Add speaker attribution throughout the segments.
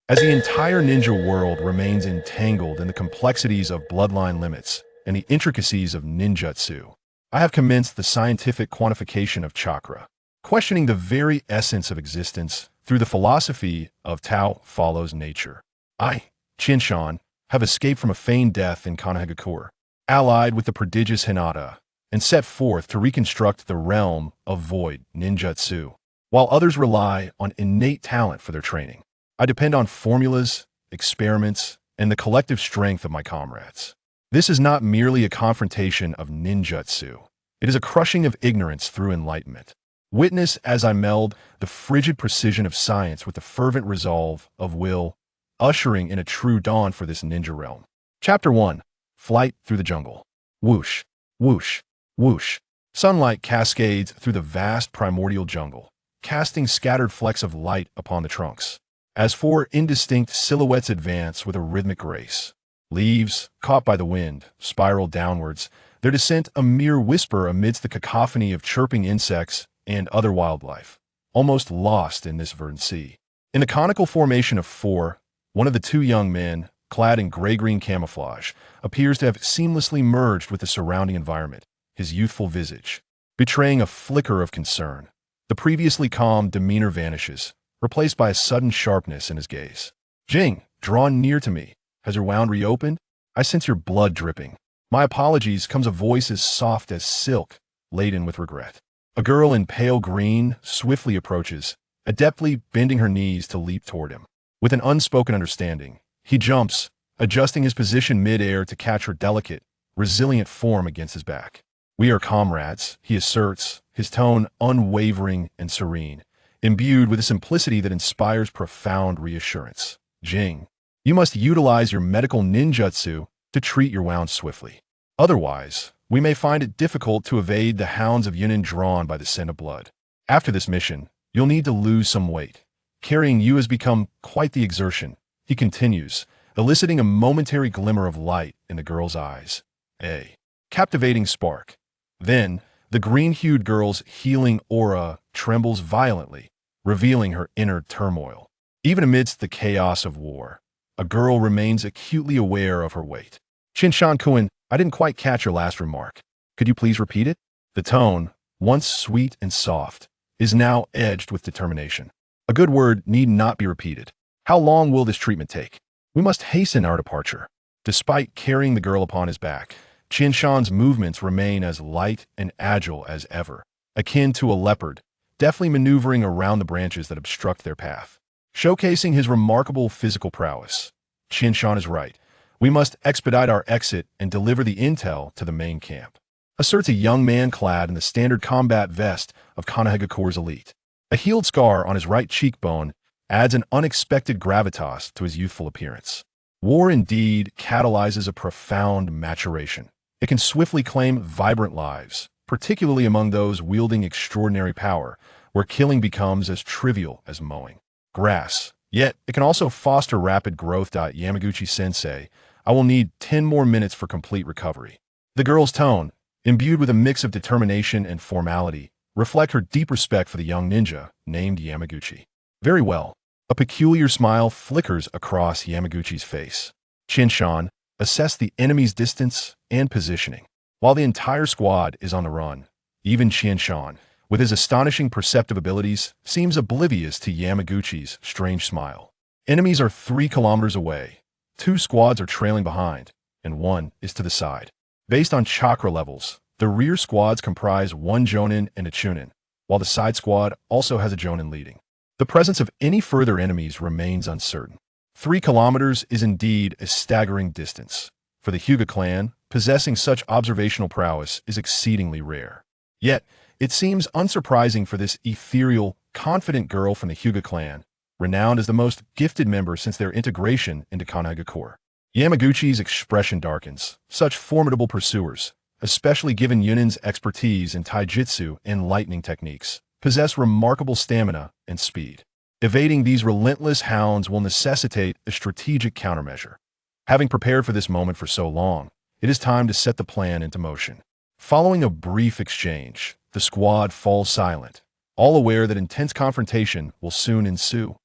Speaker 1: As the entire ninja world remains entangled in the complexities of bloodline limits and the intricacies of ninjutsu, I have commenced the scientific quantification of chakra, questioning the very essence of existence through the philosophy of Tao follows nature. I, Chinshan, have escaped from a feigned death in Kanahagakure, allied with the prodigious Hinata, and set forth to reconstruct the realm of void ninjutsu. While others rely on innate talent for their training, I depend on formulas, experiments, and the collective strength of my comrades. This is not merely a confrontation of ninjutsu. It is a crushing of ignorance through enlightenment. Witness as I meld the frigid precision of science with the fervent resolve of will, ushering in a true dawn for this ninja realm. Chapter 1. Flight through the jungle. Whoosh, whoosh, whoosh. Sunlight cascades through the vast primordial jungle, casting scattered flecks of light upon the trunks. As four indistinct silhouettes advance with a rhythmic grace, leaves, caught by the wind, spiral downwards, their descent a mere whisper amidst the cacophony of chirping insects and other wildlife, almost lost in this verdant sea. In the conical formation of four, one of the two young men, clad in gray-green camouflage, appears to have seamlessly merged with the surrounding environment, his youthful visage betraying a flicker of concern. The previously calm demeanor vanishes, replaced by a sudden sharpness in his gaze. Jing, drawn near to me. Has your wound reopened? I sense your blood dripping. My apologies, comes a voice as soft as silk, laden with regret. A girl in pale green swiftly approaches, adeptly bending her knees to leap toward him. With an unspoken understanding, he jumps, adjusting his position mid-air to catch her delicate, resilient form against his back. We are comrades, he asserts, his tone unwavering and serene, imbued with a simplicity that inspires profound reassurance. Jing, you must utilize your medical ninjutsu to treat your wounds swiftly. Otherwise, we may find it difficult to evade the hounds of Yunin drawn by the scent of blood. After this mission, you'll need to lose some weight. Carrying you has become quite the exertion, he continues, eliciting a momentary glimmer of light in the girl's eyes. A captivating spark. Then, the green-hued girl's healing aura trembles violently, revealing her inner turmoil. Even amidst the chaos of war, a girl remains acutely aware of her weight. Shinshan-kun, I didn't quite catch your last remark. Could you please repeat it? The tone, once sweet and soft, is now edged with determination. A good word need not be repeated. How long will this treatment take? We must hasten our departure. Despite carrying the girl upon his back, Qinshan's movements remain as light and agile as ever, akin to a leopard, deftly maneuvering around the branches that obstruct their path. Showcasing his remarkable physical prowess, Qinshan is right. We must expedite our exit and deliver the intel to the main camp, asserts a young man clad in the standard combat vest of Kanahagakure's elite. A healed scar on his right cheekbone adds an unexpected gravitas to his youthful appearance. War indeed catalyzes a profound maturation. It can swiftly claim vibrant lives, particularly among those wielding extraordinary power, where killing becomes as trivial as mowing grass. Yet, it can also foster rapid growth. Yamaguchi-sensei, I will need 10 more minutes for complete recovery. The girl's tone, imbued with a mix of determination and formality, reflect her deep respect for the young ninja named Yamaguchi. Very well. A peculiar smile flickers across Yamaguchi's face. Chinshan, assess the enemy's distance and positioning. While the entire squad is on the run, even Chinshan, with his astonishing perceptive abilities, seems oblivious to Yamaguchi's strange smile. Enemies are 3 kilometers away, 2 squads are trailing behind, and 1 is to the side. Based on chakra levels, the rear squads comprise 1 Jonin and a Chunin, while the side squad also has a Jonin leading. The presence of any further enemies remains uncertain. 3 kilometers is indeed a staggering distance. For the Hyuga clan, possessing such observational prowess is exceedingly rare. Yet, it seems unsurprising for this ethereal, confident girl from the Hyuga clan, renowned as the most gifted member since their integration into Kanagakure. Yamaguchi's expression darkens. Such formidable pursuers, especially given Yunin's expertise in taijutsu and lightning techniques, possess remarkable stamina and speed. Evading these relentless hounds will necessitate a strategic countermeasure. Having prepared for this moment for so long, it is time to set the plan into motion. Following a brief exchange, the squad falls silent, all aware that intense confrontation will soon ensue.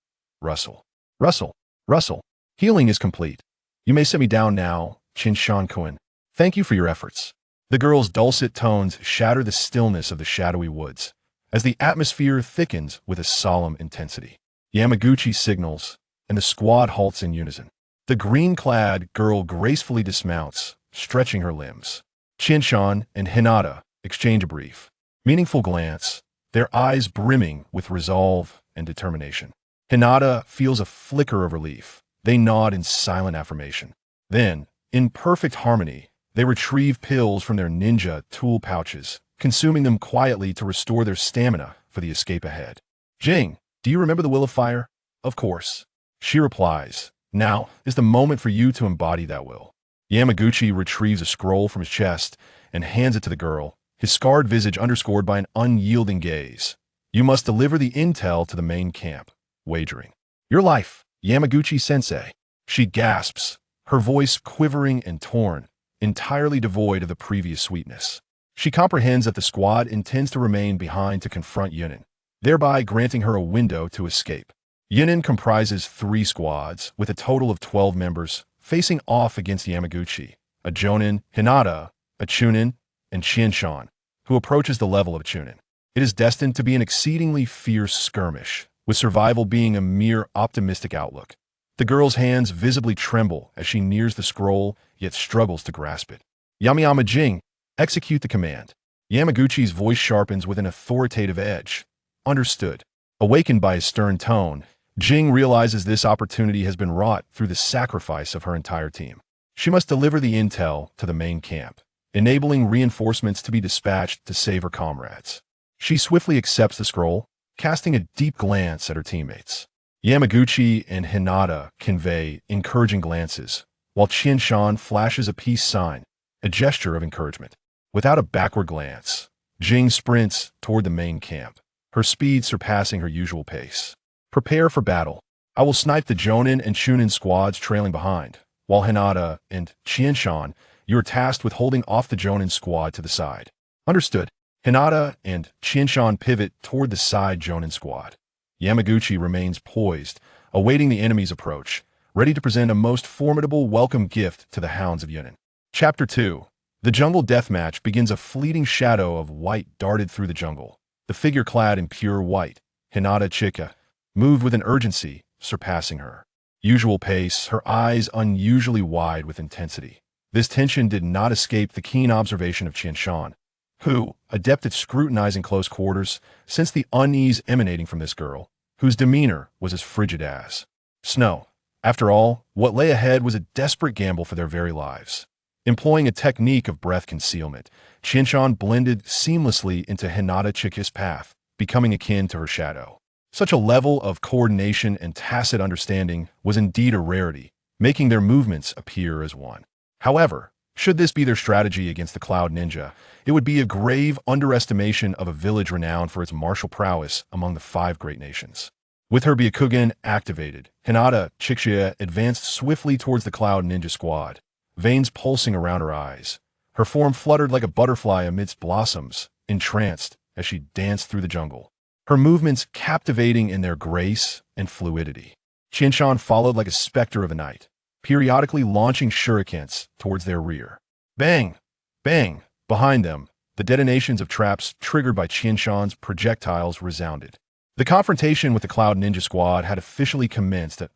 Speaker 1: Rustle. Rustle. Russell, healing is complete. You may set me down now, Chinshan-kun. Thank you for your efforts. The girl's dulcet tones shatter the stillness of the shadowy woods, as the atmosphere thickens with a solemn intensity. Yamaguchi signals, and the squad halts in unison. The green-clad girl gracefully dismounts, stretching her limbs. Chinshan and Hinata exchange a brief, meaningful glance, their eyes brimming with resolve and determination. Hinata feels a flicker of relief. They nod in silent affirmation. Then, in perfect harmony, they retrieve pills from their ninja tool pouches, consuming them quietly to restore their stamina for the escape ahead. Jing, do you remember the Will of Fire? Of course. She replies, now is the moment for you to embody that will. Yamaguchi retrieves a scroll from his chest and hands it to the girl, his scarred visage underscored by an unyielding gaze. You must deliver the intel to the main camp. Wagering. Your life, Yamaguchi-sensei. She gasps, her voice quivering and torn, entirely devoid of the previous sweetness. She comprehends that the squad intends to remain behind to confront Yunin, thereby granting her a window to escape. Yunin comprises 3 squads, with a total of 12 members, facing off against Yamaguchi, a Jonin, Hinata, a Chunin, and Chinshan, who approaches the level of a Chunin. It is destined to be an exceedingly fierce skirmish, with survival being a mere optimistic outlook. The girl's hands visibly tremble as she nears the scroll, yet struggles to grasp it. Yamayama Jing, execute the command. Yamaguchi's voice sharpens with an authoritative edge. Understood. Awakened by his stern tone, Jing realizes this opportunity has been wrought through the sacrifice of her entire team. She must deliver the intel to the main camp, enabling reinforcements to be dispatched to save her comrades. She swiftly accepts the scroll, casting a deep glance at her teammates. Yamaguchi and Hinata convey encouraging glances, while Chinshan flashes a peace sign, a gesture of encouragement. Without a backward glance, Jing sprints toward the main camp, her speed surpassing her usual pace. Prepare for battle. I will snipe the Jonin and Chunin squads trailing behind, while Hinata and Chinshan, you are tasked with holding off the Jonin squad to the side. Understood. Hinata and Chinshan pivot toward the side Jonin squad. Yamaguchi remains poised, awaiting the enemy's approach, ready to present a most formidable welcome gift to the hounds of Yunin. Chapter 2. The jungle deathmatch begins. A fleeting shadow of white darted through the jungle. The figure clad in pure white, Hinata Chika, moved with an urgency surpassing her usual pace, her eyes unusually wide with intensity. This tension did not escape the keen observation of Chinshan, who, adept at scrutinizing close quarters, sensed the unease emanating from this girl, whose demeanor was as frigid as snow. After all, what lay ahead was a desperate gamble for their very lives. Employing a technique of breath concealment, Chinshan blended seamlessly into Hinata Chika's path, becoming akin to her shadow. Such a level of coordination and tacit understanding was indeed a rarity, making their movements appear as one. However, should this be their strategy against the Cloud Ninja, it would be a grave underestimation of a village renowned for its martial prowess among the 5 great nations. With her Byakugan activated, Hinata Chika advanced swiftly towards the Cloud Ninja squad, veins pulsing around her eyes. Her form fluttered like a butterfly amidst blossoms, entranced as she danced through the jungle, her movements captivating in their grace and fluidity. Chinshan followed like a specter of the night, periodically launching shurikens towards their rear. Bang! Bang! Behind them, the detonations of traps triggered by Chinshan's projectiles resounded. The confrontation with the Cloud Ninja squad had officially commenced. It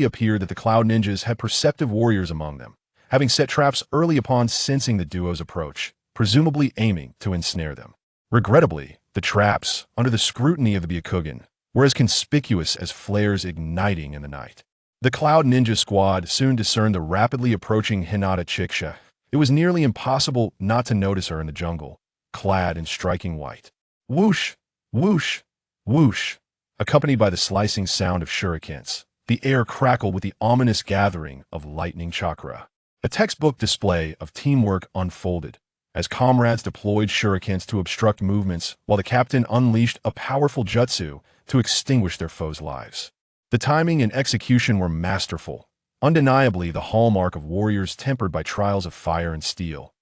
Speaker 1: appeared that the Cloud Ninjas had perceptive warriors among them, having set traps early upon sensing the duo's approach, presumably aiming to ensnare them. Regrettably, the traps, under the scrutiny of the Byakugan, were as conspicuous as flares igniting in the night. The Cloud Ninja squad soon discerned the rapidly approaching Hinata Chika. It was nearly impossible not to notice her in the jungle, clad in striking white. Whoosh! Whoosh! Whoosh! Accompanied by the slicing sound of shurikens, the air crackled with the ominous gathering of lightning chakra. A textbook display of teamwork unfolded, as comrades deployed shurikens to obstruct movements while the captain unleashed a powerful jutsu to extinguish their foes' lives. The timing and execution were masterful, undeniably the hallmark of warriors tempered by trials of fire and steel.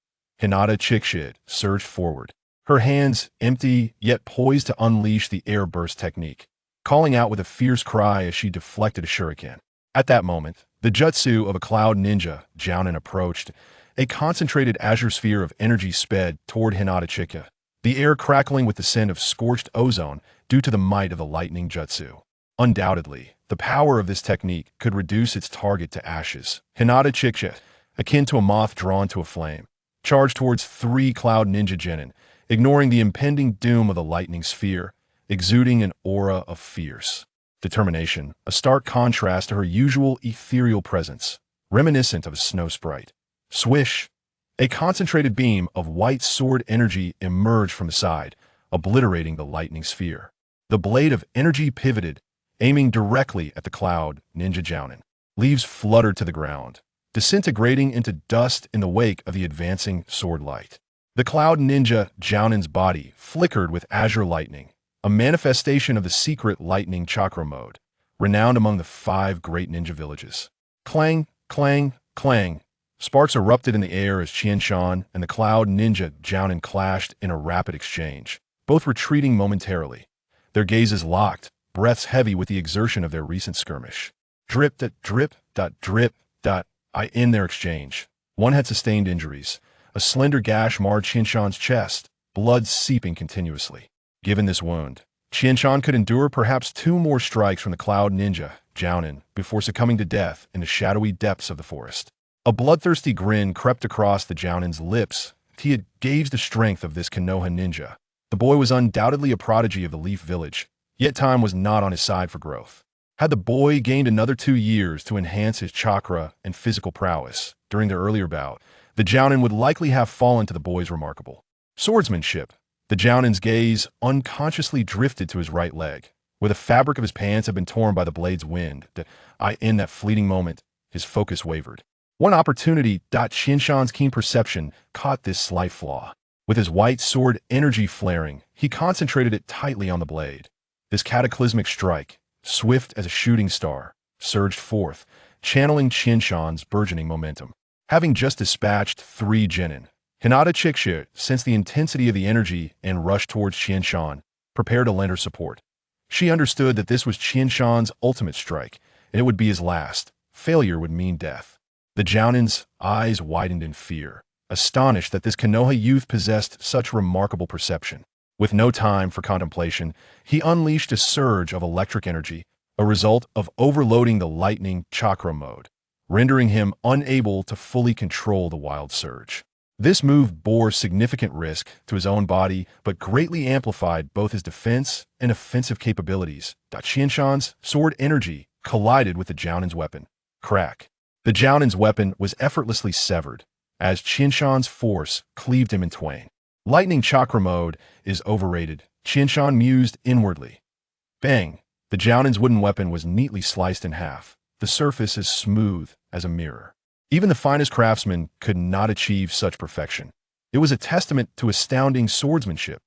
Speaker 1: Hinata Chika surged forward, her hands empty yet poised to unleash the air burst technique, calling out with a fierce cry as she deflected a shuriken. At that moment, the jutsu of a cloud ninja, Jounin, approached. A concentrated azure sphere of energy sped toward Hinata Chica, the air crackling with the scent of scorched ozone due to the might of the lightning jutsu. Undoubtedly, the power of this technique could reduce its target to ashes. Hinata Chica, akin to a moth drawn to a flame, charged towards three cloud ninja genin, ignoring the impending doom of the lightning sphere, exuding an aura of fierce determination, a stark contrast to her usual ethereal presence, reminiscent of a snow sprite. Swish! A concentrated beam of white sword energy emerged from the side, obliterating the lightning sphere. The blade of energy pivoted, aiming directly at the cloud ninja Jounin. Leaves fluttered to the ground, disintegrating into dust in the wake of the advancing sword light. The cloud ninja Jounin's body flickered with azure lightning, a manifestation of the secret lightning chakra mode, renowned among the 5 great ninja villages. Clang, clang, clang. Sparks erupted in the air as Qianshan and the cloud ninja Jounin clashed in a rapid exchange, both retreating momentarily, their gazes locked, breaths heavy with the exertion of their recent skirmish. Drip, drip, drip, in their exchange. One had sustained injuries. A slender gash marred Qianshan's chest, blood seeping continuously. Given this wound, Qianshan could endure perhaps 2 more strikes from the cloud ninja, Jounin, before succumbing to death in the shadowy depths of the forest. A bloodthirsty grin crept across the Jounin's lips. He had gauged the strength of this Konoha ninja. The boy was undoubtedly a prodigy of the Leaf Village, yet time was not on his side for growth. Had the boy gained another 2 years to enhance his chakra and physical prowess during their earlier bout, the Jounin would likely have fallen to the boy's remarkable swordsmanship. The Jounin's gaze unconsciously drifted to his right leg, where the fabric of his pants had been torn by the blade's wind. In that fleeting moment, his focus wavered. One opportunity, Qianshan's keen perception caught this slight flaw. With his white sword energy flaring, he concentrated it tightly on the blade. This cataclysmic strike, swift as a shooting star, surged forth, channeling Qianshan's burgeoning momentum. Having just dispatched 3 genin, Hinata Chica sensed the intensity of the energy and rushed towards Qianshan, prepared to lend her support. She understood that this was Qianshan's ultimate strike, and it would be his last. Failure would mean death. The Jounin's eyes widened in fear, astonished that this Konoha youth possessed such remarkable perception. With no time for contemplation, he unleashed a surge of electric energy, a result of overloading the lightning chakra mode, rendering him unable to fully control the wild surge. This move bore significant risk to his own body, but greatly amplified both his defense and offensive capabilities. Qianshan's sword energy collided with the Jounin's weapon. Crack. The Jounin's weapon was effortlessly severed, as Qianshan's force cleaved him in twain. Lightning chakra mode is overrated, Qianshan mused inwardly. Bang! The Jounin's wooden weapon was neatly sliced in half, the surface as smooth as a mirror. Even the finest craftsman could not achieve such perfection. It was a testament to astounding swordsmanship.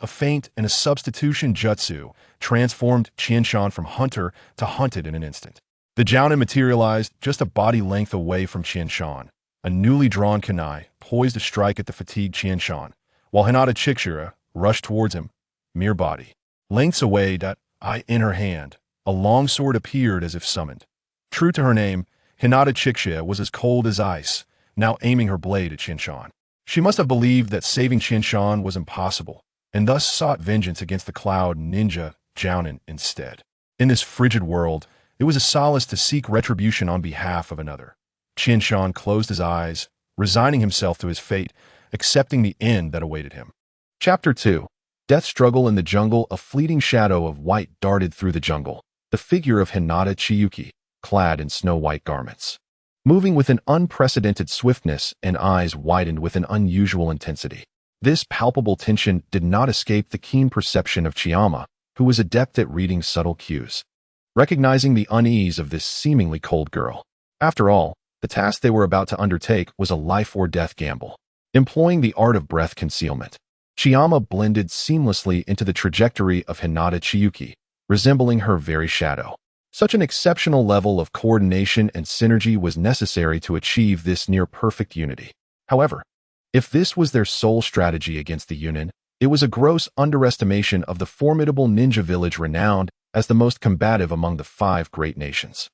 Speaker 1: A feint and a substitution jutsu transformed Qianshan from hunter to hunted in an instant. The Jounin materialized just a body length away from Qianshan, a newly drawn kunai poised to strike at the fatigued Qianshan, while Hinata Chica rushed towards him, mere body. Lengths away, in her hand, a long sword appeared as if summoned. True to her name, Hinata Chica was as cold as ice, now aiming her blade at Qianshan. She must have believed that saving Qianshan was impossible, and thus sought vengeance against the cloud ninja Jounin instead. In this frigid world, it was a solace to seek retribution on behalf of another. Qianshan closed his eyes, resigning himself to his fate, accepting the end that awaited him. Chapter 2. Death Struggle in the Jungle. A fleeting shadow of white darted through the jungle, the figure of Hinata Chica, clad in snow-white garments, moving with an unprecedented swiftness and eyes widened with an unusual intensity. This palpable tension did not escape the keen perception of Chiyama, who was adept at reading subtle cues. Recognizing the unease of this seemingly cold girl. After all, the task they were about to undertake was a life-or-death gamble, employing the art of breath concealment. Chiyama blended seamlessly into the trajectory of Hinata Chica, resembling her very shadow. Such an exceptional level of coordination and synergy was necessary to achieve this near-perfect unity. However, if this was their sole strategy against the Yunin, it was a gross underestimation of the formidable ninja village renowned as the most combative among the 5 great nations.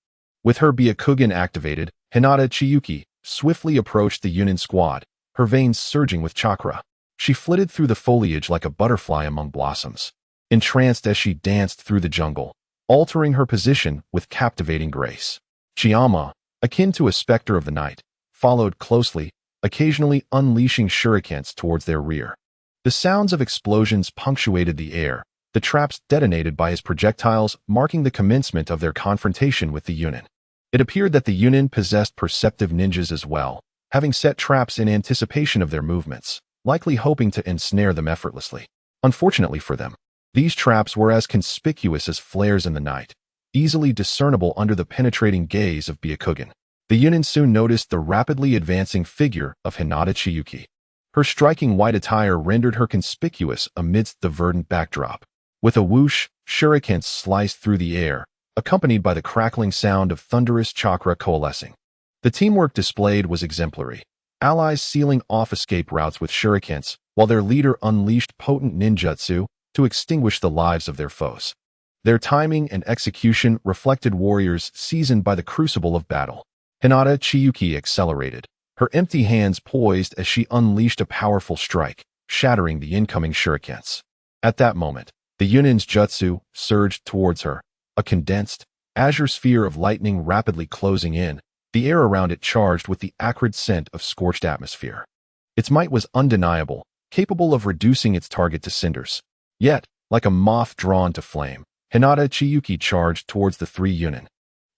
Speaker 1: With her Byakugan activated, Hinata Chiyuki swiftly approached the Yunin squad, her veins surging with chakra. She flitted through the foliage like a butterfly among blossoms, entranced as she danced through the jungle, altering her position with captivating grace. Chiyama, akin to a specter of the night, followed closely, occasionally unleashing shurikens towards their rear. The sounds of explosions punctuated the air, the traps detonated by his projectiles marking the commencement of their confrontation with the Yunin. It appeared that the Yunin possessed perceptive ninjas as well, having set traps in anticipation of their movements, likely hoping to ensnare them effortlessly. Unfortunately for them, these traps were as conspicuous as flares in the night, easily discernible under the penetrating gaze of Byakugan. The Yunin soon noticed the rapidly advancing figure of Hinata Chiyuki. Her striking white attire rendered her conspicuous amidst the verdant backdrop. With a whoosh, shurikens sliced through the air, accompanied by the crackling sound of thunderous chakra coalescing. The teamwork displayed was exemplary, allies sealing off escape routes with shurikens, while their leader unleashed potent ninjutsu to extinguish the lives of their foes. Their timing and execution reflected warriors seasoned by the crucible of battle. Hinata Chiyuki accelerated, her empty hands poised as she unleashed a powerful strike, shattering the incoming shurikens. At that moment, the Yunin's jutsu surged towards her, a condensed, azure sphere of lightning rapidly closing in, the air around it charged with the acrid scent of scorched atmosphere. Its might was undeniable, capable of reducing its target to cinders. Yet, like a moth drawn to flame, Hinata Chiyuki charged towards the three Yunin.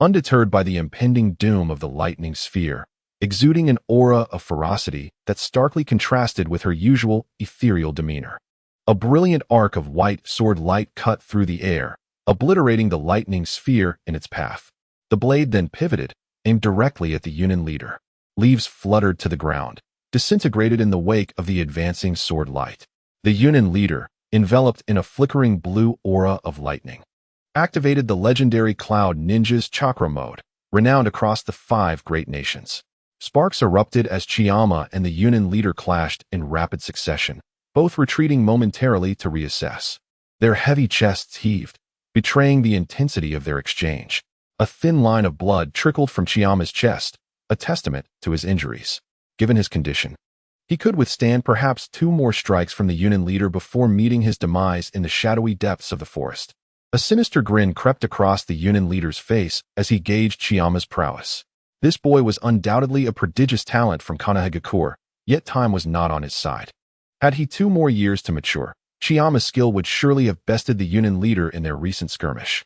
Speaker 1: Undeterred by the impending doom of the lightning sphere, exuding an aura of ferocity that starkly contrasted with her usual ethereal demeanor. A brilliant arc of white sword light cut through the air, obliterating the lightning sphere in its path. The blade then pivoted, aimed directly at the Yunin leader. Leaves fluttered to the ground, disintegrated in the wake of the advancing sword light. The Yunin leader, enveloped in a flickering blue aura of lightning, activated the legendary Cloud Ninja's chakra mode, renowned across the 5 great nations. Sparks erupted as Chiyama and the Yunin leader clashed in rapid succession, both retreating momentarily to reassess. Their heavy chests heaved, betraying the intensity of their exchange. A thin line of blood trickled from Chiyama's chest, a testament to his injuries. Given his condition, he could withstand perhaps 2 more strikes from the Yunin leader before meeting his demise in the shadowy depths of the forest. A sinister grin crept across the Yunin leader's face as he gauged Chiyama's prowess. This boy was undoubtedly a prodigious talent from Konohagakure, yet time was not on his side. Had he 2 more years to mature, Chiyama's skill would surely have bested the Yunin leader in their recent skirmish.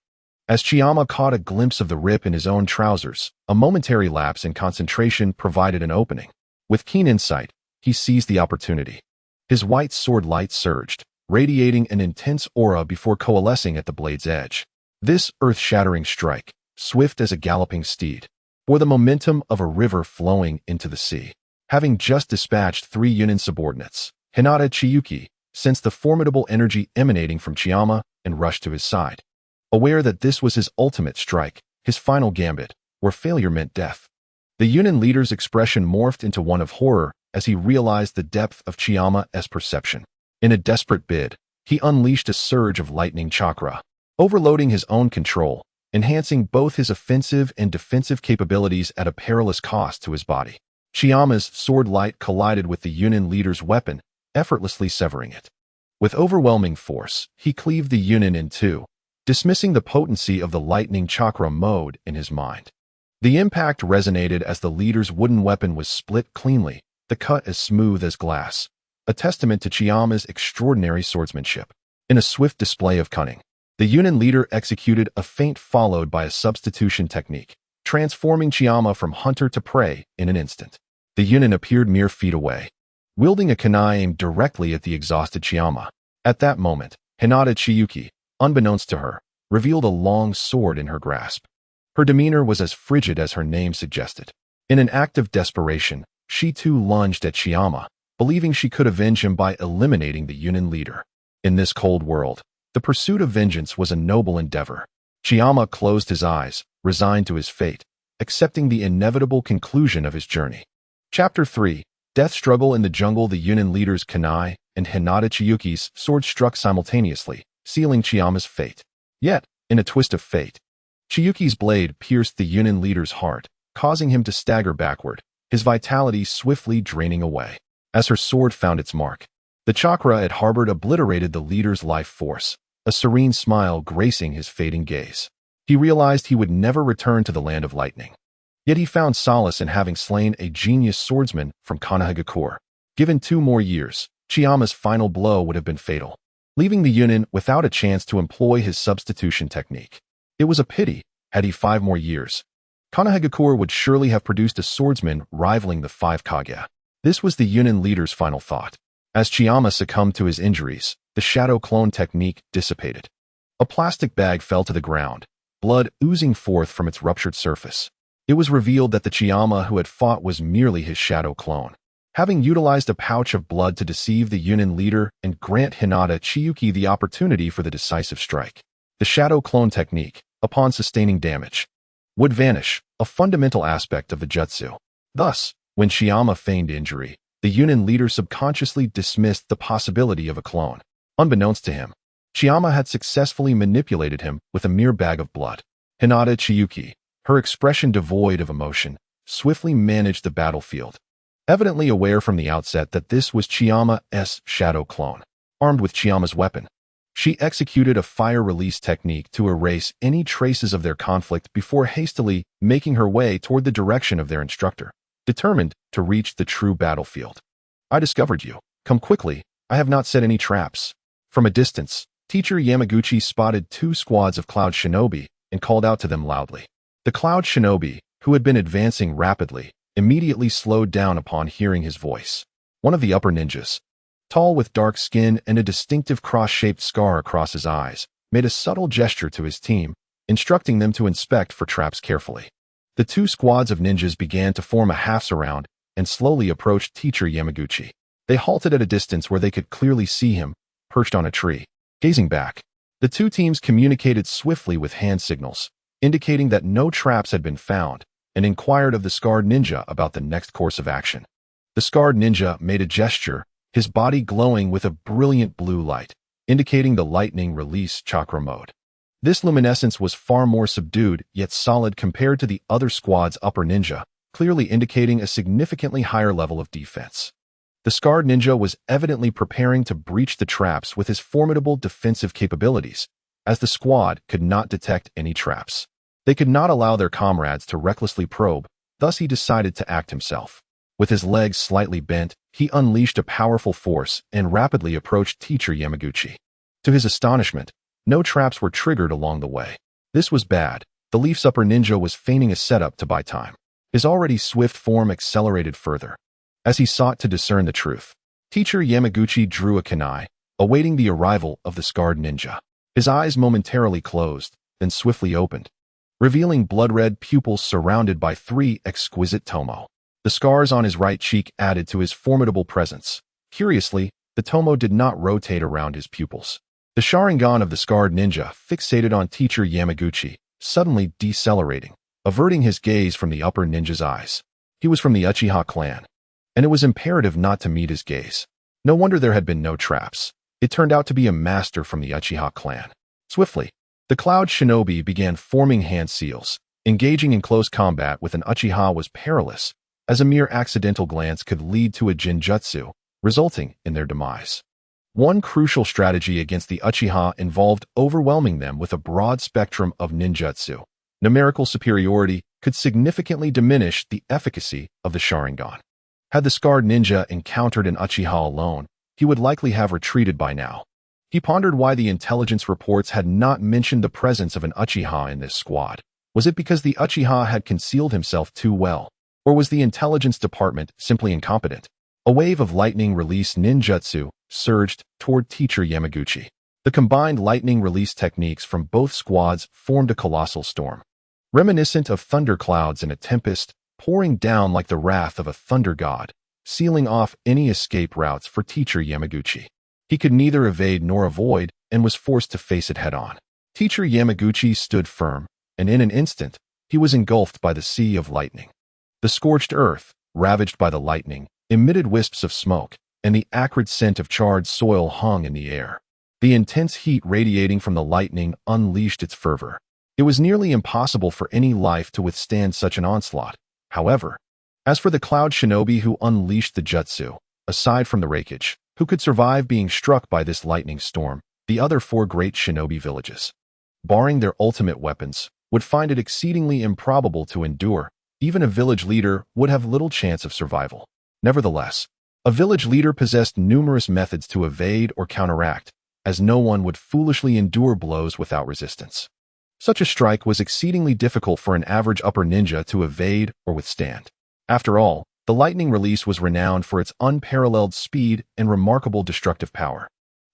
Speaker 1: As Chiyama caught a glimpse of the rip in his own trousers, a momentary lapse in concentration provided an opening. With keen insight, he seized the opportunity. His white sword light surged, radiating an intense aura before coalescing at the blade's edge. This earth-shattering strike, swift as a galloping steed, bore the momentum of a river flowing into the sea. Having just dispatched 3 Yunin subordinates, Hinata Chiyuki sensed the formidable energy emanating from Chiyama and rushed to his side. Aware that this was his ultimate strike, his final gambit, where failure meant death. The Yunin leader's expression morphed into one of horror as he realized the depth of Chiyama's perception. In a desperate bid, he unleashed a surge of lightning chakra, overloading his own control, enhancing both his offensive and defensive capabilities at a perilous cost to his body. Chiyama's sword light collided with the Yunin leader's weapon, effortlessly severing it. With overwhelming force, he cleaved the Yunin in 2, dismissing the potency of the lightning chakra mode in his mind. The impact resonated as the leader's wooden weapon was split cleanly, the cut as smooth as glass, a testament to Chiyama's extraordinary swordsmanship. In a swift display of cunning, the Yunin leader executed a feint followed by a substitution technique, transforming Chiyama from hunter to prey in an instant. The Yunin appeared mere feet away, wielding a kunai aimed directly at the exhausted Chiyama. At that moment, Hinata Chiyuki, unbeknownst to her, revealed a long sword in her grasp. Her demeanor was as frigid as her name suggested. In an act of desperation, she too lunged at Chiyama, believing she could avenge him by eliminating the Yunin leader. In this cold world, the pursuit of vengeance was a noble endeavor. Chiyama closed his eyes, resigned to his fate, accepting the inevitable conclusion of his journey. Chapter 3. Death Struggle in the Jungle. The Yunin leader's kunai and Hinata Chiyuki's sword struck simultaneously, sealing Chiyama's fate. Yet, in a twist of fate, Chiyuki's blade pierced the Yunin leader's heart, causing him to stagger backward, his vitality swiftly draining away. As her sword found its mark, the chakra it harbored obliterated the leader's life force, a serene smile gracing his fading gaze. He realized he would never return to the land of lightning. Yet he found solace in having slain a genius swordsman from Konohagakure. Given 2 more years, Chiyama's final blow would have been fatal, leaving the Yunin without a chance to employ his substitution technique. It was a pity. Had he 5 more years, Konohagakure would surely have produced a swordsman rivaling the 5 Kage. This was the Yunin leader's final thought. As Chiyama succumbed to his injuries, the shadow clone technique dissipated. A plastic bag fell to the ground, blood oozing forth from its ruptured surface. It was revealed that the Chiyama who had fought was merely his shadow clone. Having utilized a pouch of blood to deceive the Yunin leader and grant Hinata Chiyuki the opportunity for the decisive strike, the shadow clone technique, upon sustaining damage, would vanish, a fundamental aspect of the Jutsu. Thus, when Chiyama feigned injury, the Yunin leader subconsciously dismissed the possibility of a clone. Unbeknownst to him, Chiyama had successfully manipulated him with a mere bag of blood. Hinata Chiyuki, her expression devoid of emotion, swiftly managed the battlefield, evidently aware from the outset that this was Chiyama's shadow clone. Armed with Chiyama's weapon, she executed a fire release technique to erase any traces of their conflict before hastily making her way toward the direction of their instructor, determined to reach the true battlefield. "I discovered you. Come quickly. I have not set any traps." From a distance, Teacher Yamaguchi spotted 2 squads of Cloud Shinobi and called out to them loudly. The Cloud Shinobi, who had been advancing rapidly, immediately slowed down upon hearing his voice. One of the upper ninjas, tall with dark skin and a distinctive cross-shaped scar across his eyes, made a subtle gesture to his team, instructing them to inspect for traps carefully. The 2 squads of ninjas began to form a half-surround and slowly approached Teacher Yamaguchi. They halted at a distance where they could clearly see him, perched on a tree, gazing back. The 2 teams communicated swiftly with hand signals, indicating that no traps had been found, and inquired of the scarred ninja about the next course of action. The scarred ninja made a gesture, his body glowing with a brilliant blue light, indicating the lightning release chakra mode. This luminescence was far more subdued yet solid compared to the other squad's upper ninja, clearly indicating a significantly higher level of defense. The scarred ninja was evidently preparing to breach the traps with his formidable defensive capabilities, as the squad could not detect any traps. They could not allow their comrades to recklessly probe, thus he decided to act himself. With his legs slightly bent, he unleashed a powerful force and rapidly approached Teacher Yamaguchi. To his astonishment, no traps were triggered along the way. This was bad. The Leaf's upper ninja was feigning a setup to buy time. His already swift form accelerated further. As he sought to discern the truth, Teacher Yamaguchi drew a kunai, awaiting the arrival of the scarred ninja. His eyes momentarily closed, then swiftly opened, revealing blood-red pupils surrounded by 3 exquisite tomo. The scars on his right cheek added to his formidable presence. Curiously, the tomo did not rotate around his pupils. The Sharingan of the scarred ninja fixated on Teacher Yamaguchi, suddenly decelerating, averting his gaze from the upper ninja's eyes. He was from the Uchiha clan, and it was imperative not to meet his gaze. No wonder there had been no traps. It turned out to be a master from the Uchiha clan. Swiftly, the Cloud Shinobi began forming hand seals. Engaging in close combat with an Uchiha was perilous, as a mere accidental glance could lead to a Jinjutsu, resulting in their demise. One crucial strategy against the Uchiha involved overwhelming them with a broad spectrum of ninjutsu. Numerical superiority could significantly diminish the efficacy of the Sharingan. Had the scarred ninja encountered an Uchiha alone, he would likely have retreated by now. He pondered why the intelligence reports had not mentioned the presence of an Uchiha in this squad. Was it because the Uchiha had concealed himself too well? Or was the intelligence department simply incompetent? A wave of lightning release ninjutsu surged toward Teacher Yamaguchi. The combined lightning release techniques from both squads formed a colossal storm, reminiscent of thunderclouds in a tempest, pouring down like the wrath of a thunder god, sealing off any escape routes for Teacher Yamaguchi. He could neither evade nor avoid and was forced to face it head-on. Teacher Yamaguchi stood firm, and in an instant, he was engulfed by the sea of lightning. The scorched earth, ravaged by the lightning, emitted wisps of smoke, and the acrid scent of charred soil hung in the air. The intense heat radiating from the lightning unleashed its fervor. It was nearly impossible for any life to withstand such an onslaught. However, as for the Cloud Shinobi who unleashed the Jutsu, aside from the Raikage, who could survive being struck by this lightning storm, the other 4 great shinobi villages, barring their ultimate weapons, would find it exceedingly improbable to endure. Even a village leader would have little chance of survival. Nevertheless, a village leader possessed numerous methods to evade or counteract, as no one would foolishly endure blows without resistance. Such a strike was exceedingly difficult for an average upper ninja to evade or withstand. After all, the lightning release was renowned for its unparalleled speed and remarkable destructive power.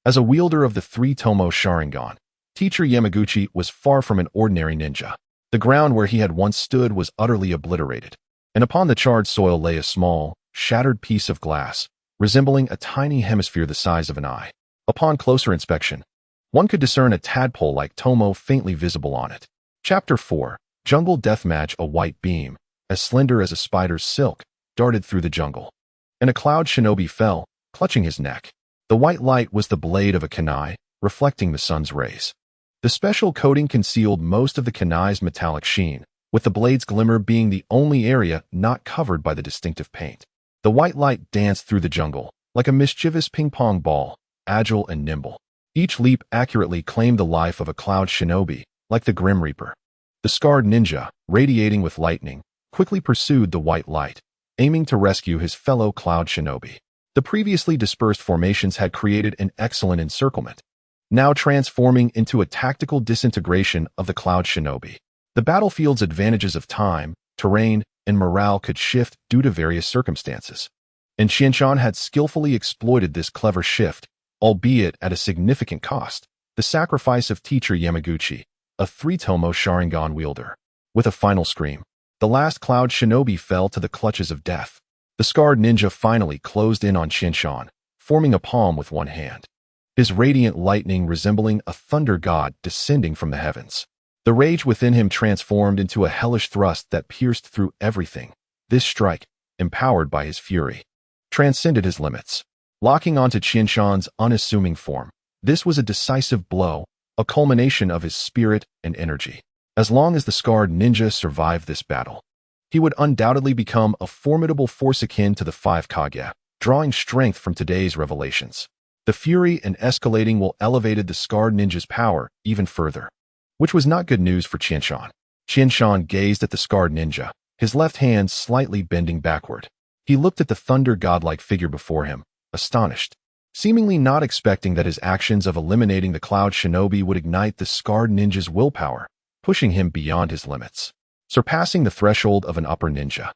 Speaker 1: As a wielder of the 3-tomo Sharingan, Teacher Yamaguchi was far from an ordinary ninja. The ground where he had once stood was utterly obliterated, and upon the charred soil lay a small, shattered piece of glass, resembling a tiny hemisphere the size of an eye. Upon closer inspection, one could discern a tadpole-like tomo faintly visible on it. Chapter 4. Jungle Deathmatch. A white beam, as slender as a spider's silk, darted through the jungle, and a Cloud Shinobi fell, clutching his neck. The white light was the blade of a kunai, reflecting the sun's rays. The special coating concealed most of the kunai's metallic sheen, with the blade's glimmer being the only area not covered by the distinctive paint. The white light danced through the jungle, like a mischievous ping-pong ball, agile and nimble. Each leap accurately claimed the life of a Cloud Shinobi, like the Grim Reaper. The scarred ninja, radiating with lightning, quickly pursued the white light, aiming to rescue his fellow Cloud Shinobi. The previously dispersed formations had created an excellent encirclement, now transforming into a tactical disintegration of the Cloud Shinobi. The battlefield's advantages of time, terrain, and morale could shift due to various circumstances, and Qianshan had skillfully exploited this clever shift, albeit at a significant cost: the sacrifice of Teacher Yamaguchi, a 3-tomo Sharingan wielder. With a final scream, the last Cloud Shinobi fell to the clutches of death. The scarred ninja finally closed in on Qianshan, forming a palm with one hand, his radiant lightning resembling a thunder god descending from the heavens. The rage within him transformed into a hellish thrust that pierced through everything. This strike, empowered by his fury, transcended his limits, locking onto Qianshan's unassuming form. This was a decisive blow, a culmination of his spirit and energy. As long as the scarred ninja survived this battle, he would undoubtedly become a formidable force akin to the 5 Kage, drawing strength from today's revelations. The fury and escalating will elevated the scarred ninja's power even further, which was not good news for Qianshan. Qianshan gazed at the scarred ninja, his left hand slightly bending backward. He looked at the thunder godlike figure before him, astonished, seemingly not expecting that his actions of eliminating the Cloud Shinobi would ignite the scarred ninja's willpower, pushing him beyond his limits, surpassing the threshold of an upper ninja.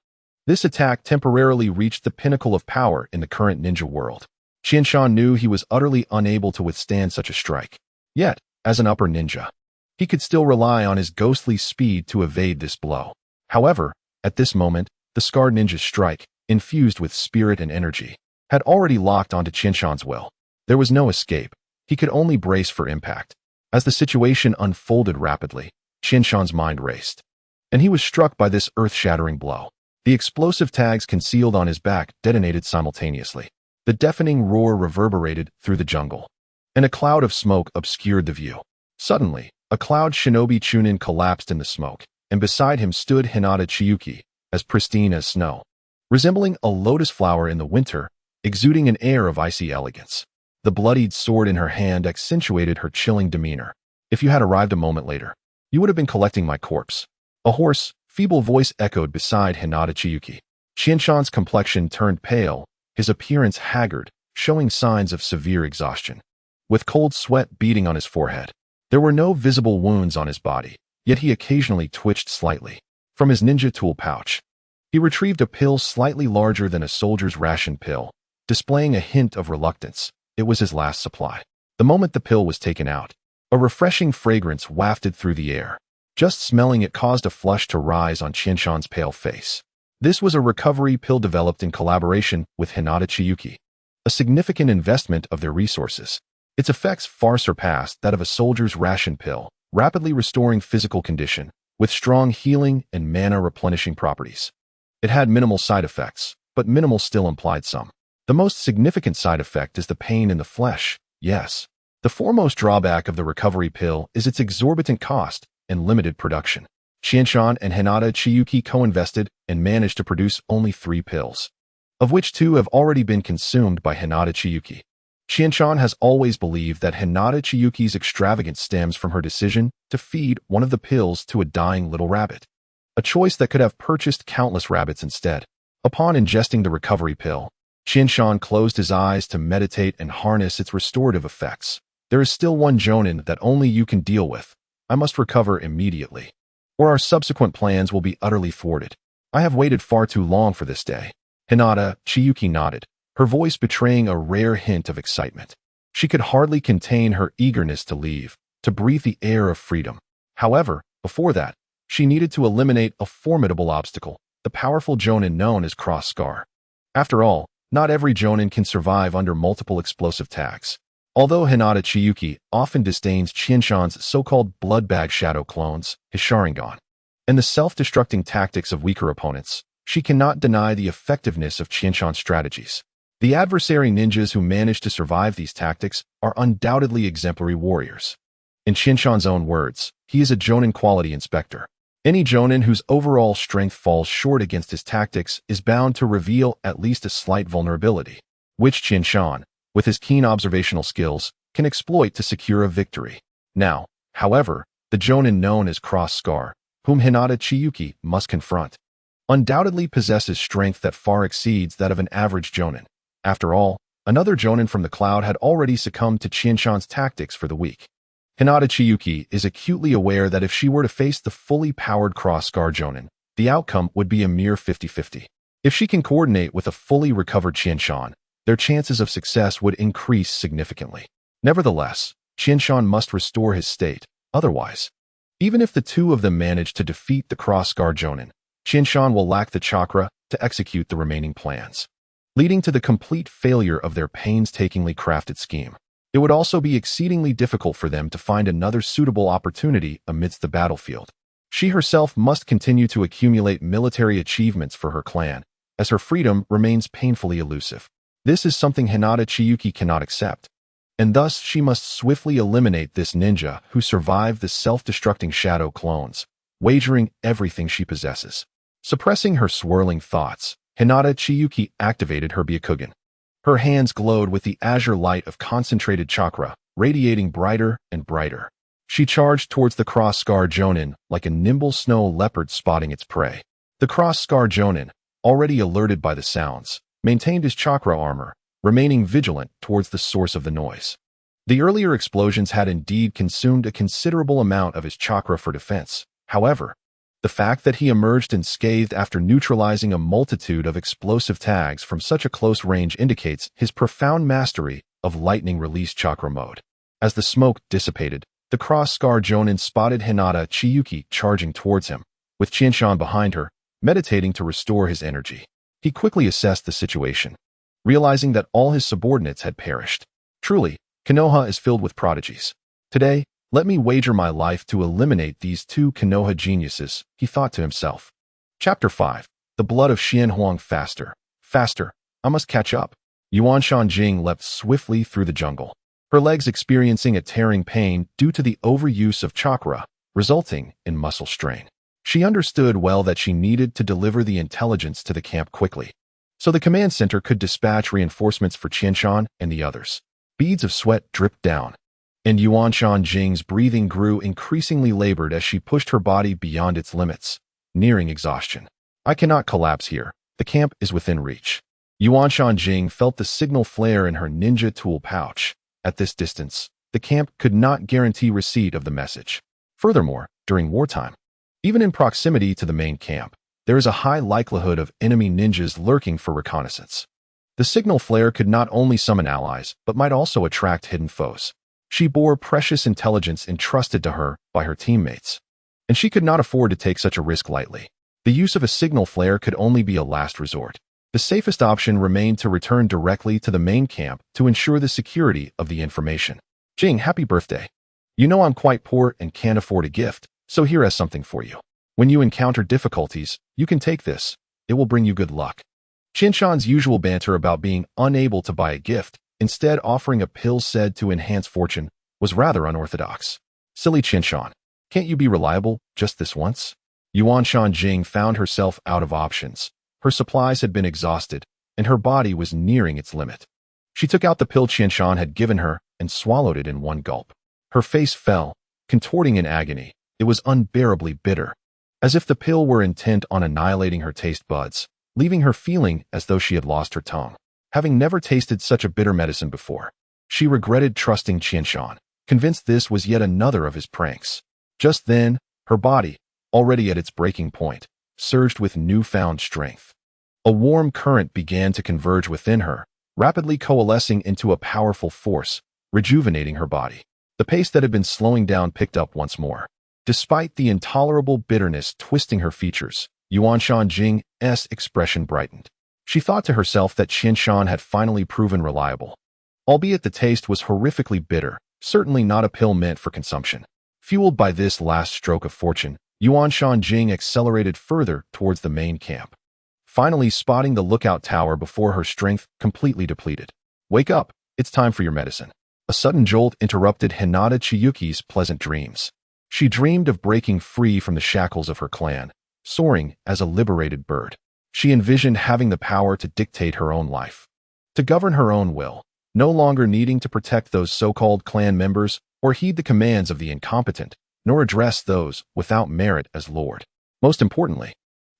Speaker 1: This attack temporarily reached the pinnacle of power in the current ninja world. Qianshan knew he was utterly unable to withstand such a strike. Yet, as an upper ninja, he could still rely on his ghostly speed to evade this blow. However, at this moment, the scarred ninja's strike, infused with spirit and energy, had already locked onto Qianshan's will. There was no escape. He could only brace for impact. As the situation unfolded rapidly, Qianshan's mind raced, and he was struck by this earth-shattering blow. The explosive tags concealed on his back detonated simultaneously. The deafening roar reverberated through the jungle, and a cloud of smoke obscured the view. Suddenly, a Cloud Shinobi Chunin collapsed in the smoke, and beside him stood Hinata Chiyuki, as pristine as snow, resembling a lotus flower in the winter, exuding an air of icy elegance. The bloodied sword in her hand accentuated her chilling demeanor. If you had arrived a moment later, you would have been collecting my corpse. A hoarse, feeble voice echoed beside Hinata Chiyuki. Qianshan's complexion turned pale, his appearance haggard, showing signs of severe exhaustion. With cold sweat beading on his forehead, there were no visible wounds on his body, yet he occasionally twitched slightly. From his ninja tool pouch, he retrieved a pill slightly larger than a soldier's ration pill, displaying a hint of reluctance. It was his last supply. The moment the pill was taken out, a refreshing fragrance wafted through the air. Just smelling it caused a flush to rise on Qianshan's pale face. This was a recovery pill developed in collaboration with Hinata Chiyuki, a significant investment of their resources. Its effects far surpassed that of a soldier's ration pill, rapidly restoring physical condition, with strong healing and mana replenishing properties. It had minimal side effects, but minimal still implied some. The most significant side effect is the pain in the flesh, yes. The foremost drawback of the recovery pill is its exorbitant cost, and limited production. Qianshan and Hinata Chiyuki co-invested and managed to produce only 3 pills, of which 2 have already been consumed by Hinata Chiyuki. Qianshan has always believed that Hinata Chiyuki's extravagance stems from her decision to feed one of the pills to a dying little rabbit, a choice that could have purchased countless rabbits instead. Upon ingesting the recovery pill, Qianshan closed his eyes to meditate and harness its restorative effects. There is still one Jonin that only you can deal with. I must recover immediately, or our subsequent plans will be utterly thwarted. I have waited far too long for this day. Hinata Chiyuki nodded, her voice betraying a rare hint of excitement. She could hardly contain her eagerness to leave, to breathe the air of freedom. However, before that, she needed to eliminate a formidable obstacle, the powerful Jonin known as Cross Scar. After all, not every Jonin can survive under multiple explosive tags. Although Hinata Chiyuki often disdains Qianshan's so-called blood bag shadow clones, his Sharingan, and the self-destructing tactics of weaker opponents, she cannot deny the effectiveness of Qianshan's strategies. The adversary ninjas who manage to survive these tactics are undoubtedly exemplary warriors. In Qianshan's own words, he is a Jonin quality inspector. Any Jonin whose overall strength falls short against his tactics is bound to reveal at least a slight vulnerability, which Qianshan, with his keen observational skills, can exploit to secure a victory. Now, however, the Jonin known as Cross Scar, whom Hinata Chiyuki must confront, undoubtedly possesses strength that far exceeds that of an average Jonin. After all, another Jonin from the cloud had already succumbed to Qianshan's tactics for the weak. Hinata Chiyuki is acutely aware that if she were to face the fully powered Cross Scar Jonin, the outcome would be a mere 50-50. If she can coordinate with a fully recovered Qianshan, their chances of success would increase significantly. Nevertheless, Qianshan must restore his state, otherwise, even if the two of them manage to defeat the Cross Scar Jonin, Qianshan will lack the chakra to execute the remaining plans, leading to the complete failure of their painstakingly crafted scheme. It would also be exceedingly difficult for them to find another suitable opportunity amidst the battlefield. She herself must continue to accumulate military achievements for her clan, as her freedom remains painfully elusive. This is something Hinata Chiyuki cannot accept, and thus she must swiftly eliminate this ninja who survived the self-destructing shadow clones, wagering everything she possesses. Suppressing her swirling thoughts, Hinata Chiyuki activated her Byakugan. Her hands glowed with the azure light of concentrated chakra, radiating brighter and brighter. She charged towards the Cross Scar Jonin like a nimble snow leopard spotting its prey. The Cross Scar Jonin, already alerted by the sounds, maintained his chakra armor, remaining vigilant towards the source of the noise. The earlier explosions had indeed consumed a considerable amount of his chakra for defense. However, the fact that he emerged unscathed after neutralizing a multitude of explosive tags from such a close range indicates his profound mastery of lightning release chakra mode. As the smoke dissipated, the Cross Scar Jonin spotted Hinata Chiyuki charging towards him, with Qianshan behind her, meditating to restore his energy. He quickly assessed the situation, realizing that all his subordinates had perished. Truly, Konoha is filled with prodigies. Today, let me wager my life to eliminate these 2 Konoha geniuses, he thought to himself. Chapter 5. The blood of Xianhuang faster. Faster. I must catch up. Yuanshan Jing leapt swiftly through the jungle, her legs experiencing a tearing pain due to the overuse of chakra, resulting in muscle strain. She understood well that she needed to deliver the intelligence to the camp quickly, so the command center could dispatch reinforcements for Qianshan and the others. Beads of sweat dripped down, and Yuanshan Jing's breathing grew increasingly labored as she pushed her body beyond its limits, nearing exhaustion. I cannot collapse here. The camp is within reach. Yuanshan Jing felt the signal flare in her ninja tool pouch. At this distance, the camp could not guarantee receipt of the message. Furthermore, during wartime, even in proximity to the main camp, there is a high likelihood of enemy ninjas lurking for reconnaissance. The signal flare could not only summon allies, but might also attract hidden foes. She bore precious intelligence entrusted to her by her teammates, and she could not afford to take such a risk lightly. The use of a signal flare could only be a last resort. The safest option remained to return directly to the main camp to ensure the security of the information. Jing, happy birthday. You know I'm quite poor and can't afford a gift, so here is something for you. When you encounter difficulties, you can take this. It will bring you good luck. Qianshan's usual banter about being unable to buy a gift, instead offering a pill said to enhance fortune, was rather unorthodox. Silly Qianshan. Can't you be reliable just this once? Yuan Shanjing found herself out of options. Her supplies had been exhausted, and her body was nearing its limit. She took out the pill Qianshan had given her and swallowed it in one gulp. Her face fell, contorting in agony. It was unbearably bitter, as if the pill were intent on annihilating her taste buds, leaving her feeling as though she had lost her tongue. Having never tasted such a bitter medicine before, she regretted trusting Qianshan, convinced this was yet another of his pranks. Just then, her body, already at its breaking point, surged with newfound strength. A warm current began to converge within her, rapidly coalescing into a powerful force, rejuvenating her body. The pace that had been slowing down picked up once more. Despite the intolerable bitterness twisting her features, Yuan Shanjing's expression brightened. She thought to herself that Qianshan had finally proven reliable. Albeit the taste was horrifically bitter, certainly not a pill meant for consumption. Fueled by this last stroke of fortune, Yuan Shanjing accelerated further towards the main camp, finally spotting the lookout tower before her strength completely depleted. Wake up, it's time for your medicine. A sudden jolt interrupted Hinata Chiyuki's pleasant dreams. She dreamed of breaking free from the shackles of her clan, soaring as a liberated bird. She envisioned having the power to dictate her own life, to govern her own will, no longer needing to protect those so-called clan members or heed the commands of the incompetent, nor address those without merit as lord. Most importantly,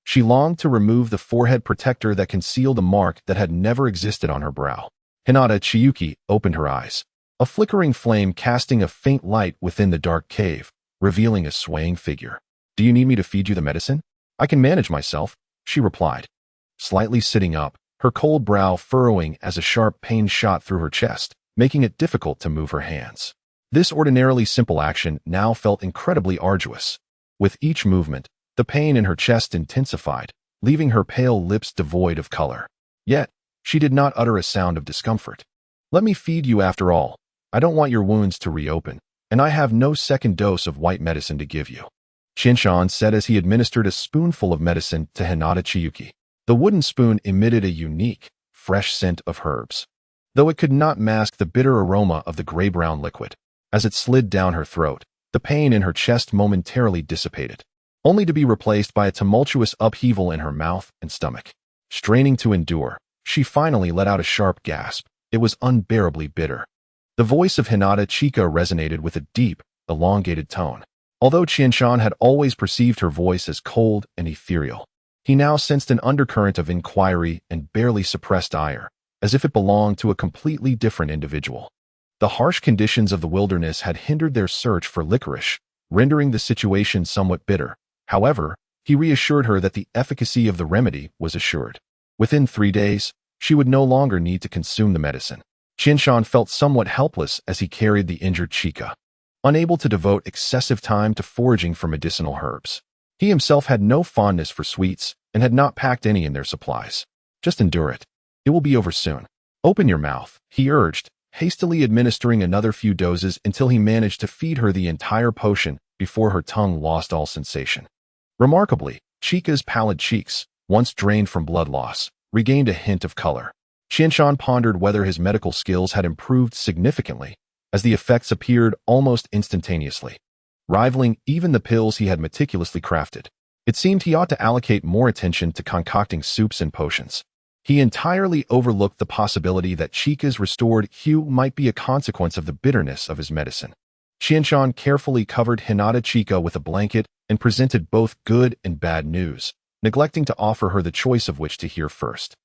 Speaker 1: she longed to remove the forehead protector that concealed a mark that had never existed on her brow. Hinata Chiyuki opened her eyes, a flickering flame casting a faint light within the dark cave, revealing a swaying figure. Do you need me to feed you the medicine? I can manage myself, she replied, slightly sitting up, her cold brow furrowing as a sharp pain shot through her chest, making it difficult to move her hands. This ordinarily simple action now felt incredibly arduous. With each movement, the pain in her chest intensified, leaving her pale lips devoid of color. Yet, she did not utter a sound of discomfort. Let me feed you after all. I don't want your wounds to reopen, and I have no second dose of white medicine to give you, Qianshan said as he administered a spoonful of medicine to Hinata Chiyuki. The wooden spoon emitted a unique, fresh scent of herbs, though it could not mask the bitter aroma of the gray-brown liquid. As it slid down her throat, the pain in her chest momentarily dissipated, only to be replaced by a tumultuous upheaval in her mouth and stomach. Straining to endure, she finally let out a sharp gasp. It was unbearably bitter. The voice of Hinata Chika resonated with a deep, elongated tone. Although Qianshan had always perceived her voice as cold and ethereal, he now sensed an undercurrent of inquiry and barely suppressed ire, as if it belonged to a completely different individual. The harsh conditions of the wilderness had hindered their search for licorice, rendering the situation somewhat bitter. However, he reassured her that the efficacy of the remedy was assured. Within 3 days, she would no longer need to consume the medicine. Qianshan felt somewhat helpless as he carried the injured Chika, unable to devote excessive time to foraging for medicinal herbs. He himself had no fondness for sweets and had not packed any in their supplies. Just endure it. It will be over soon. Open your mouth, he urged, hastily administering another few doses until he managed to feed her the entire potion before her tongue lost all sensation. Remarkably, Chika's pallid cheeks, once drained from blood loss, regained a hint of color. Qianshan pondered whether his medical skills had improved significantly, as the effects appeared almost instantaneously, rivaling even the pills he had meticulously crafted. It seemed he ought to allocate more attention to concocting soups and potions. He entirely overlooked the possibility that Chika's restored hue might be a consequence of the bitterness of his medicine. Qianshan carefully covered Hinata Chika with a blanket and presented both good and bad news, neglecting to offer her the choice of which to hear first.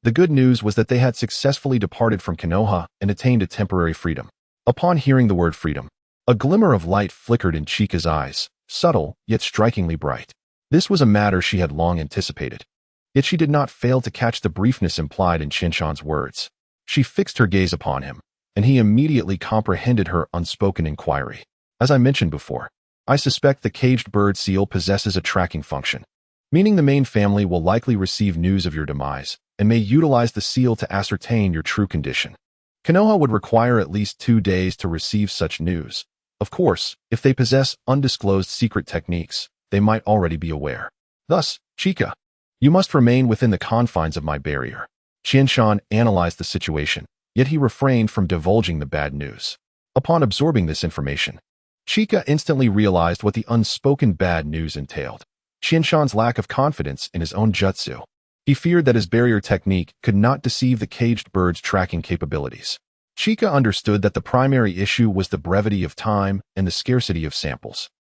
Speaker 1: The good news was that they had successfully departed from Konoha and attained a temporary freedom. Upon hearing the word freedom, a glimmer of light flickered in Chika's eyes, subtle yet strikingly bright. This was a matter she had long anticipated. Yet she did not fail to catch the briefness implied in Qianshan's words. She fixed her gaze upon him, and he immediately comprehended her unspoken inquiry. As I mentioned before, I suspect the caged bird seal possesses a tracking function, meaning the main family will likely receive news of your demise and may utilize the seal to ascertain your true condition. Konoha would require at least 2 days to receive such news. Of course, if they possess undisclosed secret techniques, they might already be aware. Thus, Chika, you must remain within the confines of my barrier. Qianshan analyzed the situation, yet he refrained from divulging the bad news. Upon absorbing this information, Chika instantly realized what the unspoken bad news entailed. Qianshan's lack of confidence in his own jutsu. He feared that his barrier technique could not deceive the caged bird's tracking capabilities. Chika understood that the primary issue was the brevity of time and the scarcity of samples.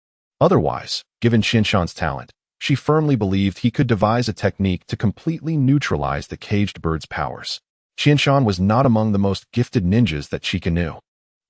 Speaker 1: Otherwise, given Qianshan's talent, she firmly believed he could devise a technique to completely neutralize the caged bird's powers. Qianshan was not among the most gifted ninjas that Chika knew,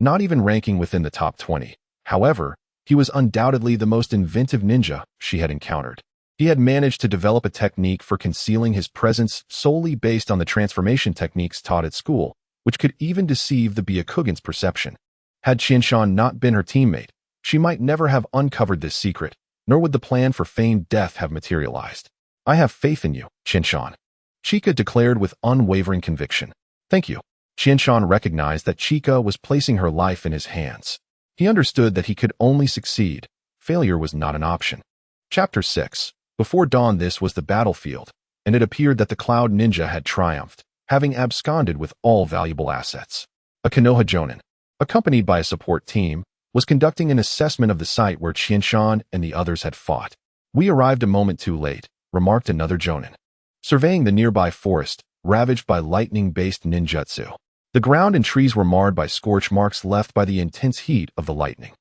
Speaker 1: not even ranking within the top 20. However, he was undoubtedly the most inventive ninja she had encountered. He had managed to develop a technique for concealing his presence solely based on the transformation techniques taught at school, which could even deceive the Byakugan's perception. Had Qianshan not been her teammate, she might never have uncovered this secret, nor would the plan for feigned death have materialized. "I have faith in you, Qianshan," Chika declared with unwavering conviction. "Thank you." Qianshan recognized that Chika was placing her life in his hands. He understood that he could only succeed. Failure was not an option. Chapter 6. Before dawn, this was the battlefield, and it appeared that the Cloud Ninja had triumphed, having absconded with all valuable assets. A Konoha Jonin, accompanied by a support team, was conducting an assessment of the site where Qianshan and the others had fought. "We arrived a moment too late," remarked another Jonin, surveying the nearby forest, ravaged by lightning-based ninjutsu. The ground and trees were marred by scorch marks left by the intense heat of the lightning.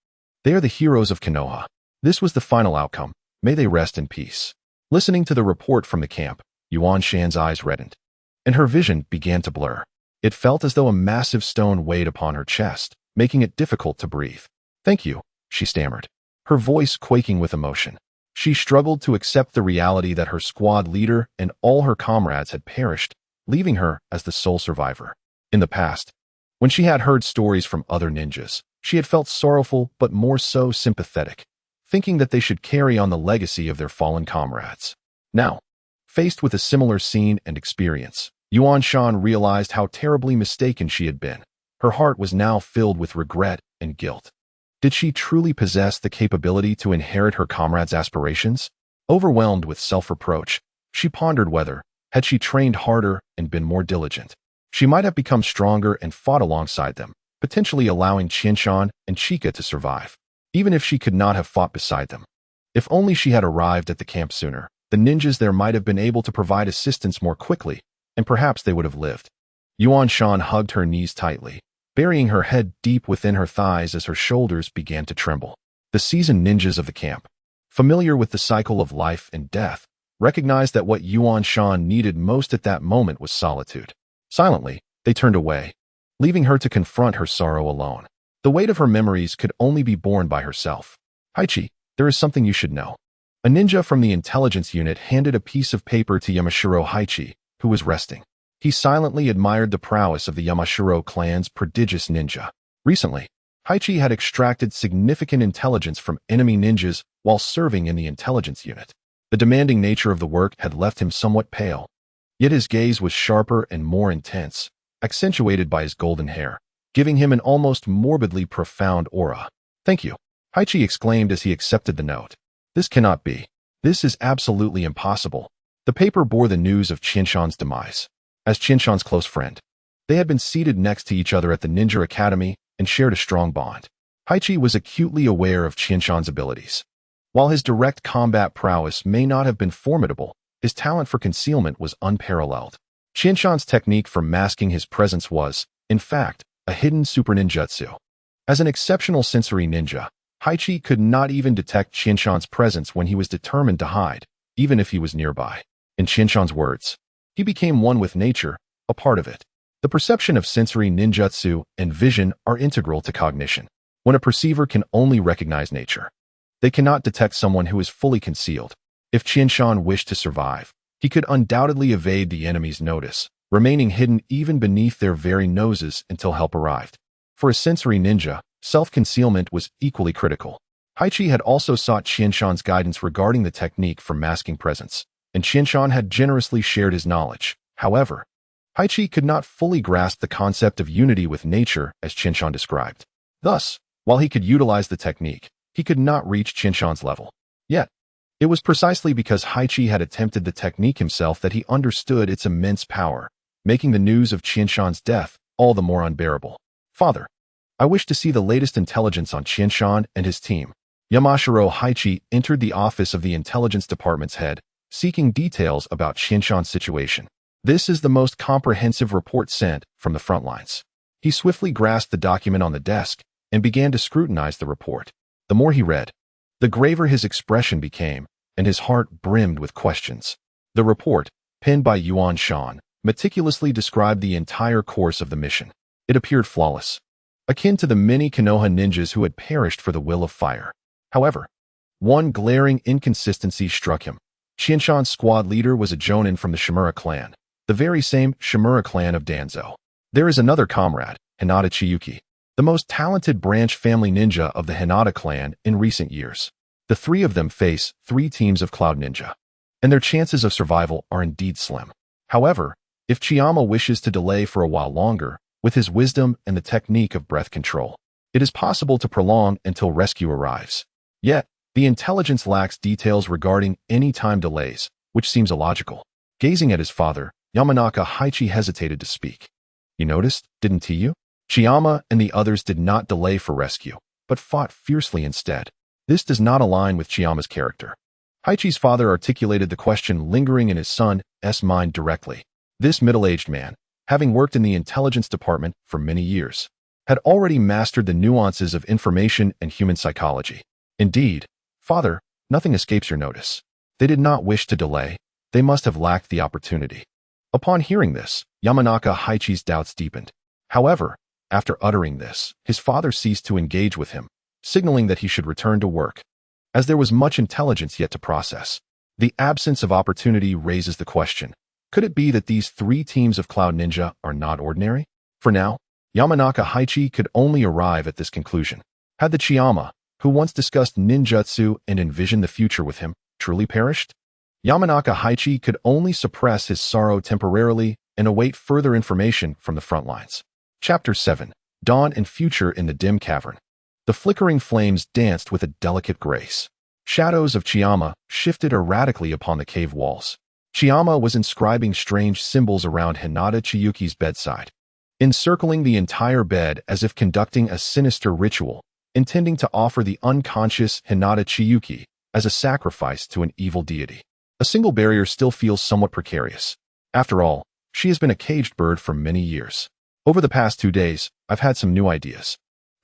Speaker 1: "They are the heroes of Konoha. This was the final outcome. May they rest in peace." Listening to the report from the camp, Yuan Shan's eyes reddened, and her vision began to blur. It felt as though a massive stone weighed upon her chest, making it difficult to breathe. "Thank you," she stammered, her voice quaking with emotion. She struggled to accept the reality that her squad leader and all her comrades had perished, leaving her as the sole survivor. In the past, when she had heard stories from other ninjas, she had felt sorrowful but more so sympathetic, thinking that they should carry on the legacy of their fallen comrades. Now, faced with a similar scene and experience, Yuan Shan realized how terribly mistaken she had been. Her heart was now filled with regret and guilt. Did she truly possess the capability to inherit her comrades' aspirations? Overwhelmed with self-reproach, she pondered whether, had she trained harder and been more diligent, she might have become stronger and fought alongside them, potentially allowing Qianshan and Chika to survive, even if she could not have fought beside them. If only she had arrived at the camp sooner, the ninjas there might have been able to provide assistance more quickly, and perhaps they would have lived. Yuan Shan hugged her knees tightly, burying her head deep within her thighs as her shoulders began to tremble. The seasoned ninjas of the camp, familiar with the cycle of life and death, recognized that what Yuan Shan needed most at that moment was solitude. Silently, they turned away, leaving her to confront her sorrow alone. The weight of her memories could only be borne by herself. "Haichi, there is something you should know." A ninja from the intelligence unit handed a piece of paper to Yamashiro Haichi, who was resting. He silently admired the prowess of the Yamashiro clan's prodigious ninja. Recently, Haichi had extracted significant intelligence from enemy ninjas while serving in the intelligence unit. The demanding nature of the work had left him somewhat pale, yet his gaze was sharper and more intense, accentuated by his golden hair, giving him an almost morbidly profound aura. "Thank you," Haichi exclaimed as he accepted the note. "This cannot be. This is absolutely impossible." The paper bore the news of Qianshan's demise. As Qianshan's close friend, they had been seated next to each other at the Ninja Academy and shared a strong bond. Haichi was acutely aware of Qianshan's abilities. While his direct combat prowess may not have been formidable, his talent for concealment was unparalleled. Qianshan's technique for masking his presence was, in fact, a hidden super ninjutsu. As an exceptional sensory ninja, Haichi could not even detect Qianshan's presence when he was determined to hide, even if he was nearby. In Qianshan's words, he became one with nature, a part of it. The perception of sensory ninjutsu and vision are integral to cognition. When a perceiver can only recognize nature, they cannot detect someone who is fully concealed. If Qianshan wished to survive, he could undoubtedly evade the enemy's notice, remaining hidden even beneath their very noses until help arrived. For a sensory ninja, self-concealment was equally critical. Haichi had also sought Qianshan's guidance regarding the technique for masking presence, and Qianshan had generously shared his knowledge. However, Haichi could not fully grasp the concept of unity with nature as Qianshan described. Thus, while he could utilize the technique, he could not reach Qianshan's level. Yet, it was precisely because Haichi had attempted the technique himself that he understood its immense power, making the news of Qianshan's death all the more unbearable. "Father," I wish to see the latest intelligence on Qianshan and his team. Yamashiro Haichi entered the office of the intelligence department's head, seeking details about Qianshan's situation. This is the most comprehensive report sent from the front lines. He swiftly grasped the document on the desk and began to scrutinize the report. The more he read, the graver his expression became, and his heart brimmed with questions. The report, penned by Yuan Shan, meticulously described the entire course of the mission. It appeared flawless, akin to the many Konoha ninjas who had perished for the will of fire. However, one glaring inconsistency struck him. Qianshan's squad leader was a jonin from the Shimura clan, the very same Shimura clan of Danzo. There is another comrade, Hinata Chiyuki, the most talented branch family ninja of the Hinata clan in recent years. The three of them face 3 teams of Cloud Ninja, and their chances of survival are indeed slim. However, if Chiyama wishes to delay for a while longer, with his wisdom and the technique of breath control, it is possible to prolong until rescue arrives. Yet, the intelligence lacks details regarding any time delays, which seems illogical. Gazing at his father, Yamanaka Haichi hesitated to speak. You noticed, didn't you? Chiyama and the others did not delay for rescue, but fought fiercely instead. This does not align with Chiyama's character. Haichi's father articulated the question lingering in his son's mind directly. This middle-aged man, having worked in the intelligence department for many years, had already mastered the nuances of information and human psychology. Indeed, father, nothing escapes your notice. They did not wish to delay. They must have lacked the opportunity. Upon hearing this, Yamanaka Haichi's doubts deepened. However, after uttering this, his father ceased to engage with him, signaling that he should return to work. As there was much intelligence yet to process, the absence of opportunity raises the question, could it be that these 3 teams of Cloud Ninja are not ordinary? For now, Yamanaka Haichi could only arrive at this conclusion. Had the Chiyama, who once discussed ninjutsu and envisioned the future with him, truly perished? Yamanaka Haichi could only suppress his sorrow temporarily and await further information from the front lines. Chapter 7. Dawn and Future in the Dim Cavern. The flickering flames danced with a delicate grace. Shadows of Chiyama shifted erratically upon the cave walls. Chiyama was inscribing strange symbols around Hinata Chiyuki's bedside, encircling the entire bed as if conducting a sinister ritual, intending to offer the unconscious Hinata Chiyuki as a sacrifice to an evil deity. A single barrier still feels somewhat precarious. After all, she has been a caged bird for many years. Over the past 2 days, I've had some new ideas.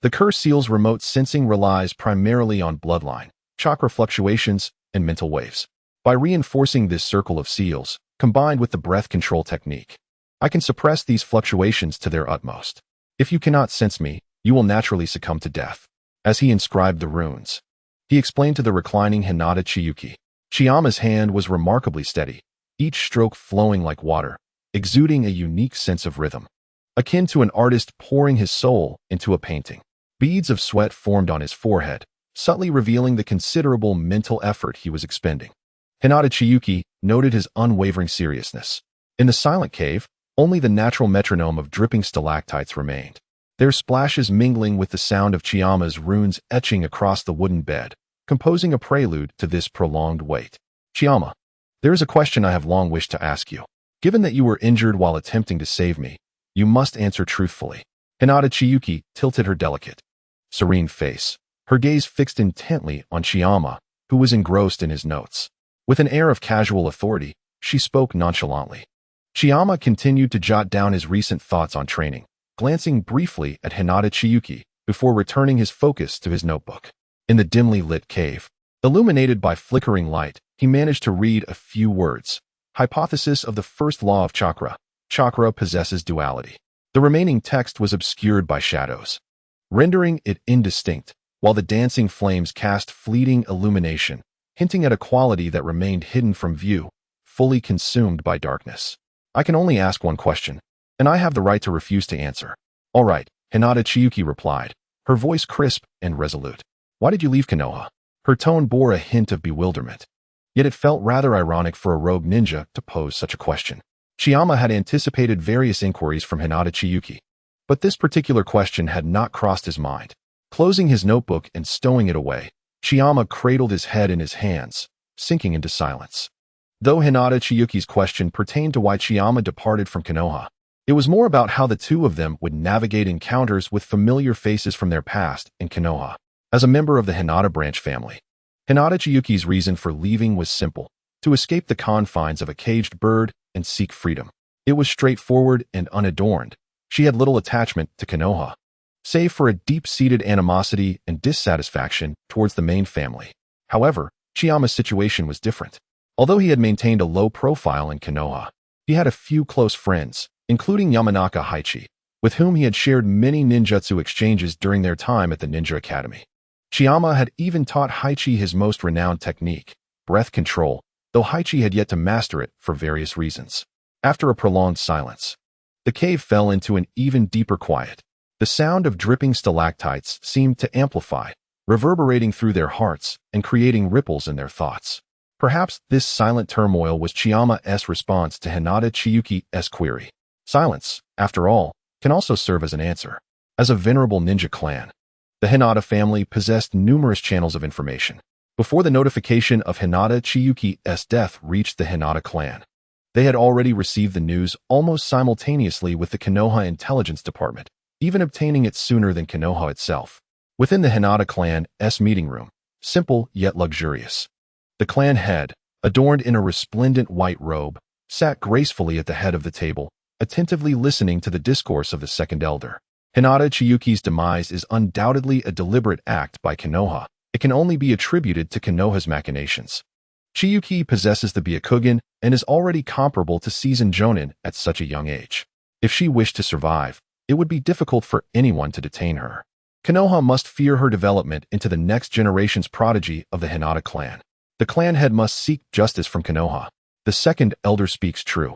Speaker 1: The curse seal's remote sensing relies primarily on bloodline, chakra fluctuations, and mental waves. By reinforcing this circle of seals, combined with the breath control technique, I can suppress these fluctuations to their utmost. If you cannot sense me, you will naturally succumb to death. As he inscribed the runes, he explained to the reclining Hinata Chiyuki. Chiyama's hand was remarkably steady, each stroke flowing like water, exuding a unique sense of rhythm, akin to an artist pouring his soul into a painting. Beads of sweat formed on his forehead, subtly revealing the considerable mental effort he was expending. Hinata Chiyuki noted his unwavering seriousness. In the silent cave, only the natural metronome of dripping stalactites remained, their splashes mingling with the sound of Chiyama's runes etching across the wooden bed, composing a prelude to this prolonged wait. Chiyama, there is a question I have long wished to ask you. Given that you were injured while attempting to save me, you must answer truthfully. Hinata Chiyuki tilted her delicate, serene face, her gaze fixed intently on Chiyama, who was engrossed in his notes. With an air of casual authority, she spoke nonchalantly. Chiyama continued to jot down his recent thoughts on training, glancing briefly at Hinata Chiyuki before returning his focus to his notebook. In the dimly lit cave, illuminated by flickering light, he managed to read a few words. Hypothesis of the first law of chakra. Chakra possesses duality. The remaining text was obscured by shadows, rendering it indistinct, while the dancing flames cast fleeting illumination, hinting at a quality that remained hidden from view, fully consumed by darkness. I can only ask one question, and I have the right to refuse to answer. All right, Hinata Chiyuki replied, her voice crisp and resolute. Why did you leave Konoha? Her tone bore a hint of bewilderment. Yet it felt rather ironic for a rogue ninja to pose such a question. Chiyama had anticipated various inquiries from Hinata Chiyuki, but this particular question had not crossed his mind. Closing his notebook and stowing it away, Chiyama cradled his head in his hands, sinking into silence. Though Hinata Chiyuki's question pertained to why Chiyama departed from Konoha, It was more about how the two of them would navigate encounters with familiar faces from their past in Konoha. As a member of the Hinata branch family, Hinata Chiyuki's reason for leaving was simple: to escape the confines of a caged bird and seek freedom. It was straightforward and unadorned. She had little attachment to Konoha, save for a deep-seated animosity and dissatisfaction towards the main family. However, Chiyama's situation was different. Although he had maintained a low profile in Konoha, he had a few close friends, including Yamanaka Haichi, with whom he had shared many ninjutsu exchanges during their time at the Ninja Academy. Chiyama had even taught Haichi his most renowned technique, breath control, though Haichi had yet to master it for various reasons. After a prolonged silence, the cave fell into an even deeper quiet. The sound of dripping stalactites seemed to amplify, reverberating through their hearts and creating ripples in their thoughts. Perhaps this silent turmoil was Chiyama's response to Hinata Chiyuki's query. Silence, after all, can also serve as an answer. As a venerable ninja clan, the Hinata family possessed numerous channels of information. Before the notification of Hinata Chiyuki's death reached the Hinata clan, they had already received the news almost simultaneously with the Konoha Intelligence Department, even obtaining it sooner than Konoha itself. Within the Hinata clan's meeting room, simple yet luxurious, the clan head, adorned in a resplendent white robe, sat gracefully at the head of the table, attentively listening to the discourse of the second elder. Hinata Chiyuki's demise is undoubtedly a deliberate act by Konoha. It can only be attributed to Konoha's machinations. Chiyuki possesses the Byakugan and is already comparable to seasoned jonin at such a young age. If she wished to survive, it would be difficult for anyone to detain her. Konoha must fear her development into the next generation's prodigy of the Hinata clan. The clan head must seek justice from Konoha. The second elder speaks true.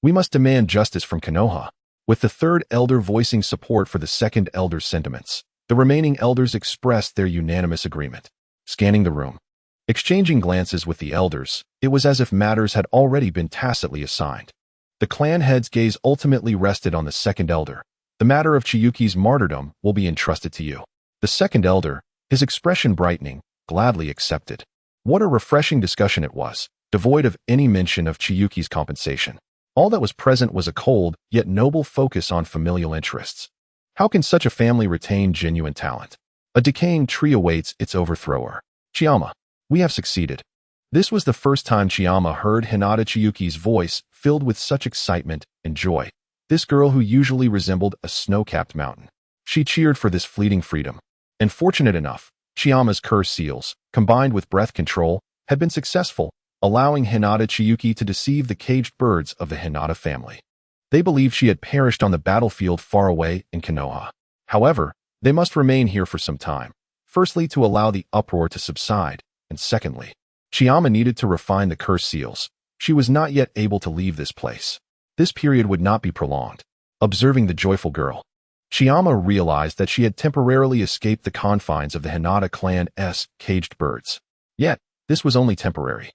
Speaker 1: We must demand justice from Konoha. With the third elder voicing support for the second elder's sentiments, the remaining elders expressed their unanimous agreement. Scanning the room, exchanging glances with the elders, it was as if matters had already been tacitly assigned. The clan head's gaze ultimately rested on the second elder. The matter of Chiyuki's martyrdom will be entrusted to you. The second elder, his expression brightening, gladly accepted. What a refreshing discussion it was, devoid of any mention of Chiyuki's compensation. All that was present was a cold, yet noble focus on familial interests. How can such a family retain genuine talent? A decaying tree awaits its overthrower. Chiyama, we have succeeded. This was the first time Chiyama heard Hinata Chiyuki's voice filled with such excitement and joy. This girl who usually resembled a snow-capped mountain. She cheered for this fleeting freedom. And fortunate enough, Chiyama's curse seals, combined with breath control, had been successful, allowing Hinata Chiyuki to deceive the caged birds of the Hinata family. They believed she had perished on the battlefield far away in Konoha. However, they must remain here for some time, firstly to allow the uproar to subside, and secondly, Chiyama needed to refine the curse seals. She was not yet able to leave this place. This period would not be prolonged. Observing the joyful girl, Chiyama realized that she had temporarily escaped the confines of the Hinata clan's caged birds. Yet, this was only temporary.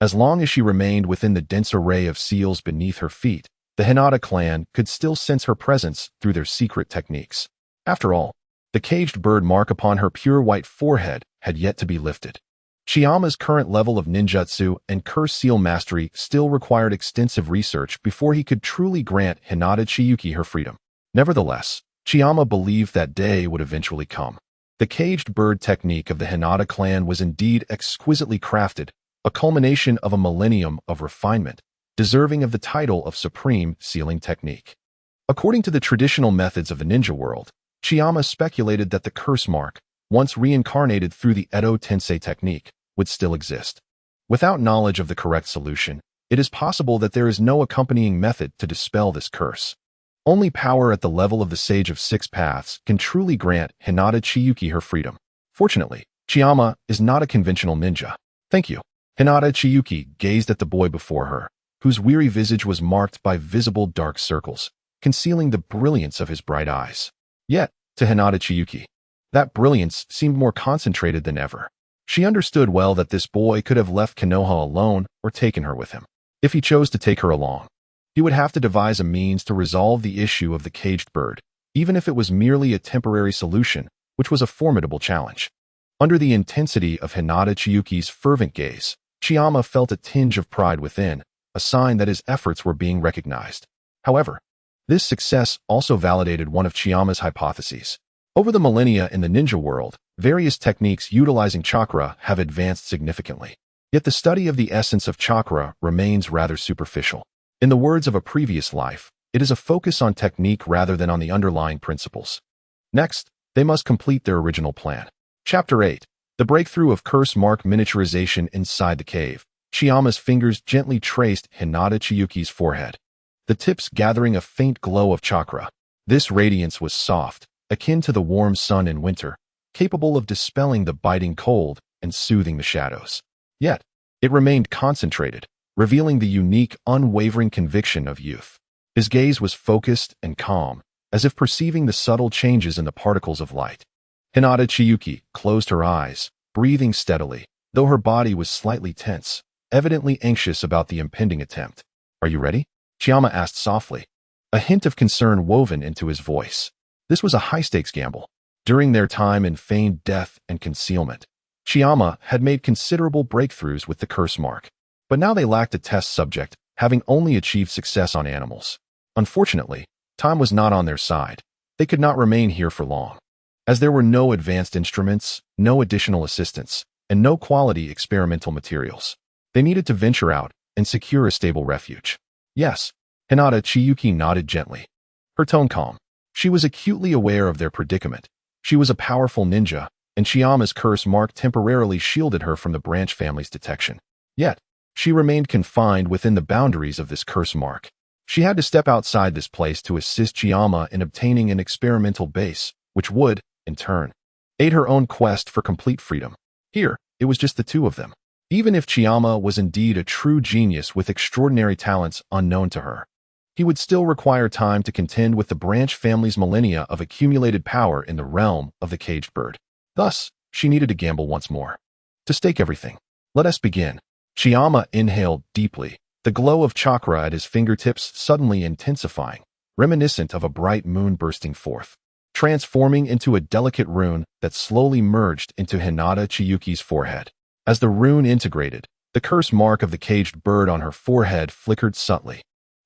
Speaker 1: As long as she remained within the dense array of seals beneath her feet, the Hinata clan could still sense her presence through their secret techniques. After all, the caged bird mark upon her pure white forehead had yet to be lifted. Chiyama's current level of ninjutsu and curse seal mastery still required extensive research before he could truly grant Hinata Chiyuki her freedom. Nevertheless, Chiyama believed that day would eventually come. The caged bird technique of the Hinata clan was indeed exquisitely crafted, a culmination of a millennium of refinement, deserving of the title of supreme sealing technique. According to the traditional methods of the ninja world, Chiyama speculated that the curse mark, once reincarnated through the Edo Tensei technique, would still exist. Without knowledge of the correct solution, it is possible that there is no accompanying method to dispel this curse. Only power at the level of the Sage of Six Paths can truly grant Hinata Chiyuki her freedom. Fortunately, Chiyama is not a conventional ninja. Thank you. Hinata Chiyuki gazed at the boy before her, whose weary visage was marked by visible dark circles, concealing the brilliance of his bright eyes. Yet, to Hinata Chiyuki, that brilliance seemed more concentrated than ever. She understood well that this boy could have left Konoha alone or taken her with him. If he chose to take her along, he would have to devise a means to resolve the issue of the caged bird, even if it was merely a temporary solution, which was a formidable challenge. Under the intensity of Hinata Chiyuki's fervent gaze, Chiyama felt a tinge of pride within, a sign that his efforts were being recognized. However, This success also validated one of Chiyama's hypotheses. Over the millennia in the ninja world, various techniques utilizing chakra have advanced significantly. Yet the study of the essence of chakra remains rather superficial. In the words of a previous life, it is a focus on technique rather than on the underlying principles. Next, they must complete their original plan. Chapter 8. The breakthrough of curse mark miniaturization inside the cave. Chiyama's fingers gently traced Hinata Chiyuki's forehead, the tips gathering a faint glow of chakra. This radiance was soft, akin to the warm sun in winter, capable of dispelling the biting cold and soothing the shadows. Yet, it remained concentrated, revealing the unique, unwavering conviction of youth. His gaze was focused and calm, as if perceiving the subtle changes in the particles of light. Hinata Chiyuki closed her eyes, breathing steadily, though her body was slightly tense, evidently anxious about the impending attempt. "Are you ready?" Chiyama asked softly, a hint of concern woven into his voice. This was a high-stakes gamble. During their time in feigned death and concealment, Chiyama had made considerable breakthroughs with the curse mark, but now they lacked a test subject, having only achieved success on animals. Unfortunately, time was not on their side. They could not remain here for long. As there were no advanced instruments, no additional assistance, and no quality experimental materials, they needed to venture out and secure a stable refuge. "Yes," Hinata Chiyuki nodded gently, her tone calm. She was acutely aware of their predicament. She was a powerful ninja, and Chiyama's curse mark temporarily shielded her from the branch family's detection. Yet, she remained confined within the boundaries of this curse mark. She had to step outside this place to assist Chiyama in obtaining an experimental base, which would, in turn, aid her own quest for complete freedom. Here, it was just the two of them. Even if Chiyama was indeed a true genius with extraordinary talents unknown to her, he would still require time to contend with the branch family's millennia of accumulated power in the realm of the caged bird. Thus, she needed to gamble once more. To stake everything. "Let us begin." Chiyama inhaled deeply, the glow of chakra at his fingertips suddenly intensifying, reminiscent of a bright moon bursting forth, transforming into a delicate rune that slowly merged into Hinata Chiyuki's forehead. As the rune integrated, the curse mark of the caged bird on her forehead flickered subtly,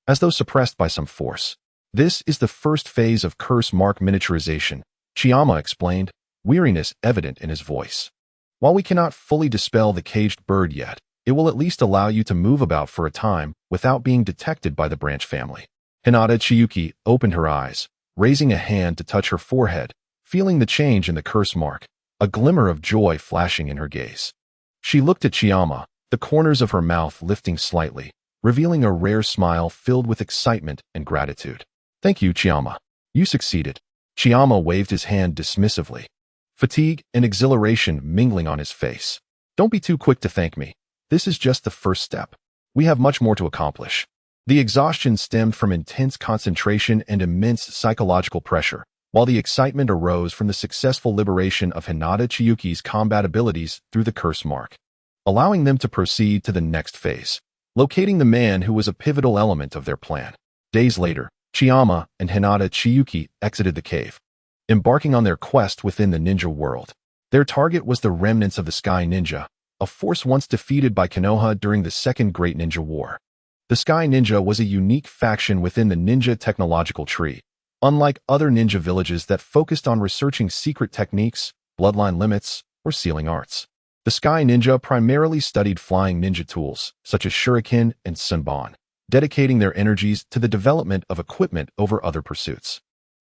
Speaker 1: as though suppressed by some force. "This is the first phase of curse mark miniaturization," Chiyama explained, weariness evident in his voice. "While we cannot fully dispel the caged bird yet, it will at least allow you to move about for a time without being detected by the branch family." Hinata Chiyuki opened her eyes, raising a hand to touch her forehead, feeling the change in the curse mark, a glimmer of joy flashing in her gaze. She looked at Chiyama, the corners of her mouth lifting slightly, revealing a rare smile filled with excitement and gratitude. "Thank you, Chiyama. You succeeded." Chiyama waved his hand dismissively, fatigue and exhilaration mingling on his face. "Don't be too quick to thank me. This is just the first step. We have much more to accomplish." The exhaustion stemmed from intense concentration and immense psychological pressure, while the excitement arose from the successful liberation of Hinata Chiyuki's combat abilities through the curse mark, allowing them to proceed to the next phase, locating the man who was a pivotal element of their plan. Days later, Chiyama and Hinata Chiyuki exited the cave, embarking on their quest within the ninja world. Their target was the remnants of the Sky Ninja, a force once defeated by Konoha during the Second Great Ninja War. The Sky Ninja was a unique faction within the ninja technological tree, unlike other ninja villages that focused on researching secret techniques, bloodline limits, or sealing arts. The Sky Ninja primarily studied flying ninja tools, such as shuriken and sunban, dedicating their energies to the development of equipment over other pursuits.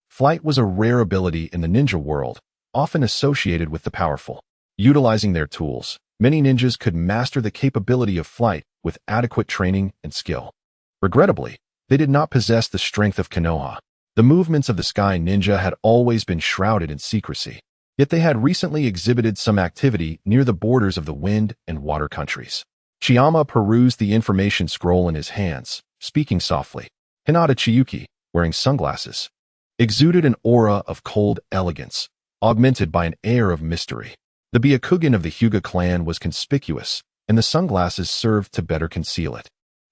Speaker 1: Flight was a rare ability in the ninja world, often associated with the powerful. Utilizing their tools, many ninjas could master the capability of flight with adequate training and skill. Regrettably, they did not possess the strength of Konoha. The movements of the Sky Ninja had always been shrouded in secrecy, yet they had recently exhibited some activity near the borders of the wind and water countries. Chiyama perused the information scroll in his hands, speaking softly. Hinata Chiyuki, wearing sunglasses, exuded an aura of cold elegance, augmented by an air of mystery. The Byakugan of the Hyuga clan was conspicuous, and the sunglasses served to better conceal it.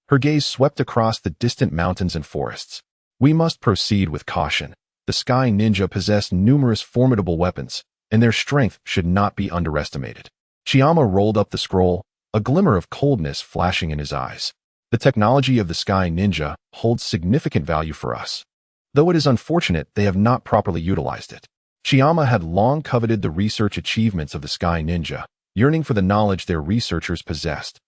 Speaker 1: Her gaze swept across the distant mountains and forests. "We must proceed with caution. The Sky Ninja possess numerous formidable weapons, and their strength should not be underestimated." Chiyama rolled up the scroll, a glimmer of coldness flashing in his eyes. "The technology of the Sky Ninja holds significant value for us. though it is unfortunate they have not properly utilized it. Chiyama had long coveted the research achievements of the Sky Ninja, yearning for the knowledge their researchers possessed,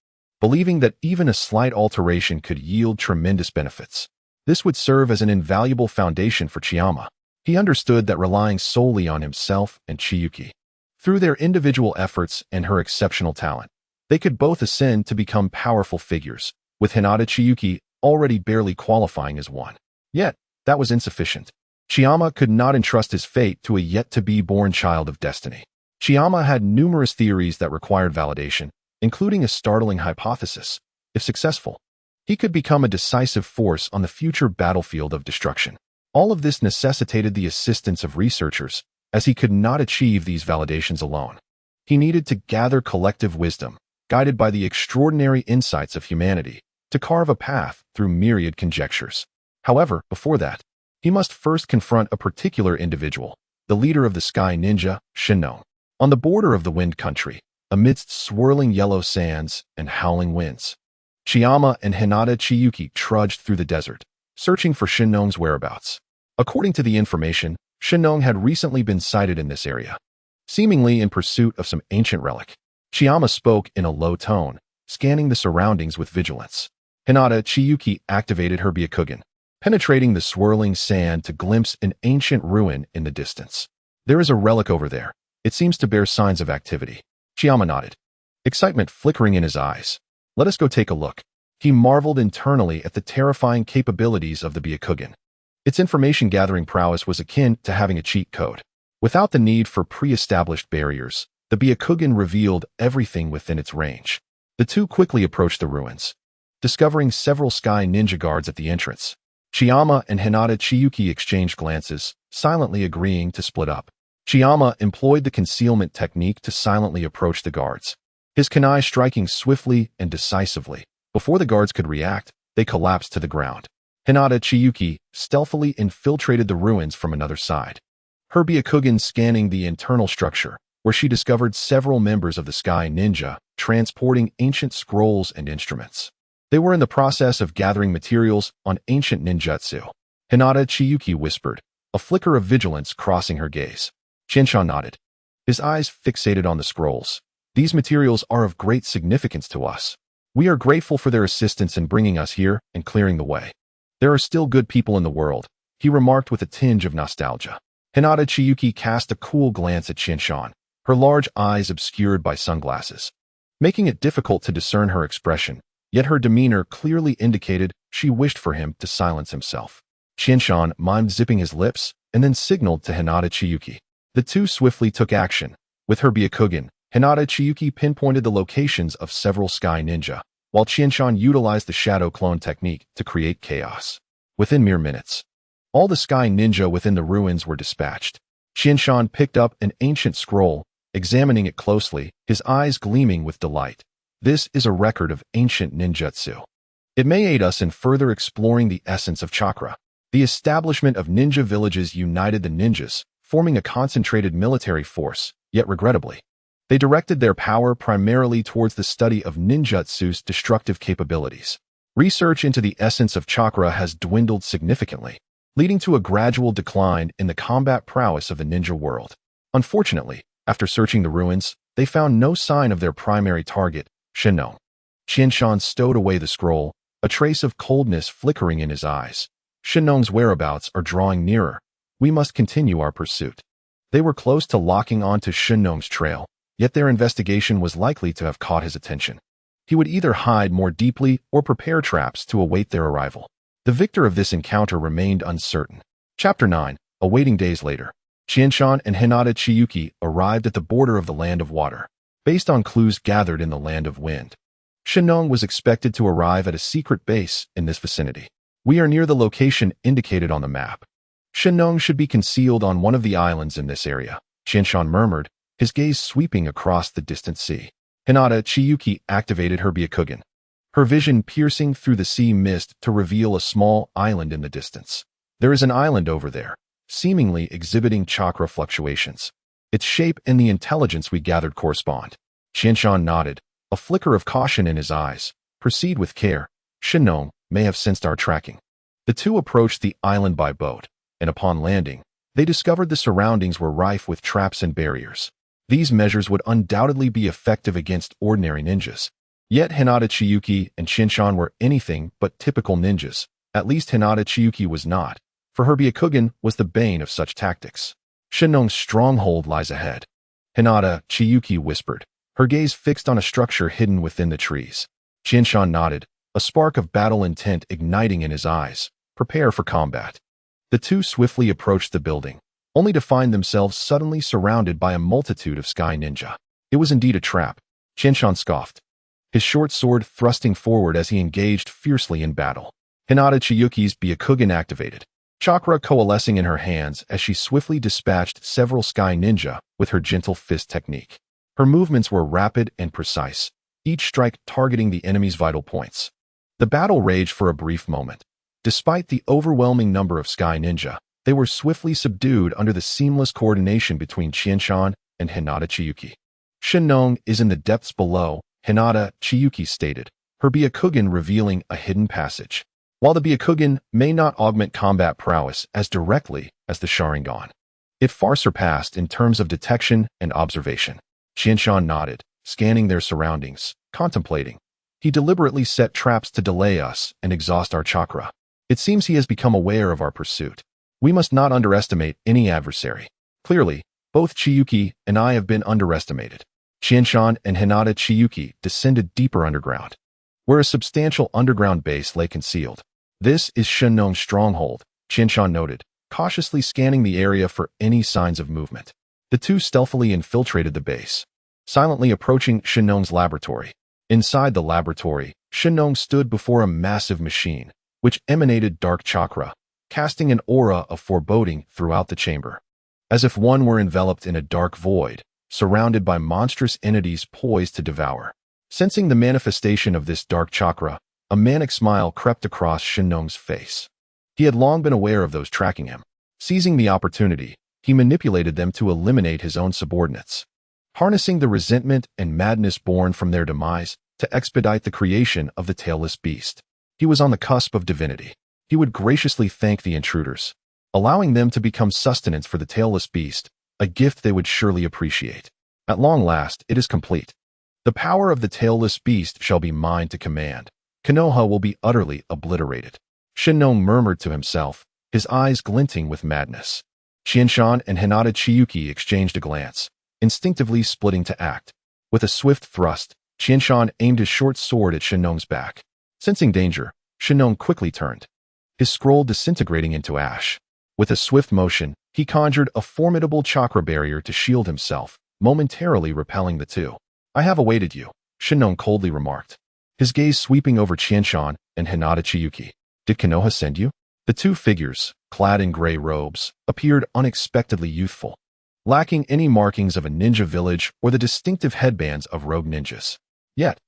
Speaker 1: believing that even a slight alteration could yield tremendous benefits. This would serve as an invaluable foundation for Chiyama. He understood that relying solely on himself and Chiyuki, through their individual efforts and her exceptional talent, they could both ascend to become powerful figures, with Hinata Chiyuki already barely qualifying as one. Yet, that was insufficient. Chiyama could not entrust his fate to a yet-to-be-born child of destiny. Chiyama had numerous theories that required validation, including a startling hypothesis. If successful, he could become a decisive force on the future battlefield of destruction. All of this necessitated the assistance of researchers, as he could not achieve these validations alone. He needed to gather collective wisdom, guided by the extraordinary insights of humanity, to carve a path through myriad conjectures. However, before that, he must first confront a particular individual, the leader of the Sky Ninja, Shinnong. On the border of the Wind Country, amidst swirling yellow sands and howling winds, Chiyama and Hinata Chiyuki trudged through the desert, searching for Shinnong's whereabouts. According to the information, Shinnong had recently been sighted in this area, seemingly in pursuit of some ancient relic. Chiyama spoke in a low tone, scanning the surroundings with vigilance. Hinata Chiyuki activated her Byakugan, penetrating the swirling sand to glimpse an ancient ruin in the distance. There is a relic over there. It seems to bear signs of activity. Chiyama nodded, excitement flickering in his eyes. Let us go take a look. He marveled internally at the terrifying capabilities of the Byakugan. Its information-gathering prowess was akin to having a cheat code. Without the need for pre-established barriers, the Byakugan revealed everything within its range. The two quickly approached the ruins, discovering several Sky Ninja guards at the entrance. Chiyama and Hinata Chiyuki exchanged glances, silently agreeing to split up. Chiyama employed the concealment technique to silently approach the guards, his kunai striking swiftly and decisively. Before the guards could react, they collapsed to the ground. Hinata Chiyuki stealthily infiltrated the ruins from another side, her Byakugan scanning the internal structure, where she discovered several members of the Sky Ninja transporting ancient scrolls and instruments. They were in the process of gathering materials on ancient ninjutsu. Hinata Chiyuki whispered, a flicker of vigilance crossing her gaze. Shinshan nodded, his eyes fixated on the scrolls. These materials are of great significance to us. We are grateful for their assistance in bringing us here and clearing the way. There are still good people in the world, he remarked with a tinge of nostalgia. Hinata Chiyuki cast a cool glance at Shinshan, her large eyes obscured by sunglasses, making it difficult to discern her expression, yet her demeanor clearly indicated she wished for him to silence himself. Shinshan mimed zipping his lips and then signaled to Hinata Chiyuki. The two swiftly took action. With her Byakugan, Hinata Chiyuki pinpointed the locations of several Sky Ninja, while Shinshan utilized the shadow clone technique to create chaos. Within mere minutes, all the Sky Ninja within the ruins were dispatched. Shinshan picked up an ancient scroll, examining it closely, his eyes gleaming with delight. This is a record of ancient ninjutsu. It may aid us in further exploring the essence of chakra. The establishment of ninja villages united the ninjas, forming a concentrated military force, yet regrettably, they directed their power primarily towards the study of ninjutsu's destructive capabilities. Research into the essence of chakra has dwindled significantly, leading to a gradual decline in the combat prowess of the ninja world. Unfortunately, after searching the ruins, they found no sign of their primary target, Shinnong. Shinshan stowed away the scroll, a trace of coldness flickering in his eyes. Shinnong's whereabouts are drawing nearer. We must continue our pursuit. They were close to locking onto Shinnong's trail, yet their investigation was likely to have caught his attention. He would either hide more deeply or prepare traps to await their arrival. The victor of this encounter remained uncertain. Chapter 9. Awaiting days later, Shinshan and Hinata Chiyuki arrived at the border of the Land of Water, based on clues gathered in the Land of Wind. Shinnong was expected to arrive at a secret base in this vicinity. We are near the location indicated on the map. Shinnong should be concealed on one of the islands in this area, Shinshan murmured, his gaze sweeping across the distant sea. Hinata Chiyuki activated her Byakugan, her vision piercing through the sea mist to reveal a small island in the distance. There is an island over there, seemingly exhibiting chakra fluctuations. Its shape and the intelligence we gathered correspond. Shinshan nodded, a flicker of caution in his eyes. Proceed with care. Shinnong may have sensed our tracking. The two approached the island by boat, and upon landing, they discovered the surroundings were rife with traps and barriers. These measures would undoubtedly be effective against ordinary ninjas. Yet Hinata Chiyuki and Shinshan were anything but typical ninjas. At least Hinata Chiyuki was not, for her Byakugan was the bane of such tactics. Shinnong's stronghold lies ahead, Hinata Chiyuki whispered, her gaze fixed on a structure hidden within the trees. Shinshan nodded, a spark of battle intent igniting in his eyes. Prepare for combat. The two swiftly approached the building, only to find themselves suddenly surrounded by a multitude of sky ninja. It was indeed a trap. Shinshan scoffed, his short sword thrusting forward as he engaged fiercely in battle. Hinata Chiyuki's Byakugan activated, chakra coalescing in her hands as she swiftly dispatched several sky ninja with her gentle fist technique. Her movements were rapid and precise, each strike targeting the enemy's vital points. The battle raged for a brief moment. Despite the overwhelming number of sky ninja, they were swiftly subdued under the seamless coordination between Shinshan and Hinata Chiyuki. Shinnong is in the depths below, Hinata Chiyuki stated, her Byakugan revealing a hidden passage. While the Byakugan may not augment combat prowess as directly as the Sharingan, it far surpassed in terms of detection and observation. Shinshan nodded, scanning their surroundings, contemplating. He deliberately set traps to delay us and exhaust our chakra. It seems he has become aware of our pursuit. We must not underestimate any adversary. Clearly, both Chiyuki and I have been underestimated. Shinshan and Hinata Chiyuki descended deeper underground, where a substantial underground base lay concealed. This is Shinnong's stronghold, Shinshan noted, cautiously scanning the area for any signs of movement. The two stealthily infiltrated the base, silently approaching Shinnong's laboratory. Inside the laboratory, Shinnong stood before a massive machine, which emanated dark chakra, casting an aura of foreboding throughout the chamber. As if one were enveloped in a dark void, surrounded by monstrous entities poised to devour. Sensing the manifestation of this dark chakra, a manic smile crept across Shinnong's face. He had long been aware of those tracking him. Seizing the opportunity, he manipulated them to eliminate his own subordinates, harnessing the resentment and madness born from their demise to expedite the creation of the tailless beast. He was on the cusp of divinity. He would graciously thank the intruders, allowing them to become sustenance for the tailless beast, a gift they would surely appreciate. At long last, it is complete. The power of the tailless beast shall be mine to command. Konoha will be utterly obliterated. Shinnong murmured to himself, his eyes glinting with madness. Shinshan and Hinata Chiyuki exchanged a glance, instinctively splitting to act. With a swift thrust, Shinshan aimed his short sword at Shinnong's back. Sensing danger, Shinnong quickly turned, his scroll disintegrating into ash. With a swift motion, he conjured a formidable chakra barrier to shield himself, momentarily repelling the two. I have awaited you, Shinnong coldly remarked, his gaze sweeping over Shinshan and Hinata Chiyuki. Did Konoha send you? The two figures, clad in gray robes, appeared unexpectedly youthful, lacking any markings of a ninja village or the distinctive headbands of rogue ninjas. Yet,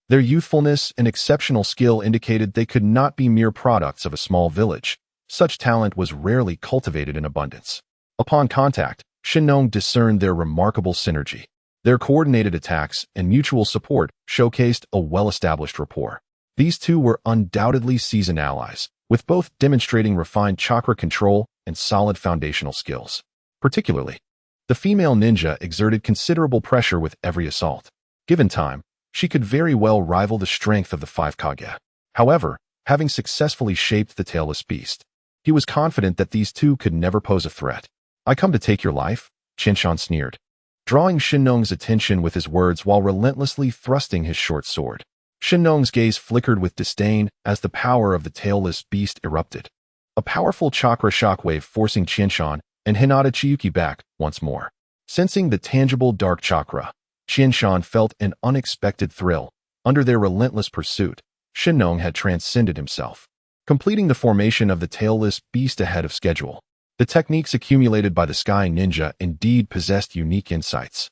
Speaker 1: their youthfulness and exceptional skill indicated they could not be mere products of a small village. Such talent was rarely cultivated in abundance. Upon contact, Shinnong discerned their remarkable synergy. Their coordinated attacks and mutual support showcased a well-established rapport. These two were undoubtedly seasoned allies, with both demonstrating refined chakra control and solid foundational skills. Particularly, the female ninja exerted considerable pressure with every assault. Given time, she could very well rival the strength of the five Kage. However, having successfully shaped the tailless beast, he was confident that these two could never pose a threat. I come to take your life, Shinshan sneered, drawing Shinnong's attention with his words while relentlessly thrusting his short sword. Shinnong's gaze flickered with disdain as the power of the tailless beast erupted, a powerful chakra shockwave forcing Shinshan and Hinata Chiyuki back once more. Sensing the tangible dark chakra, Shinshan felt an unexpected thrill. Under their relentless pursuit, Shinnong had transcended himself, completing the formation of the tailless beast ahead of schedule. The techniques accumulated by the Sky Ninja indeed possessed unique insights,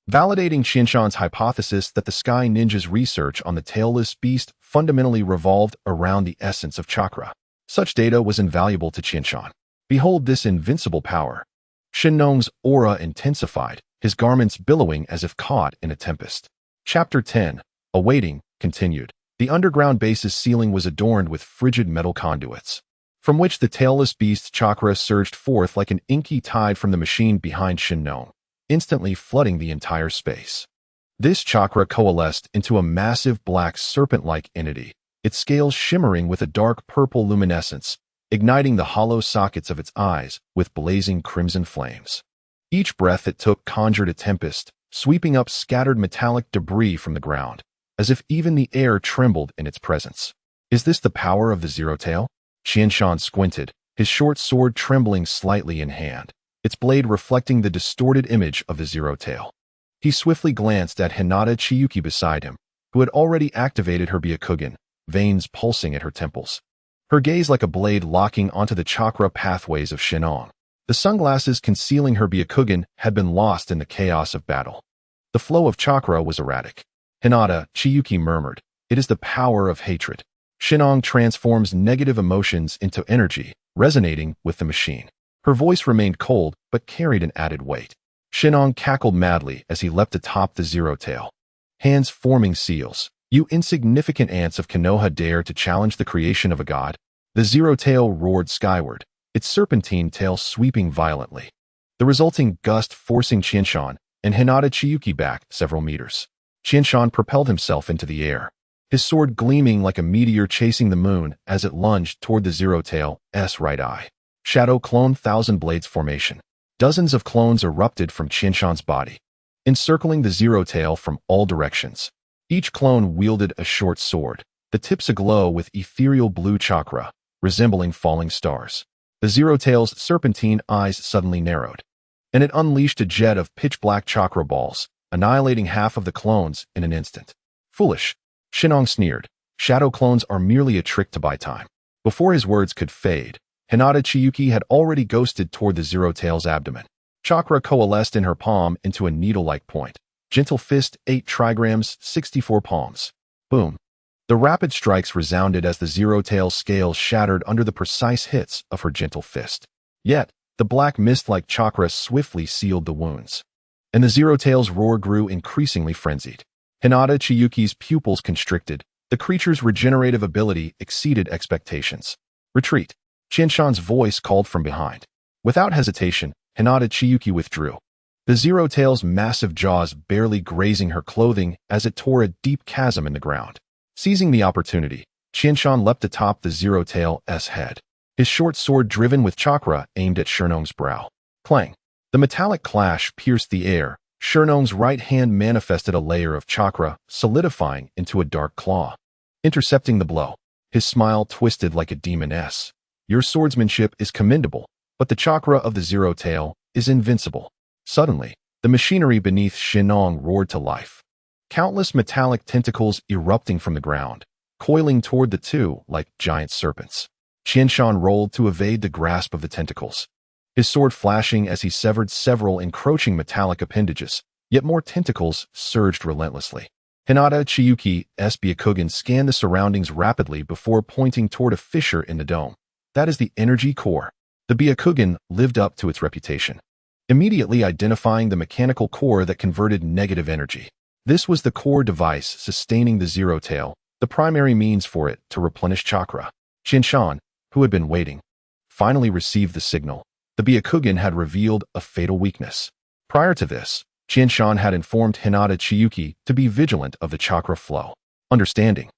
Speaker 1: validating Shinshan's hypothesis that the Sky Ninja's research on the tailless beast fundamentally revolved around the essence of chakra. Such data was invaluable to Shinshan. Behold this invincible power. Shinnong's aura intensified, his garments billowing as if caught in a tempest. Chapter 10, Awaiting, continued. The underground base's ceiling was adorned with frigid metal conduits, from which the tailless beast's chakra surged forth like an inky tide from the machine behind Shinnong, instantly flooding the entire space. This chakra coalesced into a massive black serpent-like entity, its scales shimmering with a dark purple luminescence, igniting the hollow sockets of its eyes with blazing crimson flames. Each breath it took conjured a tempest, sweeping up scattered metallic debris from the ground, as if even the air trembled in its presence. Is this the power of the Zero Tail? Qianshan squinted, his short sword trembling slightly in hand, its blade reflecting the distorted image of the Zero Tail. He swiftly glanced at Hinata Chiyuki beside him, who had already activated her Byakugan, veins pulsing at her temples. Her gaze like a blade locking onto the chakra pathways of Shinnong. The sunglasses concealing her Byakugan had been lost in the chaos of battle. The flow of chakra was erratic. Hinata Chiyuki murmured, "It is the power of hatred." Shinnong transforms negative emotions into energy, resonating with the machine. Her voice remained cold, but carried an added weight. Shinnong cackled madly as he leapt atop the Zero Tail. Hands forming seals. "You insignificant ants of Konoha dare to challenge the creation of a god?" The Zero Tail roared skyward, its serpentine tail sweeping violently. The resulting gust forcing Qianshan and Hinata Chiyuki back several meters. Qianshan propelled himself into the air, his sword gleaming like a meteor chasing the moon as it lunged toward the Zero Tail's right eye. Shadow Clone Thousand Blades formation. Dozens of clones erupted from Qianshan's body, encircling the Zero Tail from all directions. Each clone wielded a short sword, the tips aglow with ethereal blue chakra, resembling falling stars. The Zero Tail's serpentine eyes suddenly narrowed, and it unleashed a jet of pitch-black chakra balls, annihilating half of the clones in an instant. "Foolish," Shinnong sneered. "Shadow clones are merely a trick to buy time." Before his words could fade, Hinata Chiyuki had already ghosted toward the Zero Tail's abdomen. Chakra coalesced in her palm into a needle-like point. Gentle fist, 8 trigrams, 64 palms. Boom. The rapid strikes resounded as the Zero Tail's scales shattered under the precise hits of her gentle fist. Yet, the black mist-like chakra swiftly sealed the wounds, and the Zero Tail's roar grew increasingly frenzied. Hinata Chiyuki's pupils constricted. The creature's regenerative ability exceeded expectations. "Retreat." Qianshan's voice called from behind. Without hesitation, Hinata Chiyuki withdrew, the Zero Tail's massive jaws barely grazing her clothing as it tore a deep chasm in the ground. Seizing the opportunity, Qianshan leapt atop the Zero Tail's head, his short sword driven with chakra aimed at Shinnong's brow. Clang! The metallic clash pierced the air. Shinnong's right hand manifested a layer of chakra, solidifying into a dark claw, intercepting the blow. His smile twisted like a demoness. "Your swordsmanship is commendable, but the chakra of the Zero Tail is invincible." Suddenly, the machinery beneath Shinnong roared to life. Countless metallic tentacles erupting from the ground, coiling toward the two like giant serpents. Qianshan rolled to evade the grasp of the tentacles, his sword flashing as he severed several encroaching metallic appendages, yet more tentacles surged relentlessly. Hinata Chiyuki's Byakugan scanned the surroundings rapidly before pointing toward a fissure in the dome. "That is the energy core." The Byakugan lived up to its reputation, immediately identifying the mechanical core that converted negative energy. This was the core device sustaining the Zero Tail, the primary means for it to replenish chakra. Qianshan, who had been waiting, finally received the signal. The Byakugan had revealed a fatal weakness. Prior to this, Qianshan had informed Hinata Chiyuki to be vigilant of the chakra flow. Understanding,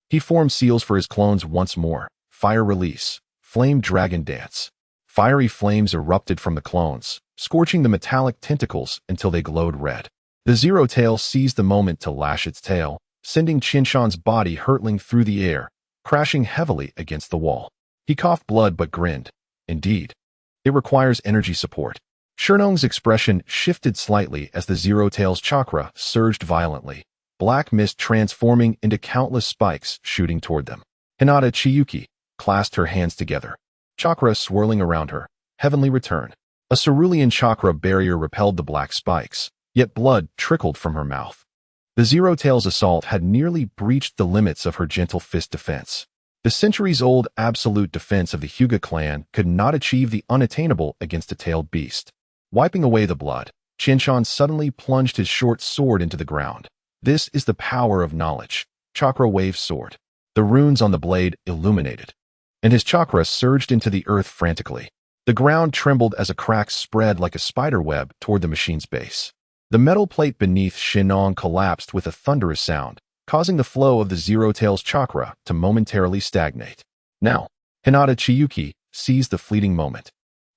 Speaker 1: he formed seals for his clones once more. Fire release, flame dragon dance. Fiery flames erupted from the clones, scorching the metallic tentacles until they glowed red. The Zero Tail seized the moment to lash its tail, sending Qianshan's body hurtling through the air, crashing heavily against the wall. He coughed blood but grinned. Indeed, it requires energy support. Shinnong's expression shifted slightly as the Zero Tail's chakra surged violently, black mist transforming into countless spikes shooting toward them. Hinata Chiyuki clasped her hands together, chakra swirling around her. Heavenly return. A cerulean chakra barrier repelled the black spikes, yet blood trickled from her mouth. The Zero Tail's assault had nearly breached the limits of her gentle fist defense. The centuries-old absolute defense of the Hyuga clan could not achieve the unattainable against a tailed beast. Wiping away the blood, Qianshan suddenly plunged his short sword into the ground. This is the power of knowledge. Chakra Wave Sword. The runes on the blade illuminated, and his chakra surged into the earth frantically. The ground trembled as a crack spread like a spider web toward the machine's base. The metal plate beneath Shinong collapsed with a thunderous sound, causing the flow of the Zero Tail's chakra to momentarily stagnate. Now, Hinata Chiyuki seized the fleeting moment.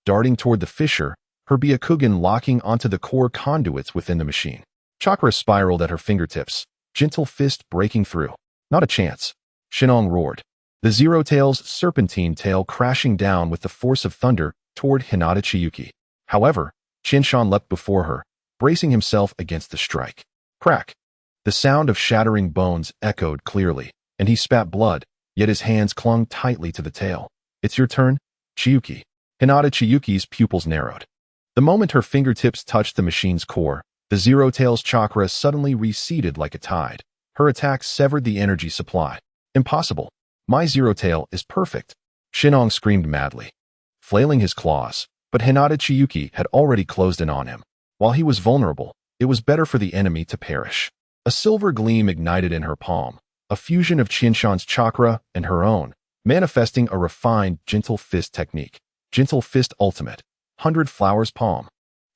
Speaker 1: Darting toward the fissure, her Byakugan locking onto the core conduits within the machine. Chakra spiraled at her fingertips, gentle fist breaking through. Not a chance. Shinong roared. The Zero Tail's serpentine tail crashing down with the force of thunder toward Hinata Chiyuki. However, Qinshan leapt before her, bracing himself against the strike. Crack! The sound of shattering bones echoed clearly, and he spat blood, yet his hands clung tightly to the tail. It's your turn, Chiyuki. Hinata Chiyuki's pupils narrowed. The moment her fingertips touched the machine's core, the Zero Tail's chakra suddenly receded like a tide. Her attack severed the energy supply. Impossible. My Zero Tail is perfect. Shinong screamed madly, flailing his claws, but Hinata Chiyuki had already closed in on him. While he was vulnerable, it was better for the enemy to perish. A silver gleam ignited in her palm, a fusion of Qinshan's chakra and her own, manifesting a refined gentle fist technique. Gentle fist ultimate. 100 flowers palm.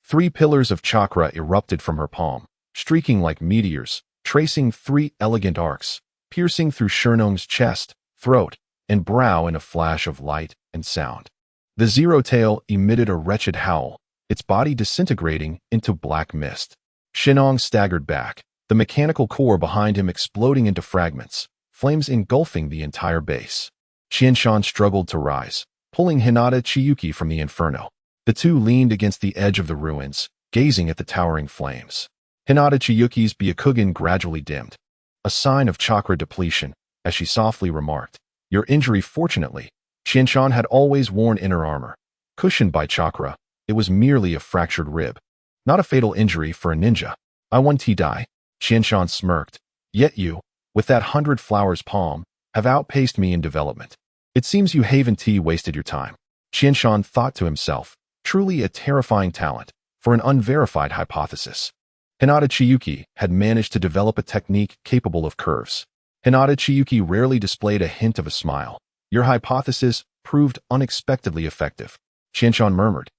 Speaker 1: 3 pillars of chakra erupted from her palm, streaking like meteors, tracing 3 elegant arcs, piercing through Shinong's chest, throat, and brow in a flash of light and sound. The Zero Tail emitted a wretched howl, its body disintegrating into black mist. Shinong staggered back, the mechanical core behind him exploding into fragments, flames engulfing the entire base. Qinshan struggled to rise, pulling Hinata Chiyuki from the inferno. The two leaned against the edge of the ruins, gazing at the towering flames. Hinata Chiyuki's Byakugan gradually dimmed, a sign of chakra depletion, as she softly remarked, "Your injury, fortunately." Qinshan had always worn inner armor. Cushioned by chakra, it was merely a fractured rib. Not a fatal injury for a ninja. I won T-die. Qinshan smirked. Yet you, with that 100 flowers palm, have outpaced me in development. It seems you haven't wasted your time. Qinshan thought to himself, truly a terrifying talent for an unverified hypothesis. Hinata Chiyuki had managed to develop a technique capable of curves. Hinata Chiyuki rarely displayed a hint of a smile. Your hypothesis proved unexpectedly effective. Qinshan murmured.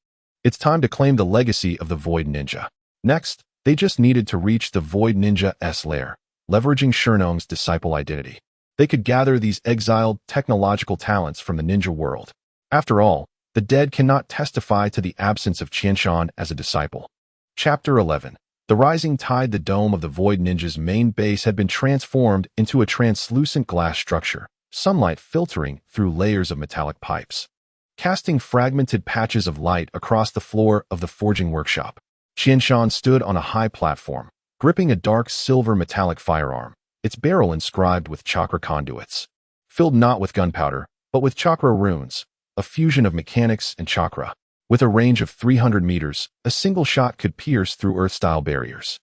Speaker 1: It's time to claim the legacy of the Void Ninja. Next, they just needed to reach the Void Ninja's lair, leveraging Shinong's disciple identity. They could gather these exiled technological talents from the ninja world. After all, the dead cannot testify to the absence of Qinshan as a disciple. Chapter 11. The rising tide. The dome of the Void Ninja's main base had been transformed into a translucent glass structure, sunlight filtering through layers of metallic pipes, casting fragmented patches of light across the floor of the forging workshop. Qinshan stood on a high platform, gripping a dark silver metallic firearm, its barrel inscribed with chakra conduits, filled not with gunpowder, but with chakra runes, a fusion of mechanics and chakra. With a range of 300 meters, a single shot could pierce through Earth-style barriers.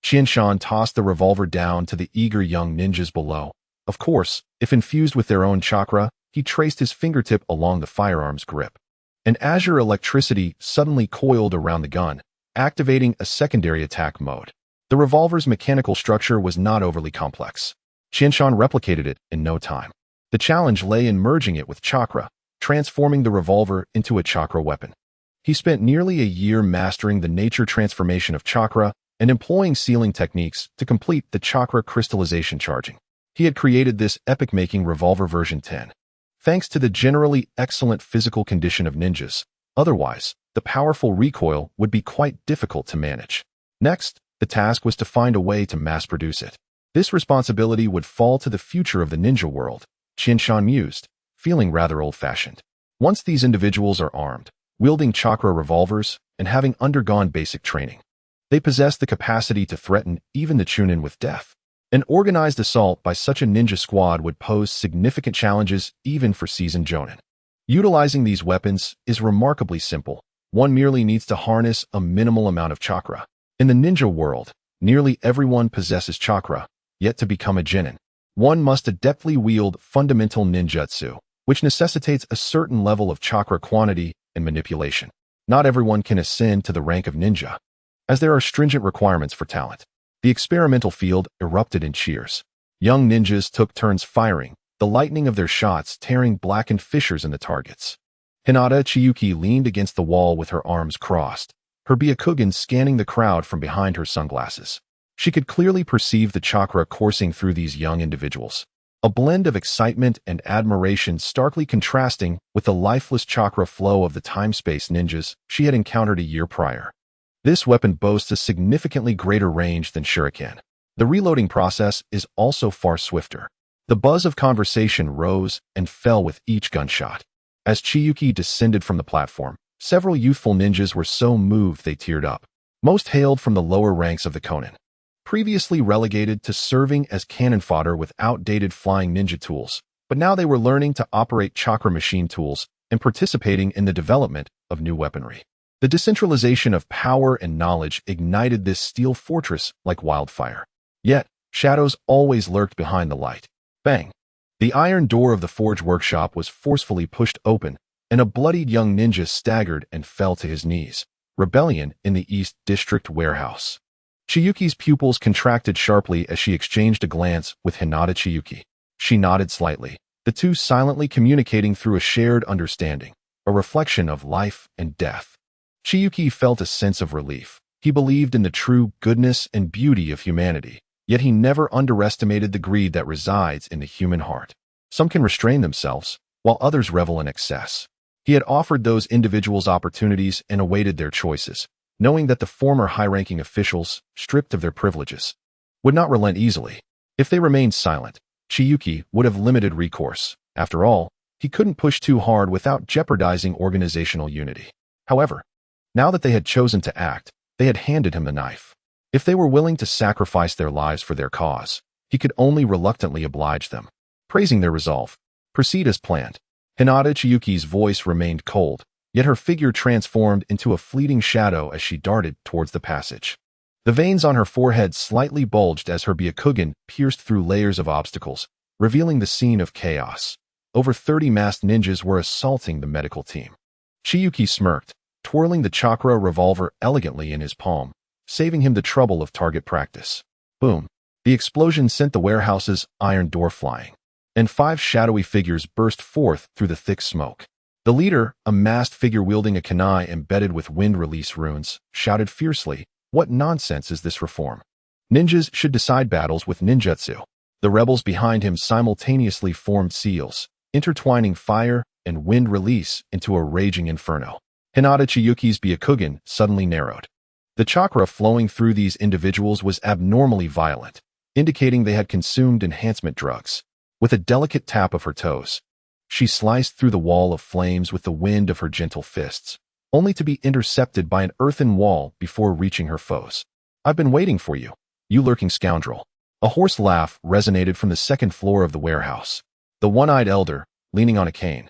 Speaker 1: Qinshan tossed the revolver down to the eager young ninjas below. Of course, if infused with their own chakra, he traced his fingertip along the firearm's grip. An azure electricity suddenly coiled around the gun, activating a secondary attack mode. The revolver's mechanical structure was not overly complex. Qinshan replicated it in no time. The challenge lay in merging it with chakra, transforming the revolver into a chakra weapon. He spent nearly a year mastering the nature transformation of chakra and employing sealing techniques to complete the chakra crystallization charging. He had created this epic-making revolver version 10. Thanks to the generally excellent physical condition of ninjas, otherwise, the powerful recoil would be quite difficult to manage. Next, the task was to find a way to mass-produce it. This responsibility would fall to the future of the ninja world, Qinshan mused, feeling rather old-fashioned. Once these individuals are armed, wielding chakra revolvers, and having undergone basic training, they possess the capacity to threaten even the Chunin with death. An organized assault by such a ninja squad would pose significant challenges even for seasoned jonin. Utilizing these weapons is remarkably simple. One merely needs to harness a minimal amount of chakra. In the ninja world, nearly everyone possesses chakra, yet to become a genin, one must adeptly wield fundamental ninjutsu, which necessitates a certain level of chakra quantity and manipulation. Not everyone can ascend to the rank of ninja, as there are stringent requirements for talent. The experimental field erupted in cheers. Young ninjas took turns firing, the lightning of their shots tearing blackened fissures in the targets. Hinata Chiyuki leaned against the wall with her arms crossed, her Byakugan scanning the crowd from behind her sunglasses. She could clearly perceive the chakra coursing through these young individuals, a blend of excitement and admiration starkly contrasting with the lifeless chakra flow of the time-space ninjas she had encountered a year prior. This weapon boasts a significantly greater range than shuriken. The reloading process is also far swifter. The buzz of conversation rose and fell with each gunshot. As Chiyuki descended from the platform, several youthful ninjas were so moved they teared up. Most hailed from the lower ranks of the Konin, previously relegated to serving as cannon fodder with outdated flying ninja tools, but now they were learning to operate chakra machine tools and participating in the development of new weaponry. The decentralization of power and knowledge ignited this steel fortress like wildfire. Yet, shadows always lurked behind the light. Bang! The iron door of the forge workshop was forcefully pushed open, and a bloodied young ninja staggered and fell to his knees. Rebellion in the East District warehouse. Chiyuki's pupils contracted sharply as she exchanged a glance with Hinata Chiyuki. She nodded slightly, the two silently communicating through a shared understanding, a reflection of life and death. Chiyuki felt a sense of relief. He believed in the true goodness and beauty of humanity, yet he never underestimated the greed that resides in the human heart. Some can restrain themselves, while others revel in excess. He had offered those individuals opportunities and awaited their choices, knowing that the former high-ranking officials, stripped of their privileges, would not relent easily. If they remained silent, Chiyuki would have limited recourse. After all, he couldn't push too hard without jeopardizing organizational unity. However, now that they had chosen to act, they had handed him the knife. If they were willing to sacrifice their lives for their cause, he could only reluctantly oblige them. Praising their resolve, proceed as planned. Hinata Chiyuki's voice remained cold, yet her figure transformed into a fleeting shadow as she darted towards the passage. The veins on her forehead slightly bulged as her Byakugan pierced through layers of obstacles, revealing the scene of chaos. Over 30 masked ninjas were assaulting the medical team. Chiyuki smirked, twirling the chakra revolver elegantly in his palm, saving him the trouble of target practice. Boom! The explosion sent the warehouse's iron door flying, and 5 shadowy figures burst forth through the thick smoke. The leader, a masked figure wielding a kunai embedded with wind-release runes, shouted fiercely, "What nonsense is this reform? Ninjas should decide battles with ninjutsu." The rebels behind him simultaneously formed seals, intertwining fire and wind release into a raging inferno. Hinata Chiyuki's Byakugan suddenly narrowed. The chakra flowing through these individuals was abnormally violent, indicating they had consumed enhancement drugs. With a delicate tap of her toes, she sliced through the wall of flames with the wind of her gentle fists, only to be intercepted by an earthen wall before reaching her foes. "I've been waiting for you, you lurking scoundrel." A hoarse laugh resonated from the second floor of the warehouse. The one-eyed elder, leaning on a cane,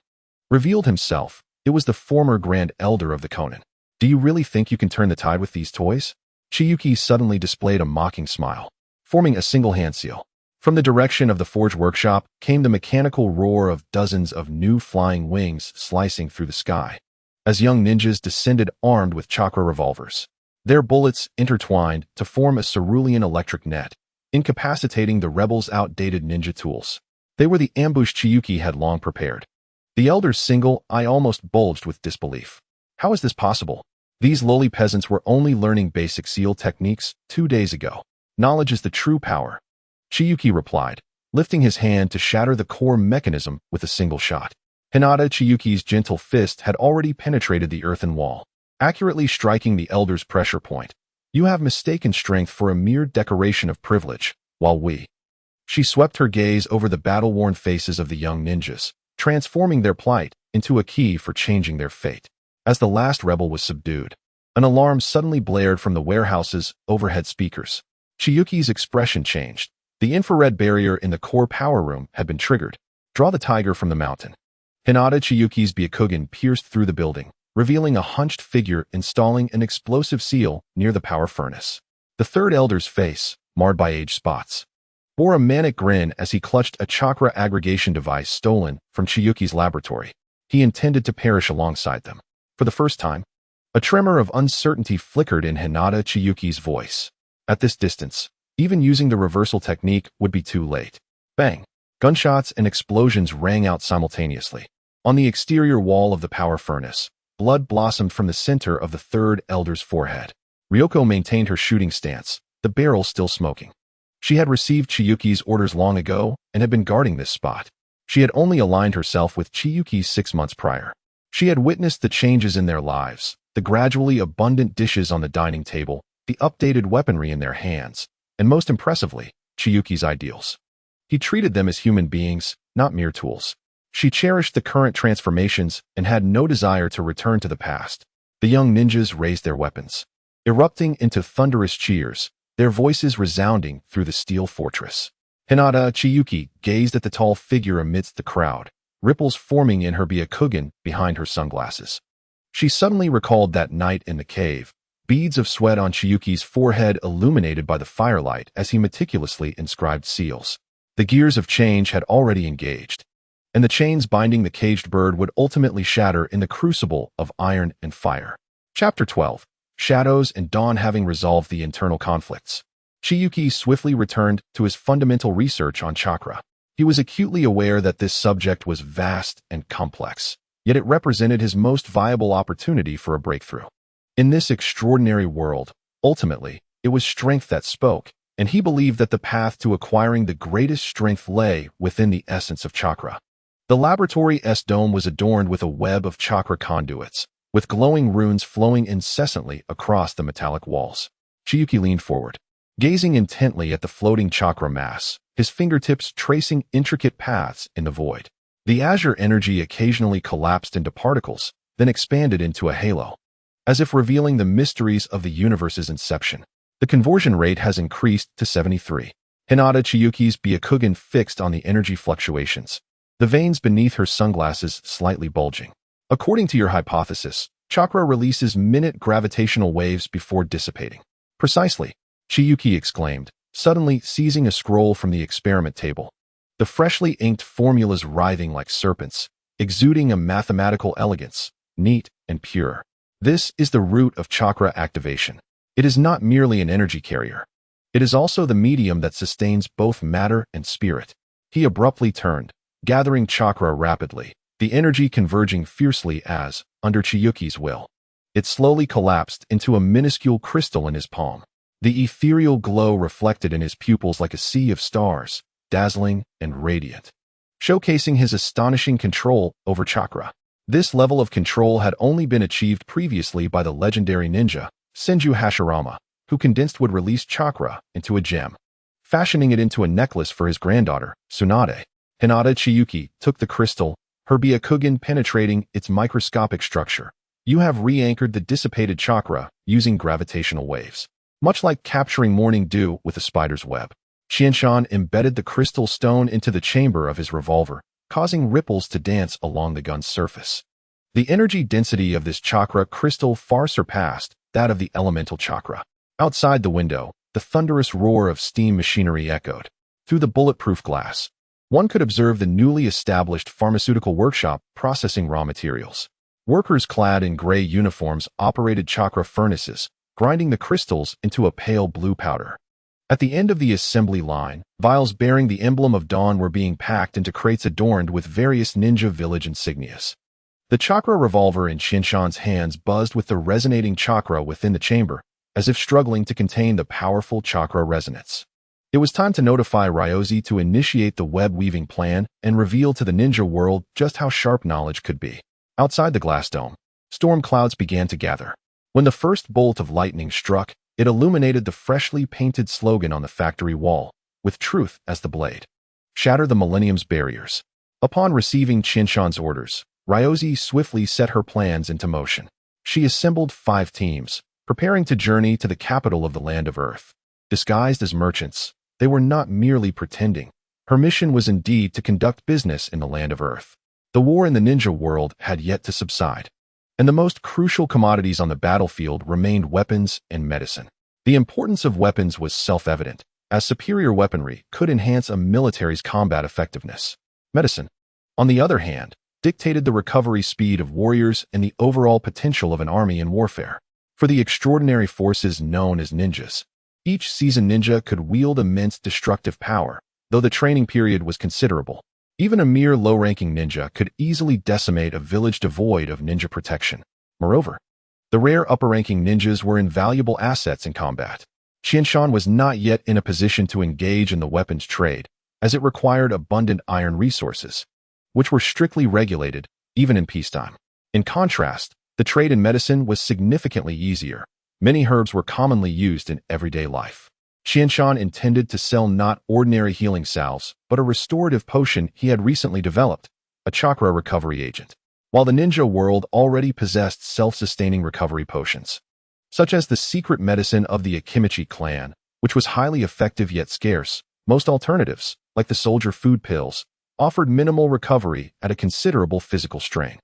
Speaker 1: revealed himself. It was the former Grand Elder of the Konin. "Do you really think you can turn the tide with these toys?" Chiyuki suddenly displayed a mocking smile, forming a single hand seal. From the direction of the forge workshop came the mechanical roar of dozens of new flying wings slicing through the sky, as young ninjas descended armed with chakra revolvers. Their bullets intertwined to form a cerulean electric net, incapacitating the rebels' outdated ninja tools. They were the ambush Chiyuki had long prepared. The elder's single eye almost bulged with disbelief. How is this possible? These lowly peasants were only learning basic seal techniques 2 days ago. Knowledge is the true power, Chiyuki replied, lifting his hand to shatter the core mechanism with a single shot. Hinata Chiyuki's gentle fist had already penetrated the earthen wall, accurately striking the elder's pressure point. "You have mistaken strength for a mere decoration of privilege, while we..." She swept her gaze over the battle-worn faces of the young ninjas, transforming their plight into a key for changing their fate. As the last rebel was subdued, an alarm suddenly blared from the warehouse's overhead speakers. Chiyuki's expression changed. The infrared barrier in the core power room had been triggered. "Draw the tiger from the mountain." Hinata Chiyuki's Byakugan pierced through the building, revealing a hunched figure installing an explosive seal near the power furnace. The third elder's face, marred by age spots, bore a manic grin as he clutched a chakra aggregation device stolen from Chiyuki's laboratory. He intended to perish alongside them. For the first time, a tremor of uncertainty flickered in Hinata Chiyuki's voice. At this distance, even using the reversal technique would be too late. Bang! Gunshots and explosions rang out simultaneously. On the exterior wall of the power furnace, blood blossomed from the center of the third elder's forehead. Ryoko maintained her shooting stance, the barrel still smoking. She had received Chiyuki's orders long ago and had been guarding this spot. She had only aligned herself with Chiyuki 6 months prior. She had witnessed the changes in their lives, the gradually abundant dishes on the dining table, the updated weaponry in their hands, and most impressively, Chiyuki's ideals. He treated them as human beings, not mere tools. She cherished the current transformations and had no desire to return to the past. The young ninjas raised their weapons, erupting into thunderous cheers, their voices resounding through the steel fortress. Hinata Chiyuki gazed at the tall figure amidst the crowd, ripples forming in her Byakugan behind her sunglasses. She suddenly recalled that night in the cave, beads of sweat on Chiyuki's forehead illuminated by the firelight as he meticulously inscribed seals. The gears of change had already engaged, and the chains binding the caged bird would ultimately shatter in the crucible of iron and fire. Chapter 12. Shadows and Dawn. Having resolved the internal conflicts, Chiyuki swiftly returned to his fundamental research on chakra. He was acutely aware that this subject was vast and complex, yet it represented his most viable opportunity for a breakthrough. In this extraordinary world, ultimately, it was strength that spoke, and he believed that the path to acquiring the greatest strength lay within the essence of chakra. The laboratory's dome was adorned with a web of chakra conduits, with glowing runes flowing incessantly across the metallic walls. Chiyuki leaned forward, gazing intently at the floating chakra mass, his fingertips tracing intricate paths in the void. The azure energy occasionally collapsed into particles, then expanded into a halo, as if revealing the mysteries of the universe's inception. The conversion rate has increased to 73. Hinata Chiyuki's Byakugan fixed on the energy fluctuations, the veins beneath her sunglasses slightly bulging. According to your hypothesis, chakra releases minute gravitational waves before dissipating. Precisely, Chiyuki exclaimed, suddenly seizing a scroll from the experiment table. The freshly inked formulas writhing like serpents, exuding a mathematical elegance, neat and pure. This is the root of chakra activation. It is not merely an energy carrier. It is also the medium that sustains both matter and spirit. He abruptly turned, gathering chakra rapidly, the energy converging fiercely as, under Chiyuki's will, it slowly collapsed into a minuscule crystal in his palm. The ethereal glow reflected in his pupils like a sea of stars, dazzling and radiant, showcasing his astonishing control over chakra. This level of control had only been achieved previously by the legendary ninja, Senju Hashirama, who condensed would-release chakra into a gem, fashioning it into a necklace for his granddaughter, Tsunade. Hinata Chiyuki took the crystal, her Byakugan penetrating its microscopic structure. You have re-anchored the dissipated chakra using gravitational waves. Much like capturing morning dew with a spider's web. Qianshan embedded the crystal stone into the chamber of his revolver, causing ripples to dance along the gun's surface. The energy density of this chakra crystal far surpassed that of the elemental chakra. Outside the window, the thunderous roar of steam machinery echoed. Through the bulletproof glass, one could observe the newly established pharmaceutical workshop processing raw materials. Workers clad in gray uniforms operated chakra furnaces, grinding the crystals into a pale blue powder. At the end of the assembly line, vials bearing the emblem of dawn were being packed into crates adorned with various ninja village insignias. The chakra revolver in Qianshan's hands buzzed with the resonating chakra within the chamber, as if struggling to contain the powerful chakra resonance. It was time to notify Ryozi to initiate the web-weaving plan and reveal to the ninja world just how sharp knowledge could be. Outside the glass dome, storm clouds began to gather. When the first bolt of lightning struck, it illuminated the freshly painted slogan on the factory wall, with truth as the blade. Shatter the millennium's barriers. Upon receiving Qianshan's orders, Ryozi swiftly set her plans into motion. She assembled 5 teams, preparing to journey to the capital of the land of Earth. Disguised as merchants, they were not merely pretending. Her mission was indeed to conduct business in the land of Earth. The war in the ninja world had yet to subside, and the most crucial commodities on the battlefield remained weapons and medicine. The importance of weapons was self-evident, as superior weaponry could enhance a military's combat effectiveness. Medicine, on the other hand, dictated the recovery speed of warriors and the overall potential of an army in warfare. For the extraordinary forces known as ninjas, each seasoned ninja could wield immense destructive power, though the training period was considerable. Even a mere low-ranking ninja could easily decimate a village devoid of ninja protection. Moreover, the rare upper-ranking ninjas were invaluable assets in combat. Qianshan was not yet in a position to engage in the weapons trade, as it required abundant iron resources, which were strictly regulated, even in peacetime. In contrast, the trade in medicine was significantly easier. Many herbs were commonly used in everyday life. Qianshan intended to sell not ordinary healing salves, but a restorative potion he had recently developed, a chakra recovery agent. While the ninja world already possessed self-sustaining recovery potions, such as the secret medicine of the Akimichi clan, which was highly effective yet scarce, most alternatives, like the soldier food pills, offered minimal recovery at a considerable physical strain.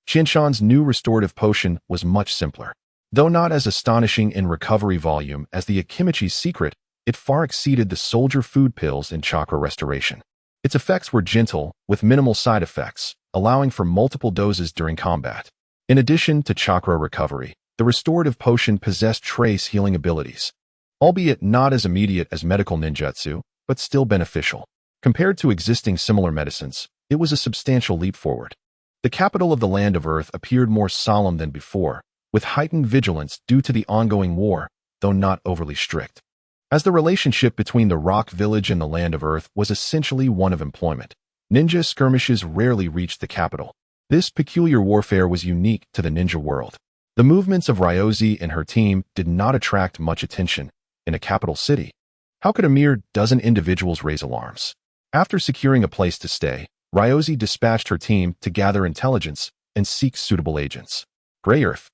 Speaker 1: Qianshan's new restorative potion was much simpler. Though not as astonishing in recovery volume as the Akimichi's secret, it far exceeded the soldier food pills in chakra restoration. Its effects were gentle, with minimal side effects, allowing for multiple doses during combat. In addition to chakra recovery, the restorative potion possessed trace healing abilities, albeit not as immediate as medical ninjutsu, but still beneficial. Compared to existing similar medicines, it was a substantial leap forward. The capital of the Land of Earth appeared more solemn than before, with heightened vigilance due to the ongoing war, though not overly strict. As the relationship between the Rock Village and the Land of Earth was essentially one of employment, ninja skirmishes rarely reached the capital. This peculiar warfare was unique to the ninja world. The movements of Ryozi and her team did not attract much attention in a capital city. How could a mere dozen individuals raise alarms? After securing a place to stay, Ryozi dispatched her team to gather intelligence and seek suitable agents. Grey Earth,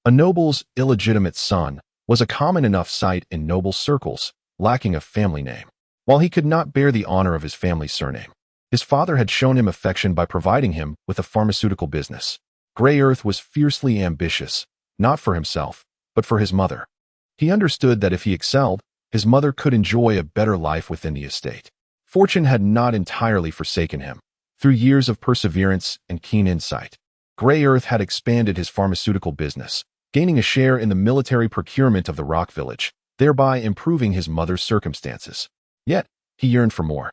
Speaker 1: a noble's illegitimate son, was a common enough sight in noble circles, lacking a family name. While he could not bear the honor of his family's surname, his father had shown him affection by providing him with a pharmaceutical business. Grey Earth was fiercely ambitious, not for himself, but for his mother. He understood that if he excelled, his mother could enjoy a better life within the estate. Fortune had not entirely forsaken him. Through years of perseverance and keen insight, Grey Earth had expanded his pharmaceutical business, gaining a share in the military procurement of the Rock Village, thereby improving his mother's circumstances. Yet, he yearned for more.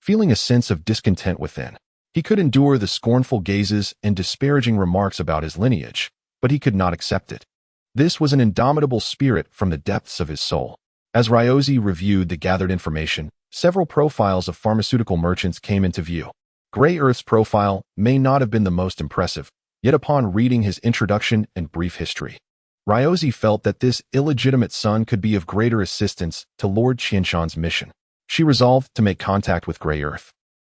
Speaker 1: Feeling a sense of discontent within, he could endure the scornful gazes and disparaging remarks about his lineage, but he could not accept it. This was an indomitable spirit from the depths of his soul. As Ryozi reviewed the gathered information, several profiles of pharmaceutical merchants came into view. Grey Earth's profile may not have been the most impressive, yet upon reading his introduction and brief history, Ryozi felt that this illegitimate son could be of greater assistance to Lord Qianshan's mission. She resolved to make contact with Grey Earth,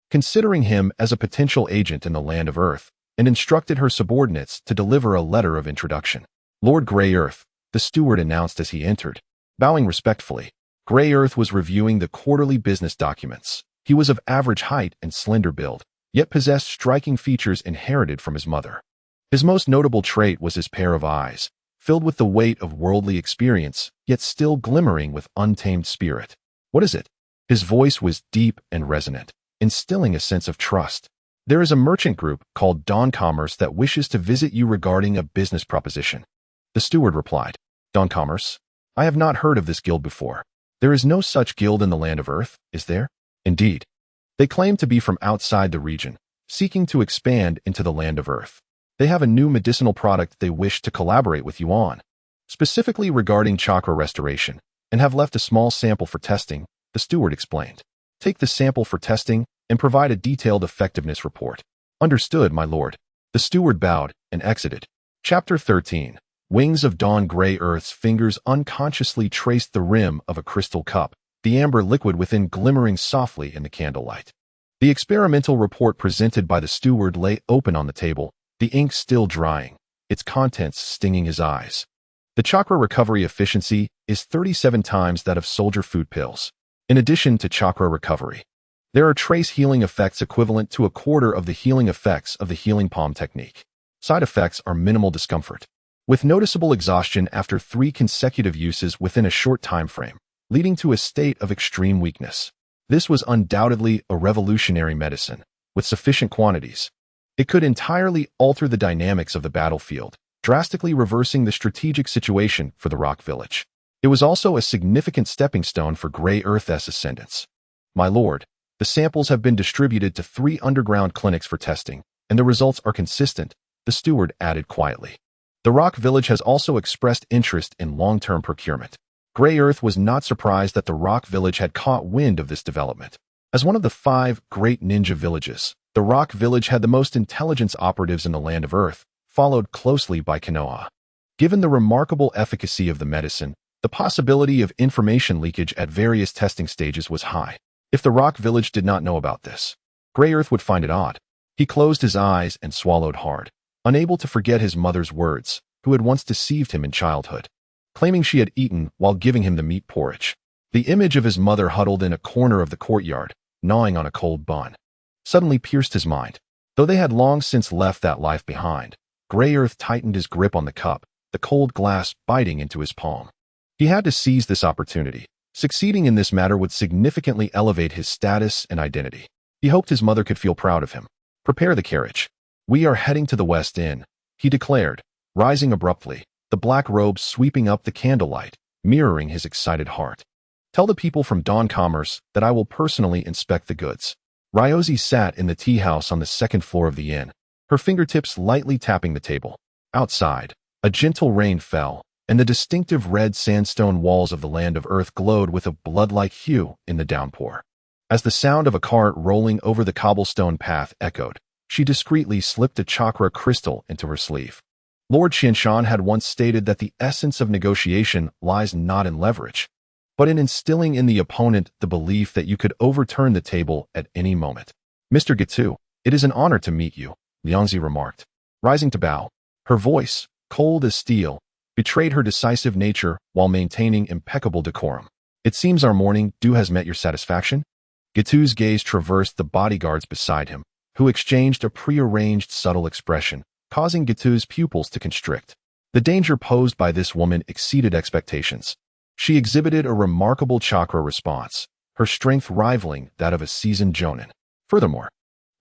Speaker 1: considering him as a potential agent in the Land of Earth, and instructed her subordinates to deliver a letter of introduction. Lord Grey Earth, the steward announced as he entered. Bowing respectfully, Grey Earth was reviewing the quarterly business documents. He was of average height and slender build, yet possessed striking features inherited from his mother. His most notable trait was his pair of eyes, filled with the weight of worldly experience, yet still glimmering with untamed spirit. "What is it?" His voice was deep and resonant, instilling a sense of trust. "There is a merchant group called Dawn Commerce that wishes to visit you regarding a business proposition." The steward replied, "Dawn Commerce? I have not heard of this guild before. There is no such guild in the Land of Earth, is there?" "Indeed. They claim to be from outside the region, seeking to expand into the Land of Earth. They have a new medicinal product they wish to collaborate with you on, specifically regarding chakra restoration, and have left a small sample for testing," the steward explained. "Take the sample for testing and provide a detailed effectiveness report." "Understood, my lord." The steward bowed and exited. Chapter 13. Wings of Dawn. Grey Earth's fingers unconsciously traced the rim of a crystal cup, the amber liquid within glimmering softly in the candlelight. The experimental report presented by the steward lay open on the table, the ink still drying, its contents stinging his eyes. The chakra recovery efficiency is 37 times that of soldier food pills. In addition to chakra recovery, there are trace healing effects equivalent to a quarter of the healing effects of the healing palm technique. Side effects are minimal discomfort, with noticeable exhaustion after 3 consecutive uses within a short time frame, leading to a state of extreme weakness. This was undoubtedly a revolutionary medicine, with sufficient quantities. It could entirely alter the dynamics of the battlefield, drastically reversing the strategic situation for the Rock Village. It was also a significant stepping stone for Grey Earth's ascendance. "My lord, The samples have been distributed to 3 underground clinics for testing, and the results are consistent, the steward added quietly. The Rock Village has also expressed interest in long-term procurement. Grey Earth was not surprised that the Rock Village had caught wind of this development. As one of the 5 great ninja villages, the Rock Village had the most intelligence operatives in the land of Earth, followed closely by Konoha. Given the remarkable efficacy of the medicine, the possibility of information leakage at various testing stages was high. If the Rock Village did not know about this, Grey Earth would find it odd. He closed his eyes and swallowed hard, unable to forget his mother's words, who had once deceived him in childhood, claiming she had eaten while giving him the meat porridge. The image of his mother huddled in a corner of the courtyard, gnawing on a cold bun, suddenly pierced his mind. Though they had long since left that life behind, Grey Earth tightened his grip on the cup, the cold glass biting into his palm. He had to seize this opportunity. Succeeding in this matter would significantly elevate his status and identity. He hoped his mother could feel proud of him. "Prepare the carriage. We are heading to the West Inn," he declared, rising abruptly, the black robes sweeping up the candlelight, mirroring his excited heart. "Tell the people from Dawn Commerce that I will personally inspect the goods." Ryozi sat in the tea house on the second floor of the inn, her fingertips lightly tapping the table. Outside, a gentle rain fell, and the distinctive red sandstone walls of the land of Earth glowed with a blood-like hue in the downpour. As the sound of a cart rolling over the cobblestone path echoed, she discreetly slipped a chakra crystal into her sleeve. Lord Xianshan had once stated that the essence of negotiation lies not in leverage, but in instilling in the opponent the belief that you could overturn the table at any moment. "Mr. Jutsu, it is an honor to meet you," Liangzi remarked, rising to bow. Her voice, cold as steel, betrayed her decisive nature while maintaining impeccable decorum. "It seems our morning dew has met your satisfaction?" Jutsu's gaze traversed the bodyguards beside him, who exchanged a prearranged subtle expression, causing Jutsu's pupils to constrict. The danger posed by this woman exceeded expectations. She exhibited a remarkable chakra response, her strength rivaling that of a seasoned jonin. Furthermore,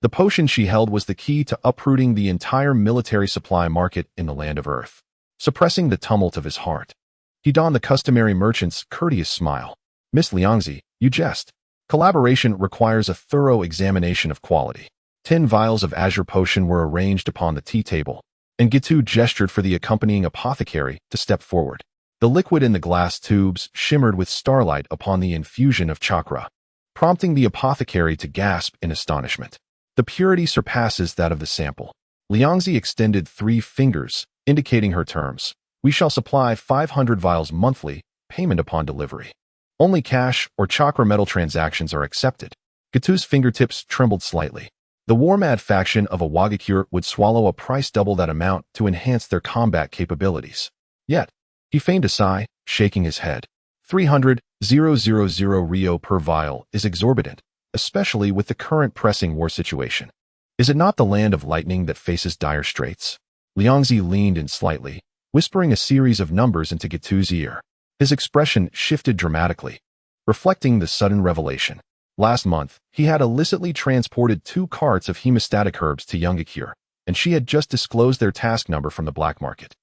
Speaker 1: the potion she held was the key to uprooting the entire military supply market in the land of Earth. Suppressing the tumult of his heart, he donned the customary merchant's courteous smile. "Miss Liangzi, you jest. Collaboration requires a thorough examination of quality." 10 vials of azure potion were arranged upon the tea table, and Jutsu gestured for the accompanying apothecary to step forward. The liquid in the glass tubes shimmered with starlight upon the infusion of chakra, prompting the apothecary to gasp in astonishment. "The purity surpasses that of the sample." Liangzi extended 3 fingers, indicating her terms. "We shall supply 500 vials monthly, payment upon delivery. Only cash or chakra metal transactions are accepted." Jutsu's fingertips trembled slightly. The Warmad faction of a Wagakure would swallow a price double that amount to enhance their combat capabilities. Yet, he feigned a sigh, shaking his head. 300,000 Rio per vial is exorbitant, especially with the current pressing war situation. Is it not the land of lightning that faces dire straits? Liangzi leaned in slightly, whispering a series of numbers into Jutsu's ear. His expression shifted dramatically, reflecting the sudden revelation. Last month, he had illicitly transported 2 carts of hemostatic herbs to Youngakure, and she had just disclosed their task number from the black market.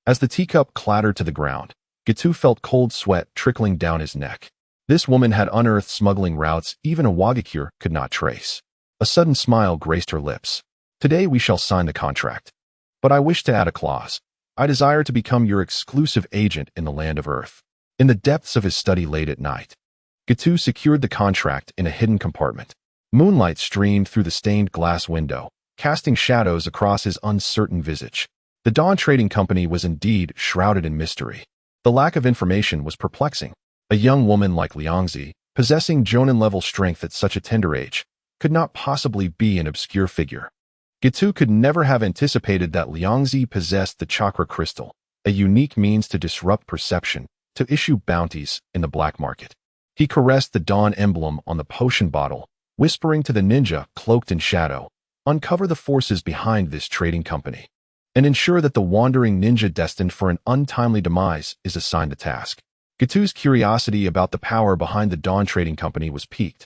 Speaker 1: As the teacup clattered to the ground, Jutsu felt cold sweat trickling down his neck. This woman had unearthed smuggling routes even a Wagakure could not trace. A sudden smile graced her lips. "Today we shall sign the contract. But I wish to add a clause. I desire to become your exclusive agent in the land of Earth." In the depths of his study late at night, Jutsu secured the contract in a hidden compartment. Moonlight streamed through the stained glass window, casting shadows across his uncertain visage. The Dawn Trading Company was indeed shrouded in mystery. The lack of information was perplexing. A young woman like Liangzi, possessing Jonin-level strength at such a tender age, could not possibly be an obscure figure. Jutsu could never have anticipated that Liangzi possessed the chakra crystal, a unique means to disrupt perception, to issue bounties in the black market. He caressed the Dawn emblem on the potion bottle, whispering to the ninja cloaked in shadow, "Uncover the forces behind this trading company, and ensure that the wandering ninja destined for an untimely demise is assigned the task." Jutsu's curiosity about the power behind the Dawn Trading Company was piqued.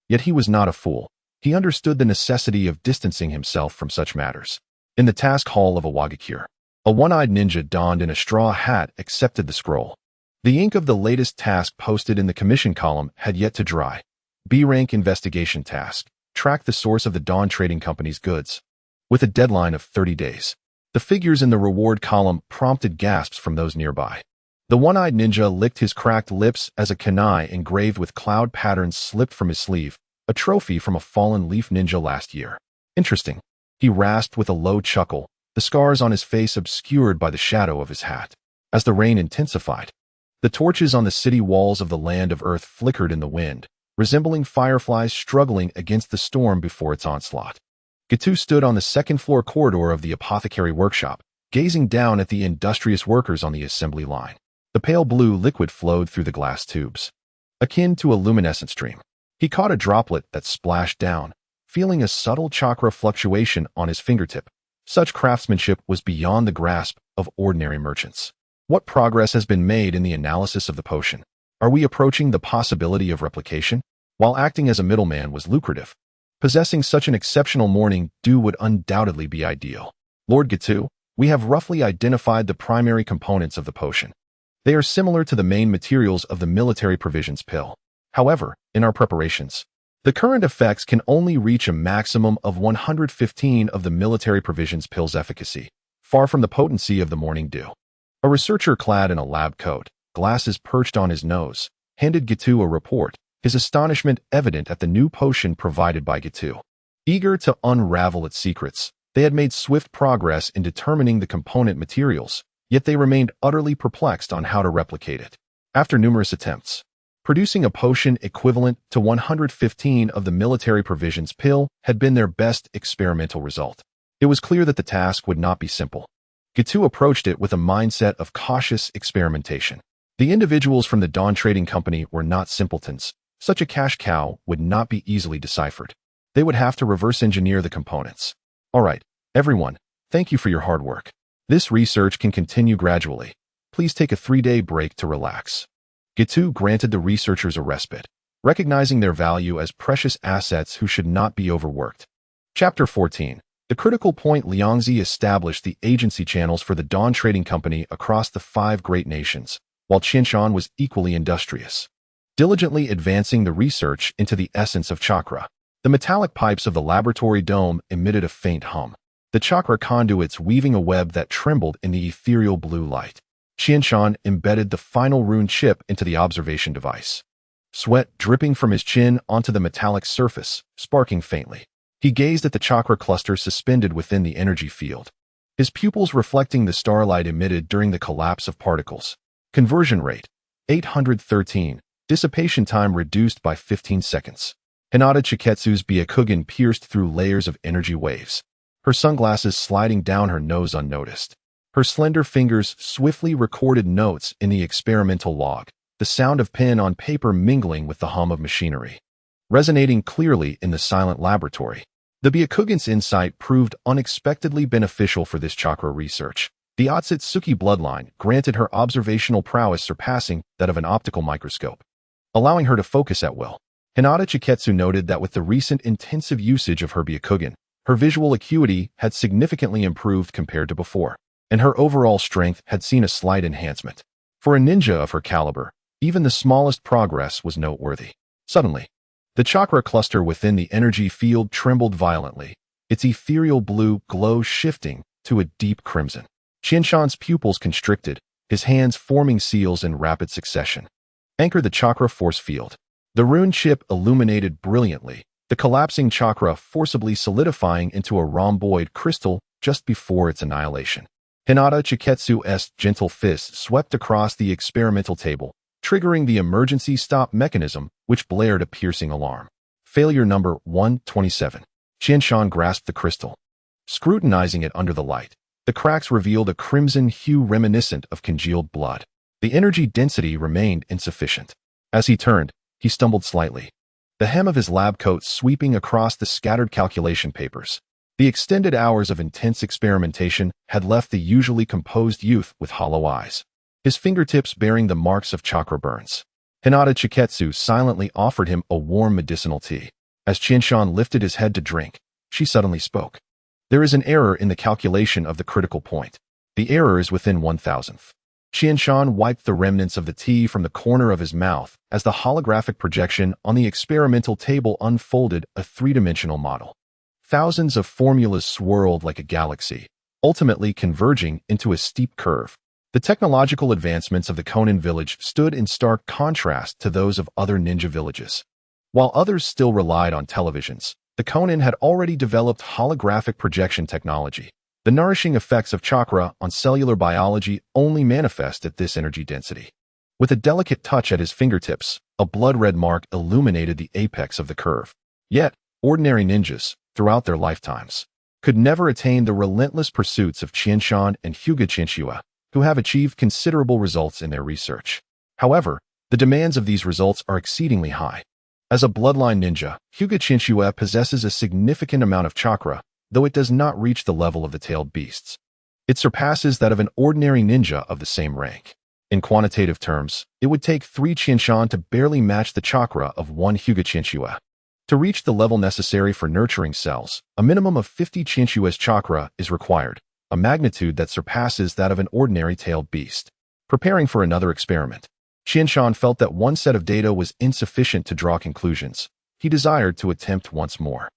Speaker 1: Yet he was not a fool. He understood the necessity of distancing himself from such matters. In the task hall of a Wagakure, a one-eyed ninja donned in a straw hat accepted the scroll. The ink of the latest task posted in the commission column had yet to dry, B-rank investigation task. Track the source of the Dawn Trading Company's goods. With a deadline of 30 days. The figures in the reward column prompted gasps from those nearby. The one-eyed ninja licked his cracked lips as a kunai engraved with cloud patterns slipped from his sleeve, a trophy from a fallen leaf ninja last year. Interesting. He rasped with a low chuckle, the scars on his face obscured by the shadow of his hat. As the rain intensified, the torches on the city walls of the land of Earth flickered in the wind, resembling fireflies struggling against the storm before its onslaught. Jutsu stood on the second-floor corridor of the apothecary workshop, gazing down at the industrious workers on the assembly line. The pale blue liquid flowed through the glass tubes, akin to a luminescent stream. He caught a droplet that splashed down, feeling a subtle chakra fluctuation on his fingertip. Such craftsmanship was beyond the grasp of ordinary merchants. What progress has been made in the analysis of the potion? Are we approaching the possibility of replication? While acting as a middleman was lucrative, possessing such an exceptional morning dew would undoubtedly be ideal. Lord Jutsu, we have roughly identified the primary components of the potion. They are similar to the main materials of the military provisions pill. However, in our preparations, the current effects can only reach a maximum of 115 of the military provisions pill's efficacy, far from the potency of the morning dew. A researcher clad in a lab coat, glasses perched on his nose, handed Jutsu a report, his astonishment evident at the new potion provided by Jutsu. Eager to unravel its secrets, they had made swift progress in determining the component materials, yet they remained utterly perplexed on how to replicate it. After numerous attempts, producing a potion equivalent to 115 of the military provisions pill had been their best experimental result. It was clear that the task would not be simple. Jutsu approached it with a mindset of cautious experimentation. The individuals from the Dawn Trading Company were not simpletons. Such a cash cow would not be easily deciphered. They would have to reverse engineer the components. All right, everyone, thank you for your hard work. This research can continue gradually. Please take a 3-day break to relax. Jutsu granted the researchers a respite, recognizing their value as precious assets who should not be overworked. Chapter 14. The critical point. Liangzi established the agency channels for the Dawn Trading Company across the 5 great nations, while Qinshan was equally industrious, diligently advancing the research into the essence of chakra. The metallic pipes of the laboratory dome emitted a faint hum, the chakra conduits weaving a web that trembled in the ethereal blue light. Qinshan embedded the final rune chip into the observation device, sweat dripping from his chin onto the metallic surface, sparking faintly. He gazed at the chakra cluster suspended within the energy field, his pupils reflecting the starlight emitted during the collapse of particles. Conversion rate, 813. Dissipation time reduced by 15 seconds. Hinata Chiketsu's Byakugan pierced through layers of energy waves, her sunglasses sliding down her nose unnoticed. Her slender fingers swiftly recorded notes in the experimental log, the sound of pen on paper mingling with the hum of machinery, resonating clearly in the silent laboratory. The Byakugan's insight proved unexpectedly beneficial for this chakra research. The Otsutsuki bloodline granted her observational prowess surpassing that of an optical microscope, allowing her to focus at will. Hinata Chiketsu noted that with the recent intensive usage of her Byakugan, her visual acuity had significantly improved compared to before, and her overall strength had seen a slight enhancement. For a ninja of her caliber, even the smallest progress was noteworthy. Suddenly, the chakra cluster within the energy field trembled violently, its ethereal blue glow shifting to a deep crimson. Qinshan's pupils constricted, his hands forming seals in rapid succession. Anchor the chakra force field. The rune chip illuminated brilliantly, the collapsing chakra forcibly solidifying into a rhomboid crystal just before its annihilation. Hinata Chiketsu's gentle fist swept across the experimental table, triggering the emergency stop mechanism, which blared a piercing alarm. Failure number 127. Qinshan grasped the crystal, scrutinizing it under the light. The cracks revealed a crimson hue reminiscent of congealed blood. The energy density remained insufficient. As he turned, he stumbled slightly, the hem of his lab coat sweeping across the scattered calculation papers. The extended hours of intense experimentation had left the usually composed youth with hollow eyes, his fingertips bearing the marks of chakra burns. Hinata Chiketsu silently offered him a warm medicinal tea. As Qinshan lifted his head to drink, she suddenly spoke. There is an error in the calculation of the critical point. The error is within 1,000th Qianshan wiped the remnants of the tea from the corner of his mouth as the holographic projection on the experimental table unfolded a three-dimensional model. Thousands of formulas swirled like a galaxy, ultimately converging into a steep curve. The technological advancements of the Konin village stood in stark contrast to those of other ninja villages. While others still relied on televisions, the Konin had already developed holographic projection technology. The nourishing effects of chakra on cellular biology only manifest at this energy density. With a delicate touch at his fingertips, a blood-red mark illuminated the apex of the curve. Yet, ordinary ninjas, throughout their lifetimes, could never attain the relentless pursuits of Qianshan and Hyuga Qianxue, who have achieved considerable results in their research. However, the demands of these results are exceedingly high. As a bloodline ninja, Hyuga Qianxue possesses a significant amount of chakra, though it does not reach the level of the tailed beasts. It surpasses that of an ordinary ninja of the same rank. In quantitative terms, it would take 3 Qianshan to barely match the chakra of 1 Hyuga Qianxue. To reach the level necessary for nurturing cells, a minimum of 50 Qianshue's chakra is required, a magnitude that surpasses that of an ordinary tailed beast. Preparing for another experiment, Qianshan felt that one set of data was insufficient to draw conclusions. He desired to attempt once more.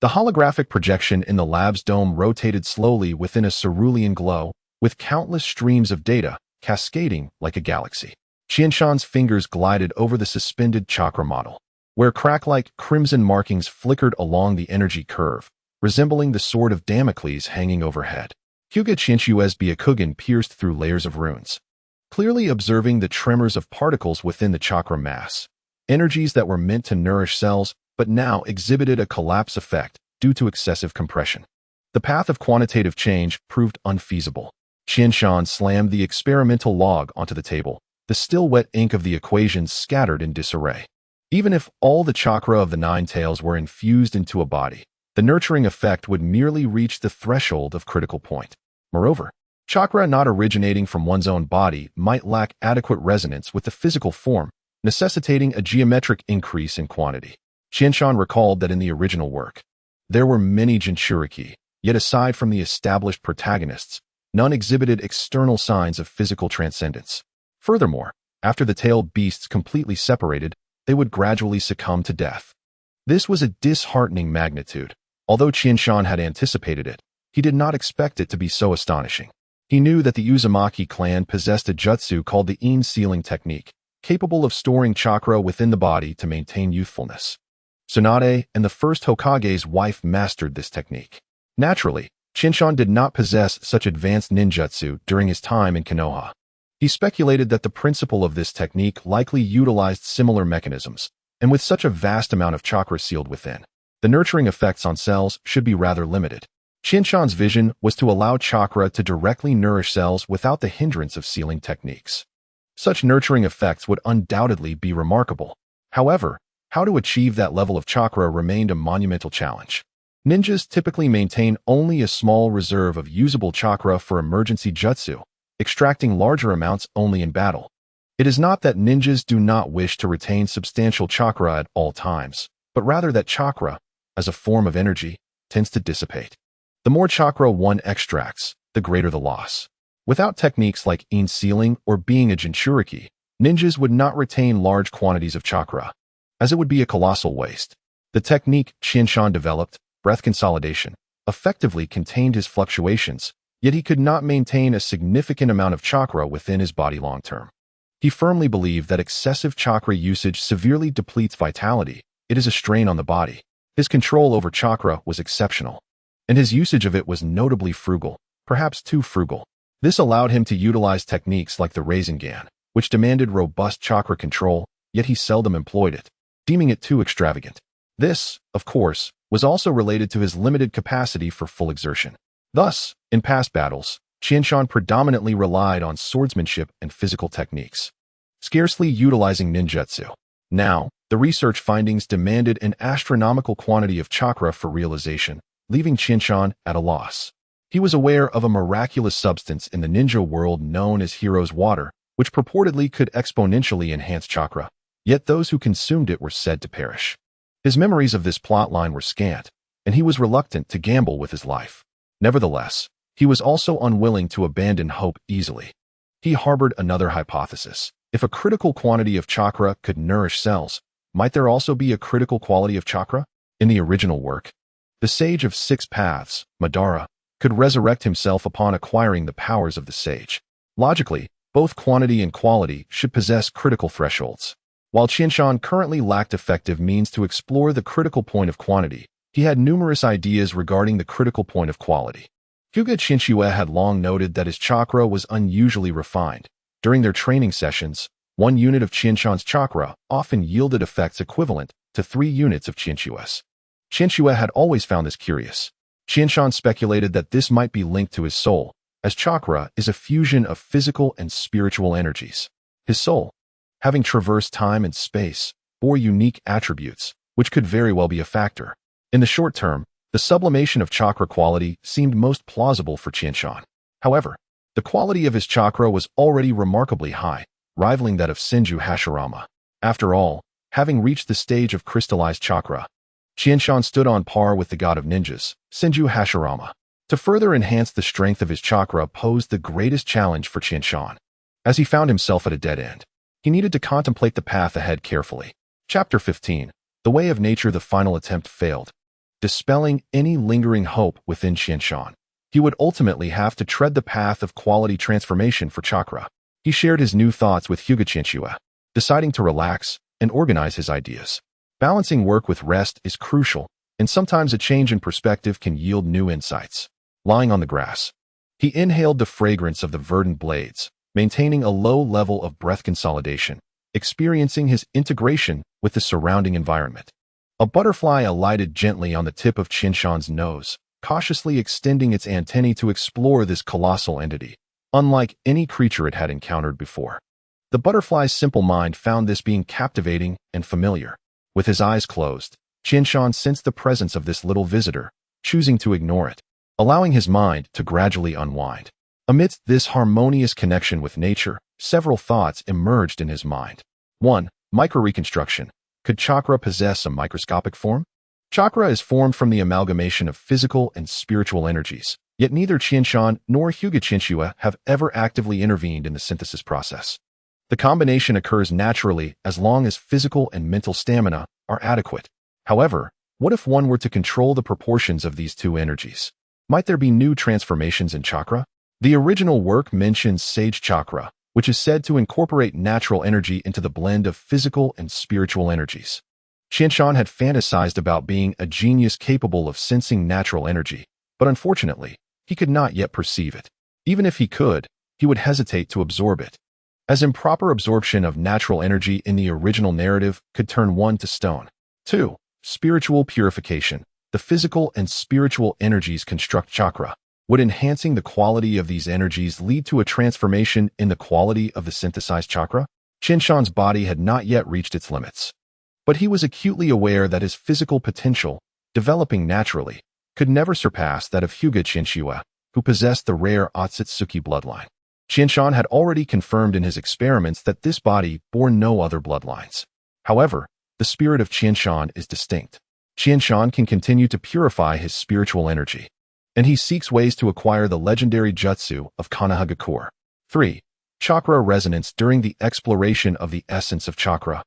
Speaker 1: The holographic projection in the lab's dome rotated slowly within a cerulean glow, with countless streams of data cascading like a galaxy. Qianshan's fingers glided over the suspended chakra model, where crack-like crimson markings flickered along the energy curve, resembling the sword of Damocles hanging overhead. Hyuga Qianshue's Byakugan pierced through layers of runes, clearly observing the tremors of particles within the chakra mass, energies that were meant to nourish cells but now exhibited a collapse effect due to excessive compression. The path of quantitative change proved unfeasible. Qianshan slammed the experimental log onto the table, the still wet ink of the equations scattered in disarray. Even if all the chakra of the 9 tails were infused into a body, the nurturing effect would merely reach the threshold of critical point. Moreover, chakra not originating from one's own body might lack adequate resonance with the physical form, necessitating a geometric increase in quantity. Qianshan recalled that in the original work, there were many Jinchuriki, yet aside from the established protagonists, none exhibited external signs of physical transcendence. Furthermore, after the tailed beasts completely separated, they would gradually succumb to death. This was a disheartening magnitude. Although Qianshan had anticipated it, he did not expect it to be so astonishing. He knew that the Uzumaki clan possessed a jutsu called the In sealing technique, capable of storing chakra within the body to maintain youthfulness. Tsunade and the first Hokage's wife mastered this technique. Naturally, Qianshan did not possess such advanced ninjutsu during his time in Konoha. He speculated that the principle of this technique likely utilized similar mechanisms, and with such a vast amount of chakra sealed within, the nurturing effects on cells should be rather limited. Qianshan's vision was to allow chakra to directly nourish cells without the hindrance of sealing techniques. Such nurturing effects would undoubtedly be remarkable. However, how to achieve that level of chakra remained a monumental challenge. Ninjas typically maintain only a small reserve of usable chakra for emergency jutsu, extracting larger amounts only in battle. It is not that ninjas do not wish to retain substantial chakra at all times, but rather that chakra, as a form of energy, tends to dissipate. The more chakra one extracts, the greater the loss. Without techniques like In sealing or being a Jinchuriki, ninjas would not retain large quantities of chakra, as it would be a colossal waste. The technique Qianshan developed, breath consolidation, effectively contained his fluctuations, yet he could not maintain a significant amount of chakra within his body long term. He firmly believed that excessive chakra usage severely depletes vitality. It is a strain on the body. His control over chakra was exceptional, and his usage of it was notably frugal, perhaps too frugal. This allowed him to utilize techniques like the Rasengan, which demanded robust chakra control, yet he seldom employed it, deeming it too extravagant. This, of course, was also related to his limited capacity for full exertion. Thus, in past battles, Qianshan predominantly relied on swordsmanship and physical techniques, scarcely utilizing ninjutsu. Now, the research findings demanded an astronomical quantity of chakra for realization, leaving Qianshan at a loss. He was aware of a miraculous substance in the ninja world known as Hero's Water, which purportedly could exponentially enhance chakra, yet those who consumed it were said to perish. His memories of this plotline were scant, and he was reluctant to gamble with his life. Nevertheless, he was also unwilling to abandon hope easily. He harbored another hypothesis. If a critical quantity of chakra could nourish cells, might there also be a critical quality of chakra? In the original work, the Sage of Six Paths, Madara, could resurrect himself upon acquiring the powers of the sage. Logically, both quantity and quality should possess critical thresholds. While Qianshan currently lacked effective means to explore the critical point of quantity, he had numerous ideas regarding the critical point of quality. Hyuga Qinshue had long noted that his chakra was unusually refined. During their training sessions, 1 unit of Qianshan's chakra often yielded effects equivalent to 3 units of Qianshue's. Qianshue had always found this curious. Qianshan speculated that this might be linked to his soul, as chakra is a fusion of physical and spiritual energies. His soul, having traversed time and space, bore unique attributes, which could very well be a factor. In the short term, the sublimation of chakra quality seemed most plausible for Qianshan. However, the quality of his chakra was already remarkably high, rivaling that of Senju Hashirama. After all, having reached the stage of crystallized chakra, Qianshan stood on par with the god of ninjas, Senju Hashirama. To further enhance the strength of his chakra posed the greatest challenge for Qianshan. As he found himself at a dead end, he needed to contemplate the path ahead carefully. Chapter 15. The Way of Nature. The final attempt failed, dispelling any lingering hope within Qianshan. He would ultimately have to tread the path of quality transformation for chakra. He shared his new thoughts with Hyuga Qianshue, deciding to relax and organize his ideas. Balancing work with rest is crucial, and sometimes a change in perspective can yield new insights. Lying on the grass, he inhaled the fragrance of the verdant blades, maintaining a low level of breath consolidation, experiencing his integration with the surrounding environment. A butterfly alighted gently on the tip of Qianshan's nose, cautiously extending its antennae to explore this colossal entity, unlike any creature it had encountered before. The butterfly's simple mind found this being captivating and familiar. With his eyes closed, Qianshan sensed the presence of this little visitor, choosing to ignore it, allowing his mind to gradually unwind. Amidst this harmonious connection with nature, several thoughts emerged in his mind. 1. Micro-reconstruction. Could chakra possess a microscopic form? Chakra is formed from the amalgamation of physical and spiritual energies, yet neither Qianshan nor Hyuga Qianshue have ever actively intervened in the synthesis process. The combination occurs naturally as long as physical and mental stamina are adequate. However, what if one were to control the proportions of these two energies? Might there be new transformations in chakra? The original work mentions sage chakra, which is said to incorporate natural energy into the blend of physical and spiritual energies. Qianshan had fantasized about being a genius capable of sensing natural energy, but unfortunately, he could not yet perceive it. Even if he could, he would hesitate to absorb it, as improper absorption of natural energy in the original narrative could turn one to stone. 2. Spiritual purification. The physical and spiritual energies construct chakra. Would enhancing the quality of these energies lead to a transformation in the quality of the synthesized chakra? Qianshan's body had not yet reached its limits, but he was acutely aware that his physical potential, developing naturally, could never surpass that of Hyuga Qianshue, who possessed the rare Otsutsuki bloodline. Qianshan had already confirmed in his experiments that this body bore no other bloodlines. However, the spirit of Qianshan is distinct. Qianshan can continue to purify his spiritual energy, and he seeks ways to acquire the legendary Jutsu of Konohagakure. 3. Chakra resonance. During the exploration of the essence of chakra,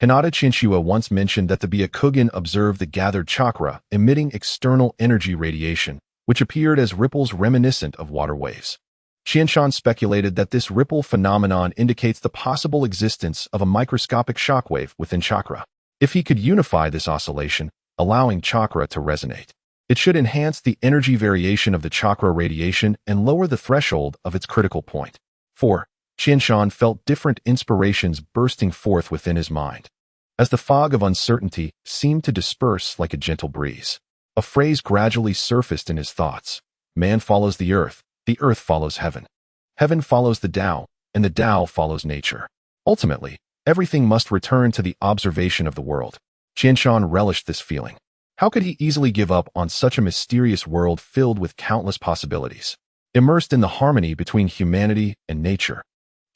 Speaker 1: Hinata Qianshue once mentioned that the Byakugan observed the gathered chakra emitting external energy radiation, which appeared as ripples reminiscent of water waves. Qianshan speculated that this ripple phenomenon indicates the possible existence of a microscopic shockwave within chakra. If he could unify this oscillation, allowing chakra to resonate, it should enhance the energy variation of the chakra radiation and lower the threshold of its critical point. 4. Qianshan felt different inspirations bursting forth within his mind. As the fog of uncertainty seemed to disperse like a gentle breeze, a phrase gradually surfaced in his thoughts. Man follows the earth follows heaven. Heaven follows the Tao, and the Tao follows nature. Ultimately, everything must return to the observation of the world. Qianshan relished this feeling. How could he easily give up on such a mysterious world filled with countless possibilities? Immersed in the harmony between humanity and nature,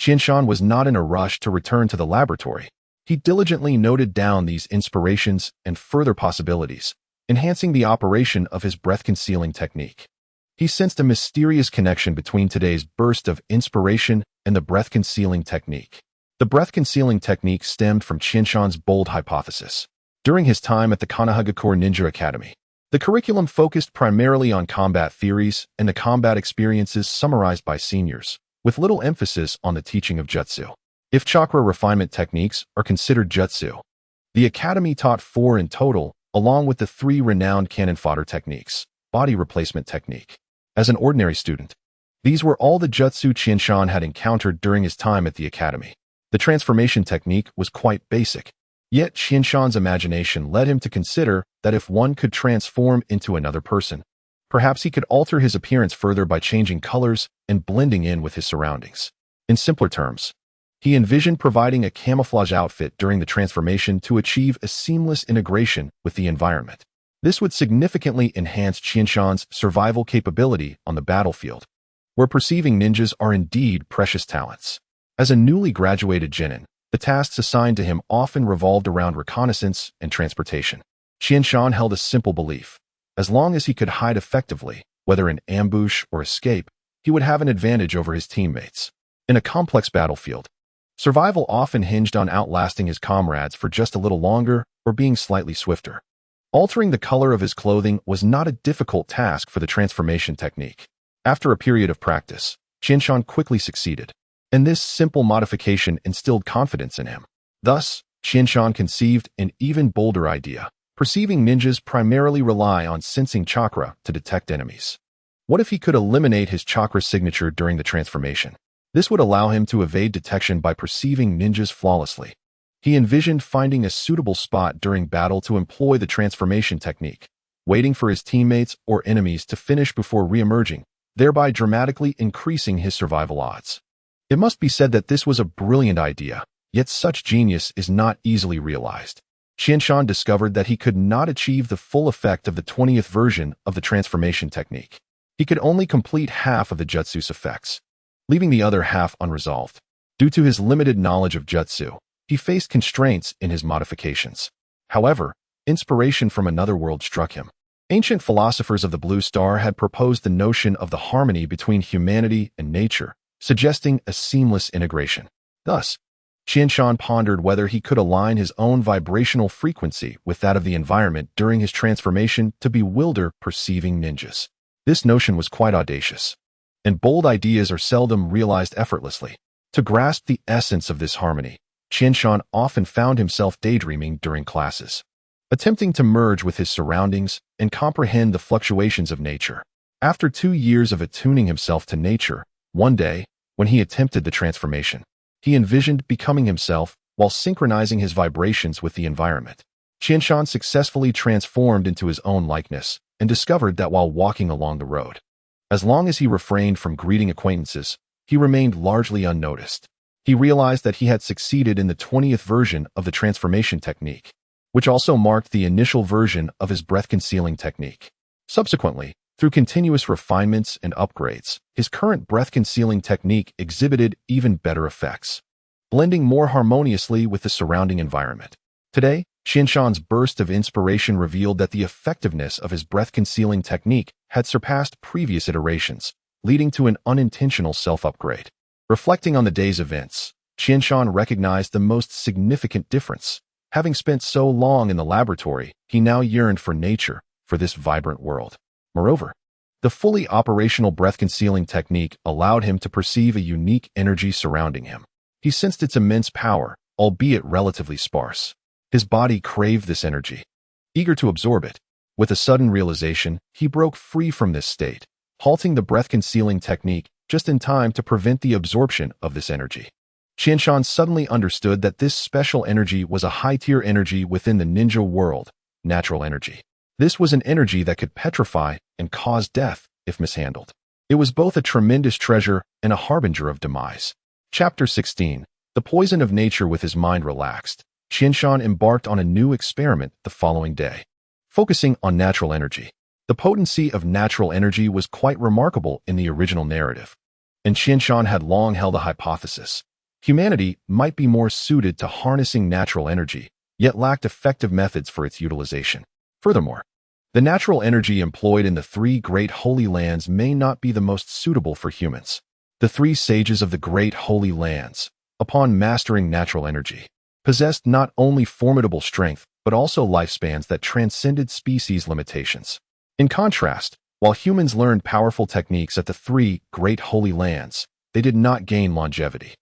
Speaker 1: Qianshan was not in a rush to return to the laboratory. He diligently noted down these inspirations and further possibilities, enhancing the operation of his breath-concealing technique. He sensed a mysterious connection between today's burst of inspiration and the breath-concealing technique. The breath-concealing technique stemmed from Qianshan's bold hypothesis. During his time at the Konohagakure Ninja Academy, the curriculum focused primarily on combat theories and the combat experiences summarized by seniors, with little emphasis on the teaching of Jutsu. If chakra refinement techniques are considered Jutsu, the academy taught 4 in total, along with the 3 renowned cannon fodder techniques, body replacement technique. As an ordinary student, these were all the Jutsu Qianshan had encountered during his time at the academy. The transformation technique was quite basic, yet Qianshan's imagination led him to consider that if one could transform into another person, perhaps he could alter his appearance further by changing colors and blending in with his surroundings. In simpler terms, he envisioned providing a camouflage outfit during the transformation to achieve a seamless integration with the environment. This would significantly enhance Qianshan's survival capability on the battlefield, where perceiving ninjas are indeed precious talents. As a newly graduated genin, the tasks assigned to him often revolved around reconnaissance and transportation. Qianshan held a simple belief. As long as he could hide effectively, whether in ambush or escape, he would have an advantage over his teammates. In a complex battlefield, survival often hinged on outlasting his comrades for just a little longer or being slightly swifter. Altering the color of his clothing was not a difficult task for the transformation technique. After a period of practice, Qianshan quickly succeeded, and this simple modification instilled confidence in him. Thus, Qianshan conceived an even bolder idea. Perceiving ninjas primarily rely on sensing chakra to detect enemies. What if he could eliminate his chakra signature during the transformation? This would allow him to evade detection by perceiving ninjas flawlessly. He envisioned finding a suitable spot during battle to employ the transformation technique, waiting for his teammates or enemies to finish before re-emerging, thereby dramatically increasing his survival odds. It must be said that this was a brilliant idea, yet such genius is not easily realized. Qianshan discovered that he could not achieve the full effect of the 20th version of the transformation technique. He could only complete half of the Jutsu's effects, leaving the other half unresolved. Due to his limited knowledge of Jutsu, he faced constraints in his modifications. However, inspiration from another world struck him. Ancient philosophers of the Blue Star had proposed the notion of the harmony between humanity and nature, suggesting a seamless integration. Thus, Qianshan pondered whether he could align his own vibrational frequency with that of the environment during his transformation to bewilder perceiving ninjas. This notion was quite audacious, and bold ideas are seldom realized effortlessly. To grasp the essence of this harmony, Qianshan often found himself daydreaming during classes, attempting to merge with his surroundings and comprehend the fluctuations of nature. After 2 years of attuning himself to nature, one day, when he attempted the transformation, he envisioned becoming himself while synchronizing his vibrations with the environment. Qianshan successfully transformed into his own likeness and discovered that while walking along the road, as long as he refrained from greeting acquaintances, he remained largely unnoticed. He realized that he had succeeded in the 20th version of the transformation technique, which also marked the initial version of his breath-concealing technique. Subsequently, through continuous refinements and upgrades, his current breath-concealing technique exhibited even better effects, blending more harmoniously with the surrounding environment. Today, Qianshan's burst of inspiration revealed that the effectiveness of his breath-concealing technique had surpassed previous iterations, leading to an unintentional self-upgrade. Reflecting on the day's events, Qianshan recognized the most significant difference. Having spent so long in the laboratory, he now yearned for nature, for this vibrant world. Moreover, the fully operational breath-concealing technique allowed him to perceive a unique energy surrounding him. He sensed its immense power, albeit relatively sparse. His body craved this energy, eager to absorb it. With a sudden realization, he broke free from this state, halting the breath-concealing technique just in time to prevent the absorption of this energy. Qianshan suddenly understood that this special energy was a high-tier energy within the ninja world, natural energy. This was an energy that could petrify and cause death if mishandled. It was both a tremendous treasure and a harbinger of demise. Chapter 16. The Poison of Nature. With his mind relaxed, Qianshan embarked on a new experiment the following day, focusing on natural energy. The potency of natural energy was quite remarkable in the original narrative, and Qianshan had long held a hypothesis. Humanity might be more suited to harnessing natural energy, yet lacked effective methods for its utilization. Furthermore, The natural energy employed in the three great holy lands may not be the most suitable for humans. The three sages of the great holy lands, upon mastering natural energy, possessed not only formidable strength, but also lifespans that transcended species limitations. In contrast, while humans learned powerful techniques at the three great holy lands, they did not gain longevity.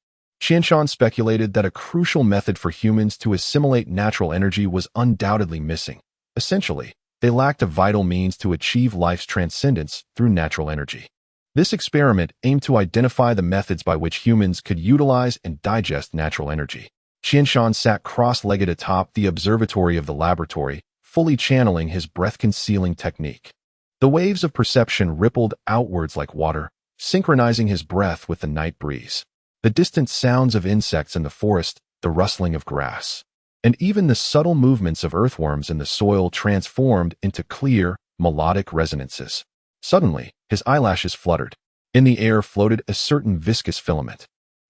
Speaker 1: Qianshan speculated that a crucial method for humans to assimilate natural energy was undoubtedly missing. Essentially, they lacked a vital means to achieve life's transcendence through natural energy. This experiment aimed to identify the methods by which humans could utilize and digest natural energy. Qianshan sat cross-legged atop the observatory of the laboratory, fully channeling his breath-concealing technique. The waves of perception rippled outwards like water, synchronizing his breath with the night breeze. The distant sounds of insects in the forest, the rustling of grass, and even the subtle movements of earthworms in the soil transformed into clear, melodic resonances. Suddenly, his eyelashes fluttered. In the air floated a certain viscous filament,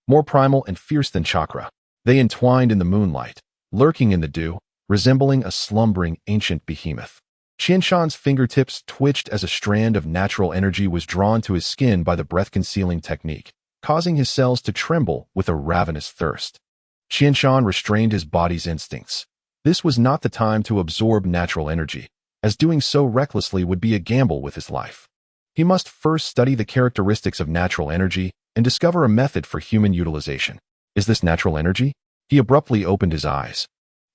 Speaker 1: more primal and fierce than chakra. They entwined in the moonlight, lurking in the dew, resembling a slumbering ancient behemoth. Qianshan's fingertips twitched as a strand of natural energy was drawn to his skin by the breath-concealing technique, causing his cells to tremble with a ravenous thirst. Qianshan restrained his body's instincts. This was not the time to absorb natural energy, as doing so recklessly would be a gamble with his life. He must first study the characteristics of natural energy and discover a method for human utilization. Is this natural energy? He abruptly opened his eyes,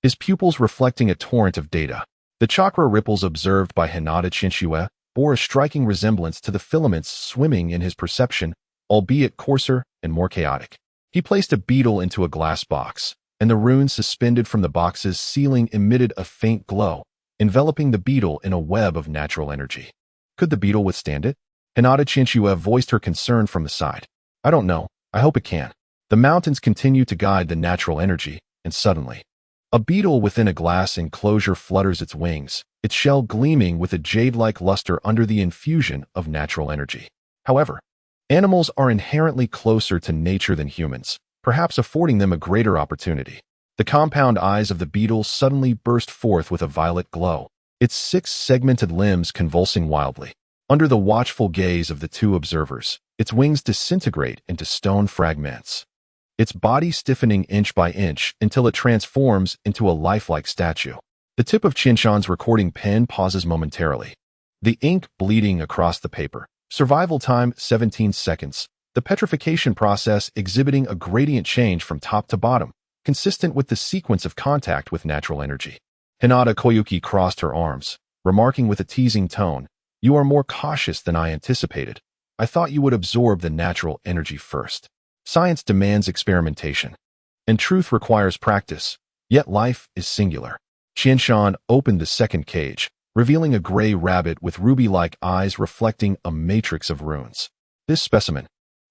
Speaker 1: his pupils reflecting a torrent of data. The chakra ripples observed by Hinata Chinshue bore a striking resemblance to the filaments swimming in his perception, albeit coarser and more chaotic. He placed a beetle into a glass box, and the runes suspended from the box's ceiling emitted a faint glow, enveloping the beetle in a web of natural energy. Could the beetle withstand it? Hinata Chinshue voiced her concern from the side. I don't know. I hope it can. The mountains continue to guide the natural energy, and suddenly, a beetle within a glass enclosure flutters its wings, its shell gleaming with a jade-like luster under the infusion of natural energy. However, animals are inherently closer to nature than humans, perhaps affording them a greater opportunity. The compound eyes of the beetle suddenly burst forth with a violet glow, its 6 segmented limbs convulsing wildly. Under the watchful gaze of the two observers, its wings disintegrate into stone fragments, its body stiffening inch by inch until it transforms into a lifelike statue. The tip of Qianshan's recording pen pauses momentarily, the ink bleeding across the paper. Survival time 17 seconds. The petrification process exhibiting a gradient change from top to bottom, consistent with the sequence of contact with natural energy. Hinata Koyuki crossed her arms, remarking with a teasing tone, "You are more cautious than I anticipated. I thought you would absorb the natural energy first. Science demands experimentation, and truth requires practice, yet life is singular." Qianshan opened the second cage, revealing a gray rabbit with ruby-like eyes reflecting a matrix of runes. This specimen,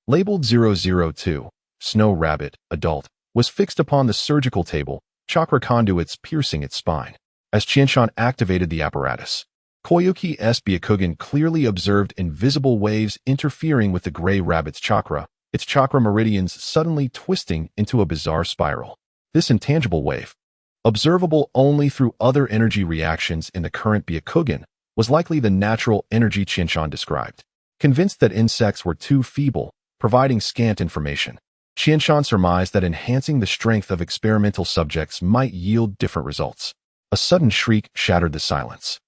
Speaker 1: labeled 002, Snow Rabbit, Adult, was fixed upon the surgical table, chakra conduits piercing its spine. As Qianshan activated the apparatus, Koyuki's Byakugan clearly observed invisible waves interfering with the gray rabbit's chakra, its chakra meridians suddenly twisting into a bizarre spiral. This intangible wave, observable only through other energy reactions in the current Byakugan, was likely the natural energy Qianshan described. Convinced that insects were too feeble, providing scant information, Qianshan surmised that enhancing the strength of experimental subjects might yield different results. A sudden shriek shattered the silence.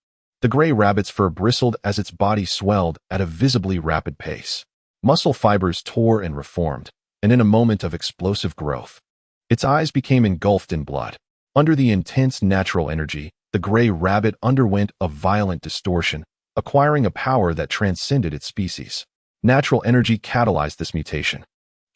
Speaker 1: The gray rabbit's fur bristled as its body swelled at a visibly rapid pace. Muscle fibers tore and reformed, and in a moment of explosive growth, its eyes became engulfed in blood. Under the intense natural energy, the gray rabbit underwent a violent distortion, acquiring a power that transcended its species. Natural energy catalyzed this mutation.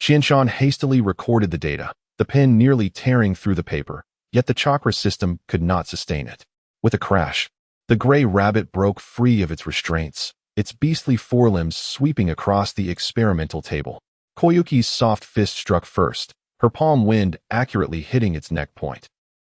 Speaker 1: Qianshan hastily recorded the data, the pen nearly tearing through the paper, yet the chakra system could not sustain it. With a crash, the gray rabbit broke free of its restraints, its beastly forelimbs sweeping across the experimental table. Koyuki's soft fist struck first, her palm wind accurately hitting its neck point.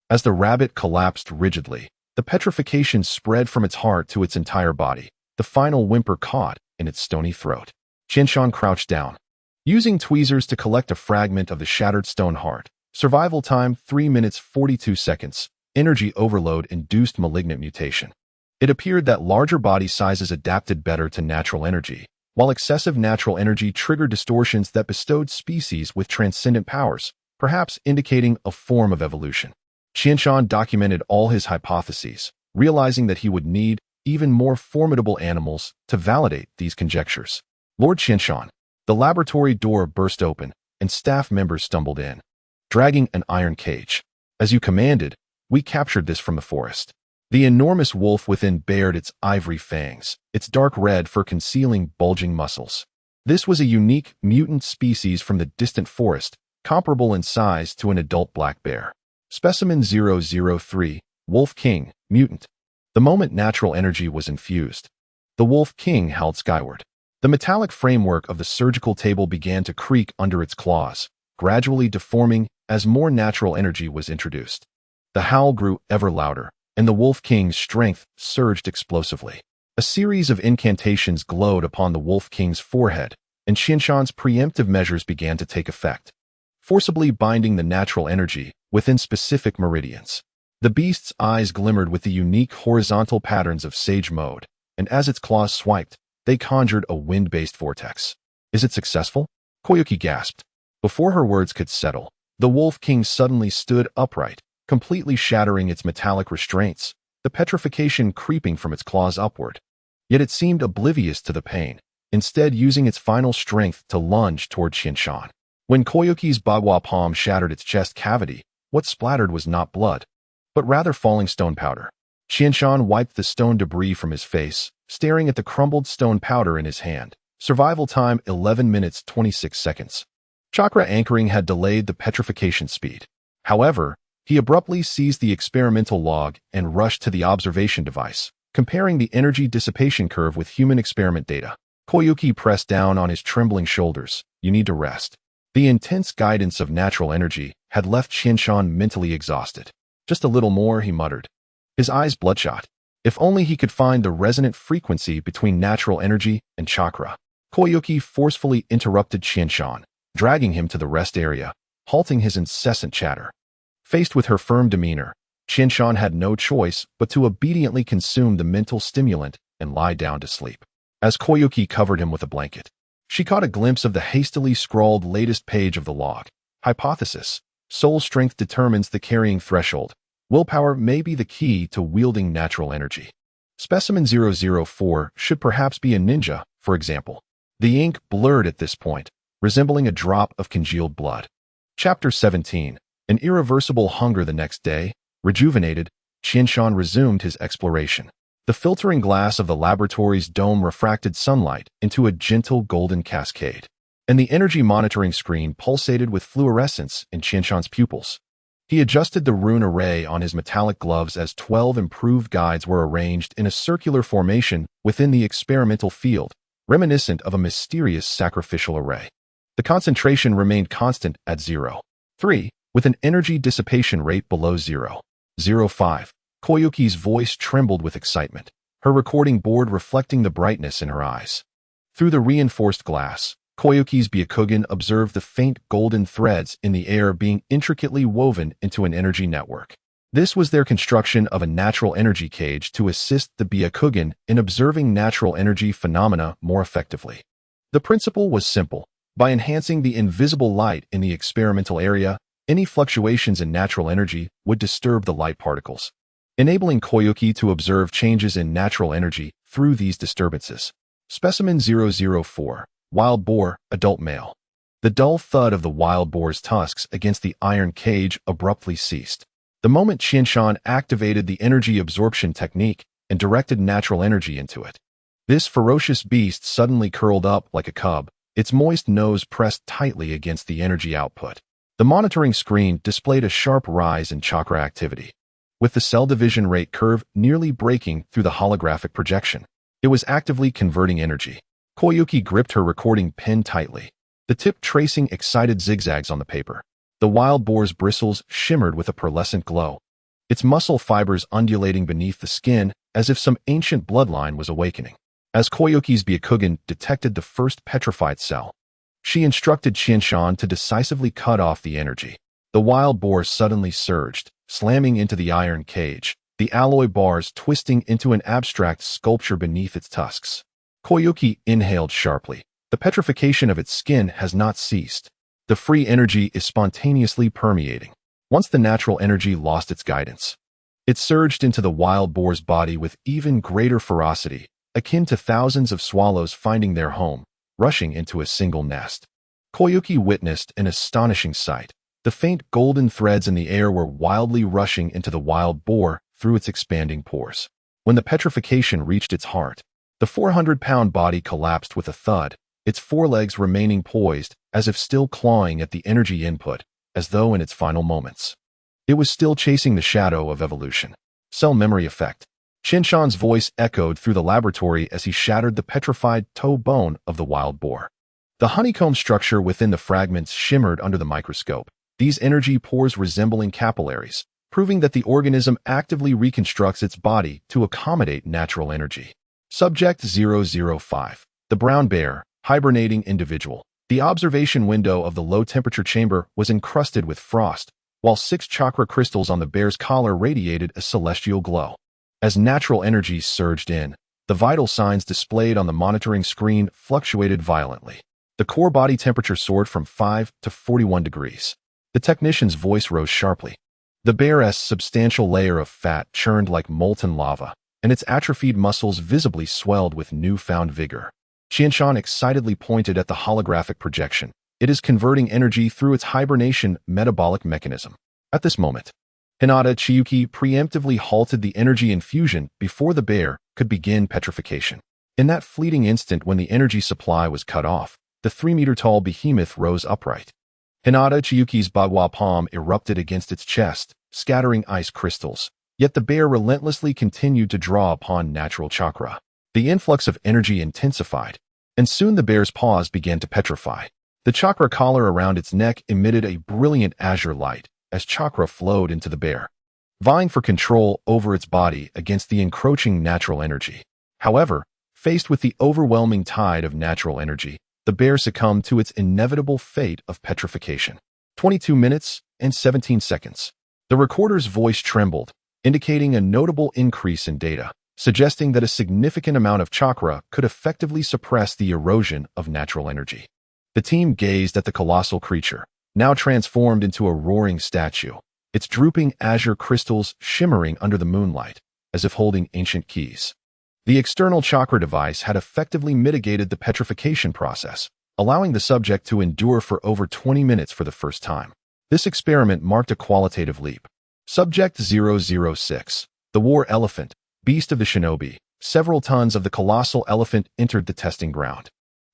Speaker 1: As the rabbit collapsed rigidly, the petrification spread from its heart to its entire body, the final whimper caught in its stony throat. Qianshan crouched down, using tweezers to collect a fragment of the shattered stone heart. Survival time 3 minutes 42 seconds. Energy overload induced malignant mutation. It appeared that larger body sizes adapted better to natural energy, while excessive natural energy triggered distortions that bestowed species with transcendent powers, perhaps indicating a form of evolution. Qianshan documented all his hypotheses, realizing that he would need even more formidable animals to validate these conjectures. Lord Qianshan. The laboratory door burst open, and staff members stumbled in, dragging an iron cage. As you commanded, we captured this from the forest. The enormous wolf within bared its ivory fangs, its dark red fur concealing bulging muscles. This was a unique mutant species from the distant forest, comparable in size to an adult black bear. Specimen 003, Wolf King, mutant. The moment natural energy was infused, the Wolf King howled skyward. The metallic framework of the surgical table began to creak under its claws, gradually deforming as more natural energy was introduced. The howl grew ever louder, and the Wolf King's strength surged explosively. A series of incantations glowed upon the Wolf King's forehead, and Qianshan's preemptive measures began to take effect, forcibly binding the natural energy within specific meridians. The beast's eyes glimmered with the unique horizontal patterns of Sage Mode, and as its claws swiped, they conjured a wind-based vortex. Is it successful? Koyuki gasped. Before her words could settle, the Wolf King suddenly stood upright, completely shattering its metallic restraints, the petrification creeping from its claws upward. Yet it seemed oblivious to the pain, instead using its final strength to lunge toward Qianshan. When Koyuki's bagua palm shattered its chest cavity, what splattered was not blood, but rather falling stone powder. Qianshan wiped the stone debris from his face, staring at the crumbled stone powder in his hand. Survival time 11 minutes 26 seconds. Chakra anchoring had delayed the petrification speed. However, he abruptly seized the experimental log and rushed to the observation device, comparing the energy dissipation curve with human experiment data. Koyuki pressed down on his trembling shoulders. You need to rest. The intense guidance of natural energy had left Qianshan mentally exhausted. Just a little more, he muttered, his eyes bloodshot. If only he could find the resonant frequency between natural energy and chakra. Koyuki forcefully interrupted Qianshan, dragging him to the rest area, halting his incessant chatter. Faced with her firm demeanor, Qianshan had no choice but to obediently consume the mental stimulant and lie down to sleep. As Koyuki covered him with a blanket, she caught a glimpse of the hastily scrawled latest page of the log. Hypothesis: soul strength determines the carrying threshold. Willpower may be the key to wielding natural energy. Specimen 004 should perhaps be a ninja, for example. The ink blurred at this point, resembling a drop of congealed blood. Chapter 17. An irreversible hunger. The next day, rejuvenated, Qianshan resumed his exploration. The filtering glass of the laboratory's dome refracted sunlight into a gentle golden cascade, and the energy monitoring screen pulsated with fluorescence in Qianshan's pupils. He adjusted the rune array on his metallic gloves as 12 improved guides were arranged in a circular formation within the experimental field, reminiscent of a mysterious sacrificial array. The concentration remained constant at 0.3, with an energy dissipation rate below 0.05. Koyuki's voice trembled with excitement, her recording board reflecting the brightness in her eyes. Through the reinforced glass, Koyuki's Byakugan observed the faint golden threads in the air being intricately woven into an energy network. This was their construction of a natural energy cage to assist the Byakugan in observing natural energy phenomena more effectively. The principle was simple. By enhancing the invisible light in the experimental area, any fluctuations in natural energy would disturb the light particles, enabling Koyuki to observe changes in natural energy through these disturbances. Specimen 004. Wild boar, adult male. The dull thud of the wild boar's tusks against the iron cage abruptly ceased. The moment Qianshan activated the energy absorption technique and directed natural energy into it. This ferocious beast suddenly curled up like a cub, its moist nose pressed tightly against the energy output. The monitoring screen displayed a sharp rise in chakra activity, with the cell division rate curve nearly breaking through the holographic projection. It was actively converting energy. Koyuki gripped her recording pen tightly, the tip tracing excited zigzags on the paper. The wild boar's bristles shimmered with a pearlescent glow, its muscle fibers undulating beneath the skin as if some ancient bloodline was awakening. As Koyuki's Byakugan detected the first petrified cell, she instructed Qianshan to decisively cut off the energy. The wild boar suddenly surged, slamming into the iron cage, the alloy bars twisting into an abstract sculpture beneath its tusks. Koyuki inhaled sharply. The petrification of its skin has not ceased. The free energy is spontaneously permeating. Once the natural energy lost its guidance, it surged into the wild boar's body with even greater ferocity, akin to thousands of swallows finding their home, rushing into a single nest. Koyuki witnessed an astonishing sight. The faint golden threads in the air were wildly rushing into the wild boar through its expanding pores. When the petrification reached its heart, the 400-pound body collapsed with a thud, its forelegs remaining poised as if still clawing at the energy input, as though in its final moments. It was still chasing the shadow of evolution. Cell memory effect. Shinshan's voice echoed through the laboratory as he shattered the petrified toe bone of the wild boar. The honeycomb structure within the fragments shimmered under the microscope, these energy pores resembling capillaries, proving that the organism actively reconstructs its body to accommodate natural energy. Subject 005. The brown bear, hibernating individual. The observation window of the low-temperature chamber was encrusted with frost, while 6 chakra crystals on the bear's collar radiated a celestial glow. As natural energy surged in, the vital signs displayed on the monitoring screen fluctuated violently. The core body temperature soared from 5 to 41 degrees. The technician's voice rose sharply. The bear's substantial layer of fat churned like molten lava, and its atrophied muscles visibly swelled with newfound vigor. Shinshan excitedly pointed at the holographic projection. It is converting energy through its hibernation metabolic mechanism. At this moment, Hinata Chiyuki preemptively halted the energy infusion before the bear could begin petrification. In that fleeting instant when the energy supply was cut off, the 3-meter-tall behemoth rose upright. Hinata Chiyuki's bagua palm erupted against its chest, scattering ice crystals. Yet the bear relentlessly continued to draw upon natural chakra. The influx of energy intensified, and soon the bear's paws began to petrify. The chakra collar around its neck emitted a brilliant azure light as chakra flowed into the bear, vying for control over its body against the encroaching natural energy. However, faced with the overwhelming tide of natural energy, the bear succumbed to its inevitable fate of petrification. 22 minutes and 17 seconds. The recorder's voice trembled, indicating a notable increase in data, suggesting that a significant amount of chakra could effectively suppress the erosion of natural energy. The team gazed at the colossal creature, now transformed into a roaring statue, its drooping azure crystals shimmering under the moonlight, as if holding ancient keys. The external chakra device had effectively mitigated the petrification process, allowing the subject to endure for over 20 minutes for the first time. This experiment marked a qualitative leap. Subject 006. The war elephant, beast of the shinobi. Several tons of the colossal elephant entered the testing ground.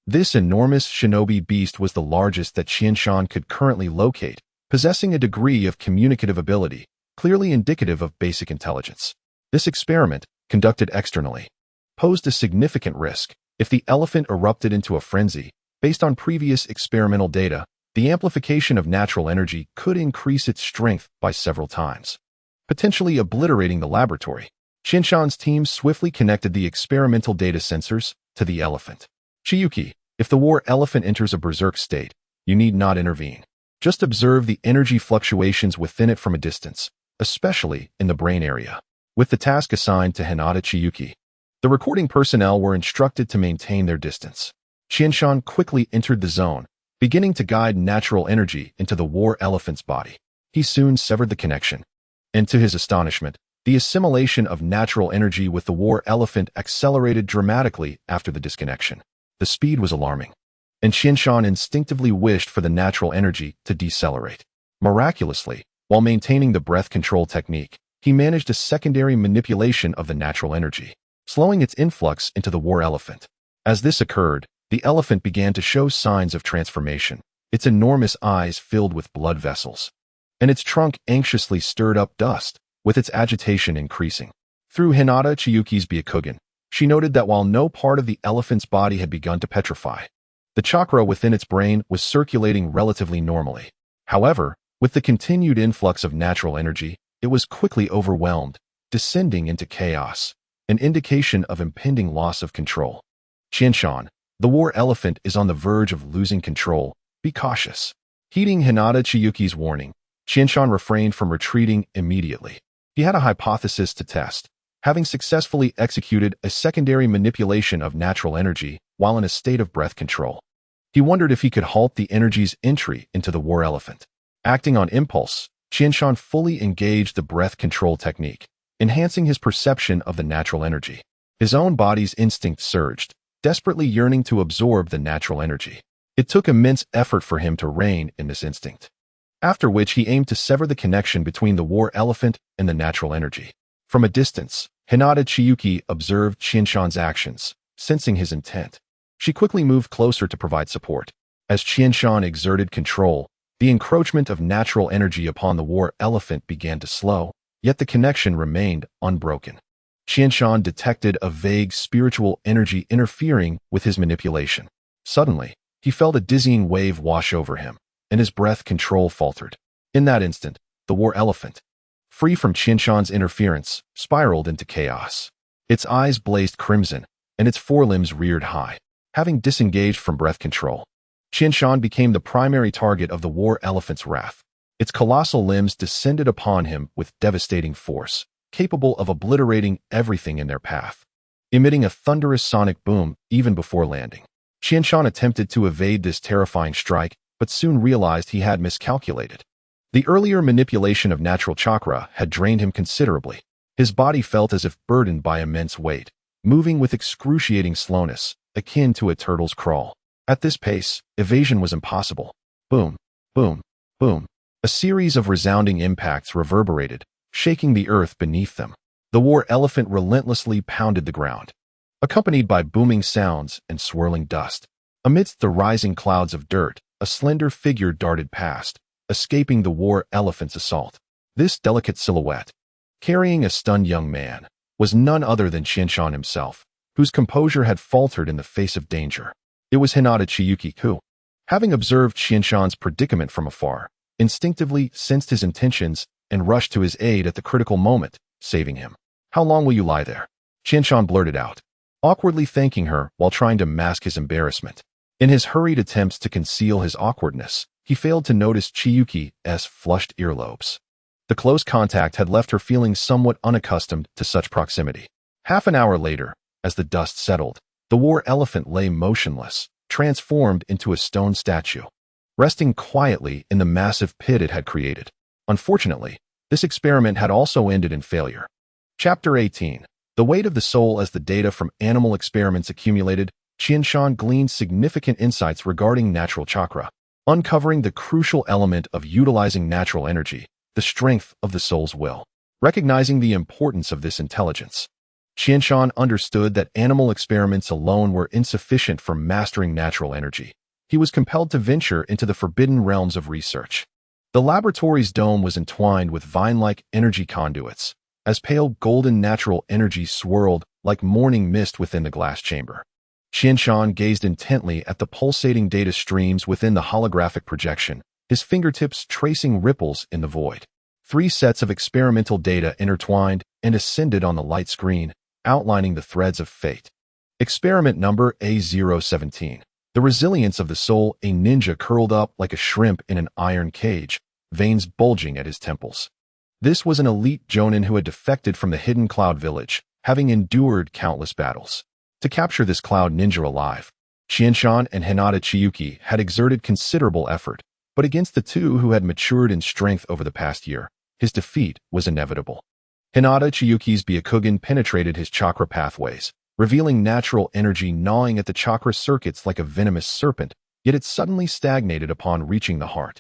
Speaker 1: This enormous shinobi beast was the largest that Shinshan could currently locate, possessing a degree of communicative ability, clearly indicative of basic intelligence. This experiment, conducted externally, posed a significant risk. If the elephant erupted into a frenzy, based on previous experimental data, the amplification of natural energy could increase its strength by several times, potentially obliterating the laboratory. Shinshan's team swiftly connected the experimental data sensors to the elephant. Chiyuki, if the war elephant enters a berserk state, you need not intervene. Just observe the energy fluctuations within it from a distance, especially in the brain area. With the task assigned to Hinata Chiyuki, the recording personnel were instructed to maintain their distance. Shinshan quickly entered the zone, beginning to guide natural energy into the war elephant's body. He soon severed the connection, and to his astonishment, the assimilation of natural energy with the war elephant accelerated dramatically after the disconnection. The speed was alarming, and Shinshan instinctively wished for the natural energy to decelerate. Miraculously, while maintaining the breath control technique, he managed a secondary manipulation of the natural energy, slowing its influx into the war elephant. As this occurred, the elephant began to show signs of transformation, its enormous eyes filled with blood vessels, and its trunk anxiously stirred up dust, with its agitation increasing. Through Hinata Chiyuki's Byakugan, she noted that while no part of the elephant's body had begun to petrify, the chakra within its brain was circulating relatively normally. However, with the continued influx of natural energy, it was quickly overwhelmed, descending into chaos, an indication of impending loss of control. Shinshan, the war elephant is on the verge of losing control. Be cautious. Heeding Hinata Chiyuki's warning, Shinshan refrained from retreating immediately. He had a hypothesis to test, having successfully executed a secondary manipulation of natural energy while in a state of breath control. He wondered if he could halt the energy's entry into the war elephant. Acting on impulse, Qianshan fully engaged the breath control technique, enhancing his perception of the natural energy. His own body's instinct surged, desperately yearning to absorb the natural energy. It took immense effort for him to rein in this instinct. After which he aimed to sever the connection between the war elephant and the natural energy. From a distance, Hinata Chiyuki observed Qianshan's actions, sensing his intent. She quickly moved closer to provide support. As Qianshan exerted control, the encroachment of natural energy upon the war elephant began to slow, yet the connection remained unbroken. Qianshan detected a vague spiritual energy interfering with his manipulation. Suddenly, he felt a dizzying wave wash over him, and his breath control faltered. In that instant, the war elephant, free from Qianshan's interference, spiraled into chaos. Its eyes blazed crimson, and its forelimbs reared high. Having disengaged from breath control, Qianshan became the primary target of the war elephant's wrath. Its colossal limbs descended upon him with devastating force, capable of obliterating everything in their path. Emitting a thunderous sonic boom even before landing, Qianshan attempted to evade this terrifying strike, but soon realized he had miscalculated. The earlier manipulation of natural chakra had drained him considerably. His body felt as if burdened by immense weight, moving with excruciating slowness, akin to a turtle's crawl. At this pace, evasion was impossible. Boom, boom, boom. A series of resounding impacts reverberated, shaking the earth beneath them. The war elephant relentlessly pounded the ground, accompanied by booming sounds and swirling dust. Amidst the rising clouds of dirt, a slender figure darted past, escaping the war elephant's assault. This delicate silhouette, carrying a stunned young man, was none other than Qianshan himself, whose composure had faltered in the face of danger. It was Hinata Chiyuki who, having observed Qianshan's predicament from afar, instinctively sensed his intentions and rushed to his aid at the critical moment, saving him. "How long will you lie there?" Qianshan blurted out, awkwardly thanking her while trying to mask his embarrassment. In his hurried attempts to conceal his awkwardness, he failed to notice Chiyuki's flushed earlobes. The close contact had left her feeling somewhat unaccustomed to such proximity. Half an hour later, as the dust settled, the war elephant lay motionless, transformed into a stone statue, resting quietly in the massive pit it had created. Unfortunately, this experiment had also ended in failure. Chapter 18. The weight of the soul. As the data from animal experiments accumulated, Qianshan gleaned significant insights regarding natural chakra, uncovering the crucial element of utilizing natural energy, the strength of the soul's will. Recognizing the importance of this intelligence, Qianshan understood that animal experiments alone were insufficient for mastering natural energy. He was compelled to venture into the forbidden realms of research. The laboratory's dome was entwined with vine-like energy conduits, as pale golden natural energy swirled like morning mist within the glass chamber. Qianshan gazed intently at the pulsating data streams within the holographic projection, his fingertips tracing ripples in the void. 3 sets of experimental data intertwined and ascended on the light screen, outlining the threads of fate. Experiment number A017. The resilience of the soul. A ninja curled up like a shrimp in an iron cage, veins bulging at his temples. This was an elite jonin who had defected from the hidden cloud village, having endured countless battles. To capture this cloud ninja alive, Qianshan and Hinata Chiyuki had exerted considerable effort, but against the two who had matured in strength over the past year, his defeat was inevitable. Hinata Chiyuki's Byakugan penetrated his chakra pathways, revealing natural energy gnawing at the chakra circuits like a venomous serpent, yet it suddenly stagnated upon reaching the heart.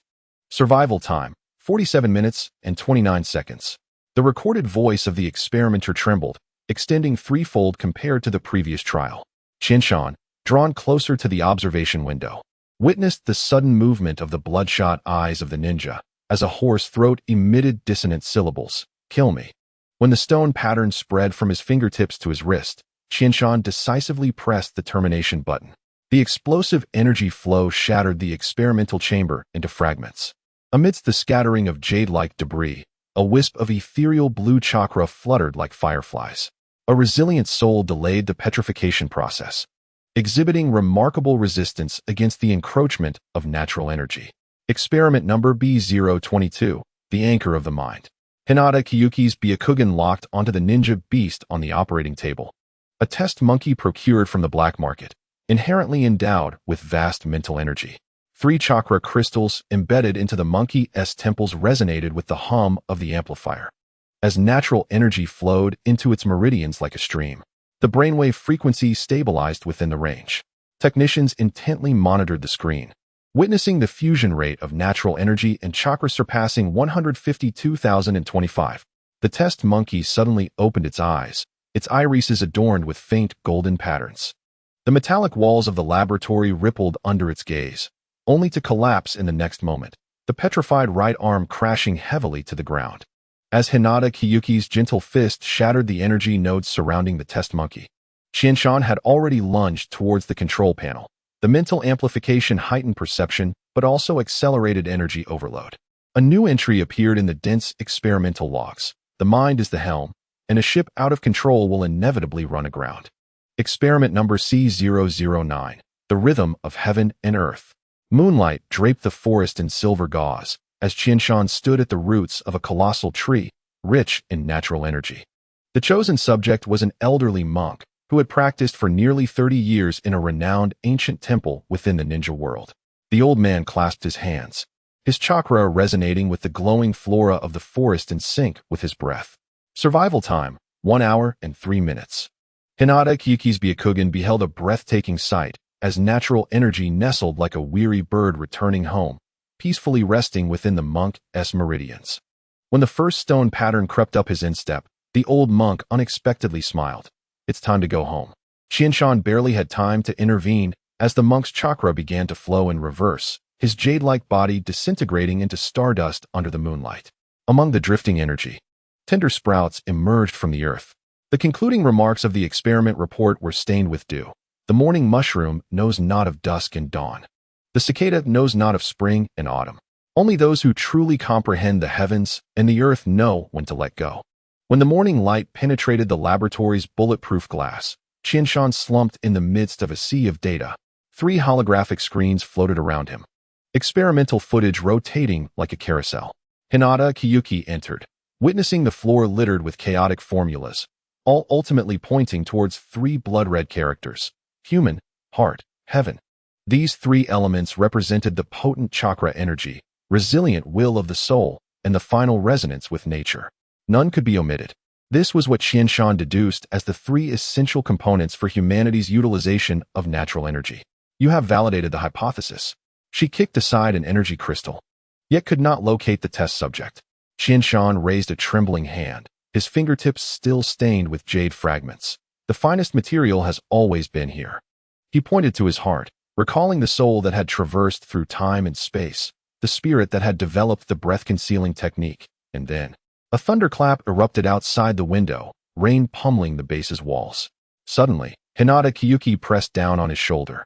Speaker 1: Survival time, 47 minutes and 29 seconds. The recorded voice of the experimenter trembled, extending threefold compared to the previous trial. Qianshan, drawn closer to the observation window, witnessed the sudden movement of the bloodshot eyes of the ninja, as a hoarse throat emitted dissonant syllables, "Kill me." When the stone pattern spread from his fingertips to his wrist, Qianshan decisively pressed the termination button. The explosive energy flow shattered the experimental chamber into fragments. Amidst the scattering of jade-like debris, a wisp of ethereal blue chakra fluttered like fireflies. A resilient soul delayed the petrification process, exhibiting remarkable resistance against the encroachment of natural energy. Experiment number B022, the anchor of the mind. Hinata Kyuki's Byakugan locked onto the ninja beast on the operating table. A test monkey procured from the black market, inherently endowed with vast mental energy. 3 chakra crystals embedded into the monkey's temples resonated with the hum of the amplifier, as natural energy flowed into its meridians like a stream. The brainwave frequency stabilized within the range. Technicians intently monitored the screen, witnessing the fusion rate of natural energy and chakra surpassing 152,025. The test monkey suddenly opened its eyes, its irises adorned with faint golden patterns. The metallic walls of the laboratory rippled under its gaze, only to collapse in the next moment, the petrified right arm crashing heavily to the ground. As Hinata Kyuki's gentle fist shattered the energy nodes surrounding the test monkey, Qianshan had already lunged towards the control panel. The mental amplification heightened perception, but also accelerated energy overload. A new entry appeared in the dense experimental logs. The mind is the helm, and a ship out of control will inevitably run aground. Experiment number C009, the rhythm of heaven and earth. Moonlight draped the forest in silver gauze, as Qianshan stood at the roots of a colossal tree, rich in natural energy. The chosen subject was an elderly monk, who had practiced for nearly 30 years in a renowned ancient temple within the ninja world. The old man clasped his hands, his chakra resonating with the glowing flora of the forest in sync with his breath. Survival time, 1 hour and 3 minutes. Hinata Kyuki's Byakugan beheld a breathtaking sight, as natural energy nestled like a weary bird returning home, peacefully resting within the monk's meridians. When the first stone pattern crept up his instep, the old monk unexpectedly smiled. It's time to go home. Qianshan barely had time to intervene as the monk's chakra began to flow in reverse, his jade-like body disintegrating into stardust under the moonlight. Among the drifting energy, tender sprouts emerged from the earth. The concluding remarks of the experiment report were stained with dew. The morning mushroom knows not of dusk and dawn. The cicada knows not of spring and autumn. Only those who truly comprehend the heavens and the earth know when to let go. When the morning light penetrated the laboratory's bulletproof glass, Qianshan slumped in the midst of a sea of data. 3 holographic screens floated around him, experimental footage rotating like a carousel. Hinata Kyuki entered, witnessing the floor littered with chaotic formulas, all ultimately pointing towards 3 blood-red characters: human, heart, heaven. These 3 elements represented the potent chakra energy, resilient will of the soul, and the final resonance with nature. None could be omitted. This was what Qianshan deduced as the 3 essential components for humanity's utilization of natural energy. You have validated the hypothesis. She kicked aside an energy crystal, yet could not locate the test subject. Qianshan raised a trembling hand, his fingertips still stained with jade fragments. The finest material has always been here. He pointed to his heart, recalling the soul that had traversed through time and space, the spirit that had developed the breath-concealing technique, and then a thunderclap erupted outside the window, rain pummeling the base's walls. Suddenly, Hinata Kyuki pressed down on his shoulder,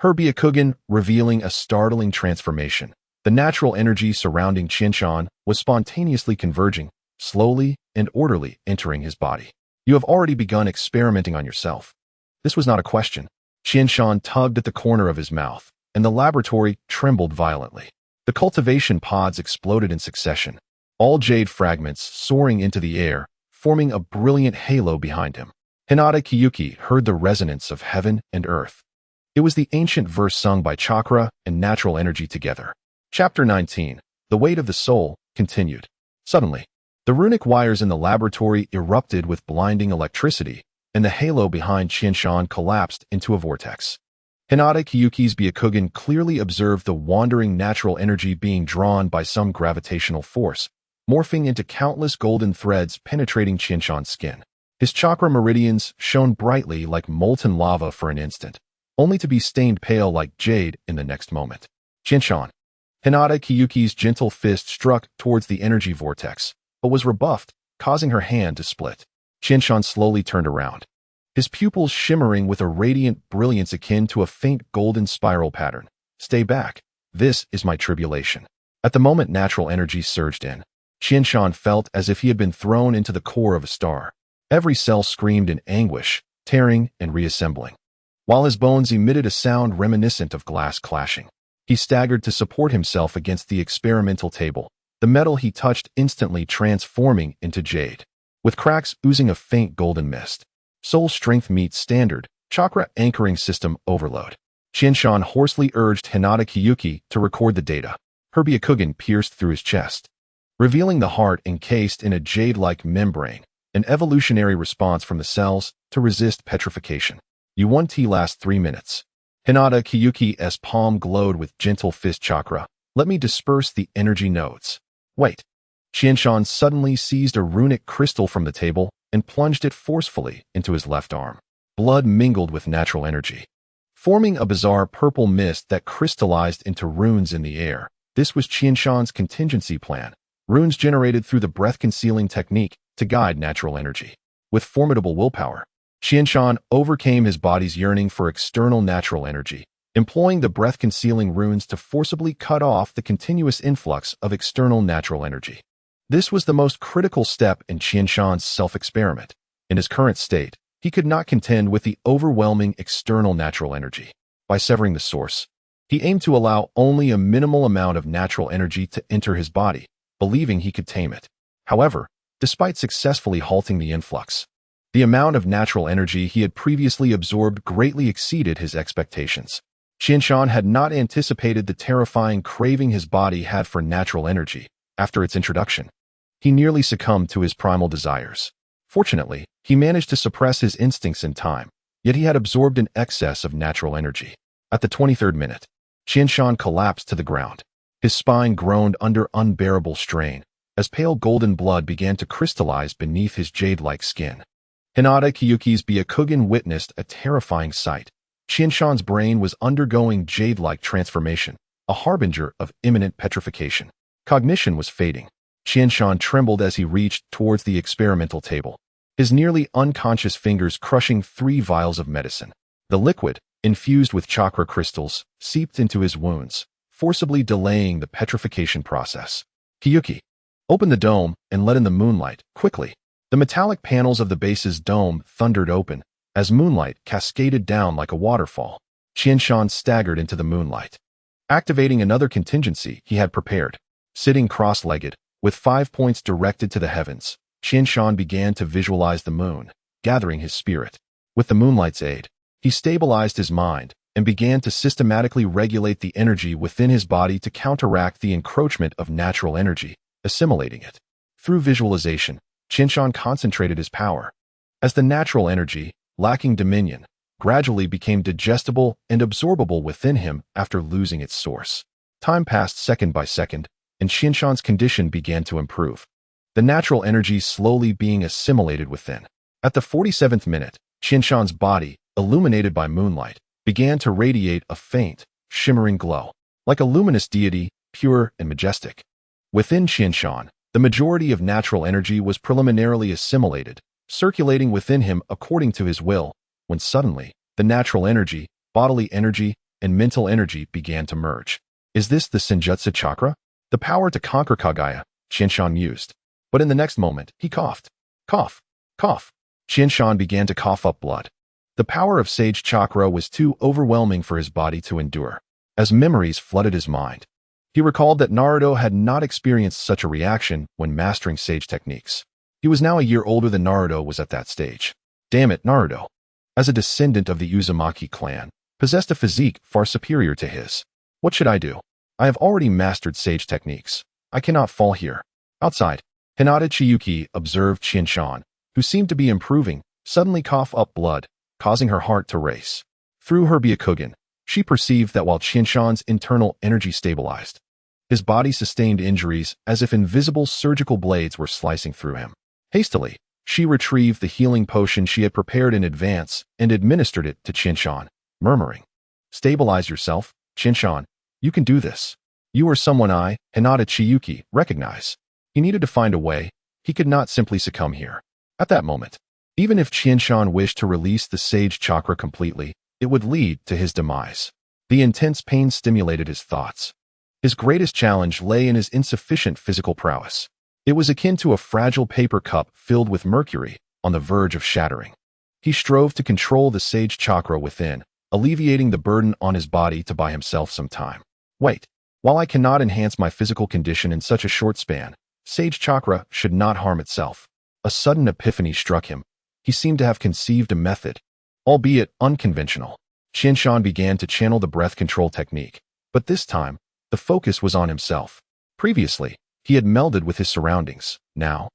Speaker 1: her Byakugan revealing a startling transformation. The natural energy surrounding Qianshan was spontaneously converging, slowly and orderly entering his body. You have already begun experimenting on yourself. This was not a question. Qianshan tugged at the corner of his mouth, and the laboratory trembled violently. The cultivation pods exploded in succession, all jade fragments soaring into the air, forming a brilliant halo behind him. Hinata Kyuki heard the resonance of heaven and earth. It was the ancient verse sung by chakra and natural energy together. Chapter 19, The Weight of the Soul, continued. Suddenly, the runic wires in the laboratory erupted with blinding electricity, and the halo behind Qianshan collapsed into a vortex. Hinata Kyuki's Byakugan clearly observed the wandering natural energy being drawn by some gravitational force, morphing into countless golden threads penetrating Qianshan's skin. His chakra meridians shone brightly like molten lava for an instant, only to be stained pale like jade in the next moment. Qianshan. Hinata Kyuki's gentle fist struck towards the energy vortex, but was rebuffed, causing her hand to split. Qianshan slowly turned around, his pupils shimmering with a radiant brilliance akin to a faint golden spiral pattern. Stay back. This is my tribulation. At the moment natural energy surged in, Qianshan felt as if he had been thrown into the core of a star. Every cell screamed in anguish, tearing and reassembling, while his bones emitted a sound reminiscent of glass clashing. He staggered to support himself against the experimental table, the metal he touched instantly transforming into jade, with cracks oozing a faint golden mist. Soul strength meets standard, chakra anchoring system overload. Qianshan hoarsely urged Hinata Kyuki to record the data. Her Byakugan pierced through his chest, revealing the heart encased in a jade-like membrane, an evolutionary response from the cells to resist petrification. U1T lasts 3 minutes. Hinata Kyuki's palm glowed with gentle fist chakra. Let me disperse the energy nodes. Wait. Qianshan suddenly seized a runic crystal from the table and plunged it forcefully into his left arm. Blood mingled with natural energy, forming a bizarre purple mist that crystallized into runes in the air. This was Qianshan's contingency plan. Runes generated through the breath-concealing technique to guide natural energy. With formidable willpower, Qianshan overcame his body's yearning for external natural energy, employing the breath-concealing runes to forcibly cut off the continuous influx of external natural energy. This was the most critical step in Qianshan's self-experiment. In his current state, he could not contend with the overwhelming external natural energy. By severing the source, he aimed to allow only a minimal amount of natural energy to enter his body, believing he could tame it. However, despite successfully halting the influx, the amount of natural energy he had previously absorbed greatly exceeded his expectations. Qianshan had not anticipated the terrifying craving his body had for natural energy. After its introduction, he nearly succumbed to his primal desires. Fortunately, he managed to suppress his instincts in time, yet he had absorbed an excess of natural energy. At the 23rd minute, Qianshan collapsed to the ground. His spine groaned under unbearable strain, as pale golden blood began to crystallize beneath his jade-like skin. Hinata Kyuki's Byakugan witnessed a terrifying sight. Qianshan's brain was undergoing jade-like transformation, a harbinger of imminent petrification. Cognition was fading. Qianshan trembled as he reached towards the experimental table, his nearly unconscious fingers crushing 3 vials of medicine. The liquid, infused with chakra crystals, seeped into his wounds, forcibly delaying the petrification process. Kyuki, open the dome and let in the moonlight, quickly. The metallic panels of the base's dome thundered open, as moonlight cascaded down like a waterfall. Qianshan staggered into the moonlight, activating another contingency he had prepared. Sitting cross-legged, with 5 points directed to the heavens, Qianshan began to visualize the moon, gathering his spirit. With the moonlight's aid, he stabilized his mind and began to systematically regulate the energy within his body to counteract the encroachment of natural energy, assimilating it. Through visualization, Qianshan concentrated his power. As the natural energy, lacking dominion, gradually became digestible and absorbable within him after losing its source. Time passed second by second, and Qianshan's condition began to improve, the natural energy slowly being assimilated within. At the 47th minute, Qianshan's body, illuminated by moonlight, began to radiate a faint, shimmering glow, like a luminous deity, pure and majestic. Within Qianshan, the majority of natural energy was preliminarily assimilated, circulating within him according to his will, when suddenly, the natural energy, bodily energy, and mental energy began to merge. Is this the Senjutsu chakra? The power to conquer Kagaya, Qianshan mused. But in the next moment, he coughed. Cough. Cough. Qianshan began to cough up blood. The power of Sage Chakra was too overwhelming for his body to endure. As memories flooded his mind, he recalled that Naruto had not experienced such a reaction when mastering Sage techniques. He was now a year older than Naruto was at that stage. Damn it, Naruto, as a descendant of the Uzumaki clan, possessed a physique far superior to his. What should I do? I have already mastered Sage techniques. I cannot fall here. Outside, Hinata Chiyuki observed Qianshan, who seemed to be improving, suddenly cough up blood, causing her heart to race. Through her Byakugan, she perceived that while Qianshan's internal energy stabilized, his body sustained injuries as if invisible surgical blades were slicing through him. Hastily, she retrieved the healing potion she had prepared in advance and administered it to Qianshan, murmuring, "Stabilize yourself, Qianshan. You can do this. You are someone I, Hinata Chiyuki, recognize." He needed to find a way. He could not simply succumb here. At that moment, even if Qianshan wished to release the Sage Chakra completely, it would lead to his demise. The intense pain stimulated his thoughts. His greatest challenge lay in his insufficient physical prowess. It was akin to a fragile paper cup filled with mercury, on the verge of shattering. He strove to control the Sage Chakra within, alleviating the burden on his body to buy himself some time. Wait. While I cannot enhance my physical condition in such a short span, Sage Chakra should not harm itself. A sudden epiphany struck him. He seemed to have conceived a method, albeit unconventional. Qianshan began to channel the breath control technique, but this time, the focus was on himself. Previously, he had melded with his surroundings. Now,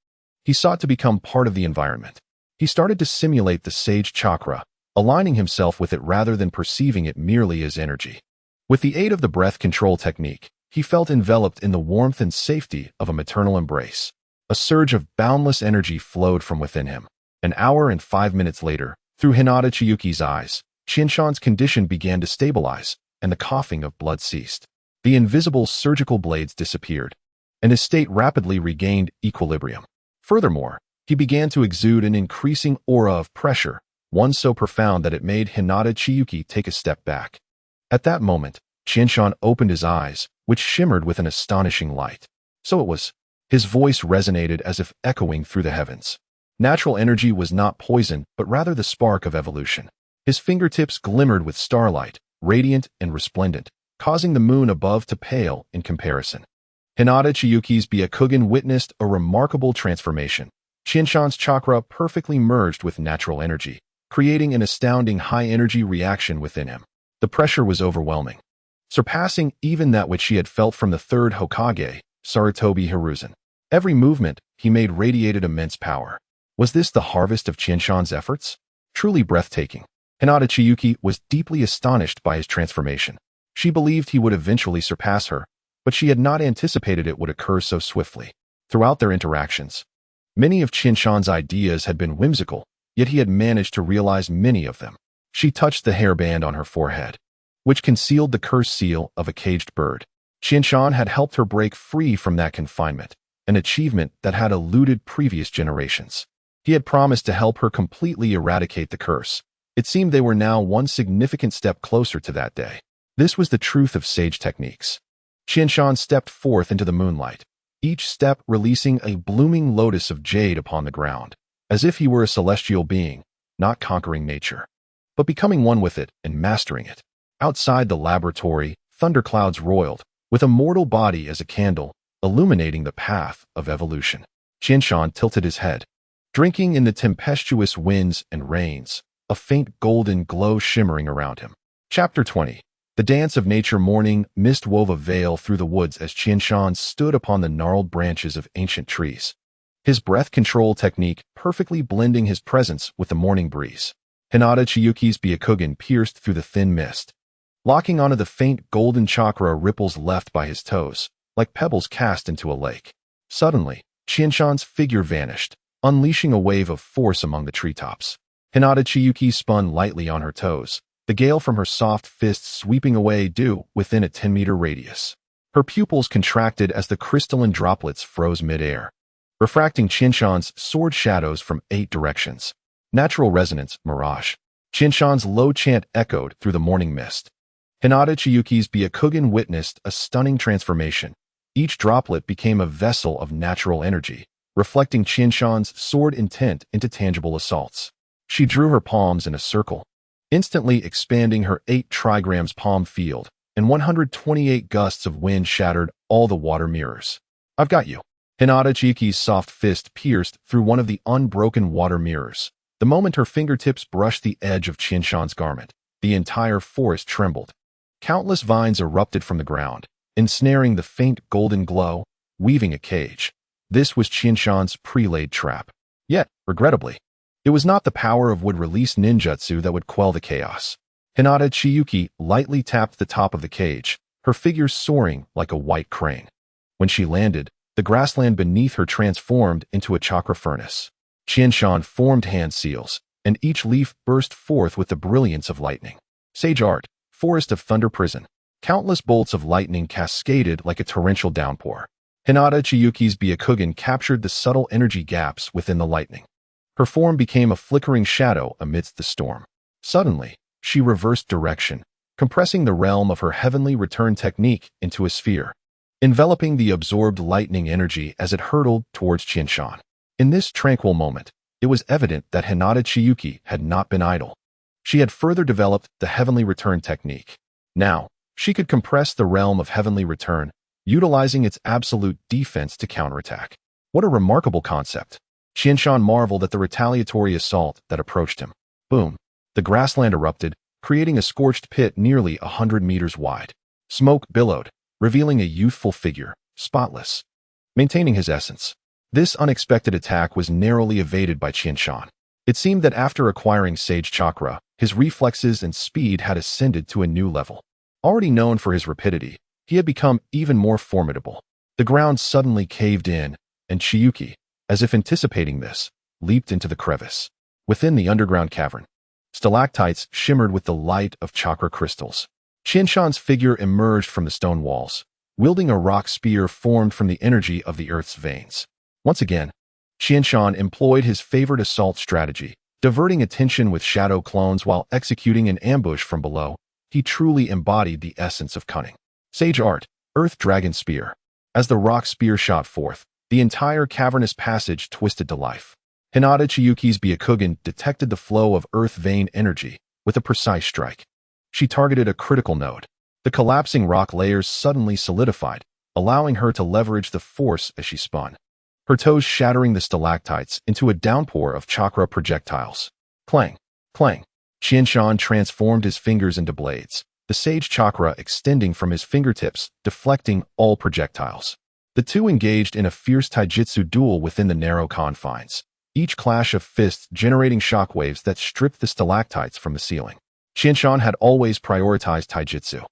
Speaker 1: he sought to become part of the environment. He started to simulate the Sage Chakra, aligning himself with it rather than perceiving it merely as energy. With the aid of the breath control technique, he felt enveloped in the warmth and safety of a maternal embrace. A surge of boundless energy flowed from within him. An hour and 5 minutes later, through Hinata Chiyuki's eyes, Qianshan's condition began to stabilize, and the coughing of blood ceased. The invisible surgical blades disappeared, and his state rapidly regained equilibrium. Furthermore, he began to exude an increasing aura of pressure, one so profound that it made Hinata Chiyuki take a step back. At that moment, Qianshan opened his eyes, which shimmered with an astonishing light. So it was. His voice resonated as if echoing through the heavens. Natural energy was not poison, but rather the spark of evolution. His fingertips glimmered with starlight, radiant and resplendent, causing the moon above to pale in comparison. Hinata Chiyuki's Byakugan witnessed a remarkable transformation. Qianshan's chakra perfectly merged with natural energy, creating an astounding high-energy reaction within him. The pressure was overwhelming, surpassing even that which she had felt from the third Hokage, Sarutobi Hiruzen. Every movement he made radiated immense power. Was this the harvest of Qianshan's efforts? Truly breathtaking. Hinata Chiyuki was deeply astonished by his transformation. She believed he would eventually surpass her, but she had not anticipated it would occur so swiftly. Throughout their interactions, many of Qianshan's ideas had been whimsical, yet he had managed to realize many of them. She touched the hairband on her forehead, which concealed the curse seal of a caged bird. Qianshan had helped her break free from that confinement, an achievement that had eluded previous generations. He had promised to help her completely eradicate the curse. It seemed they were now one significant step closer to that day. This was the truth of sage techniques. Qianshan stepped forth into the moonlight, each step releasing a blooming lotus of jade upon the ground, as if he were a celestial being, not conquering nature, but becoming one with it and mastering it. Outside the laboratory, thunderclouds roiled, with a mortal body as a candle, illuminating the path of evolution. Qianshan tilted his head, drinking in the tempestuous winds and rains, a faint golden glow shimmering around him. Chapter 20. The dance of nature. Morning mist wove a veil through the woods as Qianshan stood upon the gnarled branches of ancient trees, his breath control technique perfectly blending his presence with the morning breeze. Hinata Chiyuki's Byakugan pierced through the thin mist, locking onto the faint golden chakra ripples left by his toes, like pebbles cast into a lake. Suddenly, Qianshan's figure vanished, unleashing a wave of force among the treetops. Hinata Chiyuki spun lightly on her toes, the gale from her soft fists sweeping away dew within a 10-meter radius. Her pupils contracted as the crystalline droplets froze mid-air, refracting Qianshan's sword shadows from 8 directions. Natural resonance, mirage. Qianshan's low chant echoed through the morning mist. Hinata Chiyuki's Byakugan witnessed a stunning transformation. Each droplet became a vessel of natural energy, reflecting Qianshan's sword intent into tangible assaults. She drew her palms in a circle, instantly expanding her 8 trigrams palm field, and 128 gusts of wind shattered all the water mirrors. I've got you. Hinata Chiyuki's soft fist pierced through one of the unbroken water mirrors. The moment her fingertips brushed the edge of Qianshan's garment, the entire forest trembled. Countless vines erupted from the ground, ensnaring the faint golden glow, weaving a cage. This was Qianshan's pre-laid trap. Yet, regrettably, it was not the power of wood-release ninjutsu that would quell the chaos. Hinata Chiyuki lightly tapped the top of the cage, her figure soaring like a white crane. When she landed, the grassland beneath her transformed into a chakra furnace. Qianshan formed hand seals, and each leaf burst forth with the brilliance of lightning. Sage art, forest of thunder prison. Countless bolts of lightning cascaded like a torrential downpour. Hinata Chiyuki's Byakugan captured the subtle energy gaps within the lightning. Her form became a flickering shadow amidst the storm. Suddenly, she reversed direction, compressing the realm of her heavenly return technique into a sphere, enveloping the absorbed lightning energy as it hurtled towards Qianshan. In this tranquil moment, it was evident that Hinata Chiyuki had not been idle. She had further developed the heavenly return technique. Now, She could compress the realm of heavenly return, utilizing its absolute defense to counterattack. What a remarkable concept. Qianshan marveled at the retaliatory assault that approached him. Boom. The grassland erupted, creating a scorched pit nearly 100 meters wide. Smoke billowed, revealing a youthful figure, spotless, maintaining his essence. This unexpected attack was narrowly evaded by Qianshan. It seemed that after acquiring Sage Chakra, his reflexes and speed had ascended to a new level. Already known for his rapidity, he had become even more formidable. The ground suddenly caved in, and Chiyuki, as if anticipating this, leaped into the crevice. Within the underground cavern, stalactites shimmered with the light of chakra crystals. Qianshan's figure emerged from the stone walls, wielding a rock spear formed from the energy of the earth's veins. Once again, Qianshan employed his favorite assault strategy, diverting attention with shadow clones while executing an ambush from below. He truly embodied the essence of cunning. Sage Art, Earth Dragon Spear. As the rock spear shot forth, the entire cavernous passage twisted to life. Hinata Chiyuki's Byakugan detected the flow of earth vein energy with a precise strike. She targeted a critical node. The collapsing rock layers suddenly solidified, allowing her to leverage the force as she spun, her toes shattering the stalactites into a downpour of chakra projectiles. Clang, clang. Qianshan transformed his fingers into blades, the sage chakra extending from his fingertips, deflecting all projectiles. The two engaged in a fierce taijutsu duel within the narrow confines, each clash of fists generating shockwaves that stripped the stalactites from the ceiling. Qianshan had always prioritized taijutsu,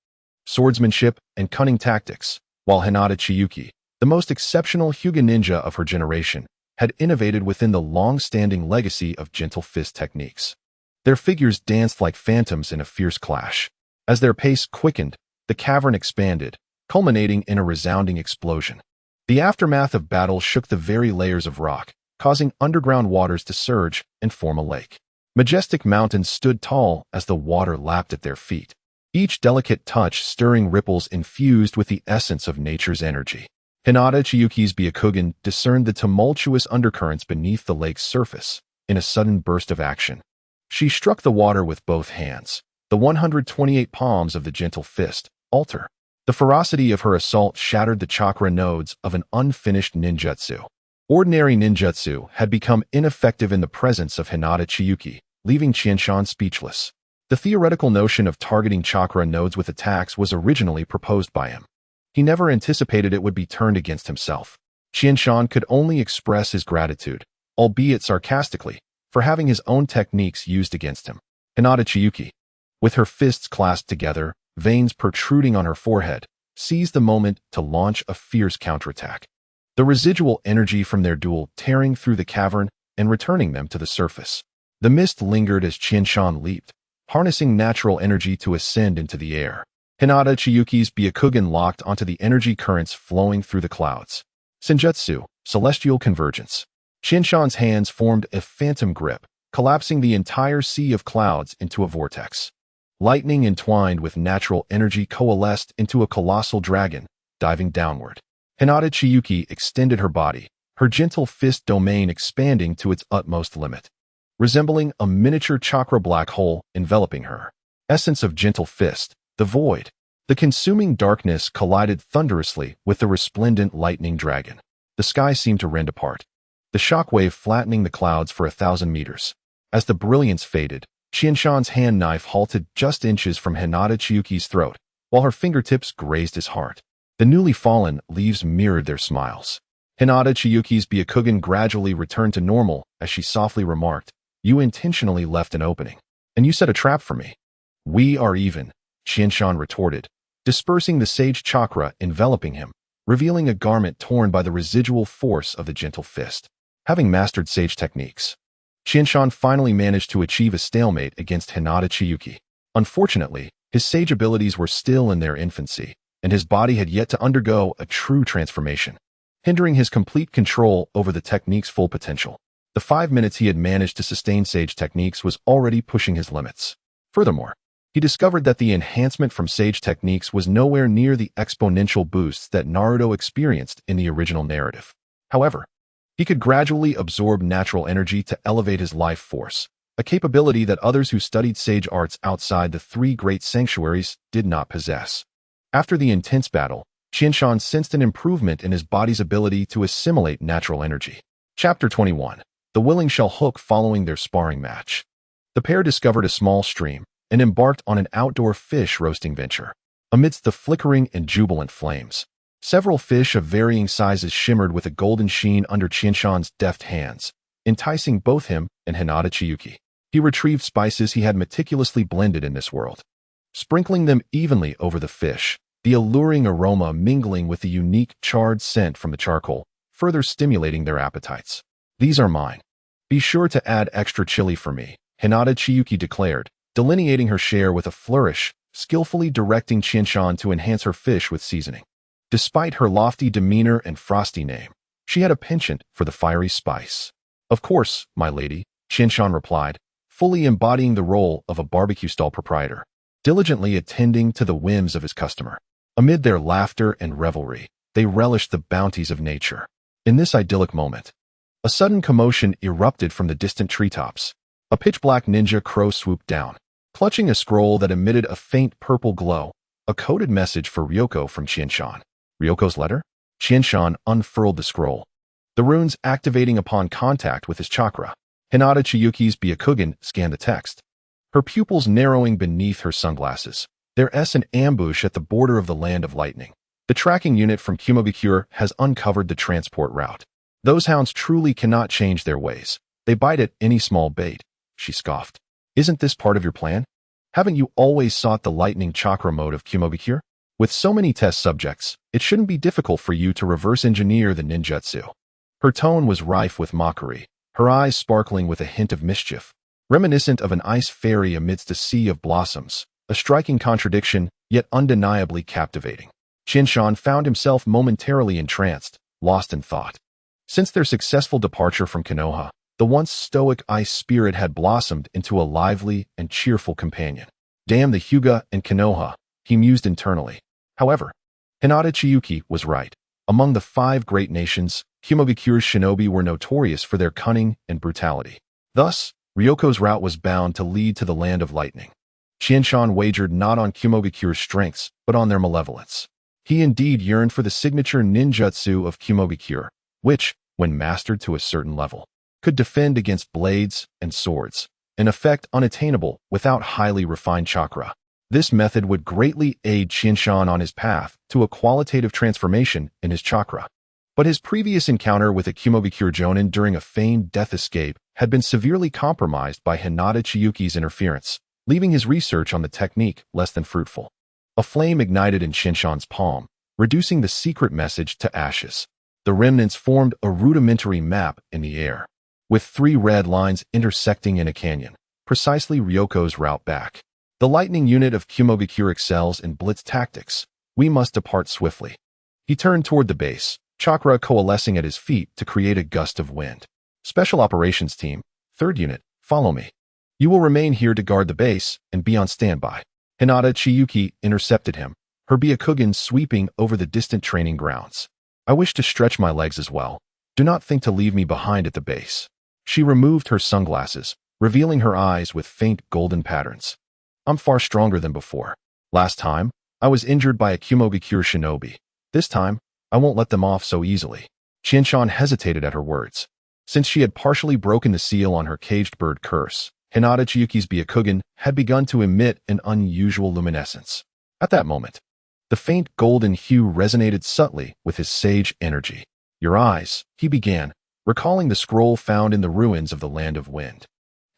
Speaker 1: swordsmanship, and cunning tactics, while Hinata Chiyuki, the most exceptional Hyuga ninja of her generation, had innovated within the long-standing legacy of gentle fist techniques. Their figures danced like phantoms in a fierce clash. As their pace quickened, the cavern expanded, culminating in a resounding explosion. The aftermath of battle shook the very layers of rock, causing underground waters to surge and form a lake. Majestic mountains stood tall as the water lapped at their feet, each delicate touch stirring ripples infused with the essence of nature's energy. Hinata Chiyuki's Byakugan discerned the tumultuous undercurrents beneath the lake's surface. In a sudden burst of action, she struck the water with both hands, the 128 palms of the gentle fist, altar. The ferocity of her assault shattered the chakra nodes of an unfinished ninjutsu. Ordinary ninjutsu had become ineffective in the presence of Hinata Chiyuki, leaving Qianshan speechless. The theoretical notion of targeting chakra nodes with attacks was originally proposed by him. He never anticipated it would be turned against himself. Qianshan could only express his gratitude, albeit sarcastically, for having his own techniques used against him. Hinata Chiyuki, with her fists clasped together, veins protruding on her forehead, seized the moment to launch a fierce counterattack. The residual energy from their duel tearing through the cavern and returning them to the surface. The mist lingered as Qianshan leaped, harnessing natural energy to ascend into the air. Hinata Chiyuki's Byakugan locked onto the energy currents flowing through the clouds. Senjutsu, Celestial Convergence. Qianshan's hands formed a phantom grip, collapsing the entire sea of clouds into a vortex. Lightning entwined with natural energy coalesced into a colossal dragon, diving downward. Hinata Chiyuki extended her body, her gentle fist domain expanding to its utmost limit, resembling a miniature chakra black hole enveloping her. Essence of gentle fist, the void. The consuming darkness collided thunderously with the resplendent lightning dragon. The sky seemed to rend apart, the shockwave flattening the clouds for 1,000 meters. As the brilliance faded, Qianshan's hand knife halted just inches from Hinata Chiyuki's throat, while her fingertips grazed his heart. The newly fallen leaves mirrored their smiles. Hinata Chiyuki's Byakugan gradually returned to normal as she softly remarked, "You intentionally left an opening, and you set a trap for me." "We are even," Qianshan retorted, dispersing the sage chakra enveloping him, revealing a garment torn by the residual force of the gentle fist. Having mastered sage techniques, Qianshan finally managed to achieve a stalemate against Hinata Chiyuki. Unfortunately, his sage abilities were still in their infancy, and his body had yet to undergo a true transformation, hindering his complete control over the technique's full potential. The 5 minutes he had managed to sustain sage techniques was already pushing his limits. Furthermore, he discovered that the enhancement from sage techniques was nowhere near the exponential boosts that Naruto experienced in the original narrative. However, he could gradually absorb natural energy to elevate his life force, a capability that others who studied sage arts outside the 3 great sanctuaries did not possess. After the intense battle, Qianshan sensed an improvement in his body's ability to assimilate natural energy. Chapter 21. The Willing Shell Hook. Following their sparring match, the pair discovered a small stream and embarked on an outdoor fish roasting venture. Amidst the flickering and jubilant flames, several fish of varying sizes shimmered with a golden sheen under Qianshan's deft hands, enticing both him and Hinata Chiyuki. He retrieved spices he had meticulously blended in this world, sprinkling them evenly over the fish, the alluring aroma mingling with the unique charred scent from the charcoal, further stimulating their appetites. "These are mine. Be sure to add extra chili for me," Hinata Chiyuki declared, delineating her share with a flourish, skillfully directing Qianshan to enhance her fish with seasoning. Despite her lofty demeanor and frosty name, she had a penchant for the fiery spice. "Of course, my lady," Qianshan replied, fully embodying the role of a barbecue stall proprietor, diligently attending to the whims of his customer. Amid their laughter and revelry, they relished the bounties of nature. In this idyllic moment, a sudden commotion erupted from the distant treetops. A pitch-black ninja crow swooped down, clutching a scroll that emitted a faint purple glow, a coded message for Ryoko from Qianshan. Ryoko's letter? Qianshan unfurled the scroll, the runes activating upon contact with his chakra. Hinata Chiyuki's Byakugan scanned the text, her pupils narrowing beneath her sunglasses. "There is an ambush at the border of the Land of Lightning. The tracking unit from Kumogakure has uncovered the transport route. Those hounds truly cannot change their ways. They bite at any small bait," she scoffed. "Isn't this part of your plan? Haven't you always sought the lightning chakra mode of Kumogakure? With so many test subjects, it shouldn't be difficult for you to reverse engineer the ninjutsu." Her tone was rife with mockery, her eyes sparkling with a hint of mischief, reminiscent of an ice fairy amidst a sea of blossoms, a striking contradiction, yet undeniably captivating. Qianshan found himself momentarily entranced, lost in thought. Since their successful departure from Konoha, the once stoic ice spirit had blossomed into a lively and cheerful companion. "Damn the Hyuga and Konoha," he mused internally. However, Hinata Chiyuki was right. Among the 5 great nations, Kumogakure's shinobi were notorious for their cunning and brutality. Thus, Ryoko's route was bound to lead to the Land of Lightning. Qianshan wagered not on Kumogakure's strengths, but on their malevolence. He indeed yearned for the signature ninjutsu of Kumogakure, which, when mastered to a certain level, could defend against blades and swords, an effect unattainable without highly refined chakra. This method would greatly aid Qianshan on his path to a qualitative transformation in his chakra. But his previous encounter with a Kumogakure Jonin during a feigned death escape had been severely compromised by Hinata Chiyuki's interference, leaving his research on the technique less than fruitful. A flame ignited in Qianshan's palm, reducing the secret message to ashes. The remnants formed a rudimentary map in the air, with 3 red lines intersecting in a canyon, precisely Ryoko's route back. "The lightning unit of Kumogakure excels in blitz tactics. We must depart swiftly." He turned toward the base, chakra coalescing at his feet to create a gust of wind. "Special Operations Team, 3rd Unit, follow me. You will remain here to guard the base and be on standby." Hinata Chiyuki intercepted him, her Byakugan sweeping over the distant training grounds. "I wish to stretch my legs as well. Do not think to leave me behind at the base." She removed her sunglasses, revealing her eyes with faint golden patterns. "I'm far stronger than before. Last time, I was injured by a Kumogakure shinobi. This time, I won't let them off so easily." Qianshan hesitated at her words. Since she had partially broken the seal on her caged bird curse, Hinata Chiyuki's Byakugan had begun to emit an unusual luminescence. At that moment, the faint golden hue resonated subtly with his sage energy. "Your eyes," he began, recalling the scroll found in the ruins of the Land of Wind.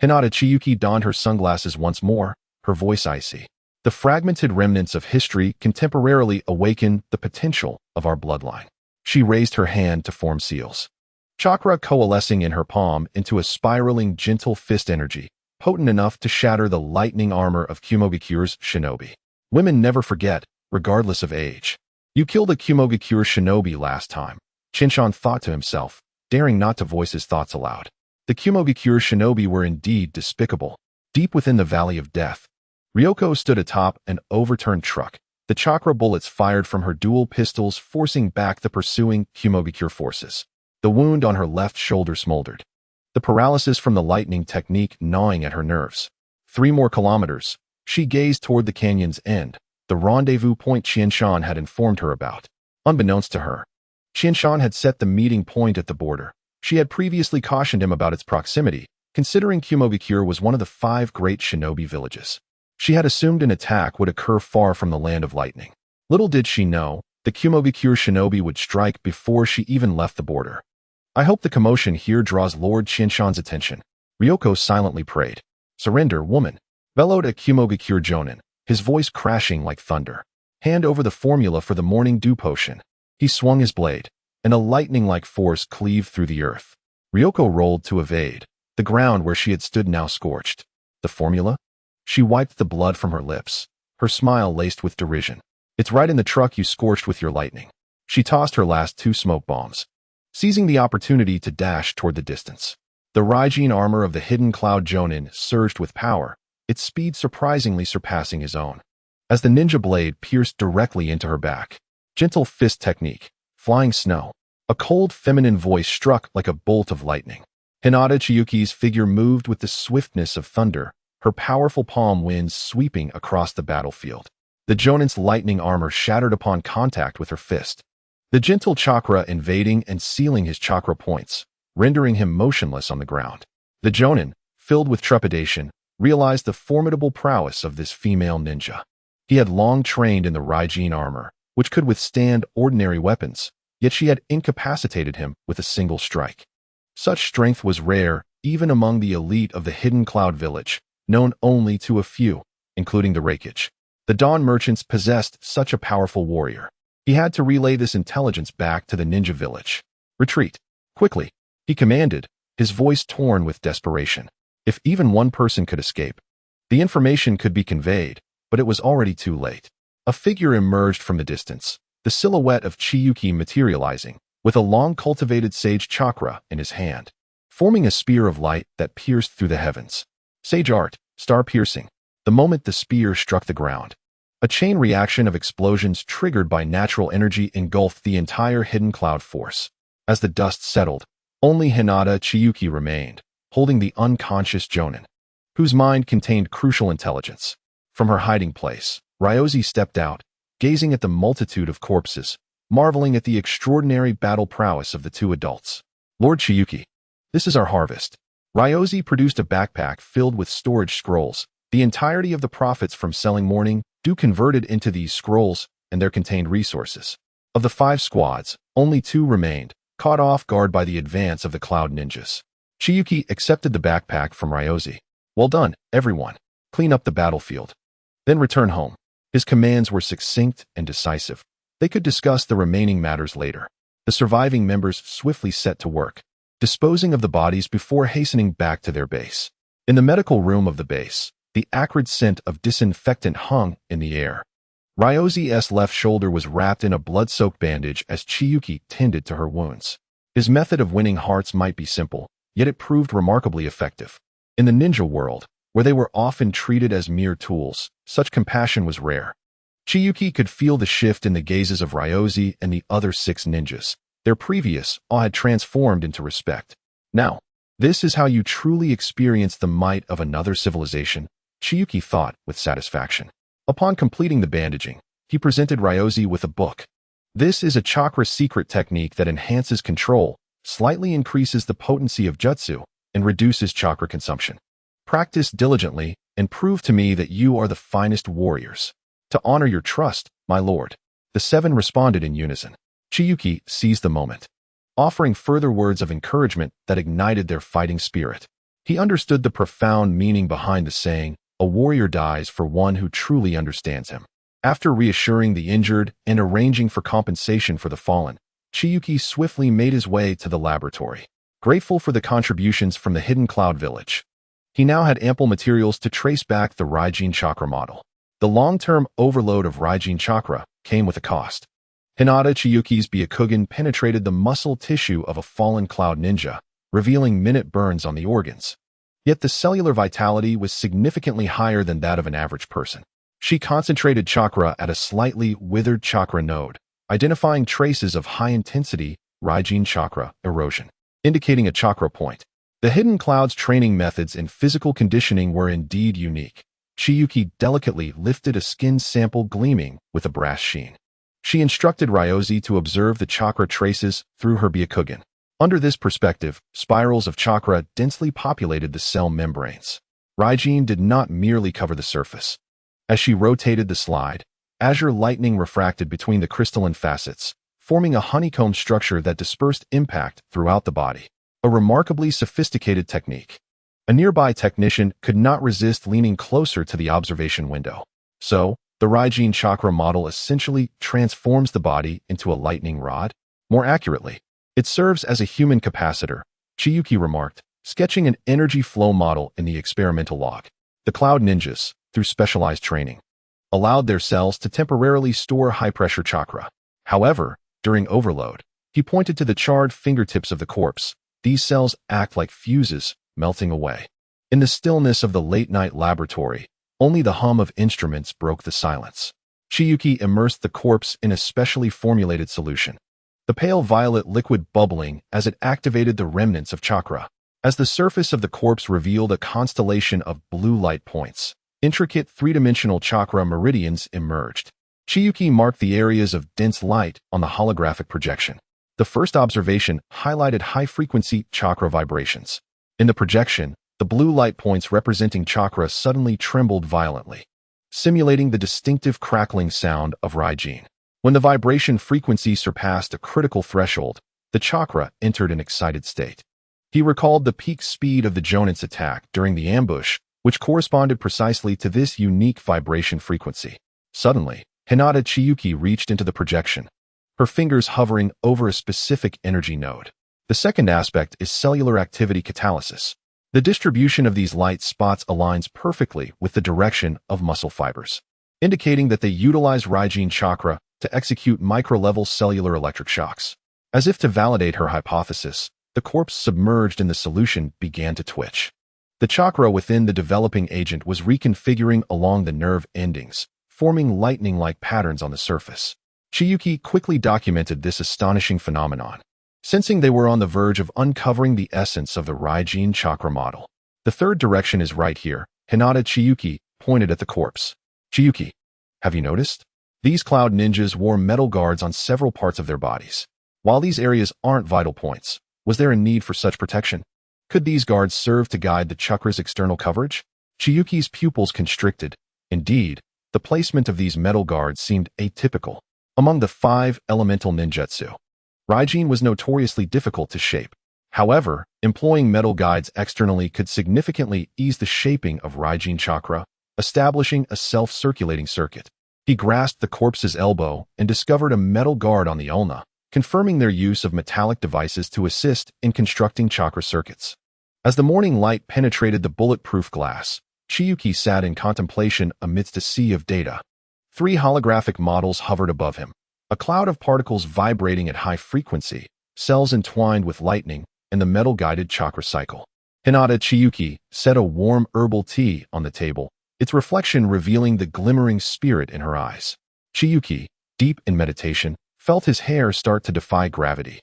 Speaker 1: Hinata Chiyuki donned her sunglasses once more, her voice icy. "The fragmented remnants of history can temporarily awaken the potential of our bloodline." She raised her hand to form seals, chakra coalescing in her palm into a spiraling gentle fist energy, potent enough to shatter the lightning armor of Kumogakure's shinobi. "Women never forget, regardless of age." "You killed a Kumogakure shinobi last time," Qianshan thought to himself, daring not to voice his thoughts aloud. The Kumogakure shinobi were indeed despicable. Deep within the Valley of Death, Ryoko stood atop an overturned truck, the chakra bullets fired from her dual pistols forcing back the pursuing Kumogakure forces. The wound on her left shoulder smoldered, the paralysis from the lightning technique gnawing at her nerves. 3 more kilometers. She gazed toward the canyon's end, the rendezvous point Qianshan had informed her about. Unbeknownst to her, Qianshan had set the meeting point at the border. She had previously cautioned him about its proximity, considering Kumogakure was one of the 5 great shinobi villages. She had assumed an attack would occur far from the land of lightning. Little did she know, the Kumogakure shinobi would strike before she even left the border. I hope the commotion here draws Lord Qianshan's attention. Ryoko silently prayed. Surrender, woman, bellowed a Kumogakure jonin, his voice crashing like thunder. Hand over the formula for the morning dew potion. He swung his blade, and a lightning-like force cleaved through the earth. Ryoko rolled to evade. The ground where she had stood now scorched. The formula? She wiped the blood from her lips, her smile laced with derision. It's right in the truck you scorched with your lightning. She tossed her last 2 smoke bombs, seizing the opportunity to dash toward the distance. The Raijin armor of the hidden cloud jonin surged with power, its speed surprisingly surpassing his own. As the ninja blade pierced directly into her back. Gentle fist technique, flying snow. A cold feminine voice struck like a bolt of lightning. Hinata Chiyuki's figure moved with the swiftness of thunder, her powerful palm winds sweeping across the battlefield. The jonin's lightning armor shattered upon contact with her fist. The gentle chakra invading and sealing his chakra points, rendering him motionless on the ground. The jonin, filled with trepidation, realized the formidable prowess of this female ninja. He had long trained in the Raijin armor, which could withstand ordinary weapons, yet she had incapacitated him with a single strike. Such strength was rare even among the elite of the Hidden Cloud Village, known only to a few, including the Reikage. The Dawn merchants possessed such a powerful warrior. He had to relay this intelligence back to the ninja village. Retreat. Quickly, he commanded, his voice torn with desperation. If even one person could escape, the information could be conveyed, but it was already too late. A figure emerged from the distance, the silhouette of Chiyuki materializing, with a long-cultivated sage chakra in his hand, forming a spear of light that pierced through the heavens. Sage art, star-piercing. The moment the spear struck the ground, a chain reaction of explosions triggered by natural energy engulfed the entire hidden cloud force. As the dust settled, only Hinata Chiyuki remained, holding the unconscious jonin, whose mind contained crucial intelligence. From her hiding place, Ryozi stepped out, gazing at the multitude of corpses, marveling at the extraordinary battle prowess of the 2 adults. Lord Chiyuki, this is our harvest. Ryozi produced a backpack filled with storage scrolls. The entirety of the profits from selling morning dew converted into these scrolls and their contained resources. Of the 5 squads, only 2 remained, caught off guard by the advance of the cloud ninjas. Chiyuki accepted the backpack from Ryozi. Well done, everyone. Clean up the battlefield. Then return home. His commands were succinct and decisive. They could discuss the remaining matters later. The surviving members swiftly set to work, disposing of the bodies before hastening back to their base. In the medical room of the base, the acrid scent of disinfectant hung in the air. Ryozi's left shoulder was wrapped in a blood-soaked bandage as Chiyuki tended to her wounds. His method of winning hearts might be simple, yet it proved remarkably effective. In the ninja world, where they were often treated as mere tools, such compassion was rare. Chiyuki could feel the shift in the gazes of Ryozi and the other 6 ninjas. Their previous awe had transformed into respect. Now, this is how you truly experience the might of another civilization, Chiyuki thought with satisfaction. Upon completing the bandaging, he presented Ryozi with a book. This is a chakra secret technique that enhances control, slightly increases the potency of Jutsu, and reduces chakra consumption. Practice diligently and prove to me that you are the finest warriors. To honor your trust, my lord. The 7 responded in unison. Chiyuki seized the moment, offering further words of encouragement that ignited their fighting spirit. He understood the profound meaning behind the saying, a warrior dies for one who truly understands him. After reassuring the injured and arranging for compensation for the fallen, Chiyuki swiftly made his way to the laboratory. Grateful for the contributions from the Hidden Cloud Village, he now had ample materials to trace back the Raijin chakra model. The long-term overload of Raijin chakra came with a cost. Hinata Chiyuki's Byakugan penetrated the muscle tissue of a fallen cloud ninja, revealing minute burns on the organs. Yet the cellular vitality was significantly higher than that of an average person. She concentrated chakra at a slightly withered chakra node, identifying traces of high-intensity Raijin chakra erosion, indicating a chakra point. The Hidden Cloud's training methods and physical conditioning were indeed unique. Chiyuki delicately lifted a skin sample gleaming with a brass sheen. She instructed Ryozi to observe the chakra traces through her Byakugan. Under this perspective, spirals of chakra densely populated the cell membranes. Raijin did not merely cover the surface. As she rotated the slide, azure lightning refracted between the crystalline facets, forming a honeycomb structure that dispersed impact throughout the body. A remarkably sophisticated technique. A nearby technician could not resist leaning closer to the observation window. So, the Raijin chakra model essentially transforms the body into a lightning rod. More accurately, it serves as a human capacitor, Chiyuki remarked, sketching an energy flow model in the experimental log. The Cloud Ninjas, through specialized training, allowed their cells to temporarily store high-pressure chakra. However, during overload, he pointed to the charred fingertips of the corpse. These cells act like fuses, melting away. In the stillness of the late-night laboratory, only the hum of instruments broke the silence. Chiyuki immersed the corpse in a specially formulated solution, the pale violet liquid bubbling as it activated the remnants of chakra. As the surface of the corpse revealed a constellation of blue light points, intricate three-dimensional chakra meridians emerged. Chiyuki marked the areas of dense light on the holographic projection. The first observation highlighted high-frequency chakra vibrations. In the projection, the blue light points representing chakra suddenly trembled violently, simulating the distinctive crackling sound of Raijin. When the vibration frequency surpassed a critical threshold, the chakra entered an excited state. He recalled the peak speed of the Jonin's attack during the ambush, which corresponded precisely to this unique vibration frequency. Suddenly, Hinata Chiyuki reached into the projection, her fingers hovering over a specific energy node. The second aspect is cellular activity catalysis. The distribution of these light spots aligns perfectly with the direction of muscle fibers, indicating that they utilize Raijin chakra to execute micro-level cellular electric shocks. As if to validate her hypothesis, the corpse submerged in the solution began to twitch. The chakra within the developing agent was reconfiguring along the nerve endings, forming lightning-like patterns on the surface. Chiyuki quickly documented this astonishing phenomenon, sensing they were on the verge of uncovering the essence of the Raijin chakra model. The third direction is right here. Hinata Chiyuki pointed at the corpse. Chiyuki, have you noticed? These cloud ninjas wore metal guards on several parts of their bodies. While these areas aren't vital points, was there a need for such protection? Could these guards serve to guide the chakra's external coverage? Chiyuki's pupils constricted. Indeed, the placement of these metal guards seemed atypical. Among the 5 elemental ninjutsu, Raijin was notoriously difficult to shape. However, employing metal guides externally could significantly ease the shaping of Raijin chakra, establishing a self-circulating circuit. He grasped the corpse's elbow and discovered a metal guard on the ulna, confirming their use of metallic devices to assist in constructing chakra circuits. As the morning light penetrated the bulletproof glass, Chiyuki sat in contemplation amidst a sea of data. 3 holographic models hovered above him, a cloud of particles vibrating at high frequency, cells entwined with lightning, and the metal-guided chakra cycle. Hinata Chiyuki set a warm herbal tea on the table, its reflection revealing the glimmering spirit in her eyes. Chiyuki, deep in meditation, felt his hair start to defy gravity,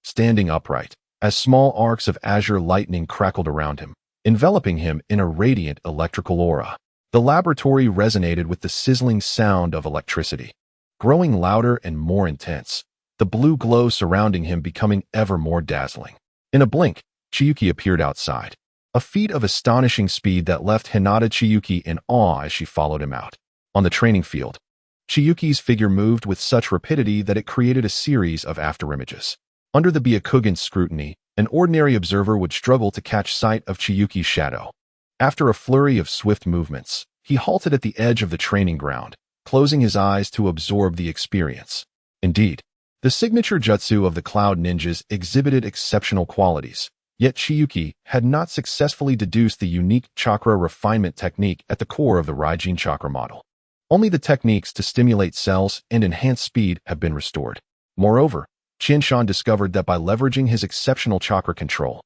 Speaker 1: standing upright, as small arcs of azure lightning crackled around him, enveloping him in a radiant electrical aura. The laboratory resonated with the sizzling sound of electricity, growing louder and more intense, the blue glow surrounding him becoming ever more dazzling. In a blink, Chiyuki appeared outside, a feat of astonishing speed that left Hinata Chiyuki in awe as she followed him out. On the training field, Chiyuki's figure moved with such rapidity that it created a series of afterimages. Under the Byakugan's scrutiny, an ordinary observer would struggle to catch sight of Chiyuki's shadow. After a flurry of swift movements, he halted at the edge of the training ground, closing his eyes to absorb the experience. Indeed, the signature jutsu of the Cloud Ninjas exhibited exceptional qualities, yet Chiyuki had not successfully deduced the unique chakra refinement technique at the core of the Raijin chakra model. Only the techniques to stimulate cells and enhance speed have been restored. Moreover, Qianshan discovered that by leveraging his exceptional chakra control,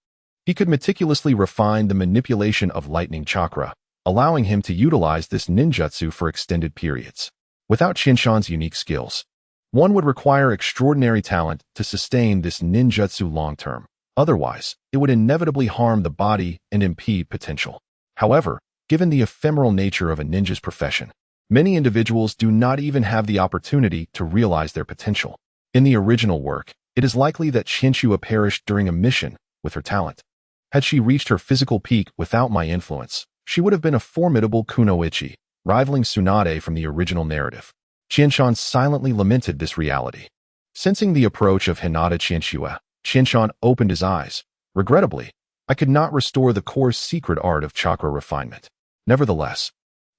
Speaker 1: he could meticulously refine the manipulation of lightning chakra, allowing him to utilize this ninjutsu for extended periods. Without Qianshan's unique skills, one would require extraordinary talent to sustain this ninjutsu long-term. Otherwise, it would inevitably harm the body and impede potential. However, Given the ephemeral nature of a ninja's profession, many individuals do not even have the opportunity to realize their potential. In the original work, it is likely that Chinchua perished during a mission with her talent. Had she reached her physical peak without my influence, she would have been a formidable kunoichi, rivaling Tsunade from the original narrative. Qianshan silently lamented this reality. Sensing the approach of Hinata Chinchua, Qianshan opened his eyes. Regrettably, I could not restore the core's secret art of chakra refinement. Nevertheless,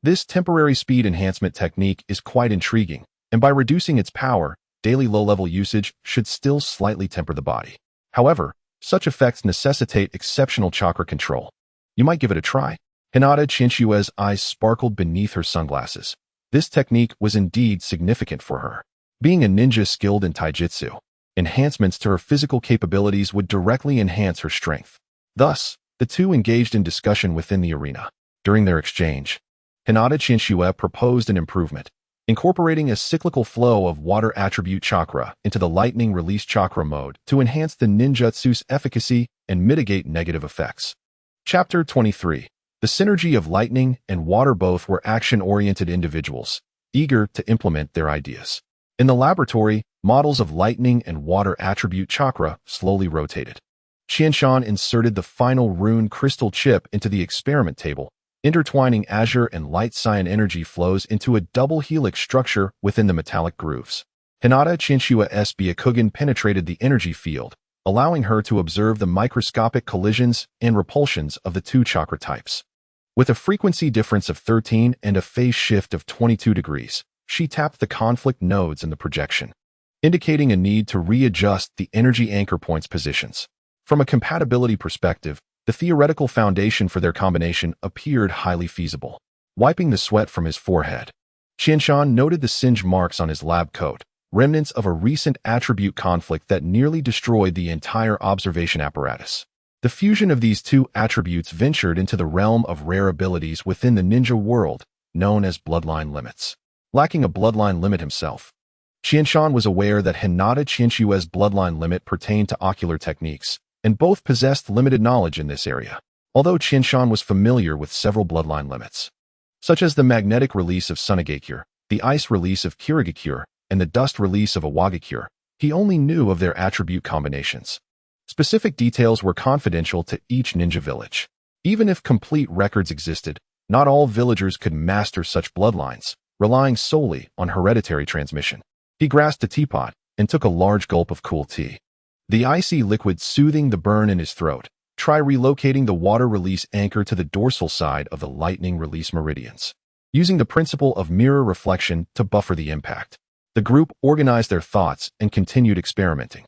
Speaker 1: this temporary speed enhancement technique is quite intriguing, and by reducing its power, daily low-level usage should still slightly temper the body. However, such effects necessitate exceptional chakra control. You might give it a try. Hinata Chinchua's eyes sparkled beneath her sunglasses. This technique was indeed significant for her. Being a ninja skilled in taijutsu, enhancements to her physical capabilities would directly enhance her strength. Thus, the two engaged in discussion within the arena. During their exchange, Hinata Chinchua proposed an improvement, incorporating a cyclical flow of water attribute chakra into the lightning release chakra mode to enhance the ninjutsu's efficacy and mitigate negative effects. Chapter 23. The synergy of lightning and water. Both were action-oriented individuals, eager to implement their ideas. In the laboratory, models of lightning and water attribute chakra slowly rotated. Qianshan inserted the final rune crystal chip into the experiment table, intertwining azure and light cyan energy flows into a double helix structure within the metallic grooves. Hinata Chinchua's Byakugan penetrated the energy field, allowing her to observe the microscopic collisions and repulsions of the two chakra types. With a frequency difference of 13 and a phase shift of 22 degrees, she tapped the conflict nodes in the projection, indicating a need to readjust the energy anchor points positions. From a compatibility perspective, the theoretical foundation for their combination appeared highly feasible. Wiping the sweat from his forehead, Qianshan noted the singe marks on his lab coat, remnants of a recent attribute conflict that nearly destroyed the entire observation apparatus. The fusion of these two attributes ventured into the realm of rare abilities within the ninja world, known as bloodline limits. Lacking a bloodline limit himself, Qianshan was aware that Hinata Chinchua's bloodline limit pertained to ocular techniques, and both possessed limited knowledge in this area. Although Qianshan was familiar with several bloodline limits, such as the magnetic release of Sunagakure, the ice release of Kirigakure, and the dust release of Awagakure, he only knew of their attribute combinations. Specific details were confidential to each ninja village. Even if complete records existed, not all villagers could master such bloodlines, relying solely on hereditary transmission. He grasped a teapot and took a large gulp of cool tea. The icy liquid soothing the burn in his throat. Try relocating the water release anchor to the dorsal side of the lightning release meridians, using the principle of mirror reflection to buffer the impact. The group organized their thoughts and continued experimenting.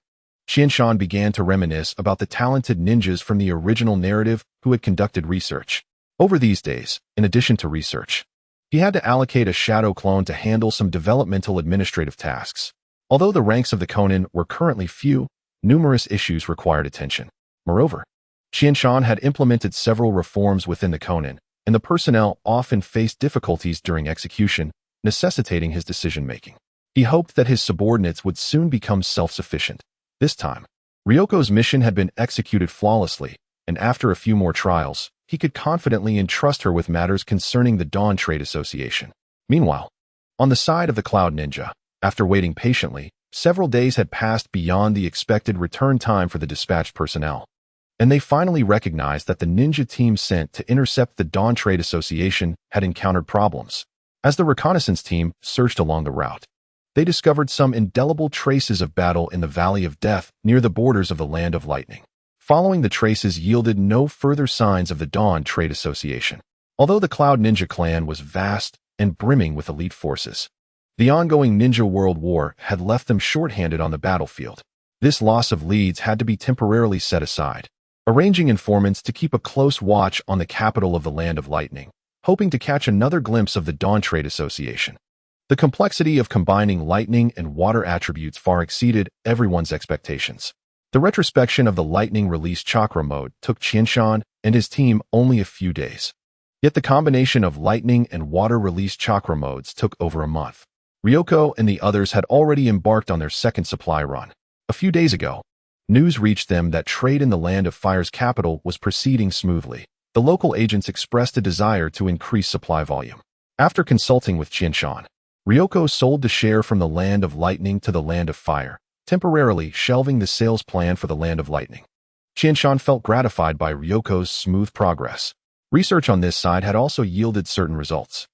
Speaker 1: Qianshan began to reminisce about the talented ninjas from the original narrative who had conducted research. Over these days, in addition to research, he had to allocate a shadow clone to handle some developmental administrative tasks. Although the ranks of the Konin were currently few, numerous issues required attention. Moreover, Qianshan had implemented several reforms within the Konin, and the personnel often faced difficulties during execution, necessitating his decision-making. He hoped that his subordinates would soon become self-sufficient. This time, Ryoko's mission had been executed flawlessly, and after a few more trials, he could confidently entrust her with matters concerning the Dawn Trade Association. Meanwhile, on the side of the Cloud Ninja, after waiting patiently, several days had passed beyond the expected return time for the dispatched personnel, and they finally recognized that the ninja team sent to intercept the Dawn Trade Association had encountered problems. As the reconnaissance team searched along the route, they discovered some indelible traces of battle in the Valley of Death near the borders of the Land of Lightning. Following the traces yielded no further signs of the Dawn Trade Association. Although the Cloud Ninja clan was vast and brimming with elite forces, the ongoing Ninja World War had left them short-handed on the battlefield. This loss of leads had to be temporarily set aside, arranging informants to keep a close watch on the capital of the Land of Lightning, hoping to catch another glimpse of the Dawn Trade Association. The complexity of combining lightning and water attributes far exceeded everyone's expectations. The retrospection of the lightning release chakra mode took Qianshan and his team only a few days. Yet the combination of lightning and water release chakra modes took over a month. Ryoko and the others had already embarked on their second supply run. A few days ago, news reached them that trade in the Land of Fire's capital was proceeding smoothly. the local agents expressed a desire to increase supply volume. After consulting with Qianshan, Ryoko sold the share from the Land of Lightning to the Land of Fire, temporarily shelving the sales plan for the Land of Lightning. Qianshan felt gratified by Ryoko's smooth progress. Research on this side had also yielded certain results.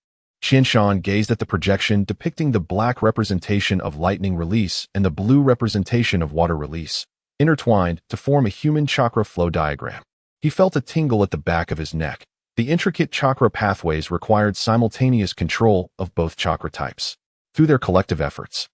Speaker 1: Qianshan gazed at the projection depicting the black representation of lightning release and the blue representation of water release, intertwined to form a human chakra flow diagram. He felt a tingle at the back of his neck. The intricate chakra pathways required simultaneous control of both chakra types. Through their collective efforts,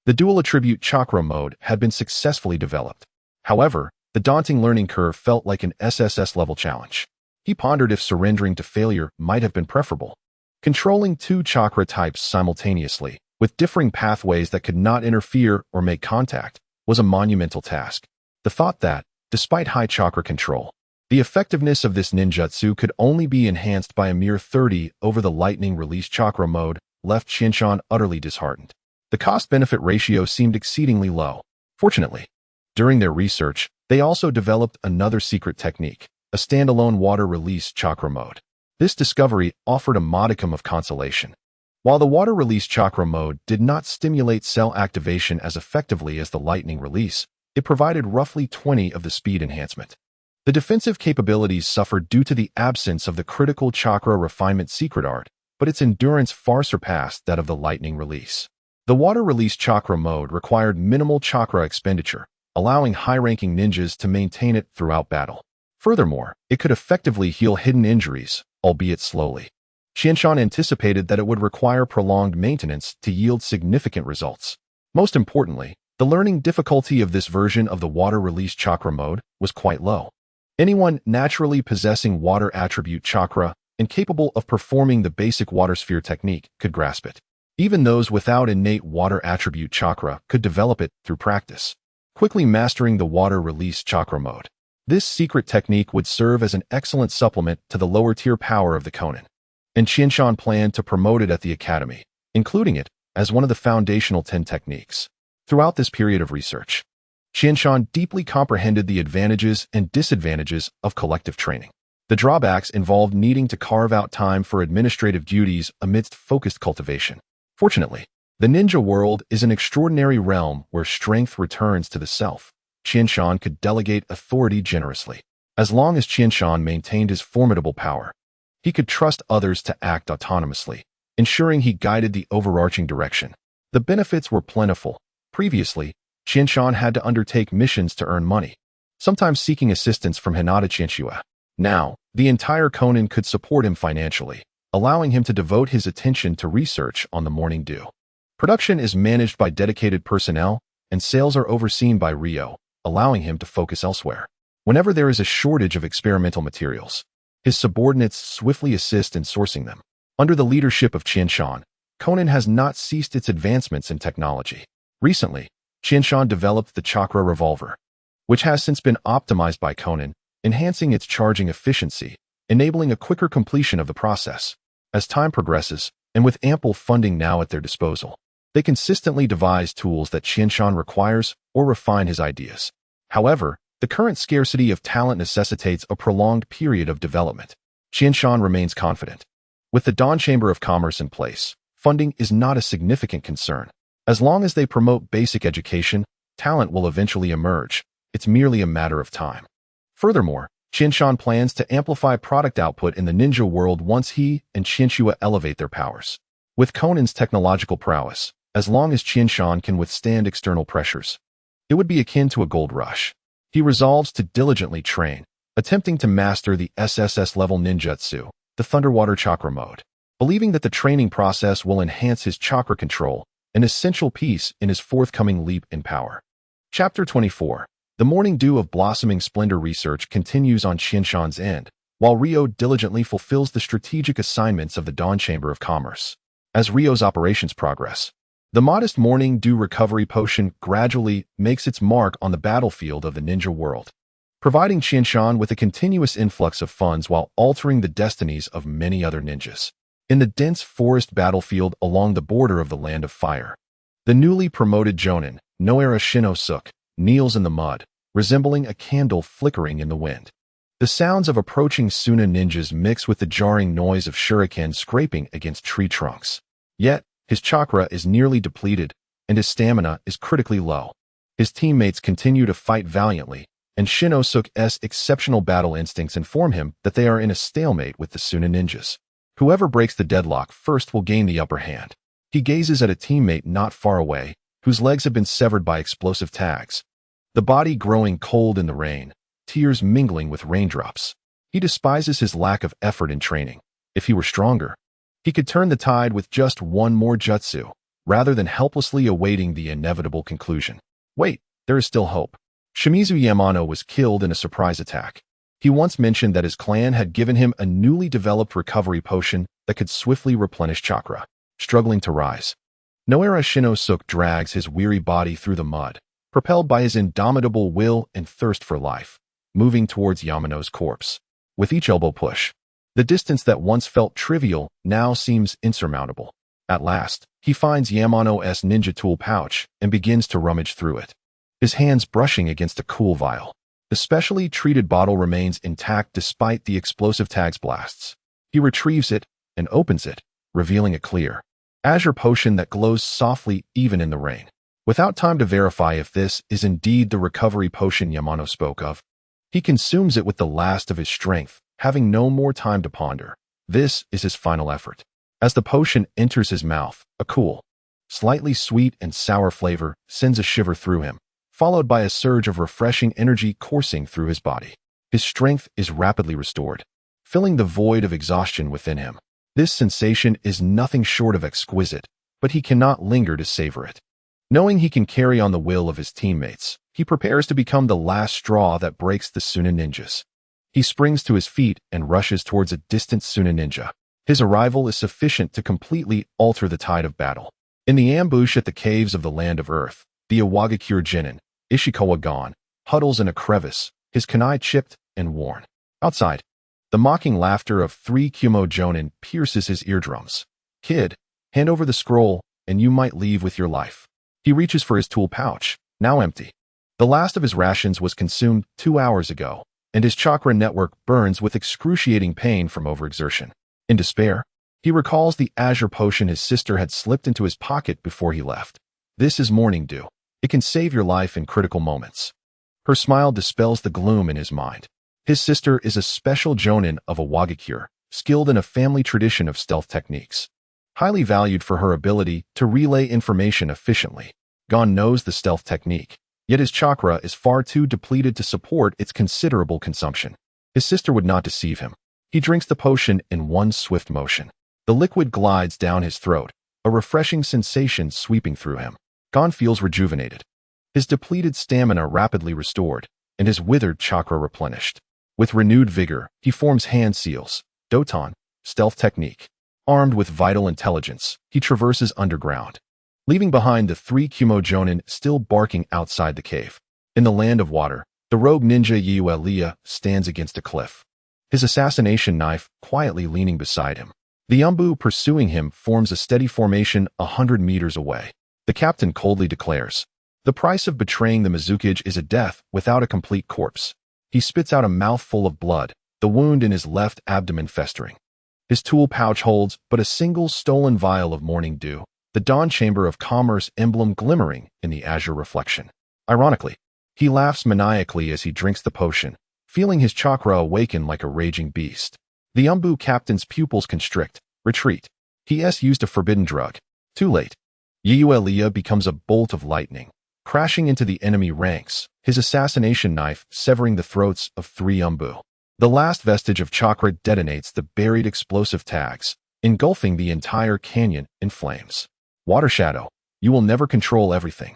Speaker 1: the dual attribute chakra mode had been successfully developed. However, the daunting learning curve felt like an SSS-level challenge. He pondered if surrendering to failure might have been preferable. Controlling two chakra types simultaneously, with differing pathways that could not interfere or make contact, was a monumental task. The thought that, despite high chakra control, the effectiveness of this ninjutsu could only be enhanced by a mere 30 over the lightning release chakra mode left Qianshan utterly disheartened. The cost-benefit ratio seemed exceedingly low. Fortunately, during their research, they also developed another secret technique, a standalone water release chakra mode. This discovery offered a modicum of consolation. While the water release chakra mode did not stimulate cell activation as effectively as the lightning release, it provided roughly 20 of the speed enhancement. The defensive capabilities suffered due to the absence of the critical chakra refinement secret art, but its endurance far surpassed that of the lightning release. The water release chakra mode required minimal chakra expenditure, allowing high-ranking ninjas to maintain it throughout battle. Furthermore, it could effectively heal hidden injuries, albeit slowly. Qianshan anticipated that it would require prolonged maintenance to yield significant results. Most importantly, the learning difficulty of this version of the water release chakra mode was quite low. Anyone naturally possessing water attribute chakra and capable of performing the basic water sphere technique could grasp it. Even those without innate water attribute chakra could develop it through practice, quickly mastering the water release chakra mode. This secret technique would serve as an excellent supplement to the lower-tier power of the Konin, and Qianshan planned to promote it at the academy, including it as one of the foundational 10 techniques. Throughout this period of research, Qianshan deeply comprehended the advantages and disadvantages of collective training. The drawbacks involved needing to carve out time for administrative duties amidst focused cultivation. Fortunately, the ninja world is an extraordinary realm where strength returns to the self. Qianshan could delegate authority generously. As long as Qianshan maintained his formidable power, he could trust others to act autonomously, ensuring he guided the overarching direction. The benefits were plentiful. Previously, Qianshan had to undertake missions to earn money, sometimes seeking assistance from Hinata Qianxue. Now, the entire Konin could support him financially, allowing him to devote his attention to research on the Morning Dew. Production is managed by dedicated personnel, and sales are overseen by Ryo, allowing him to focus elsewhere. Whenever there is a shortage of experimental materials, his subordinates swiftly assist in sourcing them. Under the leadership of Qianshan, Konin has not ceased its advancements in technology. Recently, Qianshan developed the chakra revolver, which has since been optimized by Konin, enhancing its charging efficiency, enabling a quicker completion of the process. As time progresses, and with ample funding now at their disposal, they consistently devise tools that Qianshan requires or refine his ideas. However, the current scarcity of talent necessitates a prolonged period of development. Qianshan remains confident. With the Dawn Chamber of Commerce in place, funding is not a significant concern. As long as they promote basic education, talent will eventually emerge. It's merely a matter of time. Furthermore, Qianshan plans to amplify product output in the ninja world once he and Qianxue elevate their powers. With Konin's technological prowess, as long as Qianshan can withstand external pressures, it would be akin to a gold rush. He resolves to diligently train, attempting to master the SSS-level ninjutsu, the Thunderwater Chakra mode. Believing that the training process will enhance his chakra control, an essential piece in his forthcoming leap in power. Chapter 24. The Morning Dew of Blossoming Splendor research continues on Qianshan's end, while Ryo diligently fulfills the strategic assignments of the Dawn Chamber of Commerce. As Ryo's operations progress, the modest Morning Dew recovery potion gradually makes its mark on the battlefield of the ninja world, providing Qianshan with a continuous influx of funds while altering the destinies of many other ninjas. In the dense forest battlefield along the border of the Land of Fire, the newly promoted Jonin, Noera Shino Suk, kneels in the mud, resembling a candle flickering in the wind. The sounds of approaching Suna ninjas mix with the jarring noise of shurikens scraping against tree trunks. Yet, his chakra is nearly depleted, and his stamina is critically low. His teammates continue to fight valiantly, and Shinosuke's exceptional battle instincts inform him that they are in a stalemate with the Suna ninjas. Whoever breaks the deadlock first will gain the upper hand. He gazes at a teammate not far away, whose legs have been severed by explosive tags. The body growing cold in the rain, tears mingling with raindrops. He despises his lack of effort in training. If he were stronger, he could turn the tide with just one more jutsu, rather than helplessly awaiting the inevitable conclusion. Wait, there is still hope. Shimizu Yamano was killed in a surprise attack. He once mentioned that his clan had given him a newly developed recovery potion that could swiftly replenish chakra. Struggling to rise, Noara Shinosuke drags his weary body through the mud, propelled by his indomitable will and thirst for life, moving towards Yamano's corpse. With each elbow push, the distance that once felt trivial now seems insurmountable. At last, he finds Yamano's ninja tool pouch and begins to rummage through it, his hands brushing against a cool vial. The specially treated bottle remains intact despite the explosive tag's blasts. He retrieves it and opens it, revealing a clear, azure potion that glows softly even in the rain. Without time to verify if this is indeed the recovery potion Yamano spoke of, he consumes it with the last of his strength, having no more time to ponder. This is his final effort. As the potion enters his mouth, a cool, slightly sweet and sour flavor sends a shiver through him, followed by a surge of refreshing energy coursing through his body. His strength is rapidly restored, filling the void of exhaustion within him. This sensation is nothing short of exquisite, but he cannot linger to savor it. Knowing he can carry on the will of his teammates, he prepares to become the last straw that breaks the Suna ninjas. He springs to his feet and rushes towards a distant Suna ninja. His arrival is sufficient to completely alter the tide of battle. In the ambush at the caves of the Land of Earth, the Iwagakure Jinin, Ishikawa Gon, huddles in a crevice, his kunai chipped and worn. Outside, the mocking laughter of 3 Kumo Jonin pierces his eardrums. Kid, hand over the scroll, and you might leave with your life. He reaches for his tool pouch, now empty. The last of his rations was consumed 2 hours ago, and his chakra network burns with excruciating pain from overexertion. In despair, he recalls the azure potion his sister had slipped into his pocket before he left. This is morning dew. It can save your life in critical moments. Her smile dispels the gloom in his mind. His sister is a special jonin of Iwagakure, skilled in a family tradition of stealth techniques. Highly valued for her ability to relay information efficiently. Gon knows the stealth technique, yet his chakra is far too depleted to support its considerable consumption. His sister would not deceive him. He drinks the potion in one swift motion. The liquid glides down his throat, a refreshing sensation sweeping through him. Gon feels rejuvenated, his depleted stamina rapidly restored, and his withered chakra replenished. With renewed vigor, he forms hand seals, Doton, stealth technique. Armed with vital intelligence, he traverses underground, leaving behind the 3 Kumo Jonin still barking outside the cave. In the Land of Water, the rogue ninja Yuelia stands against a cliff, his assassination knife quietly leaning beside him. The Umbu pursuing him forms a steady formation 100 meters away. The captain coldly declares, the price of betraying the Mizukage is a death without a complete corpse. He spits out a mouthful of blood, the wound in his left abdomen festering. His tool pouch holds but a single stolen vial of morning dew, the Dawn Chamber of Commerce emblem glimmering in the azure reflection. Ironically, he laughs maniacally as he drinks the potion, feeling his chakra awaken like a raging beast. The Umbu captain's pupils constrict, retreat. He has used a forbidden drug. Too late. Yuelia becomes a bolt of lightning, crashing into the enemy ranks, his assassination knife severing the throats of 3 Umbu. The last vestige of chakra detonates the buried explosive tags, engulfing the entire canyon in flames. Water Shadow, you will never control everything.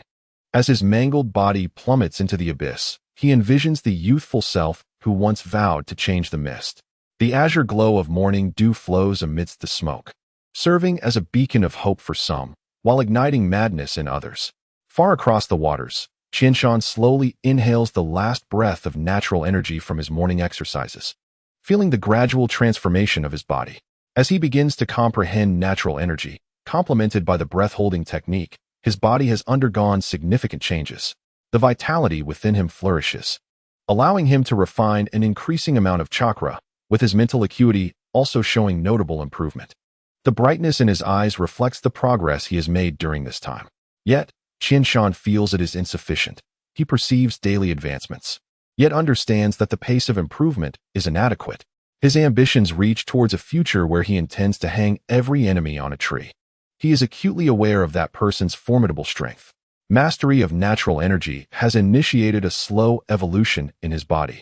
Speaker 1: As his mangled body plummets into the abyss, he envisions the youthful self who once vowed to change the mist. The azure glow of morning dew flows amidst the smoke, serving as a beacon of hope for some, while igniting madness in others. Far across the waters, Qinshan slowly inhales the last breath of natural energy from his morning exercises, feeling the gradual transformation of his body. As he begins to comprehend natural energy, complemented by the breath-holding technique, his body has undergone significant changes. The vitality within him flourishes, allowing him to refine an increasing amount of chakra, with his mental acuity also showing notable improvement. The brightness in his eyes reflects the progress he has made during this time. Yet, Qianshan feels it is insufficient. He perceives daily advancements, yet understands that the pace of improvement is inadequate. His ambitions reach towards a future where he intends to hang every enemy on a tree. He is acutely aware of that person's formidable strength. Mastery of natural energy has initiated a slow evolution in his body,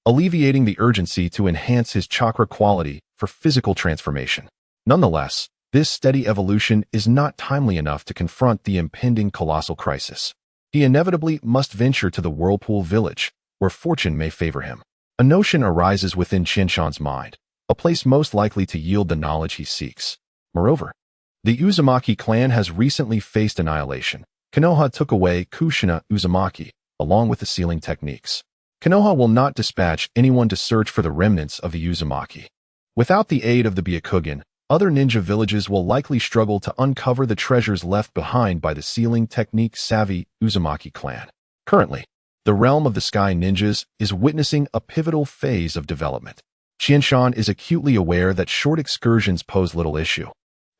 Speaker 1: alleviating the urgency to enhance his chakra quality for physical transformation. Nonetheless, this steady evolution is not timely enough to confront the impending colossal crisis. He inevitably must venture to the Whirlpool Village, where fortune may favor him. A notion arises within Qianshan's mind, a place most likely to yield the knowledge he seeks. Moreover, the Uzumaki clan has recently faced annihilation. Konoha took away Kushina Uzumaki, along with the sealing techniques. Konoha will not dispatch anyone to search for the remnants of the Uzumaki. Without the aid of the Byakugan, other ninja villages will likely struggle to uncover the treasures left behind by the sealing technique-savvy Uzumaki clan. Currently, the realm of the Sky Ninjas is witnessing a pivotal phase of development. Qianshan is acutely aware that short excursions pose little issue,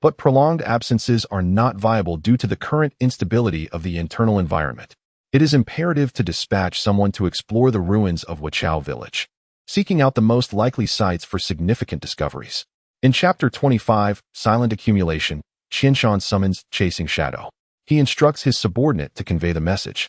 Speaker 1: but prolonged absences are not viable due to the current instability of the internal environment. It is imperative to dispatch someone to explore the ruins of Wachao Village, seeking out the most likely sites for significant discoveries. In Chapter 25, Silent Accumulation, Qianshan summons Chasing Shadow. He instructs his subordinate to convey the message.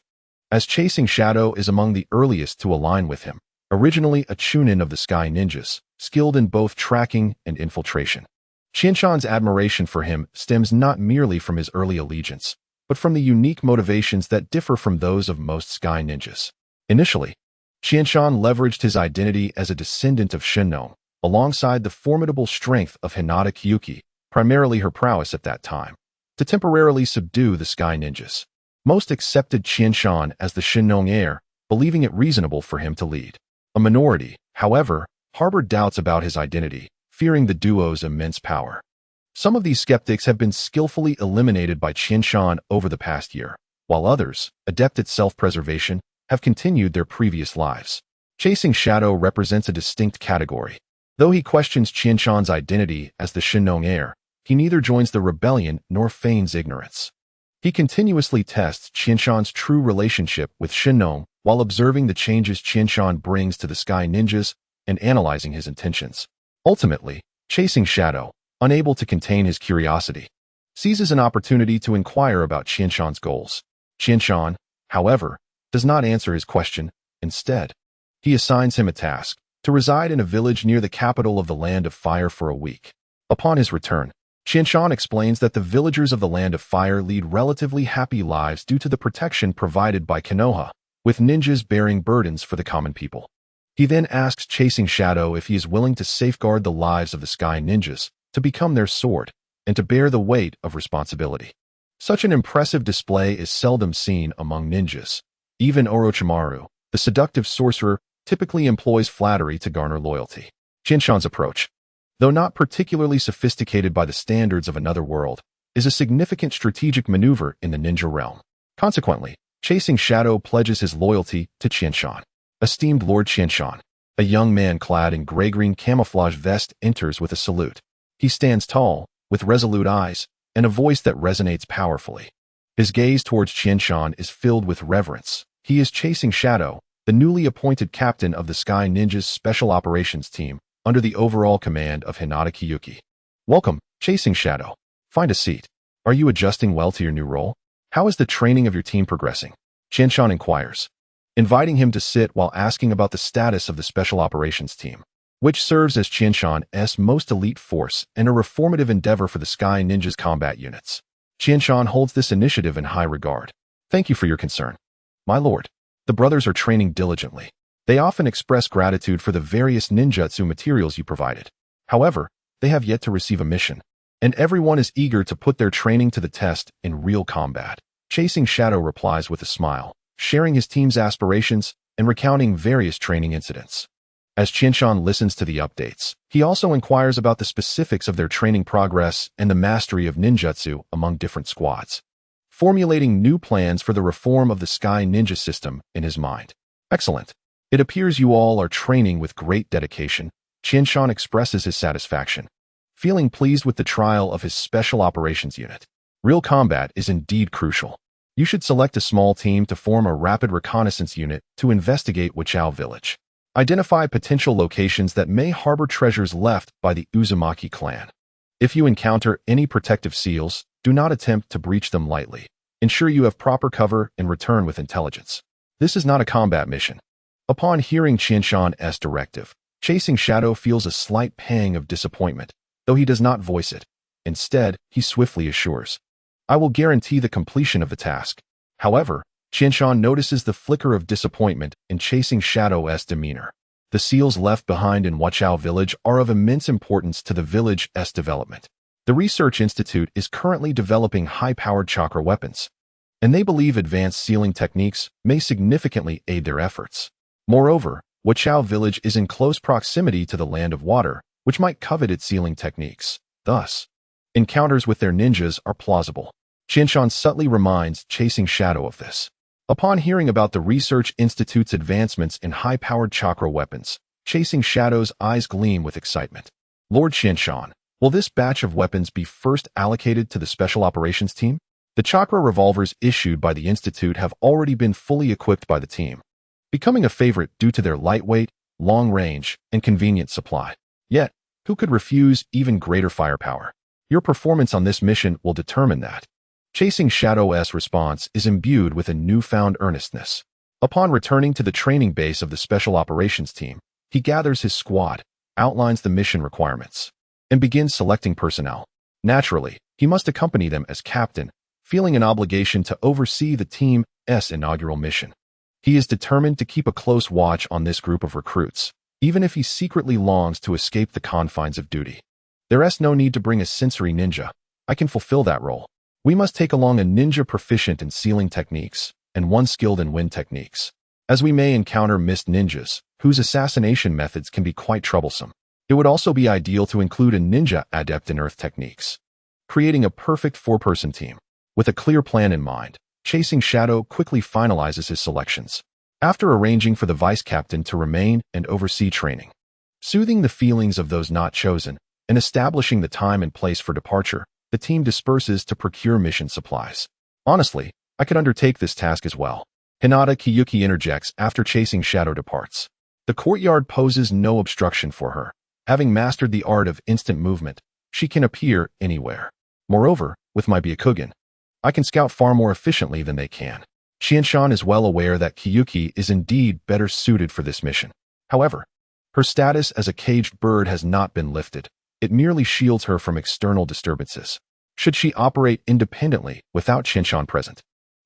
Speaker 1: As Chasing Shadow is among the earliest to align with him, originally a chunin of the Sky Ninjas, skilled in both tracking and infiltration. Qianshan's admiration for him stems not merely from his early allegiance, but from the unique motivations that differ from those of most Sky Ninjas. Initially, Qianshan leveraged his identity as a descendant of Shinno, alongside the formidable strength of Hinata Kyuki, primarily her prowess at that time, to temporarily subdue the Sky Ninjas. Most accepted Qianshan as the Shinno heir, believing it reasonable for him to lead. A minority, however, harbored doubts about his identity, fearing the duo's immense power. Some of these skeptics have been skillfully eliminated by Qianshan over the past year, while others, adept at self-preservation, have continued their previous lives. Chasing Shadow represents a distinct category. Though he questions Qianshan's identity as the Shinno heir, he neither joins the rebellion nor feigns ignorance. He continuously tests Qianshan's true relationship with Shinno while observing the changes Qianshan brings to the Sky Ninjas and analyzing his intentions. Ultimately, Chasing Shadow, unable to contain his curiosity, seizes an opportunity to inquire about Qianshan's goals. Qianshan, however, does not answer his question. Instead, he assigns him a task: to reside in a village near the capital of the Land of Fire for a week. Upon his return, Qianshan explains that the villagers of the Land of Fire lead relatively happy lives due to the protection provided by Konoha, with ninjas bearing burdens for the common people. He then asks Chasing Shadow if he is willing to safeguard the lives of the Sky Ninjas, to become their sword, and to bear the weight of responsibility. Such an impressive display is seldom seen among ninjas. Even Orochimaru, the seductive sorcerer, typically employs flattery to garner loyalty. Qianshan's approach, though not particularly sophisticated by the standards of another world, is a significant strategic maneuver in the ninja realm. Consequently, Chasing Shadow pledges his loyalty to Qianshan. Esteemed Lord Qianshan, a young man clad in gray-green camouflage vest enters with a salute. He stands tall, with resolute eyes, and a voice that resonates powerfully. His gaze towards Qianshan is filled with reverence. He is Chasing Shadow, the newly appointed captain of the Sky Ninjas Special Operations Team, under the overall command of Hinata Kyuki. Welcome, Chasing Shadow. Find a seat. Are you adjusting well to your new role? How is the training of your team progressing? Qianshan inquires, inviting him to sit while asking about the status of the Special Operations Team, which serves as Qianshan's most elite force and a reformative endeavor for the Sky Ninjas combat units. Qianshan holds this initiative in high regard. Thank you for your concern, my lord. The brothers are training diligently. They often express gratitude for the various ninjutsu materials you provided. However, they have yet to receive a mission, and everyone is eager to put their training to the test in real combat. Chasing Shadow replies with a smile, sharing his team's aspirations and recounting various training incidents. As Qianshan listens to the updates, he also inquires about the specifics of their training progress and the mastery of ninjutsu among different squads, formulating new plans for the reform of the Sky Ninja system in his mind. Excellent. It appears you all are training with great dedication. Qianshan expresses his satisfaction, feeling pleased with the trial of his special operations unit. Real combat is indeed crucial. You should select a small team to form a rapid reconnaissance unit to investigate Wuchao village. Identify potential locations that may harbor treasures left by the Uzumaki clan. If you encounter any protective seals, do not attempt to breach them lightly. Ensure you have proper cover and return with intelligence. This is not a combat mission. Upon hearing Qianshan's directive, Chasing Shadow feels a slight pang of disappointment, though he does not voice it. Instead, he swiftly assures, I will guarantee the completion of the task. However, Qianshan notices the flicker of disappointment in Chasing Shadow's demeanor. The seals left behind in Wuchao village are of immense importance to the village's development. The Research Institute is currently developing high-powered chakra weapons, and they believe advanced sealing techniques may significantly aid their efforts. Moreover, Wuchao village is in close proximity to the Land of Water, which might covet its sealing techniques. Thus, encounters with their ninjas are plausible. Qianshan subtly reminds Chasing Shadow of this. Upon hearing about the Research Institute's advancements in high-powered chakra weapons, Chasing Shadow's eyes gleam with excitement. Lord Qianshan, will this batch of weapons be first allocated to the Special Operations Team? The chakra revolvers issued by the Institute have already been fully equipped by the team, becoming a favorite due to their lightweight, long range, and convenient supply. Yet, who could refuse even greater firepower? Your performance on this mission will determine that. Chasing Shadow's response is imbued with a newfound earnestness. Upon returning to the training base of the Special Operations Team, he gathers his squad, outlines the mission requirements, and begins selecting personnel. Naturally, he must accompany them as captain, feeling an obligation to oversee the team's inaugural mission. He is determined to keep a close watch on this group of recruits, even if he secretly longs to escape the confines of duty. There's no need to bring a sensory ninja. I can fulfill that role. We must take along a ninja proficient in sealing techniques, and one skilled in wind techniques, as we may encounter mist ninjas, whose assassination methods can be quite troublesome. It would also be ideal to include a ninja adept in earth techniques, creating a perfect four-person team. With a clear plan in mind, Chasing Shadow quickly finalizes his selections, after arranging for the vice captain to remain and oversee training. Soothing the feelings of those not chosen, and establishing the time and place for departure, the team disperses to procure mission supplies. Honestly, I could undertake this task as well. Hinata Kiyuki interjects after Chasing Shadow departs. The courtyard poses no obstruction for her. Having mastered the art of instant movement, she can appear anywhere. Moreover, with my Byakugan, I can scout far more efficiently than they can. Qianshan is well aware that Kiyuki is indeed better suited for this mission. However, her status as a caged bird has not been lifted. It merely shields her from external disturbances. Should she operate independently without Qianshan present,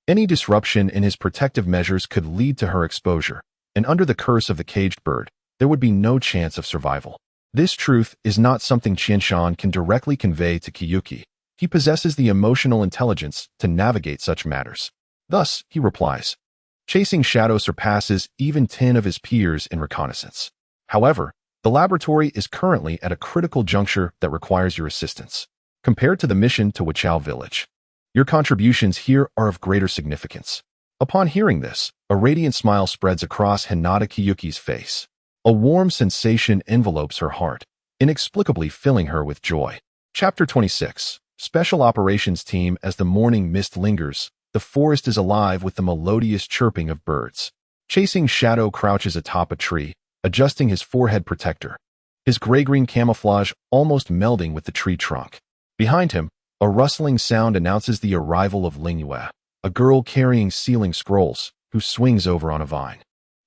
Speaker 1: any disruption in his protective measures could lead to her exposure, and under the curse of the caged bird, there would be no chance of survival. This truth is not something Qianshan can directly convey to Kiyuki. He possesses the emotional intelligence to navigate such matters. Thus, he replies, Chasing Shadow surpasses even 10 of his peers in reconnaissance. However, the laboratory is currently at a critical juncture that requires your assistance. Compared to the mission to Wuchao village, your contributions here are of greater significance. Upon hearing this, a radiant smile spreads across Hinata Kiyuki's face. A warm sensation envelopes her heart, inexplicably filling her with joy. Chapter 26. Special Operations Team. As the morning mist lingers, the forest is alive with the melodious chirping of birds. Chasing Shadow crouches atop a tree, adjusting his forehead protector, his gray-green camouflage almost melding with the tree trunk. Behind him, a rustling sound announces the arrival of Lingyue, a girl carrying sealing scrolls, who swings over on a vine,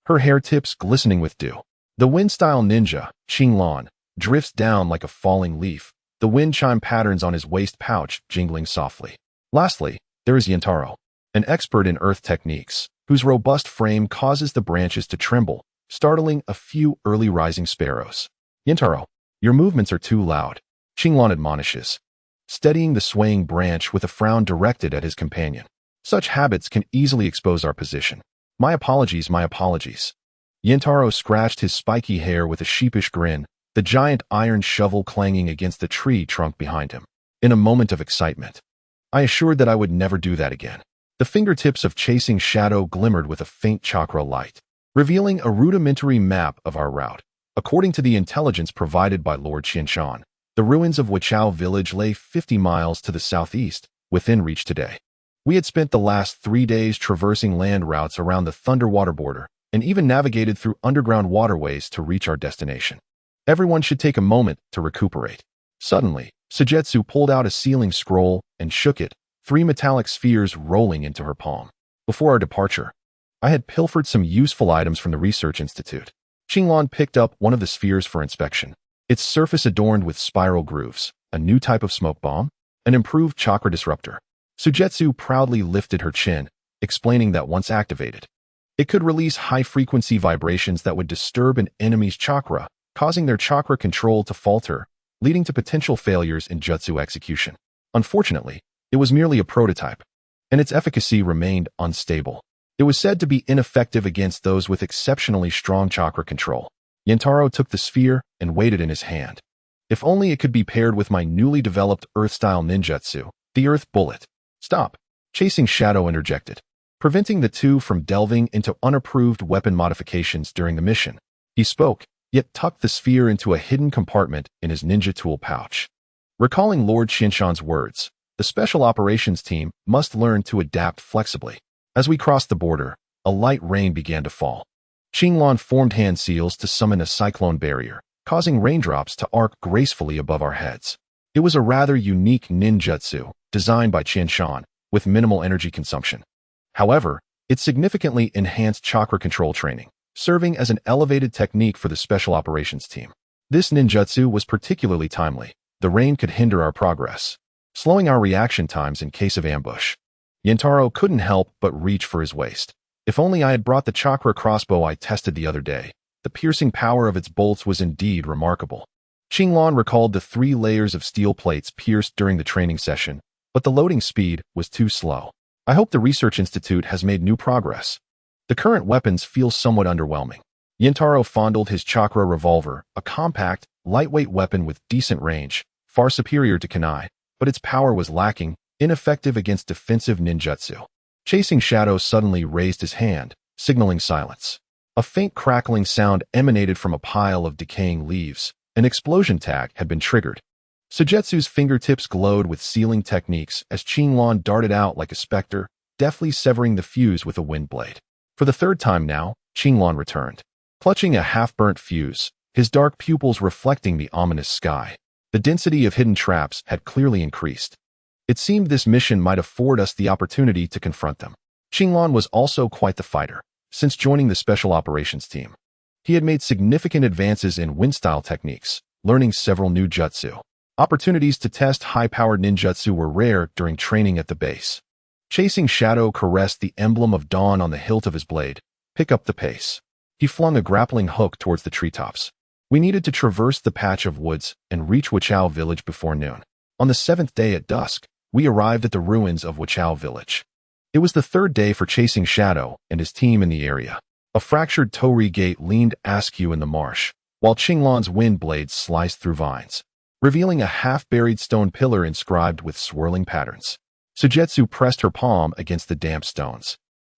Speaker 1: her hair tips glistening with dew. The wind-style ninja, Qinglan, drifts down like a falling leaf, the wind chime patterns on his waist pouch jingling softly. Lastly, there is Yentaro, an expert in earth techniques, whose robust frame causes the branches to tremble, startling a few early rising sparrows. Yentaro, your movements are too loud, Qinglan admonishes, steadying the swaying branch with a frown directed at his companion. Such habits can easily expose our position. My apologies, my apologies. Yentaro scratched his spiky hair with a sheepish grin, the giant iron shovel clanging against the tree trunk behind him. In a moment of excitement, I assured that I would never do that again. The fingertips of Chasing Shadow glimmered with a faint chakra light. revealing a rudimentary map of our route. According to the intelligence provided by Lord Qianshan, the ruins of Wuchao village lay 50 miles to the southeast, within reach today. We had spent the last 3 days traversing land routes around the Thunderwater border, and even navigated through underground waterways to reach our destination. Everyone should take a moment to recuperate. Suddenly, Sujetsu pulled out a sealing scroll and shook it, 3 metallic spheres rolling into her palm. Before our departure, I had pilfered some useful items from the research institute. Qinglan picked up one of the spheres for inspection, its surface adorned with spiral grooves, a new type of smoke bomb, an improved chakra disruptor. Sujetsu proudly lifted her chin, explaining that once activated, it could release high-frequency vibrations that would disturb an enemy's chakra, causing their chakra control to falter, leading to potential failures in jutsu execution. Unfortunately, it was merely a prototype, and its efficacy remained unstable. It was said to be ineffective against those with exceptionally strong chakra control. Yentaro took the sphere and weighed it in his hand. If only it could be paired with my newly developed Earth-style ninjutsu, the Earth Bullet. Stop! Chasing Shadow interjected, preventing the two from delving into unapproved weapon modifications during the mission. He spoke, yet tucked the sphere into a hidden compartment in his ninja tool pouch. Recalling Lord Qianshan's words, the Special Operations Team must learn to adapt flexibly. As we crossed the border, a light rain began to fall. Qinglan formed hand seals to summon a cyclone barrier, causing raindrops to arc gracefully above our heads. It was a rather unique ninjutsu, designed by Qianshan, with minimal energy consumption. However, it significantly enhanced chakra control training, serving as an elevated technique for the Special Operations Team. This ninjutsu was particularly timely. The rain could hinder our progress, slowing our reaction times in case of ambush. Yentaro couldn't help but reach for his waist. If only I had brought the chakra crossbow I tested the other day. The piercing power of its bolts was indeed remarkable. Qinglan recalled the 3 layers of steel plates pierced during the training session, but the loading speed was too slow. I hope the Research Institute has made new progress. The current weapons feel somewhat underwhelming. Yentaro fondled his chakra revolver, a compact, lightweight weapon with decent range, far superior to kunai, but its power was lacking, ineffective against defensive ninjutsu. Chasing Shadow suddenly raised his hand, signaling silence. A faint crackling sound emanated from a pile of decaying leaves. An explosion tag had been triggered. Sujetsu's fingertips glowed with sealing techniques as Qinglan darted out like a specter, deftly severing the fuse with a wind blade. For the 3rd time now, Qinglan returned, clutching a half-burnt fuse, his dark pupils reflecting the ominous sky. The density of hidden traps had clearly increased. It seemed this mission might afford us the opportunity to confront them. Qinglan was also quite the fighter. Since joining the Special Operations Team, he had made significant advances in wind-style techniques, learning several new jutsu. Opportunities to test high-powered ninjutsu were rare during training at the base. Chasing Shadow caressed the emblem of dawn on the hilt of his blade. Pick up the pace. He flung a grappling hook towards the treetops. We needed to traverse the patch of woods and reach Wuchao village before noon. On the 7th day at dusk, we arrived at the ruins of Wuchao village. It was the 3rd day for Chasing Shadow and his team in the area. A fractured torii gate leaned askew in the marsh, while Qinglan's wind blades sliced through vines, revealing a half-buried stone pillar inscribed with swirling patterns. Sujetsu pressed her palm against the damp stones,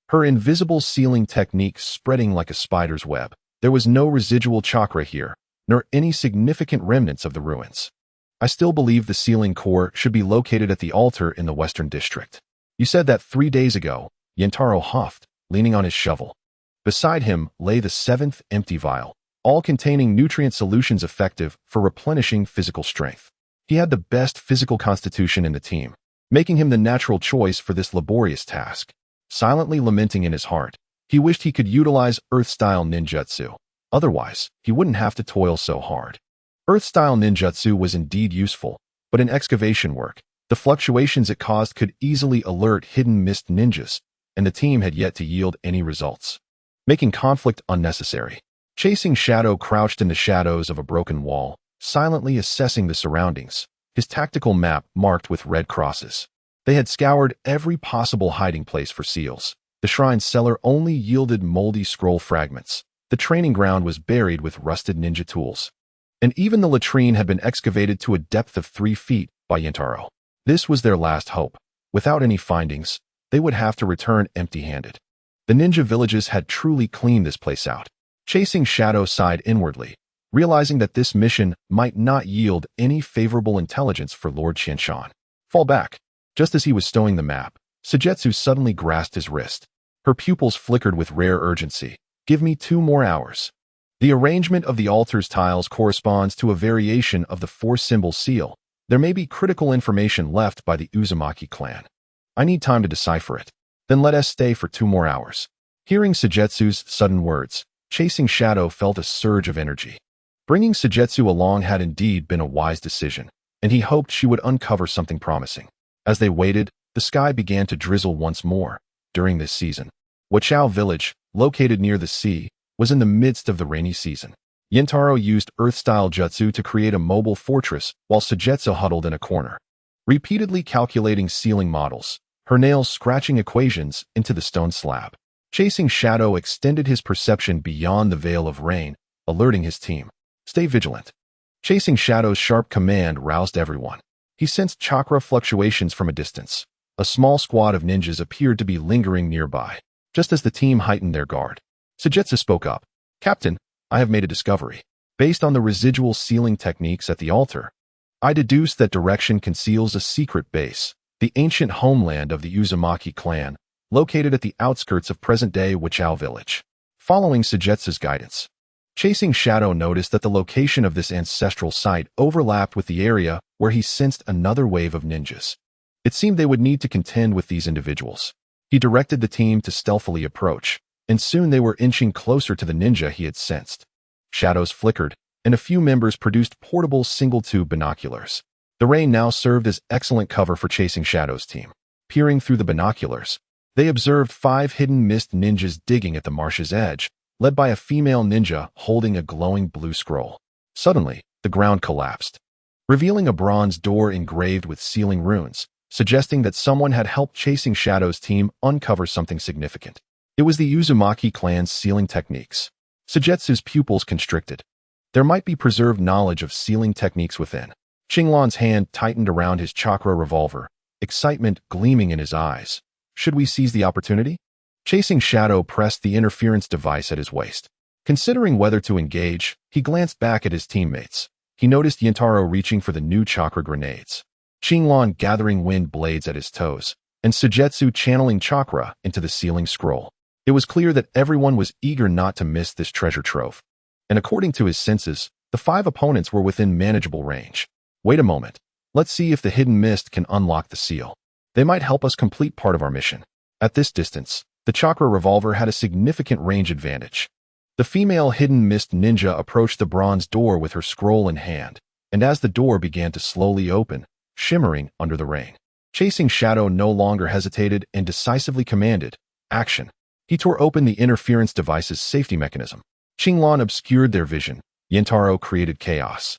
Speaker 1: her invisible sealing technique spreading like a spider's web. There was no residual chakra here, nor any significant remnants of the ruins. I still believe the sealing core should be located at the altar in the Western District. You said that 3 days ago, Yentaro huffed, leaning on his shovel. Beside him lay the 7th empty vial, all containing nutrient solutions effective for replenishing physical strength. He had the best physical constitution in the team, making him the natural choice for this laborious task. Silently lamenting in his heart, he wished he could utilize Earth-style ninjutsu. Otherwise, he wouldn't have to toil so hard. Earth-style ninjutsu was indeed useful, but in excavation work, the fluctuations it caused could easily alert hidden mist ninjas, and the team had yet to yield any results, making conflict unnecessary. Chasing Shadow crouched in the shadows of a broken wall, silently assessing the surroundings, his tactical map marked with red crosses. They had scoured every possible hiding place for seals. The shrine's cellar only yielded moldy scroll fragments. The training ground was buried with rusted ninja tools. And even the latrine had been excavated to a depth of 3 feet by Yentaro. This was their last hope. Without any findings, they would have to return empty-handed. The ninja villages had truly cleaned this place out. Chasing Shadow sighed inwardly, realizing that this mission might not yield any favorable intelligence for Lord Qianshan. Fall back. Just as he was stowing the map, Sujetsu suddenly grasped his wrist. Her pupils flickered with rare urgency. Give me 2 more hours. The arrangement of the altar's tiles corresponds to a variation of the 4-symbol seal. There may be critical information left by the Uzumaki clan. I need time to decipher it. Then let us stay for 2 more hours. Hearing Sujetsu's sudden words, Chasing Shadow felt a surge of energy. Bringing Sujetsu along had indeed been a wise decision, and he hoped she would uncover something promising. As they waited, the sky began to drizzle once more. During this season, Wachao village, located near the sea, was in the midst of the rainy season. Yintaro used earth-style jutsu to create a mobile fortress while Sujetsu huddled in a corner, repeatedly calculating ceiling models, her nails scratching equations into the stone slab. Chasing Shadow extended his perception beyond the veil of rain, alerting his team. Stay vigilant. Chasing Shadow's sharp command roused everyone. He sensed chakra fluctuations from a distance. A small squad of ninjas appeared to be lingering nearby. Just as the team heightened their guard, Sujetsu spoke up. Captain, I have made a discovery. Based on the residual sealing techniques at the altar, I deduce that direction conceals a secret base, the ancient homeland of the Uzumaki clan, located at the outskirts of present-day Wachao village. Following Sujetsu's guidance, Chasing Shadow noticed that the location of this ancestral site overlapped with the area where he sensed another wave of ninjas. It seemed they would need to contend with these individuals. He directed the team to stealthily approach, and soon they were inching closer to the ninja he had sensed. Shadows flickered, and a few members produced portable single-tube binoculars. The rain now served as excellent cover for Chasing Shadow's team. Peering through the binoculars, they observed 5 hidden mist ninjas digging at the marsh's edge, led by a female ninja holding a glowing blue scroll. Suddenly, the ground collapsed, revealing a bronze door engraved with sealing runes, suggesting that someone had helped Chasing Shadow's team uncover something significant. It was the Uzumaki clan's sealing techniques. Sujetsu's pupils constricted. There might be preserved knowledge of sealing techniques within. Qinglan's hand tightened around his chakra revolver, excitement gleaming in his eyes. Should we seize the opportunity? Chasing Shadow pressed the interference device at his waist. Considering whether to engage, he glanced back at his teammates. He noticed Yintaro reaching for the new chakra grenades, Qinglan gathering wind blades at his toes, and Sujetsu channeling chakra into the sealing scroll. It was clear that everyone was eager not to miss this treasure trove. And according to his senses, the 5 opponents were within manageable range. Wait a moment. Let's see if the hidden mist can unlock the seal. They might help us complete part of our mission. At this distance, the chakra revolver had a significant range advantage. The female hidden mist ninja approached the bronze door with her scroll in hand, and as the door began to slowly open, shimmering under the rain, Chasing Shadow no longer hesitated and decisively commanded, action. He tore open the interference device's safety mechanism. Qinglan obscured their vision, Yintaro created chaos,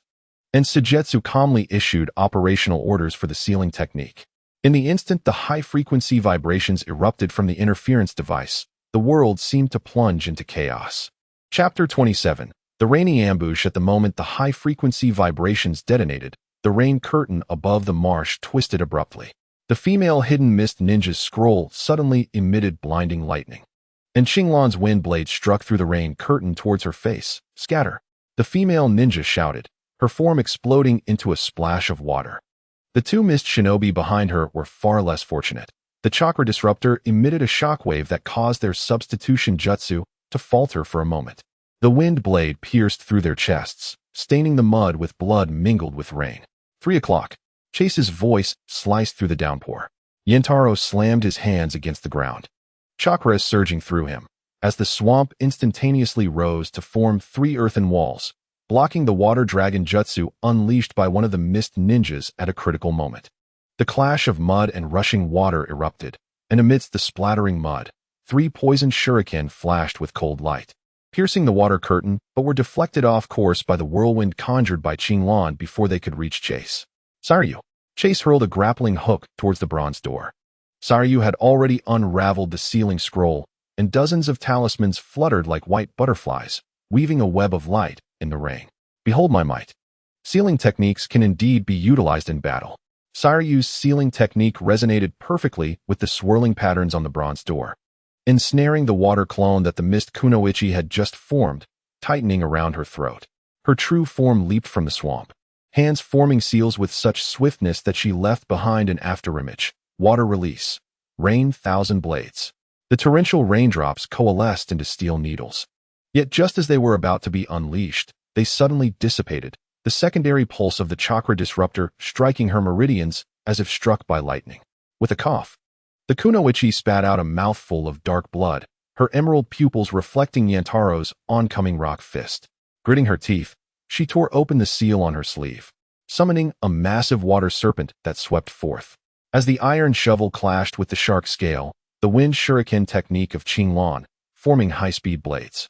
Speaker 1: and Sujetsu calmly issued operational orders for the sealing technique. In the instant the high-frequency vibrations erupted from the interference device, the world seemed to plunge into chaos. Chapter 27. The rainy ambush. At the moment the high-frequency vibrations detonated, the rain curtain above the marsh twisted abruptly. The female hidden mist ninja's scroll suddenly emitted blinding lightning, and Qinglan's wind blade struck through the rain curtain towards her face. Scatter! The female ninja shouted, her form exploding into a splash of water. The 2 mist shinobi behind her were far less fortunate. The chakra disruptor emitted a shockwave that caused their substitution jutsu to falter for a moment. The wind blade pierced through their chests, staining the mud with blood mingled with rain. 3 o'clock. Chase's voice sliced through the downpour. Yintaro slammed his hands against the ground, chakra surging through him, as the swamp instantaneously rose to form 3 earthen walls, blocking the water dragon jutsu unleashed by one of the mist ninjas at a critical moment. The clash of mud and rushing water erupted, and amidst the splattering mud, 3 poisoned shuriken flashed with cold light, piercing the water curtain, but were deflected off course by the whirlwind conjured by Qinglan before they could reach Chase. Saryu. Chase hurled a grappling hook towards the bronze door. Saryu had already unraveled the sealing scroll, and dozens of talismans fluttered like white butterflies, weaving a web of light in the rain. Behold my might. Sealing techniques can indeed be utilized in battle. Saryu's sealing technique resonated perfectly with the swirling patterns on the bronze door. ensnaring the water clone that the mist kunoichi had just formed, tightening around her throat. Her true form leaped from the swamp, hands forming seals with such swiftness that she left behind an afterimage. Water release. Rain 1,000 blades. The torrential raindrops coalesced into steel needles. Yet just as they were about to be unleashed, they suddenly dissipated, the secondary pulse of the chakra disruptor striking her meridians as if struck by lightning. With a cough, the kunoichi spat out a mouthful of dark blood, her emerald pupils reflecting Yantaro's oncoming rock fist. Gritting her teeth, she tore open the seal on her sleeve, summoning a massive water serpent that swept forth. As the iron shovel clashed with the shark scale, the wind shuriken technique of Qinglan, forming high-speed blades,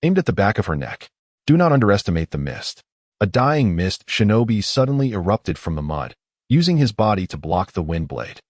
Speaker 1: aimed at the back of her neck. Do not underestimate the mist. A dying mist shinobi suddenly erupted from the mud, using his body to block the wind blade.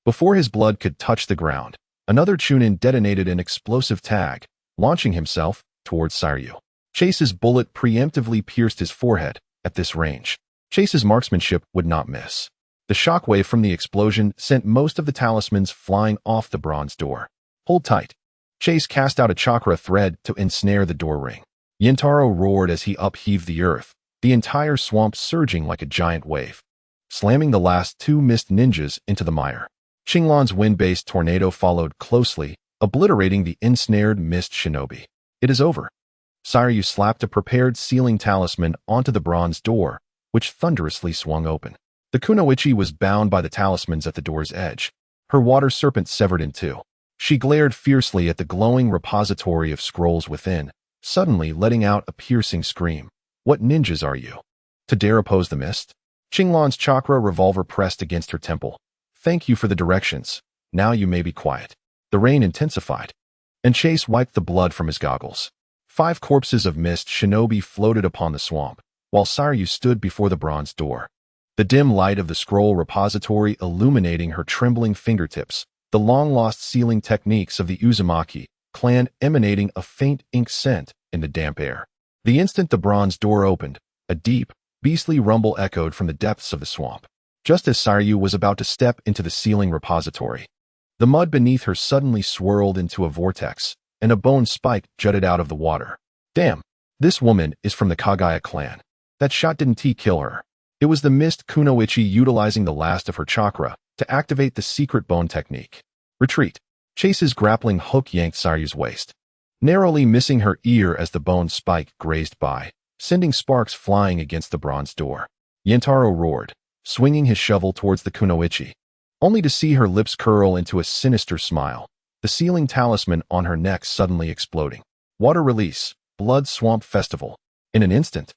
Speaker 1: Before his blood could touch the ground, another Chunin detonated an explosive tag, launching himself towards Saryu. Chase's bullet preemptively pierced his forehead. At this range, Chase's marksmanship would not miss. The shockwave from the explosion sent most of the talismans flying off the bronze door. Hold tight. Chase cast out a chakra thread to ensnare the door ring. Yintaro roared as he upheaved the earth, the entire swamp surging like a giant wave, slamming the last two mist ninjas into the mire. Qinglan's wind-based tornado followed closely, obliterating the ensnared mist shinobi. It is over. Saryu slapped a prepared sealing talisman onto the bronze door, which thunderously swung open. The kunoichi was bound by the talismans at the door's edge, her water serpent severed in two. She glared fiercely at the glowing repository of scrolls within, suddenly letting out a piercing scream. What ninjas are you? To dare oppose the mist? Qinglan's chakra revolver pressed against her temple. Thank you for the directions. Now you may be quiet. The rain intensified, and Chase wiped the blood from his goggles. 5 corpses of mist shinobi floated upon the swamp, while Saryu stood before the bronze door. The dim light of the scroll repository illuminating her trembling fingertips, the long-lost sealing techniques of the Uzumaki clan emanating a faint ink scent in the damp air. The instant the bronze door opened, a deep, beastly rumble echoed from the depths of the swamp. Just as Saryu was about to step into the sealing repository, the mud beneath her suddenly swirled into a vortex, and a bone spike jutted out of the water. Damn, this woman is from the Kagaya clan. That shot didn't kill her. It was the mist kunoichi utilizing the last of her chakra to activate the secret bone technique. Retreat. Chase's grappling hook yanked Saryu's waist, narrowly missing her ear as the bone spike grazed by, sending sparks flying against the bronze door. Yentaro roared, swinging his shovel towards the kunoichi, only to see her lips curl into a sinister smile, the sealing talisman on her neck suddenly exploding. Water release, blood swamp festival. In an instant,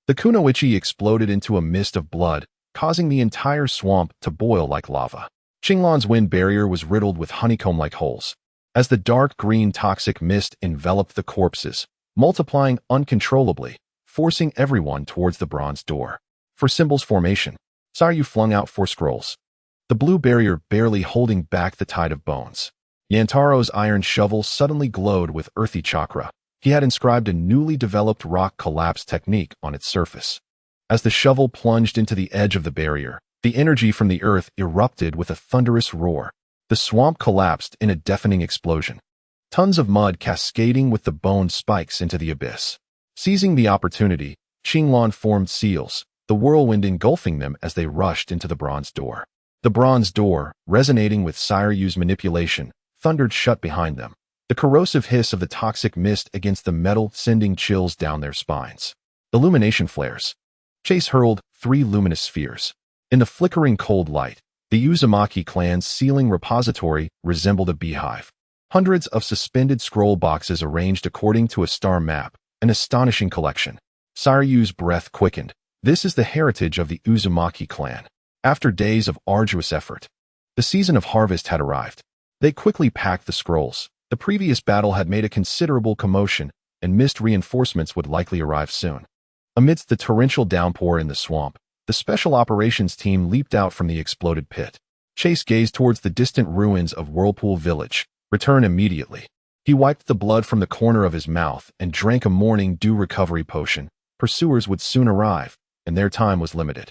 Speaker 1: the kunoichi exploded into a mist of blood, causing the entire swamp to boil like lava. Qinglan's wind barrier was riddled with honeycomb-like holes, as the dark green toxic mist enveloped the corpses, multiplying uncontrollably, forcing everyone towards the bronze door. For symbols formation, Saryu flung out 4 scrolls, the blue barrier barely holding back the tide of bones. Yantaro's iron shovel suddenly glowed with earthy chakra. He had inscribed a newly developed rock collapse technique on its surface. As the shovel plunged into the edge of the barrier, the energy from the earth erupted with a thunderous roar. The swamp collapsed in a deafening explosion, tons of mud cascading with the bone spikes into the abyss. Seizing the opportunity, Qinglan formed seals, the whirlwind engulfing them as they rushed into the bronze door. The bronze door, resonating with Saryu's manipulation, thundered shut behind them, the corrosive hiss of the toxic mist against the metal sending chills down their spines. Illumination flares. Chase hurled 3 luminous spheres. In the flickering cold light, the Uzumaki clan's sealing repository resembled a beehive. Hundreds of suspended scroll boxes arranged according to a star map, an astonishing collection. Saryu's breath quickened. This is the heritage of the Uzumaki clan. After days of arduous effort, the season of harvest had arrived. They quickly packed the scrolls. The previous battle had made a considerable commotion, and mist reinforcements would likely arrive soon. Amidst the torrential downpour in the swamp, the special operations team leaped out from the exploded pit. Chase gazed towards the distant ruins of Whirlpool Village. Return immediately. He wiped the blood from the corner of his mouth and drank a morning dew recovery potion. Pursuers would soon arrive, and their time was limited.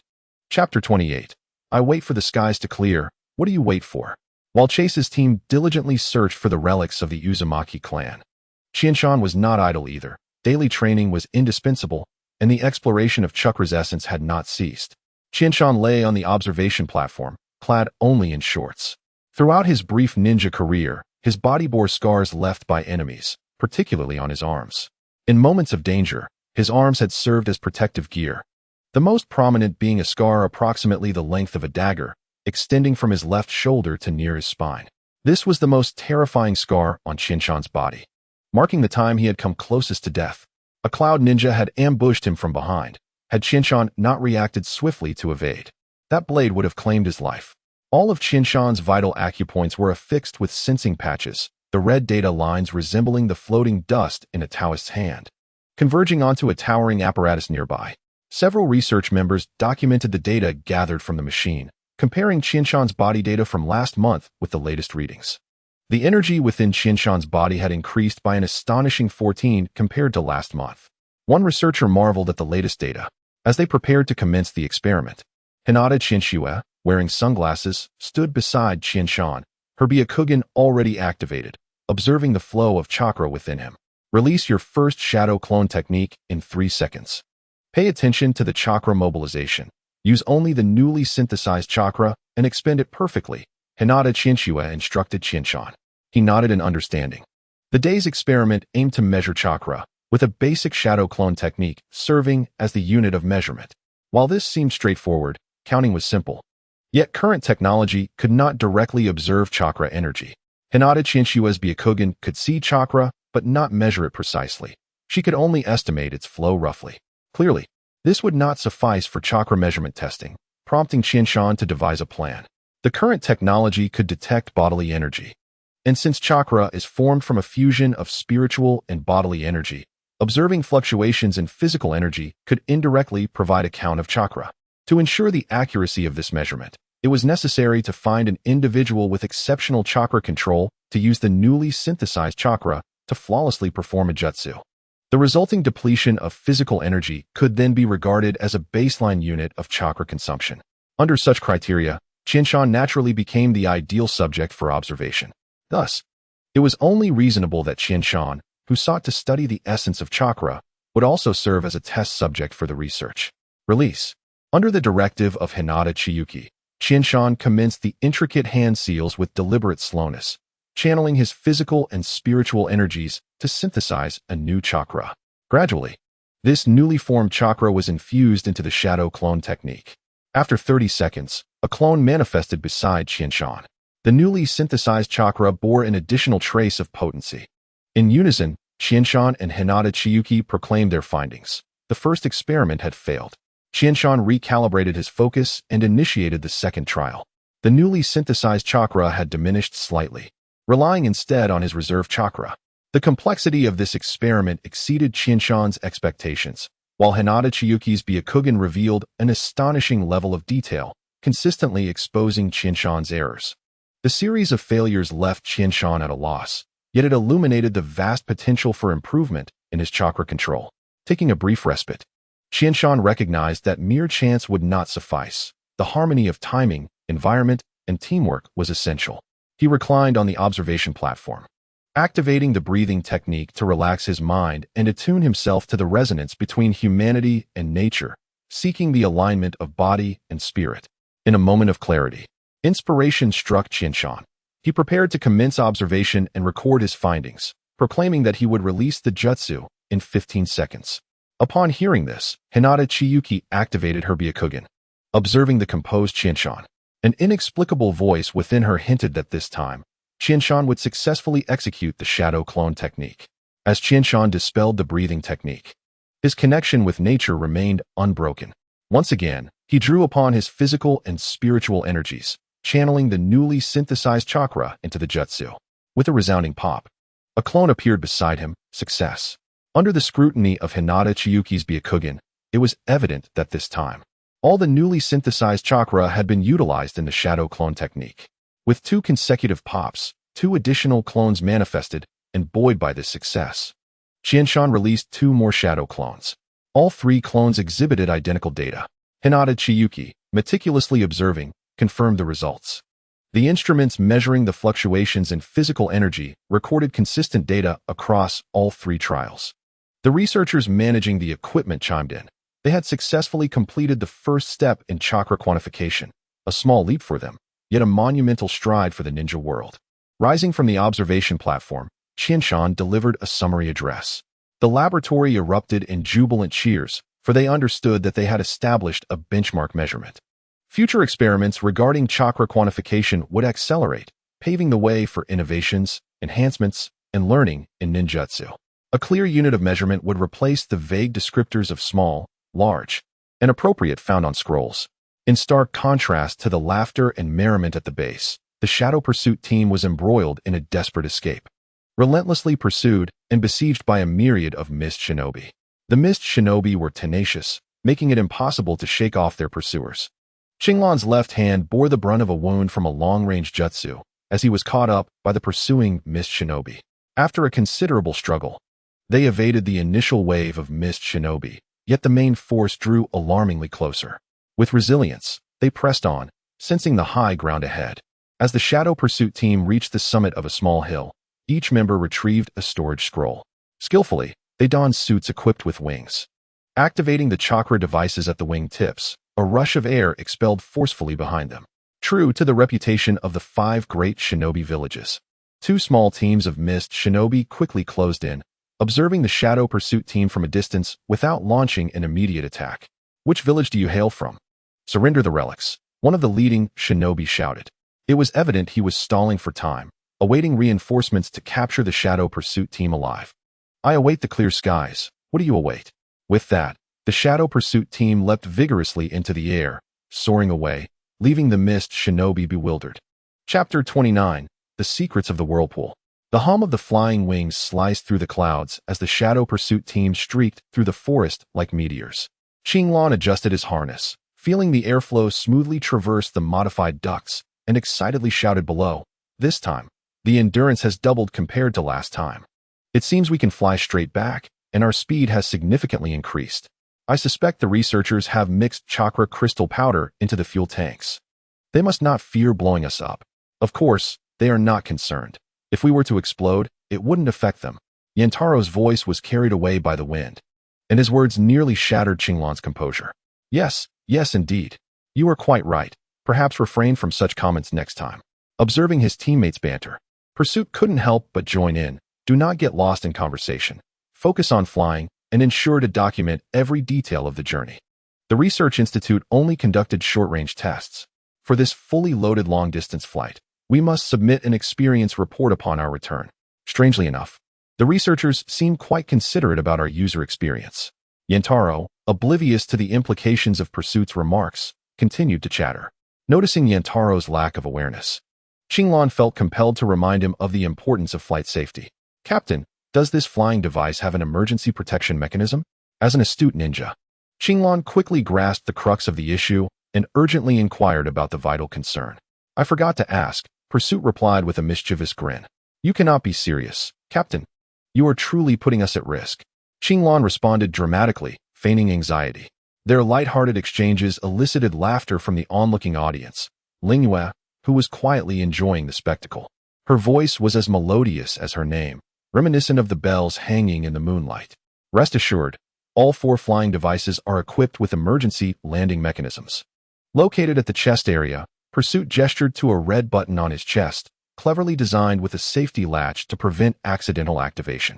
Speaker 1: Chapter 28. I wait for the skies to clear. What do you wait for? while Chase's team diligently searched for the relics of the Uzumaki clan. Qianshan was not idle either. Daily training was indispensable, and the exploration of Chakra's essence had not ceased. Qianshan lay on the observation platform, clad only in shorts. Throughout his brief ninja career, his body bore scars left by enemies, particularly on his arms. In moments of danger, his arms had served as protective gear, the most prominent being a scar approximately the length of a dagger, extending from his left shoulder to near his spine. This was the most terrifying scar on Qianshan's body, marking the time he had come closest to death. A cloud ninja had ambushed him from behind. Had Qianshan not reacted swiftly to evade, that blade would have claimed his life. All of Qianshan's vital acupoints were affixed with sensing patches, the red data lines resembling the floating dust in a Taoist's hand, converging onto a towering apparatus nearby. Several research members documented the data gathered from the machine, comparing Qianshan's body data from last month with the latest readings. The energy within Qianshan's body had increased by an astonishing 14 compared to last month. One researcher marveled at the latest data. As they prepared to commence the experiment, Hinata Qianxue, wearing sunglasses, stood beside Qianshan, her Byakugan already activated, observing the flow of chakra within him. Release your first shadow clone technique in 3 seconds. Pay attention to the chakra mobilization. Use only the newly synthesized chakra and expend it perfectly, Hinata Qianxue instructed Qianshan. He nodded in understanding. The day's experiment aimed to measure chakra, with a basic shadow clone technique serving as the unit of measurement. While this seemed straightforward, counting was simple. Yet current technology could not directly observe chakra energy. Hinata Qianxue's Byakugan could see chakra, but not measure it precisely. She could only estimate its flow roughly. Clearly, this would not suffice for chakra measurement testing, prompting Qianshan to devise a plan. The current technology could detect bodily energy. And since chakra is formed from a fusion of spiritual and bodily energy, observing fluctuations in physical energy could indirectly provide a count of chakra. To ensure the accuracy of this measurement, it was necessary to find an individual with exceptional chakra control to use the newly synthesized chakra to flawlessly perform a jutsu. The resulting depletion of physical energy could then be regarded as a baseline unit of chakra consumption. Under such criteria, Qianshan naturally became the ideal subject for observation. Thus, it was only reasonable that Qianshan, who sought to study the essence of chakra, would also serve as a test subject for the research. Release. Under the directive of Hinata Chiyuki, Qianshan commenced the intricate hand seals with deliberate slowness, channeling his physical and spiritual energies to synthesize a new chakra. Gradually, this newly formed chakra was infused into the shadow clone technique. After 30 seconds, a clone manifested beside Qianshan. The newly synthesized chakra bore an additional trace of potency. In unison, Qianshan and Hinata Chiyuki proclaimed their findings. The first experiment had failed. Qianshan recalibrated his focus and initiated the second trial. The newly synthesized chakra had diminished slightly, relying instead on his reserve chakra. The complexity of this experiment exceeded Qianshan's expectations, while Hinata Chiyuki's Byakugan revealed an astonishing level of detail, consistently exposing Qianshan's errors. The series of failures left Qianshan at a loss, yet it illuminated the vast potential for improvement in his chakra control. Taking a brief respite, Qianshan recognized that mere chance would not suffice. The harmony of timing, environment, and teamwork was essential. He reclined on the observation platform, activating the breathing technique to relax his mind and attune himself to the resonance between humanity and nature, seeking the alignment of body and spirit. In a moment of clarity, inspiration struck Qianshan. He prepared to commence observation and record his findings, proclaiming that he would release the jutsu in 15 seconds. Upon hearing this, Hinata Chiyuki activated her Byakugan. Observing the composed Qianshan, an inexplicable voice within her hinted that this time, Qianshan would successfully execute the shadow clone technique. As Qianshan dispelled the breathing technique, his connection with nature remained unbroken. Once again, he drew upon his physical and spiritual energies, channeling the newly synthesized chakra into the jutsu. With a resounding pop, a clone appeared beside him. Success. Under the scrutiny of Hinata Chiyuki's Byakugan, it was evident that this time, all the newly synthesized chakra had been utilized in the shadow clone technique. With 2 consecutive pops, 2 additional clones manifested, and buoyed by this success, Qianshan released 2 more shadow clones. All 3 clones exhibited identical data. Hinata Chiyuki, meticulously observing, confirmed the results. The instruments measuring the fluctuations in physical energy recorded consistent data across all 3 trials. The researchers managing the equipment chimed in. They had successfully completed the first step in chakra quantification, a small leap for them, yet a monumental stride for the ninja world. Rising from the observation platform, Qianshan delivered a summary address. The laboratory erupted in jubilant cheers, for they understood that they had established a benchmark measurement. Future experiments regarding chakra quantification would accelerate, paving the way for innovations, enhancements, and learning in ninjutsu. A clear unit of measurement would replace the vague descriptors of small, large, and appropriate found on scrolls. In stark contrast to the laughter and merriment at the base, the Shadow Pursuit team was embroiled in a desperate escape. Relentlessly pursued and besieged by a myriad of Mist Shinobi. The Mist Shinobi were tenacious, making it impossible to shake off their pursuers. Qinglan's left hand bore the brunt of a wound from a long-range jutsu, as he was caught up by the pursuing Mist Shinobi. After a considerable struggle, they evaded the initial wave of Mist Shinobi, yet the main force drew alarmingly closer. With resilience, they pressed on, sensing the high ground ahead. As the Shadow Pursuit team reached the summit of a small hill, each member retrieved a storage scroll. Skillfully, they donned suits equipped with wings. Activating the chakra devices at the wing tips, a rush of air expelled forcefully behind them. True to the reputation of the 5 great shinobi villages, 2 small teams of Mist Shinobi quickly closed in, observing the Shadow Pursuit team from a distance without launching an immediate attack. "Which village do you hail from?" "Surrender the relics," one of the leading shinobi shouted. It was evident he was stalling for time, awaiting reinforcements to capture the Shadow Pursuit team alive. "I await the clear skies. What do you await?" With that, the Shadow Pursuit team leapt vigorously into the air, soaring away, leaving the Mist Shinobi bewildered. Chapter 29, The Secrets of the Whirlpool. The hum of the flying wings sliced through the clouds as the Shadow Pursuit team streaked through the forest like meteors. Qinglan adjusted his harness, feeling the airflow smoothly traverse the modified ducts, and excitedly shouted below, "This time, the endurance has doubled compared to last time. It seems we can fly straight back, and our speed has significantly increased. I suspect the researchers have mixed chakra crystal powder into the fuel tanks. They must not fear blowing us up. Of course, they are not concerned. If we were to explode, it wouldn't affect them." Yantaro's voice was carried away by the wind, and his words nearly shattered Qinglan's composure. Yes, indeed. You are quite right. Perhaps refrain from such comments next time." Observing his teammates' banter, Pursuit couldn't help but join in. Do not get lost in conversation. Focus on flying, and ensure to document every detail of the journey. The Research Institute only conducted short-range tests. For this fully loaded long-distance flight, we must submit an experience report upon our return. Strangely enough, the researchers seemed quite considerate about our user experience. Yantaro, oblivious to the implications of Pursuit's remarks, continued to chatter. Noticing Yantaro's lack of awareness, Qinglan felt compelled to remind him of the importance of flight safety. "Captain, does this flying device have an emergency protection mechanism?" As an astute ninja, Qinglan quickly grasped the crux of the issue and urgently inquired about the vital concern. "I forgot to ask," Pursuit replied with a mischievous grin. "You cannot be serious, Captain. You are truly putting us at risk." Qinglan responded dramatically, feigning anxiety. Their light-hearted exchanges elicited laughter from the onlooking audience. Lingyue, who was quietly enjoying the spectacle. Her voice was as melodious as her name, reminiscent of the bells hanging in the moonlight. "Rest assured, all 4 flying devices are equipped with emergency landing mechanisms." Located at the chest area, Pursuit gestured to a red button on his chest, cleverly designed with a safety latch to prevent accidental activation.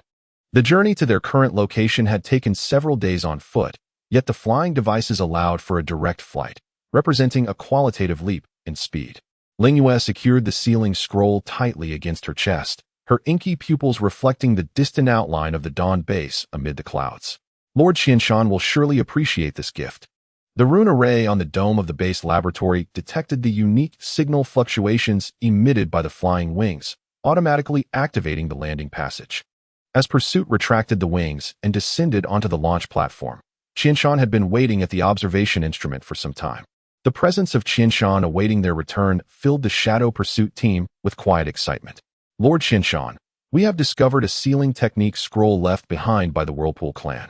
Speaker 1: The journey to their current location had taken several days on foot, yet the flying devices allowed for a direct flight, representing a qualitative leap in speed. Lingyue secured the sealing scroll tightly against her chest, her inky pupils reflecting the distant outline of the Dawn base amid the clouds. "Lord Qianshan will surely appreciate this gift." The rune array on the dome of the base laboratory detected the unique signal fluctuations emitted by the flying wings, automatically activating the landing passage. As Pursuit retracted the wings and descended onto the launch platform, Qianshan had been waiting at the observation instrument for some time. The presence of Qianshan awaiting their return filled the Shadow Pursuit team with quiet excitement. "Lord Qianshan, we have discovered a sealing technique scroll left behind by the Whirlpool clan."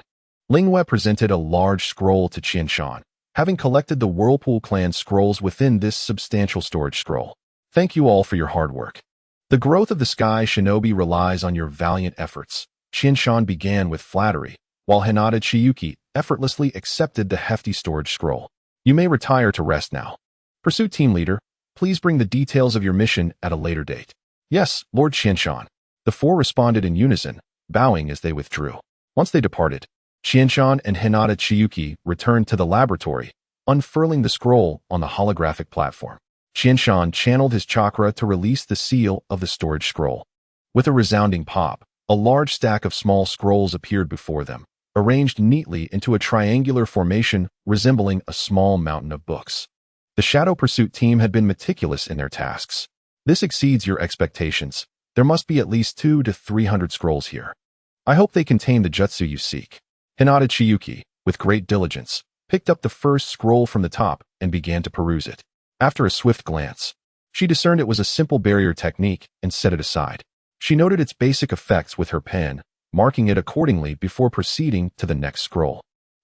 Speaker 1: Lingyue presented a large scroll to Qianshan, having collected the Whirlpool clan scrolls within this substantial storage scroll. Thank you all for your hard work. The growth of the Sky Shinobi relies on your valiant efforts. Shinshan began with flattery, while Hinata Chiyuki effortlessly accepted the hefty storage scroll. You may retire to rest now. Pursuit Team Leader, please bring the details of your mission at a later date. Yes, Lord Shinshan. The four responded in unison, bowing as they withdrew. Once they departed, Shinshan and Hinata Chiyuki returned to the laboratory, unfurling the scroll on the holographic platform. Shinshan channeled his chakra to release the seal of the storage scroll. With a resounding pop, a large stack of small scrolls appeared before them, arranged neatly into a triangular formation resembling a small mountain of books. The Shadow Pursuit team had been meticulous in their tasks. This exceeds your expectations. There must be at least 200 to 300 scrolls here. I hope they contain the jutsu you seek. Hinata Chiyuki, with great diligence, picked up the first scroll from the top and began to peruse it. After a swift glance, she discerned it was a simple barrier technique and set it aside. She noted its basic effects with her pen, marking it accordingly before proceeding to the next scroll.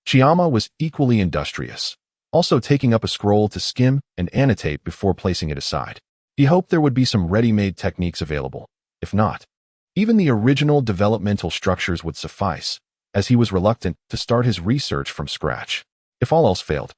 Speaker 1: Chiyama was equally industrious, also taking up a scroll to skim and annotate before placing it aside. He hoped there would be some ready-made techniques available. If not, even the original developmental structures would suffice, as he was reluctant to start his research from scratch. If all else failed,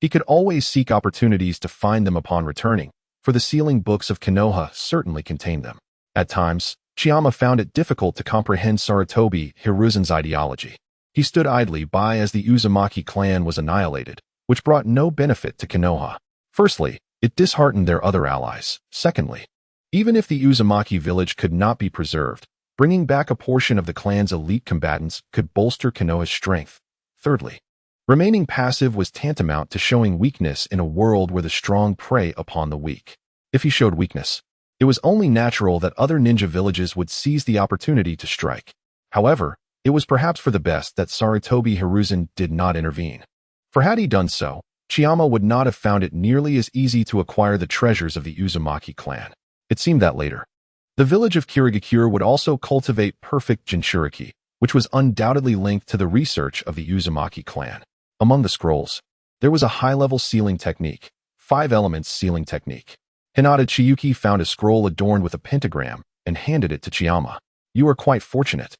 Speaker 1: he could always seek opportunities to find them upon returning, for the sealing books of Konoha certainly contained them. At times, Chiyama found it difficult to comprehend Sarutobi Hiruzen's ideology. He stood idly by as the Uzumaki clan was annihilated, which brought no benefit to Konoha. Firstly, it disheartened their other allies. Secondly, even if the Uzumaki village could not be preserved, bringing back a portion of the clan's elite combatants could bolster Konoha's strength. Thirdly, remaining passive was tantamount to showing weakness in a world where the strong prey upon the weak. If he showed weakness, it was only natural that other ninja villages would seize the opportunity to strike. However, it was perhaps for the best that Sarutobi Hiruzen did not intervene. For had he done so, Chiyama would not have found it nearly as easy to acquire the treasures of the Uzumaki clan. It seemed that later, the village of Kirigakure would also cultivate perfect Jinchuriki, which was undoubtedly linked to the research of the Uzumaki clan. Among the scrolls, there was a high-level sealing technique, 5 elements sealing technique. Hinata Chiyuki found a scroll adorned with a pentagram and handed it to Chiyama. You are quite fortunate.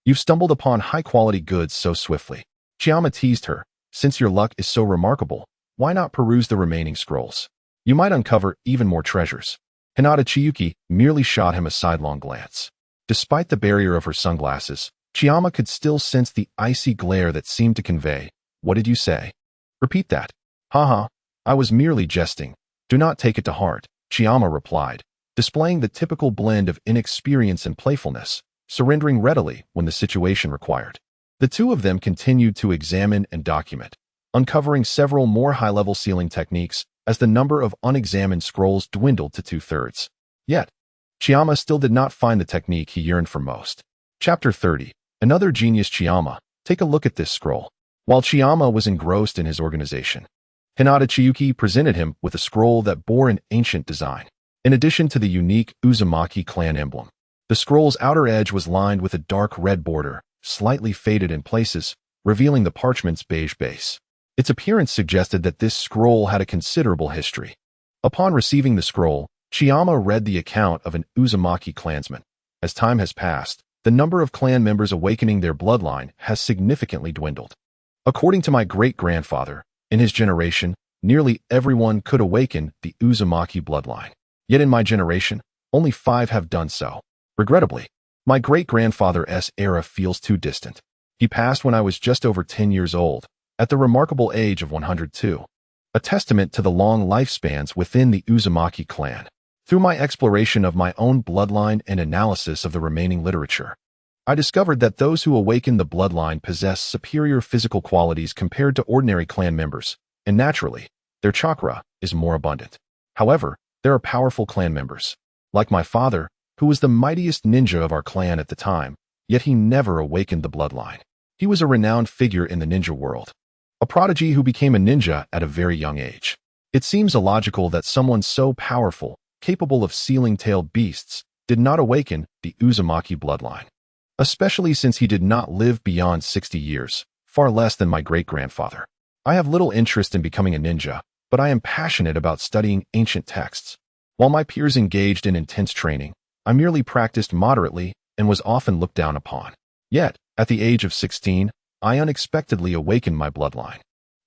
Speaker 1: You've stumbled upon high-quality goods so swiftly. Chiyama teased her. Since your luck is so remarkable, why not peruse the remaining scrolls? You might uncover even more treasures. Hinata Chiyuki merely shot him a sidelong glance. Despite the barrier of her sunglasses, Chiyama could still sense the icy glare that seemed to convey, "What did you say?" "Repeat that." "Haha, I was merely jesting. Do not take it to heart," Chiyama replied, displaying the typical blend of inexperience and playfulness, surrendering readily when the situation required. The two of them continued to examine and document, uncovering several more high-level sealing techniques as the number of unexamined scrolls dwindled to 2/3. Yet, Chiyama still did not find the technique he yearned for most. Chapter 30. Another genius. Chiyama, take a look at this scroll. While Chiyama was engrossed in his organization, Hinata Chiyuki presented him with a scroll that bore an ancient design. In addition to the unique Uzumaki clan emblem, the scroll's outer edge was lined with a dark red border, slightly faded in places, revealing the parchment's beige base. Its appearance suggested that this scroll had a considerable history. Upon receiving the scroll, Chiyama read the account of an Uzumaki clansman. As time has passed, the number of clan members awakening their bloodline has significantly dwindled. According to my great-grandfather, in his generation, nearly everyone could awaken the Uzumaki bloodline. Yet in my generation, only 5 have done so. Regrettably, my great-grandfather's era feels too distant. He passed when I was just over 10 years old, at the remarkable age of 102, a testament to the long lifespans within the Uzumaki clan. Through my exploration of my own bloodline and analysis of the remaining literature, I discovered that those who awaken the bloodline possess superior physical qualities compared to ordinary clan members, and naturally, their chakra is more abundant. However, there are powerful clan members, like my father, who was the mightiest ninja of our clan at the time, yet he never awakened the bloodline. He was a renowned figure in the ninja world, a prodigy who became a ninja at a very young age. It seems illogical that someone so powerful, capable of sealing tailed beasts, did not awaken the Uzumaki bloodline. Especially since he did not live beyond 60 years, far less than my great-grandfather. I have little interest in becoming a ninja, but I am passionate about studying ancient texts. While my peers engaged in intense training, I merely practiced moderately and was often looked down upon. Yet, at the age of 16, I unexpectedly awakened my bloodline.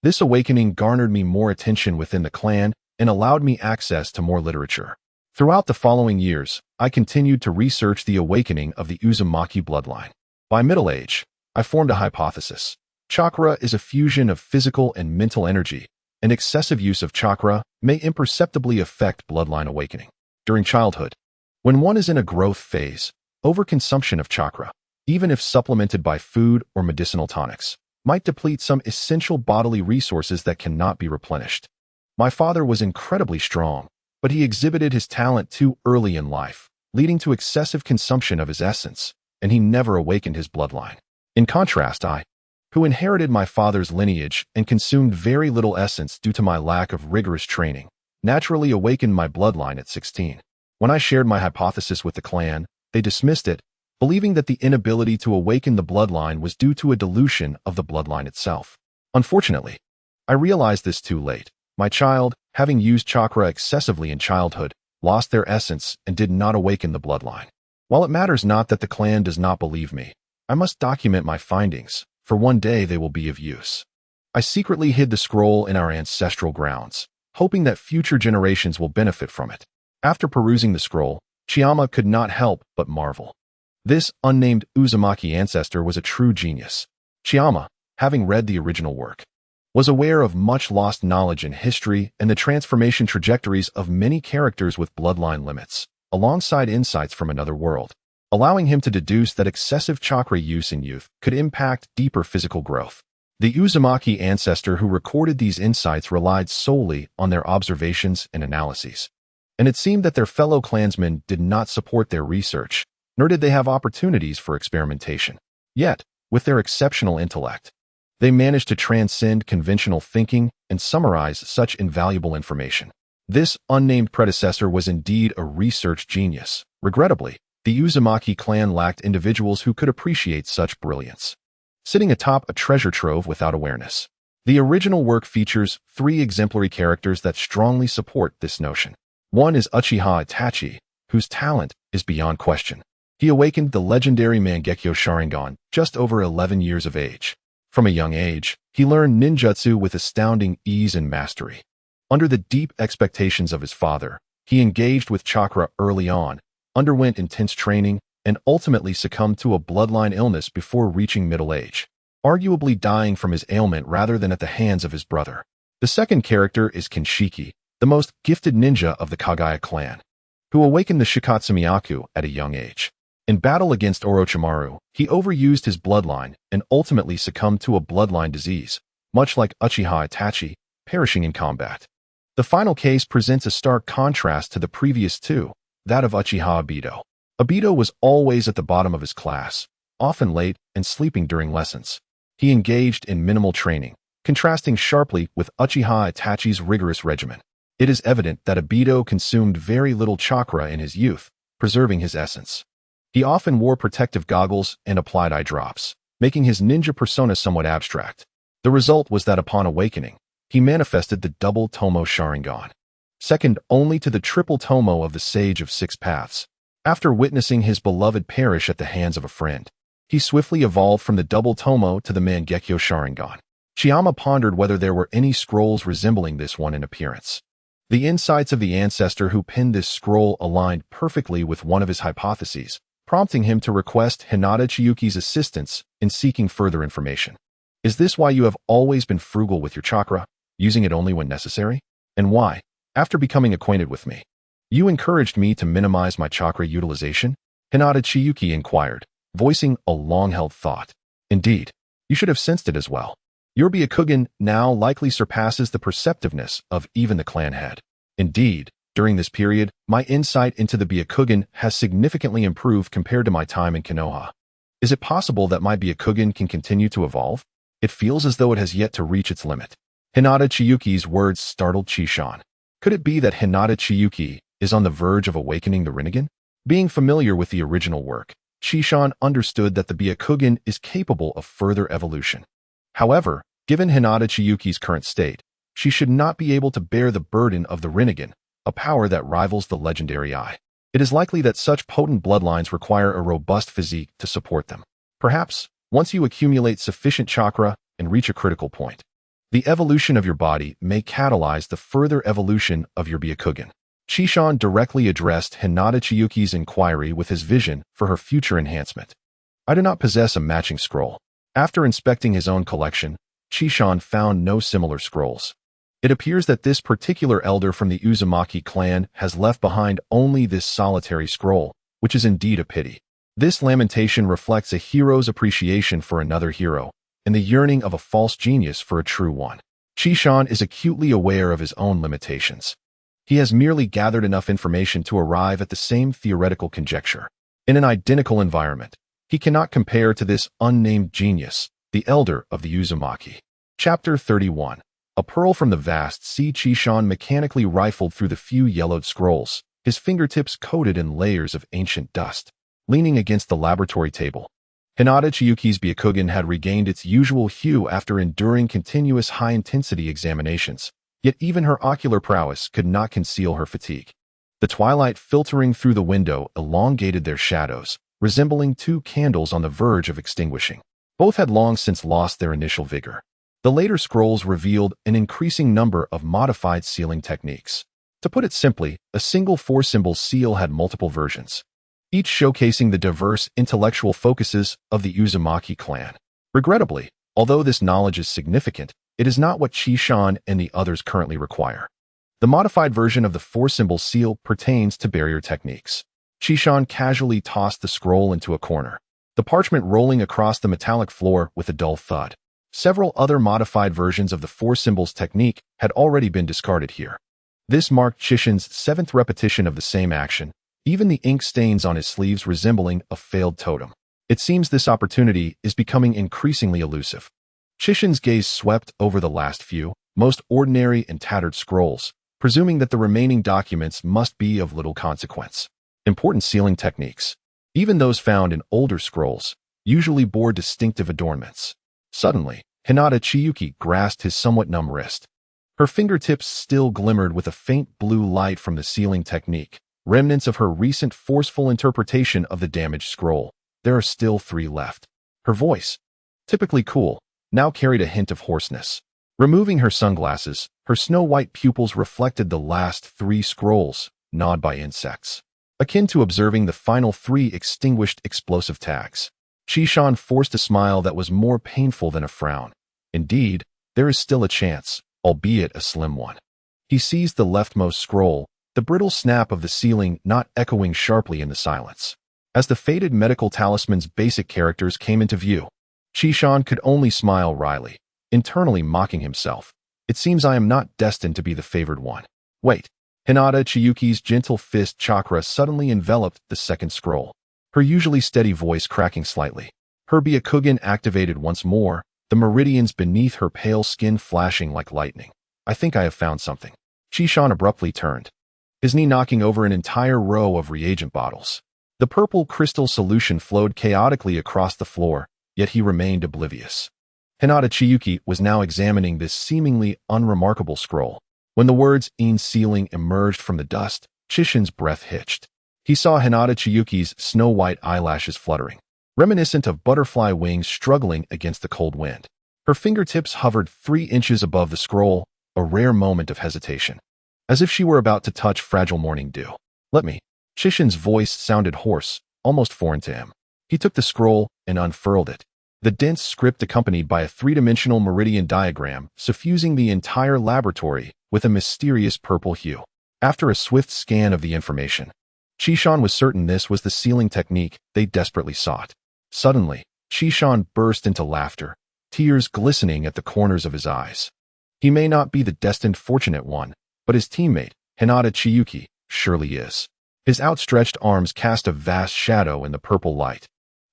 Speaker 1: This awakening garnered me more attention within the clan and allowed me access to more literature. Throughout the following years, I continued to research the awakening of the Uzumaki bloodline. By middle age, I formed a hypothesis. Chakra is a fusion of physical and mental energy, and excessive use of chakra may imperceptibly affect bloodline awakening. During childhood, when one is in a growth phase, overconsumption of chakra, even if supplemented by food or medicinal tonics, might deplete some essential bodily resources that cannot be replenished. My father was incredibly strong, but he exhibited his talent too early in life, leading to excessive consumption of his essence, and he never awakened his bloodline. In contrast, I, who inherited my father's lineage and consumed very little essence due to my lack of rigorous training, naturally awakened my bloodline at 16. When I shared my hypothesis with the clan, they dismissed it, believing that the inability to awaken the bloodline was due to a dilution of the bloodline itself. Unfortunately, I realized this too late. My child, having used chakra excessively in childhood, lost their essence and did not awaken the bloodline. While it matters not that the clan does not believe me, I must document my findings, for one day they will be of use. I secretly hid the scroll in our ancestral grounds, hoping that future generations will benefit from it. After perusing the scroll, Chiyama could not help but marvel. This unnamed Uzumaki ancestor was a true genius. Chiyama, having read the original work, was aware of much lost knowledge in history and the transformation trajectories of many characters with bloodline limits, alongside insights from another world, allowing him to deduce that excessive chakra use in youth could impact deeper physical growth. The Uzumaki ancestor who recorded these insights relied solely on their observations and analyses, and it seemed that their fellow clansmen did not support their research, nor did they have opportunities for experimentation. Yet, with their exceptional intellect, they managed to transcend conventional thinking and summarize such invaluable information. This unnamed predecessor was indeed a research genius. Regrettably, the Uzumaki clan lacked individuals who could appreciate such brilliance, sitting atop a treasure trove without awareness. The original work features 3 exemplary characters that strongly support this notion. One is Uchiha Itachi, whose talent is beyond question. He awakened the legendary Mangekyo Sharingan just over 11 years of age. From a young age, he learned ninjutsu with astounding ease and mastery. Under the deep expectations of his father, he engaged with chakra early on, underwent intense training, and ultimately succumbed to a bloodline illness before reaching middle age, arguably dying from his ailment rather than at the hands of his brother. The second character is Kenshiki, the most gifted ninja of the Kagaya clan, who awakened the Shikatsumiyaku at a young age. In battle against Orochimaru, he overused his bloodline and ultimately succumbed to a bloodline disease, much like Uchiha Itachi, perishing in combat. The final case presents a stark contrast to the previous 2, that of Uchiha Obito. Obito was always at the bottom of his class, often late and sleeping during lessons. He engaged in minimal training, contrasting sharply with Uchiha Itachi's rigorous regimen. It is evident that Obito consumed very little chakra in his youth, preserving his essence. He often wore protective goggles and applied eye drops, making his ninja persona somewhat abstract. The result was that upon awakening, he manifested the double Tomo Sharingan, second only to the triple Tomo of the Sage of Six Paths. After witnessing his beloved perish at the hands of a friend, he swiftly evolved from the double Tomo to the Mangekyo Sharingan. Chiyama pondered whether there were any scrolls resembling this one in appearance. The insights of the ancestor who penned this scroll aligned perfectly with one of his hypotheses, prompting him to request Hinata Chiyuki's assistance in seeking further information. Is this why you have always been frugal with your chakra, using it only when necessary? And why, after becoming acquainted with me, you encouraged me to minimize my chakra utilization? Hinata Chiyuki inquired, voicing a long-held thought. Indeed, you should have sensed it as well. Your Byakugan now likely surpasses the perceptiveness of even the clan head. Indeed, during this period, my insight into the Byakugan has significantly improved compared to my time in Konoha. Is it possible that my Byakugan can continue to evolve? It feels as though it has yet to reach its limit. Hinata Chiyuki's words startled Chishan. Could it be that Hinata Chiyuki is on the verge of awakening the Rinnegan? Being familiar with the original work, Chishan understood that the Byakugan is capable of further evolution. However, given Hinata Chiyuki's current state, she should not be able to bear the burden of the Rinnegan, a power that rivals the legendary eye. It is likely that such potent bloodlines require a robust physique to support them. Perhaps, once you accumulate sufficient chakra and reach a critical point, the evolution of your body may catalyze the further evolution of your Byakugan. Chishan directly addressed Hinata Chiyuki's inquiry with his vision for her future enhancement. I do not possess a matching scroll. After inspecting his own collection, Chishan found no similar scrolls. It appears that this particular elder from the Uzumaki clan has left behind only this solitary scroll, which is indeed a pity. This lamentation reflects a hero's appreciation for another hero, and the yearning of a false genius for a true one. Chishan is acutely aware of his own limitations. He has merely gathered enough information to arrive at the same theoretical conjecture. In an identical environment, he cannot compare to this unnamed genius, the elder of the Uzumaki. Chapter 31. A pearl from the vast sea. Chishan mechanically rifled through the few yellowed scrolls, his fingertips coated in layers of ancient dust. Leaning against the laboratory table, Hinata Chiyuki's Byakugan had regained its usual hue after enduring continuous high-intensity examinations, yet even her ocular prowess could not conceal her fatigue. The twilight filtering through the window elongated their shadows, resembling two candles on the verge of extinguishing. Both had long since lost their initial vigor. The later scrolls revealed an increasing number of modified sealing techniques. To put it simply, a single four-symbol seal had multiple versions, each showcasing the diverse intellectual focuses of the Uzumaki clan. Regrettably, although this knowledge is significant, it is not what Chishan and the others currently require. The modified version of the four-symbol seal pertains to barrier techniques. Chishan casually tossed the scroll into a corner, the parchment rolling across the metallic floor with a dull thud. Several other modified versions of the four symbols technique had already been discarded here. This marked Chishan's seventh repetition of the same action, even the ink stains on his sleeves resembling a failed totem. It seems this opportunity is becoming increasingly elusive. Chishan's gaze swept over the last few, most ordinary and tattered scrolls, presuming that the remaining documents must be of little consequence. Important sealing techniques, even those found in older scrolls, usually bore distinctive adornments. Suddenly, Hinata Chiyuki grasped his somewhat numb wrist. Her fingertips still glimmered with a faint blue light from the sealing technique, remnants of her recent forceful interpretation of the damaged scroll. There are still 3 left. Her voice, typically cool, now carried a hint of hoarseness. Removing her sunglasses, her snow-white pupils reflected the last 3 scrolls, gnawed by insects, akin to observing the final 3 extinguished explosive tags. Chishan forced a smile that was more painful than a frown. Indeed, there is still a chance, albeit a slim one. He seized the leftmost scroll, the brittle snap of the sealing not echoing sharply in the silence. As the faded medical talisman's basic characters came into view, Chishan could only smile wryly, internally mocking himself. It seems I am not destined to be the favored one. Wait. Hinata Chiyuki's gentle fist chakra suddenly enveloped the second scroll, her usually steady voice cracking slightly. Her Byakugan activated once more, the meridians beneath her pale skin flashing like lightning. I think I have found something. Chishan abruptly turned, his knee knocking over an entire row of reagent bottles. The purple crystal solution flowed chaotically across the floor, yet he remained oblivious. Hinata Chiyuki was now examining this seemingly unremarkable scroll. When the words "in sealing" emerged from the dust, Chishan's breath hitched. He saw Hinata Chiyuki's snow-white eyelashes fluttering, reminiscent of butterfly wings struggling against the cold wind. Her fingertips hovered 3 inches above the scroll, a rare moment of hesitation, as if she were about to touch fragile morning dew. Let me. Chishan's voice sounded hoarse, almost foreign to him. He took the scroll and unfurled it, the dense script accompanied by a 3-dimensional meridian diagram suffusing the entire laboratory with a mysterious purple hue. After a swift scan of the information, Chishan was certain this was the sealing technique they desperately sought. Suddenly, Chishan burst into laughter, tears glistening at the corners of his eyes. He may not be the destined fortunate one, but his teammate, Hinata Chiyuki, surely is. His outstretched arms cast a vast shadow in the purple light,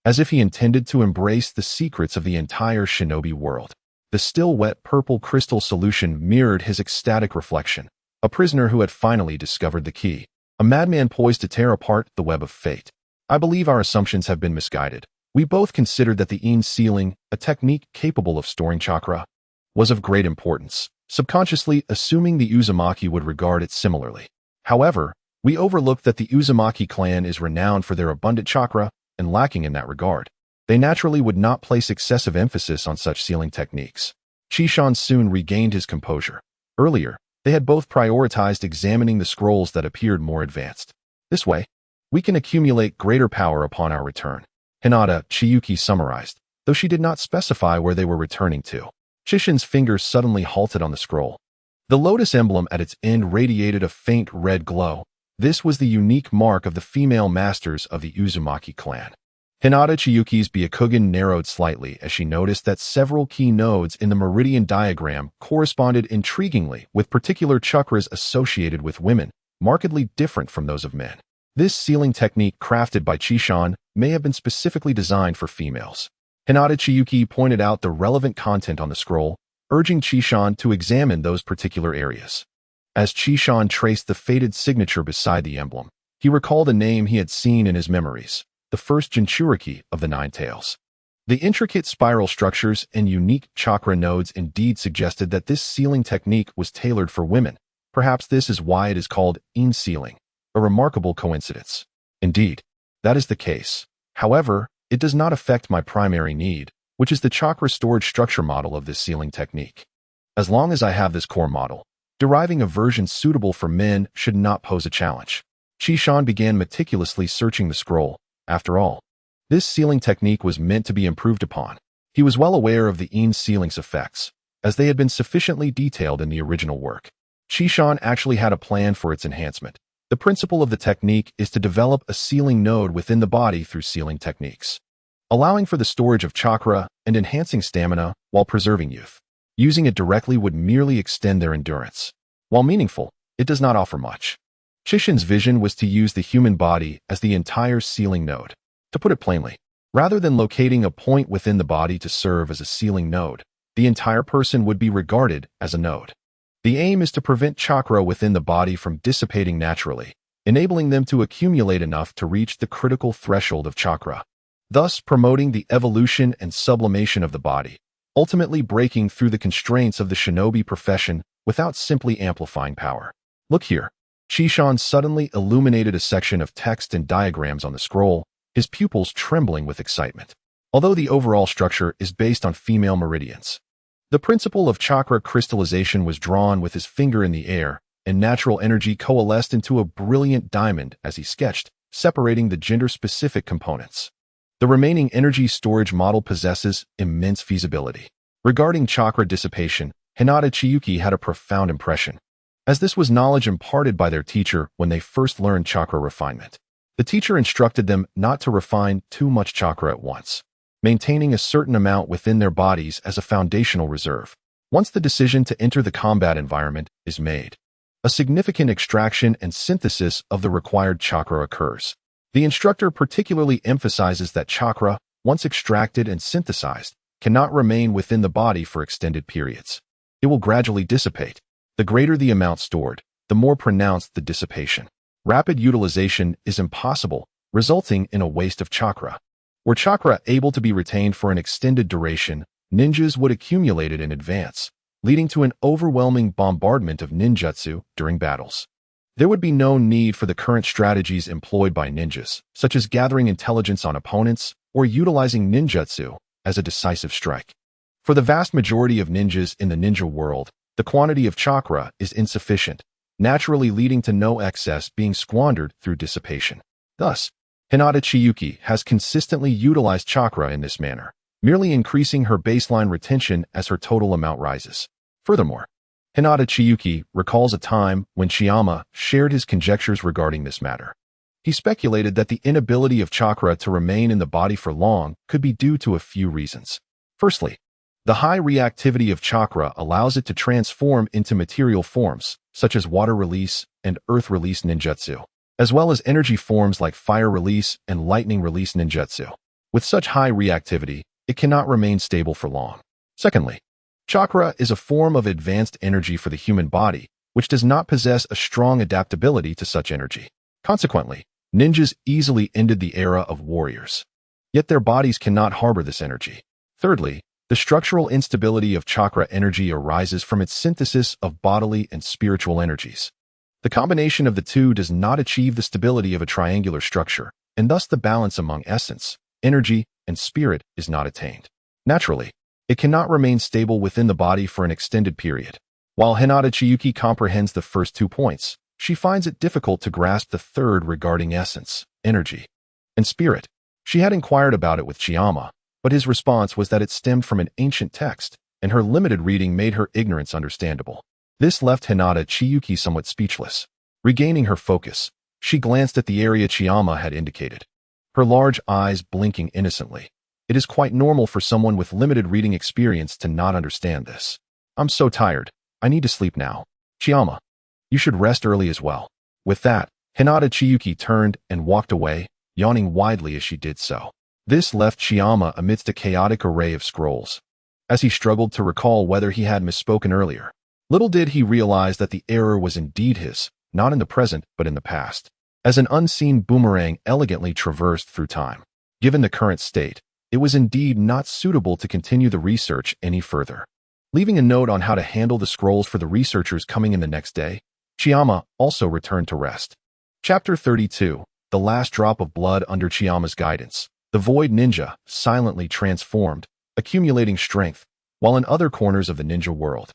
Speaker 1: as if he intended to embrace the secrets of the entire shinobi world. The still wet purple crystal solution mirrored his ecstatic reflection, a prisoner who had finally discovered the key, a madman poised to tear apart the web of fate. I believe our assumptions have been misguided. We both considered that the in sealing, a technique capable of storing chakra, was of great importance, subconsciously assuming the Uzumaki would regard it similarly. However, we overlook that the Uzumaki clan is renowned for their abundant chakra and lacking in that regard. They naturally would not place excessive emphasis on such sealing techniques. Chishan soon regained his composure. Earlier, they had both prioritized examining the scrolls that appeared more advanced. This way, we can accumulate greater power upon our return. Hinata Chiyuki summarized, though she did not specify where they were returning to. Chishin's fingers suddenly halted on the scroll. The lotus emblem at its end radiated a faint red glow. This was the unique mark of the female masters of the Uzumaki clan. Hinata Chiyuki's Byakugan narrowed slightly as she noticed that several key nodes in the meridian diagram corresponded intriguingly with particular chakras associated with women, markedly different from those of men. This sealing technique crafted by Chishan may have been specifically designed for females. Hinata Chiyuki pointed out the relevant content on the scroll, urging Chishan to examine those particular areas. As Chishan traced the faded signature beside the emblem, he recalled a name he had seen in his memories, the first Jinchuriki of the Nine Tails. The intricate spiral structures and unique chakra nodes indeed suggested that this sealing technique was tailored for women. Perhaps this is why it is called in sealing, a remarkable coincidence. Indeed, that is the case. However, it does not affect my primary need, which is the chakra storage structure model of this sealing technique. As long as I have this core model, deriving a version suitable for men should not pose a challenge. Chishan began meticulously searching the scroll. After all, this sealing technique was meant to be improved upon. He was well aware of the in sealing's effects, as they had been sufficiently detailed in the original work. Chishan actually had a plan for its enhancement. The principle of the technique is to develop a sealing node within the body through sealing techniques, allowing for the storage of chakra and enhancing stamina while preserving youth. Using it directly would merely extend their endurance. While meaningful, it does not offer much. Chishin's vision was to use the human body as the entire sealing node. To put it plainly, rather than locating a point within the body to serve as a sealing node, the entire person would be regarded as a node. The aim is to prevent chakra within the body from dissipating naturally, enabling them to accumulate enough to reach the critical threshold of chakra, thus promoting the evolution and sublimation of the body, ultimately breaking through the constraints of the shinobi profession without simply amplifying power. Look here. Chishan suddenly illuminated a section of text and diagrams on the scroll, his pupils trembling with excitement. Although the overall structure is based on female meridians, the principle of chakra crystallization was drawn with his finger in the air, and natural energy coalesced into a brilliant diamond as he sketched, separating the gender-specific components. The remaining energy storage model possesses immense feasibility. Regarding chakra dissipation, Hinata Chiyuki had a profound impression, as this was knowledge imparted by their teacher when they first learned chakra refinement. The teacher instructed them not to refine too much chakra at once, maintaining a certain amount within their bodies as a foundational reserve. Once the decision to enter the combat environment is made, a significant extraction and synthesis of the required chakra occurs. The instructor particularly emphasizes that chakra, once extracted and synthesized, cannot remain within the body for extended periods. It will gradually dissipate. The greater the amount stored, the more pronounced the dissipation. Rapid utilization is impossible, resulting in a waste of chakra. Were chakra able to be retained for an extended duration, ninjas would accumulate it in advance, leading to an overwhelming bombardment of ninjutsu during battles. There would be no need for the current strategies employed by ninjas, such as gathering intelligence on opponents or utilizing ninjutsu as a decisive strike. For the vast majority of ninjas in the ninja world, the quantity of chakra is insufficient, naturally leading to no excess being squandered through dissipation. Thus, Hinata Chiyuki has consistently utilized chakra in this manner, merely increasing her baseline retention as her total amount rises. Furthermore, Hinata Chiyuki recalls a time when Chiyama shared his conjectures regarding this matter. He speculated that the inability of chakra to remain in the body for long could be due to a few reasons. Firstly, the high reactivity of chakra allows it to transform into material forms, such as water release and earth release ninjutsu, as well as energy forms like fire release and lightning release ninjutsu. With such high reactivity, it cannot remain stable for long. Secondly, chakra is a form of advanced energy for the human body, which does not possess a strong adaptability to such energy. Consequently, ninjas easily ended the era of warriors. Yet their bodies cannot harbor this energy. Thirdly, the structural instability of chakra energy arises from its synthesis of bodily and spiritual energies. The combination of the two does not achieve the stability of a triangular structure, and thus the balance among essence, energy, and spirit is not attained. Naturally, it cannot remain stable within the body for an extended period. While Hinata Chiyuki comprehends the first 2 points, she finds it difficult to grasp the third regarding essence, energy, and spirit. She had inquired about it with Chiyama, but his response was that it stemmed from an ancient text, and her limited reading made her ignorance understandable. This left Hinata Chiyuki somewhat speechless. Regaining her focus, she glanced at the area Chiyama had indicated, her large eyes blinking innocently. It is quite normal for someone with limited reading experience to not understand this. I'm so tired. I need to sleep now. Chiyama, you should rest early as well. With that, Hinata Chiyuki turned and walked away, yawning widely as she did so. This left Chiyama amidst a chaotic array of scrolls. As he struggled to recall whether he had misspoken earlier, little did he realize that the error was indeed his, not in the present but in the past, as an unseen boomerang elegantly traversed through time. Given the current state, it was indeed not suitable to continue the research any further. Leaving a note on how to handle the scrolls for the researchers coming in the next day, Chiyama also returned to rest. Chapter 32. The Last Drop of Blood. Under Chiyama's guidance, the Void Ninja silently transformed, accumulating strength, while in other corners of the ninja world,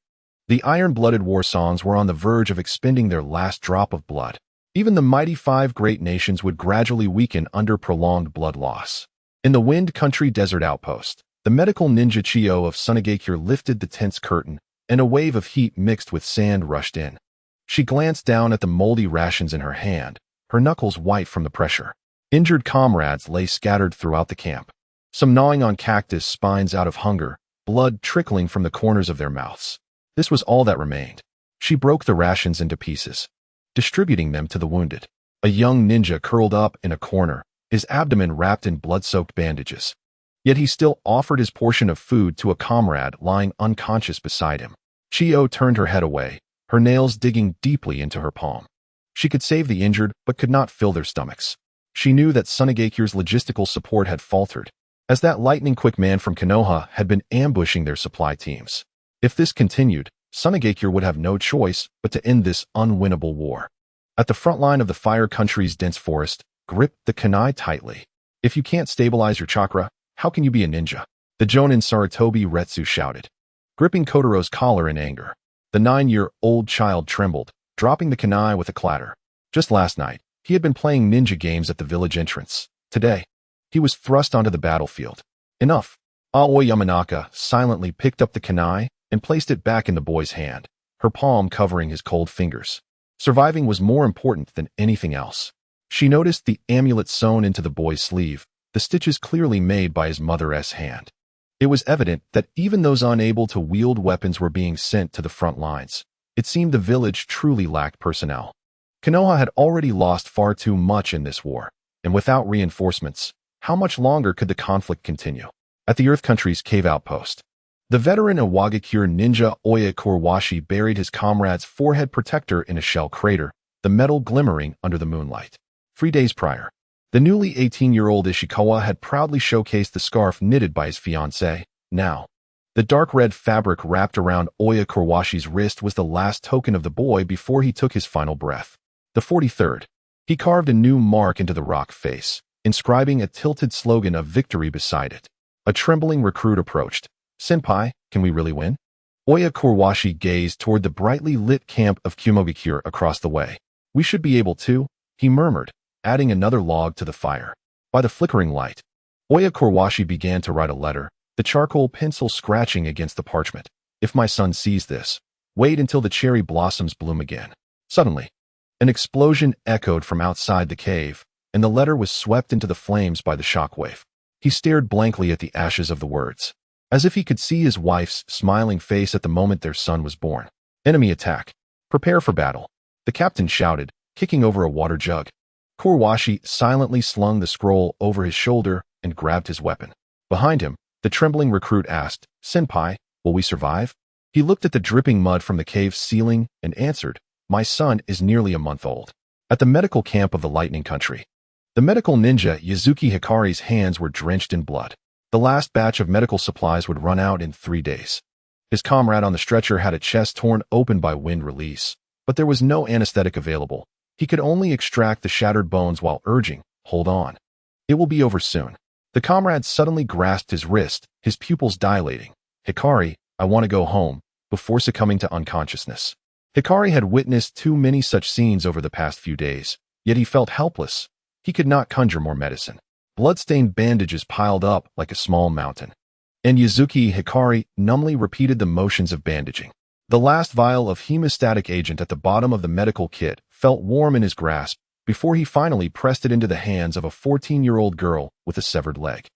Speaker 1: the iron-blooded war songs were on the verge of expending their last drop of blood. Even the mighty 5 great nations would gradually weaken under prolonged blood loss. In the Wind Country Desert Outpost, the medical ninja Chiyo of Sunagakure lifted the tense curtain, and a wave of heat mixed with sand rushed in. She glanced down at the moldy rations in her hand, her knuckles white from the pressure. Injured comrades lay scattered throughout the camp, some gnawing on cactus spines out of hunger, blood trickling from the corners of their mouths. This was all that remained. She broke the rations into pieces, distributing them to the wounded. A young ninja curled up in a corner, his abdomen wrapped in blood-soaked bandages. Yet he still offered his portion of food to a comrade lying unconscious beside him. Chiyo turned her head away, her nails digging deeply into her palm. She could save the injured, but could not fill their stomachs. She knew that Sunagakure's logistical support had faltered, as that lightning-quick man from Konoha had been ambushing their supply teams. If this continued, Sunagakure would have no choice but to end this unwinnable war. At the front line of the Fire Country's dense forest, grip the kunai tightly. If you can't stabilize your chakra, how can you be a ninja? The Jonin Sarutobi Retsu shouted, gripping Kotaro's collar in anger. The 9-year-old child trembled, dropping the kunai with a clatter. Just last night, he had been playing ninja games at the village entrance. Today, he was thrust onto the battlefield. Enough. Aoi Yamanaka silently picked up the kunai and placed it back in the boy's hand, her palm covering his cold fingers. Surviving was more important than anything else. She noticed the amulet sewn into the boy's sleeve, the stitches clearly made by his mother's hand. It was evident that even those unable to wield weapons were being sent to the front lines. It seemed the village truly lacked personnel. Konoha had already lost far too much in this war, and without reinforcements, how much longer could the conflict continue? At the Earth Country's cave outpost, the veteran Iwagakure ninja Oya Kurwashi buried his comrade's forehead protector in a shell crater, the metal glimmering under the moonlight. 3 days prior, the newly 18-year-old Ishikawa had proudly showcased the scarf knitted by his fiancée. Now, the dark red fabric wrapped around Oya Kurwashi's wrist was the last token of the boy before he took his final breath. The 43rd, he carved a new mark into the rock face, inscribing a tilted slogan of victory beside it. A trembling recruit approached. Senpai, can we really win? Oya Kurwashi gazed toward the brightly lit camp of Kumogakure across the way. We should be able to, he murmured, adding another log to the fire. By the flickering light, Oya Kurwashi began to write a letter, the charcoal pencil scratching against the parchment. If my son sees this, wait until the cherry blossoms bloom again. Suddenly, an explosion echoed from outside the cave, and the letter was swept into the flames by the shockwave. He stared blankly at the ashes of the words, as if he could see his wife's smiling face at the moment their son was born. Enemy attack. Prepare for battle, the captain shouted, kicking over a water jug. Kurwashi silently slung the scroll over his shoulder and grabbed his weapon. Behind him, the trembling recruit asked, Senpai, will we survive? He looked at the dripping mud from the cave's ceiling and answered, my son is nearly a month old. At the medical camp of the Lightning Country, the medical ninja Yazuki Hikari's hands were drenched in blood. The last batch of medical supplies would run out in 3 days. His comrade on the stretcher had a chest torn open by wind release, but there was no anesthetic available. He could only extract the shattered bones while urging, "Hold on. It will be over soon." The comrade suddenly grasped his wrist, his pupils dilating. "Hikari, I want to go home," before succumbing to unconsciousness. Hikari had witnessed too many such scenes over the past few days, yet he felt helpless. He could not conjure more medicine. Blood-stained bandages piled up like a small mountain. And Yuzuki Hikari numbly repeated the motions of bandaging. The last vial of hemostatic agent at the bottom of the medical kit felt warm in his grasp before he finally pressed it into the hands of a 14-year-old girl with a severed leg.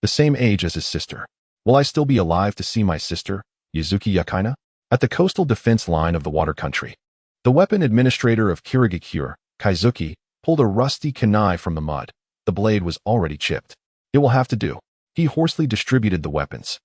Speaker 1: The same age as his sister. Will I still be alive to see my sister, Yuzuki Yakaina? At the coastal defense line of the water country, the weapon administrator of Kirigakure, Kaizuki, pulled a rusty kunai from the mud. The blade was already chipped. "It will have to do." He hoarsely distributed the weapons.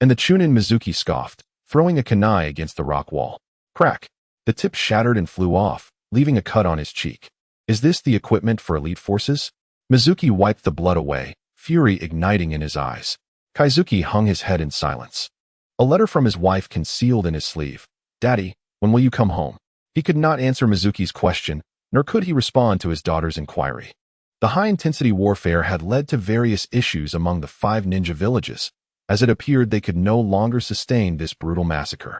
Speaker 1: And the Chunin Mizuki scoffed, throwing a kunai against the rock wall. Crack! The tip shattered and flew off, leaving a cut on his cheek. Is this the equipment for elite forces? Mizuki wiped the blood away, fury igniting in his eyes. Kaizuki hung his head in silence. A letter from his wife concealed in his sleeve. "Daddy, when will you come home?" He could not answer Mizuki's question, nor could he respond to his daughter's inquiry. The high-intensity warfare had led to various issues among the 5 ninja villages, as it appeared they could no longer sustain this brutal massacre.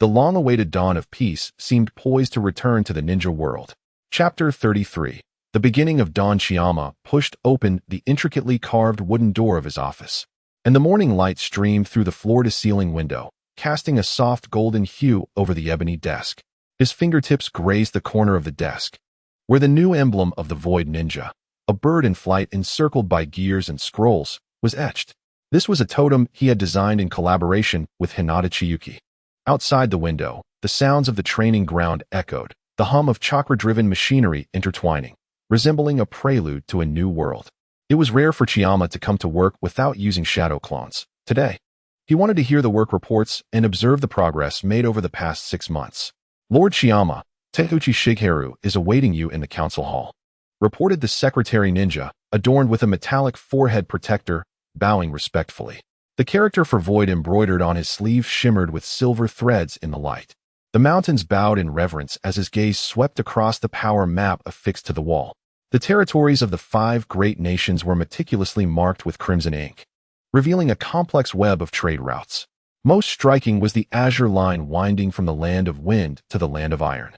Speaker 1: The long-awaited dawn of peace seemed poised to return to the ninja world. Chapter 33. The beginning of Don Chiyama pushed open the intricately carved wooden door of his office, and the morning light streamed through the floor-to-ceiling window, casting a soft golden hue over the ebony desk. His fingertips grazed the corner of the desk, where the new emblem of the Void Ninja, a bird in flight encircled by gears and scrolls, was etched. This was a totem he had designed in collaboration with Hinata Chiyuki. Outside the window, the sounds of the training ground echoed, the hum of chakra-driven machinery intertwining, resembling a prelude to a new world. It was rare for Chiyama to come to work without using shadow clones. Today, he wanted to hear the work reports and observe the progress made over the past 6 months. "Lord Chiyama, Takeuchi Shigeru is awaiting you in the council hall," reported the secretary ninja, adorned with a metallic forehead protector, bowing respectfully. The character for Void embroidered on his sleeve shimmered with silver threads in the light. The mountains bowed in reverence as his gaze swept across the power map affixed to the wall. The territories of the 5 great nations were meticulously marked with crimson ink, revealing a complex web of trade routes. Most striking was the azure line winding from the land of wind to the land of iron,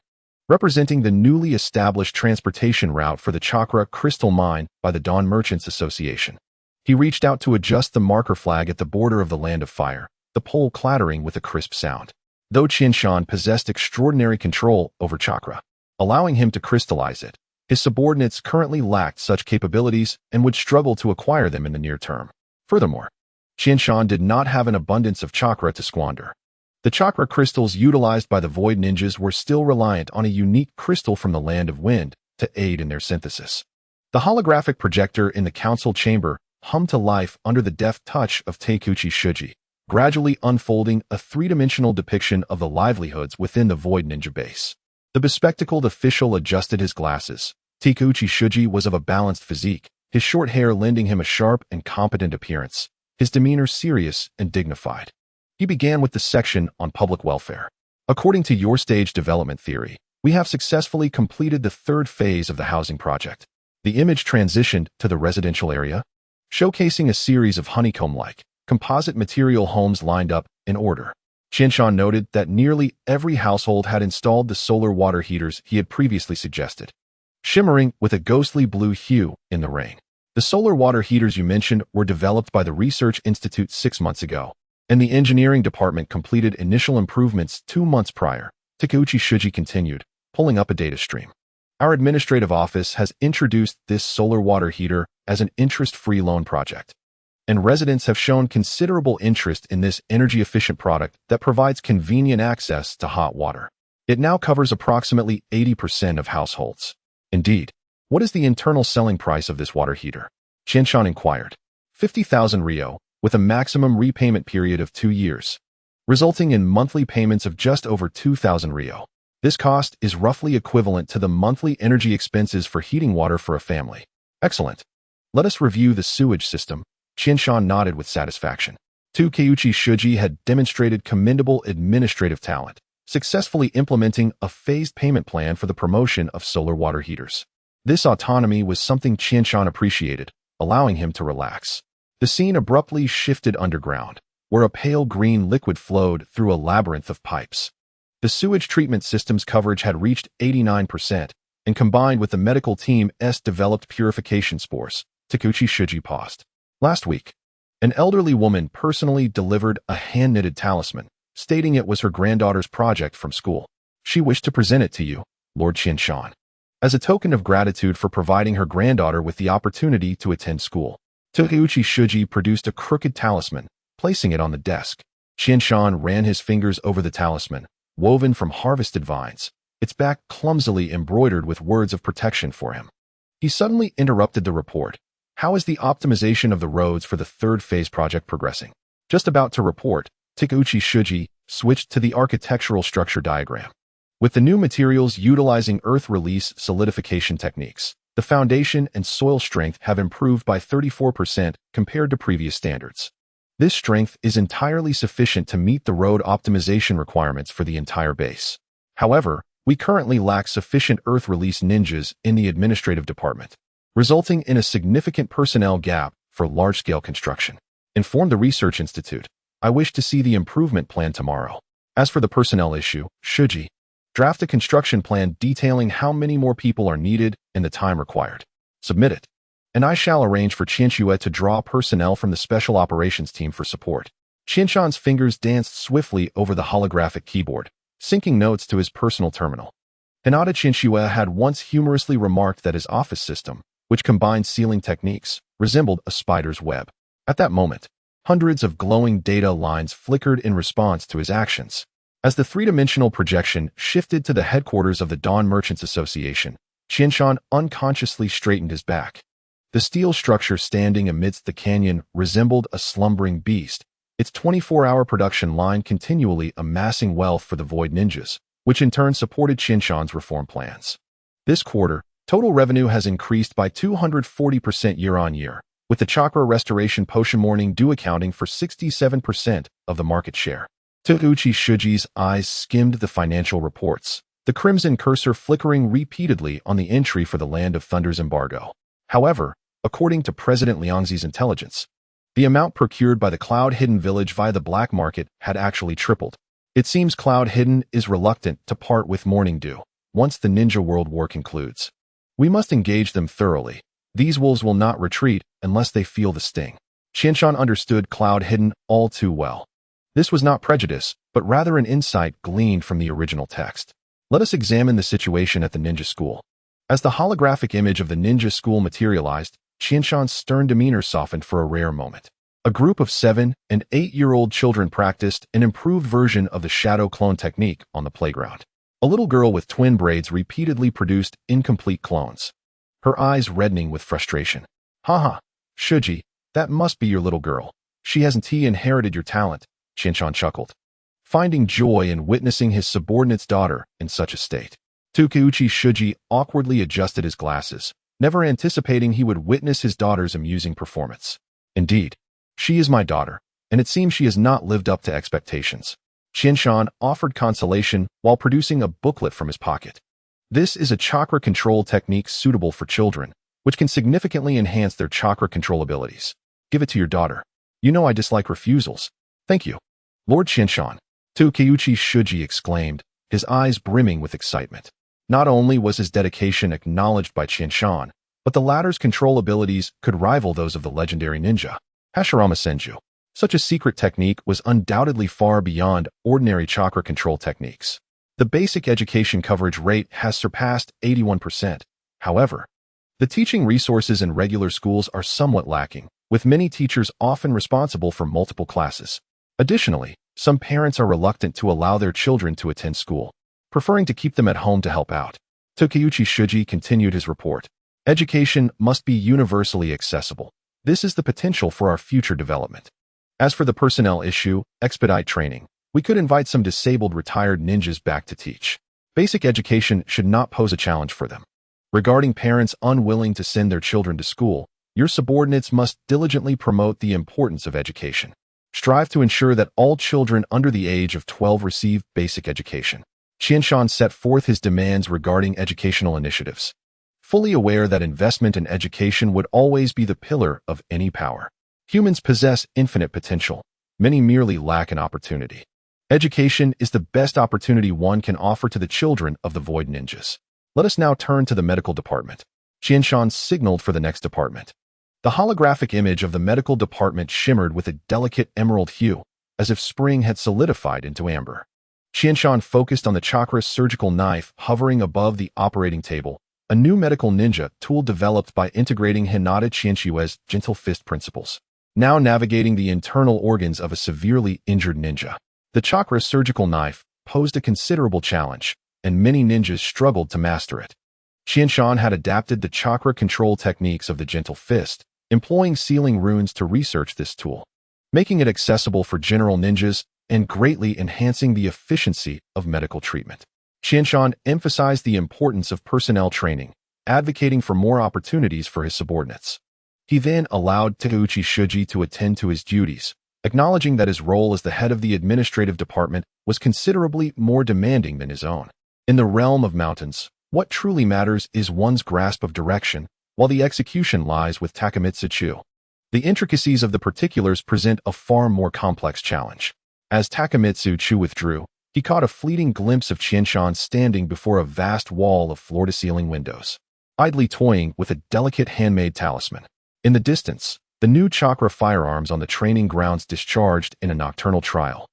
Speaker 1: representing the newly established transportation route for the Chakra Crystal Mine by the Dawn Merchants Association. He reached out to adjust the marker flag at the border of the land of fire, the pole clattering with a crisp sound. Though Qianshan possessed extraordinary control over chakra, allowing him to crystallize it, his subordinates currently lacked such capabilities and would struggle to acquire them in the near term. Furthermore, Qianshan did not have an abundance of chakra to squander. The chakra crystals utilized by the Void Ninjas were still reliant on a unique crystal from the Land of Wind to aid in their synthesis. The holographic projector in the council chamber hummed to life under the deft touch of Takeuchi Shuji, gradually unfolding a 3-dimensional depiction of the livelihoods within the Void Ninja base. The bespectacled official adjusted his glasses. Takeuchi Shuji was of a balanced physique, his short hair lending him a sharp and competent appearance, his demeanor serious and dignified. He began with the section on public welfare. "According to your stage development theory, we have successfully completed the 3rd phase of the housing project." The image transitioned to the residential area, showcasing a series of honeycomb-like, composite material homes lined up in order. Qianshan noted that nearly every household had installed the solar water heaters he had previously suggested, shimmering with a ghostly blue hue in the rain. "The solar water heaters you mentioned were developed by the Research Institute 6 months ago, and the engineering department completed initial improvements 2 months prior," Takeuchi Shuji continued, pulling up a data stream. "Our administrative office has introduced this solar water heater as an interest-free loan project, and residents have shown considerable interest in this energy-efficient product that provides convenient access to hot water. It now covers approximately 80% of households." "Indeed. What is the internal selling price of this water heater?" Qianshan inquired. 50,000 ryo, with a maximum repayment period of 2 years, resulting in monthly payments of just over 2,000 ryo. This cost is roughly equivalent to the monthly energy expenses for heating water for a family. "Excellent. Let us review the sewage system." Qianshan nodded with satisfaction. Takeuchi Shuji had demonstrated commendable administrative talent, successfully implementing a phased payment plan for the promotion of solar water heaters. This autonomy was something Qianshan appreciated, allowing him to relax. The scene abruptly shifted underground, where a pale green liquid flowed through a labyrinth of pipes. The sewage treatment system's coverage had reached 89%, and combined with the medical team's developed purification spores, Takuchi Shuji paused. Last week, an elderly woman personally delivered a hand-knitted talisman, stating it was her granddaughter's project from school. She wished to present it to you, Lord Qianshan, as a token of gratitude for providing her granddaughter with the opportunity to attend school. Takuchi Shuji produced a crooked talisman, placing it on the desk. Qianshan ran his fingers over the talisman, woven from harvested vines, its back clumsily embroidered with words of protection for him. He suddenly interrupted the report. How is the optimization of the roads for the third phase project progressing? Just about to report, Takuchi Shuji switched to the architectural structure diagram. With the new materials utilizing earth release solidification techniques, the foundation and soil strength have improved by 34% compared to previous standards. This strength is entirely sufficient to meet the road optimization requirements for the entire base. However, we currently lack sufficient earth release ninjas in the administrative department, resulting in a significant personnel gap for large-scale construction. Inform the Research Institute. I wish to see the improvement plan tomorrow. As for the personnel issue, Shuji, draft a construction plan detailing how many more people are needed and the time required. Submit it, and I shall arrange for Qianxue to draw personnel from the Special Operations Team for support. Qianshan's fingers danced swiftly over the holographic keyboard, syncing notes to his personal terminal. Hinata Qianxue had once humorously remarked that his office system, which combined sealing techniques, resembled a spider's web. At that moment, hundreds of glowing data lines flickered in response to his actions. As the three-dimensional projection shifted to the headquarters of the Dawn Merchants Association, Qianshan unconsciously straightened his back. The steel structure standing amidst the canyon resembled a slumbering beast, its 24-hour production line continually amassing wealth for the Void Ninjas, which in turn supported Qianshan's reform plans. This quarter, total revenue has increased by 240% year-on-year, with the Chakra Restoration Potion Morning Dew accounting for 67% of the market share. Takuchi Shuji's eyes skimmed the financial reports, the crimson cursor flickering repeatedly on the entry for the Land of Thunder's embargo. However, according to President Liangzi's intelligence, the amount procured by the Cloud Hidden village via the black market had actually tripled. It seems Cloud Hidden is reluctant to part with Morning Dew once the Ninja World War concludes. We must engage them thoroughly. These wolves will not retreat unless they feel the sting. Qianshan understood Cloud Hidden all too well. This was not prejudice, but rather an insight gleaned from the original text. Let us examine the situation at the ninja school. As the holographic image of the ninja school materialized, Qianshan's stern demeanor softened for a rare moment. A group of 7- and 8-year-old children practiced an improved version of the shadow clone technique on the playground. A little girl with twin braids repeatedly produced incomplete clones, her eyes reddening with frustration. Haha, Shuji, that must be your little girl. She hasn't inherited your talent, Qianshan chuckled, finding joy in witnessing his subordinate's daughter in such a state. Takuchi Shuji awkwardly adjusted his glasses, never anticipating he would witness his daughter's amusing performance. Indeed, she is my daughter, and it seems she has not lived up to expectations. Qianshan offered consolation while producing a booklet from his pocket. This is a chakra control technique suitable for children, which can significantly enhance their chakra control abilities. Give it to your daughter. You know I dislike refusals. Thank you, Lord Qianshan. Takuchi Shuji exclaimed, his eyes brimming with excitement. Not only was his dedication acknowledged by Qianshan, but the latter's control abilities could rival those of the legendary ninja, Hashirama Senju. Such a secret technique was undoubtedly far beyond ordinary chakra control techniques. The basic education coverage rate has surpassed 81%. However, the teaching resources in regular schools are somewhat lacking, with many teachers often responsible for multiple classes. Additionally, some parents are reluctant to allow their children to attend school, preferring to keep them at home to help out. Takuchi Shuji continued his report. Education must be universally accessible. This is the potential for our future development. As for the personnel issue, expedite training. We could invite some disabled retired ninjas back to teach. Basic education should not pose a challenge for them. Regarding parents unwilling to send their children to school, your subordinates must diligently promote the importance of education. Strive to ensure that all children under the age of 12 receive basic education. Qianshan set forth his demands regarding educational initiatives, fully aware that investment in education would always be the pillar of any power. Humans possess infinite potential. Many merely lack an opportunity. Education is the best opportunity one can offer to the children of the Void Ninjas. Let us now turn to the medical department. Qianshan signaled for the next department. The holographic image of the medical department shimmered with a delicate emerald hue, as if spring had solidified into amber. Qianshan focused on the chakra surgical knife hovering above the operating table, a new medical ninja tool developed by integrating Hinata Qianshui's gentle fist principles, now navigating the internal organs of a severely injured ninja. The chakra surgical knife posed a considerable challenge, and many ninjas struggled to master it. Qianshan had adapted the chakra control techniques of the gentle fist, employing sealing runes to research this tool, making it accessible for general ninjas and greatly enhancing the efficiency of medical treatment. Qianshan emphasized the importance of personnel training, advocating for more opportunities for his subordinates. He then allowed Takeuchi Shuji to attend to his duties, acknowledging that his role as the head of the administrative department was considerably more demanding than his own. In the realm of mountains, what truly matters is one's grasp of direction, while the execution lies with Takamitsu Chu. The intricacies of the particulars present a far more complex challenge. As Takamitsu Chu withdrew, he caught a fleeting glimpse of Qianshan standing before a vast wall of floor-to-ceiling windows, idly toying with a delicate handmade talisman. In the distance, the new chakra firearms on the training grounds discharged in a nocturnal trial,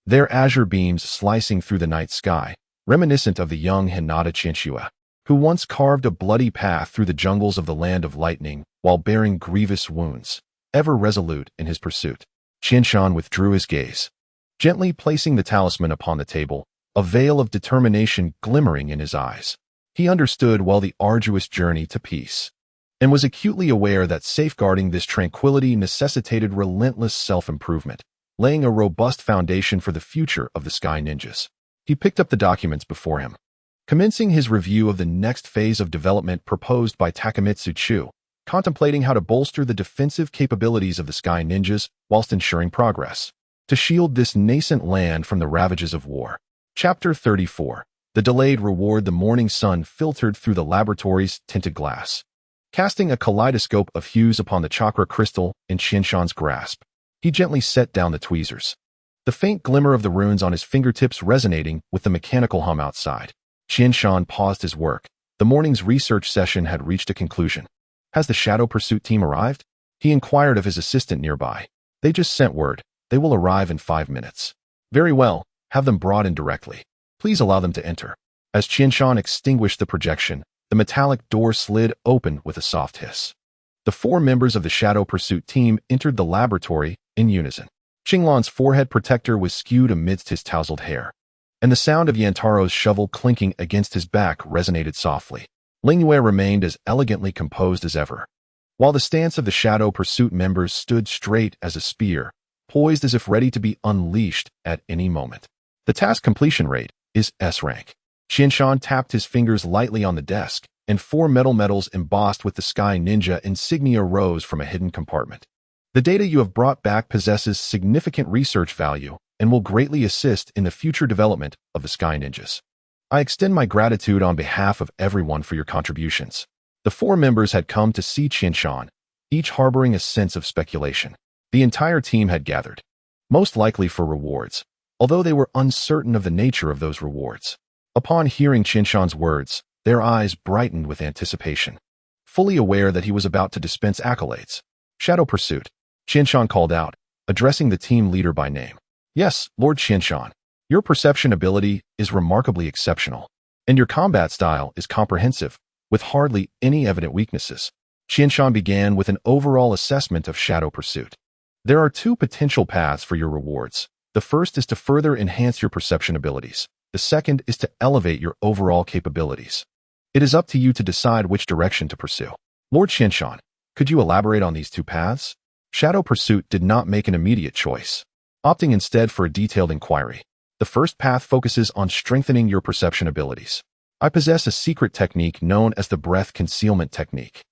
Speaker 1: their azure beams slicing through the night sky, reminiscent of the young Hinata Qianshua, who once carved a bloody path through the jungles of the Land of Lightning while bearing grievous wounds, ever resolute in his pursuit. Qianshan withdrew his gaze, gently placing the talisman upon the table, a veil of determination glimmering in his eyes. He understood well the arduous journey to peace, and was acutely aware that safeguarding this tranquility necessitated relentless self-improvement, laying a robust foundation for the future of the Sky Ninjas. He picked up the documents before him, commencing his review of the next phase of development proposed by Takamitsu Chu, contemplating how to bolster the defensive capabilities of the Sky Ninjas whilst ensuring progress, to shield this nascent land from the ravages of war. Chapter 34. The delayed reward. The morning sun filtered through the laboratory's tinted glass, casting a kaleidoscope of hues upon the chakra crystal in Qianshan's grasp. He gently set down the tweezers, the faint glimmer of the runes on his fingertips resonating with the mechanical hum outside. Qianshan paused his work. The morning's research session had reached a conclusion. Has the Shadow Pursuit team arrived? He inquired of his assistant nearby. They just sent word. They will arrive in 5 minutes. Very well, have them brought in directly. Please allow them to enter. As Qianshan extinguished the projection, the metallic door slid open with a soft hiss. The 4 members of the Shadow Pursuit team entered the laboratory in unison. Qinglan's forehead protector was skewed amidst his tousled hair, and the sound of Yantaro's shovel clinking against his back resonated softly. Lingyue remained as elegantly composed as ever, while the stance of the Shadow Pursuit members stood straight as a spear, poised as if ready to be unleashed at any moment. The task completion rate is S rank. Qianshan tapped his fingers lightly on the desk, and 4 metal medals embossed with the Sky Ninja insignia rose from a hidden compartment. The data you have brought back possesses significant research value and will greatly assist in the future development of the Sky Ninjas. I extend my gratitude on behalf of everyone for your contributions. The 4 members had come to see Qianshan, each harboring a sense of speculation. The entire team had gathered, most likely for rewards, although they were uncertain of the nature of those rewards. Upon hearing Qianshan's words, their eyes brightened with anticipation, fully aware that he was about to dispense accolades. Shadow Pursuit, Qianshan called out, addressing the team leader by name. Yes, Lord Qianshan, your perception ability is remarkably exceptional, and your combat style is comprehensive, with hardly any evident weaknesses. Qianshan began with an overall assessment of Shadow Pursuit. There are 2 potential paths for your rewards. The first is to further enhance your perception abilities. The second is to elevate your overall capabilities. It is up to you to decide which direction to pursue. Lord Qianshan, could you elaborate on these 2 paths? Shadow Pursuit did not make an immediate choice, opting instead for a detailed inquiry. The first path focuses on strengthening your perception abilities. I possess a secret technique known as the breath concealment technique.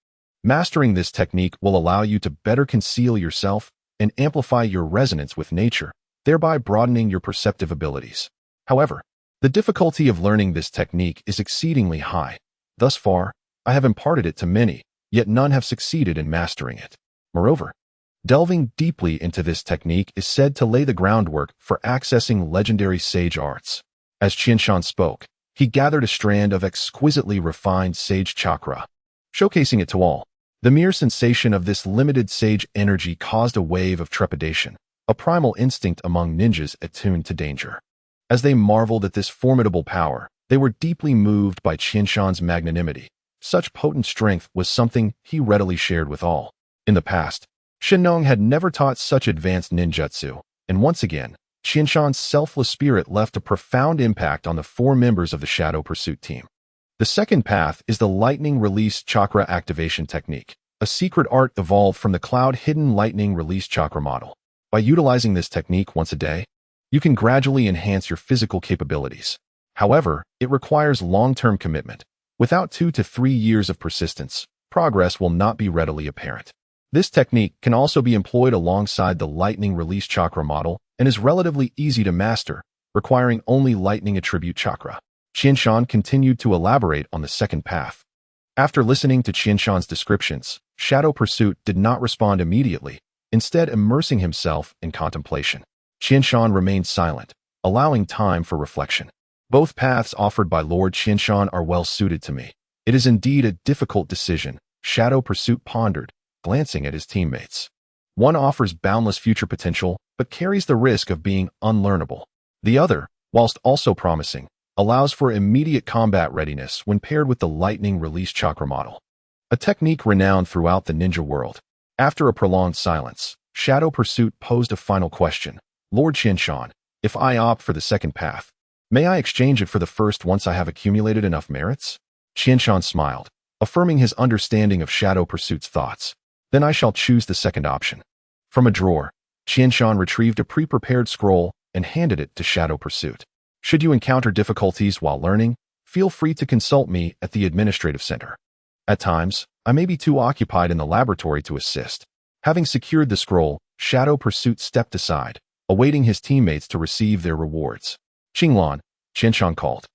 Speaker 1: Mastering this technique will allow you to better conceal yourself and amplify your resonance with nature, thereby broadening your perceptive abilities. However, the difficulty of learning this technique is exceedingly high. Thus far, I have imparted it to many, yet none have succeeded in mastering it. Moreover, delving deeply into this technique is said to lay the groundwork for accessing legendary sage arts. As Qianshan spoke, he gathered a strand of exquisitely refined sage chakra, showcasing it to all. The mere sensation of this limited sage energy caused a wave of trepidation, a primal instinct among ninjas attuned to danger. As they marveled at this formidable power, they were deeply moved by Qianshan's magnanimity. Such potent strength was something he readily shared with all. In the past, Shenong had never taught such advanced ninjutsu, and once again, Qianshan's selfless spirit left a profound impact on the 4 members of the Shadow Pursuit team. The second path is the Lightning Release Chakra Activation Technique, a secret art evolved from the Cloud-Hidden Lightning Release Chakra model. By utilizing this technique once a day, you can gradually enhance your physical capabilities. However, it requires long-term commitment. Without 2 to 3 years of persistence, progress will not be readily apparent. This technique can also be employed alongside the Lightning Release Chakra model and is relatively easy to master, requiring only Lightning Attribute Chakra. Qianshan continued to elaborate on the second path. After listening to Qianshan's descriptions, Shadow Pursuit did not respond immediately, instead immersing himself in contemplation. Qianshan remained silent, allowing time for reflection. Both paths offered by Lord Qianshan are well suited to me. It is indeed a difficult decision, Shadow Pursuit pondered, glancing at his teammates. One offers boundless future potential, but carries the risk of being unlearnable. The other, whilst also promising, allows for immediate combat readiness when paired with the Lightning Release Chakra model, a technique renowned throughout the ninja world. After a prolonged silence, Shadow Pursuit posed a final question. Lord Qianshan, if I opt for the second path, may I exchange it for the first once I have accumulated enough merits? Qianshan smiled, affirming his understanding of Shadow Pursuit's thoughts. Then I shall choose the second option. From a drawer, Qianshan retrieved a pre-prepared scroll and handed it to Shadow Pursuit. Should you encounter difficulties while learning, feel free to consult me at the administrative center. At times, I may be too occupied in the laboratory to assist. Having secured the scroll, Shadow Pursuit stepped aside, awaiting his teammates to receive their rewards. Qinglan, Qianshan called,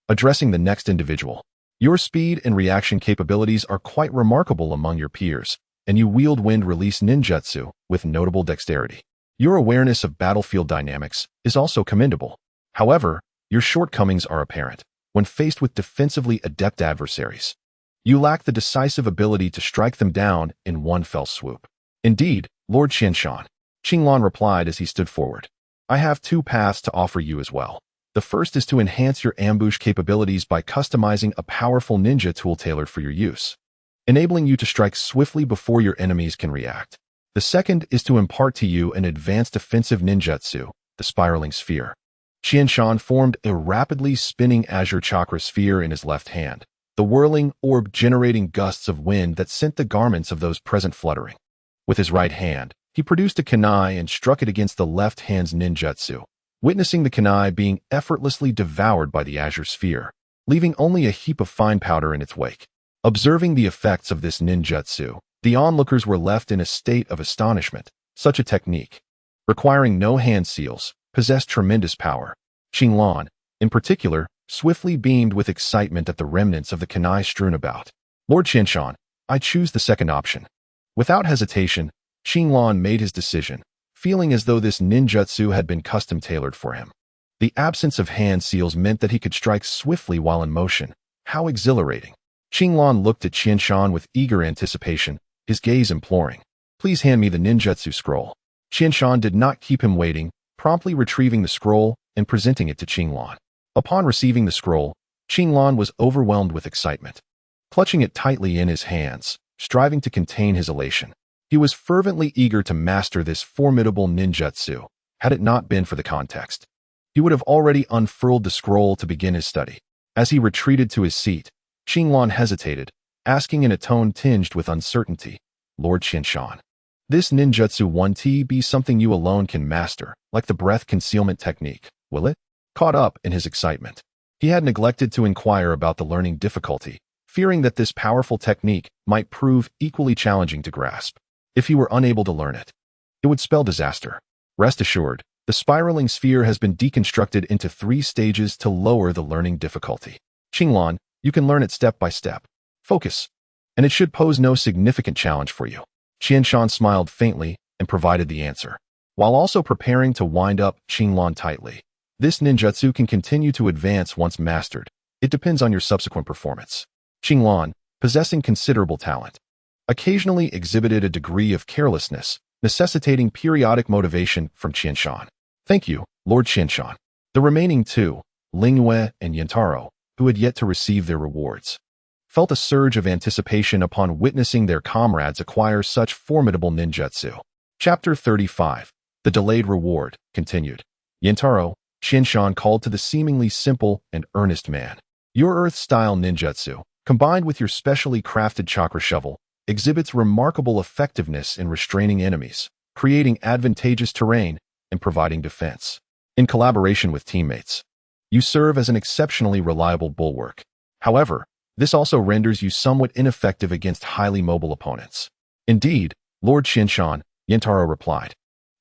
Speaker 1: addressing the next individual. Your speed and reaction capabilities are quite remarkable among your peers, and you wield wind-release ninjutsu with notable dexterity. Your awareness of battlefield dynamics is also commendable. However, your shortcomings are apparent when faced with defensively adept adversaries. You lack the decisive ability to strike them down in one fell swoop. Indeed, Lord Qianshan, Qinglan replied as he stood forward. I have 2 paths to offer you as well. The first is to enhance your ambush capabilities by customizing a powerful ninja tool tailored for your use, enabling you to strike swiftly before your enemies can react. The second is to impart to you an advanced offensive ninjutsu, the Spiraling Sphere. Qianshan formed a rapidly spinning azure chakra sphere in his left hand, the whirling orb generating gusts of wind that sent the garments of those present fluttering. With his right hand, he produced a kunai and struck it against the left hand's ninjutsu, witnessing the kunai being effortlessly devoured by the azure sphere, leaving only a heap of fine powder in its wake. Observing the effects of this ninjutsu, the onlookers were left in a state of astonishment. Such a technique, requiring no hand seals, possessed tremendous power. Qinglan, in particular, swiftly beamed with excitement at the remnants of the kunai strewn about. Lord Qianshan, I choose the second option. Without hesitation, Qinglan made his decision, feeling as though this ninjutsu had been custom-tailored for him. The absence of hand seals meant that he could strike swiftly while in motion. How exhilarating! Qinglan looked at Qianshan with eager anticipation, his gaze imploring. Please hand me the ninjutsu scroll. Qianshan did not keep him waiting, promptly retrieving the scroll and presenting it to Qinglan. Upon receiving the scroll, Qinglan was overwhelmed with excitement. Clutching it tightly in his hands, striving to contain his elation, he was fervently eager to master this formidable ninjutsu. Had it not been for the context, he would have already unfurled the scroll to begin his study. As he retreated to his seat, Qinglan hesitated, asking in a tone tinged with uncertainty, Lord Qianshan, this ninjutsu 1T be something you alone can master, like the breath concealment technique, will it? Caught up in his excitement, he had neglected to inquire about the learning difficulty, fearing that this powerful technique might prove equally challenging to grasp. If he were unable to learn it, it would spell disaster. Rest assured, the spiraling sphere has been deconstructed into 3 stages to lower the learning difficulty. Qinglan, you can learn it step by step. Focus. And it should pose no significant challenge for you. Qianshan smiled faintly and provided the answer, while also preparing to wind up Qinglan tightly. This ninjutsu can continue to advance once mastered. It depends on your subsequent performance. Qinglan, possessing considerable talent, occasionally exhibited a degree of carelessness, necessitating periodic motivation from Qianshan. Thank you, Lord Qianshan. The remaining 2, Lingyue and Yentaro, who had yet to receive their rewards, felt a surge of anticipation upon witnessing their comrades acquire such formidable ninjutsu. Chapter 35. The Delayed Reward, continued. Yentaro, Qianshan called to the seemingly simple and earnest man. Your Earth-style ninjutsu, combined with your specially crafted chakra shovel, exhibits remarkable effectiveness in restraining enemies, creating advantageous terrain, and providing defense. In collaboration with teammates, you serve as an exceptionally reliable bulwark. However, this also renders you somewhat ineffective against highly mobile opponents. Indeed, Lord Qianshan, Yentaro replied,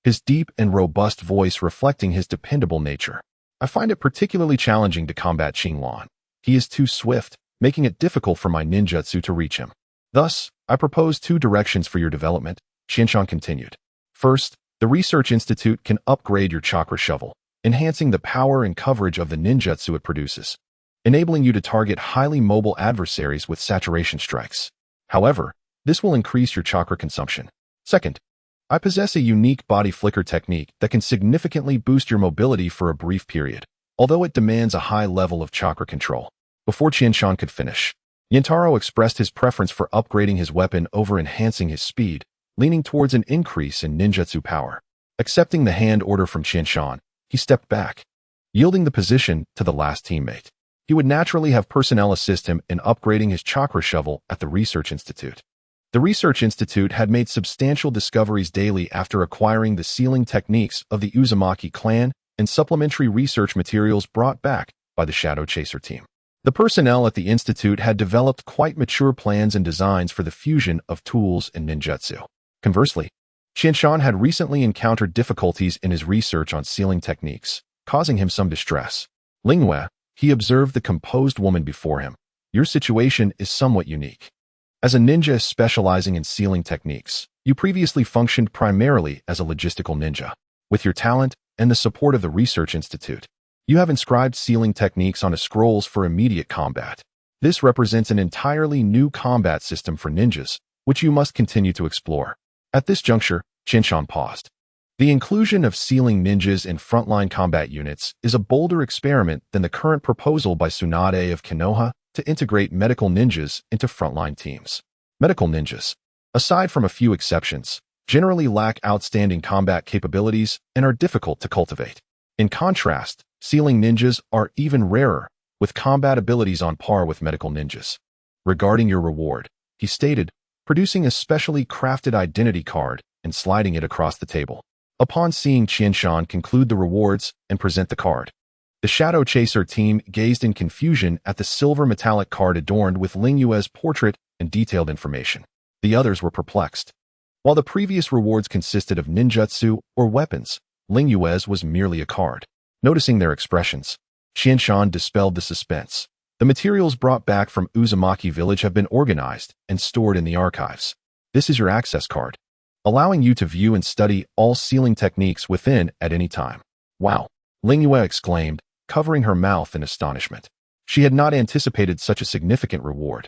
Speaker 1: his deep and robust voice reflecting his dependable nature. I find it particularly challenging to combat Qinglan. He is too swift, making it difficult for my ninjutsu to reach him. Thus, I propose 2 directions for your development, Qianshan continued. First, the Research Institute can upgrade your chakra shovel, enhancing the power and coverage of the ninjutsu it produces, enabling you to target highly mobile adversaries with saturation strikes. However, this will increase your chakra consumption. Second, I possess a unique body flicker technique that can significantly boost your mobility for a brief period, although it demands a high level of chakra control. Before Qianshan could finish, Yentaro expressed his preference for upgrading his weapon over enhancing his speed, leaning towards an increase in ninjutsu power. Accepting the hand order from Qianshan, he stepped back, yielding the position to the last teammate. He would naturally have personnel assist him in upgrading his chakra shovel at the Research Institute. The Research Institute had made substantial discoveries daily after acquiring the sealing techniques of the Uzumaki clan and supplementary research materials brought back by the Shadow Chaser team. The personnel at the Institute had developed quite mature plans and designs for the fusion of tools and ninjutsu. Conversely, Qianshan had recently encountered difficulties in his research on sealing techniques, causing him some distress. Lingyue, he observed the composed woman before him. Your situation is somewhat unique. As a ninja specializing in sealing techniques, you previously functioned primarily as a logistical ninja. With your talent and the support of the Research Institute, you have inscribed sealing techniques onto scrolls for immediate combat. This represents an entirely new combat system for ninjas, which you must continue to explore. At this juncture, Qianshan paused. The inclusion of sealing ninjas in frontline combat units is a bolder experiment than the current proposal by Tsunade of Konoha to integrate medical ninjas into frontline teams. Medical ninjas, aside from a few exceptions, generally lack outstanding combat capabilities and are difficult to cultivate. In contrast, sealing ninjas are even rarer, with combat abilities on par with medical ninjas. Regarding your reward, he stated, producing a specially crafted identity card and sliding it across the table. Upon seeing Qianshan conclude the rewards and present the card, the Shadow Chaser team gazed in confusion at the silver metallic card adorned with Lingyue's portrait and detailed information. The others were perplexed. While the previous rewards consisted of ninjutsu or weapons, Lingyue's was merely a card. Noticing their expressions, Qianshan dispelled the suspense. The materials brought back from Uzumaki village have been organized and stored in the archives. This is your access card, allowing you to view and study all sealing techniques within at any time. Wow! Lingyue exclaimed, covering her mouth in astonishment. She had not anticipated such a significant reward.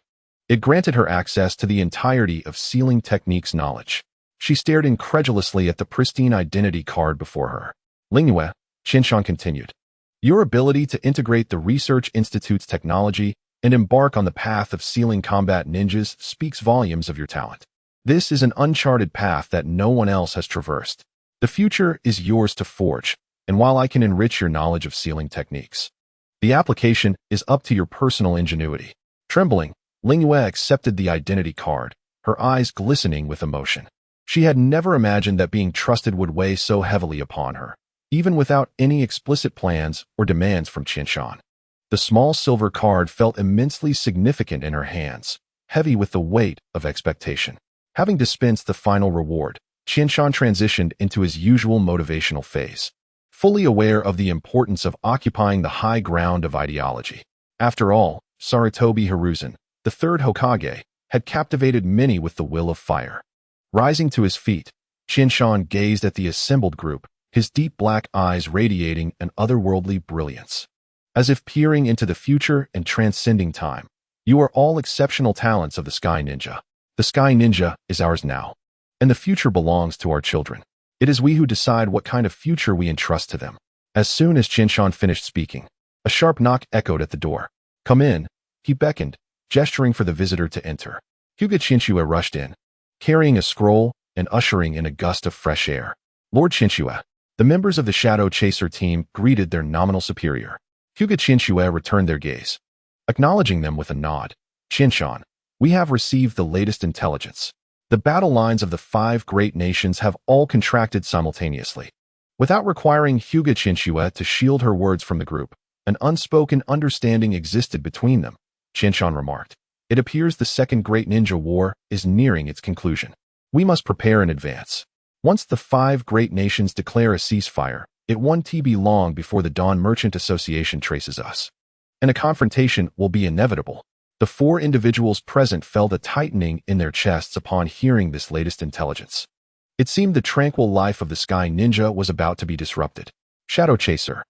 Speaker 1: It granted her access to the entirety of sealing techniques knowledge. She stared incredulously at the pristine identity card before her. Lingyue, Qianshan continued, your ability to integrate the Research Institute's technology and embark on the path of sealing combat ninjas speaks volumes of your talent. This is an uncharted path that no one else has traversed. The future is yours to forge, and while I can enrich your knowledge of sealing techniques, the application is up to your personal ingenuity. Trembling, Lingyue accepted the identity card, her eyes glistening with emotion. She had never imagined that being trusted would weigh so heavily upon her, even without any explicit plans or demands from Qianshan. The small silver card felt immensely significant in her hands, heavy with the weight of expectation. Having dispensed the final reward, Qianshan transitioned into his usual motivational phase, fully aware of the importance of occupying the high ground of ideology. After all, Sarutobi Hiruzen, the third Hokage, had captivated many with the will of fire. Rising to his feet, Qianshan gazed at the assembled group, his deep black eyes radiating an otherworldly brilliance. As if peering into the future and transcending time, "You are all exceptional talents of the Sky Ninja. The Sky Ninja is ours now, and the future belongs to our children. It is we who decide what kind of future we entrust to them." As soon as Qianshan finished speaking, a sharp knock echoed at the door. "Come in," he beckoned, gesturing for the visitor to enter. Hyuga Chinchua rushed in, carrying a scroll and ushering in a gust of fresh air. "Lord Chinchua." The members of the Shadow Chaser team greeted their nominal superior. Hyuga Chinchua returned their gaze, acknowledging them with a nod. "Qianshan, we have received the latest intelligence. The battle lines of the 5 great nations have all contracted simultaneously." Without requiring Hyuga Chinchua to shield her words from the group, an unspoken understanding existed between them. Qianshan remarked, "It appears the Second Great Ninja War is nearing its conclusion. We must prepare in advance. Once the 5 great nations declare a ceasefire, it won't be long before the Dawn Merchant Association traces us, and a confrontation will be inevitable." The 4 individuals present felt a tightening in their chests upon hearing this latest intelligence. It seemed the tranquil life of the Sky Ninja was about to be disrupted. "Shadow Chaser,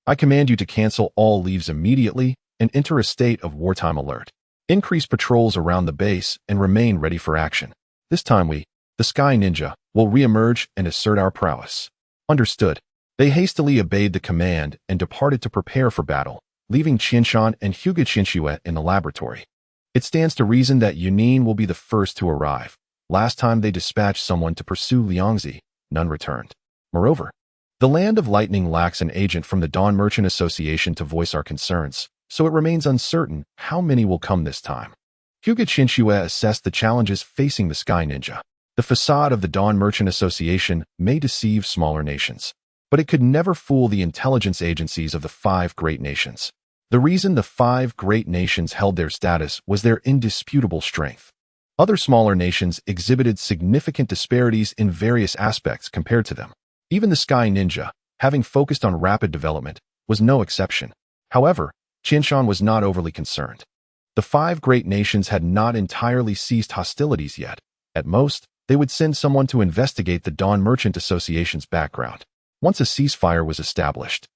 Speaker 1: I command you to cancel all leaves immediately and enter a state of wartime alert. Increase patrols around the base and remain ready for action. This time we, the Sky Ninja, will re-emerge and assert our prowess." "Understood." They hastily obeyed the command and departed to prepare for battle, leaving Qianshan and Hyuga Chinchua in the laboratory. It stands to reason that Yunin will be the first to arrive. Last time they dispatched someone to pursue Liangzi, none returned. Moreover, the Land of Lightning lacks an agent from the Dawn Merchant Association to voice our concerns, so it remains uncertain how many will come this time. Hyuga Chinchua assessed the challenges facing the Sky Ninja. The facade of the Dawn Merchant Association may deceive smaller nations, but it could never fool the intelligence agencies of the 5 great nations. The reason the 5 great nations held their status was their indisputable strength. Other smaller nations exhibited significant disparities in various aspects compared to them. Even the Sky Ninja, having focused on rapid development, was no exception. However, Qianshan was not overly concerned. The 5 great nations had not entirely ceased hostilities yet. At most, they would send someone to investigate the Dawn Merchant Association's background. Once a ceasefire was established,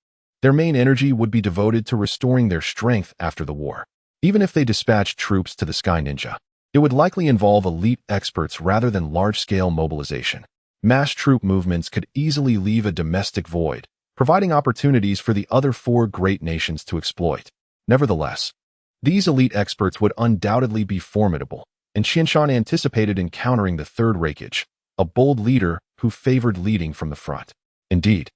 Speaker 1: their main energy would be devoted to restoring their strength after the war. Even if they dispatched troops to the Sky Ninja, it would likely involve elite experts rather than large-scale mobilization. Mass troop movements could easily leave a domestic void, providing opportunities for the other 4 great nations to exploit. Nevertheless, these elite experts would undoubtedly be formidable, and Qianshan anticipated encountering the Third Raikage, a bold leader who favored leading from the front. Indeed,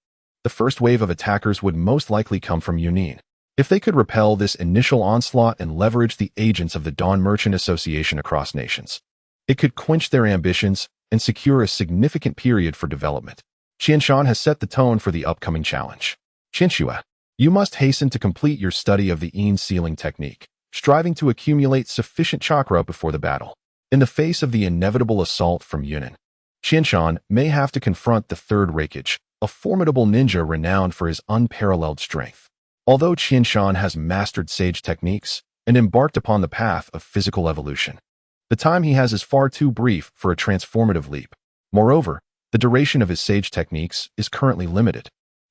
Speaker 1: the first wave of attackers would most likely come from Yunin. If they could repel this initial onslaught and leverage the agents of the Dawn Merchant Association across nations, it could quench their ambitions and secure a significant period for development. Qianshan has set the tone for the upcoming challenge. "Chinchua, you must hasten to complete your study of the Yin sealing technique, striving to accumulate sufficient chakra before the battle. In the face of the inevitable assault from Yunin, Qianshan may have to confront the Third Raikage, a formidable ninja renowned for his unparalleled strength. Although Qianshan has mastered sage techniques and embarked upon the path of physical evolution, the time he has is far too brief for a transformative leap. Moreover, the duration of his sage techniques is currently limited,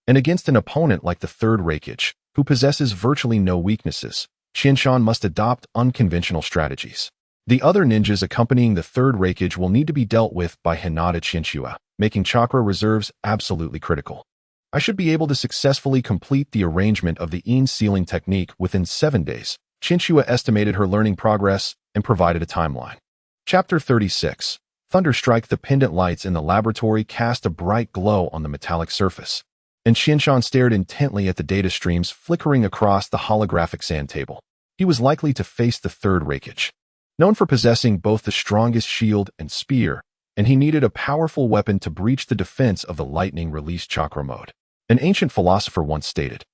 Speaker 1: and against an opponent like the Third Raikage, who possesses virtually no weaknesses, Qianshan must adopt unconventional strategies. The other ninjas accompanying the Third Raikage will need to be dealt with by Hinata Chinchua, making chakra reserves absolutely critical. I should be able to successfully complete the arrangement of the Yin sealing technique within 7 days. Chinchua estimated her learning progress and provided a timeline. Chapter 36. Thunderstrike. The pendant lights in the laboratory cast a bright glow on the metallic surface, and Qianshan stared intently at the data streams flickering across the holographic sand table. He was likely to face the Third Raikage, known for possessing both the strongest shield and spear, and he needed a powerful weapon to breach the defense of the lightning release chakra mode. An ancient philosopher once stated,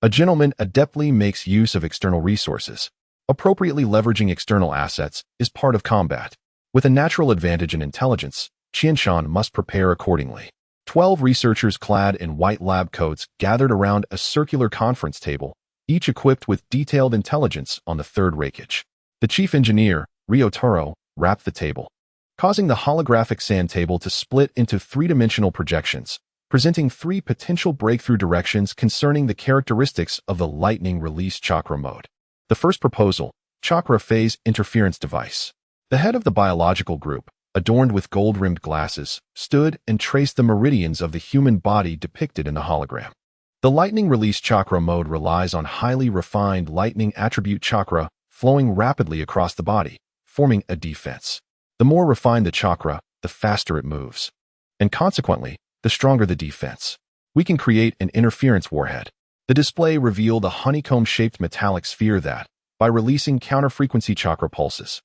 Speaker 1: "A gentleman adeptly makes use of external resources. Appropriately leveraging external assets is part of combat." With a natural advantage in intelligence, Qianshan must prepare accordingly. 12 researchers clad in white lab coats gathered around a circular conference table, each equipped with detailed intelligence on the third raikage. The chief engineer, Ryotaro, wrapped the table, causing the holographic sand table to split into three-dimensional projections, presenting three potential breakthrough directions concerning the characteristics of the lightning release chakra mode. The first proposal, chakra phase interference device. The head of the biological group, adorned with gold-rimmed glasses, stood and traced the meridians of the human body depicted in the hologram. The lightning release chakra mode relies on highly refined lightning attribute chakra flowing rapidly across the body, forming a defense. The more refined the chakra, the faster it moves. And consequently, the stronger the defense. We can create an interference warhead. The display revealed a honeycomb-shaped metallic sphere that, by releasing counter-frequency chakra pulses,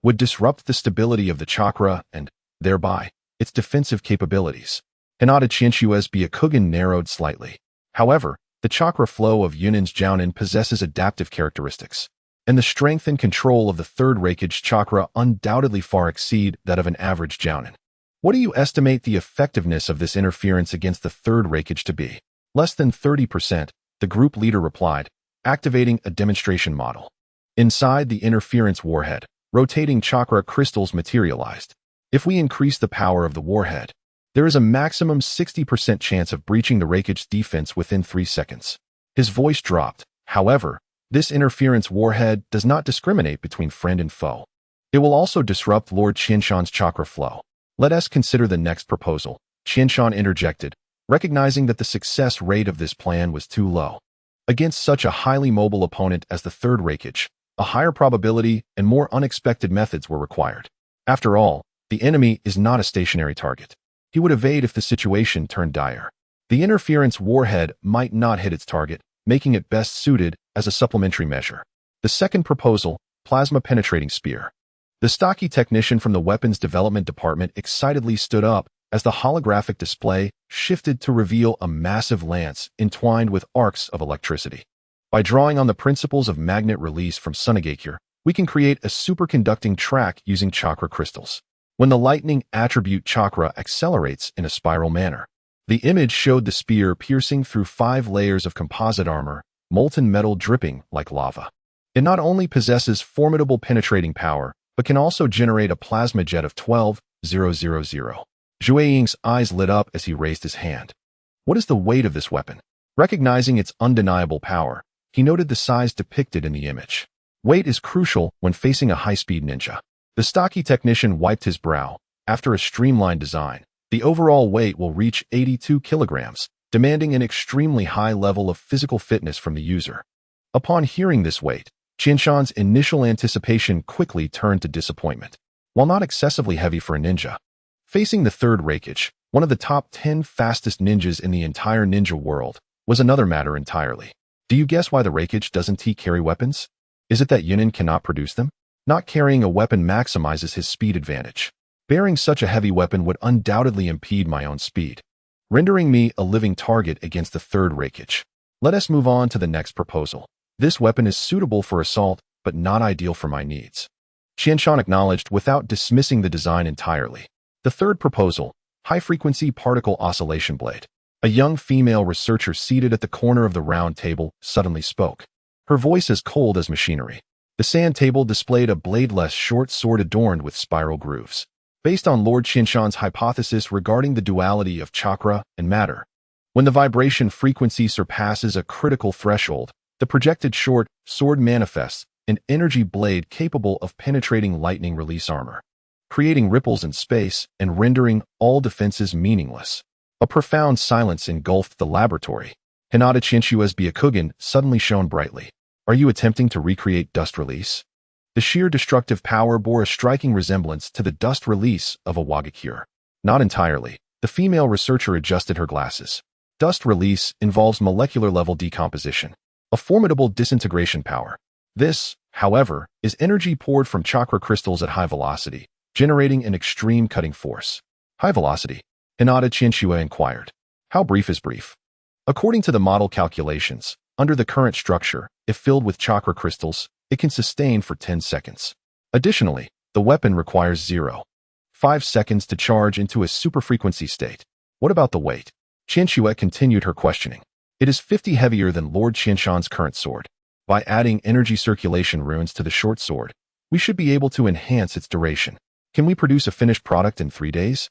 Speaker 1: would disrupt the stability of the chakra and, thereby, its defensive capabilities. Hinata Qianshua's Byakugan narrowed slightly. However, the chakra flow of Yunin's Jounin possesses adaptive characteristics, and the strength and control of the third raikage chakra undoubtedly far exceed that of an average Jounin. What do you estimate the effectiveness of this interference against the third raikage to be? Less than 30%, the group leader replied, activating a demonstration model. Inside the interference warhead, rotating chakra crystals materialized. If we increase the power of the warhead, there is a maximum 60% chance of breaching the raikage's defense within 3 seconds. His voice dropped. However, this interference warhead does not discriminate between friend and foe. It will also disrupt Lord Qianshan's chakra flow. Let us consider the next proposal, Qianshan interjected, recognizing that the success rate of this plan was too low. Against such a highly mobile opponent as the third raikage, a higher probability and more unexpected methods were required. After all, the enemy is not a stationary target. He would evade if the situation turned dire. The interference warhead might not hit its target, making it best suited as a supplementary measure. The second proposal, plasma-penetrating spear. The stocky technician from the weapons development department excitedly stood up as the holographic display shifted to reveal a massive lance entwined with arcs of electricity. By drawing on the principles of magnet release from Sunagakure, we can create a superconducting track using chakra crystals. When the lightning attribute chakra accelerates in a spiral manner, the image showed the spear piercing through 5 layers of composite armor, molten metal dripping like lava. It not only possesses formidable penetrating power, but can also generate a plasma jet of 12,000. Zhue Ying's eyes lit up as he raised his hand. What is the weight of this weapon? Recognizing its undeniable power, he noted the size depicted in the image. Weight is crucial when facing a high-speed ninja. The stocky technician wiped his brow. After a streamlined design, the overall weight will reach 82 kilograms, demanding an extremely high level of physical fitness from the user. Upon hearing this weight, Qianshan's initial anticipation quickly turned to disappointment. While not excessively heavy for a ninja, facing the third raikage, one of the top 10 fastest ninjas in the entire ninja world, was another matter entirely. Do you guess why the raikage doesn't carry weapons? Is it that Yunin cannot produce them? Not carrying a weapon maximizes his speed advantage. Bearing such a heavy weapon would undoubtedly impede my own speed, rendering me a living target against the third raikage. Let us move on to the next proposal. This weapon is suitable for assault, but not ideal for my needs. Qianshan acknowledged without dismissing the design entirely. The third proposal, high-frequency particle oscillation blade. A young female researcher seated at the corner of the round table suddenly spoke. Her voice as cold as machinery. The sand table displayed a bladeless short sword adorned with spiral grooves. Based on Lord Qianshan's hypothesis regarding the duality of chakra and matter, when the vibration frequency surpasses a critical threshold, the projected short sword manifests an energy blade capable of penetrating lightning release armor, creating ripples in space and rendering all defenses meaningless. A profound silence engulfed the laboratory. Hinata Qianshua's Byakugan suddenly shone brightly. Are you attempting to recreate dust release? The sheer destructive power bore a striking resemblance to the dust release of a Wagakure. Not entirely. The female researcher adjusted her glasses. Dust release involves molecular-level decomposition, a formidable disintegration power. This, however, is energy poured from chakra crystals at high velocity, generating an extreme cutting force. High velocity? Hinata Qianshua inquired. How brief is brief? According to the model calculations, under the current structure, if filled with chakra crystals, it can sustain for 10 seconds. Additionally, the weapon requires 0 5 seconds to charge into a superfrequency state. What about the weight? Qianxue continued her questioning. It is 50 heavier than Lord Qianshan's current sword. By adding energy circulation runes to the short sword, we should be able to enhance its duration. Can we produce a finished product in 3 days?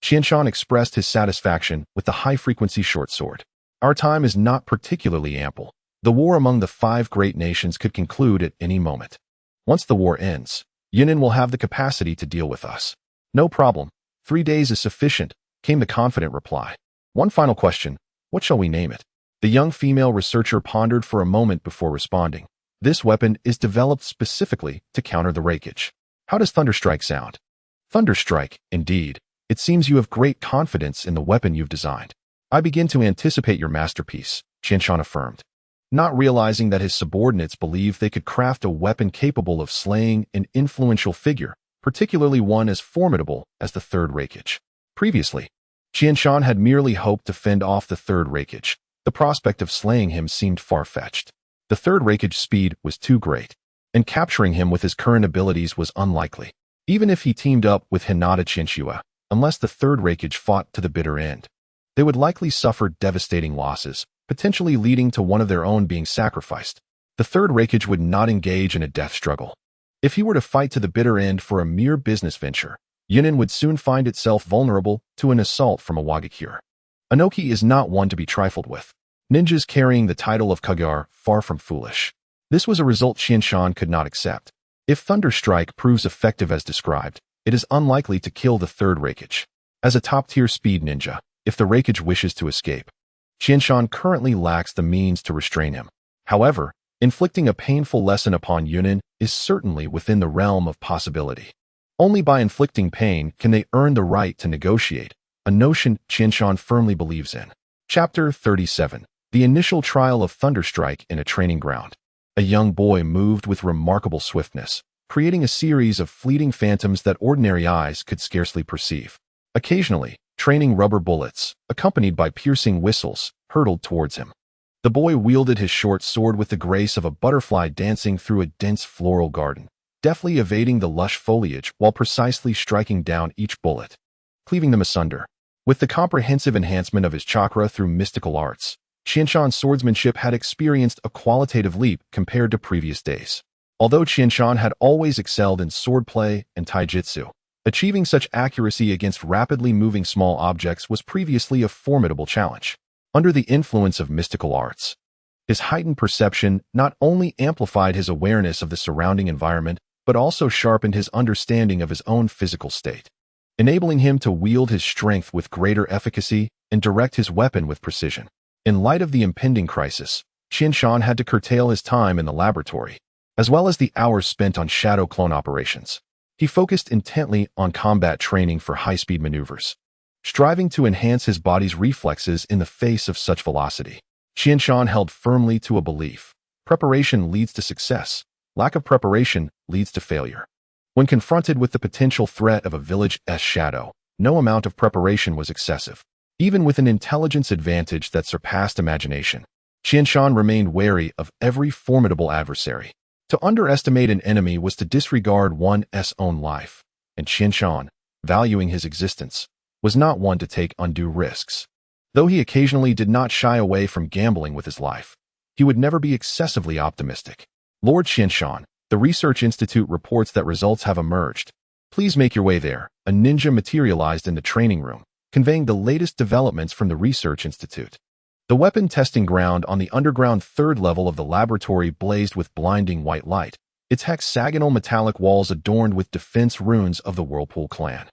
Speaker 1: Qianshan expressed his satisfaction with the high-frequency short sword. Our time is not particularly ample. The war among the 5 great nations could conclude at any moment. Once the war ends, Yunnan will have the capacity to deal with us. No problem. 3 days is sufficient, came the confident reply. One final question. What shall we name it? The young female researcher pondered for a moment before responding. This weapon is developed specifically to counter the Raikage. How does Thunderstrike sound? Thunderstrike, indeed. It seems you have great confidence in the weapon you've designed. I begin to anticipate your masterpiece, Qianshan affirmed. Not realizing that his subordinates believed they could craft a weapon capable of slaying an influential figure, particularly one as formidable as the Third Raikage. Previously, Qianshan had merely hoped to fend off the Third Raikage. The prospect of slaying him seemed far-fetched. The Third Raikage's speed was too great, and capturing him with his current abilities was unlikely. Even if he teamed up with Hinata Qianxue, unless the Third Raikage fought to the bitter end, they would likely suffer devastating losses, potentially leading to one of their own being sacrificed. The Third Raikage would not engage in a death struggle. If he were to fight to the bitter end for a mere business venture, Yunnan would soon find itself vulnerable to an assault from a Wagakure. Anoki is not one to be trifled with. Ninjas carrying the title of Kage are far from foolish. This was a result Qianshan could not accept. If Thunderstrike proves effective as described, it is unlikely to kill the Third Raikage. As a top-tier speed ninja, if the Raikage wishes to escape, Qianshan currently lacks the means to restrain him. However, inflicting a painful lesson upon Yunnan is certainly within the realm of possibility. Only by inflicting pain can they earn the right to negotiate, a notion Qianshan firmly believes in. Chapter 37. The initial trial of Thunderstrike in a training ground. A young boy moved with remarkable swiftness, creating a series of fleeting phantoms that ordinary eyes could scarcely perceive. Occasionally, training rubber bullets, accompanied by piercing whistles, hurtled towards him. The boy wielded his short sword with the grace of a butterfly dancing through a dense floral garden, deftly evading the lush foliage while precisely striking down each bullet, cleaving them asunder. With the comprehensive enhancement of his chakra through mystical arts, Qianshan's swordsmanship had experienced a qualitative leap compared to previous days. Although Qianshan had always excelled in swordplay and taijutsu, achieving such accuracy against rapidly moving small objects was previously a formidable challenge. Under the influence of mystical arts, his heightened perception not only amplified his awareness of the surrounding environment, but also sharpened his understanding of his own physical state, enabling him to wield his strength with greater efficacy and direct his weapon with precision. In light of the impending crisis, Qianshan had to curtail his time in the laboratory, as well as the hours spent on shadow clone operations. He focused intently on combat training for high-speed maneuvers, striving to enhance his body's reflexes in the face of such velocity. Qianshan held firmly to a belief: preparation leads to success, lack of preparation leads to failure. When confronted with the potential threat of a village's shadow, no amount of preparation was excessive. Even with an intelligence advantage that surpassed imagination, Qianshan remained wary of every formidable adversary. To underestimate an enemy was to disregard one's own life, and Qianshan, valuing his existence, was not one to take undue risks. Though he occasionally did not shy away from gambling with his life, he would never be excessively optimistic. Lord Qianshan, the Research Institute reports that results have emerged. Please make your way there. A ninja materialized in the training room, conveying the latest developments from the Research Institute. The weapon testing ground on the underground third level of the laboratory blazed with blinding white light, its hexagonal metallic walls adorned with defense runes of the Whirlpool clan.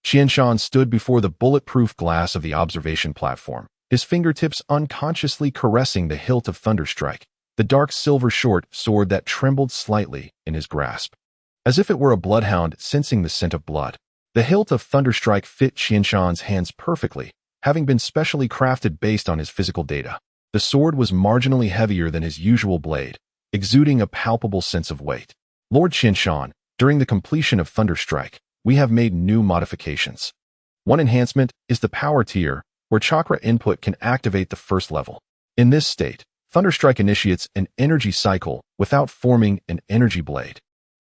Speaker 1: Qianshan stood before the bulletproof glass of the observation platform, his fingertips unconsciously caressing the hilt of Thunderstrike, the dark silver short sword that trembled slightly in his grasp, as if it were a bloodhound sensing the scent of blood. The hilt of Thunderstrike fit Qianshan's hands perfectly, having been specially crafted based on his physical data. The sword was marginally heavier than his usual blade, exuding a palpable sense of weight. Lord Qianshan, during the completion of Thunderstrike, we have made new modifications. One enhancement is the power tier, where chakra input can activate the first level. In this state, Thunderstrike initiates an energy cycle without forming an energy blade,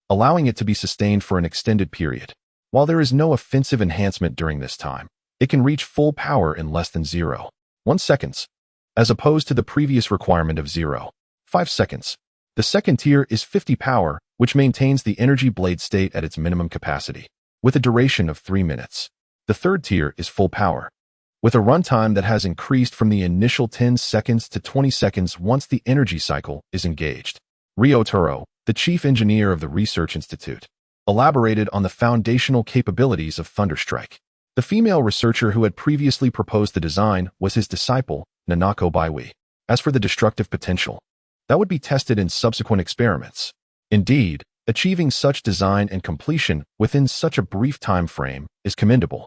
Speaker 1: allowing it to be sustained for an extended period. While there is no offensive enhancement during this time, it can reach full power in less than 0.1 seconds, as opposed to the previous requirement of 0.5 seconds. The second tier is 50 power, which maintains the energy blade state at its minimum capacity, with a duration of 3 minutes. The third tier is full power, with a runtime that has increased from the initial 10 seconds to 20 seconds once the energy cycle is engaged. Ryotaro, the chief engineer of the Research Institute, elaborated on the foundational capabilities of Thunderstrike. The female researcher who had previously proposed the design was his disciple, Nanako Baiwi. As for the destructive potential, that would be tested in subsequent experiments. Indeed, achieving such design and completion within such a brief time frame is commendable.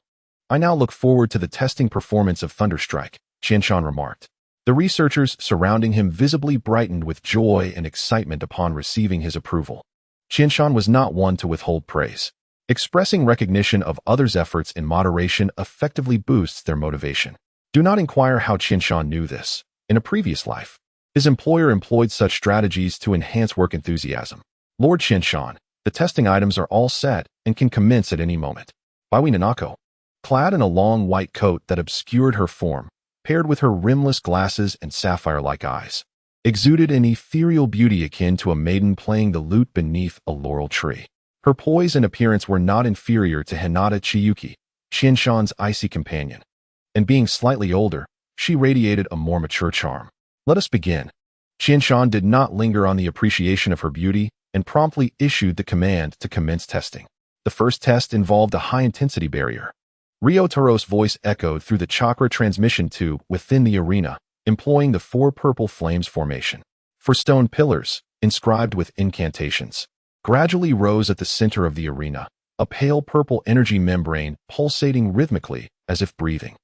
Speaker 1: I now look forward to the testing performance of Thunderstrike, Qianshan remarked. The researchers surrounding him visibly brightened with joy and excitement upon receiving his approval. Qianshan was not one to withhold praise. Expressing recognition of others' efforts in moderation effectively boosts their motivation. Do not inquire how Qianshan knew this. In a previous life, his employer employed such strategies to enhance work enthusiasm. Lord Qianshan, the testing items are all set and can commence at any moment. Baiwi Nanako, clad in a long white coat that obscured her form, paired with her rimless glasses and sapphire-like eyes, exuded an ethereal beauty akin to a maiden playing the lute beneath a laurel tree. Her poise and appearance were not inferior to Hinata Chiyuki, Qianshan's icy companion, and being slightly older, she radiated a more mature charm. Let us begin. Qianshan did not linger on the appreciation of her beauty and promptly issued the command to commence testing. The first test involved a high-intensity barrier. Ryotaro's voice echoed through the chakra transmission tube within the arena, employing the 4 purple flames formation. 4 stone pillars, inscribed with incantations, gradually rose at the center of the arena, a pale purple energy membrane pulsating rhythmically as if breathing.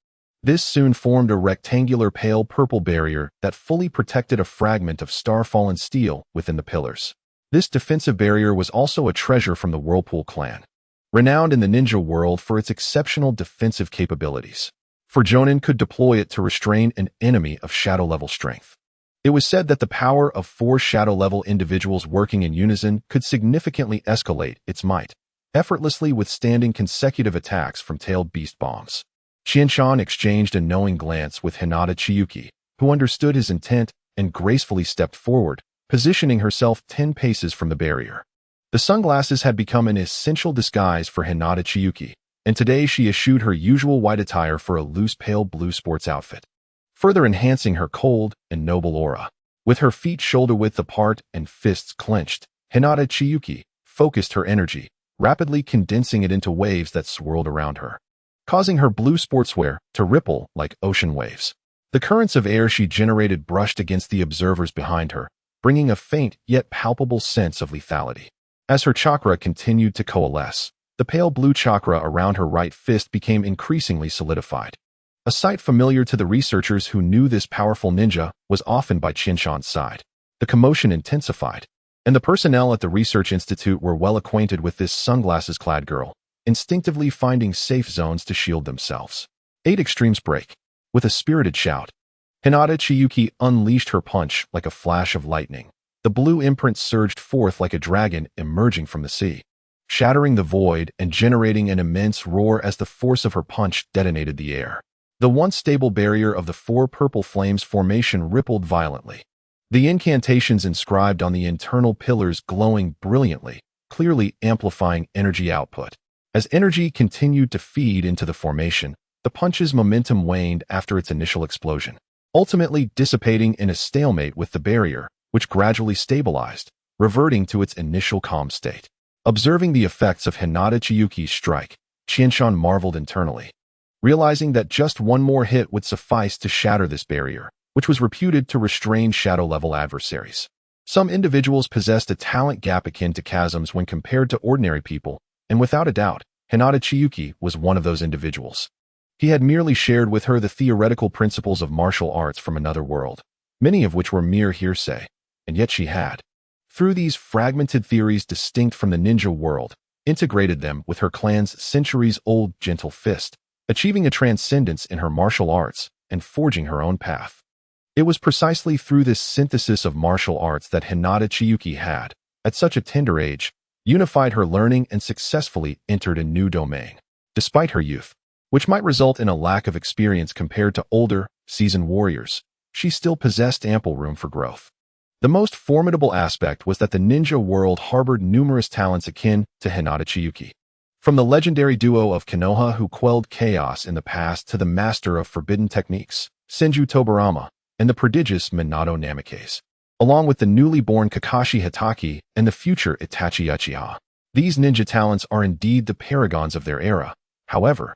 Speaker 1: This soon formed a rectangular pale purple barrier that fully protected a fragment of star-fallen steel within the pillars. This defensive barrier was also a treasure from the Whirlpool clan, renowned in the ninja world for its exceptional defensive capabilities. For Jonin could deploy it to restrain an enemy of shadow-level strength. It was said that the power of 4 shadow-level individuals working in unison could significantly escalate its might, effortlessly withstanding consecutive attacks from tailed beast bombs. Qianshan exchanged a knowing glance with Hinata Chiyuki, who understood his intent and gracefully stepped forward, positioning herself 10 paces from the barrier. The sunglasses had become an essential disguise for Hinata Chiyuki, and today she eschewed her usual white attire for a loose pale blue sports outfit, further enhancing her cold and noble aura. With her feet shoulder-width apart and fists clenched, Hinata Chiyuki focused her energy, rapidly condensing it into waves that swirled around her, causing her blue sportswear to ripple like ocean waves. The currents of air she generated brushed against the observers behind her, bringing a faint yet palpable sense of lethality. As her chakra continued to coalesce, the pale blue chakra around her right fist became increasingly solidified. A sight familiar to the researchers who knew this powerful ninja was often by Qianshan's side. The commotion intensified, and the personnel at the Research Institute were well acquainted with this sunglasses-clad girl, instinctively finding safe zones to shield themselves. 8 extremes break. With a spirited shout, Hinata Chiyuki unleashed her punch like a flash of lightning. The blue imprint surged forth like a dragon emerging from the sea, shattering the void and generating an immense roar as the force of her punch detonated the air. The once stable barrier of the 4 purple flames formation rippled violently, the incantations inscribed on the internal pillars glowing brilliantly, clearly amplifying energy output. As energy continued to feed into the formation, the punch's momentum waned after its initial explosion, ultimately dissipating in a stalemate with the barrier, which gradually stabilized, reverting to its initial calm state. Observing the effects of Hinata Chiyuki's strike, Qianshan marveled internally, realizing that just one more hit would suffice to shatter this barrier, which was reputed to restrain shadow-level adversaries. Some individuals possessed a talent gap akin to chasms when compared to ordinary people, and without a doubt, Hinata Chiyuki was one of those individuals. He had merely shared with her the theoretical principles of martial arts from another world, many of which were mere hearsay, and yet she had, through these fragmented theories distinct from the ninja world, integrated them with her clan's centuries-old gentle fist, achieving a transcendence in her martial arts and forging her own path. It was precisely through this synthesis of martial arts that Hinata Chiyuki had, at such a tender age, unified her learning and successfully entered a new domain. Despite her youth, which might result in a lack of experience compared to older, seasoned warriors, she still possessed ample room for growth. The most formidable aspect was that the ninja world harbored numerous talents akin to Hinata Chiyuki. From the legendary duo of Konoha who quelled chaos in the past to the master of forbidden techniques, Senju Tobarama, and the prodigious Minato Namikaze, along with the newly born Kakashi Hitaki and the future Itachi Uchiha. These ninja talents are indeed the paragons of their era. However,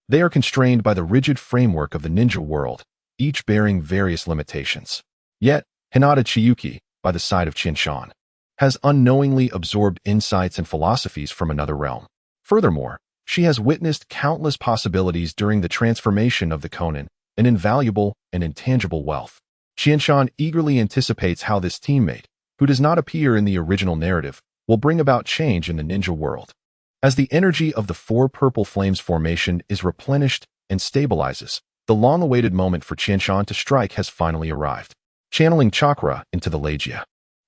Speaker 1: they are constrained by the rigid framework of the ninja world, each bearing various limitations. Yet, Hinata Chiyuki, by the side of Qinshan, has unknowingly absorbed insights and philosophies from another realm. Furthermore, she has witnessed countless possibilities during the transformation of the Konin, an invaluable and intangible wealth. Qinshan eagerly anticipates how this teammate, who does not appear in the original narrative, will bring about change in the ninja world. As the energy of the four purple flames formation is replenished and stabilizes, the long-awaited moment for Qinshan to strike has finally arrived. Channeling chakra into the Legia.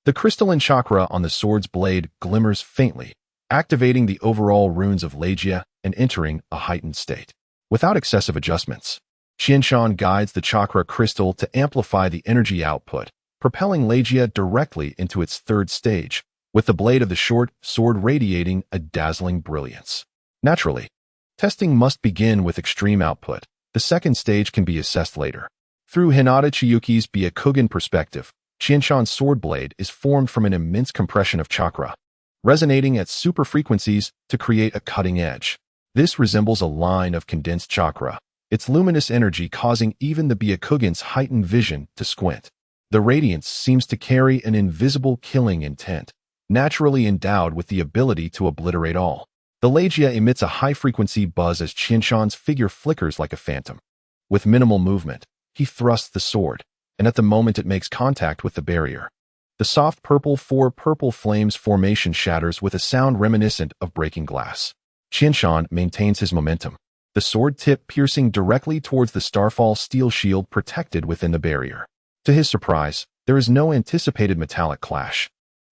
Speaker 1: The crystalline chakra on the sword's blade glimmers faintly, activating the overall runes of Legia and entering a heightened state. Without excessive adjustments, Qinshan guides the chakra crystal to amplify the energy output, propelling Legia directly into its third stage, with the blade of the short sword radiating a dazzling brilliance. Naturally, testing must begin with extreme output. The second stage can be assessed later. Through Hinata Chiyuki's Byakugan perspective, Qinshan's sword blade is formed from an immense compression of chakra, resonating at super frequencies to create a cutting edge. This resembles a line of condensed chakra, its luminous energy causing even the Byakugan's heightened vision to squint. The radiance seems to carry an invisible killing intent, naturally endowed with the ability to obliterate all. The Legia emits a high-frequency buzz as Qinshan's figure flickers like a phantom. With minimal movement, he thrusts the sword, and at the moment it makes contact with the barrier, the soft four purple flames formation shatters with a sound reminiscent of breaking glass. Qinshan maintains his momentum, the sword tip piercing directly towards the starfall steel shield protected within the barrier. To his surprise, there is no anticipated metallic clash.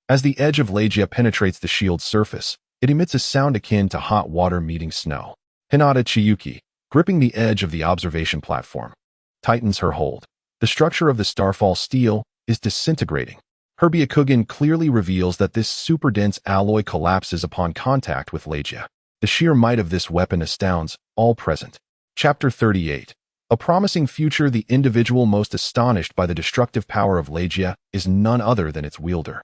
Speaker 1: As the edge of Legia penetrates the shield's surface, it emits a sound akin to hot water meeting snow. Hinata Chiyuki, gripping the edge of the observation platform, tightens her hold. The structure of the starfall steel is disintegrating. Her Byakugan clearly reveals that this super-dense alloy collapses upon contact with Legia. The sheer might of this weapon astounds all present. Chapter 38. A promising future. The individual most astonished by the destructive power of Legia is none other than its wielder,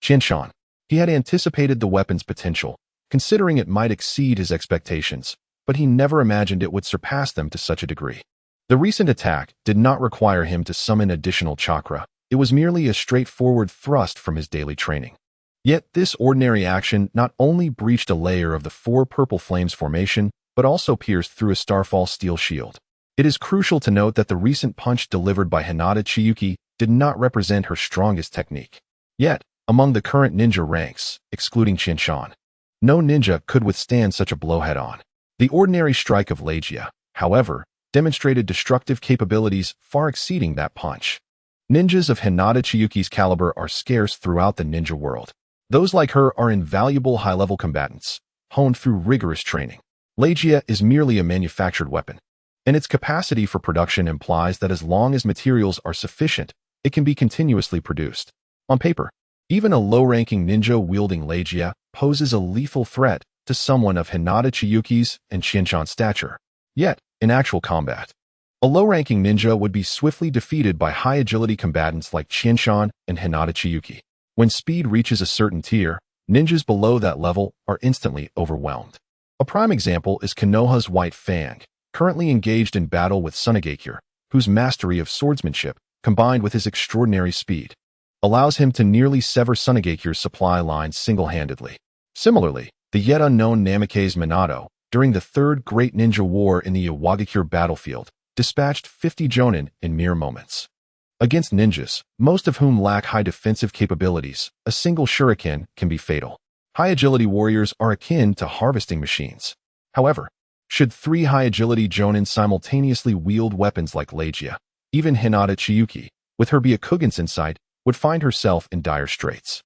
Speaker 1: Qinshan. He had anticipated the weapon's potential, considering it might exceed his expectations, but he never imagined it would surpass them to such a degree. The recent attack did not require him to summon additional chakra. It was merely a straightforward thrust from his daily training. Yet this ordinary action not only breached a layer of the four purple flames formation, but also pierced through a starfall steel shield. It is crucial to note that the recent punch delivered by Hinata Chiyuki did not represent her strongest technique. Yet, among the current ninja ranks, excluding Qinshan, no ninja could withstand such a blow head-on. The ordinary strike of Legia, however, demonstrated destructive capabilities far exceeding that punch. Ninjas of Hinata Chiyuki's caliber are scarce throughout the ninja world. Those like her are invaluable high-level combatants, honed through rigorous training. Legia is merely a manufactured weapon, and its capacity for production implies that as long as materials are sufficient, it can be continuously produced. On paper, even a low-ranking ninja wielding Legia poses a lethal threat to someone of Hinata Chiyuki's and Qinshan's stature. Yet, in actual combat, a low-ranking ninja would be swiftly defeated by high-agility combatants like Qinshan and Hinata Chiyuki. When speed reaches a certain tier, ninjas below that level are instantly overwhelmed. A prime example is Konoha's White Fang, currently engaged in battle with Sunagakure, whose mastery of swordsmanship, combined with his extraordinary speed, allows him to nearly sever Sunagakure's supply lines single-handedly. Similarly, the yet unknown Namikaze Minato, during the Third Great Ninja War in the Iwagakure battlefield, dispatched 50 jonin in mere moments. Against ninjas, most of whom lack high defensive capabilities, a single shuriken can be fatal. High-agility warriors are akin to harvesting machines. However, should 3 high-agility jonin simultaneously wield weapons like Legia, even Hinata Chiyuki, with her Byakugan's insight, would find herself in dire straits.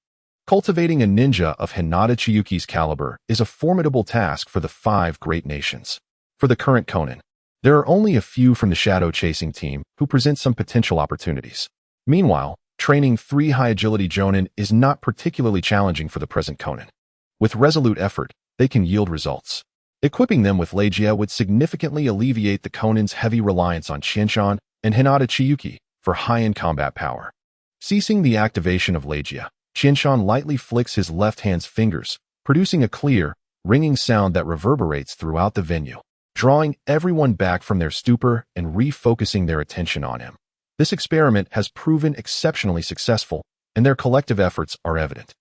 Speaker 1: Cultivating a ninja of Hinata Chiyuki's caliber is a formidable task for the 5 great nations. For the current Konin, there are only a few from the shadow chasing team who present some potential opportunities. Meanwhile, training 3 high-agility Jonin is not particularly challenging for the present Konin. With resolute effort, they can yield results. Equipping them with Legia would significantly alleviate the Konin's heavy reliance on Qianshan and Hinata Chiyuki for high-end combat power. Ceasing the activation of Legia, Qianshan lightly flicks his left hand's fingers, producing a clear, ringing sound that reverberates throughout the venue, drawing everyone back from their stupor and refocusing their attention on him. This experiment has proven exceptionally successful, and their collective efforts are evident.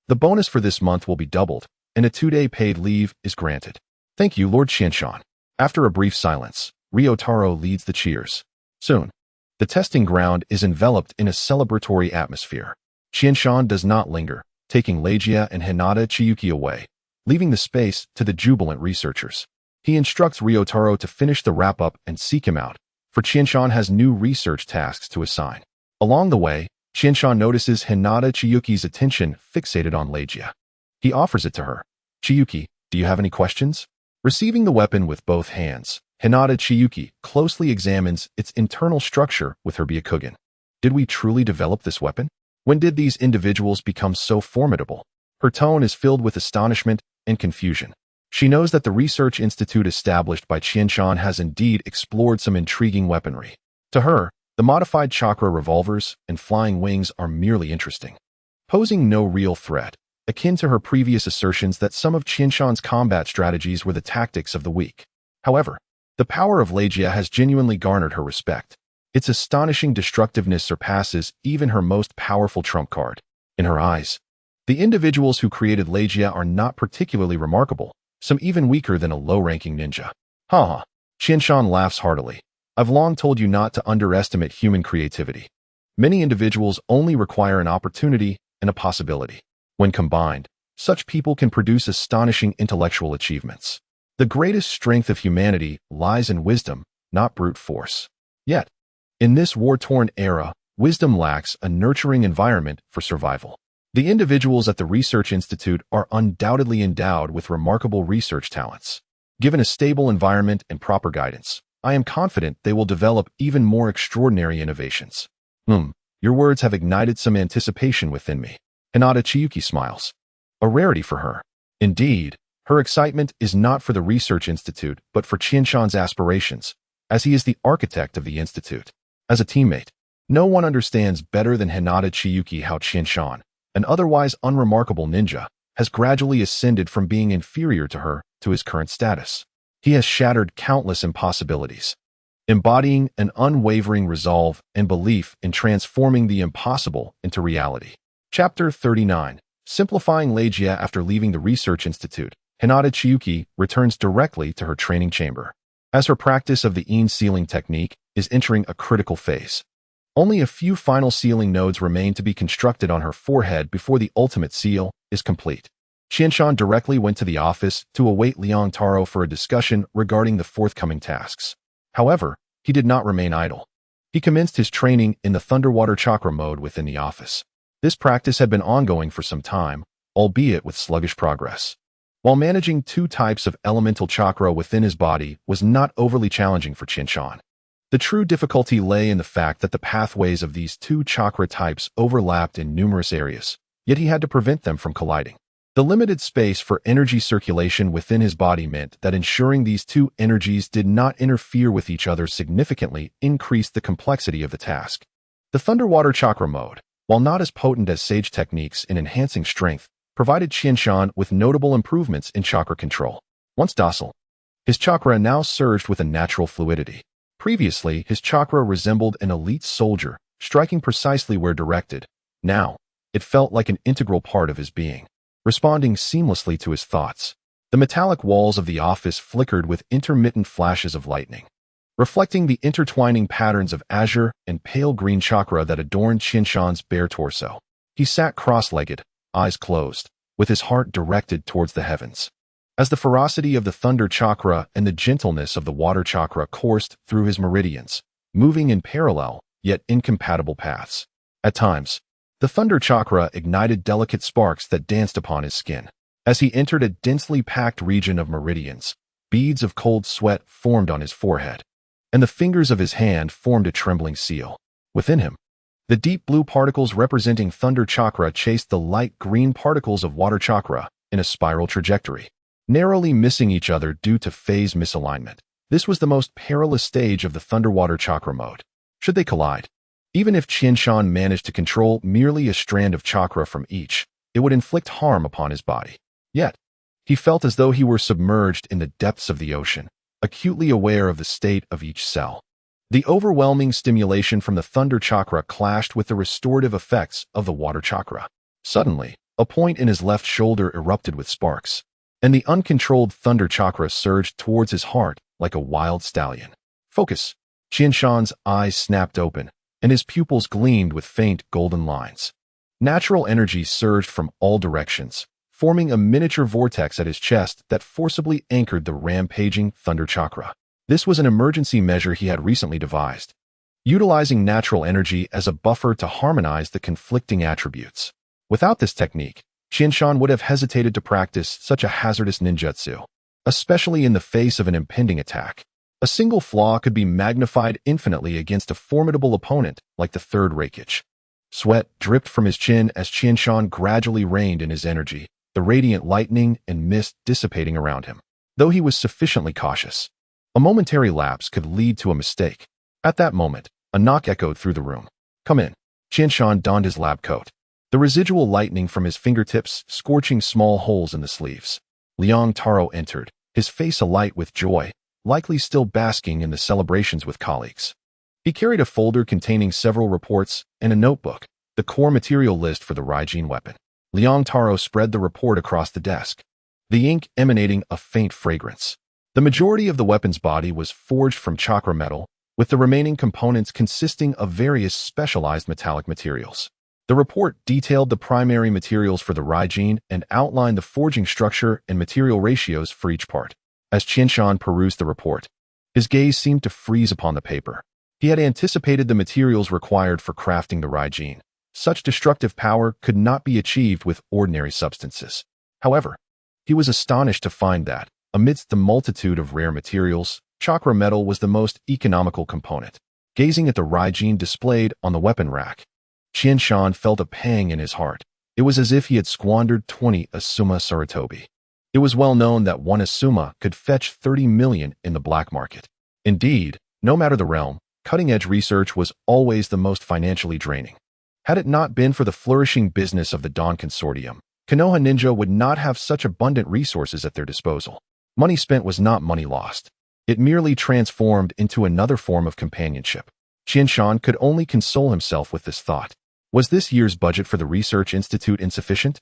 Speaker 1: The bonus for this month will be doubled, and a 2-day paid leave is granted. Thank you, Lord Qianshan. After a brief silence, Ryotaro leads the cheers. Soon, the testing ground is enveloped in a celebratory atmosphere. Qianshan does not linger, taking Legia and Hinata Chiyuki away, leaving the space to the jubilant researchers. He instructs Ryotaro to finish the wrap-up and seek him out, for Qianshan has new research tasks to assign. Along the way, Qianshan notices Hinata Chiyuki's attention fixated on Legia. He offers it to her. Chiyuki, do you have any questions? Receiving the weapon with both hands, Hinata Chiyuki closely examines its internal structure with her Byakugan. Did we truly develop this weapon? When did these individuals become so formidable? Her tone is filled with astonishment and confusion. She knows that the research institute established by Qianshan has indeed explored some intriguing weaponry. To her, the modified chakra revolvers and flying wings are merely interesting, posing no real threat, akin to her previous assertions that some of Qianshan's combat strategies were the tactics of the weak. However, the power of Legia has genuinely garnered her respect. Its astonishing destructiveness surpasses even her most powerful trump card. In her eyes, the individuals who created Legia are not particularly remarkable, some even weaker than a low-ranking ninja. Ha! Qianshan laughs heartily. I've long told you not to underestimate human creativity. Many individuals only require an opportunity and a possibility. When combined, such people can produce astonishing intellectual achievements. The greatest strength of humanity lies in wisdom, not brute force. Yet, in this war-torn era, wisdom lacks a nurturing environment for survival. The individuals at the Research Institute are undoubtedly endowed with remarkable research talents. Given a stable environment and proper guidance, I am confident they will develop even more extraordinary innovations. Your words have ignited some anticipation within me. Hinata Chiyuki smiles. A rarity for her. Indeed, her excitement is not for the Research Institute, but for Qianshan's aspirations, as he is the architect of the institute. As a teammate, no one understands better than Hinata Chiyuki how Qianshan, an otherwise unremarkable ninja, has gradually ascended from being inferior to her to his current status. He has shattered countless impossibilities, embodying an unwavering resolve and belief in transforming the impossible into reality. Chapter 39. Simplifying Legia. After leaving the Research Institute, Hinata Chiyuki returns directly to her training chamber, as her practice of the Een sealing technique is entering a critical phase. Only a few final sealing nodes remain to be constructed on her forehead before the ultimate seal is complete. Qianshan directly went to the office to await Liang Taro for a discussion regarding the forthcoming tasks. However, he did not remain idle. He commenced his training in the Thunderwater Chakra mode within the office. This practice had been ongoing for some time, albeit with sluggish progress. While managing 2 types of elemental chakra within his body was not overly challenging for Qianshan. The true difficulty lay in the fact that the pathways of these 2 chakra types overlapped in numerous areas, yet he had to prevent them from colliding. The limited space for energy circulation within his body meant that ensuring these 2 energies did not interfere with each other significantly increased the complexity of the task. The Thunderwater Chakra mode, while not as potent as Sage techniques in enhancing strength, provided Qianshan with notable improvements in chakra control. Once docile, his chakra now surged with a natural fluidity. Previously, his chakra resembled an elite soldier, striking precisely where directed. Now, it felt like an integral part of his being, responding seamlessly to his thoughts. The metallic walls of the office flickered with intermittent flashes of lightning, reflecting the intertwining patterns of azure and pale green chakra that adorned Qianshan's bare torso. He sat cross-legged, eyes closed, with his heart directed towards the heavens. As the ferocity of the thunder chakra and the gentleness of the water chakra coursed through his meridians, moving in parallel, yet incompatible paths. At times, The thunder chakra ignited delicate sparks that danced upon his skin. As he entered a densely packed region of meridians, beads of cold sweat formed on his forehead, and the fingers of his hand formed a trembling seal. Within him, the deep blue particles representing thunder chakra chased the light green particles of water chakra in a spiral trajectory, narrowly missing each other due to phase misalignment. This was the most perilous stage of the thunder-water chakra mode. Should they collide? Even if Qianshan managed to control merely a strand of chakra from each, it would inflict harm upon his body. Yet, he felt as though he were submerged in the depths of the ocean, acutely aware of the state of each cell. The overwhelming stimulation from the thunder chakra clashed with the restorative effects of the water chakra. Suddenly, a point in his left shoulder erupted with sparks, and the uncontrolled thunder chakra surged towards his heart like a wild stallion. Focus! Qianshan's eyes snapped open, and his pupils gleamed with faint golden lines. Natural energy surged from all directions, forming a miniature vortex at his chest that forcibly anchored the rampaging thunder chakra. This was an emergency measure he had recently devised, utilizing natural energy as a buffer to harmonize the conflicting attributes. Without this technique, Qianshan would have hesitated to practice such a hazardous ninjutsu, especially in the face of an impending attack. A single flaw could be magnified infinitely against a formidable opponent like the third Reikage. Sweat dripped from his chin as Qianshan gradually reined in his energy, the radiant lightning and mist dissipating around him. Though he was sufficiently cautious, a momentary lapse could lead to a mistake. At that moment, a knock echoed through the room. "Come in." Qianshan donned his lab coat, the residual lightning from his fingertips scorching small holes in the sleeves. Liang Taro entered, his face alight with joy, likely still basking in the celebrations with colleagues. He carried a folder containing several reports and a notebook, the core material list for the Raijin weapon. Liang Taro spread the report across the desk, the ink emanating a faint fragrance. The majority of the weapon's body was forged from chakra metal, with the remaining components consisting of various specialized metallic materials. The report detailed the primary materials for the Raijin and outlined the forging structure and material ratios for each part. As Qianshan perused the report, his gaze seemed to freeze upon the paper. He had anticipated the materials required for crafting the Raijin. Such destructive power could not be achieved with ordinary substances. However, he was astonished to find that, amidst the multitude of rare materials, chakra metal was the most economical component. Gazing at the Raijin displayed on the weapon rack, Qianshan felt a pang in his heart. It was as if he had squandered 20 Asuma Sarutobi. It was well known that one Asuma could fetch 30 million in the black market. Indeed, no matter the realm, cutting-edge research was always the most financially draining. Had it not been for the flourishing business of the Dawn Consortium, Konoha Ninja would not have such abundant resources at their disposal. Money spent was not money lost. It merely transformed into another form of companionship. Qianshan could only console himself with this thought. Was this year's budget for the Research Institute insufficient?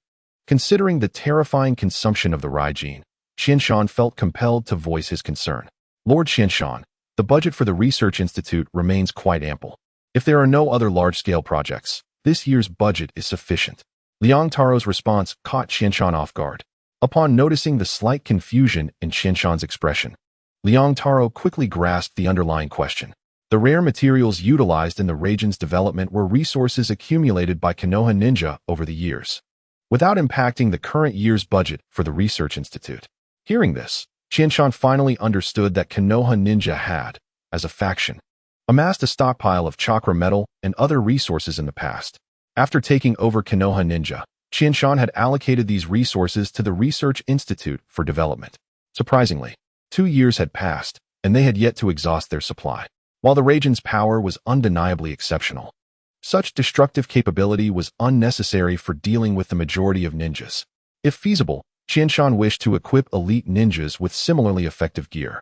Speaker 1: Considering the terrifying consumption of the Raijin, Qianshan felt compelled to voice his concern. "Lord Qianshan, the budget for the Research Institute remains quite ample. If there are no other large-scale projects, this year's budget is sufficient." Liang Taro's response caught Qianshan off guard. Upon noticing the slight confusion in Qianshan's expression, Liang Taro quickly grasped the underlying question. The rare materials utilized in the Raijin's development were resources accumulated by Konoha Ninja over the years, without impacting the current year's budget for the Research Institute. Hearing this, Qianshan finally understood that Konoha Ninja had, as a faction, amassed a stockpile of chakra metal and other resources in the past. After taking over Konoha Ninja, Qianshan had allocated these resources to the Research Institute for development. Surprisingly, 2 years had passed, and they had yet to exhaust their supply. While the Raijin's power was undeniably exceptional, such destructive capability was unnecessary for dealing with the majority of ninjas. If feasible, Qianshan wished to equip elite ninjas with similarly effective gear.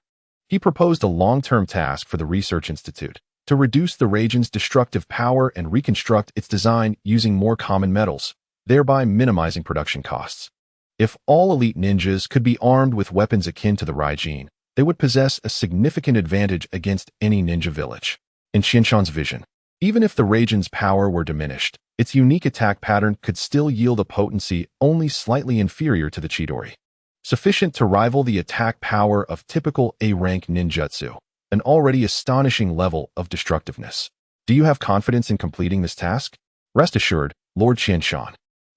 Speaker 1: He proposed a long-term task for the Research Institute to reduce the Raijin's destructive power and reconstruct its design using more common metals, thereby minimizing production costs. If all elite ninjas could be armed with weapons akin to the Raijin, they would possess a significant advantage against any ninja village. In Qianshan's vision, even if the Raijin's power were diminished, its unique attack pattern could still yield a potency only slightly inferior to the Chidori, sufficient to rival the attack power of typical A-rank ninjutsu, an already astonishing level of destructiveness. Do you have confidence in completing this task? Rest assured, Lord Qianshan.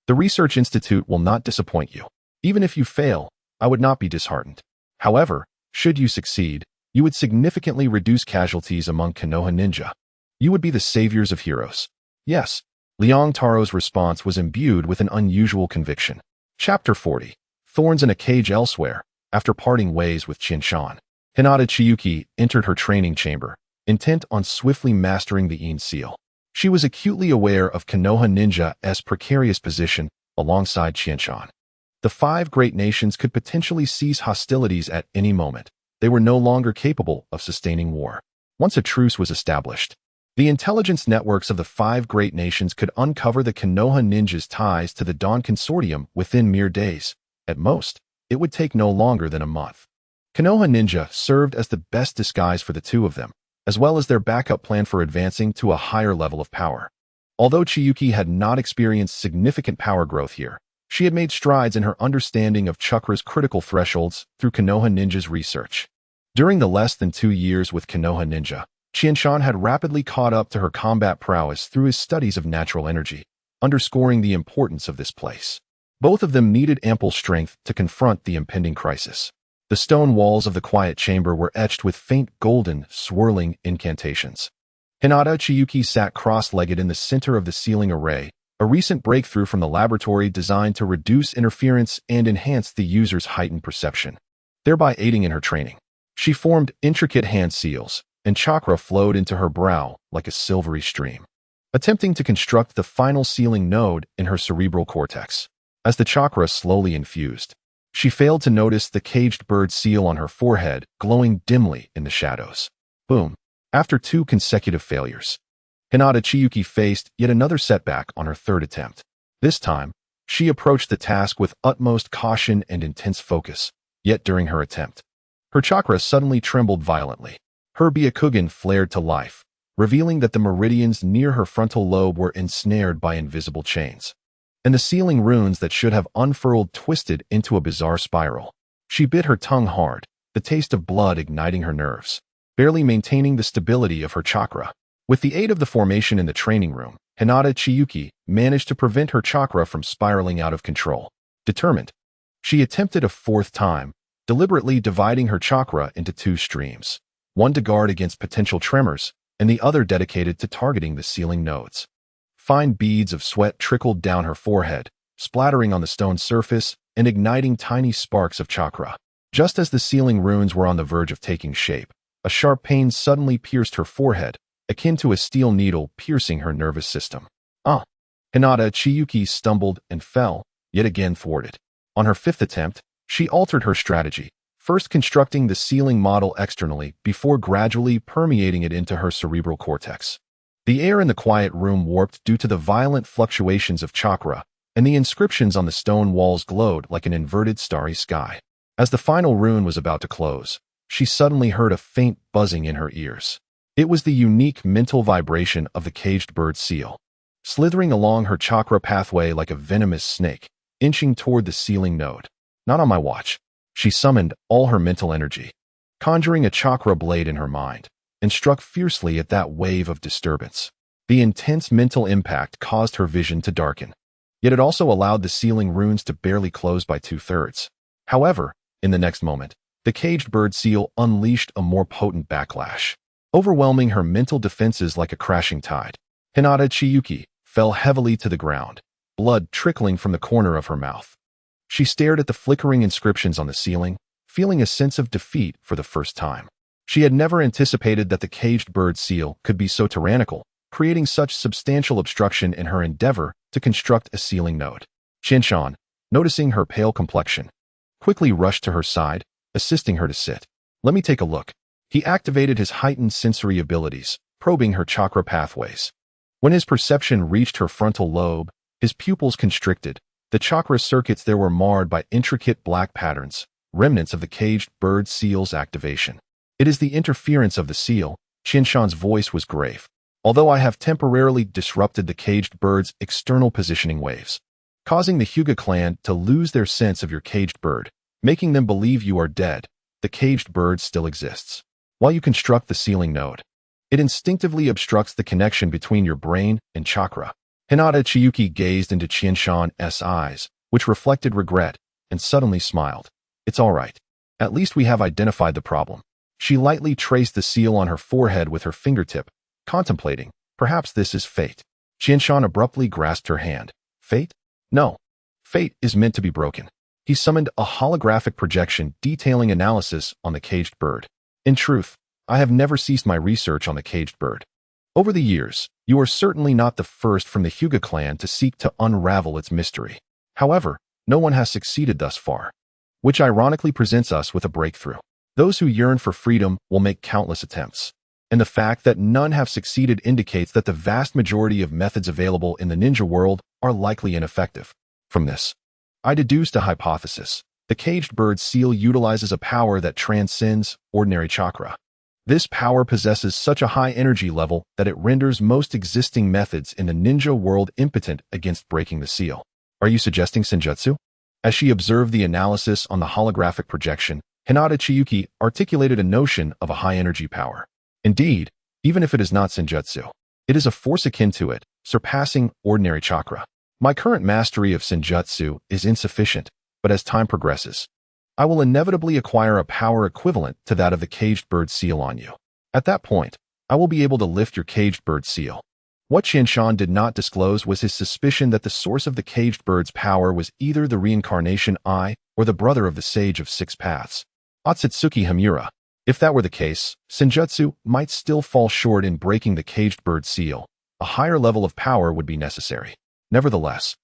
Speaker 1: The Research Institute will not disappoint you. Even if you fail, I would not be disheartened. However, should you succeed, you would significantly reduce casualties among Konoha ninja. You would be the saviors of heroes. Yes, Liang Taro's response was imbued with an unusual conviction. Chapter 40. Thorns in a Cage Elsewhere. After parting ways with Qianshan, Hinata Chiyuki entered her training chamber, intent on swiftly mastering the Yin seal. She was acutely aware of Konoha Ninja's precarious position alongside Qianshan. The 5 great nations could potentially cease hostilities at any moment. They were no longer capable of sustaining war. Once a truce was established, the intelligence networks of the 5 great nations could uncover the Konoha ninjas' ties to the Dawn Consortium within mere days. At most, it would take no longer than a month. Konoha Ninja served as the best disguise for the two of them, as well as their backup plan for advancing to a higher level of power. Although Chiyuki had not experienced significant power growth here, she had made strides in her understanding of chakra's critical thresholds through Konoha Ninja's research. During the less than 2 years with Konoha Ninja, Qianshan had rapidly caught up to her combat prowess through his studies of natural energy, underscoring the importance of this place. Both of them needed ample strength to confront the impending crisis. The stone walls of the quiet chamber were etched with faint golden, swirling incantations. Hinata Chiyuki sat cross-legged in the center of the ceiling array, a recent breakthrough from the laboratory designed to reduce interference and enhance the user's heightened perception, thereby aiding in her training. She formed intricate hand seals, and chakra flowed into her brow like a silvery stream, attempting to construct the final sealing node in her cerebral cortex. As the chakra slowly infused, she failed to notice the caged bird seal on her forehead glowing dimly in the shadows. Boom. After 2 consecutive failures, Hinata Chiyuki faced yet another setback on her 3rd attempt. This time, she approached the task with utmost caution and intense focus, yet during her attempt, her chakra suddenly trembled violently. Her Byakugan flared to life, revealing that the meridians near her frontal lobe were ensnared by invisible chains, and the sealing runes that should have unfurled twisted into a bizarre spiral. She bit her tongue hard, the taste of blood igniting her nerves, barely maintaining the stability of her chakra. With the aid of the formation in the training room, Hinata Chiyuki managed to prevent her chakra from spiraling out of control. Determined, she attempted a 4th time, deliberately dividing her chakra into 2 streams, one to guard against potential tremors, and the other dedicated to targeting the sealing nodes. Fine beads of sweat trickled down her forehead, splattering on the stone surface and igniting tiny sparks of chakra. Just as the sealing runes were on the verge of taking shape, a sharp pain suddenly pierced her forehead, akin to a steel needle piercing her nervous system. Hinata Chiyuki stumbled and fell, yet again thwarted. On her 5th attempt, she altered her strategy, first constructing the sealing model externally before gradually permeating it into her cerebral cortex. The air in the quiet room warped due to the violent fluctuations of chakra, and the inscriptions on the stone walls glowed like an inverted starry sky. As the final rune was about to close, she suddenly heard a faint buzzing in her ears. It was the unique mental vibration of the caged bird seal, slithering along her chakra pathway like a venomous snake, inching toward the sealing node. Not on my watch. She summoned all her mental energy, conjuring a chakra blade in her mind, and struck fiercely at that wave of disturbance. The intense mental impact caused her vision to darken, yet it also allowed the sealing runes to barely close by 2/3. However, in the next moment, the caged bird seal unleashed a more potent backlash, overwhelming her mental defenses like a crashing tide. Hinata Chiyuki fell heavily to the ground, blood trickling from the corner of her mouth. She stared at the flickering inscriptions on the ceiling, feeling a sense of defeat for the first time. She had never anticipated that the caged bird seal could be so tyrannical, creating such substantial obstruction in her endeavor to construct a sealing node. Qianshan, noticing her pale complexion, quickly rushed to her side, assisting her to sit. Let me take a look. He activated his heightened sensory abilities, probing her chakra pathways. When his perception reached her frontal lobe, his pupils constricted. The chakra circuits there were marred by intricate black patterns, remnants of the caged bird seal's activation. It is the interference of the seal. Qianshan's voice was grave. Although I have temporarily disrupted the caged bird's external positioning waves, causing the Hyuga clan to lose their sense of your caged bird, making them believe you are dead, the caged bird still exists. While you construct the sealing node, it instinctively obstructs the connection between your brain and chakra. Hinata Chiyuki gazed into Qianshan's eyes, which reflected regret, and suddenly smiled. It's all right. At least we have identified the problem. She lightly traced the seal on her forehead with her fingertip, contemplating, perhaps this is fate. Qianshan abruptly grasped her hand. Fate? No. Fate is meant to be broken. He summoned a holographic projection detailing analysis on the caged bird. In truth, I have never ceased my research on the caged bird. Over the years, you are certainly not the first from the Hyuga clan to seek to unravel its mystery. However, no one has succeeded thus far, which ironically presents us with a breakthrough. Those who yearn for freedom will make countless attempts, and the fact that none have succeeded indicates that the vast majority of methods available in the ninja world are likely ineffective. From this, I deduced a hypothesis. The caged bird seal utilizes a power that transcends ordinary chakra. This power possesses such a high energy level that it renders most existing methods in the ninja world impotent against breaking the seal. Are you suggesting Senjutsu? As she observed the analysis on the holographic projection, Hinata Chiyuki articulated a notion of a high-energy power. Indeed, even if it is not Senjutsu, it is a force akin to it, surpassing ordinary chakra. My current mastery of Senjutsu is insufficient, but as time progresses, I will inevitably acquire a power equivalent to that of the caged bird seal on you. At that point, I will be able to lift your caged bird seal. What Qianshan did not disclose was his suspicion that the source of the caged bird's power was either the reincarnation eye or the brother of the sage of six paths, Otsutsuki Hamura. If that were the case, Senjutsu might still fall short in breaking the caged bird seal. A higher level of power would be necessary. Nevertheless,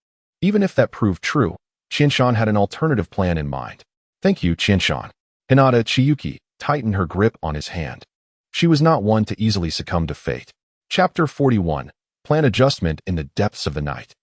Speaker 1: even if that proved true, Qianshan had an alternative plan in mind. Thank you, Qianshan. Hinata Chiyuki tightened her grip on his hand. She was not one to easily succumb to fate. Chapter 41. Plan Adjustment in the Depths of the Night.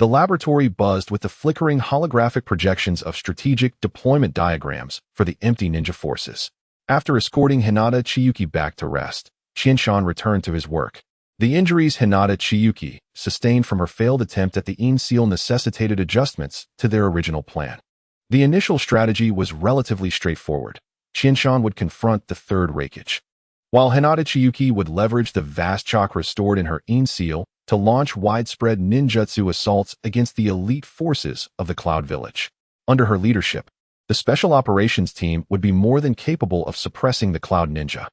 Speaker 1: The laboratory buzzed with the flickering holographic projections of strategic deployment diagrams for the empty ninja forces. After escorting Hinata Chiyuki back to rest, Qianshan returned to his work. The injuries Hinata Chiyuki sustained from her failed attempt at the Yin seal necessitated adjustments to their original plan. The initial strategy was relatively straightforward. Qianshan would confront the third Reikage, while Hinata Chiyuki would leverage the vast chakra stored in her Yin seal to launch widespread ninjutsu assaults against the elite forces of the Cloud Village. Under her leadership, the Special Operations Team would be more than capable of suppressing the Cloud Ninja.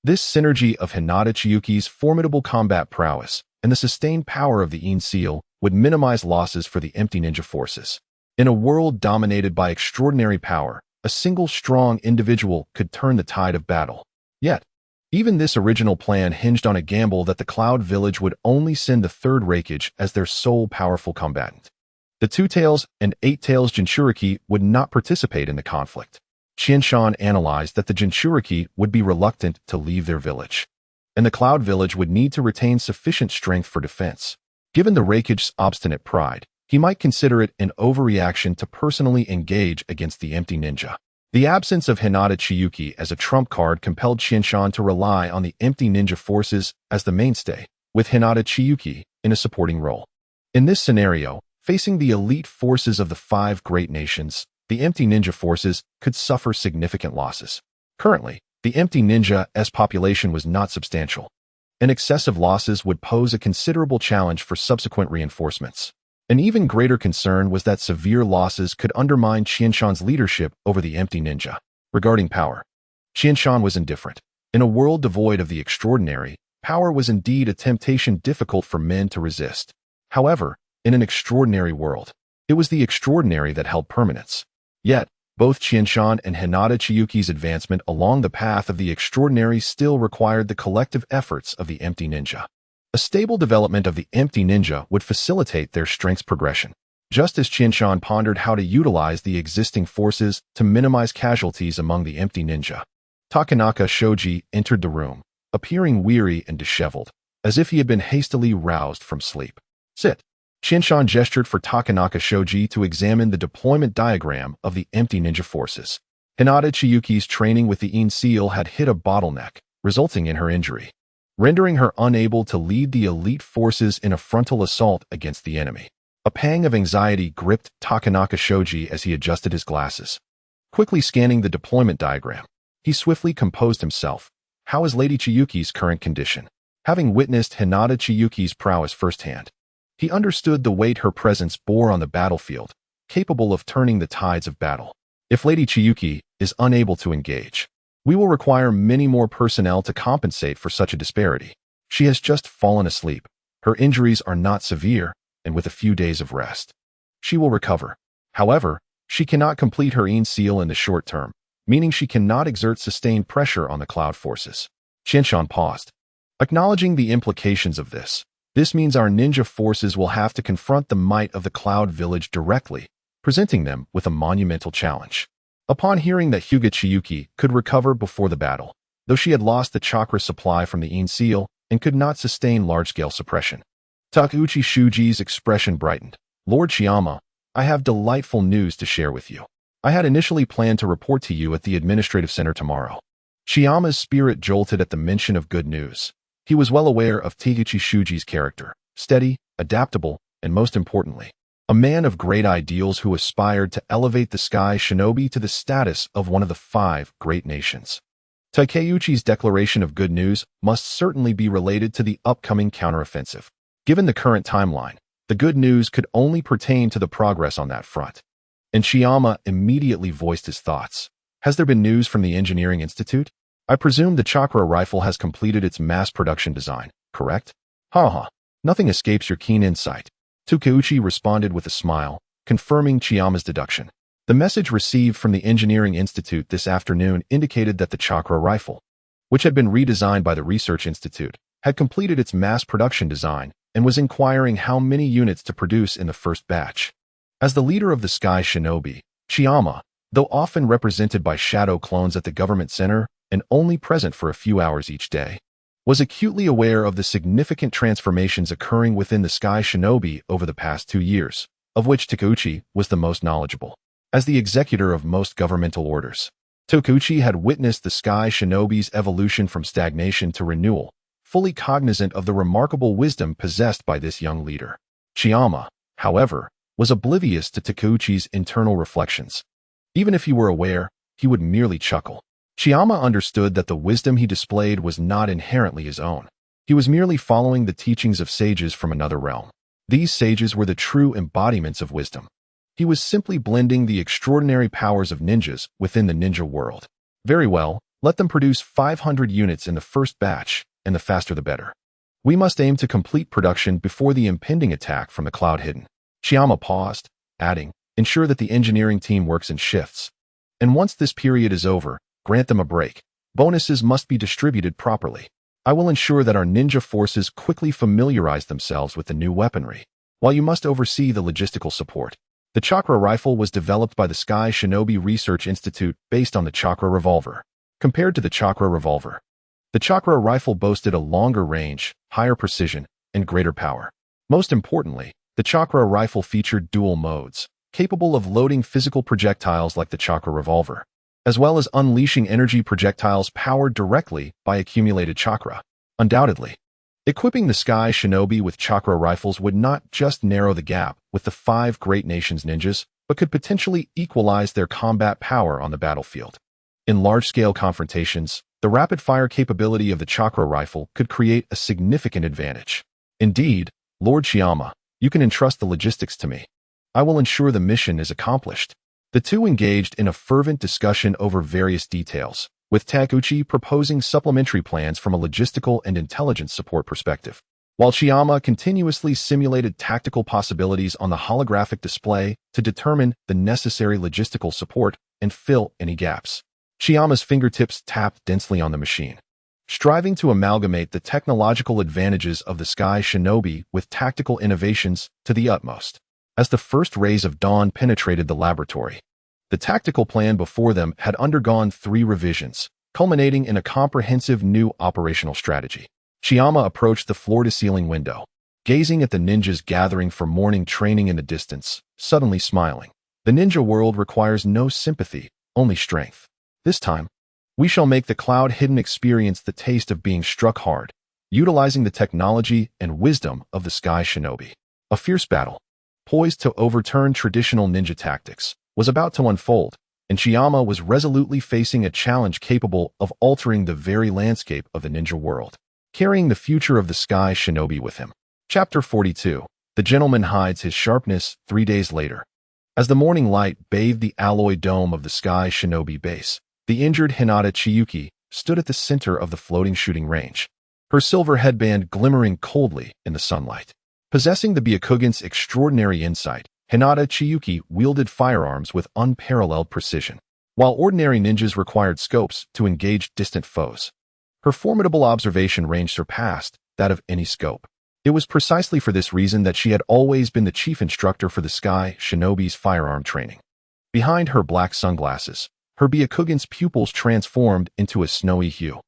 Speaker 1: This synergy of Hinata Chiyuki's formidable combat prowess and the sustained power of the Yin seal would minimize losses for the empty ninja forces. In a world dominated by extraordinary power, a single strong individual could turn the tide of battle. Yet, even this original plan hinged on a gamble that the Cloud Village would only send the third Reikage as their sole powerful combatant. The Two Tails and Eight Tails Jinchuriki would not participate in the conflict. Qianshan analyzed that the Jinchuriki would be reluctant to leave their village, and the Cloud Village would need to retain sufficient strength for defense. Given the Reikage's obstinate pride, he might consider it an overreaction to personally engage against the empty ninja. The absence of Hinata Chiyuki as a trump card compelled Qianshan to rely on the empty ninja forces as the mainstay, with Hinata Chiyuki in a supporting role. In this scenario, facing the elite forces of the five great nations, the empty ninja forces could suffer significant losses. Currently, the empty ninja's population was not substantial, and excessive losses would pose a considerable challenge for subsequent reinforcements. An even greater concern was that severe losses could undermine Qianshan's leadership over the empty ninja. Regarding power, Qianshan was indifferent. In a world devoid of the extraordinary, power was indeed a temptation difficult for men to resist. However, in an extraordinary world, it was the extraordinary that held permanence. Yet, both Qianshan and Hinata Chiyuki's advancement along the path of the extraordinary still required the collective efforts of the empty ninja. A stable development of the empty ninja would facilitate their strength's progression. Just as Qianshan pondered how to utilize the existing forces to minimize casualties among the empty ninja, Takanaka Shoji entered the room, appearing weary and disheveled, as if he had been hastily roused from sleep. Sit. Qianshan gestured for Takanaka Shoji to examine the deployment diagram of the empty ninja forces. Hinata Chiyuki's training with the Yin seal had hit a bottleneck, resulting in her injury, rendering her unable to lead the elite forces in a frontal assault against the enemy. A pang of anxiety gripped Takanaka Shoji as he adjusted his glasses. Quickly scanning the deployment diagram, he swiftly composed himself. How is Lady Chiyuki's current condition? Having witnessed Hinata Chiyuki's prowess firsthand, He understood the weight her presence bore on the battlefield, capable of turning the tides of battle. If Lady Chiyuki is unable to engage, we will require many more personnel to compensate for such a disparity. She has just fallen asleep. Her injuries are not severe, and with a few days of rest, she will recover. However, she cannot complete her seal in the short term, meaning she cannot exert sustained pressure on the cloud forces. Qianshan paused. Acknowledging the implications of this means our ninja forces will have to confront the might of the Cloud Village directly, presenting them with a monumental challenge. Upon hearing that Hyuga Chiyuki could recover before the battle, though she had lost the chakra supply from the seal and could not sustain large-scale suppression, Takeuchi Shuji's expression brightened. Lord Chiyama, I have delightful news to share with you. I had initially planned to report to you at the administrative center tomorrow. Chiyama's spirit jolted at the mention of good news. He was well aware of Takeuchi Shuji's character, steady, adaptable, and most importantly, a man of great ideals who aspired to elevate the Sky Shinobi to the status of one of the 5 great nations. Takeuchi's declaration of good news must certainly be related to the upcoming counteroffensive. Given the current timeline, the good news could only pertain to the progress on that front. And Chiyama immediately voiced his thoughts. Has there been news from the Engineering Institute? I presume the chakra rifle has completed its mass production design, correct? Haha, nothing escapes your keen insight. Takeuchi responded with a smile, confirming Chiyama's deduction. The message received from the Engineering Institute this afternoon indicated that the chakra rifle, which had been redesigned by the Research Institute, had completed its mass production design and was inquiring how many units to produce in the first batch. As the leader of the Sky Shinobi, Chiyama, though often represented by shadow clones at the government center and only present for a few hours each day, was acutely aware of the significant transformations occurring within the Sky Shinobi over the past 2 years, of which Takeuchi was the most knowledgeable. As the executor of most governmental orders, Takeuchi had witnessed the Sky Shinobi's evolution from stagnation to renewal, fully cognizant of the remarkable wisdom possessed by this young leader. Chiyama, however, was oblivious to Takeuchi's internal reflections. Even if he were aware, he would merely chuckle. Chiyama understood that the wisdom he displayed was not inherently his own. He was merely following the teachings of sages from another realm. These sages were the true embodiments of wisdom. He was simply blending the extraordinary powers of ninjas within the ninja world. Very well, let them produce 500 units in the first batch, and the faster the better. We must aim to complete production before the impending attack from the Cloud Hidden. Chiyama paused, adding, ensure that the engineering team works in shifts. And once this period is over, grant them a break. Bonuses must be distributed properly. I will ensure that our ninja forces quickly familiarize themselves with the new weaponry, while you must oversee the logistical support. The chakra rifle was developed by the Sky Shinobi Research Institute based on the chakra revolver. Compared to the chakra revolver, the chakra rifle boasted a longer range, higher precision, and greater power. Most importantly, the chakra rifle featured dual modes, capable of loading physical projectiles like the chakra revolver, as well as unleashing energy projectiles powered directly by accumulated chakra. Undoubtedly, equipping the Sky Shinobi with chakra rifles would not just narrow the gap with the 5 great nations ninjas, but could potentially equalize their combat power on the battlefield. In large-scale confrontations, the rapid-fire capability of the chakra rifle could create a significant advantage. Indeed, Lord Chiyama, you can entrust the logistics to me. I will ensure the mission is accomplished. The two engaged in a fervent discussion over various details, with Takeuchi proposing supplementary plans from a logistical and intelligence support perspective, while Chiyama continuously simulated tactical possibilities on the holographic display to determine the necessary logistical support and fill any gaps. Chiyama's fingertips tapped densely on the machine, striving to amalgamate the technological advantages of the Sky Shinobi with tactical innovations to the utmost. As the first rays of dawn penetrated the laboratory, the tactical plan before them had undergone 3 revisions, culminating in a comprehensive new operational strategy. Chiyama approached the floor-to-ceiling window, gazing at the ninjas gathering for morning training in the distance, suddenly smiling. The ninja world requires no sympathy, only strength. This time, we shall make the Cloud Hidden experience the taste of being struck hard, utilizing the technology and wisdom of the Sky Shinobi. A fierce battle, poised to overturn traditional ninja tactics, was about to unfold, and Chiyama was resolutely facing a challenge capable of altering the very landscape of the ninja world, carrying the future of the Sky Shinobi with him. Chapter 42. The gentleman hides his sharpness 3 days later. As the morning light bathed the alloy dome of the Sky Shinobi base, the injured Hinata Chiyuki stood at the center of the floating shooting range, her silver headband glimmering coldly in the sunlight. Possessing the Byakugan's extraordinary insight, Hinata Chiyuki wielded firearms with unparalleled precision. While ordinary ninjas required scopes to engage distant foes, her formidable observation range surpassed that of any scope. It was precisely for this reason that she had always been the chief instructor for the Sky Shinobi's firearm training. Behind her black sunglasses, her Byakugan's pupils transformed into a snowy hue,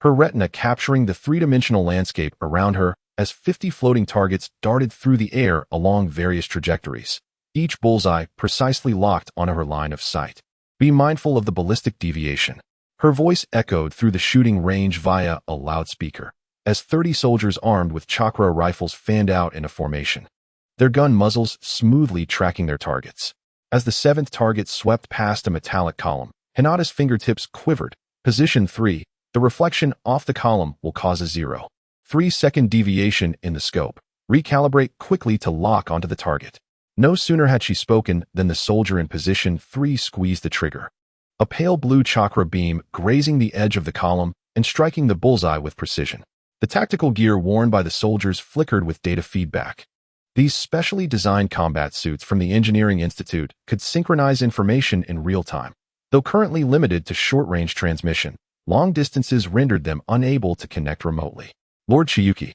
Speaker 1: her retina capturing the three-dimensional landscape around her as 50 floating targets darted through the air along various trajectories, each bullseye precisely locked onto her line of sight. Be mindful of the ballistic deviation. Her voice echoed through the shooting range via a loudspeaker, as 30 soldiers armed with chakra rifles fanned out in a formation, their gun muzzles smoothly tracking their targets. As the 7th target swept past a metallic column, Hinata's fingertips quivered. Position 3, the reflection off the column will cause a 0.3-second deviation in the scope. Recalibrate quickly to lock onto the target. No sooner had she spoken than the soldier in position 3 squeezed the trigger. A pale blue chakra beam grazing the edge of the column and striking the bullseye with precision. The tactical gear worn by the soldiers flickered with data feedback. These specially designed combat suits from the Engineering Institute could synchronize information in real time. Though currently limited to short-range transmission, long distances rendered them unable to connect remotely. Lord Chiyuki,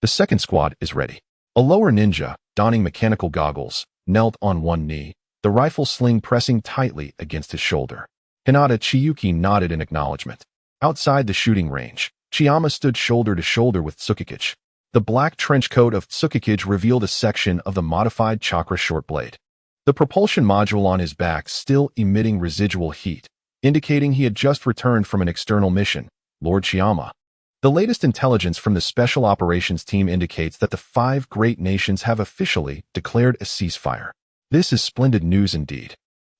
Speaker 1: the second squad is ready. A lower ninja, donning mechanical goggles, knelt on one knee, the rifle sling pressing tightly against his shoulder. Hinata Chiyuki nodded in acknowledgement. Outside the shooting range, Chiyama stood shoulder to shoulder with Tsukikage. The black trench coat of Tsukikage revealed a section of the modified chakra short blade, the propulsion module on his back still emitting residual heat, indicating he had just returned from an external mission. Lord Chiyama. The latest intelligence from the Special Operations Team indicates that the 5 great nations have officially declared a ceasefire. This is splendid news indeed.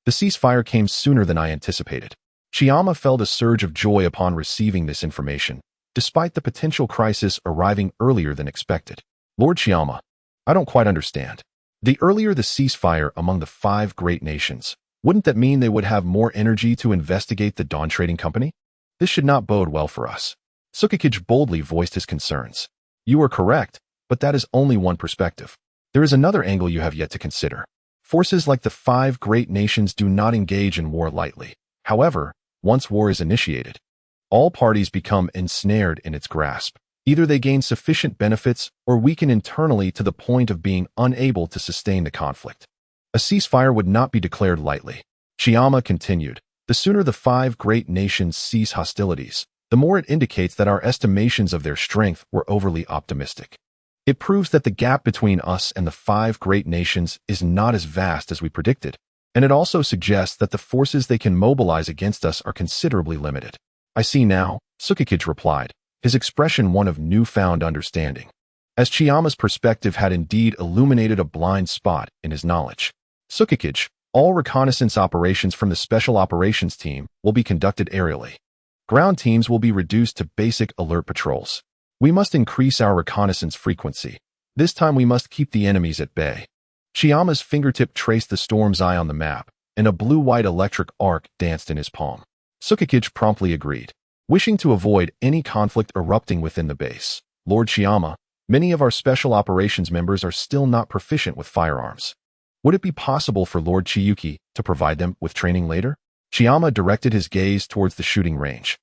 Speaker 1: The ceasefire came sooner than I anticipated. Chiyama felt a surge of joy upon receiving this information, despite the potential crisis arriving earlier than expected. Lord Chiyama, I don't quite understand. The earlier the ceasefire among the 5 great nations, wouldn't that mean they would have more energy to investigate the Dawn Trading Company? This should not bode well for us. Tsukikage boldly voiced his concerns. You are correct, but that is only one perspective. There is another angle you have yet to consider. Forces like the 5 great nations do not engage in war lightly. However, once war is initiated, all parties become ensnared in its grasp. Either they gain sufficient benefits or weaken internally to the point of being unable to sustain the conflict. A ceasefire would not be declared lightly. Chiyama continued. The sooner the 5 great nations cease hostilities, the more it indicates that our estimations of their strength were overly optimistic. It proves that the gap between us and the 5 great nations is not as vast as we predicted, and it also suggests that the forces they can mobilize against us are considerably limited. I see now, Tsukikage replied, his expression one of newfound understanding, as Chiyama's perspective had indeed illuminated a blind spot in his knowledge. Tsukikage, all reconnaissance operations from the Special Operations Team will be conducted aerially. Ground teams will be reduced to basic alert patrols. We must increase our reconnaissance frequency. This time we must keep the enemies at bay. Chiyama's fingertip traced the storm's eye on the map, and a blue-white electric arc danced in his palm. Tsukikage promptly agreed, wishing to avoid any conflict erupting within the base. Lord Chiyama, many of our Special Operations members are still not proficient with firearms. Would it be possible for Lord Chiyuki to provide them with training later? Chiyama directed his gaze towards the shooting range,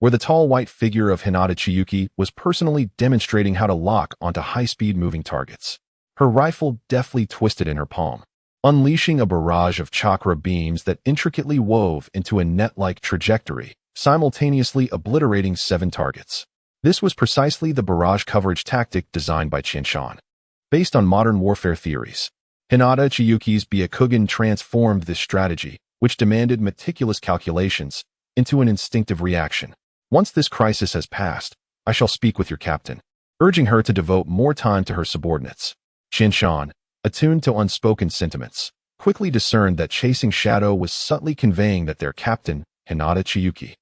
Speaker 1: where the tall white figure of Hinata Chiyuki was personally demonstrating how to lock onto high-speed moving targets. Her rifle deftly twisted in her palm, unleashing a barrage of chakra beams that intricately wove into a net-like trajectory, simultaneously obliterating 7 targets. This was precisely the barrage coverage tactic designed by Qinshan. Based on modern warfare theories, Hinata Chiyuki's Byakugan transformed this strategy, which demanded meticulous calculations, into an instinctive reaction. Once this crisis has passed, I shall speak with your captain, urging her to devote more time to her subordinates. Qinshan, attuned to unspoken sentiments, quickly discerned that Chasing Shadow was subtly conveying that their captain, Hinata Chiyuki,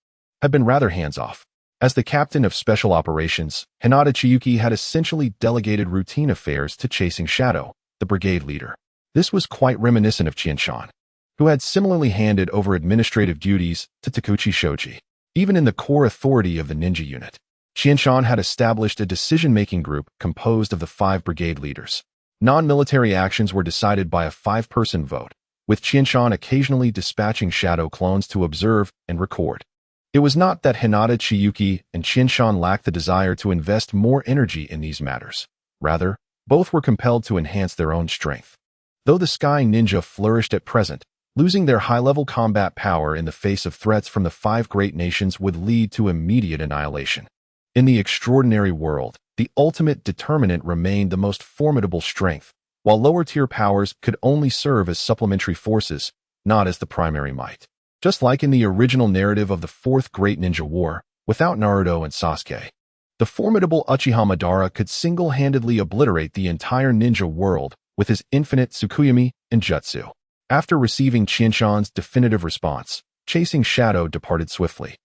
Speaker 1: had been rather hands-off. As the captain of Special Operations, Hinata Chiyuki had essentially delegated routine affairs to Chasing Shadow, the brigade leader. This was quite reminiscent of Qianshan, who had similarly handed over administrative duties to Takuchi Shoji. Even in the core authority of the ninja unit, Qianshan had established a decision-making group composed of the 5 brigade leaders. Non-military actions were decided by a 5-person vote, with Qianshan occasionally dispatching shadow clones to observe and record. It was not that Hinata Chiyuki and Qianshan lacked the desire to invest more energy in these matters. Rather, both were compelled to enhance their own strength. Though the Sky Ninja flourished at present, losing their high-level combat power in the face of threats from the 5 great nations would lead to immediate annihilation. In the extraordinary world, the ultimate determinant remained the most formidable strength, while lower-tier powers could only serve as supplementary forces, not as the primary might. Just like in the original narrative of the 4th Great Ninja War, without Naruto and Sasuke, the formidable Uchiha Madara could single-handedly obliterate the entire ninja world with his infinite Tsukuyomi and Jutsu. After receiving Qianshan's definitive response, Chasing Shadow departed swiftly,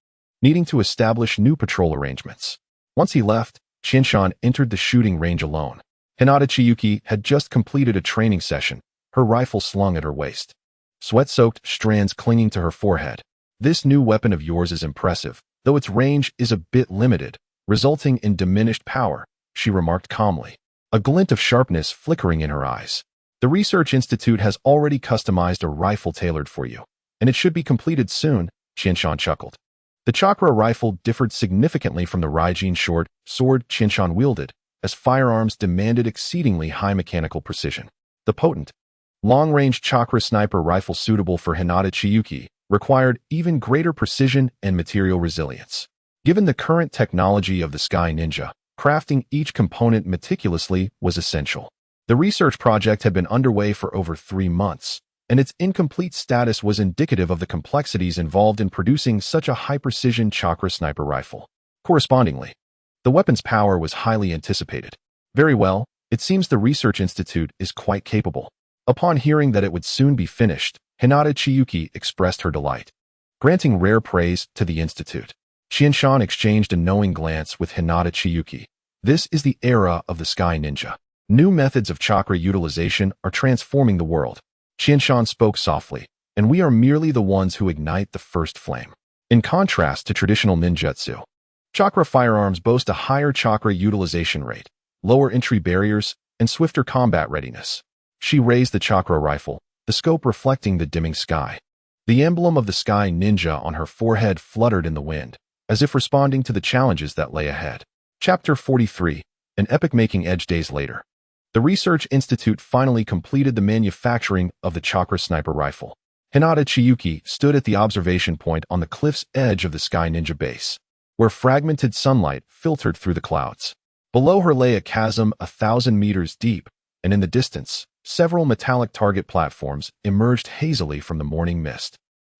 Speaker 1: needing to establish new patrol arrangements. Once he left, Qianshan entered the shooting range alone. Hinata Chiyuki had just completed a training session, her rifle slung at her waist, sweat-soaked strands clinging to her forehead. This new weapon of yours is impressive, though its range is a bit limited, resulting in diminished power, she remarked calmly, a glint of sharpness flickering in her eyes. The Research Institute has already customized a rifle tailored for you, and it should be completed soon, Qianshan chuckled. The chakra rifle differed significantly from the Raijin short sword Qianshan wielded, as firearms demanded exceedingly high mechanical precision. The potent, long-range chakra sniper rifle suitable for Hinata Chiyuki required even greater precision and material resilience. Given the current technology of the Sky Ninja, crafting each component meticulously was essential. The research project had been underway for over 3 months, and its incomplete status was indicative of the complexities involved in producing such a high-precision chakra sniper rifle. Correspondingly, the weapon's power was highly anticipated. Very well, it seems the Research Institute is quite capable. Upon hearing that it would soon be finished, Hinata Chiyuki expressed her delight. Granting rare praise to the Institute, Qianshan exchanged a knowing glance with Hinata Chiyuki. This is the era of the Sky Ninja. New methods of chakra utilization are transforming the world. Qianshan spoke softly, and we are merely the ones who ignite the first flame. In contrast to traditional ninjutsu, chakra firearms boast a higher chakra utilization rate, lower entry barriers, and swifter combat readiness. She raised the chakra rifle, the scope reflecting the dimming sky. The emblem of the Sky Ninja on her forehead fluttered in the wind, as if responding to the challenges that lay ahead. Chapter 43, An Epic-Making Edge. Days later, the Research Institute finally completed the manufacturing of the chakra sniper rifle. Hinata Chiyuki stood at the observation point on the cliff's edge of the Sky Ninja base, where fragmented sunlight filtered through the clouds. Below her lay a chasm 1,000 meters deep, and in the distance, several metallic target platforms emerged hazily from the morning mist.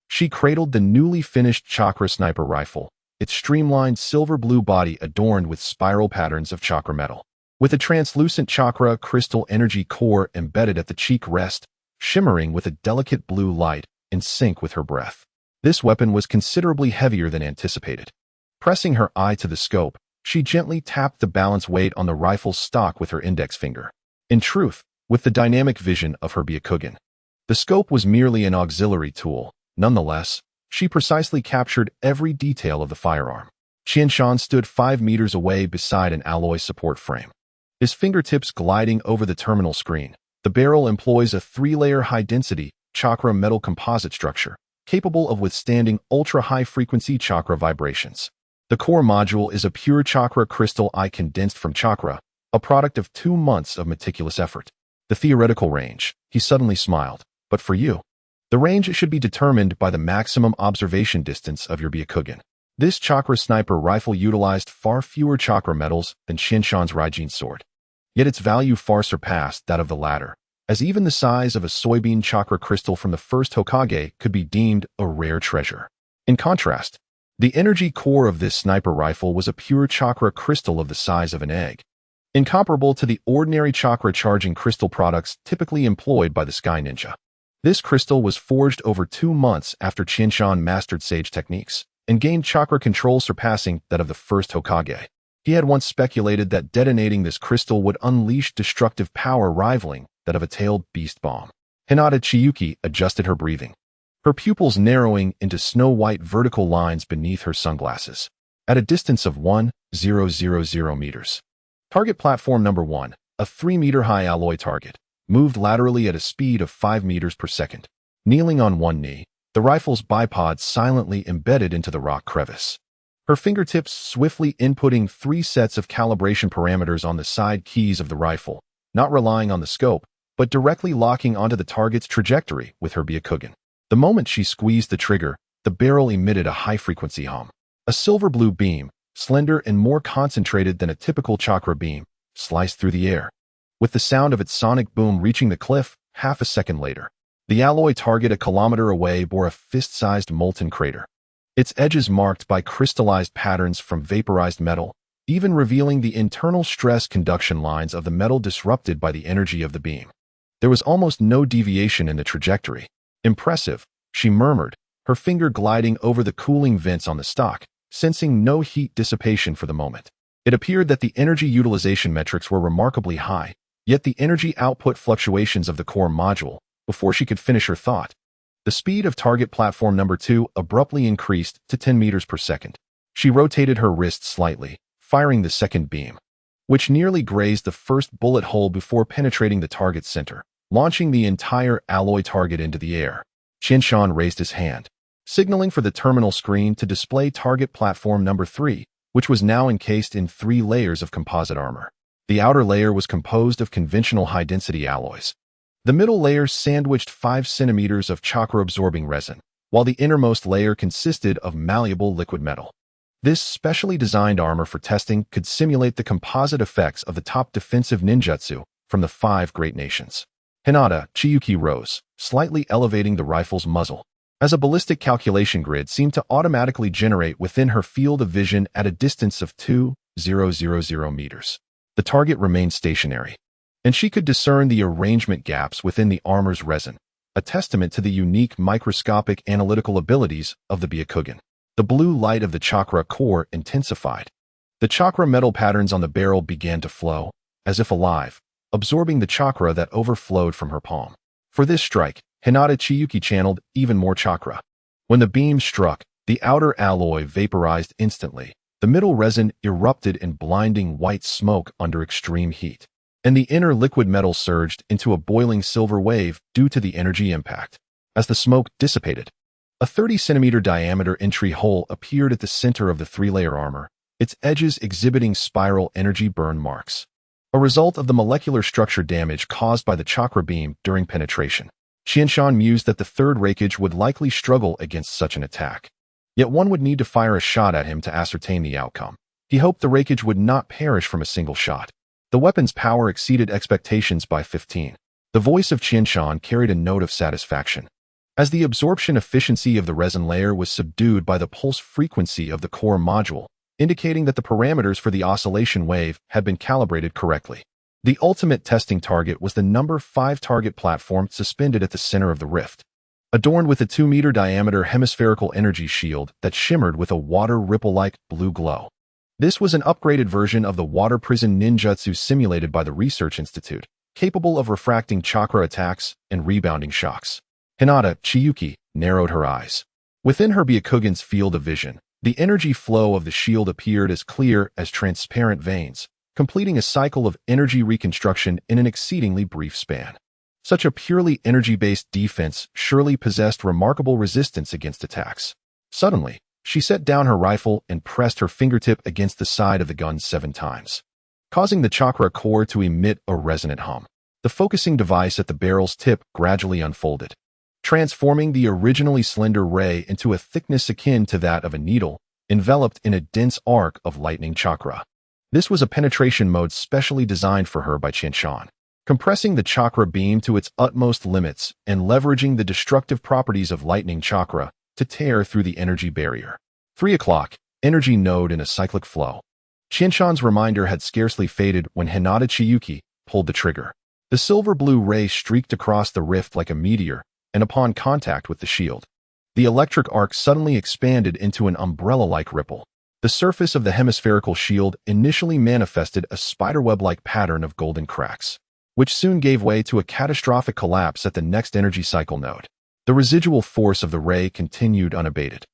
Speaker 1: She cradled the newly finished chakra sniper rifle, its streamlined silver-blue body adorned with spiral patterns of chakra metal, with a translucent chakra crystal energy core embedded at the cheek rest, shimmering with a delicate blue light in sync with her breath. This weapon was considerably heavier than anticipated. Pressing her eye to the scope, she gently tapped the balance weight on the rifle's stock with her index finger. In truth, with the dynamic vision of her Byakugan, the scope was merely an auxiliary tool. Nonetheless, she precisely captured every detail of the firearm. Qianshan stood 5 meters away beside an alloy support frame, his fingertips gliding over the terminal screen. The barrel employs a 3-layer high-density chakra metal composite structure, capable of withstanding ultra-high-frequency chakra vibrations. The core module is a pure chakra crystal condensed from chakra, a product of 2 months of meticulous effort. The theoretical range, he suddenly smiled, but for you, the range should be determined by the maximum observation distance of your Byakugan. This chakra sniper rifle utilized far fewer chakra metals than Qianshan's Raijin sword. Yet its value far surpassed that of the latter, as even the size of a soybean chakra crystal from the first Hokage could be deemed a rare treasure. In contrast, the energy core of this sniper rifle was a pure chakra crystal of the size of an egg, incomparable to the ordinary chakra charging crystal products typically employed by the Sky Ninja. This crystal was forged over 2 months after Qianshan mastered sage techniques and gained chakra control surpassing that of the first Hokage. He had once speculated that detonating this crystal would unleash destructive power rivaling that of a tailed beast bomb. Hinata Chiyuki adjusted her breathing, her pupils narrowing into snow-white vertical lines beneath her sunglasses. At a distance of 1,000 meters. Target platform number 1, a 3-meter-high alloy target, moved laterally at a speed of 5 meters per second. Kneeling on one knee, the rifle's bipod silently embedded into the rock crevice. Her fingertips swiftly inputting 3 sets of calibration parameters on the side keys of the rifle, not relying on the scope, but directly locking onto the target's trajectory with her Byakugan. The moment she squeezed the trigger, the barrel emitted a high-frequency hum. A silver-blue beam, slender and more concentrated than a typical chakra beam, sliced through the air, with the sound of its sonic boom reaching the cliff half a second later. The alloy target a kilometer away bore a fist-sized molten crater, its edges marked by crystallized patterns from vaporized metal, even revealing the internal stress conduction lines of the metal disrupted by the energy of the beam. There was almost no deviation in the trajectory. Impressive, she murmured, her finger gliding over the cooling vents on the stock, sensing no heat dissipation for the moment. It appeared that the energy utilization metrics were remarkably high, yet the energy output fluctuations of the core module, before she could finish her thought. The speed of target platform number 2 abruptly increased to 10 meters per second. She rotated her wrist slightly, firing the second beam, which nearly grazed the first bullet hole before penetrating the target's center, launching the entire alloy target into the air. Qianshan raised his hand, signaling for the terminal screen to display target platform number 3, which was now encased in 3 layers of composite armor. The outer layer was composed of conventional high-density alloys. The middle layer sandwiched 5 centimeters of chakra-absorbing resin, while the innermost layer consisted of malleable liquid metal. This specially designed armor for testing could simulate the composite effects of the top defensive ninjutsu from the 5 great nations. Hinata Chiyuki rose, slightly elevating the rifle's muzzle, as a ballistic calculation grid seemed to automatically generate within her field of vision at a distance of 2,000 meters. The target remained stationary, and she could discern the arrangement gaps within the armor's resin, a testament to the unique microscopic analytical abilities of the Byakugan. The blue light of the chakra core intensified. The chakra metal patterns on the barrel began to flow, as if alive, absorbing the chakra that overflowed from her palm. For this strike, Hinata Chiyuki channeled even more chakra. When the beam struck, the outer alloy vaporized instantly. The middle resin erupted in blinding white smoke under extreme heat, and the inner liquid metal surged into a boiling silver wave due to the energy impact. As the smoke dissipated, a 30-centimeter diameter entry hole appeared at the center of the 3-layer armor, its edges exhibiting spiral energy burn marks, a result of the molecular structure damage caused by the chakra beam during penetration. Qianshan mused that the third Raikage would likely struggle against such an attack. Yet one would need to fire a shot at him to ascertain the outcome. He hoped the Raikage would not perish from a single shot. The weapon's power exceeded expectations by 15. The voice of Qianshan carried a note of satisfaction, as the absorption efficiency of the resin layer was subdued by the pulse frequency of the core module, indicating that the parameters for the oscillation wave had been calibrated correctly. The ultimate testing target was the number 5 target platform suspended at the center of the rift, adorned with a 2-meter diameter hemispherical energy shield that shimmered with a water ripple-like blue glow. This was an upgraded version of the water prison ninjutsu simulated by the Research Institute, capable of refracting chakra attacks and rebounding shocks. Hinata Chiyuki narrowed her eyes. Within her Byakugan's field of vision, the energy flow of the shield appeared as clear as transparent veins, completing a cycle of energy reconstruction in an exceedingly brief span. Such a purely energy-based defense surely possessed remarkable resistance against attacks. Suddenly, she set down her rifle and pressed her fingertip against the side of the gun 7 times, causing the chakra core to emit a resonant hum. The focusing device at the barrel's tip gradually unfolded, transforming the originally slender ray into a thickness akin to that of a needle, enveloped in a dense arc of lightning chakra. This was a penetration mode specially designed for her by Qianshan, compressing the chakra beam to its utmost limits and leveraging the destructive properties of lightning chakra to tear through the energy barrier. 3 o'clock, energy node in a cyclic flow. Qianshan's reminder had scarcely faded when Hinata Chiyuki pulled the trigger. The silver-blue ray streaked across the rift like a meteor, and upon contact with the shield, the electric arc suddenly expanded into an umbrella-like ripple. The surface of the hemispherical shield initially manifested a spiderweb-like pattern of golden cracks. which soon gave way to a catastrophic collapse at the next energy cycle node. The residual force of the ray continued unabated,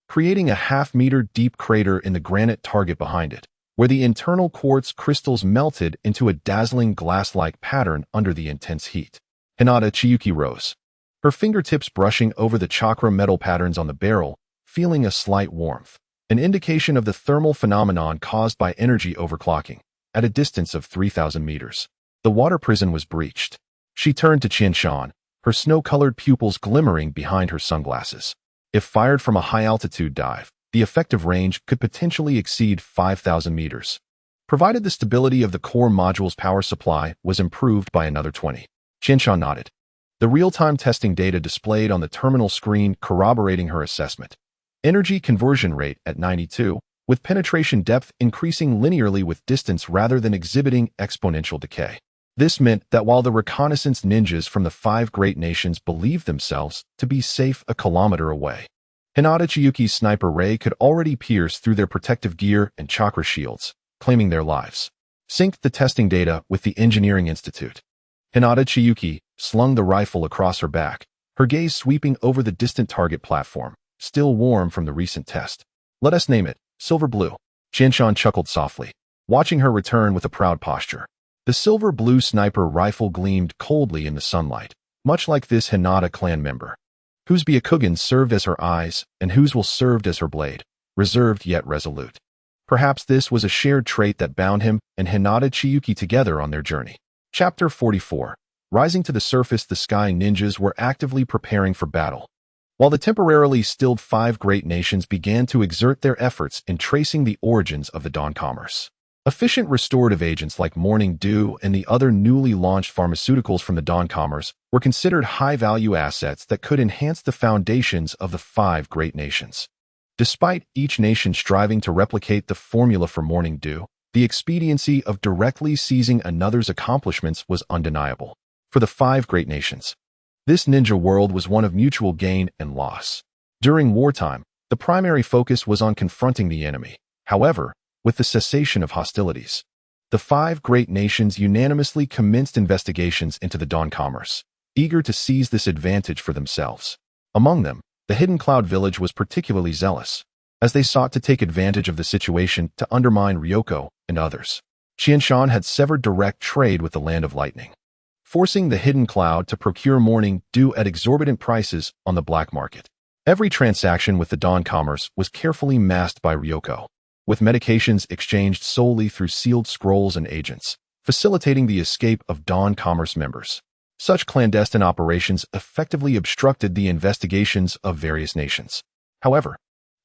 Speaker 1: creating a half-meter deep crater in the granite target behind it, where the internal quartz crystals melted into a dazzling glass-like pattern under the intense heat. Hinata Chiyuki rose, her fingertips brushing over the chakra metal patterns on the barrel, feeling a slight warmth, an indication of the thermal phenomenon caused by energy overclocking. At a distance of 3,000 meters, the water prison was breached. She turned to Qianshan, her snow-colored pupils glimmering behind her sunglasses. If fired from a high-altitude dive, the effective range could potentially exceed 5,000 meters, provided the stability of the core module's power supply was improved by another 20. Qianshan nodded, the real-time testing data displayed on the terminal screen corroborating her assessment. Energy conversion rate at 92, with penetration depth increasing linearly with distance rather than exhibiting exponential decay. This meant that while the reconnaissance ninjas from the 5 great nations believed themselves to be safe a kilometer away, Hinata Chiyuki's sniper ray could already pierce through their protective gear and chakra shields, claiming their lives. Synced the testing data with the Engineering Institute. Hinata Chiyuki slung the rifle across her back, her gaze sweeping over the distant target platform, still warm from the recent test. Let us name it Silver Blue. Qianshan chuckled softly, watching her return with a proud posture. The silver blue sniper rifle gleamed coldly in the sunlight, much like this Hinata clan member, whose Byakugan served as her eyes and whose will served as her blade, reserved yet resolute. Perhaps this was a shared trait that bound him and Hinata Chiyuki together on their journey. Chapter 44. Rising to the surface, the Sky Ninjas were actively preparing for battle, while the temporarily stilled 5 great nations began to exert their efforts in tracing the origins of the Dawn Commerce. Efficient restorative agents like Morning Dew and the other newly launched pharmaceuticals from the Dawn Commerce were considered high-value assets that could enhance the foundations of the 5 great nations. Despite each nation striving to replicate the formula for Morning Dew, the expediency of directly seizing another's accomplishments was undeniable. For the 5 great nations, this ninja world was one of mutual gain and loss. During wartime, the primary focus was on confronting the enemy. However, with the cessation of hostilities, the 5 great nations unanimously commenced investigations into the Dawn Commerce, eager to seize this advantage for themselves. Among them, the Hidden Cloud Village was particularly zealous, as they sought to take advantage of the situation to undermine Ryoko and others. Qianshan had severed direct trade with the Land of Lightning, forcing the Hidden Cloud to procure Morning Dew at exorbitant prices on the black market. Every transaction with the Dawn Commerce was carefully masked by Ryoko, with medications exchanged solely through sealed scrolls and agents, facilitating the escape of Dawn Commerce members. Such clandestine operations effectively obstructed the investigations of various nations. However,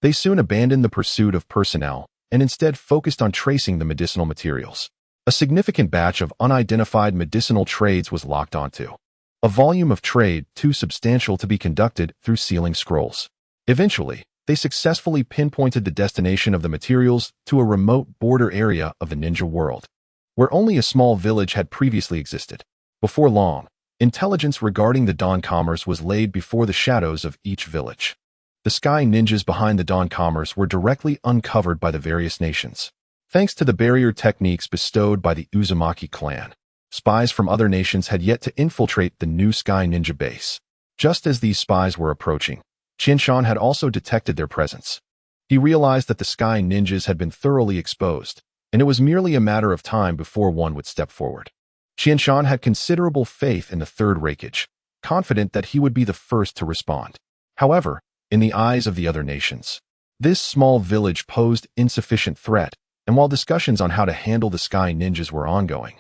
Speaker 1: they soon abandoned the pursuit of personnel and instead focused on tracing the medicinal materials. A significant batch of unidentified medicinal trades was locked onto, a volume of trade too substantial to be conducted through sealing scrolls. Eventually, they successfully pinpointed the destination of the materials to a remote border area of the ninja world, where only a small village had previously existed. Before long, intelligence regarding the Dawn Commerce was laid before the shadows of each village. The Sky Ninjas behind the Dawn Commerce were directly uncovered by the various nations, thanks to the barrier techniques bestowed by the Uzumaki clan. Spies from other nations had yet to infiltrate the new Sky Ninja base. Just as these spies were approaching, Qianshan had also detected their presence. He realized that the Sky Ninjas had been thoroughly exposed, and it was merely a matter of time before one would step forward. Qianshan had considerable faith in the Third Raikage, confident that he would be the first to respond. However, in the eyes of the other nations, this small village posed insufficient threat, and while discussions on how to handle the Sky Ninjas were ongoing,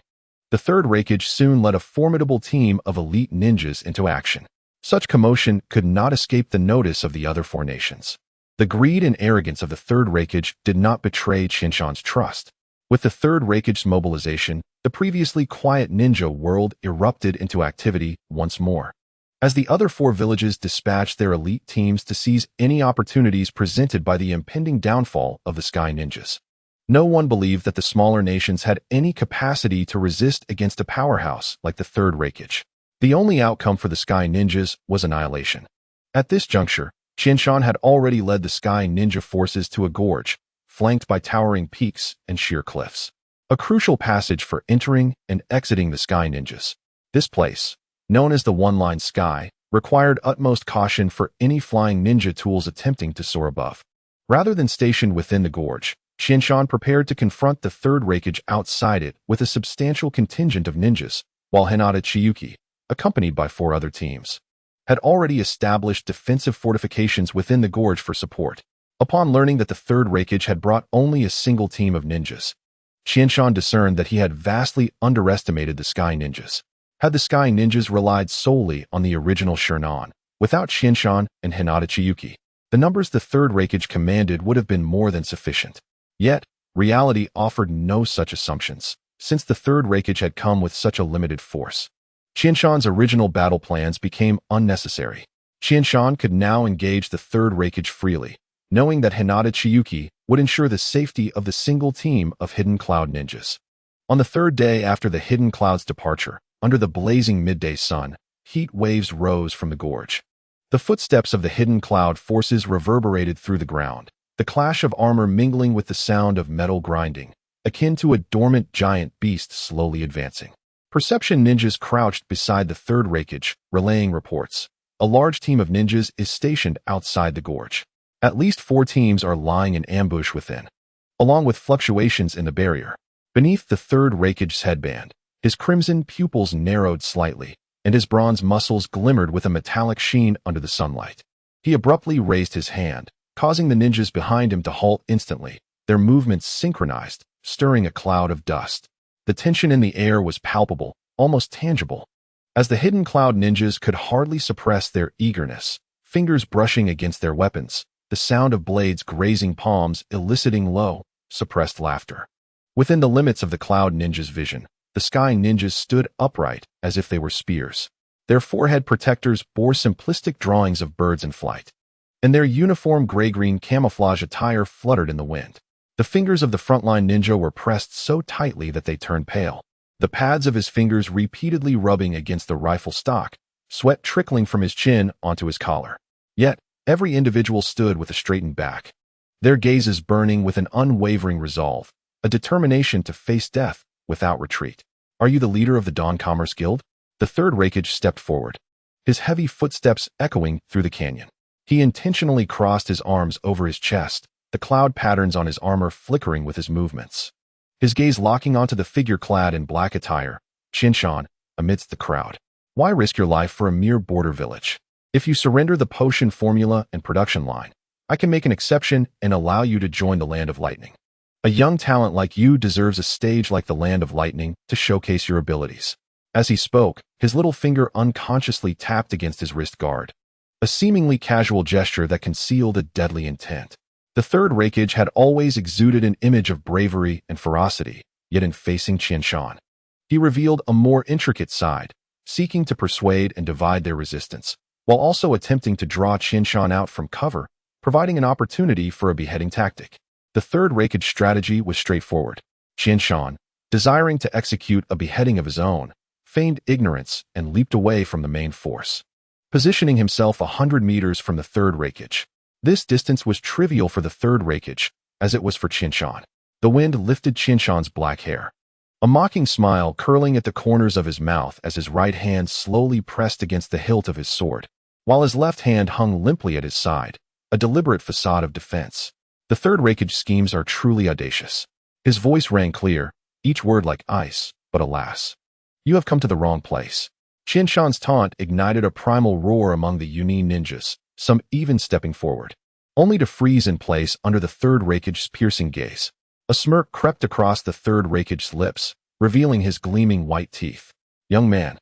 Speaker 1: the Third Raikage soon led a formidable team of elite ninjas into action. Such commotion could not escape the notice of the other 4 nations. The greed and arrogance of the Third Raikage did not betray Qianshan's trust. With the Third Raikage's mobilization, the previously quiet ninja world erupted into activity once more, as the other 4 villages dispatched their elite teams to seize any opportunities presented by the impending downfall of the Sky Ninjas. No one believed that the smaller nations had any capacity to resist against a powerhouse like the Third Raikage. The only outcome for the Sky Ninjas was annihilation. At this juncture, Qianshan had already led the Sky Ninja forces to a gorge, flanked by towering peaks and sheer cliffs. a crucial passage for entering and exiting the Sky Ninjas. This place, known as the One-Line Sky, required utmost caution for any flying ninja tools attempting to soar above. Rather than stationed within the gorge, Qianshan prepared to confront the third raikage outside it with a substantial contingent of ninjas, while Hinata Chiyuki, accompanied by 4 other teams, had already established defensive fortifications within the gorge for support. Upon learning that the third raikage had brought only a single team of ninjas, Qianshan discerned that he had vastly underestimated the Sky Ninjas. Had the Sky Ninjas relied solely on the original Shernan, without Qianshan and Hinata Chiyuki, the numbers the third raikage commanded would have been more than sufficient. Yet, reality offered no such assumptions, since the third raikage had come with such a limited force. Qianshan's original battle plans became unnecessary. Qianshan could now engage the third raikage freely, knowing that Hinata Chiyuki would ensure the safety of the single team of Hidden Cloud Ninjas. On the third day after the Hidden Cloud's departure, under the blazing midday sun, heat waves rose from the gorge. The footsteps of the Hidden Cloud forces reverberated through the ground, the clash of armor mingling with the sound of metal grinding, akin to a dormant giant beast slowly advancing. Perception ninjas crouched beside the third raikage, relaying reports. A large team of ninjas is stationed outside the gorge. At least 4 teams are lying in ambush within, along with fluctuations in the barrier. Beneath the third raikage's headband, his crimson pupils narrowed slightly, and his bronze muscles glimmered with a metallic sheen under the sunlight. He abruptly raised his hand, causing the ninjas behind him to halt instantly, their movements synchronized, stirring a cloud of dust. The tension in the air was palpable, almost tangible. As the Hidden Cloud Ninjas could hardly suppress their eagerness, fingers brushing against their weapons, the sound of blades grazing palms eliciting low, suppressed laughter. Within the limits of the Cloud Ninjas' vision, the Sky Ninjas stood upright as if they were spears. Their forehead protectors bore simplistic drawings of birds in flight, and their uniform gray-green camouflage attire fluttered in the wind. The fingers of the frontline ninja were pressed so tightly that they turned pale, the pads of his fingers repeatedly rubbing against the rifle stock, sweat trickling from his chin onto his collar. Yet, every individual stood with a straightened back, their gazes burning with an unwavering resolve, a determination to face death without retreat. "Are you the leader of the Dawn Commerce Guild?" The third raikage stepped forward, his heavy footsteps echoing through the canyon. He intentionally crossed his arms over his chest, the cloud patterns on his armor flickering with his movements. His gaze locking onto the figure clad in black attire, Qianshan, amidst the crowd. "Why risk your life for a mere border village? If you surrender the potion formula and production line, I can make an exception and allow you to join the Land of Lightning. A young talent like you deserves a stage like the Land of Lightning to showcase your abilities." As he spoke, his little finger unconsciously tapped against his wrist guard, a seemingly casual gesture that concealed a deadly intent. The third raikage had always exuded an image of bravery and ferocity, yet in facing Qianshan, he revealed a more intricate side, seeking to persuade and divide their resistance, while also attempting to draw Qianshan out from cover, providing an opportunity for a beheading tactic. The third raikage strategy was straightforward. Qianshan, desiring to execute a beheading of his own, feigned ignorance and leaped away from the main force, positioning himself 100 meters from the third raikage. This distance was trivial for the third raikage, as it was for Qianshan. The wind lifted Qianshan's black hair, a mocking smile curling at the corners of his mouth as his right hand slowly pressed against the hilt of his sword, while his left hand hung limply at his side, a deliberate facade of defense. The third raikage schemes are truly audacious. His voice rang clear, each word like ice, but alas, you have come to the wrong place. Qianshan's taunt ignited a primal roar among the Yunin ninjas, some even stepping forward, only to freeze in place under the third raikage's piercing gaze. A smirk crept across the third raikage's lips, revealing his gleaming white teeth. "Young man,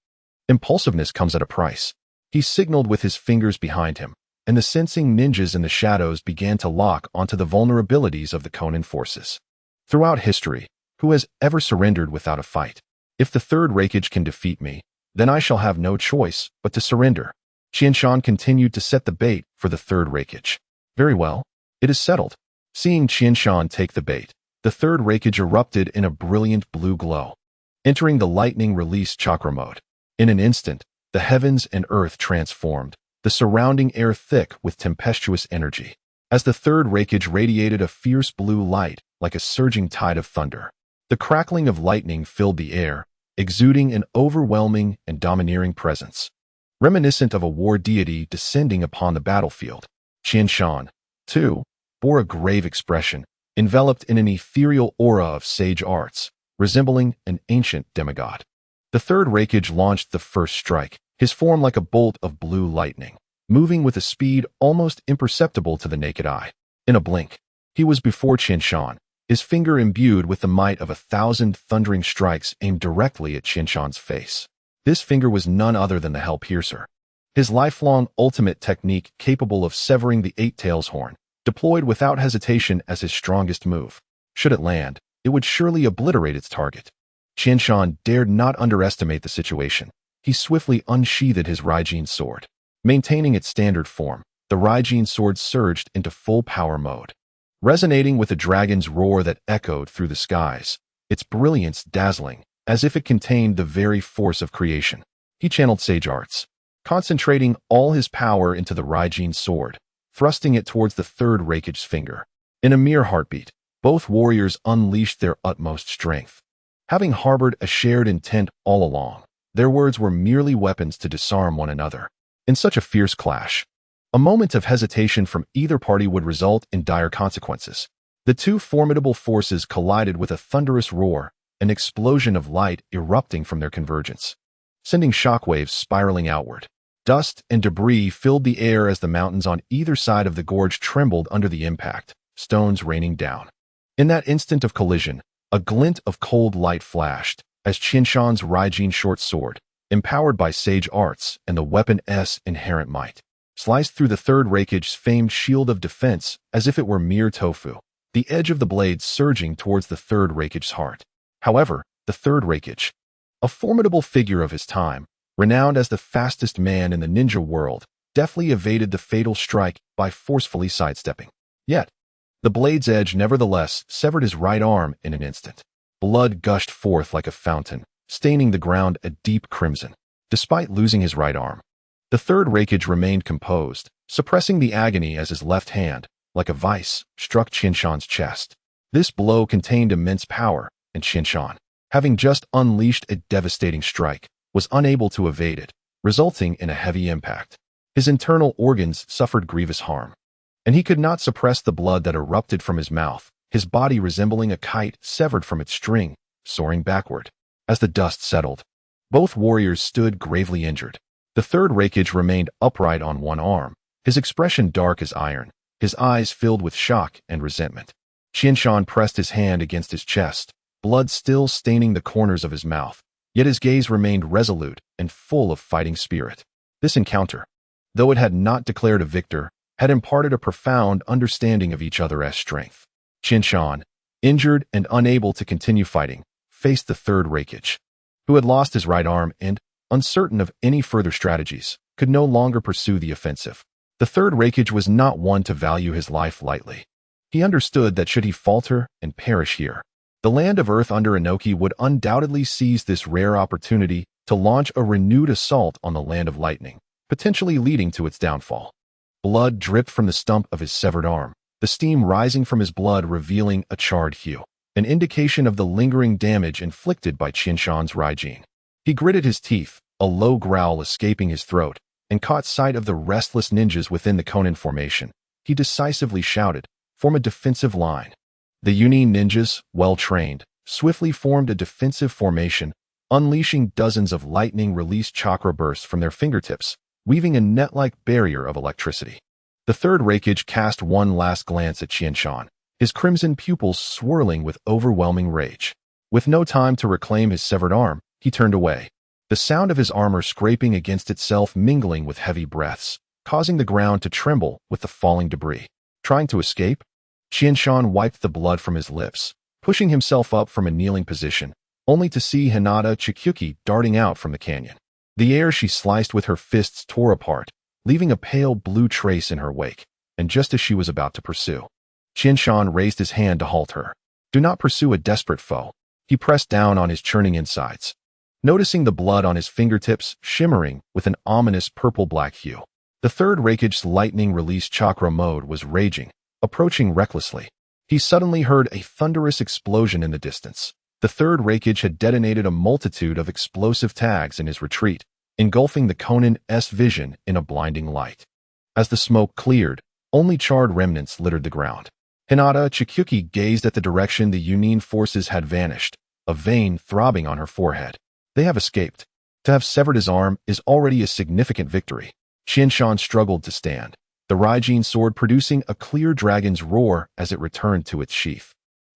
Speaker 1: impulsiveness comes at a price." He signaled with his fingers behind him, and the sensing ninjas in the shadows began to lock onto the vulnerabilities of the Conan forces. Throughout history, who has ever surrendered without a fight? If the third raikage can defeat me, then I shall have no choice but to surrender. Qianshan continued to set the bait for the third raikage. "Very well, it is settled." Seeing Qianshan take the bait, the third raikage erupted in a brilliant blue glow, entering the lightning release chakra mode. In an instant, the heavens and earth transformed, the surrounding air thick with tempestuous energy, as the third raikage radiated a fierce blue light like a surging tide of thunder. The crackling of lightning filled the air, exuding an overwhelming and domineering presence, reminiscent of a war deity descending upon the battlefield. Qianshan, too, bore a grave expression, enveloped in an ethereal aura of sage arts, resembling an ancient demigod. The third Raikage launched the first strike, his form like a bolt of blue lightning, moving with a speed almost imperceptible to the naked eye. In a blink, he was before Qianshan, his finger imbued with the might of 1,000 thundering strikes aimed directly at Qianshan's face. This finger was none other than the Hell Piercer, his lifelong ultimate technique capable of severing the Eight Tails horn, deployed without hesitation as his strongest move. Should it land, it would surely obliterate its target. Qianshan dared not underestimate the situation. He swiftly unsheathed his Raijin sword. Maintaining its standard form, the Raijin sword surged into full power mode. Resonating with a dragon's roar that echoed through the skies, its brilliance dazzling, as if it contained the very force of creation. He channeled sage arts, concentrating all his power into the Raijin sword, thrusting it towards the third Raikage's finger. In a mere heartbeat, both warriors unleashed their utmost strength. Having harbored a shared intent all along, their words were merely weapons to disarm one another. In such a fierce clash, a moment of hesitation from either party would result in dire consequences. The two formidable forces collided with a thunderous roar, an explosion of light erupting from their convergence, sending shockwaves spiraling outward. Dust and debris filled the air as the mountains on either side of the gorge trembled under the impact, stones raining down. In that instant of collision, a glint of cold light flashed as Qianshan's Raijin short sword, empowered by sage arts and the weapon's inherent might, sliced through the third Raikage's famed shield of defense as if it were mere tofu, the edge of the blade surging towards the third Raikage's heart. However, the third Raikage, a formidable figure of his time, renowned as the fastest man in the ninja world, deftly evaded the fatal strike by forcefully sidestepping. Yet, the blade's edge nevertheless severed his right arm in an instant. Blood gushed forth like a fountain, staining the ground a deep crimson. Despite losing his right arm, the third Raikage remained composed, suppressing the agony as his left hand, like a vice, struck Qianshan's chest. This blow contained immense power, and Qianshan, having just unleashed a devastating strike, was unable to evade it, resulting in a heavy impact. His internal organs suffered grievous harm, and he could not suppress the blood that erupted from his mouth, his body resembling a kite severed from its string, soaring backward. As the dust settled, both warriors stood gravely injured. The third Raikage remained upright on one arm, his expression dark as iron, his eyes filled with shock and resentment. Qianshan pressed his hand against his chest, blood still staining the corners of his mouth, yet his gaze remained resolute and full of fighting spirit. This encounter, though it had not declared a victor, had imparted a profound understanding of each other's strength. Qianshan, injured and unable to continue fighting, faced the third Raikage, who had lost his right arm and, uncertain of any further strategies, could no longer pursue the offensive. The third Raikage was not one to value his life lightly. He understood that should he falter and perish here, the land of Earth under Inoki would undoubtedly seize this rare opportunity to launch a renewed assault on the Land of Lightning, potentially leading to its downfall. Blood dripped from the stump of his severed arm, the steam rising from his blood revealing a charred hue, an indication of the lingering damage inflicted by Qianshan's Raijin. He gritted his teeth, a low growl escaping his throat, and caught sight of the restless ninjas within the Konin formation. He decisively shouted, "Form a defensive line." The Yunin ninjas, well-trained, swiftly formed a defensive formation, unleashing dozens of lightning-released chakra bursts from their fingertips, weaving a net-like barrier of electricity. The third Raikage cast one last glance at Qianshan, his crimson pupils swirling with overwhelming rage. With no time to reclaim his severed arm, he turned away, the sound of his armor scraping against itself mingling with heavy breaths, causing the ground to tremble with the falling debris. Trying to escape? Qianshan wiped the blood from his lips, pushing himself up from a kneeling position, only to see Hinata Chikyuki darting out from the canyon. The air she sliced with her fists tore apart, leaving a pale blue trace in her wake, and just as she was about to pursue, Qianshan raised his hand to halt her. Do not pursue a desperate foe. He pressed down on his churning insides, noticing the blood on his fingertips shimmering with an ominous purple-black hue. The third Raikage's lightning-release chakra mode was raging, approaching recklessly. He suddenly heard a thunderous explosion in the distance, The third Reikage had detonated a multitude of explosive tags in his retreat, engulfing the Conin's vision in a blinding light. As the smoke cleared, only charred remnants littered the ground. Hinata Chikuki gazed at the direction the Yunin forces had vanished, a vein throbbing on her forehead. They have escaped. To have severed his arm is already a significant victory. Qianshan struggled to stand, the Raijin sword producing a clear dragon's roar as it returned to its sheath.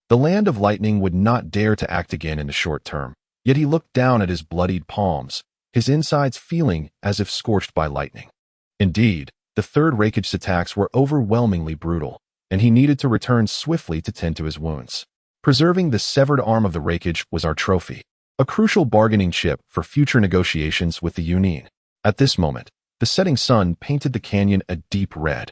Speaker 1: The Land of Lightning would not dare to act again in the short term, yet he looked down at his bloodied palms, his insides feeling as if scorched by lightning. Indeed, the third Reikage's attacks were overwhelmingly brutal, and he needed to return swiftly to tend to his wounds. Preserving the severed arm of the Reikage was our trophy, a crucial bargaining chip for future negotiations with the Yunin. At this moment, the setting sun painted the canyon a deep red.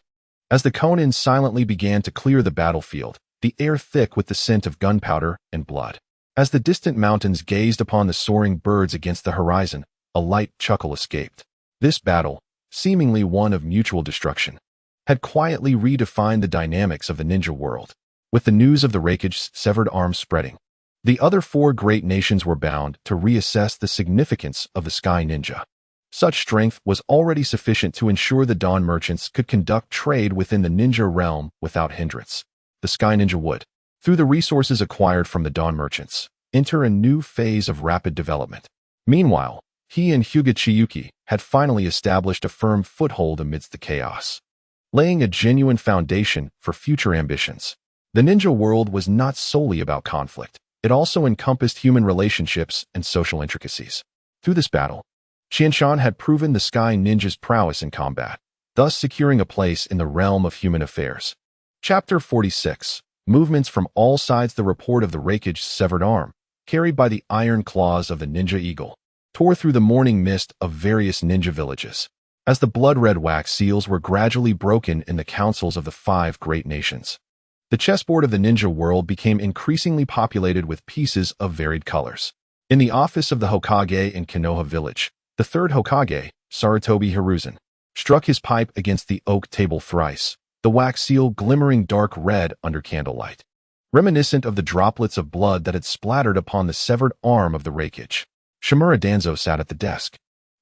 Speaker 1: As the Conin silently began to clear the battlefield, the air thick with the scent of gunpowder and blood. As the distant mountains gazed upon the soaring birds against the horizon, a light chuckle escaped. This battle, seemingly one of mutual destruction, had quietly redefined the dynamics of the ninja world. With the news of the Reikage's severed arm spreading, the other four great nations were bound to reassess the significance of the Sky Ninja. Such strength was already sufficient to ensure the Dawn merchants could conduct trade within the ninja realm without hindrance. The Sky Ninja would, through the resources acquired from the Dawn merchants, enter a new phase of rapid development. Meanwhile, he and Hyuga Chiyuki had finally established a firm foothold amidst the chaos, laying a genuine foundation for future ambitions. The ninja world was not solely about conflict. It also encompassed human relationships and social intricacies. Through this battle, Qianshan had proven the Sky Ninja's prowess in combat, thus securing a place in the realm of human affairs. Chapter 46. Movements from all sides. The report of the Reikage's severed arm, carried by the iron claws of the ninja eagle, tore through the morning mist of various ninja villages. As the blood-red wax seals were gradually broken in the councils of the 5 great nations, the chessboard of the ninja world became increasingly populated with pieces of varied colors. In the office of the Hokage in Konoha village, the third Hokage, Sarutobi Hiruzen, struck his pipe against the oak table thrice, the wax seal glimmering dark red under candlelight, reminiscent of the droplets of blood that had splattered upon the severed arm of the Reikage. Shimura Danzo sat at the desk,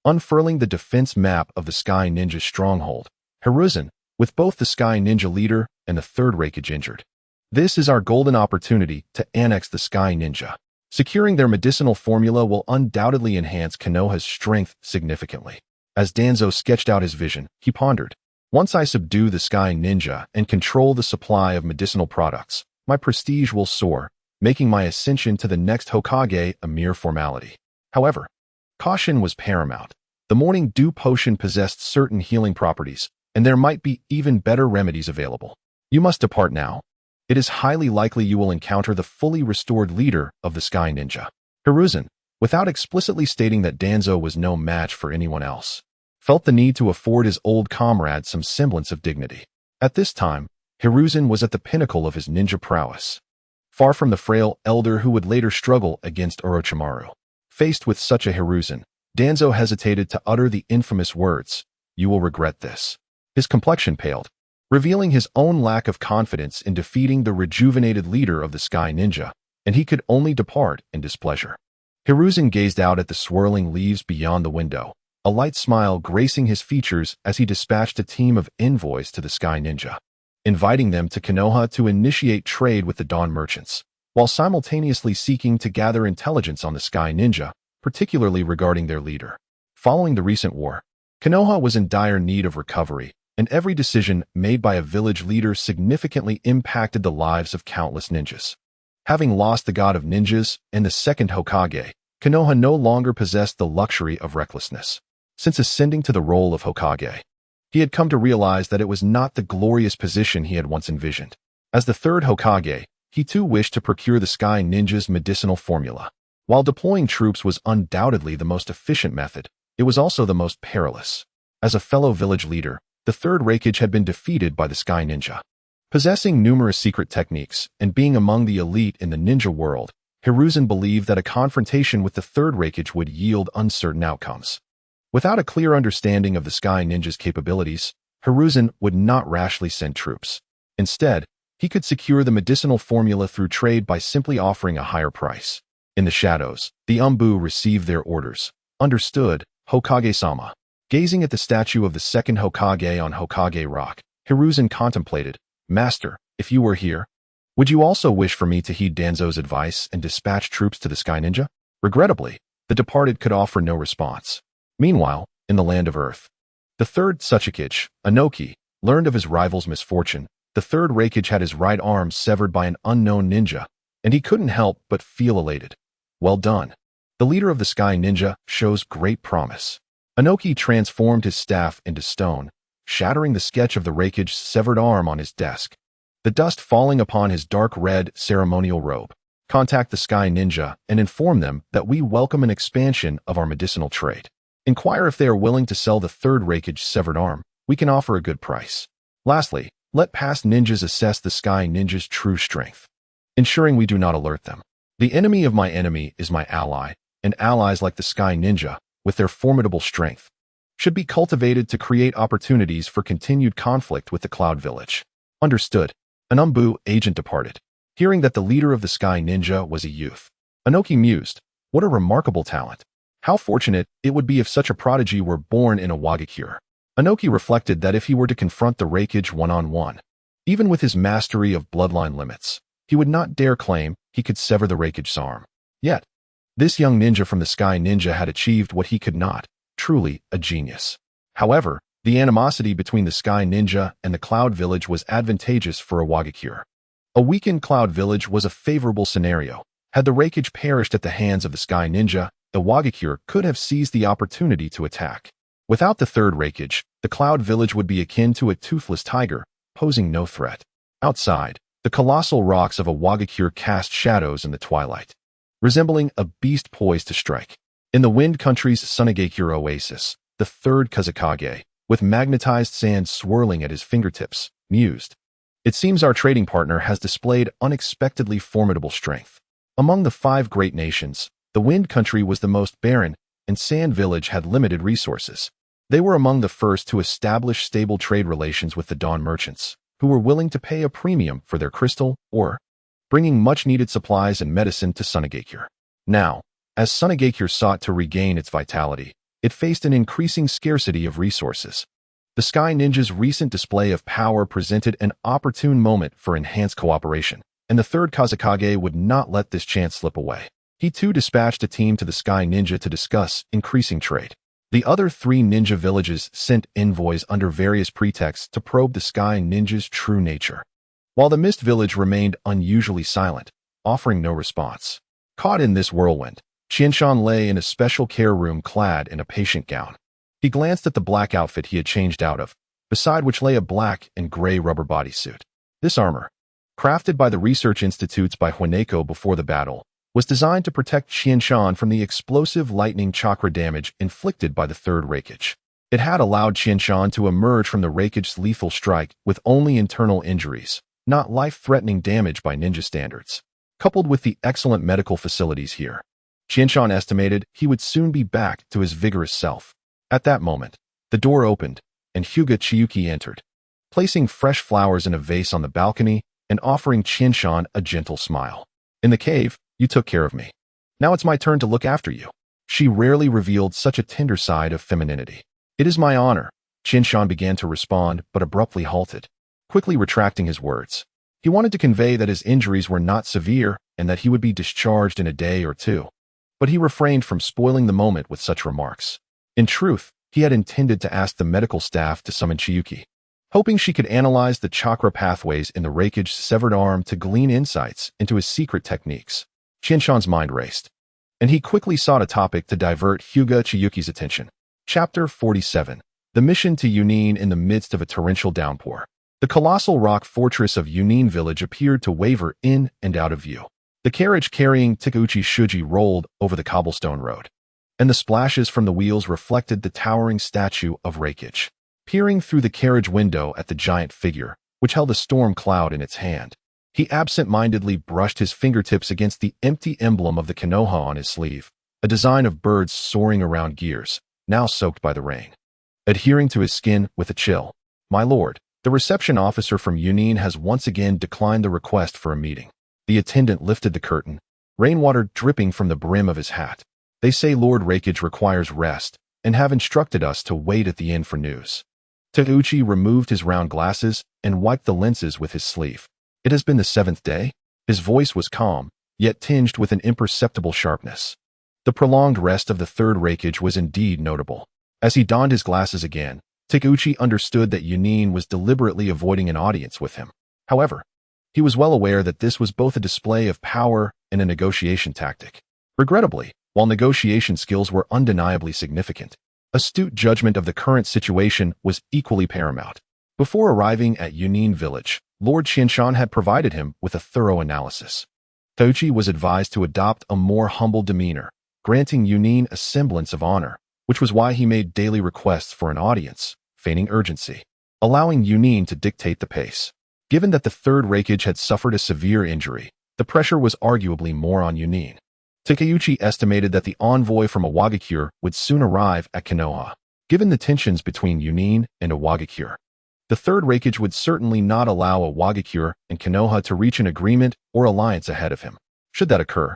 Speaker 1: unfurling the defense map of the Sky Ninja's stronghold. Hiruzen, with both the Sky Ninja leader and the third Reikage injured. This is our golden opportunity to annex the Sky Ninja. Securing their medicinal formula will undoubtedly enhance Konoha's strength significantly. As Danzo sketched out his vision, he pondered, once I subdue the Sky Ninja and control the supply of medicinal products, my prestige will soar, making my ascension to the next Hokage a mere formality. However, caution was paramount. The Morning Dew Potion possessed certain healing properties, and there might be even better remedies available. You must depart now. It is highly likely you will encounter the fully restored leader of the Sky Ninja. Hiruzen, without explicitly stating that Danzo was no match for anyone else, felt the need to afford his old comrade some semblance of dignity. At this time, Hiruzen was at the pinnacle of his ninja prowess, far from the frail elder who would later struggle against Orochimaru. Faced with such a Hiruzen, Danzo hesitated to utter the infamous words, "You will regret this." His complexion paled, revealing his own lack of confidence in defeating the rejuvenated leader of the Sky Ninja, and he could only depart in displeasure. Hiruzen gazed out at the swirling leaves beyond the window, a light smile gracing his features as he dispatched a team of envoys to the Sky Ninja, inviting them to Konoha to initiate trade with the Dawn merchants, while simultaneously seeking to gather intelligence on the Sky Ninja, particularly regarding their leader. Following the recent war, Konoha was in dire need of recovery, and every decision made by a village leader significantly impacted the lives of countless ninjas. Having lost the god of ninjas and the second Hokage, Konoha no longer possessed the luxury of recklessness. Since ascending to the role of Hokage, he had come to realize that it was not the glorious position he had once envisioned. As the third Hokage, he too wished to procure the Sky Ninja's medicinal formula. While deploying troops was undoubtedly the most efficient method, it was also the most perilous. As a fellow village leader, the third Reikage had been defeated by the Sky Ninja. Possessing numerous secret techniques and being among the elite in the ninja world, Hiruzen believed that a confrontation with the third Reikage would yield uncertain outcomes. Without a clear understanding of the Sky Ninja's capabilities, Hiruzen would not rashly send troops. Instead, he could secure the medicinal formula through trade by simply offering a higher price. In the shadows, the Umbu received their orders. Understood, Hokage-sama. Gazing at the statue of the second Hokage on Hokage Rock, Hiruzen contemplated, Master, if you were here, would you also wish for me to heed Danzo's advice and dispatch troops to the Sky Ninja? Regrettably, the departed could offer no response. Meanwhile, in the land of Earth, the third Tsuchikage, Inoki, learned of his rival's misfortune. The third Raikage had his right arm severed by an unknown ninja, and he couldn't help but feel elated. Well done. The leader of the Sky Ninja shows great promise. Inoki transformed his staff into stone, shattering the sketch of the Raikage's severed arm on his desk. The dust falling upon his dark red ceremonial robe. Contact the Sky Ninja and inform them that we welcome an expansion of our medicinal trade. Inquire if they are willing to sell the third Raikage's severed arm. We can offer a good price. Lastly, let past ninjas assess the Sky Ninja's true strength, ensuring we do not alert them. The enemy of my enemy is my ally, and allies like the Sky Ninja, with their formidable strength, should be cultivated to create opportunities for continued conflict with the Cloud Village. Understood. An Umbu agent departed. Hearing that the leader of the Sky Ninja was a youth, Inoki mused, what a remarkable talent. How fortunate it would be if such a prodigy were born in a Wagakure. Inoki reflected that if he were to confront the Raikage one-on-one, even with his mastery of bloodline limits, he would not dare claim he could sever the Raikage's arm. Yet, this young ninja from the Sky Ninja had achieved what he could not, truly a genius. However, the animosity between the Sky Ninja and the Cloud Village was advantageous for a Wagakure. A weakened Cloud Village was a favorable scenario. Had the Raikage perished at the hands of the Sky Ninja, the Wagakure could have seized the opportunity to attack. Without the third Raikage, the Cloud Village would be akin to a toothless tiger, posing no threat. Outside, the colossal rocks of a Wagakure cast shadows in the twilight, resembling a beast poised to strike. In the Wind Country's Sunagakure oasis, the third Kazekage, with magnetized sand swirling at his fingertips, mused. It seems our trading partner has displayed unexpectedly formidable strength. Among the 5 great nations, the Wind Country was the most barren, and Sand Village had limited resources. They were among the first to establish stable trade relations with the Dawn merchants, who were willing to pay a premium for their crystal ore, bringing much-needed supplies and medicine to Sunagakure. Now, as Sunagakure sought to regain its vitality, it faced an increasing scarcity of resources. The Sky Ninja's recent display of power presented an opportune moment for enhanced cooperation, and the third Kazekage would not let this chance slip away. He too dispatched a team to the Sky Ninja to discuss increasing trade. The other 3 ninja villages sent envoys under various pretexts to probe the Sky Ninja's true nature, while the Mist Village remained unusually silent, offering no response. Caught in this whirlwind, Qianshan lay in a special care room clad in a patient gown. He glanced at the black outfit he had changed out of, beside which lay a black and gray rubber bodysuit. This armor, crafted by the research institutes by Huaneko before the battle, was designed to protect Qianshan from the explosive lightning chakra damage inflicted by the third Raikage. It had allowed Qianshan to emerge from the Raikage's lethal strike with only internal injuries, not life-threatening damage by ninja standards. Coupled with the excellent medical facilities here, Qianshan estimated he would soon be back to his vigorous self. At that moment, the door opened, and Hyuga Chiyuki entered, placing fresh flowers in a vase on the balcony and offering Qianshan a gentle smile. In the cave, you took care of me. Now it's my turn to look after you. She rarely revealed such a tender side of femininity. It is my honor. Qianshan began to respond, but abruptly halted, quickly retracting his words. He wanted to convey that his injuries were not severe and that he would be discharged in a day or 2. But he refrained from spoiling the moment with such remarks. In truth, he had intended to ask the medical staff to summon Chiyuki, hoping she could analyze the chakra pathways in the Raikage's severed arm to glean insights into his secret techniques. Qianshan's mind raced, and he quickly sought a topic to divert Hyuga Chiyuki's attention. Chapter 47. The mission to Yunin in the midst of a torrential downpour. The colossal rock fortress of Yunin village appeared to waver in and out of view. The carriage carrying Takeuchi Shuji rolled over the cobblestone road, and the splashes from the wheels reflected the towering statue of Raikage. Peering through the carriage window at the giant figure, which held a storm cloud in its hand, he absent-mindedly brushed his fingertips against the empty emblem of the Konoha on his sleeve, a design of birds soaring around gears, now soaked by the rain. Adhering to his skin with a chill, "My lord, the reception officer from Yunin has once again declined the request for a meeting." The attendant lifted the curtain, rainwater dripping from the brim of his hat. They say Lord Raikage requires rest, and have instructed us to wait at the inn for news. Takeuchi removed his round glasses and wiped the lenses with his sleeve. It has been the 7th day? His voice was calm, yet tinged with an imperceptible sharpness. The prolonged rest of the 3rd Raikage was indeed notable. As he donned his glasses again, Takeuchi understood that Yunin was deliberately avoiding an audience with him. However, he was well aware that this was both a display of power and a negotiation tactic. Regrettably, while negotiation skills were undeniably significant, astute judgment of the current situation was equally paramount. Before arriving at Yunin village, Lord Qianshan had provided him with a thorough analysis. Takeuchi was advised to adopt a more humble demeanor, granting Yunin a semblance of honor, which was why he made daily requests for an audience, feigning urgency, allowing Yunin to dictate the pace. Given that the 3rd Raikage had suffered a severe injury, the pressure was arguably more on Yunin. Takeuchi estimated that the envoy from Awagakure would soon arrive at Konoha. Given the tensions between Yunin and Awagakure, the 3rd Raikage would certainly not allow Awagakure and Konoha to reach an agreement or alliance ahead of him. Should that occur,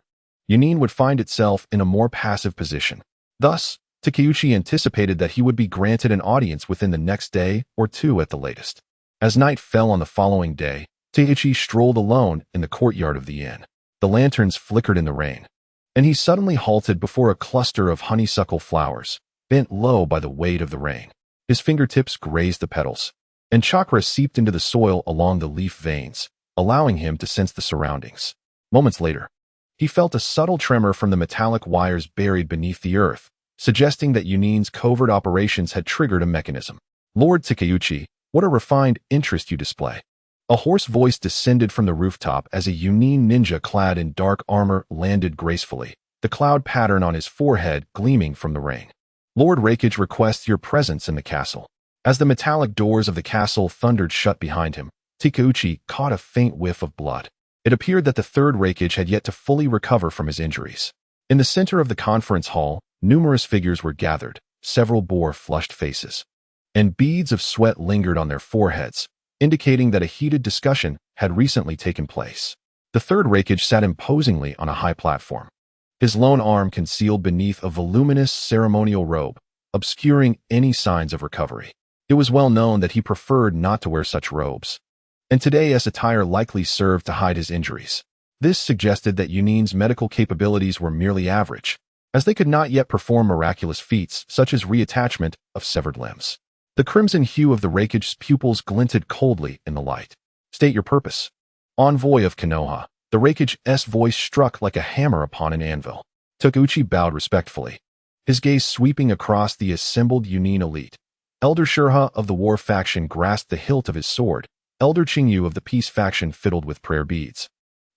Speaker 1: Yunin would find itself in a more passive position. Thus, Takeuchi anticipated that he would be granted an audience within the next day or 2 at the latest. As night fell on the following day, Takeuchi strolled alone in the courtyard of the inn. The lanterns flickered in the rain, and he suddenly halted before a cluster of honeysuckle flowers, bent low by the weight of the rain. His fingertips grazed the petals, and chakra seeped into the soil along the leaf veins, allowing him to sense the surroundings. Moments later, he felt a subtle tremor from the metallic wires buried beneath the earth, suggesting that Yunin's covert operations had triggered a mechanism. Lord Takeuchi, what a refined interest you display. A hoarse voice descended from the rooftop as a Yunin ninja clad in dark armor landed gracefully, the cloud pattern on his forehead gleaming from the rain. Lord Raikage requests your presence in the castle. As the metallic doors of the castle thundered shut behind him, Takeuchi caught a faint whiff of blood. It appeared that the 3rd Raikage had yet to fully recover from his injuries. In the center of the conference hall, numerous figures were gathered, several bore flushed faces, and beads of sweat lingered on their foreheads, indicating that a heated discussion had recently taken place. The 3rd Raikage sat imposingly on a high platform, his lone arm concealed beneath a voluminous ceremonial robe, obscuring any signs of recovery. It was well known that he preferred not to wear such robes, and today's attire likely served to hide his injuries. This suggested that Yunin's medical capabilities were merely average, as they could not yet perform miraculous feats such as reattachment of severed limbs. The crimson hue of the Raikage's pupils glinted coldly in the light. State your purpose. Envoy of Konoha, the Raikage's voice struck like a hammer upon an anvil. Takeuchi bowed respectfully, his gaze sweeping across the assembled Yunin elite. Elder Shurha of the War faction grasped the hilt of his sword, Elder Qingyu of the Peace faction fiddled with prayer beads,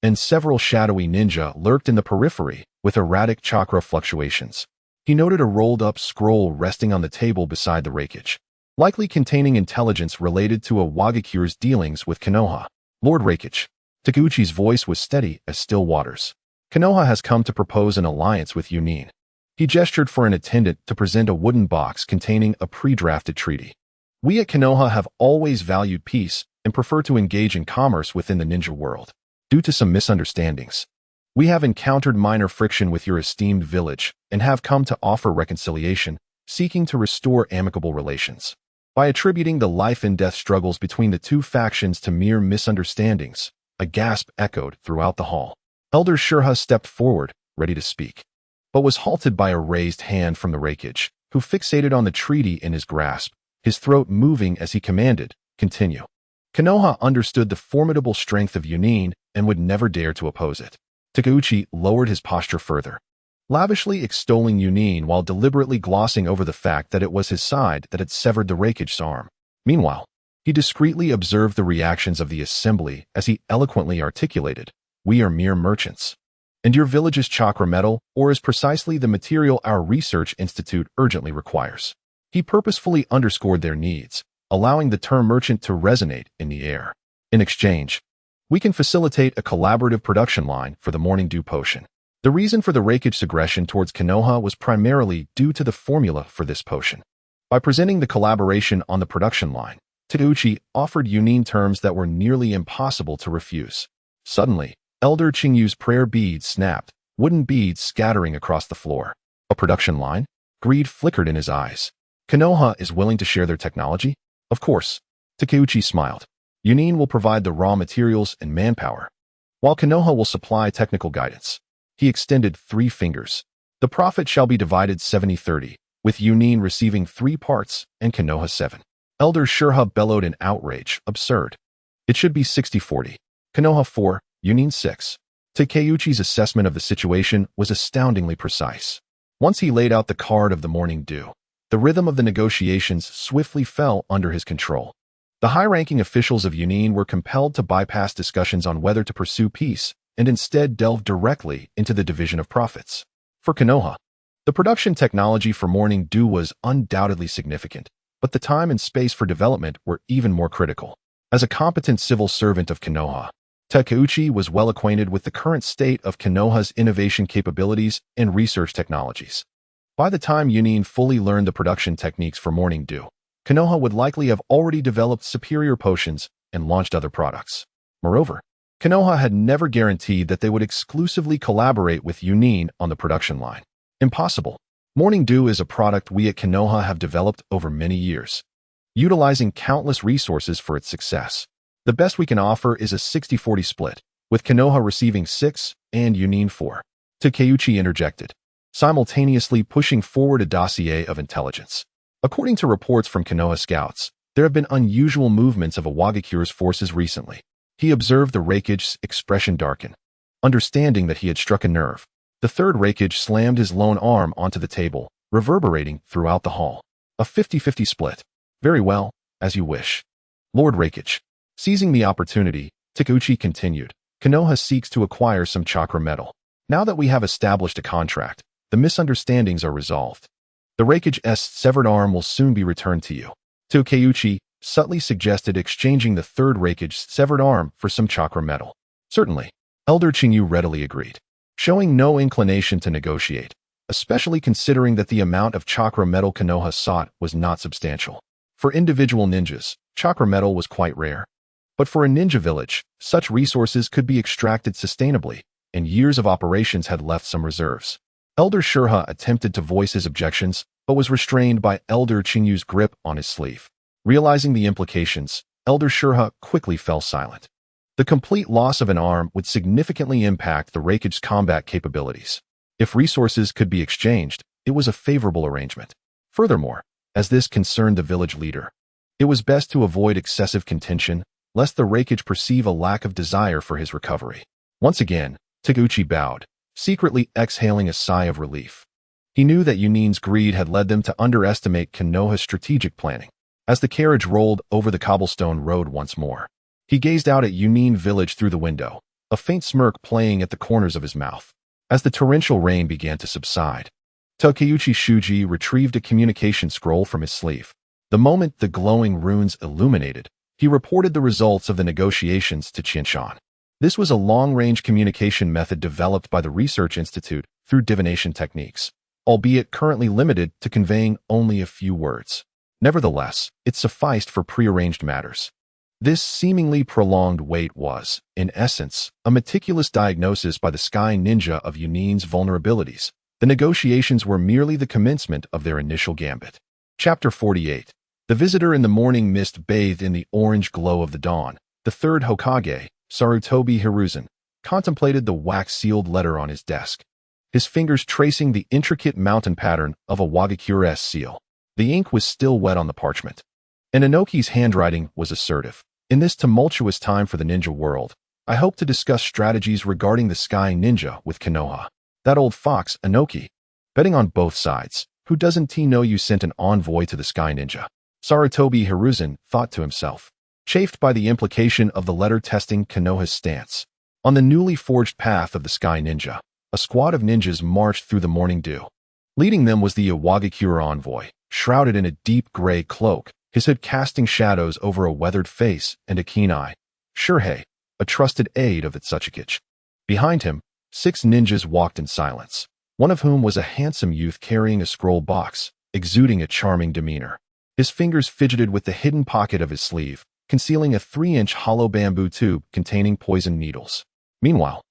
Speaker 1: and several shadowy ninja lurked in the periphery with erratic chakra fluctuations. He noted a rolled-up scroll resting on the table beside the Raikage, likely containing intelligence related to Awagakure's dealings with Konoha. Lord Raikage. Takeuchi's voice was steady as still waters. Konoha has come to propose an alliance with Yunin. He gestured for an attendant to present a wooden box containing a pre-drafted treaty. We at Konoha have always valued peace and prefer to engage in commerce within the ninja world. Due to some misunderstandings, we have encountered minor friction with your esteemed village and have come to offer reconciliation, seeking to restore amicable relations. By attributing the life and death struggles between the two factions to mere misunderstandings, a gasp echoed throughout the hall. Elder Shurha stepped forward, ready to speak, but was halted by a raised hand from the Raikage, who fixated on the treaty in his grasp, his throat moving as he commanded, continue. Konoha understood the formidable strength of Yunin and would never dare to oppose it. Takeuchi lowered his posture further, lavishly extolling Yunin while deliberately glossing over the fact that it was his side that had severed the Raikage's arm. Meanwhile, he discreetly observed the reactions of the assembly as he eloquently articulated, "We are mere merchants, and your village's chakra metal ore is precisely the material our research institute urgently requires." He purposefully underscored their needs, allowing the term merchant to resonate in the air. In exchange, we can facilitate a collaborative production line for the Morning Dew potion. The reason for the Raikage's aggression towards Konoha was primarily due to the formula for this potion. By presenting the collaboration on the production line, Takeuchi offered Yunin terms that were nearly impossible to refuse. Suddenly, Elder Qingyu's prayer beads snapped, wooden beads scattering across the floor. A production line? Greed flickered in his eyes. Konoha is willing to share their technology? Of course. Takeuchi smiled. Yunin will provide the raw materials and manpower, while Konoha will supply technical guidance. He extended 3 fingers. The profit shall be divided 70-30, with Yunin receiving 3 parts and Konoha 7. Elder Shurha bellowed in outrage. Absurd. It should be 60-40. Konoha 4, Yunin 6. Takeuchi's assessment of the situation was astoundingly precise. Once he laid out the card of the morning dew, the rhythm of the negotiations swiftly fell under his control. The high-ranking officials of Yunin were compelled to bypass discussions on whether to pursue peace and instead delve directly into the division of profits. For Konoha, the production technology for morning dew was undoubtedly significant, but the time and space for development were even more critical. As a competent civil servant of Konoha, Takeuchi was well acquainted with the current state of Konoha's innovation capabilities and research technologies. By the time Yunin fully learned the production techniques for morning dew, Konoha would likely have already developed superior potions and launched other products. Moreover, Konoha had never guaranteed that they would exclusively collaborate with Yunin on the production line. Impossible. Morning dew is a product we at Konoha have developed over many years, utilizing countless resources for its success. The best we can offer is a 60-40 split, with Konoha receiving 6 and Yunin 4. Takeuchi interjected, simultaneously pushing forward a dossier of intelligence. According to reports from Konoha scouts, there have been unusual movements of Awagakure's forces recently. He observed the Raikage's expression darken. Understanding that he had struck a nerve, the third Raikage slammed his lone arm onto the table, reverberating throughout the hall. A 50-50 split. Very well, as you wish. Lord Raikage. Seizing the opportunity, Takeuchi continued, Konoha seeks to acquire some chakra metal. Now that we have established a contract, the misunderstandings are resolved. The Raikage's severed arm will soon be returned to you. Takeuchi subtly suggested exchanging the third Raikage's severed arm for some chakra metal. Certainly. Elder Chinyu readily agreed, showing no inclination to negotiate, especially considering that the amount of chakra metal Konoha sought was not substantial. For individual ninjas, chakra metal was quite rare. But for a ninja village, such resources could be extracted sustainably, and years of operations had left some reserves. Elder Shurha attempted to voice his objections, but was restrained by Elder Chinyu's grip on his sleeve. Realizing the implications, Elder Shurha quickly fell silent. The complete loss of an arm would significantly impact the Raikage's combat capabilities. If resources could be exchanged, it was a favorable arrangement. Furthermore, as this concerned the village leader, it was best to avoid excessive contention, lest the Raikage perceive a lack of desire for his recovery. Once again, Takeuchi bowed, secretly exhaling a sigh of relief. He knew that Yunin's greed had led them to underestimate Konoha's strategic planning. As the carriage rolled over the cobblestone road once more, he gazed out at Yunin village through the window, a faint smirk playing at the corners of his mouth. As the torrential rain began to subside, Takeuchi Shuji retrieved a communication scroll from his sleeve. The moment the glowing runes illuminated, he reported the results of the negotiations to Qianshan. This was a long-range communication method developed by the Research Institute through divination techniques, albeit currently limited to conveying only a few words. Nevertheless, it sufficed for prearranged matters. This seemingly prolonged wait was, in essence, a meticulous diagnosis by the Sky Ninja of Yunin's vulnerabilities. The negotiations were merely the commencement of their initial gambit. Chapter 48. The visitor in the morning mist bathed in the orange glow of the dawn. The third Hokage, Sarutobi Hiruzen, contemplated the wax-sealed letter on his desk, his fingers tracing the intricate mountain pattern of a Wagakure's seal. The ink was still wet on the parchment, and Inoki's handwriting was assertive. In this tumultuous time for the ninja world, I hope to discuss strategies regarding the Sky Ninja with Konoha. That old fox, Inoki. Betting on both sides. Who doesn't he know you sent an envoy to the Sky Ninja? Sarutobi Hiruzen thought to himself, chafed by the implication of the letter testing Konoha's stance. On the newly forged path of the Sky Ninja, a squad of ninjas marched through the morning dew. Leading them was the Iwagakure envoy, shrouded in a deep gray cloak, his hood casting shadows over a weathered face and a keen eye. Shurhei, a trusted aide of the Tsuchikage. Behind him, 6 ninjas walked in silence, one of whom was a handsome youth carrying a scroll box, exuding a charming demeanor. His fingers fidgeted with the hidden pocket of his sleeve, concealing a 3-inch hollow bamboo tube containing poison needles. Meanwhile,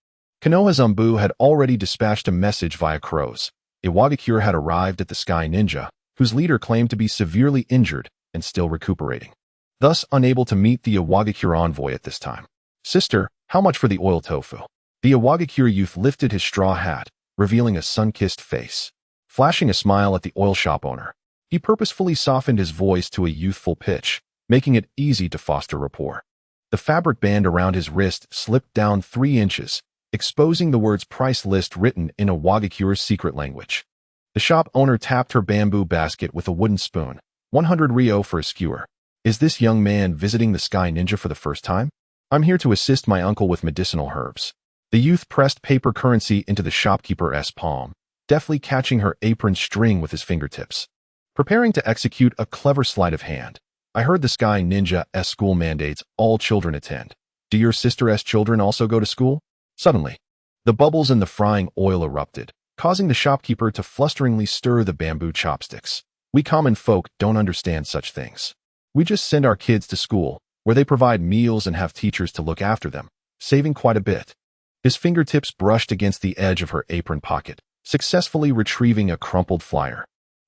Speaker 1: Konoha Zumbu had already dispatched a message via crows. Iwagakure had arrived at the Sky Ninja, whose leader claimed to be severely injured and still recuperating, thus unable to meet the Iwagakure envoy at this time. "Sister, how much for the oil tofu?" The Iwagakure youth lifted his straw hat, revealing a sun-kissed face. Flashing a smile at the oil shop owner, he purposefully softened his voice to a youthful pitch, making it easy to foster rapport. The fabric band around his wrist slipped down 3 inches, exposing the words price list written in Iwagakure's secret language. The shop owner tapped her bamboo basket with a wooden spoon. 100 ryo for a skewer. "Is this young man visiting the Sky Ninja for the first time? I'm here to assist my uncle with medicinal herbs." The youth pressed paper currency into the shopkeeper's palm, deftly catching her apron string with his fingertips. Preparing to execute a clever sleight of hand. "I heard the Sky Ninja's school mandates all children attend. Do your sister's children also go to school?" Suddenly, the bubbles in the frying oil erupted, causing the shopkeeper to flusteringly stir the bamboo chopsticks. "We common folk don't understand such things. We just send our kids to school, where they provide meals and have teachers to look after them, saving quite a bit." His fingertips brushed against the edge of her apron pocket, successfully retrieving a crumpled flyer.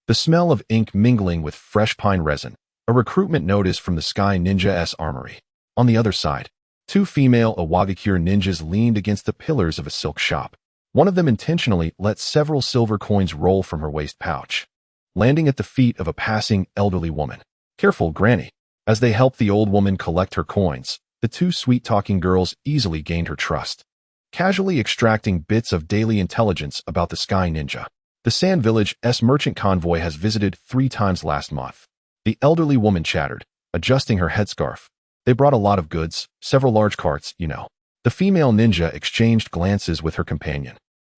Speaker 1: The smell of ink mingling with fresh pine resin, a recruitment notice from the Sky Ninja's armory. On the other side, 2 female Iwagakure ninjas leaned against the pillars of a silk shop. One of them intentionally let several silver coins roll from her waist pouch, landing at the feet of a passing elderly woman. "Careful, Granny." As they helped the old woman collect her coins, the 2 sweet-talking girls easily gained her trust, casually extracting bits of daily intelligence about the Sky Ninja. "The Sand Village's merchant convoy has visited 3 times last month." The elderly woman chattered, adjusting her headscarf. "They brought a lot of goods, several large carts, you know." The female ninja exchanged glances with her companion,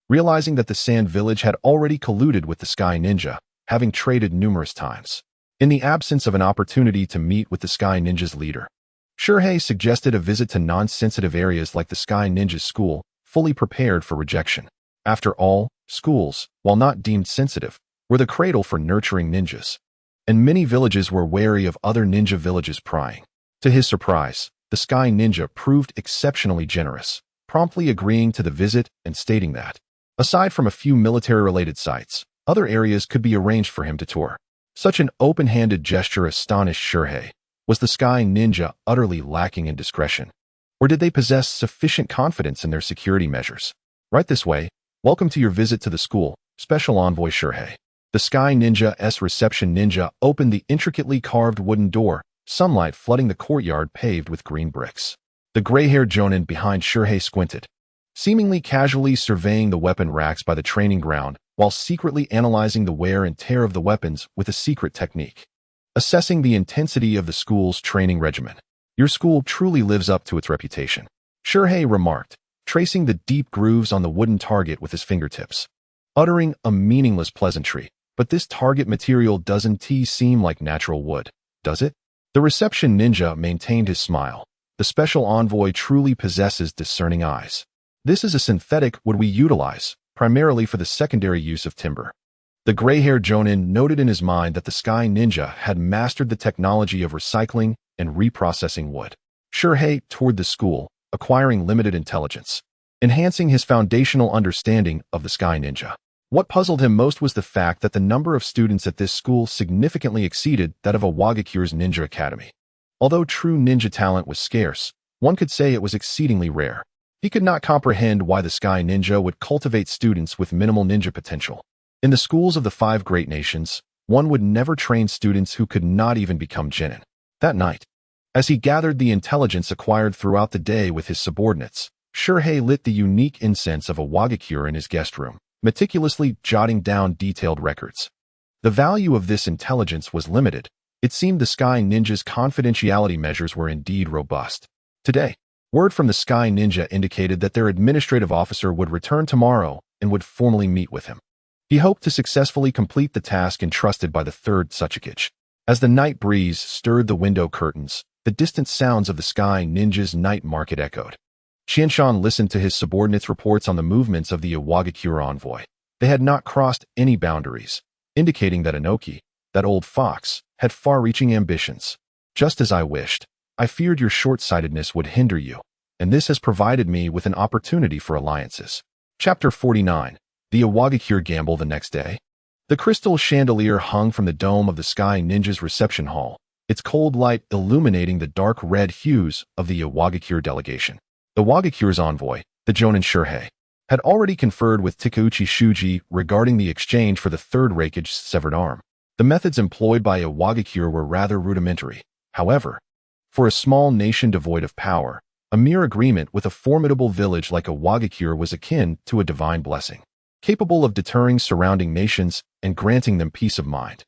Speaker 1: realizing that the Sand Village had already colluded with the Sky Ninja, having traded numerous times. In the absence of an opportunity to meet with the Sky Ninja's leader, Shurhei suggested a visit to non-sensitive areas like the Sky Ninja's school, fully prepared for rejection. After all, schools, while not deemed sensitive, were the cradle for nurturing ninjas, and many villages were wary of other ninja villages prying. To his surprise, the Sky Ninja proved exceptionally generous, promptly agreeing to the visit and stating that, aside from a few military-related sites, other areas could be arranged for him to tour. Such an open-handed gesture astonished Shurhei. Was the Sky Ninja utterly lacking in discretion? Or did they possess sufficient confidence in their security measures? "Right this way. Welcome to your visit to the school, Special Envoy Shurhei." The Sky Ninja's reception ninja opened the intricately carved wooden door, sunlight flooding the courtyard paved with green bricks. The gray-haired jonin behind Shurhei squinted, seemingly casually surveying the weapon racks by the training ground while secretly analyzing the wear and tear of the weapons with a secret technique. Assessing the intensity of the school's training regimen. "Your school truly lives up to its reputation," Shurhei remarked, tracing the deep grooves on the wooden target with his fingertips. Uttering a meaningless pleasantry, "But this target material doesn't seem like natural wood, does it?" The reception ninja maintained his smile. "The special envoy truly possesses discerning eyes. This is a synthetic wood we utilize, primarily for the secondary use of timber." The gray-haired jonin noted in his mind that the Sky Ninja had mastered the technology of recycling and reprocessing wood. Shurhei toured the school, acquiring limited intelligence, enhancing his foundational understanding of the Sky Ninja. What puzzled him most was the fact that the number of students at this school significantly exceeded that of Iwagakure's ninja academy. Although true ninja talent was scarce, one could say it was exceedingly rare. He could not comprehend why the Sky Ninja would cultivate students with minimal ninja potential. In the schools of the 5 great nations, one would never train students who could not even become genin. That night, as he gathered the intelligence acquired throughout the day with his subordinates, Shurhei lit the unique incense of Iwagakure in his guest room, meticulously jotting down detailed records. The value of this intelligence was limited. It seemed the Sky Ninja's confidentiality measures were indeed robust. Today, word from the Sky Ninja indicated that their administrative officer would return tomorrow and would formally meet with him. He hoped to successfully complete the task entrusted by the 3rd Tsuchikage. As the night breeze stirred the window curtains, the distant sounds of the Sky Ninja's night market echoed. Qianshan listened to his subordinates' reports on the movements of the Iwagakure envoy. They had not crossed any boundaries, indicating that Inoki, that old fox, had far-reaching ambitions. "Just as I wished. I feared your short-sightedness would hinder you." and this has provided me with an opportunity for alliances. Chapter 49. The Iwagakure Gamble the next day. The crystal chandelier hung from the dome of the Sky Ninja's reception hall, its cold light illuminating the dark red hues of the Iwagakure delegation. Iwagakure's envoy, the Jonin Shurhei, had already conferred with Takeuchi Shuji regarding the exchange for the third Raikage's severed arm. The methods employed by Iwagakure were rather rudimentary. However, for a small nation devoid of power, a mere agreement with a formidable village like Iwagakure was akin to a divine blessing, capable of deterring surrounding nations and granting them peace of mind.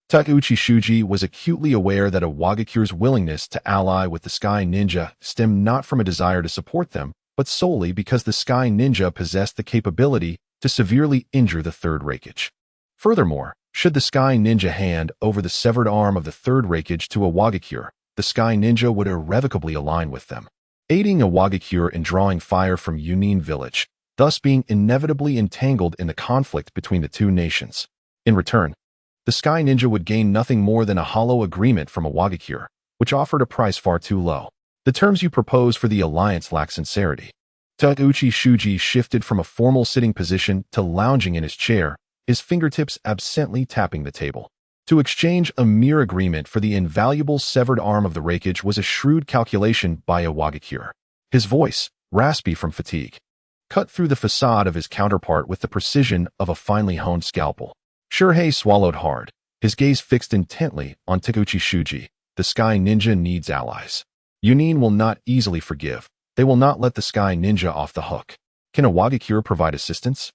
Speaker 1: Takeuchi Shuji was acutely aware that Iwagakure's willingness to ally with the Sky Ninja stemmed not from a desire to support them, but solely because the Sky Ninja possessed the capability to severely injure the third Raikage. Furthermore, should the Sky Ninja hand over the severed arm of the third Raikage to Iwagakure, the Sky Ninja would irrevocably align with them, aiding Iwagakure in drawing fire from Yunin village, thus being inevitably entangled in the conflict between the two nations. In return, the Sky Ninja would gain nothing more than a hollow agreement from Iwagakure, which offered a price far too low. The terms you propose for the alliance lack sincerity. Takeuchi Shuji shifted from a formal sitting position to lounging in his chair, his fingertips absently tapping the table. To exchange a mere agreement for the invaluable severed arm of the Raikage was a shrewd calculation by Iwagakure. His voice, raspy from fatigue, cut through the facade of his counterpart with the precision of a finely honed scalpel. Shurhei swallowed hard, his gaze fixed intently on Takeuchi Shuji. The Sky Ninja needs allies. Yunin will not easily forgive. They will not let the Sky Ninja off the hook. Can Iwagakure provide assistance?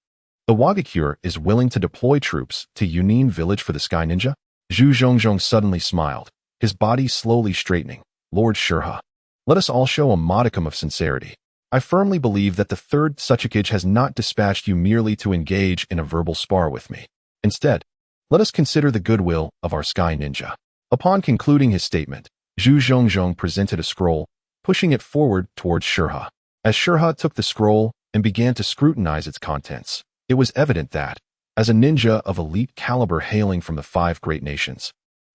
Speaker 1: Iwagakure is willing to deploy troops to Yunin village for the Sky Ninja? Zhu Zhongzhong suddenly smiled, his body slowly straightening. Lord Shurha, let us all show a modicum of sincerity. I firmly believe that the third Tsuchikage has not dispatched you merely to engage in a verbal spar with me. Instead, let us consider the goodwill of our Sky Ninja. Upon concluding his statement, Zhu Zhongzhong presented a scroll, pushing it forward towards Shurha. As Shurha took the scroll and began to scrutinize its contents, it was evident that, as a ninja of elite caliber hailing from the 5 great nations,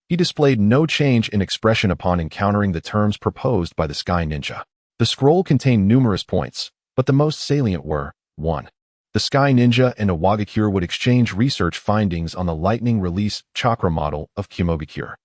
Speaker 1: he displayed no change in expression upon encountering the terms proposed by the Sky Ninja. The scroll contained numerous points, but the most salient were, 1. The Sky Ninja and Iwagakure would exchange research findings on the lightning release chakra model of Kumogakure.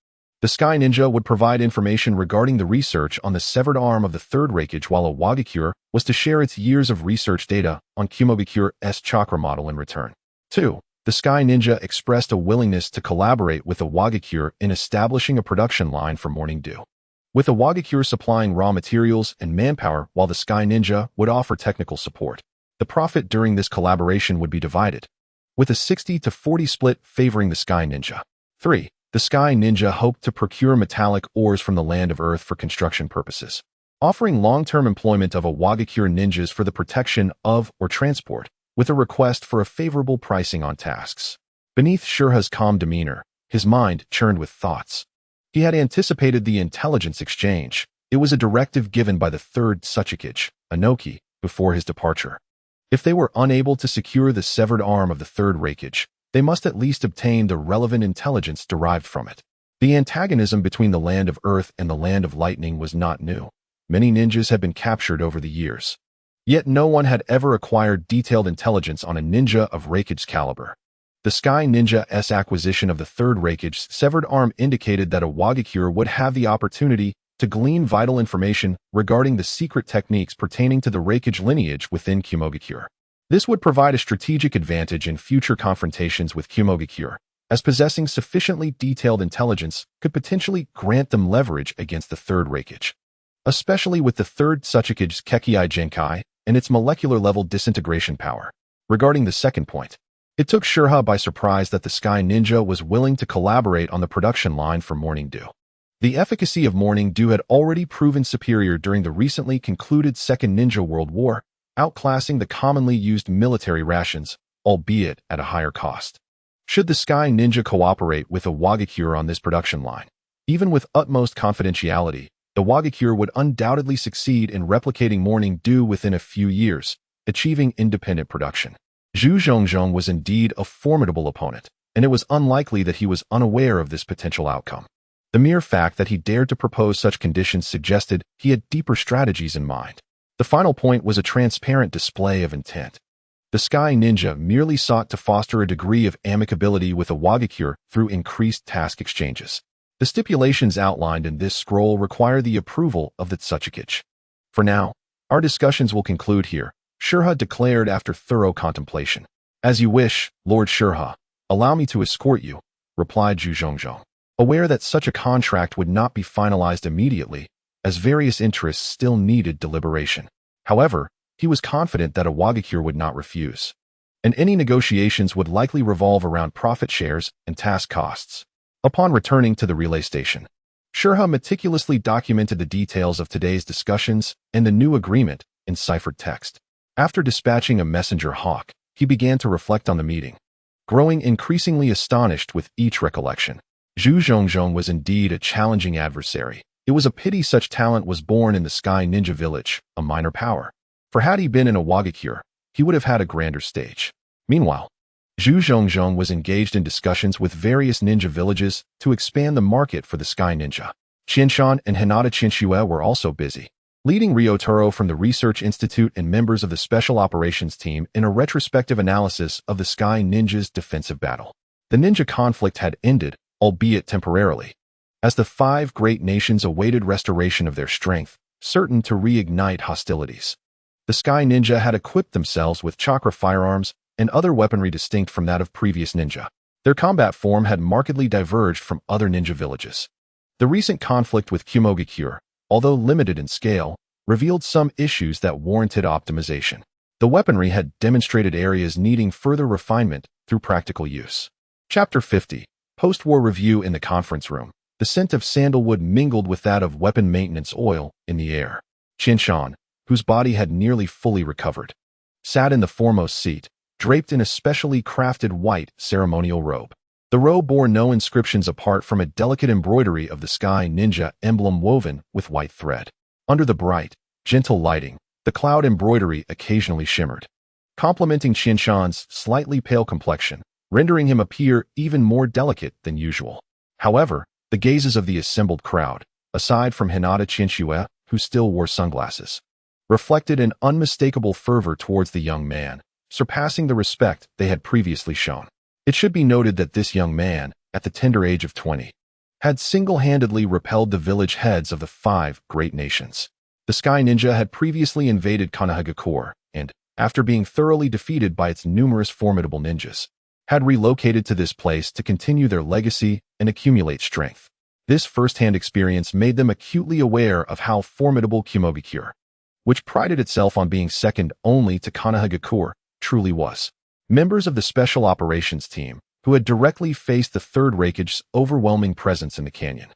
Speaker 1: The Sky Ninja would provide information regarding the research on the severed arm of the third Raikage, while Iwagakure was to share its years of research data on Kumogakure's chakra model in return. 2. The Sky Ninja expressed a willingness to collaborate with Iwagakure in establishing a production line for Morning Dew, with Iwagakure supplying raw materials and manpower while the Sky Ninja would offer technical support. The profit during this collaboration would be divided, with a 60-40 split favoring the Sky Ninja. 3. The Sky Ninja hoped to procure metallic ores from the land of Earth for construction purposes, offering long-term employment of Iwagakure ninjas for the protection of or transport, with a request for a favorable pricing on tasks. Beneath Shurha's calm demeanor, his mind churned with thoughts. He had anticipated the intelligence exchange. It was a directive given by the third Tsuchikage, Anoki, before his departure. If they were unable to secure the severed arm of the third Raikage, they must at least obtain the relevant intelligence derived from it. The antagonism between the Land of Earth and the Land of Lightning was not new. Many ninjas had been captured over the years. Yet no one had ever acquired detailed intelligence on a ninja of Raikage's caliber. The Sky Ninja's acquisition of the third Raikage's severed arm indicated that Iwagakure would have the opportunity to glean vital information regarding the secret techniques pertaining to the Raikage lineage within Kumogakure. This would provide a strategic advantage in future confrontations with Kumogakure, as possessing sufficiently detailed intelligence could potentially grant them leverage against the third Raikage, especially with the third Tsuchikage's Kekkei Genkai and its molecular-level disintegration power. Regarding the second point, it took Shurha by surprise that the Sky Ninja was willing to collaborate on the production line for Morning Dew. The efficacy of Morning Dew had already proven superior during the recently concluded Second Ninja World War, outclassing the commonly used military rations, albeit at a higher cost. Should the Sky Ninja cooperate with Iwagakure on this production line, even with utmost confidentiality, Iwagakure would undoubtedly succeed in replicating Morning Dew within a few years, achieving independent production. Zhu Zhongzhong was indeed a formidable opponent, and it was unlikely that he was unaware of this potential outcome. The mere fact that he dared to propose such conditions suggested he had deeper strategies in mind. The final point was a transparent display of intent. The Sky Ninja merely sought to foster a degree of amicability with the Wagakure through increased task exchanges. The stipulations outlined in this scroll require the approval of the Tsuchikage. For now, our discussions will conclude here, Shurha declared after thorough contemplation. As you wish, Lord Shurha. Allow me to escort you, replied Zhu Zhongzhong. Aware that such a contract would not be finalized immediately, as various interests still needed deliberation. However, he was confident that a Wagakure would not refuse, and any negotiations would likely revolve around profit shares and task costs. Upon returning to the relay station, Shurha meticulously documented the details of today's discussions and the new agreement in ciphered text. After dispatching a messenger hawk, he began to reflect on the meeting, growing increasingly astonished with each recollection. Zhu Zhongzhong was indeed a challenging adversary. It was a pity such talent was born in the Sky Ninja Village, a minor power. For had he been in a Wagakure, he would have had a grander stage. Meanwhile, Zhu Zhongzhong was engaged in discussions with various ninja villages to expand the market for the Sky Ninja. Qinshan and Hinata Qinshue were also busy, leading Ryotaro from the Research Institute and members of the Special Operations Team in a retrospective analysis of the Sky Ninja's defensive battle. The ninja conflict had ended, albeit temporarily, as the 5 great nations awaited restoration of their strength, certain to reignite hostilities. The Sky Ninja had equipped themselves with chakra firearms and other weaponry distinct from that of previous ninja. Their combat form had markedly diverged from other ninja villages. The recent conflict with Kumogakure, although limited in scale, revealed some issues that warranted optimization. The weaponry had demonstrated areas needing further refinement through practical use. Chapter 50. Post-war review in the conference room. The scent of sandalwood mingled with that of weapon maintenance oil in the air. Qinshan, whose body had nearly fully recovered, sat in the foremost seat, draped in a specially crafted white ceremonial robe. The robe bore no inscriptions apart from a delicate embroidery of the Sky Ninja emblem woven with white thread. Under the bright, gentle lighting, the cloud embroidery occasionally shimmered, complementing Qinshan's slightly pale complexion, rendering him appear even more delicate than usual. However, the gazes of the assembled crowd, aside from Hinata Qinshue, who still wore sunglasses, reflected an unmistakable fervor towards the young man, surpassing the respect they had previously shown. It should be noted that this young man, at the tender age of 20, had single-handedly repelled the village heads of the 5 great nations. The Sky Ninja had previously invaded Konohagakure and, after being thoroughly defeated by its numerous formidable ninjas, had relocated to this place to continue their legacy and accumulate strength. This first-hand experience made them acutely aware of how formidable Kumogakure, which prided itself on being second only to Konohagakure, truly was. Members of the Special Operations Team, who had directly faced the Third Raikage's overwhelming presence in the canyon,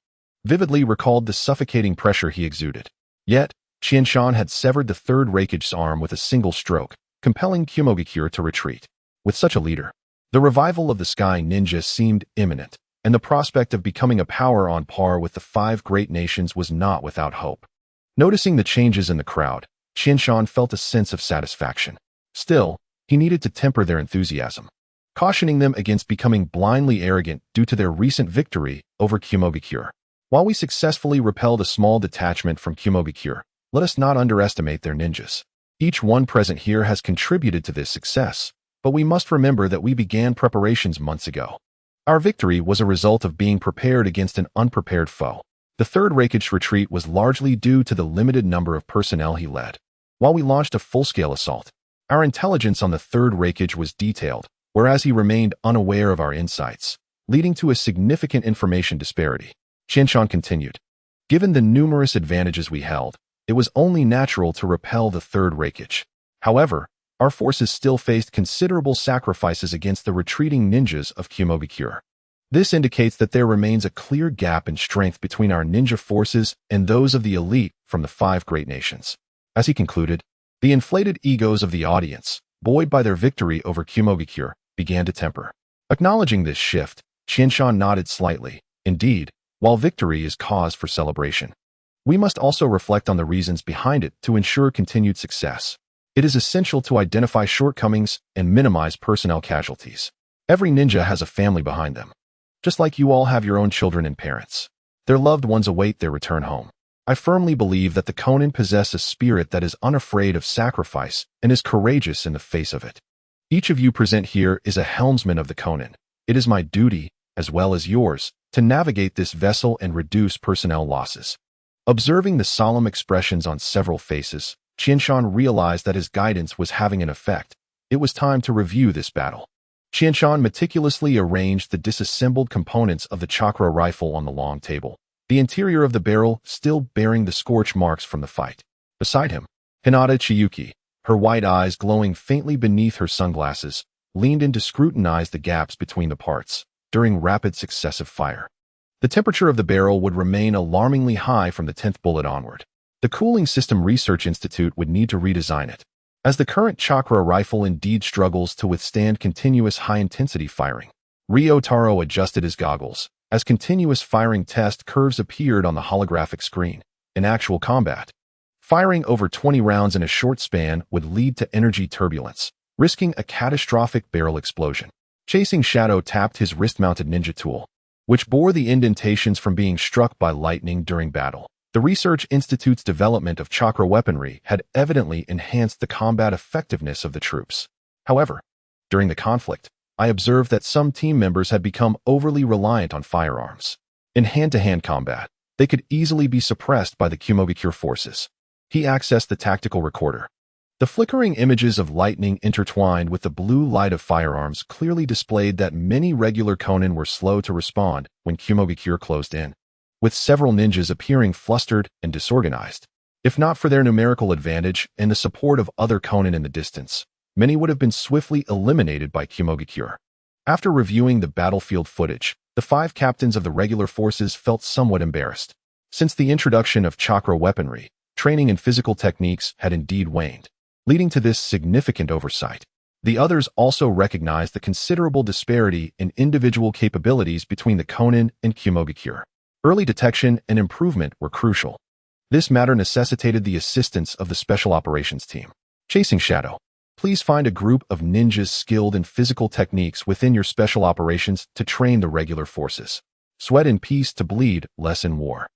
Speaker 1: vividly recalled the suffocating pressure he exuded. Yet, Qinshan had severed the Third Raikage's arm with a single stroke, compelling Kumogakure to retreat. With such a leader, the revival of the Sky Ninja seemed imminent, and the prospect of becoming a power on par with the 5 great nations was not without hope. Noticing the changes in the crowd, Qinshan felt a sense of satisfaction. Still, he needed to temper their enthusiasm, cautioning them against becoming blindly arrogant due to their recent victory over Kumogakure. While we successfully repelled a small detachment from Kumogakure, let us not underestimate their ninjas. Each one present here has contributed to this success, but we must remember that we began preparations months ago. Our victory was a result of being prepared against an unprepared foe. The Third Raikage's retreat was largely due to the limited number of personnel he led. While we launched a full-scale assault, our intelligence on the Third Raikage was detailed, whereas he remained unaware of our insights, leading to a significant information disparity. Qinshan continued. Given the numerous advantages we held, it was only natural to repel the Third Raikage. However, our forces still faced considerable sacrifices against the retreating ninjas of Kumogakure. This indicates that there remains a clear gap in strength between our ninja forces and those of the elite from the 5 great nations. As he concluded, the inflated egos of the audience, buoyed by their victory over Kumogakure, began to temper. Acknowledging this shift, Qinshan nodded slightly. Indeed, while victory is cause for celebration, we must also reflect on the reasons behind it to ensure continued success. It is essential to identify shortcomings and minimize personnel casualties. Every ninja has a family behind them, just like you all have your own children and parents. Their loved ones await their return home. I firmly believe that the Konin possess a spirit that is unafraid of sacrifice and is courageous in the face of it. Each of you present here is a helmsman of the Konin. It is my duty, as well as yours, to navigate this vessel and reduce personnel losses. Observing the solemn expressions on several faces, Qianshan realized that his guidance was having an effect. It was time to review this battle. Qianshan meticulously arranged the disassembled components of the chakra rifle on the long table, the interior of the barrel still bearing the scorch marks from the fight. Beside him, Hinata Chiyuki, her white eyes glowing faintly beneath her sunglasses, leaned in to scrutinize the gaps between the parts during rapid successive fire. The temperature of the barrel would remain alarmingly high from the 10th bullet onward. The Cooling System Research Institute would need to redesign it, as the current chakra rifle indeed struggles to withstand continuous high-intensity firing. Ryotaro adjusted his goggles, as continuous firing test curves appeared on the holographic screen. In actual combat, firing over 20 rounds in a short span would lead to energy turbulence, risking a catastrophic barrel explosion. Chasing Shadow tapped his wrist-mounted ninja tool, which bore the indentations from being struck by lightning during battle. The Research Institute's development of chakra weaponry had evidently enhanced the combat effectiveness of the troops. However, during the conflict, I observed that some team members had become overly reliant on firearms. In hand-to-hand combat, they could easily be suppressed by the Kumogakure forces. He accessed the tactical recorder. The flickering images of lightning intertwined with the blue light of firearms clearly displayed that many regular Konin were slow to respond when Kumogakure closed in, with several ninjas appearing flustered and disorganized. If not for their numerical advantage and the support of other Konin in the distance, many would have been swiftly eliminated by Kumogakure. After reviewing the battlefield footage, the 5 captains of the regular forces felt somewhat embarrassed. Since the introduction of chakra weaponry, training in physical techniques had indeed waned, leading to this significant oversight. The others also recognized the considerable disparity in individual capabilities between the Konin and Kumogakure. Early detection and improvement were crucial. This matter necessitated the assistance of the Special Operations Team. Chasing Shadow, please find a group of ninjas skilled in physical techniques within your special operations to train the regular forces. Sweat in peace to bleed less in war.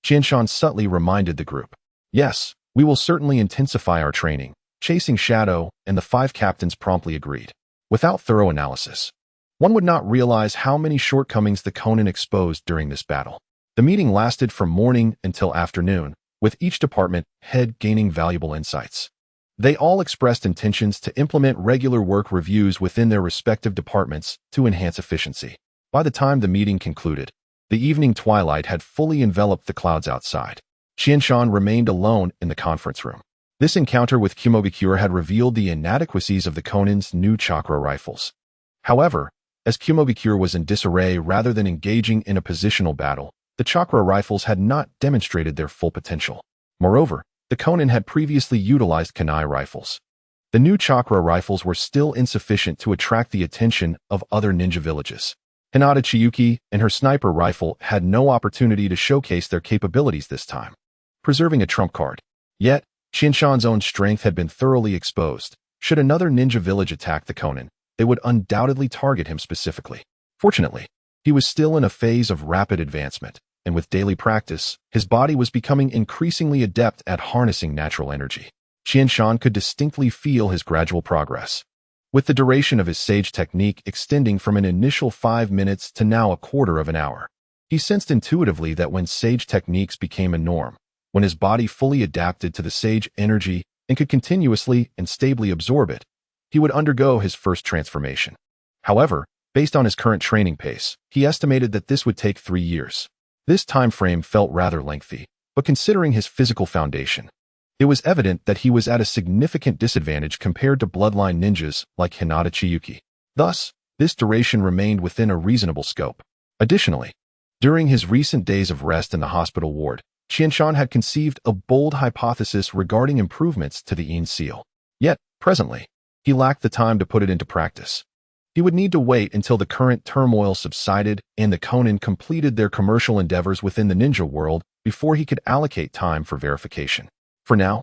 Speaker 1: Qianshan subtly reminded the group. Yes, we will certainly intensify our training. Chasing Shadow and the 5 captains promptly agreed. Without thorough analysis, one would not realize how many shortcomings the Konin exposed during this battle. The meeting lasted from morning until afternoon, with each department head gaining valuable insights. They all expressed intentions to implement regular work reviews within their respective departments to enhance efficiency. By the time the meeting concluded, the evening twilight had fully enveloped the clouds outside. Qianshan remained alone in the conference room. This encounter with Kumogakure had revealed the inadequacies of the Konin's new chakra rifles. However, as Kumogakure was in disarray rather than engaging in a positional battle, the chakra rifles had not demonstrated their full potential. Moreover, the Konin had previously utilized kunai rifles. The new chakra rifles were still insufficient to attract the attention of other ninja villages. Hinata Chiyuki and her sniper rifle had no opportunity to showcase their capabilities this time, preserving a trump card. Yet, Qianshan's own strength had been thoroughly exposed. Should another ninja village attack the Konin, they would undoubtedly target him specifically. Fortunately, he was still in a phase of rapid advancement, and with daily practice, his body was becoming increasingly adept at harnessing natural energy. Qianshan could distinctly feel his gradual progress, with the duration of his sage technique extending from an initial 5 minutes to now a quarter of an hour. He sensed intuitively that when sage techniques became a norm, when his body fully adapted to the sage energy and could continuously and stably absorb it, he would undergo his first transformation. However, based on his current training pace, he estimated that this would take 3 years. This time frame felt rather lengthy, but considering his physical foundation, it was evident that he was at a significant disadvantage compared to bloodline ninjas like Hinata Chiyuki. Thus, this duration remained within a reasonable scope. Additionally, during his recent days of rest in the hospital ward, Qianshan had conceived a bold hypothesis regarding improvements to the Yin seal. Yet, presently, he lacked the time to put it into practice. He would need to wait until the current turmoil subsided and the Konin completed their commercial endeavors within the ninja world before he could allocate time for verification. For now,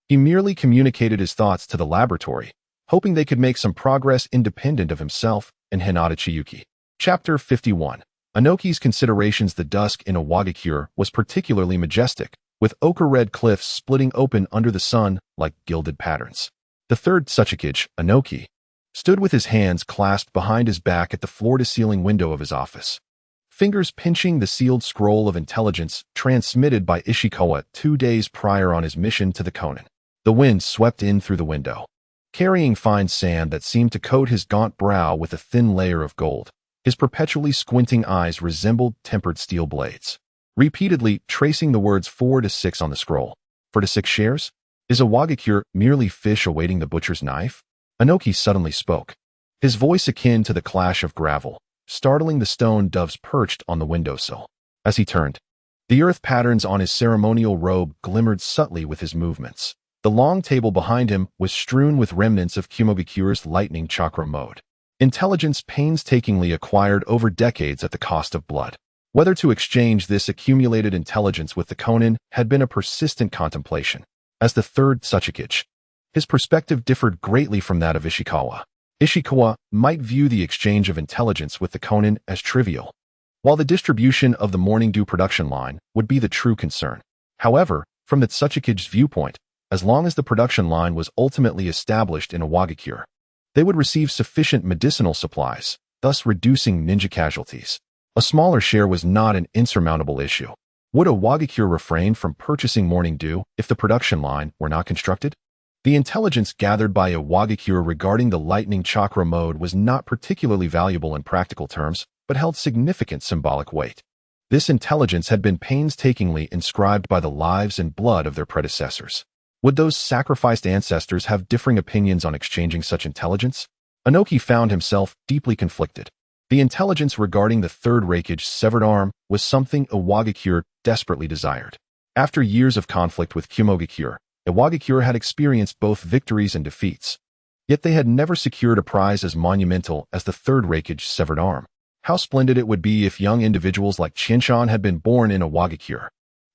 Speaker 1: he merely communicated his thoughts to the laboratory, hoping they could make some progress independent of himself and Hinata Chiyuki. Chapter 51. Anoki's considerations. The dusk in Awagakure was particularly majestic, with ochre-red cliffs splitting open under the sun like gilded patterns. The third Tsuchikage, Inoki, stood with his hands clasped behind his back at the floor-to-ceiling window of his office, fingers pinching the sealed scroll of intelligence transmitted by Ishikawa 2 days prior on his mission to the Konin. The wind swept in through the window, carrying fine sand that seemed to coat his gaunt brow with a thin layer of gold. His perpetually squinting eyes resembled tempered steel blades, repeatedly tracing the words 4 to 6 on the scroll. 4 to 6 shares? Is a wagakure merely fish awaiting the butcher's knife? Inoki suddenly spoke, his voice akin to the clash of gravel, startling the stone doves perched on the windowsill. As he turned, the earth patterns on his ceremonial robe glimmered subtly with his movements. The long table behind him was strewn with remnants of Kumogakure's lightning chakra mode, intelligence painstakingly acquired over decades at the cost of blood. Whether to exchange this accumulated intelligence with the Konin had been a persistent contemplation. As the third Tsuchikage, his perspective differed greatly from that of Ishikawa. Ishikawa might view the exchange of intelligence with the Konin as trivial, while the distribution of the Morning Dew production line would be the true concern. However, from the Tsuchikage's viewpoint, as long as the production line was ultimately established in a wagakure, they would receive sufficient medicinal supplies, thus reducing ninja casualties. A smaller share was not an insurmountable issue. Would a wagakure refrain from purchasing Morning Dew if the production line were not constructed? The intelligence gathered by a wagakure regarding the lightning chakra mode was not particularly valuable in practical terms, but held significant symbolic weight. This intelligence had been painstakingly inscribed by the lives and blood of their predecessors. Would those sacrificed ancestors have differing opinions on exchanging such intelligence? Inoki found himself deeply conflicted. The intelligence regarding the third Raikage's severed arm was something a wagakure desperately desired. After years of conflict with Kumogakure, a wagakure had experienced both victories and defeats. Yet they had never secured a prize as monumental as the third Raikage's severed arm. How splendid it would be if young individuals like Chinshan had been born in a wagakure.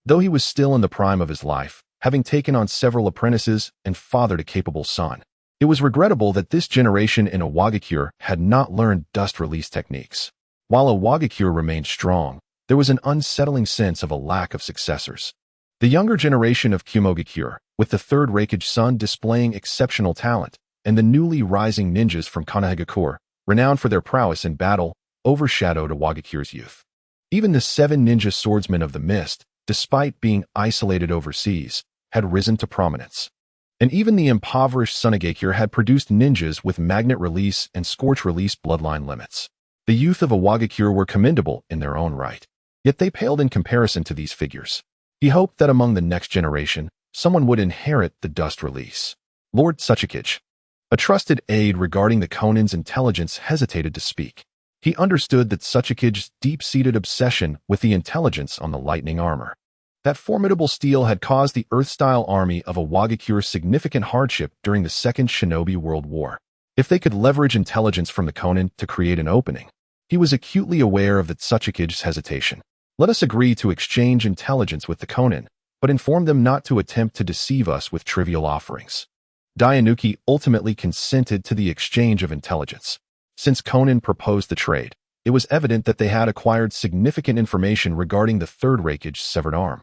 Speaker 1: Though he was still in the prime of his life, having taken on several apprentices and fathered a capable son, it was regrettable that this generation in a wagakure had not learned dust release techniques. While a wagakure remained strong, there was an unsettling sense of a lack of successors. The younger generation of Kumogakure, with the third Raikage son displaying exceptional talent, and the newly rising ninjas from Konohagakure, renowned for their prowess in battle, overshadowed a wagakure's youth. Even the 7 ninja swordsmen of the mist, despite being isolated overseas, had risen to prominence. And even the impoverished Sunagakure had produced ninjas with magnet release and scorch release bloodline limits. The youth of a wagakure were commendable in their own right, yet they paled in comparison to these figures. He hoped that among the next generation, someone would inherit the dust release. Lord Tsuchikage, a trusted aide regarding the Konin's intelligence, hesitated to speak. He understood that Tsuchikage's deep-seated obsession with the intelligence on the lightning armor. That formidable steel had caused the Earth-style army of a wagakure significant hardship during the Second Shinobi World War. If they could leverage intelligence from the Konin to create an opening, he was acutely aware of the Tsuchikage's hesitation. Let us agree to exchange intelligence with the Konin, but inform them not to attempt to deceive us with trivial offerings. Daisuke ultimately consented to the exchange of intelligence. Since Konin proposed the trade, it was evident that they had acquired significant information regarding the third Raikage's severed arm.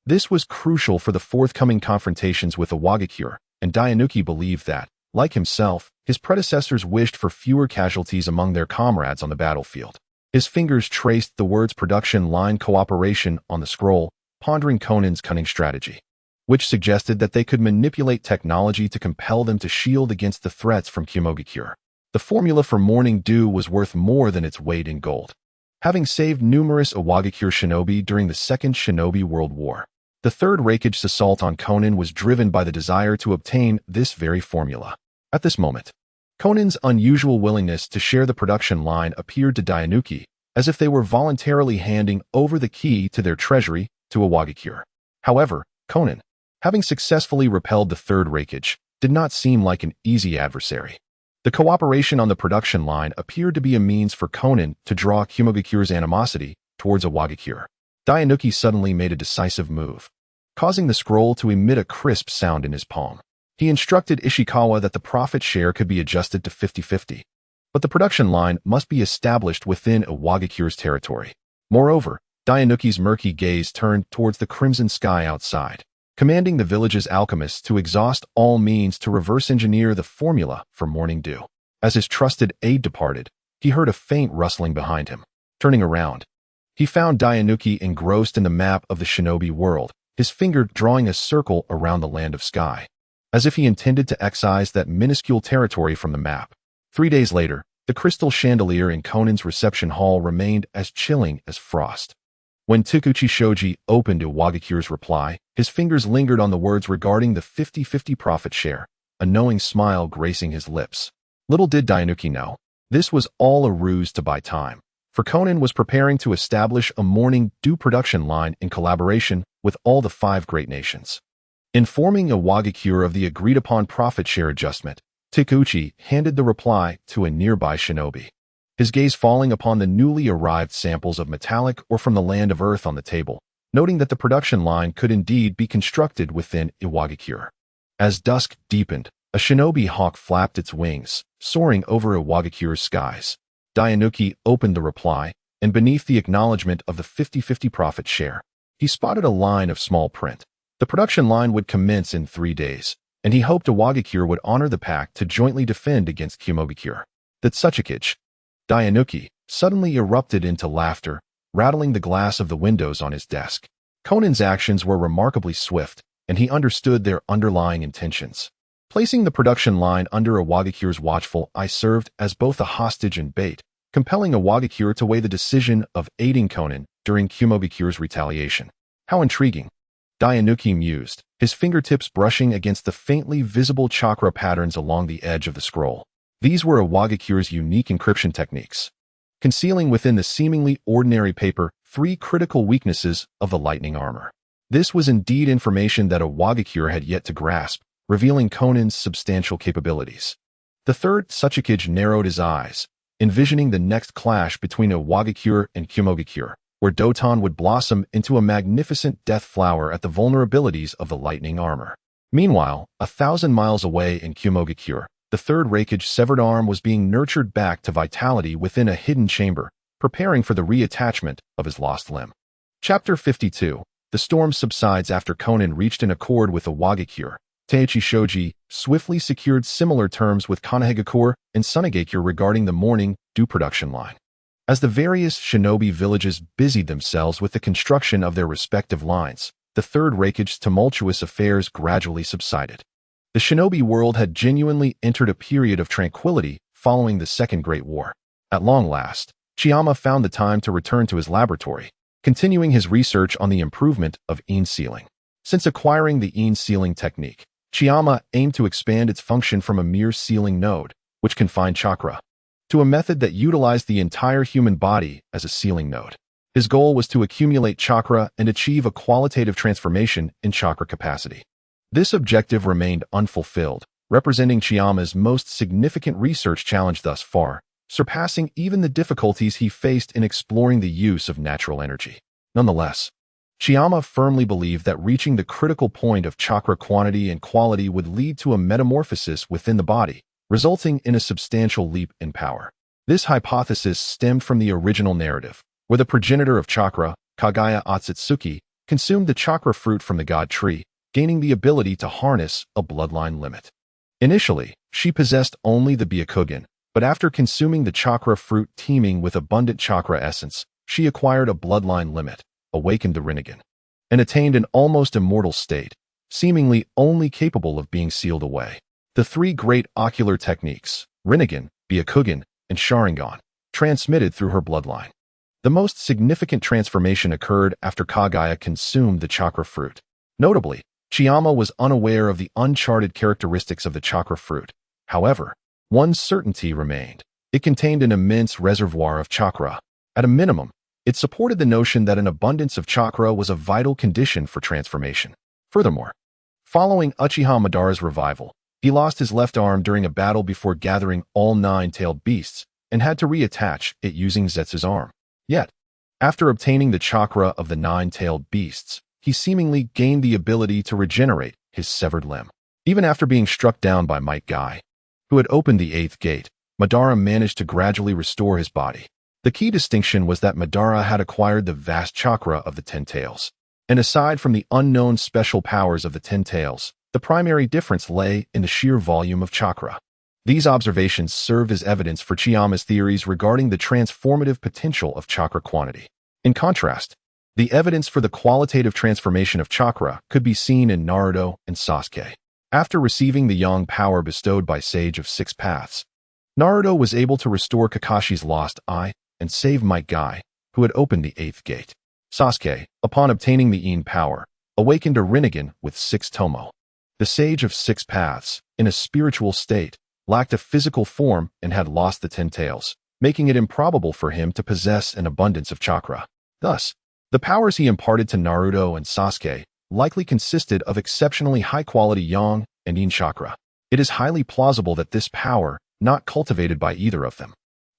Speaker 1: This was crucial for the forthcoming confrontations with a wagakure, and Daisuke believed that, like himself, his predecessors wished for fewer casualties among their comrades on the battlefield. His fingers traced the words production line cooperation on the scroll, pondering Konin's cunning strategy, which suggested that they could manipulate technology to compel them to shield against the threats from Kumogakure. The formula for Morning Dew was worth more than its weight in gold. Having saved numerous Iwagakure shinobi during the Second Shinobi World War, the third Raikage's assault on Konin was driven by the desire to obtain this very formula. At this moment, Konin's unusual willingness to share the production line appeared to Daisuke as if they were voluntarily handing over the key to their treasury to a wagakure. However, Konin, having successfully repelled the third Raikage, did not seem like an easy adversary. The cooperation on the production line appeared to be a means for Konin to draw Kumogakure's animosity towards a wagakure. Daisuke suddenly made a decisive move, causing the scroll to emit a crisp sound in his palm. He instructed Ishikawa that the profit share could be adjusted to 50-50, but the production line must be established within a wagakure's territory. Moreover, Dayanuki's murky gaze turned towards the crimson sky outside, commanding the village's alchemists to exhaust all means to reverse engineer the formula for morning dew. As his trusted aide departed, he heard a faint rustling behind him. Turning around, he found Dayanuki engrossed in the map of the shinobi world, his finger drawing a circle around the land of sky, as if he intended to excise that minuscule territory from the map. 3 days later, the crystal chandelier in Conan's reception hall remained as chilling as frost. When Takuchi Shoji opened Iwagakure's reply, his fingers lingered on the words regarding the 50-50 profit share, a knowing smile gracing his lips. Little did Dayanuki know, this was all a ruse to buy time, for Conan was preparing to establish a morning dew production line in collaboration with all the 5 great nations. Informing Iwagakure of the agreed-upon profit share adjustment, Takuchi handed the reply to a nearby shinobi, his gaze falling upon the newly arrived samples of metallic or from the land of earth on the table, noting that the production line could indeed be constructed within Iwagakure. As dusk deepened, a shinobi hawk flapped its wings, soaring over Iwagakure's skies. Dayanuki opened the reply, and beneath the acknowledgement of the 50-50 profit share, he spotted a line of small print. The production line would commence in 3 days, and he hoped Iwagakure would honor the pact to jointly defend against Kumogakure. The Tsuchikage. Dayanuki suddenly erupted into laughter, rattling the glass of the windows on his desk. Conan's actions were remarkably swift, and he understood their underlying intentions. Placing the production line under Iwagakure's watchful eye served as both a hostage and bait, compelling Iwagakure to weigh the decision of aiding Conan during Kumogakure's retaliation. How intriguing, Dayanuki mused, his fingertips brushing against the faintly visible chakra patterns along the edge of the scroll. These were Iwagakure's unique encryption techniques, concealing within the seemingly ordinary paper 3 critical weaknesses of the lightning armor. This was indeed information that Iwagakure had yet to grasp, revealing Conan's substantial capabilities. The third Tsuchikage narrowed his eyes, envisioning the next clash between Iwagakure and Kumogakure, where Doton would blossom into a magnificent death flower at the vulnerabilities of the lightning armor. Meanwhile, 1,000 miles away in Kumogakure, the third Reikage severed arm was being nurtured back to vitality within a hidden chamber, preparing for the reattachment of his lost limb. Chapter 52. The storm subsides after Conan reached an accord with Iwagakure. Takuchi Shoji swiftly secured similar terms with Konohagakure and Sunagakure regarding the morning dew production line. As the various shinobi villages busied themselves with the construction of their respective lines, the third Reikage's tumultuous affairs gradually subsided. The shinobi world had genuinely entered a period of tranquility following the Second Great War. At long last, Chiyama found the time to return to his laboratory, continuing his research on the improvement of Yin sealing. Since acquiring the Yin sealing technique, Chiyama aimed to expand its function from a mere sealing node, which confined chakra, to a method that utilized the entire human body as a sealing node. His goal was to accumulate chakra and achieve a qualitative transformation in chakra capacity. This objective remained unfulfilled, representing Chiyama's most significant research challenge thus far, surpassing even the difficulties he faced in exploring the use of natural energy. Nonetheless, Chiyama firmly believed that reaching the critical point of chakra quantity and quality would lead to a metamorphosis within the body, resulting in a substantial leap in power. This hypothesis stemmed from the original narrative, where the progenitor of chakra, Kagaya Otsutsuki, consumed the chakra fruit from the god tree, gaining the ability to harness a bloodline limit. Initially, she possessed only the Byakugan, but after consuming the chakra fruit teeming with abundant chakra essence, she acquired a bloodline limit, awakened the Rinnegan, and attained an almost immortal state, seemingly only capable of being sealed away. The 3 great ocular techniques, Rinnegan, Byakugan, and Sharingan, transmitted through her bloodline. The most significant transformation occurred after Kagaya consumed the chakra fruit. Notably, Chiyama was unaware of the uncharted characteristics of the chakra fruit. However, one certainty remained. It contained an immense reservoir of chakra. At a minimum, it supported the notion that an abundance of chakra was a vital condition for transformation. Furthermore, following Uchiha Madara's revival, he lost his left arm during a battle before gathering all 9-tailed beasts and had to reattach it using Zetsu's arm. Yet, after obtaining the chakra of the 9-tailed beasts, he seemingly gained the ability to regenerate his severed limb. Even after being struck down by Might Guy, who had opened the 8th gate, Madara managed to gradually restore his body. The key distinction was that Madara had acquired the vast chakra of the Ten Tails. And aside from the unknown special powers of the Ten Tails, the primary difference lay in the sheer volume of chakra. These observations served as evidence for Chiyama's theories regarding the transformative potential of chakra quantity. In contrast, the evidence for the qualitative transformation of chakra could be seen in Naruto and Sasuke. After receiving the yang power bestowed by Sage of Six Paths, Naruto was able to restore Kakashi's lost eye and save Might Guy, who had opened the eighth gate. Sasuke, upon obtaining the Yin power, awakened a Rinnegan with six Tomo. The Sage of Six Paths, in a spiritual state, lacked a physical form and had lost the Ten Tails, making it improbable for him to possess an abundance of chakra. Thus, the powers he imparted to Naruto and Sasuke likely consisted of exceptionally high-quality yang and yin chakra. It is highly plausible that this power, not cultivated by either of them,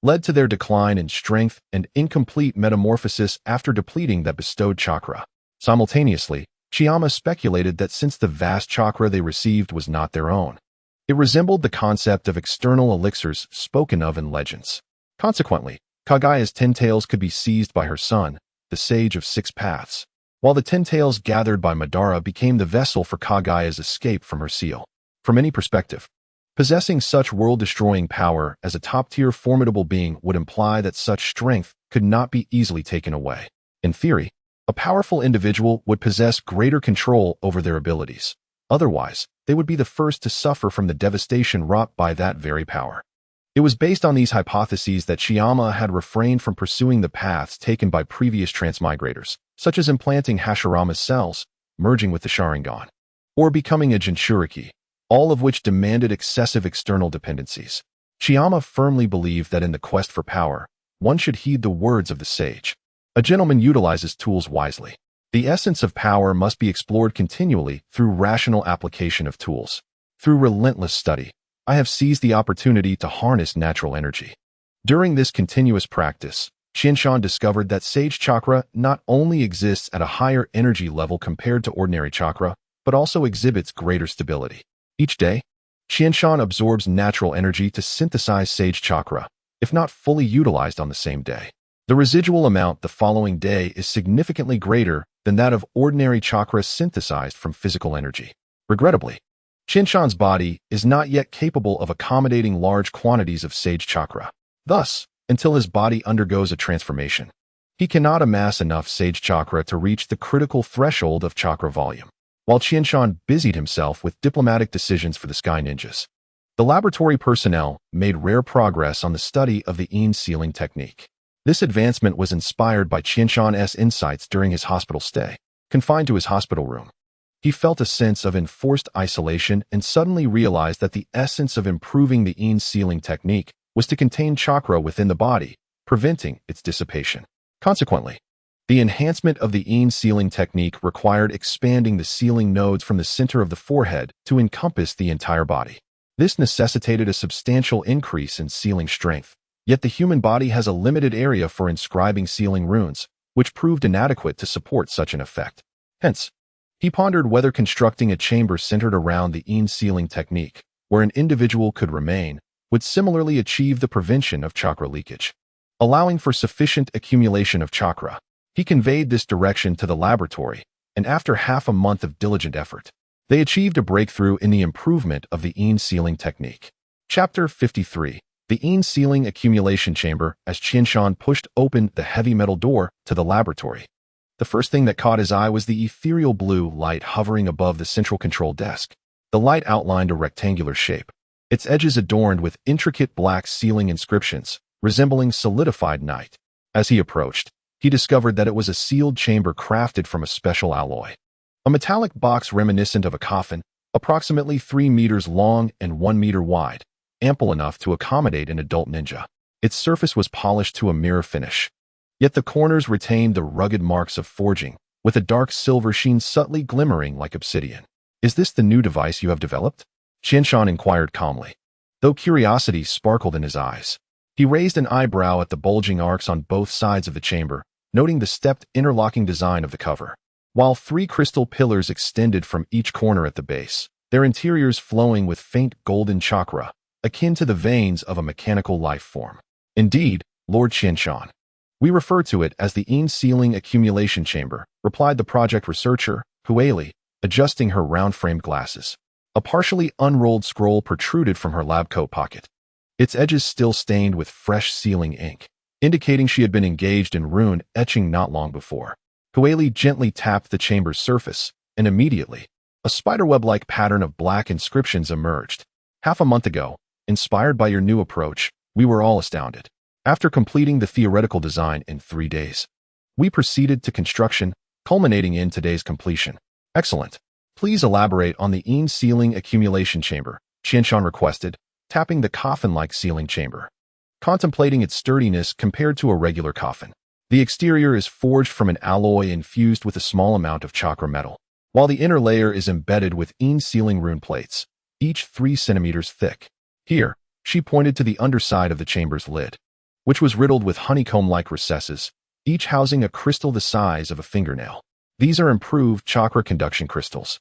Speaker 1: led to their decline in strength and incomplete metamorphosis after depleting that bestowed chakra. Simultaneously, Chiyama speculated that since the vast chakra they received was not their own, it resembled the concept of external elixirs spoken of in legends. Consequently, Kagaya's Ten Tails could be seized by her son, the Sage of Six Paths, while the Ten Tails gathered by Madara became the vessel for Kagaya's escape from her seal. From any perspective, possessing such world-destroying power as a top-tier formidable being would imply that such strength could not be easily taken away. In theory, a powerful individual would possess greater control over their abilities. Otherwise, they would be the first to suffer from the devastation wrought by that very power. It was based on these hypotheses that Chiyama had refrained from pursuing the paths taken by previous transmigrators, such as implanting Hashirama's cells, merging with the Sharingan, or becoming a Jinchuriki, all of which demanded excessive external dependencies. Chiyama firmly believed that in the quest for power, one should heed the words of the sage. A gentleman utilizes tools wisely. The essence of power must be explored continually through rational application of tools. Through relentless study, I have seized the opportunity to harness natural energy. During this continuous practice, Qianshan discovered that sage chakra not only exists at a higher energy level compared to ordinary chakra, but also exhibits greater stability. Each day, Qianshan absorbs natural energy to synthesize sage chakra, if not fully utilized on the same day. The residual amount the following day is significantly greater than that of ordinary chakra synthesized from physical energy. Regrettably, Qianshan's body is not yet capable of accommodating large quantities of sage chakra. Thus, until his body undergoes a transformation, he cannot amass enough sage chakra to reach the critical threshold of chakra volume. While Qianshan busied himself with diplomatic decisions for the Sky Ninjas, the laboratory personnel made rare progress on the study of the Yin sealing technique. This advancement was inspired by Qianshan's insights during his hospital stay. Confined to his hospital room, he felt a sense of enforced isolation and suddenly realized that the essence of improving the Yin sealing technique was to contain chakra within the body, preventing its dissipation. Consequently, the enhancement of the Yin sealing technique required expanding the sealing nodes from the center of the forehead to encompass the entire body. This necessitated a substantial increase in sealing strength. Yet the human body has a limited area for inscribing sealing runes, which proved inadequate to support such an effect. Hence, he pondered whether constructing a chamber centered around the Yin sealing technique, where an individual could remain, would similarly achieve the prevention of chakra leakage. Allowing for sufficient accumulation of chakra, he conveyed this direction to the laboratory, and after half a month of diligent effort, they achieved a breakthrough in the improvement of the Yin sealing technique. Chapter 53. The Yin sealing accumulation chamber. As Qianshan pushed open the heavy metal door to the laboratory, the first thing that caught his eye was the ethereal blue light hovering above the central control desk. The light outlined a rectangular shape, its edges adorned with intricate black sealing inscriptions, resembling solidified night. As he approached, he discovered that it was a sealed chamber crafted from a special alloy. A metallic box reminiscent of a coffin, approximately 3 meters long and 1 meter wide, ample enough to accommodate an adult ninja. Its surface was polished to a mirror finish, yet the corners retained the rugged marks of forging, with a dark silver sheen subtly glimmering like obsidian. "Is this the new device you have developed?" Qianshan inquired calmly, though curiosity sparkled in his eyes. He raised an eyebrow at the bulging arcs on both sides of the chamber, noting the stepped interlocking design of the cover. While 3 crystal pillars extended from each corner at the base, their interiors flowing with faint golden chakra, akin to the veins of a mechanical life form. "Indeed, Lord Qianshan," We refer to it as the Yin Sealing Accumulation Chamber, replied the project researcher, Hueli, adjusting her round-framed glasses. A partially unrolled scroll protruded from her lab coat pocket, its edges still stained with fresh sealing ink, indicating she had been engaged in rune etching not long before. Hueli gently tapped the chamber's surface, and immediately, a spiderweb-like pattern of black inscriptions emerged. Half a month ago, inspired by your new approach, we were all astounded. After completing the theoretical design in 3 days, we proceeded to construction, culminating in today's completion. Excellent. Please elaborate on the Yin Sealing Accumulation Chamber, Qianshan requested, tapping the coffin-like sealing chamber. Contemplating its sturdiness compared to a regular coffin. The exterior is forged from an alloy infused with a small amount of chakra metal, while the inner layer is embedded with Yin sealing rune plates, each 3 centimeters thick. Here, she pointed to the underside of the chamber's lid, which was riddled with honeycomb-like recesses, each housing a crystal the size of a fingernail. These are improved chakra conduction crystals,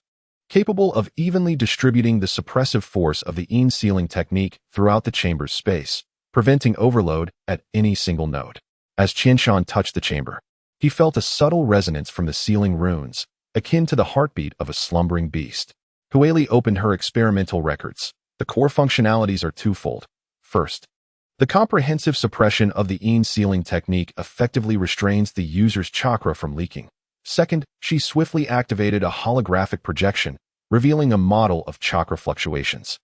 Speaker 1: capable of evenly distributing the suppressive force of the Yin sealing technique throughout the chamber's space, preventing overload at any single node. As Qianshan touched the chamber, he felt a subtle resonance from the sealing runes, akin to the heartbeat of a slumbering beast. Hueli opened her experimental records. The core functionalities are twofold. First, the comprehensive suppression of the Yin sealing technique effectively restrains the user's chakra from leaking. Second, she swiftly activated a holographic projection, revealing a model of chakra fluctuations.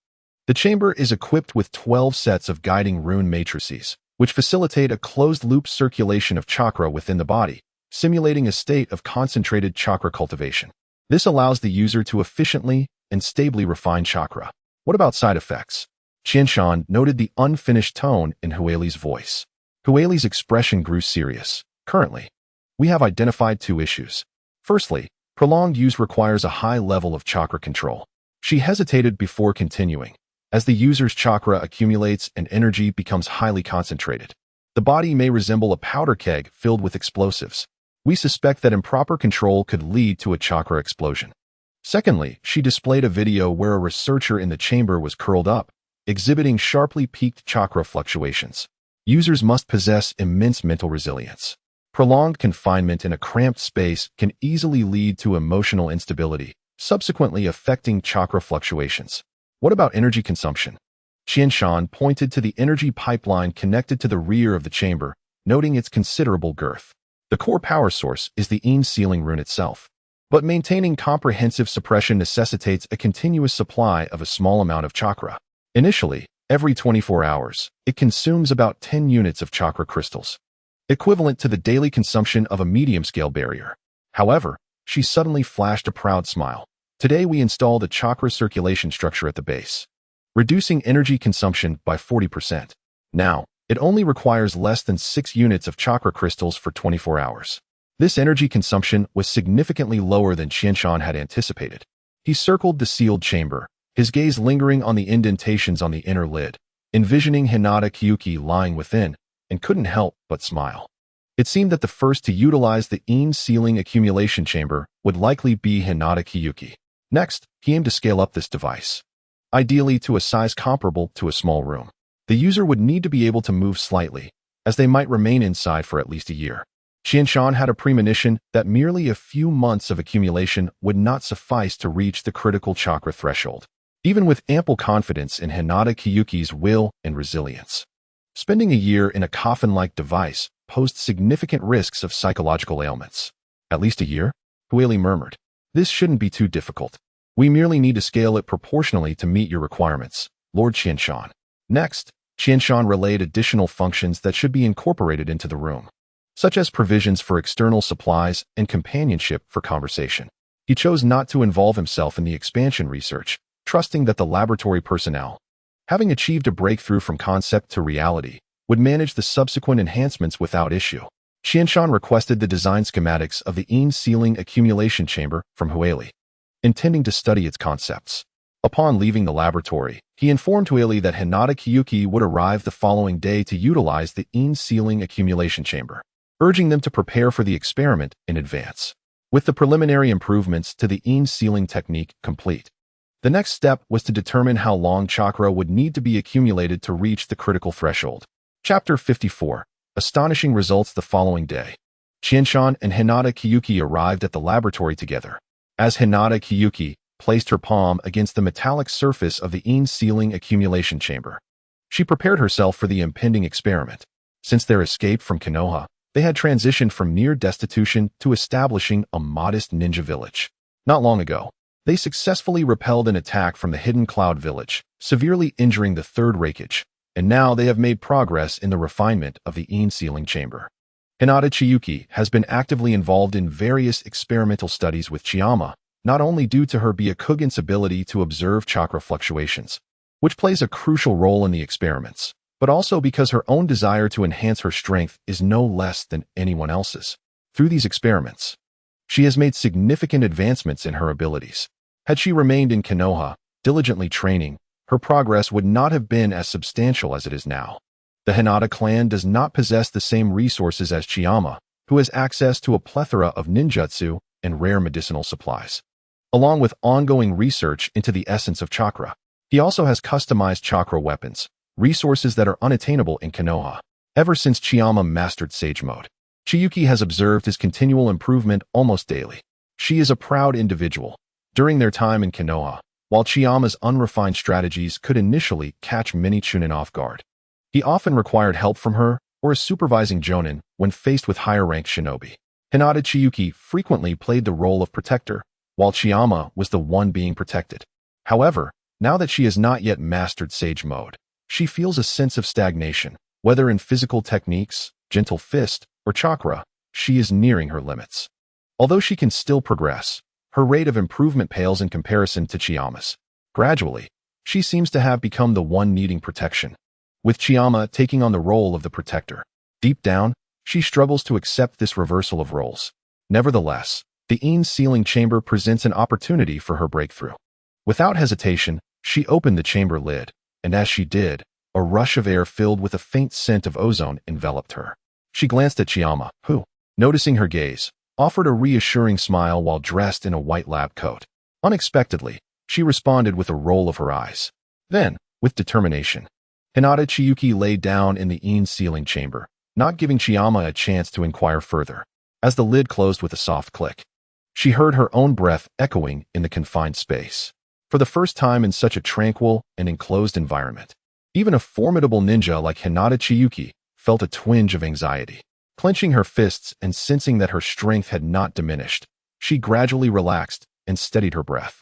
Speaker 1: The chamber is equipped with 12 sets of guiding rune matrices, which facilitate a closed-loop circulation of chakra within the body, simulating a state of concentrated chakra cultivation. This allows the user to efficiently and stably refine chakra. What about side effects? Qianshan noted the unfinished tone in Hueli's voice. Hueli's expression grew serious. Currently, we have identified 2 issues. Firstly, prolonged use requires a high level of chakra control. She hesitated before continuing. As the user's chakra accumulates and energy becomes highly concentrated, the body may resemble a powder keg filled with explosives. We suspect that improper control could lead to a chakra explosion. Secondly, she displayed a video where a researcher in the chamber was curled up, exhibiting sharply peaked chakra fluctuations. Users must possess immense mental resilience. Prolonged confinement in a cramped space can easily lead to emotional instability, subsequently affecting chakra fluctuations. What about energy consumption? Qianshan pointed to the energy pipeline connected to the rear of the chamber, noting its considerable girth. The core power source is the Yin sealing rune itself, but maintaining comprehensive suppression necessitates a continuous supply of a small amount of chakra. Initially, every 24 hours, it consumes about 10 units of chakra crystals, equivalent to the daily consumption of a medium-scale barrier. However, she suddenly flashed a proud smile. Today we installed a chakra circulation structure at the base, reducing energy consumption by 40%. Now, it only requires less than 6 units of chakra crystals for 24 hours. This energy consumption was significantly lower than Qianshan had anticipated. He circled the sealed chamber, his gaze lingering on the indentations on the inner lid, envisioning Hinata Kyuki lying within, and couldn't help but smile. It seemed that the first to utilize the Yin sealing accumulation chamber would likely be Hinata Kyuki. Next, he aimed to scale up this device, ideally to a size comparable to a small room. The user would need to be able to move slightly, as they might remain inside for at least a year. Qianshan had a premonition that merely a few months of accumulation would not suffice to reach the critical chakra threshold, even with ample confidence in Hinata Kyuki's will and resilience. Spending a year in a coffin-like device posed significant risks of psychological ailments. At least a year? Hueli murmured. This shouldn't be too difficult. We merely need to scale it proportionally to meet your requirements, Lord Qianshan. Next, Qianshan relayed additional functions that should be incorporated into the room, such as provisions for external supplies and companionship for conversation. He chose not to involve himself in the expansion research, trusting that the laboratory personnel, having achieved a breakthrough from concept to reality, would manage the subsequent enhancements without issue. Qianshan requested the design schematics of the Yin sealing accumulation chamber from Hueli, intending to study its concepts. Upon leaving the laboratory, he informed Hueli that Hinata Kyuki would arrive the following day to utilize the Yin sealing accumulation chamber, urging them to prepare for the experiment in advance. With the preliminary improvements to the Yin sealing technique complete, the next step was to determine how long chakra would need to be accumulated to reach the critical threshold. Chapter 54. Astonishing results the following day. Qianshan and Hinata Kiyuki arrived at the laboratory together. As Hinata Kiyuki placed her palm against the metallic surface of the Yin sealing accumulation chamber, she prepared herself for the impending experiment. Since their escape from Konoha, they had transitioned from near destitution to establishing a modest ninja village. Not long ago, they successfully repelled an attack from the Hidden Cloud Village, severely injuring the third Reikage, and now they have made progress in the refinement of the Yin sealing chamber. Hinata Chiyuki has been actively involved in various experimental studies with Chiyama, not only due to her Byakugan's ability to observe chakra fluctuations, which plays a crucial role in the experiments, but also because her own desire to enhance her strength is no less than anyone else's. Through these experiments, she has made significant advancements in her abilities. Had she remained in Konoha, diligently training, her progress would not have been as substantial as it is now. The Hinata clan does not possess the same resources as Chiyama, who has access to a plethora of ninjutsu and rare medicinal supplies. Along with ongoing research into the essence of chakra, he also has customized chakra weapons, resources that are unattainable in Konoha. Ever since Chiyama mastered Sage Mode, Chiyuki has observed his continual improvement almost daily. She is a proud individual. During their time in Konoha, while Chiyama's unrefined strategies could initially catch many Chunin off guard, he often required help from her or a supervising jonin when faced with higher-ranked shinobi. Hinata Chiyuki frequently played the role of protector, while Chiyama was the one being protected. However, now that she has not yet mastered Sage Mode, she feels a sense of stagnation. Whether in physical techniques, gentle fist, or chakra, she is nearing her limits. Although she can still progress, her rate of improvement pales in comparison to Chiyama's. Gradually, she seems to have become the one needing protection, with Chiyama taking on the role of the protector. Deep down, she struggles to accept this reversal of roles. Nevertheless, the Yin sealing chamber presents an opportunity for her breakthrough. Without hesitation, she opened the chamber lid, and as she did, a rush of air filled with a faint scent of ozone enveloped her. She glanced at Chiyama, who, noticing her gaze, offered a reassuring smile while dressed in a white lab coat. Unexpectedly, she responded with a roll of her eyes. Then, with determination, Hinata Chiyuki lay down in the Yin sealing chamber, not giving Chiyama a chance to inquire further. As the lid closed with a soft click, she heard her own breath echoing in the confined space. For the first time in such a tranquil and enclosed environment, even a formidable ninja like Hinata Chiyuki felt a twinge of anxiety. Clenching her fists and sensing that her strength had not diminished, she gradually relaxed and steadied her breath.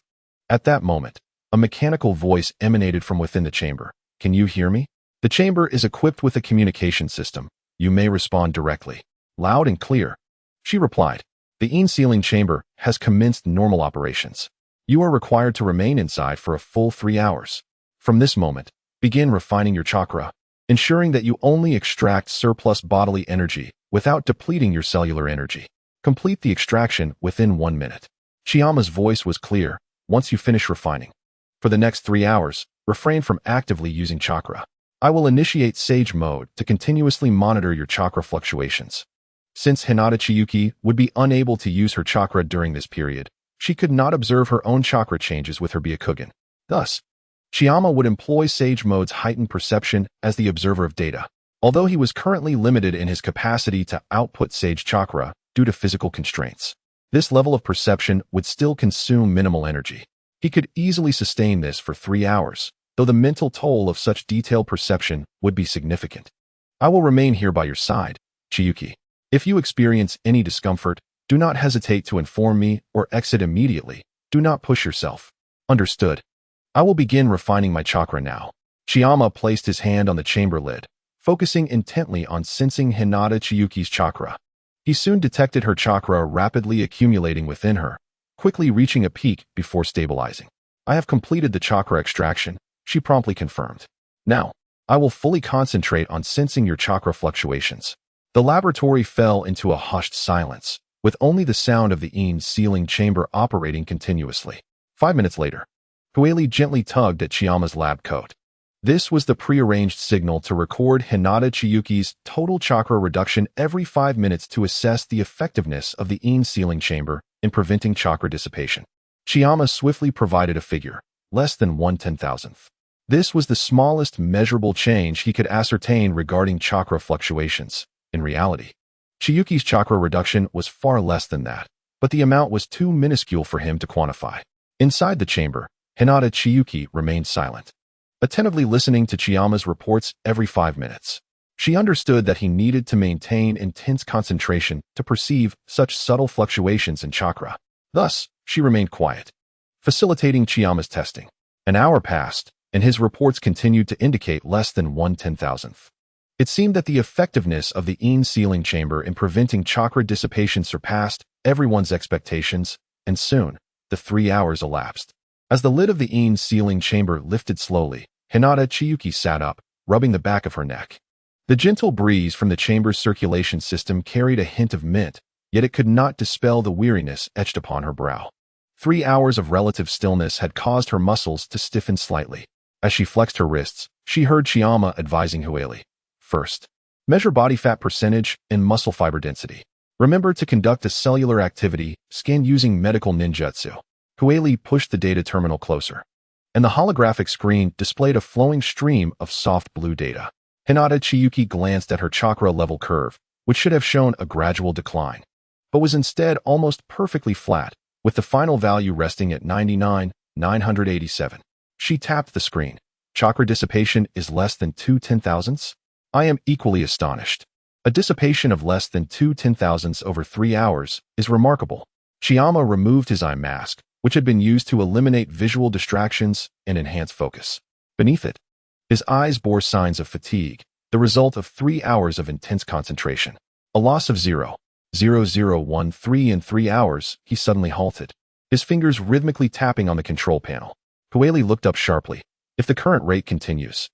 Speaker 1: At that moment, a mechanical voice emanated from within the chamber. "Can you hear me? The chamber is equipped with a communication system. You may respond directly." Loud and clear, she replied. "The Yin sealing chamber has commenced normal operations. You are required to remain inside for a full 3 hours. From this moment, begin refining your chakra, ensuring that you only extract surplus bodily energy without depleting your cellular energy. Complete the extraction within 1 minute." Chiyama's voice was clear. "Once you finish refining, for the next 3 hours, refrain from actively using chakra. I will initiate Sage Mode to continuously monitor your chakra fluctuations." Since Hinata Chiyuki would be unable to use her chakra during this period, she could not observe her own chakra changes with her Byakugan. Thus, Chiyama would employ Sage Mode's heightened perception as the observer of data. Although he was currently limited in his capacity to output Sage Chakra due to physical constraints, this level of perception would still consume minimal energy. He could easily sustain this for 3 hours, though the mental toll of such detailed perception would be significant. "I will remain here by your side, Chiyuki. If you experience any discomfort, do not hesitate to inform me or exit immediately. Do not push yourself." "Understood. I will begin refining my chakra now." Chiyama placed his hand on the chamber lid, focusing intently on sensing Hinata Chiyuki's chakra. He soon detected her chakra rapidly accumulating within her, quickly reaching a peak before stabilizing. "I have completed the chakra extraction," she promptly confirmed. "Now, I will fully concentrate on sensing your chakra fluctuations." The laboratory fell into a hushed silence, with only the sound of the Yin sealing chamber operating continuously. 5 minutes later, Hueli gently tugged at Chiyama's lab coat. This was the prearranged signal to record Hinata Chiyuki's total chakra reduction every 5 minutes to assess the effectiveness of the Yin sealing chamber in preventing chakra dissipation. Chiyama swiftly provided a figure, less than 1/10,000th. This was the smallest measurable change he could ascertain regarding chakra fluctuations. In reality, Chiyuki's chakra reduction was far less than that, but the amount was too minuscule for him to quantify. Inside the chamber, Hinata Chiyuki remained silent, attentively listening to Chiyama's reports every 5 minutes. She understood that he needed to maintain intense concentration to perceive such subtle fluctuations in chakra. Thus, she remained quiet, facilitating Chiyama's testing. An hour passed, and his reports continued to indicate less than 1/10,000th. It seemed that the effectiveness of the Yin sealing chamber in preventing chakra dissipation surpassed everyone's expectations, and soon, the 3 hours elapsed. As the lid of the Yin sealing chamber lifted slowly, Hinata Chiyuki sat up, rubbing the back of her neck. The gentle breeze from the chamber's circulation system carried a hint of mint, yet it could not dispel the weariness etched upon her brow. 3 hours of relative stillness had caused her muscles to stiffen slightly. As she flexed her wrists, she heard Chiyama advising Hueli. First, measure body fat percentage and muscle fiber density. Remember to conduct a cellular activity scan using medical ninjutsu. Hueli pushed the data terminal closer, and the holographic screen displayed a flowing stream of soft blue data. Hinata Chiyuki glanced at her chakra level curve, which should have shown a gradual decline, but was instead almost perfectly flat, with the final value resting at 99,987. She tapped the screen. Chakra dissipation is less than 2/10,000ths? I am equally astonished. A dissipation of less than 2/10,000ths over 3 hours is remarkable. Chiyama removed his eye mask, which had been used to eliminate visual distractions and enhance focus. Beneath it, his eyes bore signs of fatigue, the result of 3 hours of intense concentration. A loss of 0.0013 in 3 hours, he suddenly halted, his fingers rhythmically tapping on the control panel. Hueli looked up sharply. If the current rate continues,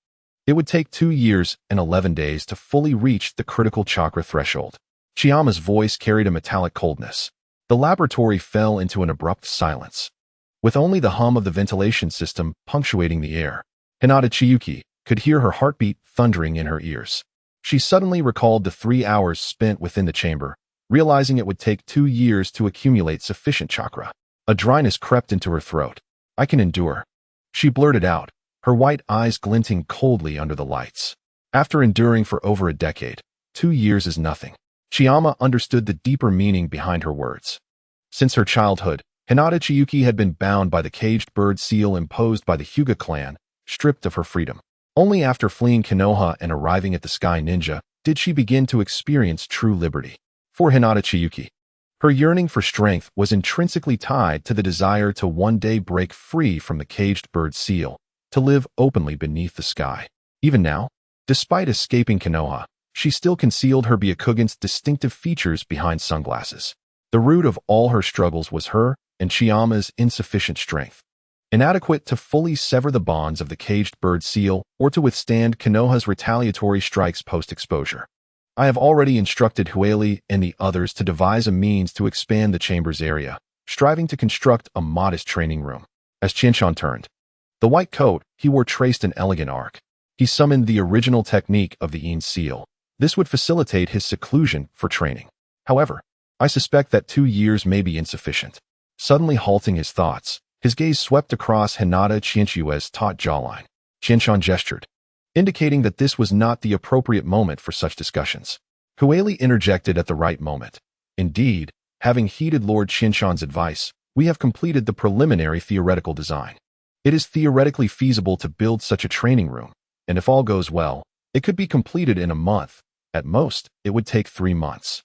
Speaker 1: it would take 2 years and 11 days to fully reach the critical chakra threshold. Chiyama's voice carried a metallic coldness. The laboratory fell into an abrupt silence, with only the hum of the ventilation system punctuating the air. Hinata Chiyuki could hear her heartbeat thundering in her ears. She suddenly recalled the 3 hours spent within the chamber, realizing it would take 2 years to accumulate sufficient chakra. A dryness crept into her throat. I can endure, she blurted out, her white eyes glinting coldly under the lights. After enduring for over a decade, 2 years is nothing. Chiyama understood the deeper meaning behind her words. Since her childhood, Hinata Chiyuki had been bound by the caged bird seal imposed by the Hyuga clan, stripped of her freedom. Only after fleeing Konoha and arriving at the Sky Ninja did she begin to experience true liberty. For Hinata Chiyuki, her yearning for strength was intrinsically tied to the desire to one day break free from the caged bird seal, to live openly beneath the sky. Even now, despite escaping Konoha, she still concealed her Byakugan's distinctive features behind sunglasses. The root of all her struggles was her and Chiyama's insufficient strength, inadequate to fully sever the bonds of the caged bird seal or to withstand Konoha's retaliatory strikes post-exposure. I have already instructed Hueli and the others to devise a means to expand the chamber's area, striving to construct a modest training room. As Qianshan turned, the white coat he wore traced an elegant arc. He summoned the original technique of the Yin seal. This would facilitate his seclusion for training. However, I suspect that 2 years may be insufficient. Suddenly halting his thoughts, his gaze swept across Hinata Qianshue's taut jawline. Qianshan gestured, indicating that this was not the appropriate moment for such discussions. Hueli interjected at the right moment. Indeed, having heeded Lord Qianshan's advice, we have completed the preliminary theoretical design. It is theoretically feasible to build such a training room, and if all goes well, it could be completed in a month. At most, it would take 3 months.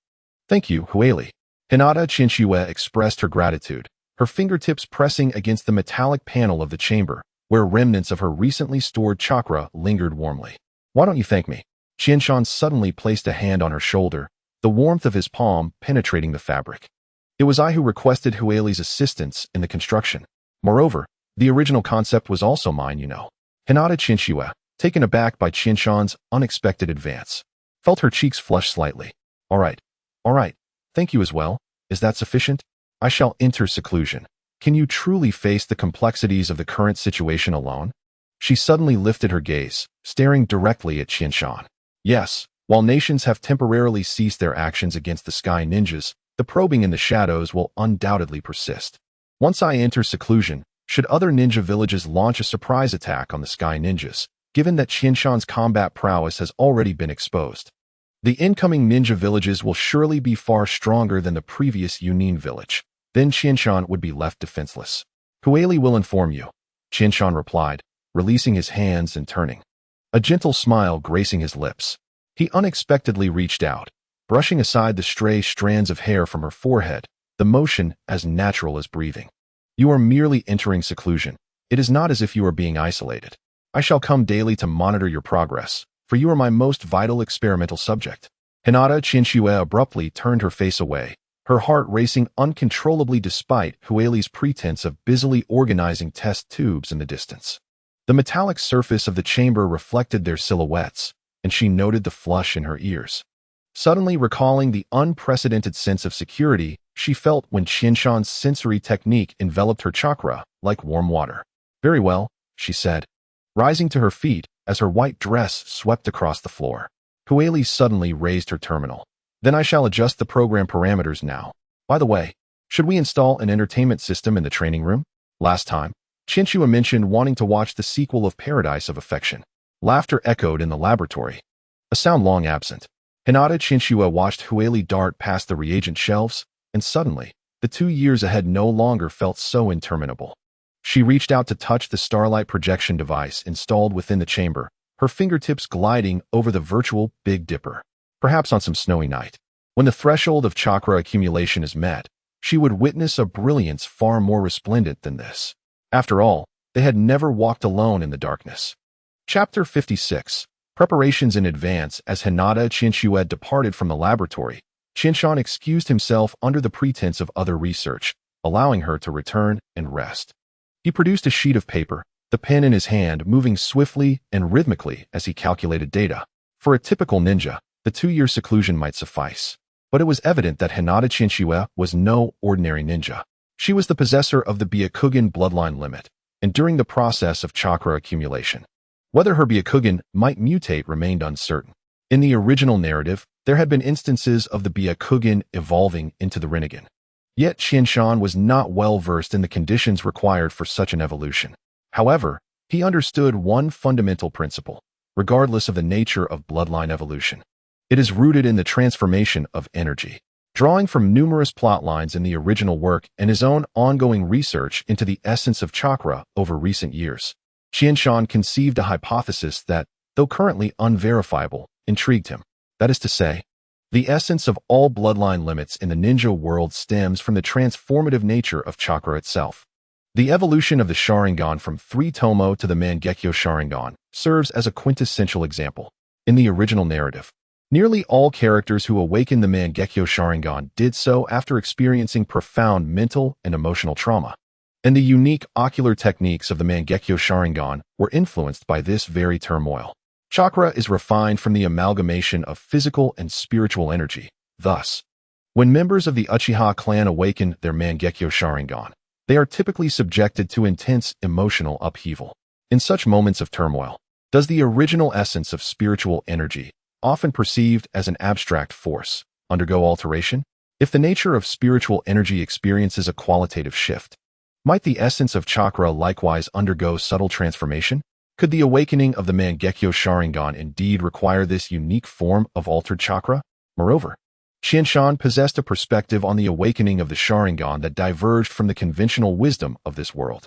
Speaker 1: Thank you, Hueli. Hinata Qianshue expressed her gratitude, her fingertips pressing against the metallic panel of the chamber, where remnants of her recently stored chakra lingered warmly. Why don't you thank me? Qianshan suddenly placed a hand on her shoulder, the warmth of his palm penetrating the fabric. It was I who requested Hueli's assistance in the construction. Moreover, the original concept was also mine, you know. Hinata Qianshue, taken aback by Qianshan's unexpected advance, felt her cheeks flush slightly. All right. Thank you as well. Is that sufficient? I shall enter seclusion. Can you truly face the complexities of the current situation alone? She suddenly lifted her gaze, staring directly at Qianshan. Yes, while nations have temporarily ceased their actions against the Sky Ninjas, the probing in the shadows will undoubtedly persist. Once I enter seclusion, should other ninja villages launch a surprise attack on the Sky Ninjas, given that Qianshan's combat prowess has already been exposed, The incoming ninja villages will surely be far stronger than the previous Yunin village. Then Qianshan would be left defenseless. Kueli will inform you, Qianshan replied, releasing his hands and turning. A gentle smile gracing his lips. He unexpectedly reached out, brushing aside the stray strands of hair from her forehead, the motion as natural as breathing. You are merely entering seclusion. It is not as if you are being isolated. I shall come daily to monitor your progress, for you are my most vital experimental subject. Hinata Qianxue abruptly turned her face away, her heart racing uncontrollably despite Hueli's pretense of busily organizing test tubes in the distance. The metallic surface of the chamber reflected their silhouettes, and she noted the flush in her ears. Suddenly recalling the unprecedented sense of security she felt when Qianshan's sensory technique enveloped her chakra like warm water. Very well, she said, rising to her feet as her white dress swept across the floor. Hueli suddenly raised her terminal. Then I shall adjust the program parameters now. By the way, should we install an entertainment system in the training room? Last time, Qianxue mentioned wanting to watch the sequel of Paradise of Affection. Laughter echoed in the laboratory. A sound long absent. Hinata Qianxue watched Hueli dart past the reagent shelves, and suddenly, the 2 years ahead no longer felt so interminable. She reached out to touch the starlight projection device installed within the chamber, her fingertips gliding over the virtual Big Dipper. Perhaps on some snowy night, when the threshold of chakra accumulation is met, she would witness a brilliance far more resplendent than this. After all, they had never walked alone in the darkness. Chapter 56. Preparations in advance. As Hinata Qianxue departed from the laboratory, Qianshan excused himself under the pretense of other research, allowing her to return and rest. He produced a sheet of paper, the pen in his hand moving swiftly and rhythmically as he calculated data. For a typical ninja, the 2-year seclusion might suffice. But it was evident that Hinata Qianxue was no ordinary ninja. She was the possessor of the Byakugan bloodline limit, and during the process of chakra accumulation, whether her Byakugan might mutate remained uncertain. In the original narrative, there had been instances of the Byakugan evolving into the Rinnegan. Yet Qianshan was not well versed in the conditions required for such an evolution. However, he understood one fundamental principle, regardless of the nature of bloodline evolution. It is rooted in the transformation of energy. Drawing from numerous plot lines in the original work and his own ongoing research into the essence of chakra over recent years, Qianshan conceived a hypothesis that, though currently unverifiable, intrigued him. That is to say, the essence of all bloodline limits in the ninja world stems from the transformative nature of chakra itself. The evolution of the Sharingan from 3-tomo to the Mangekyo Sharingan serves as a quintessential example. In the original narrative, nearly all characters who awakened the Mangekyo Sharingan did so after experiencing profound mental and emotional trauma. And the unique ocular techniques of the Mangekyo Sharingan were influenced by this very turmoil. Chakra is refined from the amalgamation of physical and spiritual energy. Thus, when members of the Uchiha clan awaken their Mangekyo Sharingan, they are typically subjected to intense emotional upheaval. In such moments of turmoil, does the original essence of spiritual energy, often perceived as an abstract force, undergo alteration? If the nature of spiritual energy experiences a qualitative shift, might the essence of chakra likewise undergo subtle transformation? Could the awakening of the Mangekyo Sharingan indeed require this unique form of altered chakra? Moreover, Qianshan possessed a perspective on the awakening of the Sharingan that diverged from the conventional wisdom of this world.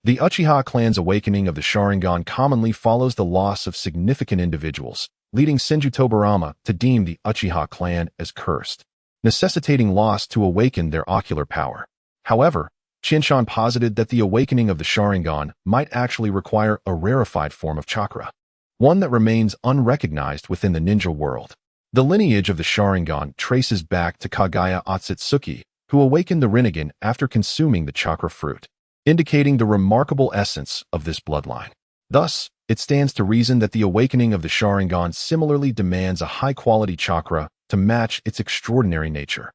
Speaker 1: The Uchiha clan's awakening of the Sharingan commonly follows the loss of significant individuals, leading Senju Tobarama to deem the Uchiha clan as cursed, necessitating loss to awaken their ocular power. However, Qianshan posited that the awakening of the Sharingan might actually require a rarefied form of chakra, one that remains unrecognized within the ninja world. The lineage of the Sharingan traces back to Kagaya Otsutsuki, who awakened the Rinnegan after consuming the chakra fruit, indicating the remarkable essence of this bloodline. Thus, it stands to reason that the awakening of the Sharingan similarly demands a high-quality chakra to match its extraordinary nature.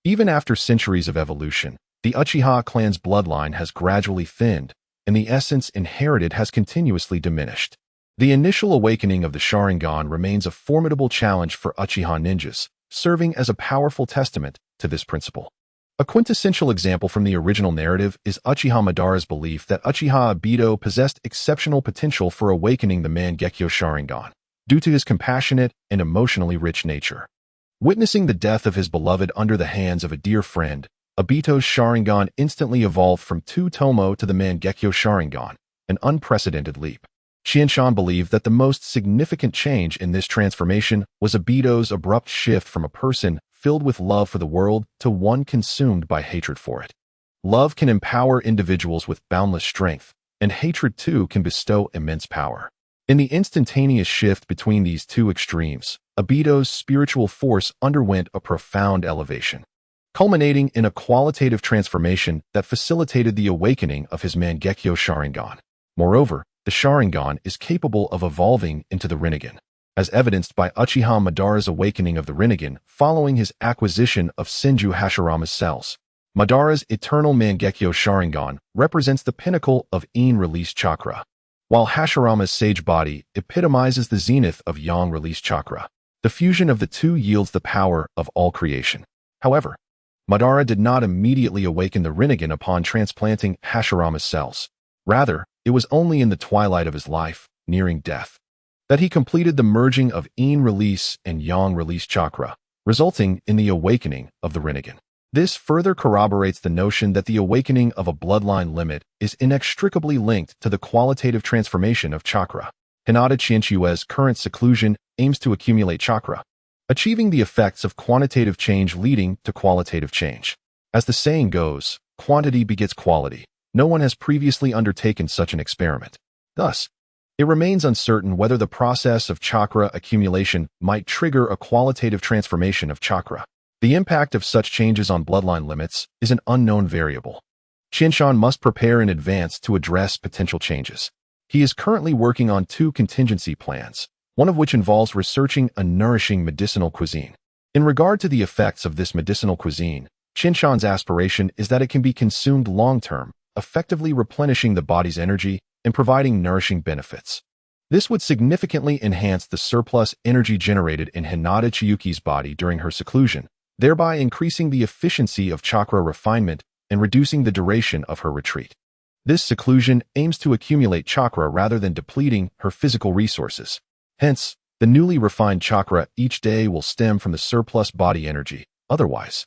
Speaker 1: Even after centuries of evolution, the Uchiha clan's bloodline has gradually thinned, and the essence inherited has continuously diminished. The initial awakening of the Sharingan remains a formidable challenge for Uchiha ninjas, serving as a powerful testament to this principle. A quintessential example from the original narrative is Uchiha Madara's belief that Uchiha Obito possessed exceptional potential for awakening the Mangekyo Sharingan. due to his compassionate and emotionally rich nature. Witnessing the death of his beloved under the hands of a dear friend, Obito's Sharingan instantly evolved from two Tomo to the Mangekyo Sharingan, an unprecedented leap. Qianshan believed that the most significant change in this transformation was Obito's abrupt shift from a person filled with love for the world to one consumed by hatred for it. Love can empower individuals with boundless strength, and hatred too can bestow immense power. In the instantaneous shift between these two extremes, Obito's spiritual force underwent a profound elevation, culminating in a qualitative transformation that facilitated the awakening of his Mangekyo Sharingan. Moreover, the Sharingan is capable of evolving into the Rinnegan, as evidenced by Uchiha Madara's awakening of the Rinnegan following his acquisition of Senju Hashirama's cells. Madara's eternal Mangekyo Sharingan represents the pinnacle of Yin-release chakra, while Hashirama's sage body epitomizes the zenith of Yang-release chakra. The fusion of the two yields the power of all creation. However, Madara did not immediately awaken the Rinnegan upon transplanting Hashirama's cells. Rather, it was only in the twilight of his life, nearing death, that he completed the merging of Yin-release and Yang-release chakra, resulting in the awakening of the Rinnegan. This further corroborates the notion that the awakening of a bloodline limit is inextricably linked to the qualitative transformation of chakra. Hinata Qianchue's current seclusion aims to accumulate chakra, achieving the effects of quantitative change leading to qualitative change. As the saying goes, quantity begets quality. No one has previously undertaken such an experiment. Thus, it remains uncertain whether the process of chakra accumulation might trigger a qualitative transformation of chakra. The impact of such changes on bloodline limits is an unknown variable. Qianshan must prepare in advance to address potential changes. He is currently working on two contingency plans, one of which involves researching a nourishing medicinal cuisine. In regard to the effects of this medicinal cuisine, Qianshan's aspiration is that it can be consumed long-term, effectively replenishing the body's energy and providing nourishing benefits. This would significantly enhance the surplus energy generated in Hinata Chiyuki's body during her seclusion, thereby increasing the efficiency of chakra refinement and reducing the duration of her retreat. This seclusion aims to accumulate chakra rather than depleting her physical resources. Hence, the newly refined chakra each day will stem from the surplus body energy. Otherwise,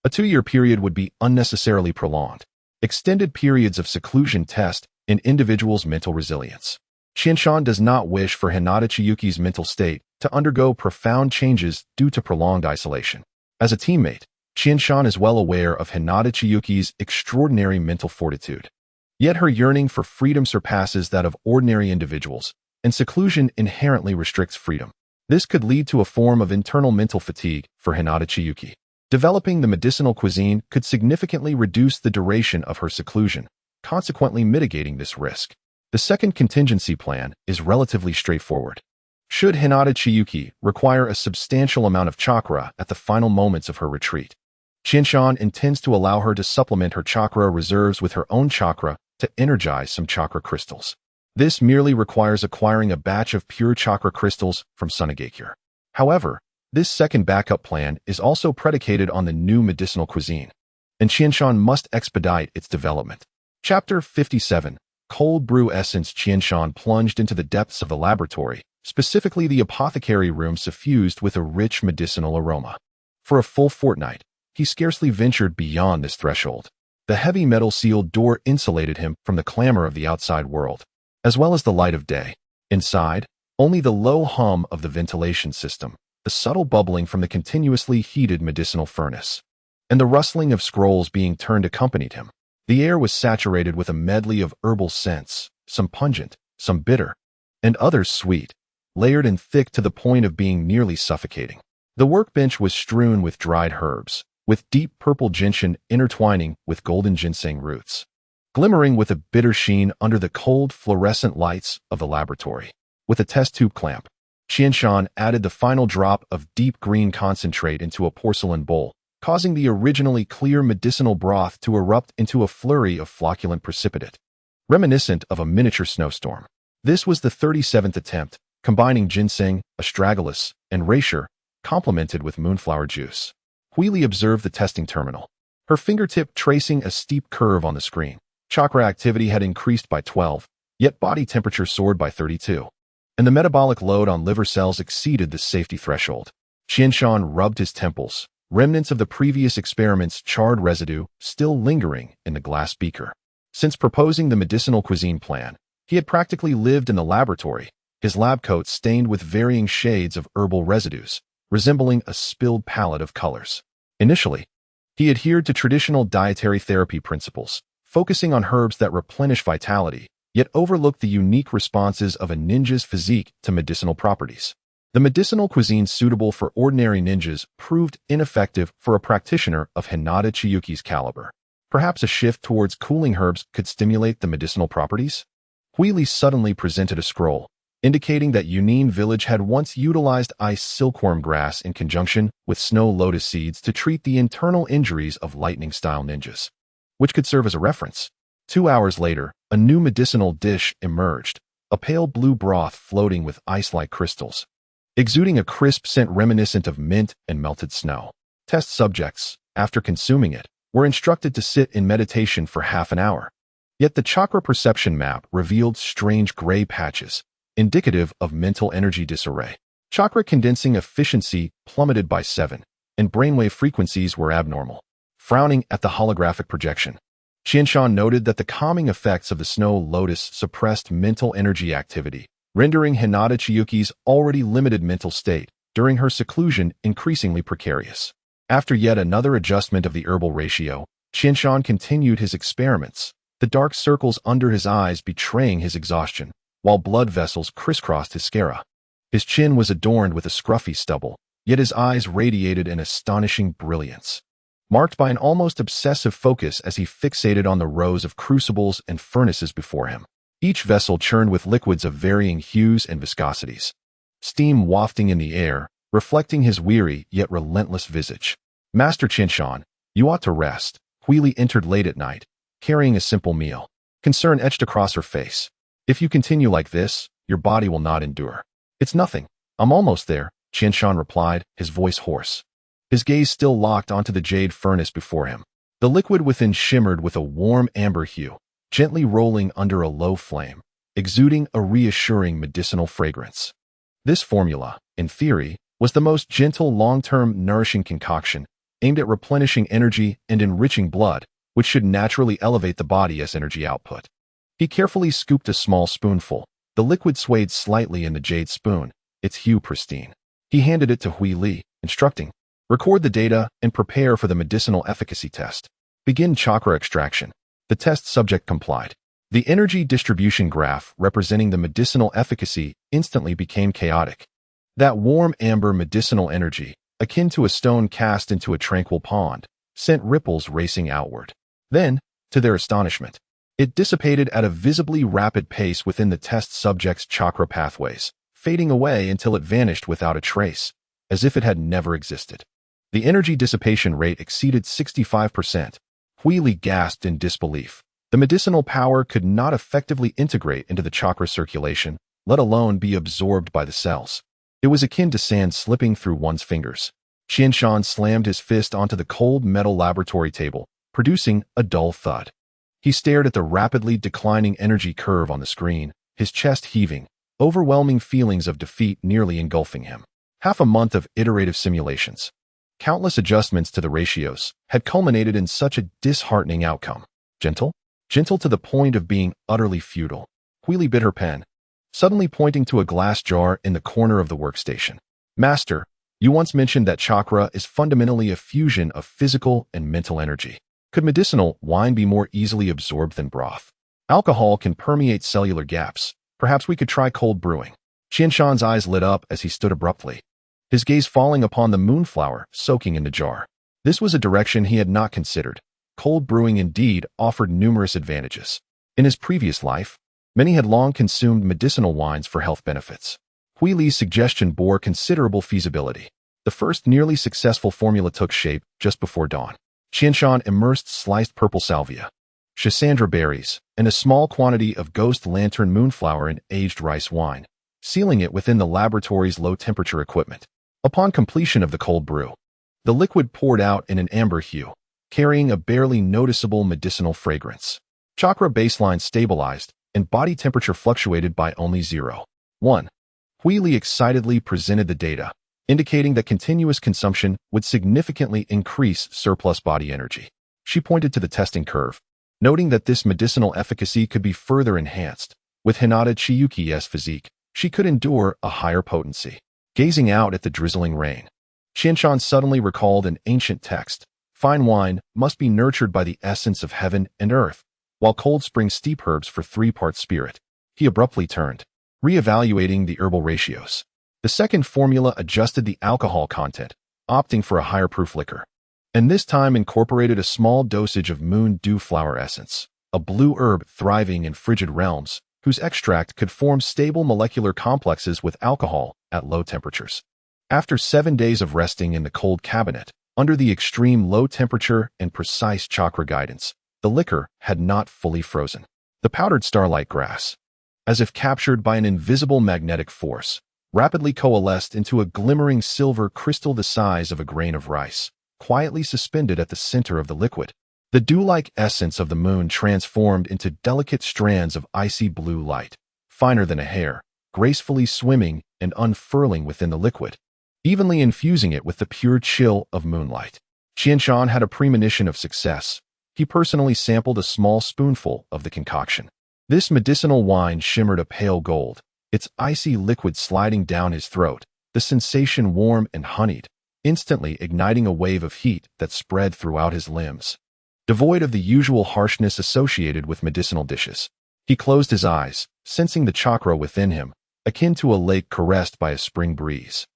Speaker 1: a 2-year period would be unnecessarily prolonged. Extended periods of seclusion test an individual's mental resilience. Qianshan does not wish for Hinata Chiyuki's mental state to undergo profound changes due to prolonged isolation. As a teammate, Qianshan is well aware of Hinata Chiyuki's extraordinary mental fortitude. Yet her yearning for freedom surpasses that of ordinary individuals, and seclusion inherently restricts freedom. This could lead to a form of internal mental fatigue for Hinata Chiyuki. Developing the medicinal cuisine could significantly reduce the duration of her seclusion, consequently mitigating this risk. The second contingency plan is relatively straightforward. Should Hinata Chiyuki require a substantial amount of chakra at the final moments of her retreat, Qianshan intends to allow her to supplement her chakra reserves with her own chakra to energize some chakra crystals. This merely requires acquiring a batch of pure chakra crystals from Sunagakure. However, this second backup plan is also predicated on the new medicinal cuisine, and Qianshan must expedite its development. Chapter 57. Cold Brew Essence. Qianshan plunged into the depths of the laboratory, specifically the apothecary room suffused with a rich medicinal aroma. For a full fortnight, he scarcely ventured beyond this threshold. The heavy metal-sealed door insulated him from the clamor of the outside world, as well as the light of day. Inside, only the low hum of the ventilation system, the subtle bubbling from the continuously heated medicinal furnace, and the rustling of scrolls being turned accompanied him. The air was saturated with a medley of herbal scents, some pungent, some bitter, and others sweet, layered and thick to the point of being nearly suffocating. The workbench was strewn with dried herbs, with deep purple gentian intertwining with golden ginseng roots, glimmering with a bitter sheen under the cold fluorescent lights of the laboratory. With a test tube clamp, Qianshan added the final drop of deep green concentrate into a porcelain bowl, causing the originally clear medicinal broth to erupt into a flurry of flocculent precipitate, reminiscent of a miniature snowstorm. This was the 37th attempt, combining ginseng, astragalus, and reishi, complemented with moonflower juice. Huili observed the testing terminal, her fingertip tracing a steep curve on the screen. Chakra activity had increased by 12, yet body temperature soared by 32. and the metabolic load on liver cells exceeded the safety threshold. Qianshan rubbed his temples, remnants of the previous experiment's charred residue still lingering in the glass beaker. Since proposing the medicinal cuisine plan, he had practically lived in the laboratory, his lab coat stained with varying shades of herbal residues, resembling a spilled palette of colors. Initially, he adhered to traditional dietary therapy principles, focusing on herbs that replenish vitality, yet overlooked the unique responses of a ninja's physique to medicinal properties. The medicinal cuisine suitable for ordinary ninjas proved ineffective for a practitioner of Hinata Chiyuki's caliber. Perhaps a shift towards cooling herbs could stimulate the medicinal properties? Huili suddenly presented a scroll, indicating that Yunin village had once utilized ice silkworm grass in conjunction with snow lotus seeds to treat the internal injuries of lightning-style ninjas, which could serve as a reference. 2 hours later, a new medicinal dish emerged, a pale blue broth floating with ice-like crystals, exuding a crisp scent reminiscent of mint and melted snow. Test subjects, after consuming it, were instructed to sit in meditation for half an hour. Yet the chakra perception map revealed strange gray patches, indicative of mental energy disarray. Chakra condensing efficiency plummeted by 7, and brainwave frequencies were abnormal. Frowning at the holographic projection, Qianshan noted that the calming effects of the snow lotus suppressed mental energy activity, rendering Hinata Chiyuki's already limited mental state during her seclusion increasingly precarious. After yet another adjustment of the herbal ratio, Qianshan continued his experiments, the dark circles under his eyes betraying his exhaustion, while blood vessels crisscrossed his sclera. His chin was adorned with a scruffy stubble, yet his eyes radiated an astonishing brilliance, marked by an almost obsessive focus as he fixated on the rows of crucibles and furnaces before him. Each vessel churned with liquids of varying hues and viscosities, steam wafting in the air, reflecting his weary yet relentless visage. Master Qianshan, you ought to rest. Huili entered late at night, carrying a simple meal. Concern etched across her face. If you continue like this, your body will not endure. It's nothing. I'm almost there, Qianshan replied, his voice hoarse. His gaze still locked onto the jade furnace before him. The liquid within shimmered with a warm amber hue, gently rolling under a low flame, exuding a reassuring medicinal fragrance. This formula, in theory, was the most gentle long-term nourishing concoction aimed at replenishing energy and enriching blood, which should naturally elevate the body as energy output. He carefully scooped a small spoonful. The liquid swayed slightly in the jade spoon, its hue pristine. He handed it to Huili, instructing, record the data and prepare for the medicinal efficacy test. Begin chakra extraction. The test subject complied. The energy distribution graph representing the medicinal efficacy instantly became chaotic. That warm amber medicinal energy, akin to a stone cast into a tranquil pond, sent ripples racing outward. Then, to their astonishment, it dissipated at a visibly rapid pace within the test subject's chakra pathways, fading away until it vanished without a trace, as if it had never existed. The energy dissipation rate exceeded 65%. Huili gasped in disbelief. The medicinal power could not effectively integrate into the chakra circulation, let alone be absorbed by the cells. It was akin to sand slipping through one's fingers. Qianshan slammed his fist onto the cold metal laboratory table, producing a dull thud. He stared at the rapidly declining energy curve on the screen, his chest heaving, overwhelming feelings of defeat nearly engulfing him. Half a month of iterative simulations, countless adjustments to the ratios, had culminated in such a disheartening outcome. Gentle? Gentle to the point of being utterly futile. Huili bit her pen, suddenly pointing to a glass jar in the corner of the workstation. Master, you once mentioned that chakra is fundamentally a fusion of physical and mental energy. Could medicinal wine be more easily absorbed than broth? Alcohol can permeate cellular gaps. Perhaps we could try cold brewing. Qianshan's eyes lit up as he stood abruptly, his gaze falling upon the moonflower soaking in the jar. This was a direction he had not considered. Cold brewing indeed offered numerous advantages. In his previous life, many had long consumed medicinal wines for health benefits. Huili's suggestion bore considerable feasibility. The first nearly successful formula took shape just before dawn. Qianshan immersed sliced purple salvia, schisandra berries, and a small quantity of ghost lantern moonflower in aged rice wine, sealing it within the laboratory's low-temperature equipment. Upon completion of the cold brew, the liquid poured out in an amber hue, carrying a barely noticeable medicinal fragrance. Chakra baseline stabilized, and body temperature fluctuated by only 0.1 Huili excitedly presented the data, indicating that continuous consumption would significantly increase surplus body energy. She pointed to the testing curve, noting that this medicinal efficacy could be further enhanced. With Hinata Chiyuki's physique, she could endure a higher potency. Gazing out at the drizzling rain, Qianshan suddenly recalled an ancient text. Fine wine must be nurtured by the essence of heaven and earth, while cold spring steep herbs for 3-part spirit. He abruptly turned, reevaluating the herbal ratios. The second formula adjusted the alcohol content, opting for a higher proof liquor, and this time incorporated a small dosage of moon dew flower essence, a blue herb thriving in frigid realms, whose extract could form stable molecular complexes with alcohol at low temperatures. After 7 days of resting in the cold cabinet, under the extreme low temperature and precise chakra guidance, the liquor had not fully frozen. The powdered starlight grass, as if captured by an invisible magnetic force, rapidly coalesced into a glimmering silver crystal the size of a grain of rice, quietly suspended at the center of the liquid. The dew-like essence of the moon transformed into delicate strands of icy blue light, finer than a hair, gracefully swimming and unfurling within the liquid, evenly infusing it with the pure chill of moonlight. Qianshan had a premonition of success. He personally sampled a small spoonful of the concoction. This medicinal wine shimmered a pale gold, its icy liquid sliding down his throat, the sensation warm and honeyed, instantly igniting a wave of heat that spread throughout his limbs. Devoid of the usual harshness associated with medicinal dishes, he closed his eyes, sensing the chakra within him, akin to a lake caressed by a spring breeze.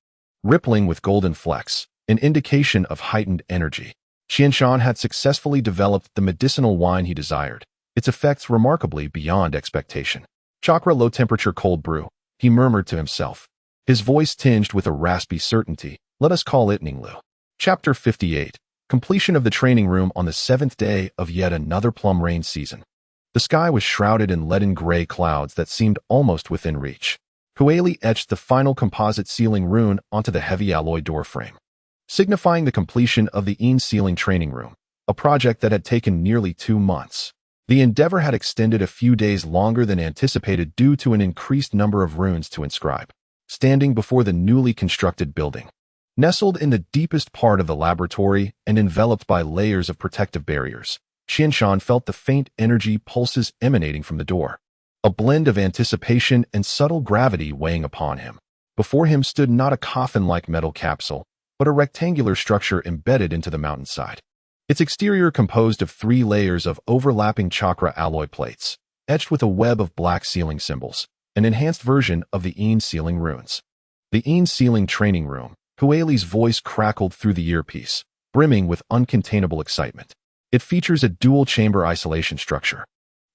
Speaker 1: Rippling with golden flecks, an indication of heightened energy. Qianshan had successfully developed the medicinal wine he desired, its effects remarkably beyond expectation. Chakra low temperature cold brew, he murmured to himself, his voice tinged with a raspy certainty. Let us call it Ninglu. Chapter 58. Completion of the training room on the 7th day of yet another plum rain season. The sky was shrouded in leaden gray clouds that seemed almost within reach. Huili etched the final composite ceiling rune onto the heavy alloy door frame, signifying the completion of the ceiling training room, a project that had taken nearly 2 months. The endeavor had extended a few days longer than anticipated due to an increased number of runes to inscribe. Standing before the newly constructed building, nestled in the deepest part of the laboratory and enveloped by layers of protective barriers, Qianshan felt the faint energy pulses emanating from the door, a blend of anticipation and subtle gravity weighing upon him. Before him stood not a coffin-like metal capsule, but a rectangular structure embedded into the mountainside. Its exterior composed of 3 layers of overlapping chakra alloy plates, etched with a web of black sealing symbols, an enhanced version of the sealing runes. The sealing training room. Huili's voice crackled through the earpiece, brimming with uncontainable excitement. It features a dual-chamber isolation structure,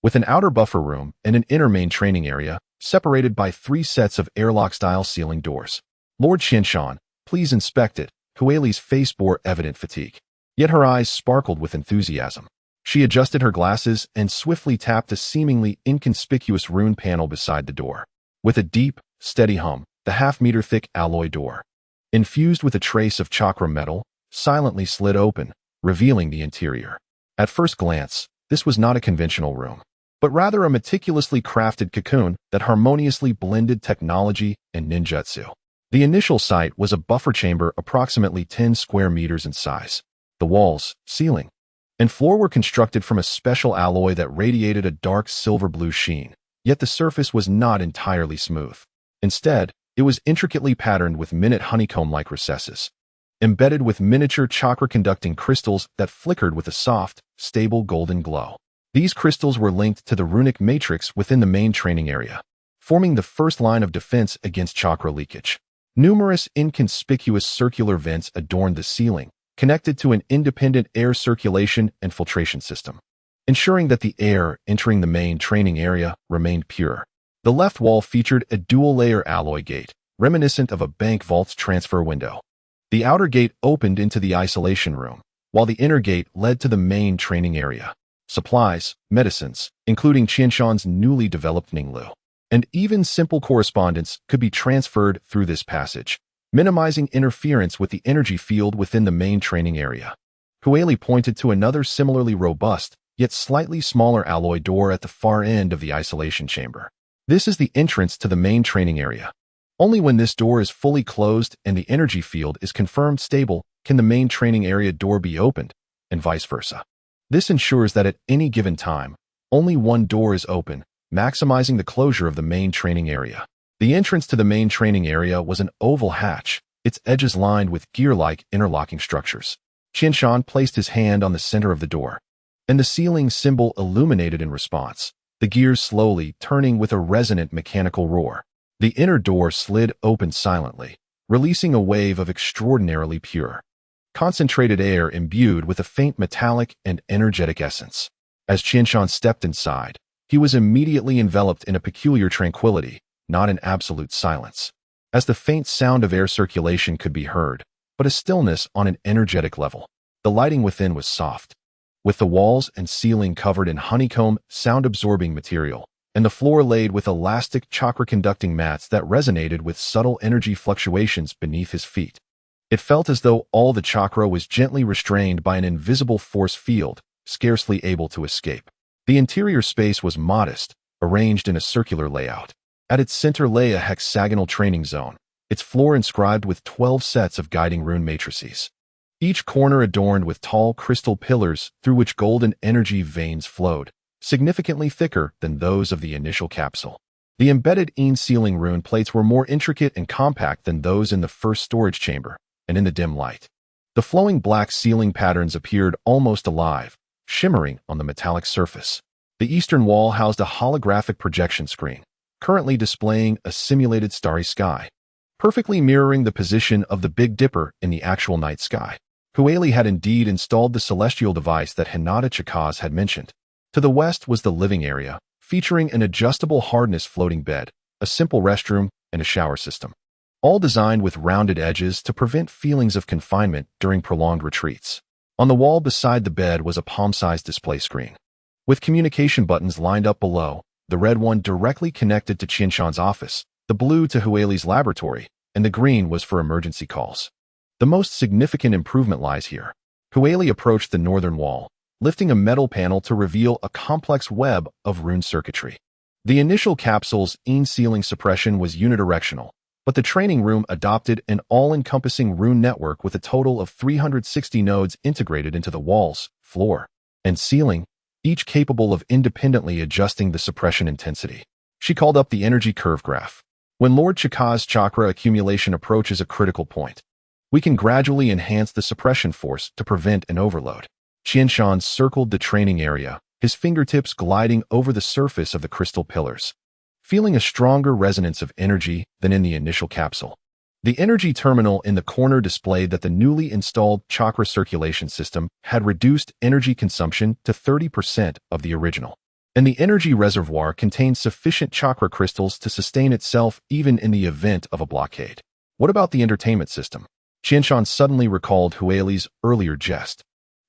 Speaker 1: with an outer buffer room and an inner main training area, separated by 3 sets of airlock-style sealing doors. Lord Qianshan, please inspect it. Huili's face bore evident fatigue, yet her eyes sparkled with enthusiasm. She adjusted her glasses and swiftly tapped a seemingly inconspicuous rune panel beside the door. With a deep, steady hum, the half-meter-thick alloy door, infused with a trace of chakra metal, silently slid open, revealing the interior. At first glance, this was not a conventional room, but rather a meticulously crafted cocoon that harmoniously blended technology and ninjutsu. The initial site was a buffer chamber approximately 10 square meters in size. The walls, ceiling, and floor were constructed from a special alloy that radiated a dark silver-blue sheen, yet the surface was not entirely smooth. Instead, it was intricately patterned with minute honeycomb-like recesses, embedded with miniature chakra-conducting crystals that flickered with a soft, stable golden glow. These crystals were linked to the runic matrix within the main training area, forming the first line of defense against chakra leakage. Numerous inconspicuous circular vents adorned the ceiling, connected to an independent air circulation and filtration system, ensuring that the air entering the main training area remained pure. The left wall featured a dual-layer alloy gate, reminiscent of a bank vault's transfer window. The outer gate opened into the isolation room, while the inner gate led to the main training area. Supplies, medicines, including Qianshan's newly developed Ninglu, and even simple correspondence could be transferred through this passage, minimizing interference with the energy field within the main training area. Huili pointed to another similarly robust, yet slightly smaller alloy door at the far end of the isolation chamber. This is the entrance to the main training area. Only when this door is fully closed and the energy field is confirmed stable can the main training area door be opened, and vice versa. This ensures that at any given time, only one door is open, maximizing the closure of the main training area. The entrance to the main training area was an oval hatch, its edges lined with gear-like interlocking structures. Qianshan placed his hand on the center of the door, and the ceiling symbol illuminated in response, the gears slowly turning with a resonant mechanical roar. The inner door slid open silently, releasing a wave of extraordinarily pure, concentrated air imbued with a faint metallic and energetic essence. As Qianshan stepped inside, he was immediately enveloped in a peculiar tranquility, not an absolute silence, as the faint sound of air circulation could be heard, but a stillness on an energetic level. The lighting within was soft, with the walls and ceiling covered in honeycomb, sound-absorbing material, and the floor laid with elastic chakra-conducting mats that resonated with subtle energy fluctuations beneath his feet. It felt as though all the chakra was gently restrained by an invisible force field, scarcely able to escape. The interior space was modest, arranged in a circular layout. At its center lay a hexagonal training zone, its floor inscribed with 12 sets of guiding rune matrices. Each corner adorned with tall crystal pillars through which golden energy veins flowed, significantly thicker than those of the initial capsule. The embedded ceiling rune plates were more intricate and compact than those in the first storage chamber, and in the dim light, the flowing black ceiling patterns appeared almost alive, shimmering on the metallic surface. The eastern wall housed a holographic projection screen, currently displaying a simulated starry sky, perfectly mirroring the position of the Big Dipper in the actual night sky. Hueli had indeed installed the celestial device that Hinata Chikaz had mentioned. To the west was the living area, featuring an adjustable hardness floating bed, a simple restroom, and a shower system, all designed with rounded edges to prevent feelings of confinement during prolonged retreats. On the wall beside the bed was a palm-sized display screen, with communication buttons lined up below, the red one directly connected to Qianshan's office, the blue to Hueli's laboratory, and the green was for emergency calls. The most significant improvement lies here. Hueli approached the northern wall, lifting a metal panel to reveal a complex web of rune circuitry. The initial capsule's ceiling suppression was unidirectional, but the training room adopted an all-encompassing rune network with a total of 360 nodes integrated into the walls, floor, and ceiling, each capable of independently adjusting the suppression intensity. She called up the energy curve graph. When Lord Chikaz's chakra accumulation approaches a critical point, we can gradually enhance the suppression force to prevent an overload. Qianshan circled the training area, his fingertips gliding over the surface of the crystal pillars, feeling a stronger resonance of energy than in the initial capsule. The energy terminal in the corner displayed that the newly installed chakra circulation system had reduced energy consumption to 30% of the original, and the energy reservoir contained sufficient chakra crystals to sustain itself even in the event of a blockade. What about the entertainment system? Qianshan suddenly recalled Hueli's earlier jest.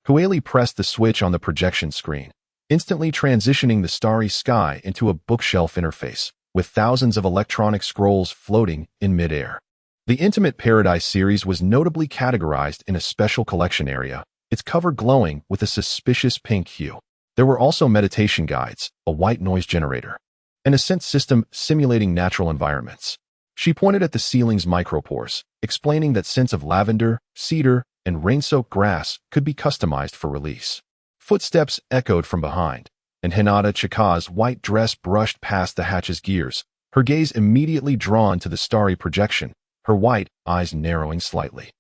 Speaker 1: Hueli pressed the switch on the projection screen, instantly transitioning the starry sky into a bookshelf interface, with thousands of electronic scrolls floating in midair. The Intimate Paradise series was notably categorized in a special collection area, its cover glowing with a suspicious pink hue. There were also meditation guides, a white noise generator, and a scent system simulating natural environments. She pointed at the ceiling's micropores, explaining that scents of lavender, cedar, and rain-soaked grass could be customized for release. Footsteps echoed from behind, and Hinata Chikaz's white dress brushed past the hatch's gears, her gaze immediately drawn to the starry projection, her white eyes narrowing slightly.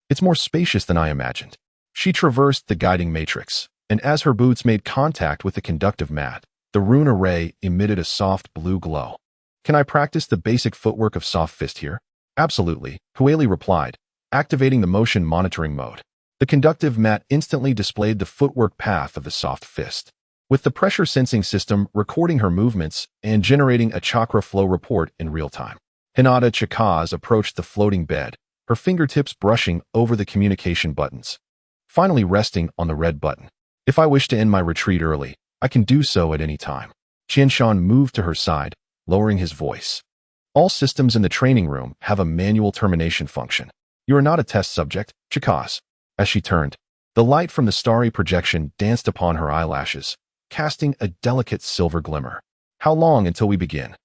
Speaker 1: It's more spacious than I imagined. She traversed the guiding matrix, and as her boots made contact with the conductive mat, the rune array emitted a soft blue glow. Can I practice the basic footwork of soft fist here? Absolutely, Hueli replied, activating the motion monitoring mode. The conductive mat instantly displayed the footwork path of the soft fist, with the pressure sensing system recording her movements and generating a chakra flow report in real time. Hinata Chikaz approached the floating bed, her fingertips brushing over the communication buttons, finally resting on the red button. If I wish to end my retreat early, I can do so at any time. Qianshan moved to her side, lowering his voice. All systems in the training room have a manual termination function. You are not a test subject, Chikaz. As she turned, the light from the starry projection danced upon her eyelashes, casting a delicate silver glimmer. How long until we begin?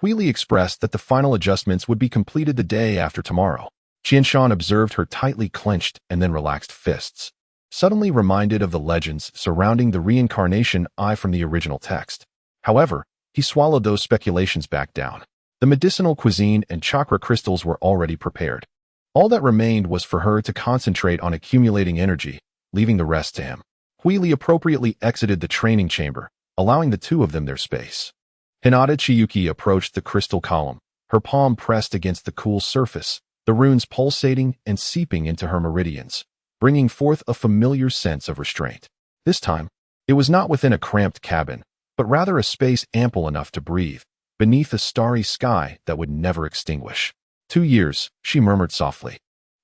Speaker 1: Hui Li expressed that the final adjustments would be completed the day after tomorrow. Qianshan observed her tightly clenched and then relaxed fists, suddenly reminded of the legends surrounding the reincarnation eye from the original text. However, he swallowed those speculations back down. The medicinal cuisine and chakra crystals were already prepared. All that remained was for her to concentrate on accumulating energy, leaving the rest to him. Hui Li appropriately exited the training chamber, allowing the two of them their space. Hinata Chiyuki approached the crystal column, her palm pressed against the cool surface, the runes pulsating and seeping into her meridians, bringing forth a familiar sense of restraint. This time, it was not within a cramped cabin, but rather a space ample enough to breathe, beneath a starry sky that would never extinguish. 2 years, she murmured softly,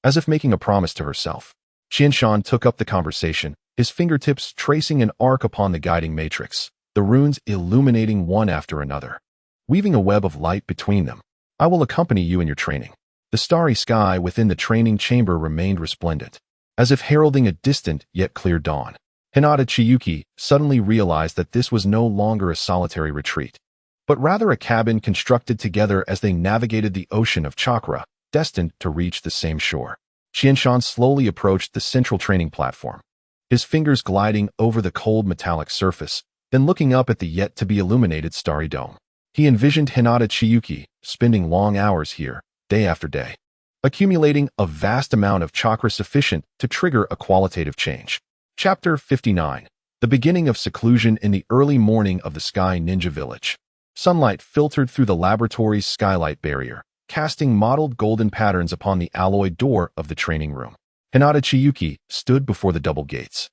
Speaker 1: as if making a promise to herself. Qianshan took up the conversation, his fingertips tracing an arc upon the guiding matrix, the runes illuminating one after another, weaving a web of light between them. I will accompany you in your training. The starry sky within the training chamber remained resplendent, as if heralding a distant yet clear dawn. Hinata Chiyuki suddenly realized that this was no longer a solitary retreat, but rather a cabin constructed together as they navigated the ocean of chakra, destined to reach the same shore. Qianshan slowly approached the central training platform, his fingers gliding over the cold metallic surface, then looking up at the yet-to-be-illuminated starry dome. He envisioned Hinata Chiyuki spending long hours here, day after day, accumulating a vast amount of chakra sufficient to trigger a qualitative change. Chapter 59. The beginning of seclusion in the early morning of the Sky Ninja Village. Sunlight filtered through the laboratory's skylight barrier, casting mottled golden patterns upon the alloyed door of the training room. Hinata Chiyuki stood before the double gates,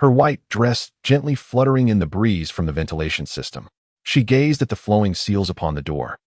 Speaker 1: her white dress gently fluttering in the breeze from the ventilation system. She gazed at the flowing seals upon the door,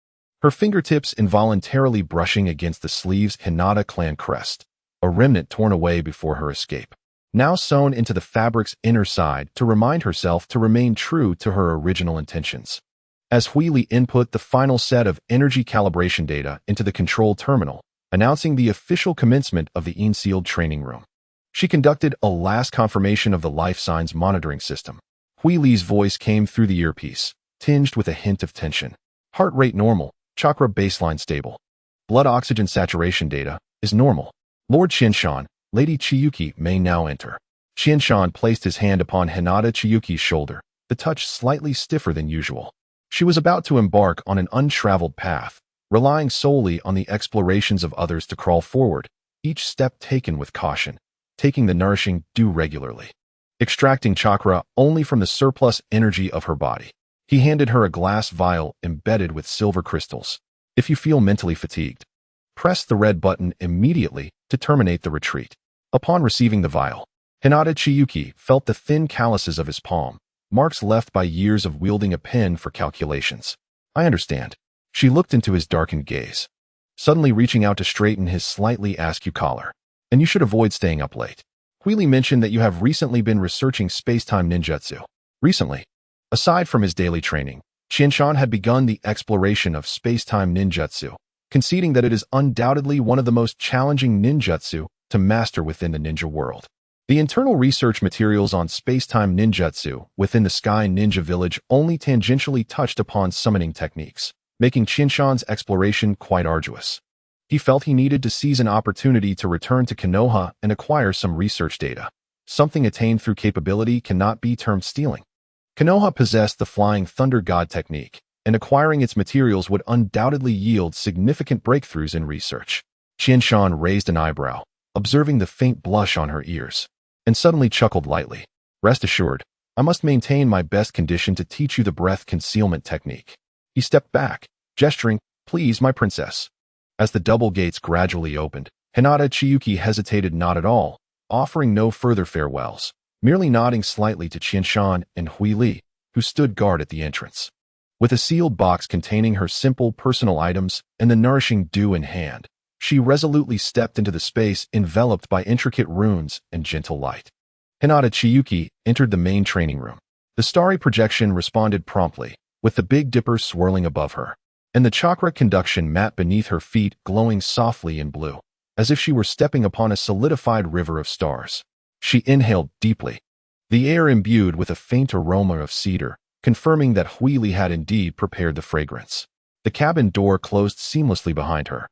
Speaker 1: her fingertips involuntarily brushing against the sleeve's Hinata clan crest, a remnant torn away before her escape, now sewn into the fabric's inner side to remind herself to remain true to her original intentions. As Hui Li input the final set of energy calibration data into the control terminal, announcing the official commencement of the sealed training room, she conducted a last confirmation of the life signs monitoring system. Hui Li's voice came through the earpiece, tinged with a hint of tension. Heart rate normal, chakra baseline stable. Blood oxygen saturation data is normal. Lord Qianshan, Lady Chiyuki may now enter. Qianshan placed his hand upon Hinata Chiyuki's shoulder, the touch slightly stiffer than usual. She was about to embark on an untraveled path, relying solely on the explorations of others to crawl forward, each step taken with caution, taking the nourishing dew regularly, extracting chakra only from the surplus energy of her body. He handed her a glass vial embedded with silver crystals. If you feel mentally fatigued, press the red button immediately to terminate the retreat. Upon receiving the vial, Hinata Chiyuki felt the thin calluses of his palm, marks left by years of wielding a pen for calculations. I understand. She looked into his darkened gaze, suddenly reaching out to straighten his slightly askew collar. And you should avoid staying up late. Hui Li mentioned that you have recently been researching space-time ninjutsu. Recently, aside from his daily training, Qianshan had begun the exploration of space-time ninjutsu, conceding that it is undoubtedly one of the most challenging ninjutsu to master within the ninja world. The internal research materials on space-time ninjutsu within the Sky Ninja Village only tangentially touched upon summoning techniques, making Qianshan's exploration quite arduous. He felt he needed to seize an opportunity to return to Konoha and acquire some research data. Something attained through capability cannot be termed stealing. Konoha possessed the Flying Thunder God technique, and acquiring its materials would undoubtedly yield significant breakthroughs in research. Qianshan raised an eyebrow, observing the faint blush on her ears, and suddenly chuckled lightly. Rest assured, I must maintain my best condition to teach you the breath concealment technique. He stepped back, gesturing, Please, my princess. As the double gates gradually opened, Hinata Chiyuki hesitated not at all, offering no further farewells, merely nodding slightly to Qianshan and Hui Li, who stood guard at the entrance. With a sealed box containing her simple personal items and the nourishing dew in hand, she resolutely stepped into the space enveloped by intricate runes and gentle light. Hinata Chiyuki entered the main training room. The starry projection responded promptly, with the Big Dipper swirling above her, and the chakra conduction mat beneath her feet glowing softly in blue, as if she were stepping upon a solidified river of stars. She inhaled deeply, the air imbued with a faint aroma of cedar, confirming that Hui Li had indeed prepared the fragrance. The cabin door closed seamlessly behind her,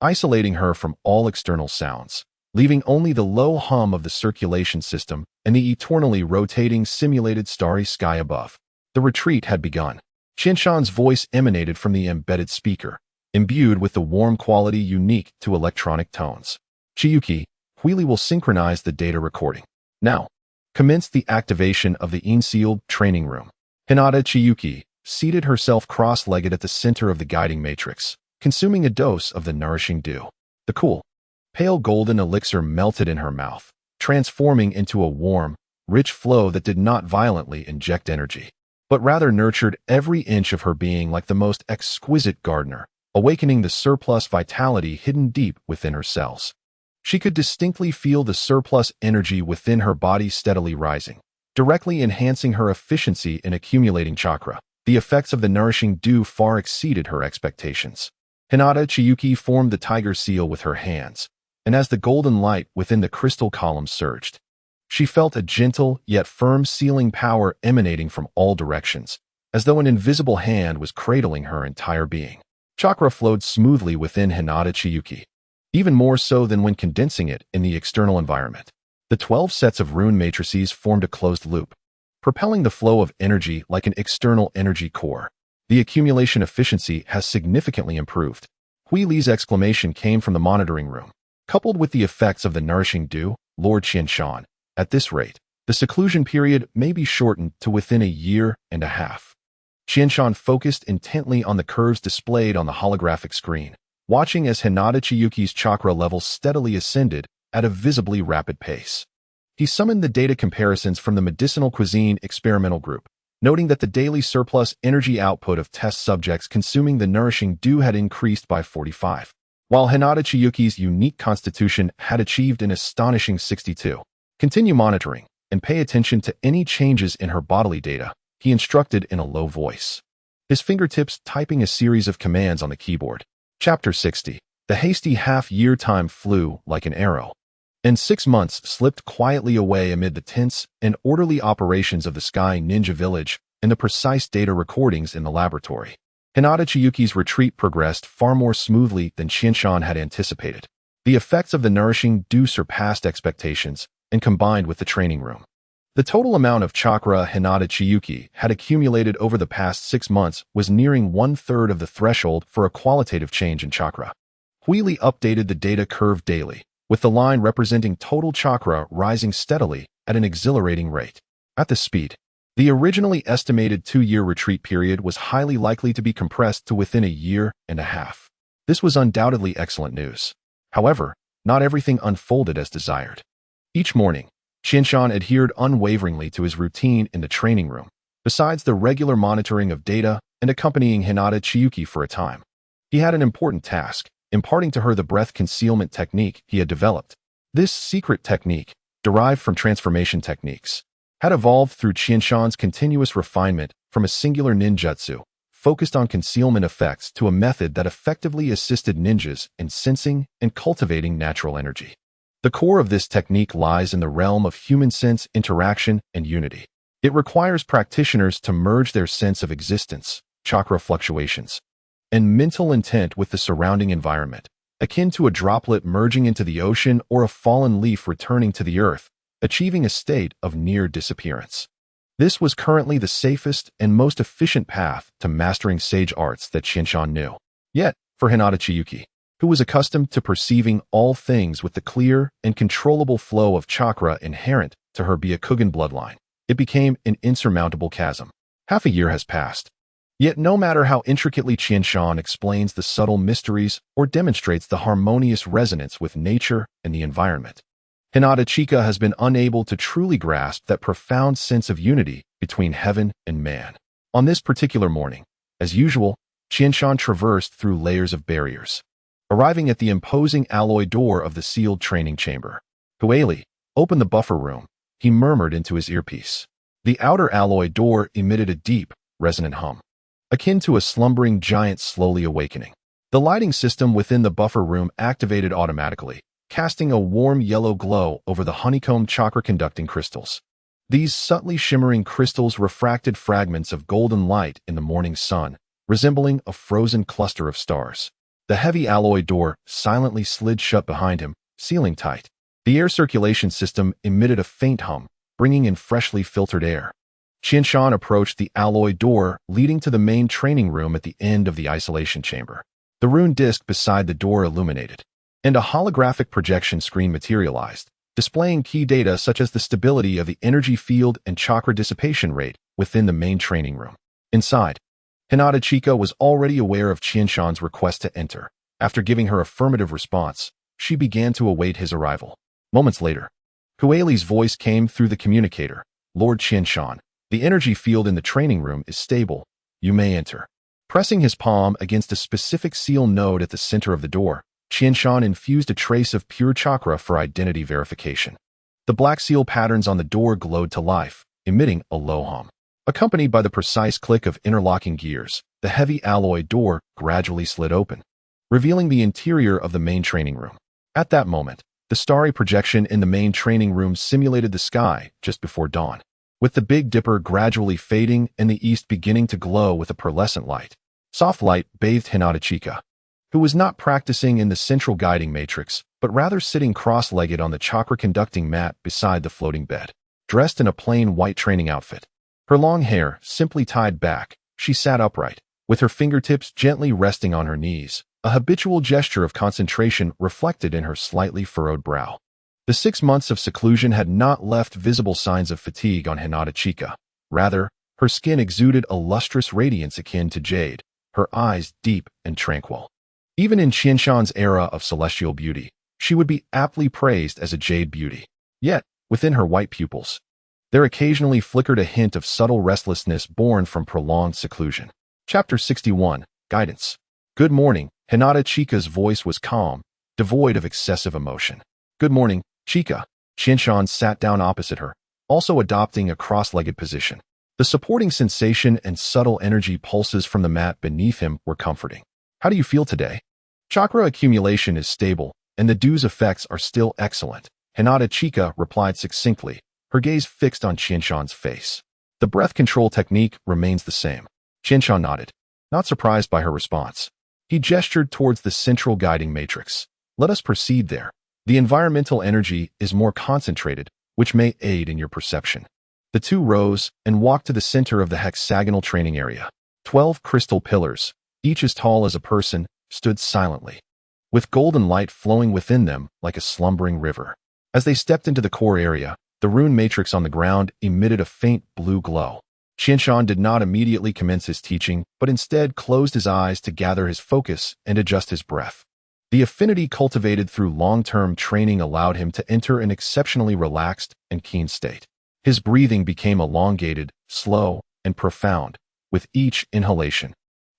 Speaker 1: isolating her from all external sounds, leaving only the low hum of the circulation system and the eternally rotating simulated starry sky above. The retreat had begun. Qianshan's voice emanated from the embedded speaker, imbued with the warm quality unique to electronic tones. Chiyuki, Huili will synchronize the data recording. Now, commence the activation of the in-sealed training room. Hinata Chiyuki seated herself cross-legged at the center of the guiding matrix, consuming a dose of the nourishing dew. The cool, pale golden elixir melted in her mouth, transforming into a warm, rich flow that did not violently inject energy, but rather nurtured every inch of her being like the most exquisite gardener, awakening the surplus vitality hidden deep within her cells. She could distinctly feel the surplus energy within her body steadily rising, directly enhancing her efficiency in accumulating chakra. The effects of the nourishing dew far exceeded her expectations. Hinata Chiyuki formed the tiger seal with her hands, and as the golden light within the crystal column surged, she felt a gentle yet firm sealing power emanating from all directions, as though an invisible hand was cradling her entire being. Chakra flowed smoothly within Hinata Chiyuki, even more so than when condensing it in the external environment. The 12 sets of rune matrices formed a closed loop, propelling the flow of energy like an external energy core. The accumulation efficiency has significantly improved. Hui Li's exclamation came from the monitoring room. Coupled with the effects of the nourishing dew, Lord Qianshan, at this rate, the seclusion period may be shortened to within a year and a half. Qianshan focused intently on the curves displayed on the holographic screen, watching as Hinata Chiyuki's chakra level steadily ascended at a visibly rapid pace. He summoned the data comparisons from the Medicinal Cuisine Experimental Group, noting that the daily surplus energy output of test subjects consuming the nourishing dew had increased by 45, while Hinata Chiyuki's unique constitution had achieved an astonishing 62. Continue monitoring and pay attention to any changes in her bodily data, he instructed in a low voice, his fingertips typing a series of commands on the keyboard. Chapter 60. The hasty half-year time flew like an arrow, and 6 months slipped quietly away amid the tense and orderly operations of the Sky Ninja Village and the precise data recordings in the laboratory. Hinata Chiyuki's retreat progressed far more smoothly than Qianshan had anticipated. The effects of the nourishing dew surpassed expectations and combined with the training room. The total amount of chakra Hinata Chiyuki had accumulated over the past 6 months was nearing 1/3 of the threshold for a qualitative change in chakra. Huili updated the data curve daily, with the line representing total chakra rising steadily at an exhilarating rate. At this speed, the originally estimated 2-year retreat period was highly likely to be compressed to within a year and a half. This was undoubtedly excellent news. However, not everything unfolded as desired. Each morning, Qianshan adhered unwaveringly to his routine in the training room, besides the regular monitoring of data and accompanying Hinata Chiyuki for a time. He had an important task, imparting to her the breath concealment technique he had developed. This secret technique, derived from transformation techniques, had evolved through Qianshan's continuous refinement from a singular ninjutsu, focused on concealment effects, to a method that effectively assisted ninjas in sensing and cultivating natural energy. The core of this technique lies in the realm of human sense interaction and unity. It requires practitioners to merge their sense of existence, chakra fluctuations, and mental intent with the surrounding environment, akin to a droplet merging into the ocean or a fallen leaf returning to the earth, achieving a state of near disappearance. This was currently the safest and most efficient path to mastering sage arts that Qianshan knew. Yet, for Hinata Chiyuki, who was accustomed to perceiving all things with the clear and controllable flow of chakra inherent to her Byakugan bloodline, it became an insurmountable chasm. Half a year has passed. Yet no matter how intricately Qianshan explains the subtle mysteries or demonstrates the harmonious resonance with nature and the environment, Hinata Chika has been unable to truly grasp that profound sense of unity between heaven and man. On this particular morning, as usual, Qianshan traversed through layers of barriers, arriving at the imposing alloy door of the sealed training chamber. Huili, open the buffer room, he murmured into his earpiece. The outer alloy door emitted a deep, resonant hum, akin to a slumbering giant slowly awakening. The lighting system within the buffer room activated automatically, casting a warm yellow glow over the honeycomb chakra-conducting crystals. These subtly shimmering crystals refracted fragments of golden light in the morning sun, resembling a frozen cluster of stars. The heavy alloy door silently slid shut behind him, sealing tight. The air circulation system emitted a faint hum, bringing in freshly filtered air. Qianshan approached the alloy door leading to the main training room at the end of the isolation chamber. The rune disc beside the door illuminated, and a holographic projection screen materialized, displaying key data such as the stability of the energy field and chakra dissipation rate within the main training room. Inside, Hinata Chika was already aware of Qianshan's request to enter. After giving her affirmative response, she began to await his arrival. Moments later, Kueli's voice came through the communicator. Lord Qianshan, the energy field in the training room is stable. You may enter. Pressing his palm against a specific seal node at the center of the door, Qianshan infused a trace of pure chakra for identity verification. The black seal patterns on the door glowed to life, emitting a low hum. Accompanied by the precise click of interlocking gears, the heavy alloy door gradually slid open, revealing the interior of the main training room. At that moment, the starry projection in the main training room simulated the sky just before dawn, with the Big Dipper gradually fading and the east beginning to glow with a pearlescent light. Soft light bathed Hinata Chika, who was not practicing in the central guiding matrix, but rather sitting cross-legged on the chakra-conducting mat beside the floating bed. Dressed in a plain white training outfit, her long hair simply tied back, she sat upright, with her fingertips gently resting on her knees, a habitual gesture of concentration reflected in her slightly furrowed brow. The 6 months of seclusion had not left visible signs of fatigue on Hinata Chika. Rather, her skin exuded a lustrous radiance akin to jade, her eyes deep and tranquil. Even in Qianshan's era of celestial beauty, she would be aptly praised as a jade beauty. Yet, within her white pupils, there occasionally flickered a hint of subtle restlessness born from prolonged seclusion. Chapter 61, Guidance. Good morning. Hinata Chika's voice was calm, devoid of excessive emotion. Good morning, Chika. Qianshan sat down opposite her, also adopting a cross-legged position. The supporting sensation and subtle energy pulses from the mat beneath him were comforting. How do you feel today? Chakra accumulation is stable, and the dew's effects are still excellent. Hinata Chika replied succinctly, her gaze fixed on Qianshan's face. The breath control technique remains the same. Qianshan nodded, not surprised by her response. He gestured towards the central guiding matrix. Let us proceed there. The environmental energy is more concentrated, which may aid in your perception. The two rose and walked to the center of the hexagonal training area. 12 crystal pillars, each as tall as a person, stood silently, with golden light flowing within them like a slumbering river. As they stepped into the core area, the rune matrix on the ground emitted a faint blue glow. Qianshan did not immediately commence his teaching, but instead closed his eyes to gather his focus and adjust his breath. The affinity cultivated through long-term training allowed him to enter an exceptionally relaxed and keen state. His breathing became elongated, slow, and profound, with each inhalation.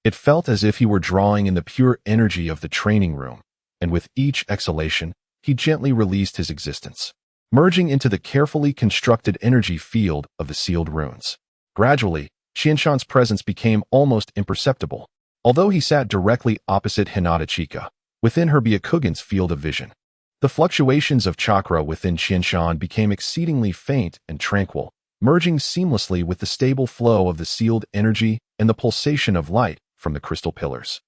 Speaker 1: It felt as if he were drawing in the pure energy of the training room, and with each exhalation, he gently released his existence, merging into the carefully constructed energy field of the sealed runes. Gradually, Qianshan's presence became almost imperceptible, although he sat directly opposite Hinata Chika, within her Byakugan's field of vision. The fluctuations of chakra within Qianshan became exceedingly faint and tranquil, merging seamlessly with the stable flow of the sealed energy and the pulsation of light from the crystal pillars.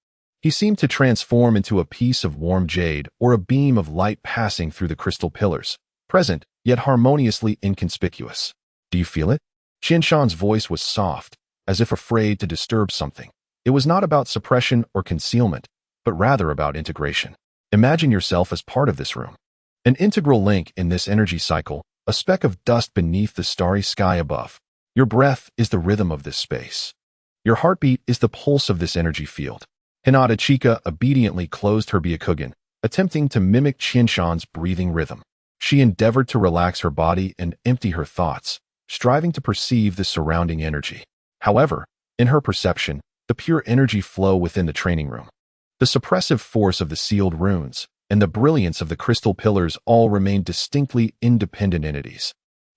Speaker 1: He seemed to transform into a piece of warm jade or a beam of light passing through the crystal pillars, present yet harmoniously inconspicuous. Do you feel it? Qianshan's voice was soft, as if afraid to disturb something. It was not about suppression or concealment, but rather about integration. Imagine yourself as part of this room, an integral link in this energy cycle, a speck of dust beneath the starry sky above. Your breath is the rhythm of this space. Your heartbeat is the pulse of this energy field. Hinata Chika obediently closed her Byakugan, attempting to mimic Qianshan's breathing rhythm. She endeavored to relax her body and empty her thoughts, striving to perceive the surrounding energy. However, in her perception, the pure energy flow within the training room, the suppressive force of the sealed runes, and the brilliance of the crystal pillars all remained distinctly independent entities.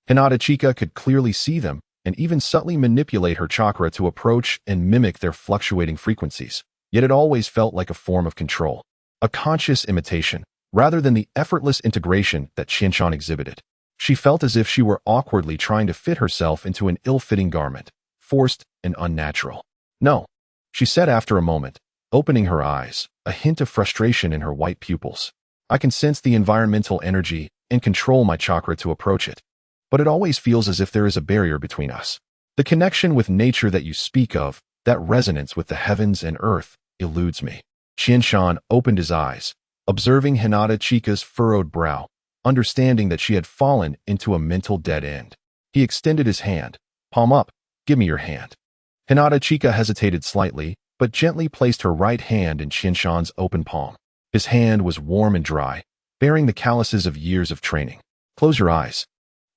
Speaker 1: Hinata Chika could clearly see them and even subtly manipulate her chakra to approach and mimic their fluctuating frequencies, yet it always felt like a form of control, a conscious imitation, rather than the effortless integration that Qianshan exhibited. She felt as if she were awkwardly trying to fit herself into an ill-fitting garment, forced and unnatural. No, she said after a moment, opening her eyes, a hint of frustration in her white pupils. I can sense the environmental energy and control my chakra to approach it. But it always feels as if there is a barrier between us. The connection with nature that you speak of, that resonance with the heavens and earth, eludes me. Qianshan opened his eyes, observing Hinata Chika's furrowed brow, understanding that she had fallen into a mental dead end. He extended his hand. Palm up, give me your hand. Hinata Chika hesitated slightly, but gently placed her right hand in Qianshan's open palm. His hand was warm and dry, bearing the calluses of years of training. Close your eyes.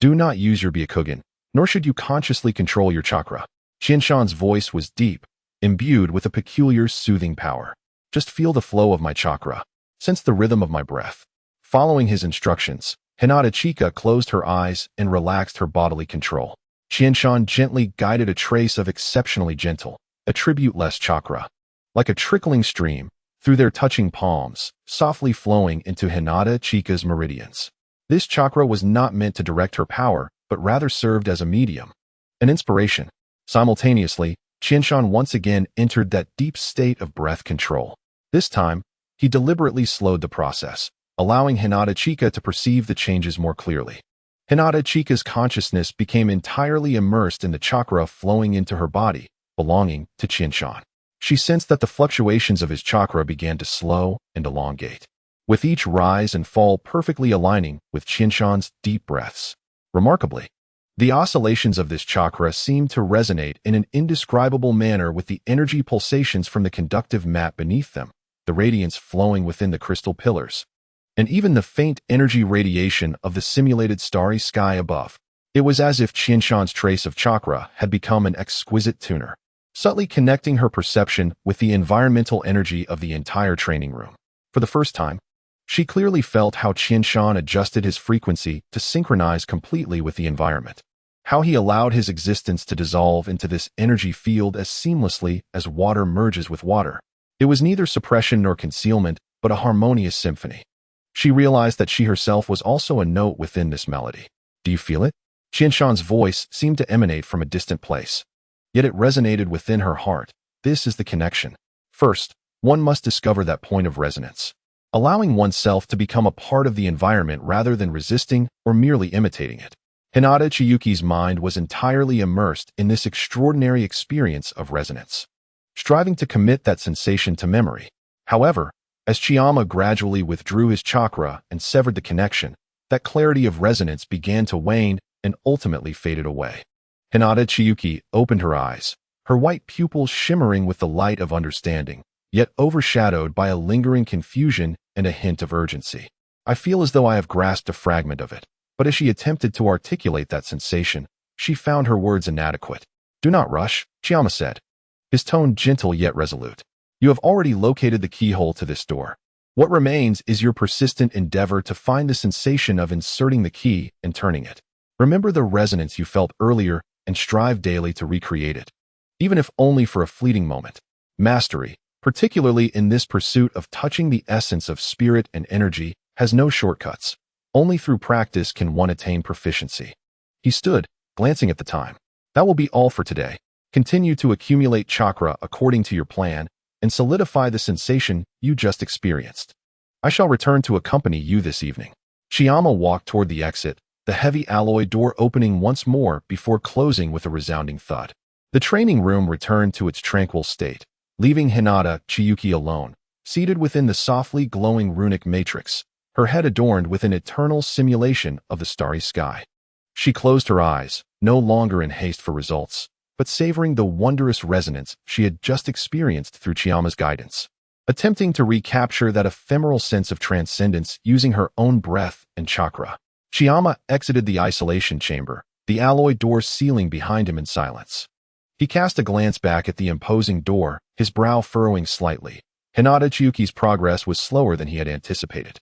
Speaker 1: Do not use your Byakugan, nor should you consciously control your chakra. Qianshan's voice was deep, imbued with a peculiar soothing power. Just feel the flow of my chakra. Sense the rhythm of my breath. Following his instructions, Hinata Chika closed her eyes and relaxed her bodily control. Qianshan gently guided a trace of exceptionally gentle, attribute-less chakra, like a trickling stream, through their touching palms, softly flowing into Hinata Chika's meridians. This chakra was not meant to direct her power, but rather served as a medium, an inspiration. Simultaneously, Qianshan once again entered that deep state of breath control. This time, he deliberately slowed the process, allowing Hinata Chika to perceive the changes more clearly. Hinata Chika's consciousness became entirely immersed in the chakra flowing into her body, belonging to Qianshan. She sensed that the fluctuations of his chakra began to slow and elongate, with each rise and fall perfectly aligning with Qianshan's deep breaths. Remarkably, the oscillations of this chakra seemed to resonate in an indescribable manner with the energy pulsations from the conductive mat beneath them, the radiance flowing within the crystal pillars, and even the faint energy radiation of the simulated starry sky above. It was as if Qianshan's trace of chakra had become an exquisite tuner, subtly connecting her perception with the environmental energy of the entire training room. For the first time, she clearly felt how Qianshan adjusted his frequency to synchronize completely with the environment, how he allowed his existence to dissolve into this energy field as seamlessly as water merges with water. It was neither suppression nor concealment, but a harmonious symphony. She realized that she herself was also a note within this melody. Do you feel it? Qianshan's voice seemed to emanate from a distant place, yet it resonated within her heart. This is the connection. First, one must discover that point of resonance, allowing oneself to become a part of the environment rather than resisting or merely imitating it. Hinata Chiyuki's mind was entirely immersed in this extraordinary experience of resonance, striving to commit that sensation to memory. However, as Chiyama gradually withdrew his chakra and severed the connection, that clarity of resonance began to wane and ultimately faded away. Hinata Chiyuki opened her eyes, her white pupils shimmering with the light of understanding, yet overshadowed by a lingering confusion and a hint of urgency. I feel as though I have grasped a fragment of it. But as she attempted to articulate that sensation, she found her words inadequate. Do not rush, Chiyama said, his tone gentle yet resolute. You have already located the keyhole to this door. What remains is your persistent endeavor to find the sensation of inserting the key and turning it. Remember the resonance you felt earlier and strive daily to recreate it, even if only for a fleeting moment. Mastery, particularly in this pursuit of touching the essence of spirit and energy, has no shortcuts. Only through practice can one attain proficiency. He stood, glancing at the time. That will be all for today. Continue to accumulate chakra according to your plan and solidify the sensation you just experienced. I shall return to accompany you this evening. Chiyama walked toward the exit, the heavy alloy door opening once more before closing with a resounding thud. The training room returned to its tranquil state, leaving Hinata Chiyuki alone, seated within the softly glowing runic matrix, her head adorned with an eternal simulation of the starry sky. She closed her eyes, no longer in haste for results, but savoring the wondrous resonance she had just experienced through Chiyama's guidance, attempting to recapture that ephemeral sense of transcendence using her own breath and chakra. Chiyama exited the isolation chamber, the alloy door sealing behind him in silence. He cast a glance back at the imposing door, his brow furrowing slightly. Hinata Chiyuki's progress was slower than he had anticipated.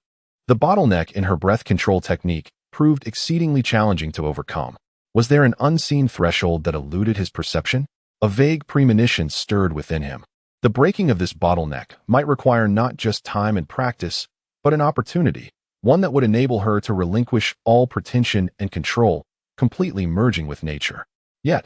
Speaker 1: The bottleneck in her breath control technique proved exceedingly challenging to overcome. Was there an unseen threshold that eluded his perception? A vague premonition stirred within him. The breaking of this bottleneck might require not just time and practice, but an opportunity, one that would enable her to relinquish all pretension and control, completely merging with nature. Yet,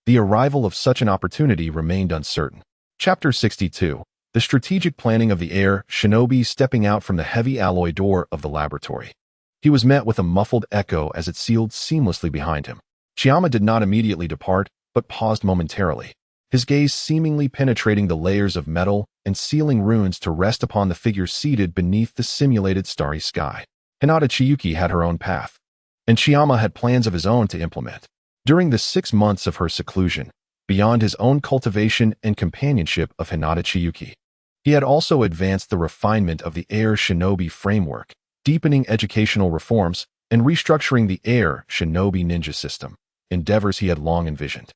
Speaker 1: the arrival of such an opportunity remained uncertain. Chapter 62. The strategic planning of the air shinobi stepping out from the heavy alloy door of the laboratory. He was met with a muffled echo as it sealed seamlessly behind him. Chiyama did not immediately depart, but paused momentarily, his gaze seemingly penetrating the layers of metal and sealing runes to rest upon the figure seated beneath the simulated starry sky. Hinata Chiyuki had her own path, and Chiyama had plans of his own to implement. During the 6 months of her seclusion, beyond his own cultivation and companionship of Hinata Chiyuki, he had also advanced the refinement of the Air Shinobi framework, deepening educational reforms and restructuring the Air Shinobi ninja system, endeavors he had long envisioned.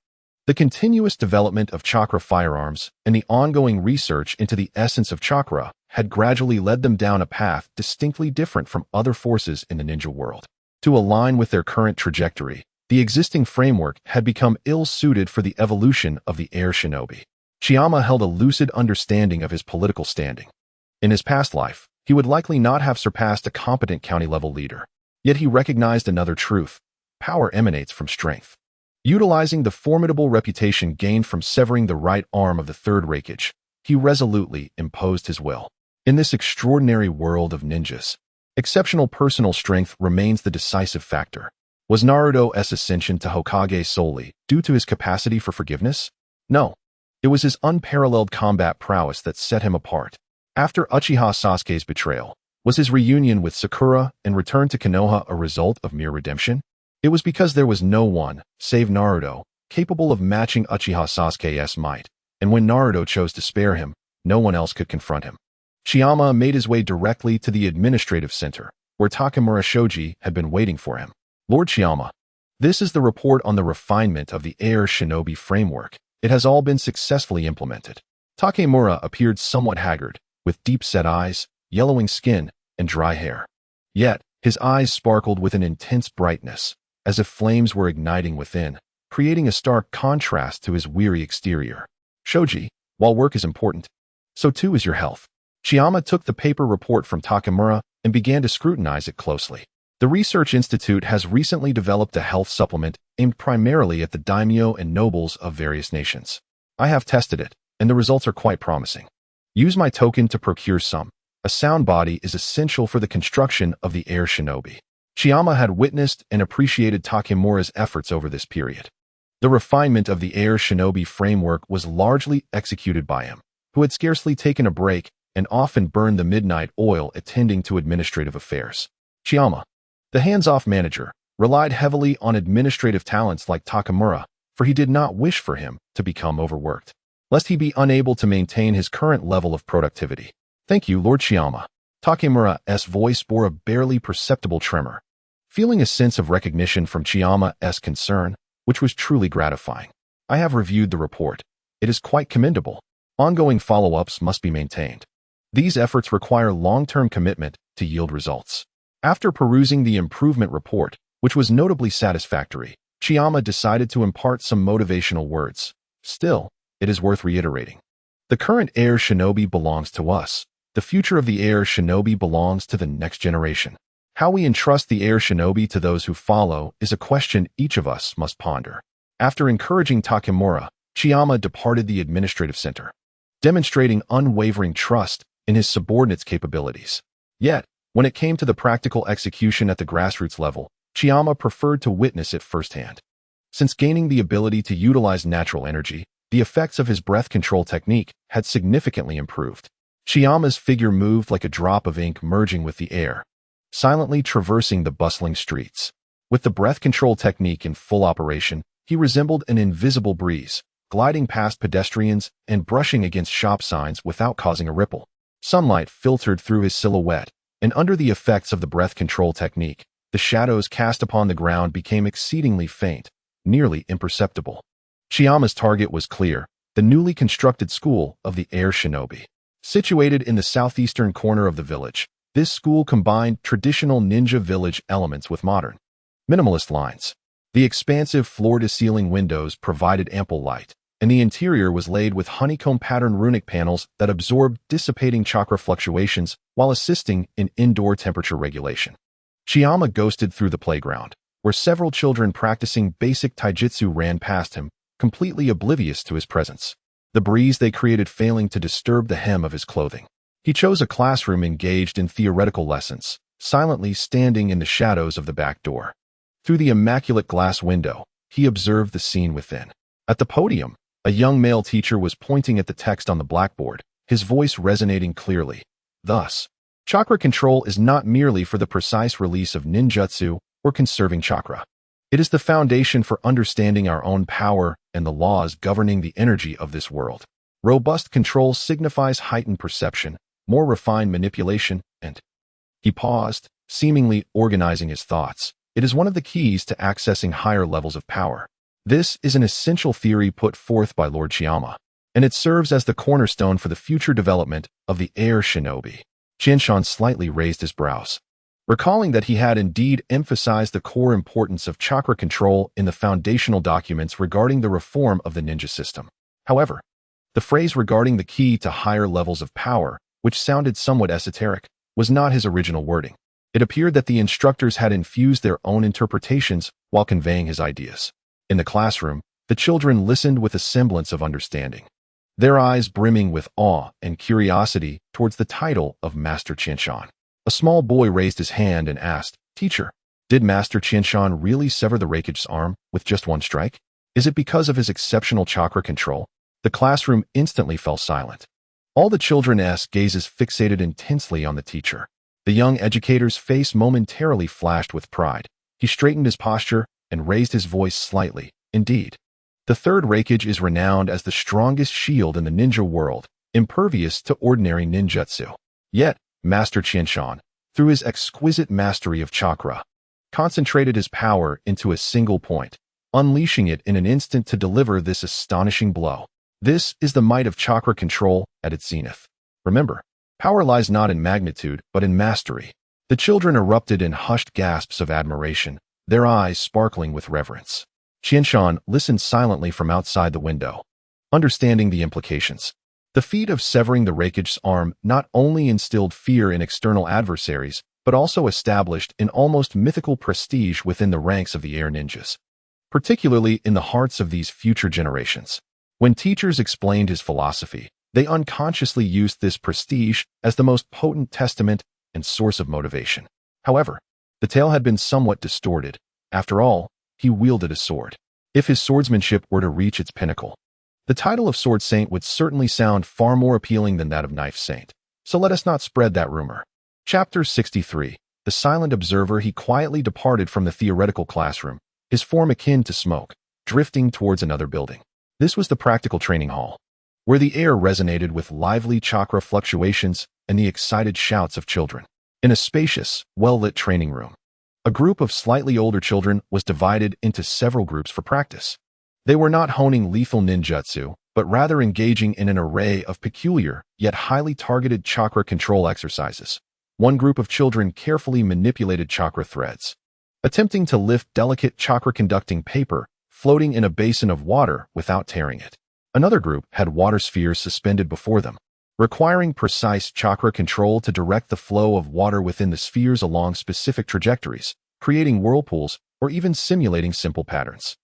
Speaker 1: The continuous development of chakra firearms and the ongoing research into the essence of chakra had gradually led them down a path distinctly different from other forces in the ninja world. To align with their current trajectory, the existing framework had become ill-suited for the evolution of the Air Shinobi. Chiyama held a lucid understanding of his political standing. In his past life, he would likely not have surpassed a competent county-level leader. Yet he recognized another truth: power emanates from strength. Utilizing the formidable reputation gained from severing the right arm of the third Raikage, he resolutely imposed his will. In this extraordinary world of ninjas, exceptional personal strength remains the decisive factor. Was Naruto's ascension to Hokage solely due to his capacity for forgiveness? No. It was his unparalleled combat prowess that set him apart. After Uchiha Sasuke's betrayal, was his reunion with Sakura and return to Konoha a result of mere redemption? It was because there was no one, save Naruto, capable of matching Uchiha Sasuke's might, and when Naruto chose to spare him, no one else could confront him. Chiyama made his way directly to the administrative center, where Takemura Shoji had been waiting for him. Lord Chiyama, this is the report on the refinement of the Air Shinobi framework. It has all been successfully implemented. Takemura appeared somewhat haggard, with deep-set eyes, yellowing skin, and dry hair. Yet, his eyes sparkled with an intense brightness, as if flames were igniting within, creating a stark contrast to his weary exterior. Shoji, while work is important, so too is your health. Chiyama took the paper report from Takemura and began to scrutinize it closely. The Research Institute has recently developed a health supplement aimed primarily at the daimyo and nobles of various nations. I have tested it, and the results are quite promising. Use my token to procure some. A sound body is essential for the construction of the Air Shinobi. Chiyama had witnessed and appreciated Takemura's efforts over this period. The refinement of the Air Shinobi framework was largely executed by him, who had scarcely taken a break and often burned the midnight oil attending to administrative affairs. Chiyama, the hands-off manager, relied heavily on administrative talents like Takemura, for he did not wish for him to become overworked, lest he be unable to maintain his current level of productivity. Thank you, Lord Chiyama. Takemura's voice bore a barely perceptible tremor, feeling a sense of recognition from Chiyama's concern, which was truly gratifying. I have reviewed the report. It is quite commendable. Ongoing follow-ups must be maintained. These efforts require long-term commitment to yield results. After perusing the improvement report, which was notably satisfactory, Chiyama decided to impart some motivational words. Still, it is worth reiterating. The current Air Shinobi belongs to us. The future of the Air Shinobi belongs to the next generation. How we entrust the Air Shinobi to those who follow is a question each of us must ponder. After encouraging Takemura, Chiyama departed the administrative center, demonstrating unwavering trust in his subordinates' capabilities. Yet, when it came to the practical execution at the grassroots level, Chiyama preferred to witness it firsthand. Since gaining the ability to utilize natural energy, the effects of his breath control technique had significantly improved. Chiyama's figure moved like a drop of ink merging with the air, silently traversing the bustling streets. With the breath control technique in full operation, he resembled an invisible breeze, gliding past pedestrians and brushing against shop signs without causing a ripple. Sunlight filtered through his silhouette, and under the effects of the breath control technique, the shadows cast upon the ground became exceedingly faint, nearly imperceptible. Chiyama's target was clear: the newly constructed school of the Air Shinobi. Situated in the southeastern corner of the village, this school combined traditional ninja village elements with modern, minimalist lines. The expansive floor-to-ceiling windows provided ample light, and the interior was laid with honeycomb-patterned runic panels that absorbed dissipating chakra fluctuations while assisting in indoor temperature regulation. Chiyama ghosted through the playground, where several children practicing basic taijutsu ran past him, completely oblivious to his presence. the breeze they created failing to disturb the hem of his clothing. He chose a classroom engaged in theoretical lessons, silently standing in the shadows of the back door. Through the immaculate glass window, he observed the scene within. At the podium, a young male teacher was pointing at the text on the blackboard, his voice resonating clearly. Thus, chakra control is not merely for the precise release of ninjutsu or conserving chakra. It is the foundation for understanding our own power and the laws governing the energy of this world. Robust control signifies heightened perception, more refined manipulation, and... He paused, seemingly organizing his thoughts. It is one of the keys to accessing higher levels of power. This is an essential theory put forth by Lord Chiyama, and it serves as the cornerstone for the future development of the air shinobi. Qianshan slightly raised his brows, recalling that he had indeed emphasized the core importance of chakra control in the foundational documents regarding the reform of the ninja system. However, the phrase regarding the key to higher levels of power, which sounded somewhat esoteric, was not his original wording. It appeared that the instructors had infused their own interpretations while conveying his ideas. In the classroom, the children listened with a semblance of understanding, their eyes brimming with awe and curiosity towards the title of Master Qianshan. A small boy raised his hand and asked, "Teacher, did Master Qianshan really sever the Raikage's arm with just one strike? Is it because of his exceptional chakra control?" The classroom instantly fell silent. All the children's gazes fixated intensely on the teacher. The young educator's face momentarily flashed with pride. He straightened his posture and raised his voice slightly. "Indeed, the third Raikage is renowned as the strongest shield in the ninja world, impervious to ordinary ninjutsu. Yet, Master Qianshan, through his exquisite mastery of chakra, concentrated his power into a single point, unleashing it in an instant to deliver this astonishing blow. This is the might of chakra control at its zenith. Remember, power lies not in magnitude, but in mastery." The children erupted in hushed gasps of admiration, their eyes sparkling with reverence. Qianshan listened silently from outside the window, understanding the implications. The feat of severing the Raikage's arm not only instilled fear in external adversaries, but also established an almost mythical prestige within the ranks of the air ninjas, particularly in the hearts of these future generations. When teachers explained his philosophy, they unconsciously used this prestige as the most potent testament and source of motivation. However, the tale had been somewhat distorted. After all, he wielded a sword. If his swordsmanship were to reach its pinnacle, the title of Sword Saint would certainly sound far more appealing than that of Knife Saint. So let us not spread that rumor. Chapter 63. The silent observer. He quietly departed from the theoretical classroom, his form akin to smoke, drifting towards another building. This was the practical training hall, where the air resonated with lively chakra fluctuations and the excited shouts of children. In a spacious, well-lit training room, a group of slightly older children was divided into several groups for practice. They were not honing lethal ninjutsu, but rather engaging in an array of peculiar, yet highly targeted chakra control exercises. One group of children carefully manipulated chakra threads, attempting to lift delicate chakra-conducting paper floating in a basin of water without tearing it. Another group had water spheres suspended before them, requiring precise chakra control to direct the flow of water within the spheres along specific trajectories, creating whirlpools or even simulating simple patterns.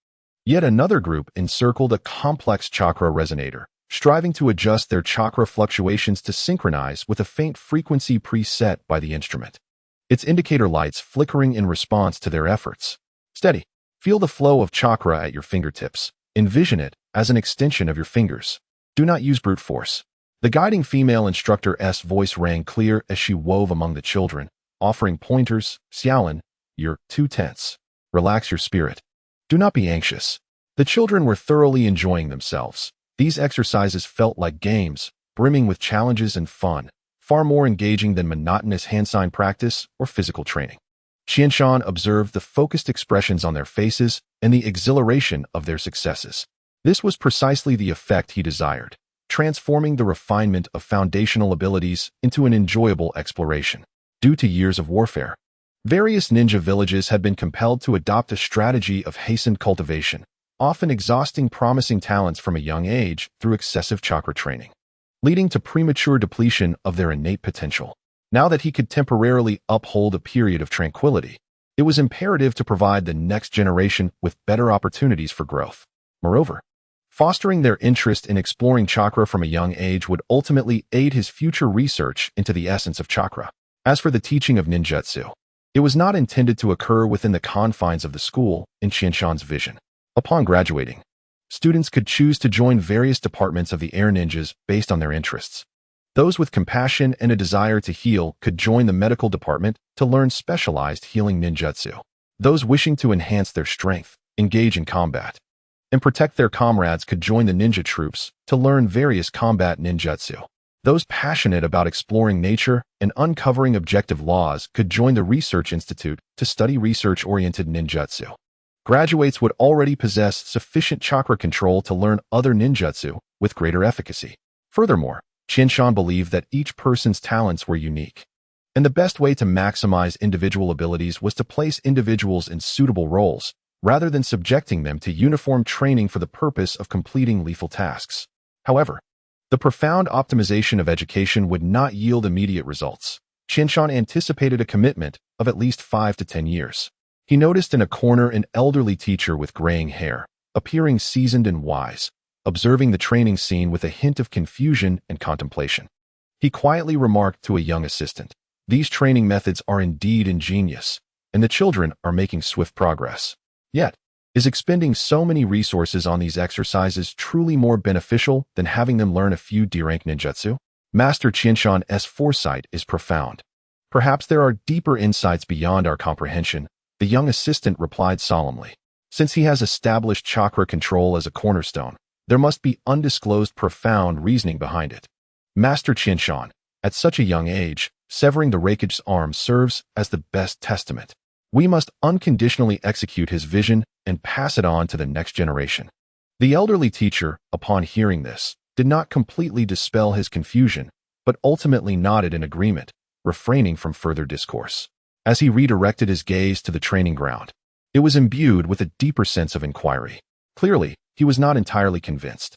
Speaker 1: Yet another group encircled a complex chakra resonator, striving to adjust their chakra fluctuations to synchronize with a faint frequency preset by the instrument, its indicator lights flickering in response to their efforts. Steady. Feel the flow of chakra at your fingertips. Envision it as an extension of your fingers. Do not use brute force. The guiding female instructor's voice rang clear as she wove among the children, offering pointers. "Xiaolin, you're too tense. Relax your spirit. Do not be anxious." The children were thoroughly enjoying themselves. These exercises felt like games, brimming with challenges and fun, far more engaging than monotonous hand sign practice or physical training. Qianshan observed the focused expressions on their faces and the exhilaration of their successes. This was precisely the effect he desired, transforming the refinement of foundational abilities into an enjoyable exploration. Due to years of warfare, various ninja villages had been compelled to adopt a strategy of hastened cultivation, often exhausting promising talents from a young age through excessive chakra training, leading to premature depletion of their innate potential. Now that he could temporarily uphold a period of tranquility, it was imperative to provide the next generation with better opportunities for growth. Moreover, Fostering their interest in exploring chakra from a young age would ultimately aid his future research into the essence of chakra. As for the teaching of ninjutsu, it was not intended to occur within the confines of the school in Qianshan's vision. Upon graduating, students could choose to join various departments of the air ninjas based on their interests. Those with compassion and a desire to heal could join the medical department to learn specialized healing ninjutsu. Those wishing to enhance their strength, engage in combat, and protect their comrades could join the ninja troops to learn various combat ninjutsu. Those passionate about exploring nature and uncovering objective laws could join the Research Institute to study research-oriented ninjutsu. Graduates would already possess sufficient chakra control to learn other ninjutsu with greater efficacy. Furthermore, Qianshan believed that each person's talents were unique, and the best way to maximize individual abilities was to place individuals in suitable roles, rather than subjecting them to uniform training for the purpose of completing lethal tasks. However, the profound optimization of education would not yield immediate results. Qianshan anticipated a commitment of at least 5 to 10 years. He noticed in a corner an elderly teacher with graying hair, appearing seasoned and wise, observing the training scene with a hint of confusion and contemplation. He quietly remarked to a young assistant, "These training methods are indeed ingenious, and the children are making swift progress. Yet, is expending so many resources on these exercises truly more beneficial than having them learn a few D-rank ninjutsu?" Master Qianshan's foresight is profound. "Perhaps there are deeper insights beyond our comprehension," the young assistant replied solemnly. "Since he has established chakra control as a cornerstone, there must be undisclosed profound reasoning behind it." Master Qianshan, at such a young age, severing the Raikage's arm serves as the best testament. We must unconditionally execute his vision and pass it on to the next generation. The elderly teacher, upon hearing this, did not completely dispel his confusion, but ultimately nodded in agreement, refraining from further discourse. As he redirected his gaze to the training ground, it was imbued with a deeper sense of inquiry. Clearly, he was not entirely convinced.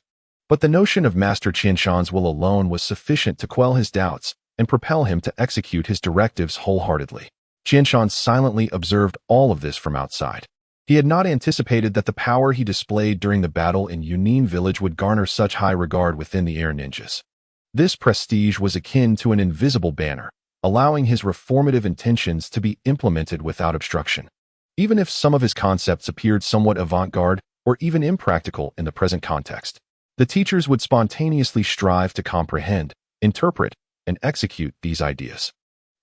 Speaker 1: But the notion of Master Qianshan's will alone was sufficient to quell his doubts and propel him to execute his directives wholeheartedly. Qianshan silently observed all of this from outside. He had not anticipated that the power he displayed during the battle in Yunin village would garner such high regard within the air ninjas. This prestige was akin to an invisible banner, allowing his reformative intentions to be implemented without obstruction. Even if some of his concepts appeared somewhat avant-garde or even impractical in the present context, the teachers would spontaneously strive to comprehend, interpret, and execute these ideas,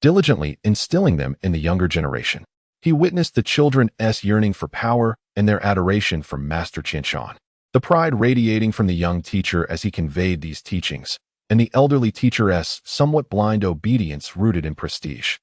Speaker 1: diligently instilling them in the younger generation. He witnessed the children's yearning for power and their adoration for Master Qianshan, the pride radiating from the young teacher as he conveyed these teachings, and the elderly teacher's somewhat blind obedience rooted in prestige.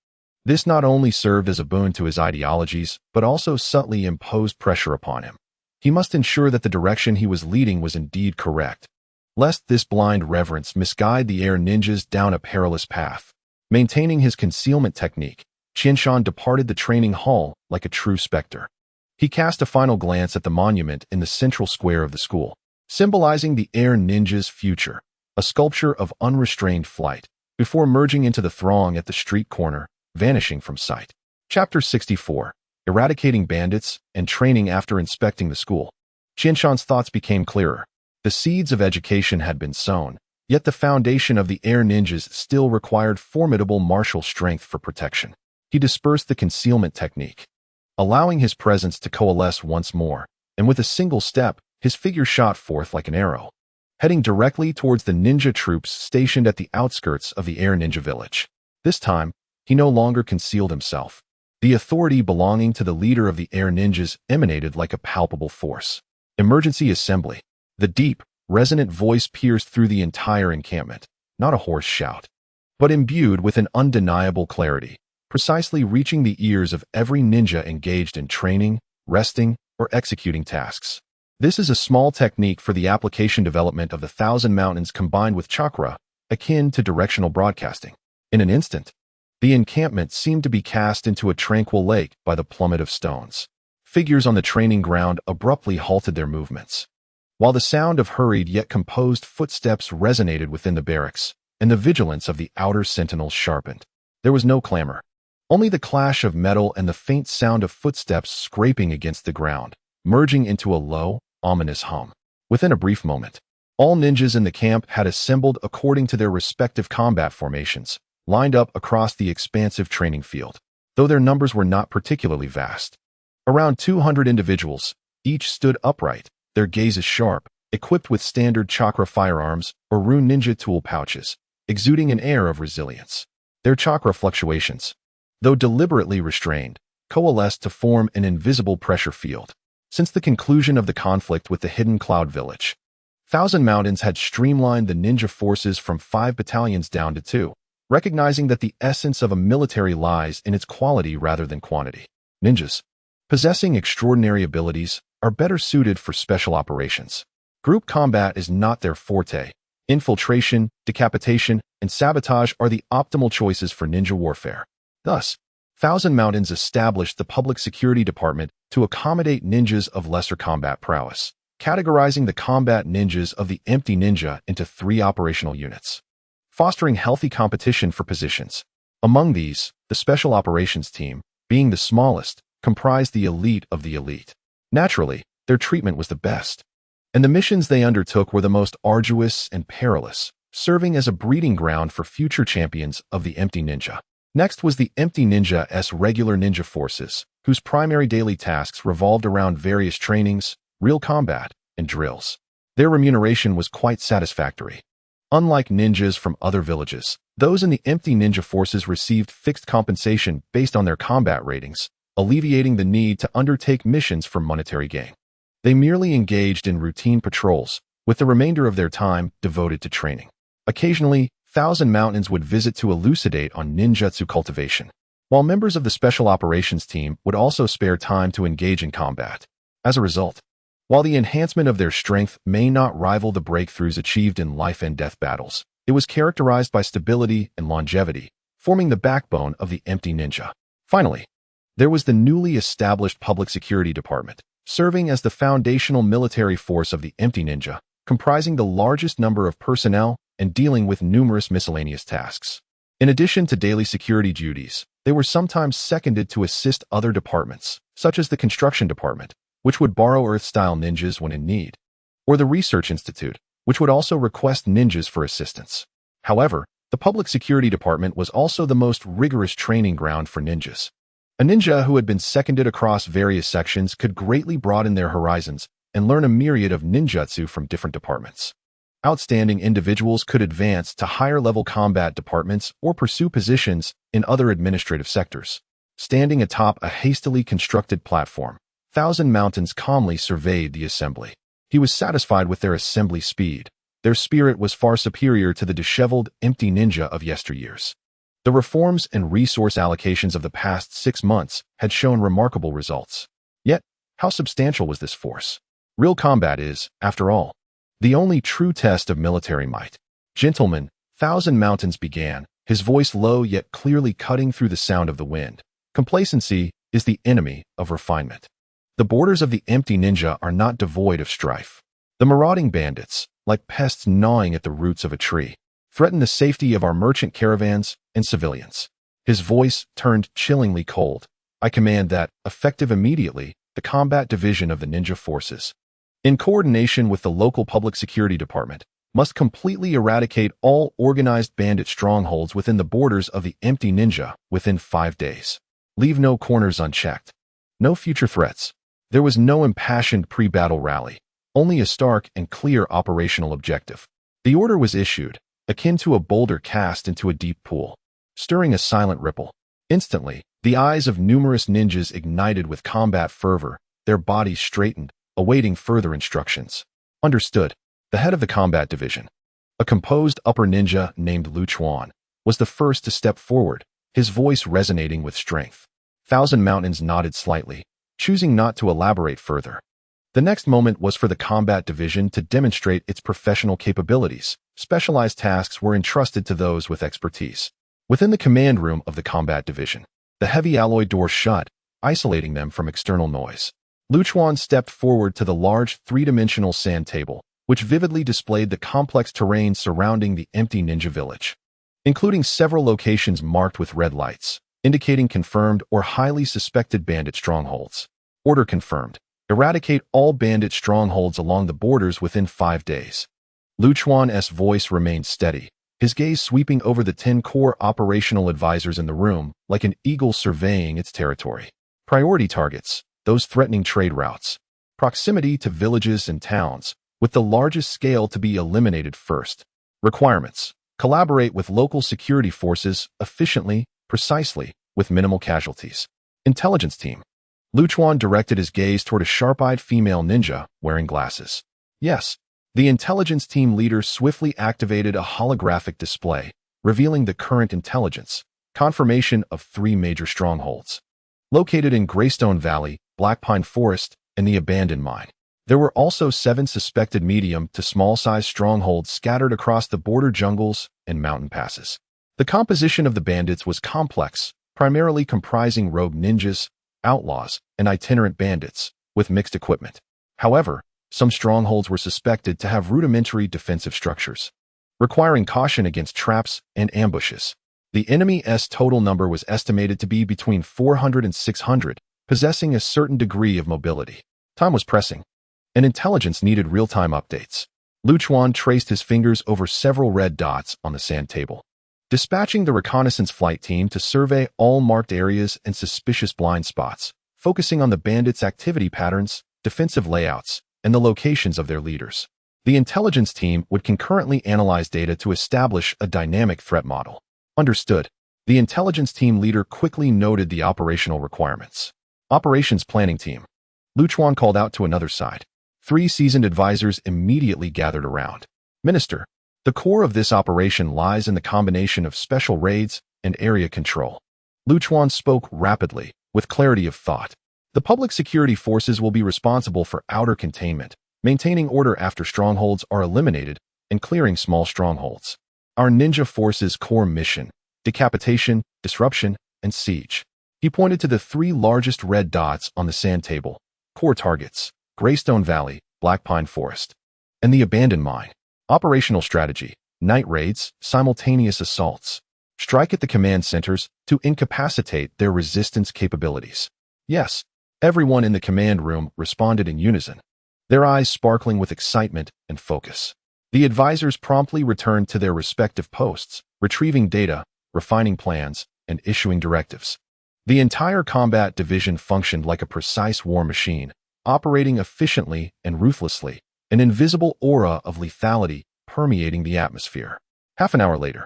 Speaker 1: This not only served as a boon to his ideologies, but also subtly imposed pressure upon him. He must ensure that the direction he was leading was indeed correct, lest this blind reverence misguide the air ninjas down a perilous path. Maintaining his concealment technique, Qianshan departed the training hall like a true specter. He cast a final glance at the monument in the central square of the school, symbolizing the air ninja's future, a sculpture of unrestrained flight, before merging into the throng at the street corner, vanishing from sight. Chapter 64. Eradicating Bandits and Training. After inspecting the school, Qianshan's thoughts became clearer. The seeds of education had been sown, yet the foundation of the air ninjas still required formidable martial strength for protection. He dispersed the concealment technique, allowing his presence to coalesce once more, and with a single step, his figure shot forth like an arrow, heading directly towards the ninja troops stationed at the outskirts of the air ninja village. This time, he no longer concealed himself. The authority belonging to the leader of the air ninjas emanated like a palpable force. "Emergency assembly." The deep, resonant voice pierced through the entire encampment, not a hoarse shout, but imbued with an undeniable clarity, precisely reaching the ears of every ninja engaged in training, resting, or executing tasks. This is a small technique for the application development of the Thousand Mountains combined with chakra, akin to directional broadcasting. In an instant, the encampment seemed to be cast into a tranquil lake by the plummet of stones. Figures on the training ground abruptly halted their movements, while the sound of hurried yet composed footsteps resonated within the barracks, and the vigilance of the outer sentinels sharpened. There was no clamor, only the clash of metal and the faint sound of footsteps scraping against the ground, merging into a low, ominous hum. Within a brief moment, all ninjas in the camp had assembled according to their respective combat formations, lined up across the expansive training field, though their numbers were not particularly vast. Around 200 individuals, each stood upright, their gazes sharp, equipped with standard chakra firearms or rune ninja tool pouches, exuding an air of resilience. Their chakra fluctuations, though deliberately restrained, coalesced to form an invisible pressure field. Since the conclusion of the conflict with the hidden cloud village, Thousand Mountains had streamlined the ninja forces from 5 battalions down to 2, recognizing that the essence of a military lies in its quality rather than quantity. Ninjas, possessing extraordinary abilities, are better suited for special operations. Group combat is not their forte. Infiltration, decapitation, and sabotage are the optimal choices for ninja warfare. Thus, Thousand Mountains established the Public Security Department to accommodate ninjas of lesser combat prowess, categorizing the combat ninjas of the Empty Ninja into 3 operational units, fostering healthy competition for positions. Among these, the Special Operations Team, being the smallest, comprised the elite of the elite. Naturally, their treatment was the best, and the missions they undertook were the most arduous and perilous, serving as a breeding ground for future champions of the Empty Ninja. Next was the Empty Ninja's regular ninja forces, whose primary daily tasks revolved around various trainings, real combat, and drills. Their remuneration was quite satisfactory. Unlike ninjas from other villages, those in the Empty Ninja forces received fixed compensation based on their combat ratings, alleviating the need to undertake missions for monetary gain. They merely engaged in routine patrols, with the remainder of their time devoted to training. Occasionally, Thousand Mountains would visit to elucidate on ninjutsu cultivation, while members of the Special Operations Team would also spare time to engage in combat. As a result, while the enhancement of their strength may not rival the breakthroughs achieved in life-and-death battles, it was characterized by stability and longevity, forming the backbone of the Empty Ninja. Finally, there was the newly established Public Security Department, serving as the foundational military force of the Empty Ninja, comprising the largest number of personnel and dealing with numerous miscellaneous tasks. In addition to daily security duties, they were sometimes seconded to assist other departments, such as the Construction Department, which would borrow Earth-style ninjas when in need, or the Research Institute, which would also request ninjas for assistance. However, the Public Security Department was also the most rigorous training ground for ninjas. A ninja who had been seconded across various sections could greatly broaden their horizons and learn a myriad of ninjutsu from different departments. Outstanding individuals could advance to higher-level combat departments or pursue positions in other administrative sectors. Standing atop a hastily constructed platform, Thousand Mountains calmly surveyed the assembly. He was satisfied with their assembly speed. Their spirit was far superior to the disheveled, empty ninja of yesteryears. The reforms and resource allocations of the past 6 months had shown remarkable results. Yet, how substantial was this force? Real combat is, after all, the only true test of military might. Gentlemen, Thousand Mountains began, his voice low yet clearly cutting through the sound of the wind. Complacency is the enemy of refinement. The borders of the Empty Ninja are not devoid of strife. The marauding bandits, like pests gnawing at the roots of a tree, threaten the safety of our merchant caravans and civilians. His voice turned chillingly cold. I command that, effective immediately, the combat division of the ninja forces, in coordination with the local Public Security Department, must completely eradicate all organized bandit strongholds within the borders of the Empty Ninja within 5 days. Leave no corners unchecked. No future threats. There was no impassioned pre-battle rally, only a stark and clear operational objective. The order was issued, akin to a boulder cast into a deep pool, stirring a silent ripple. Instantly, the eyes of numerous ninjas ignited with combat fervor, their bodies straightened, awaiting further instructions. Understood. The head of the combat division, a composed upper ninja named Lu Chuan, was the first to step forward, his voice resonating with strength. Thousand Mountains nodded slightly, choosing not to elaborate further. The next moment was for the combat division to demonstrate its professional capabilities. Specialized tasks were entrusted to those with expertise. Within the command room of the combat division, the heavy alloy door shut, isolating them from external noise. Lu Chuan stepped forward to the large three-dimensional sand table, which vividly displayed the complex terrain surrounding the Empty Ninja village, including several locations marked with red lights, indicating confirmed or highly suspected bandit strongholds. Order confirmed. Eradicate all bandit strongholds along the borders within 5 days. Lu Chuan's voice remained steady, his gaze sweeping over the 10 core operational advisors in the room like an eagle surveying its territory. Priority targets, those threatening trade routes. Proximity to villages and towns, with the largest scale to be eliminated first. Requirements. Collaborate with local security forces efficiently, precisely, with minimal casualties. Intelligence team. Lu Chuan directed his gaze toward a sharp-eyed female ninja wearing glasses. Yes, the intelligence team leader swiftly activated a holographic display, revealing the current intelligence, confirmation of 3 major strongholds. Located in Greystone Valley, Black Pine Forest, and the abandoned mine. There were also 7 suspected medium to small-sized strongholds scattered across the border jungles and mountain passes. The composition of the bandits was complex, primarily comprising rogue ninjas, outlaws, and itinerant bandits, with mixed equipment. However, some strongholds were suspected to have rudimentary defensive structures, requiring caution against traps and ambushes. The enemy's total number was estimated to be between 400 and 600, possessing a certain degree of mobility. Time was pressing, and intelligence needed real-time updates. Lu Chuan traced his fingers over several red dots on the sand table, dispatching the reconnaissance flight team to survey all marked areas and suspicious blind spots, focusing on the bandits' activity patterns, defensive layouts, and the locations of their leaders. The intelligence team would concurrently analyze data to establish a dynamic threat model. Understood. The intelligence team leader quickly noted the operational requirements. Operations planning team. Lu Chuan called out to another side. 3 seasoned advisors immediately gathered around. Minister, the core of this operation lies in the combination of special raids and area control. Lu Chuan spoke rapidly, with clarity of thought. The public security forces will be responsible for outer containment, maintaining order after strongholds are eliminated, and clearing small strongholds. Our ninja forces' core mission: decapitation, disruption, and siege. He pointed to the 3 largest red dots on the sand table. Core targets: Greystone Valley, Black Pine Forest, and the abandoned mine. Operational strategy: night raids, simultaneous assaults. Strike at the command centers to incapacitate their resistance capabilities. Yes, everyone in the command room responded in unison, their eyes sparkling with excitement and focus. The advisors promptly returned to their respective posts, retrieving data, refining plans, and issuing directives. The entire combat division functioned like a precise war machine, operating efficiently and ruthlessly, an invisible aura of lethality permeating the atmosphere. Half an hour later,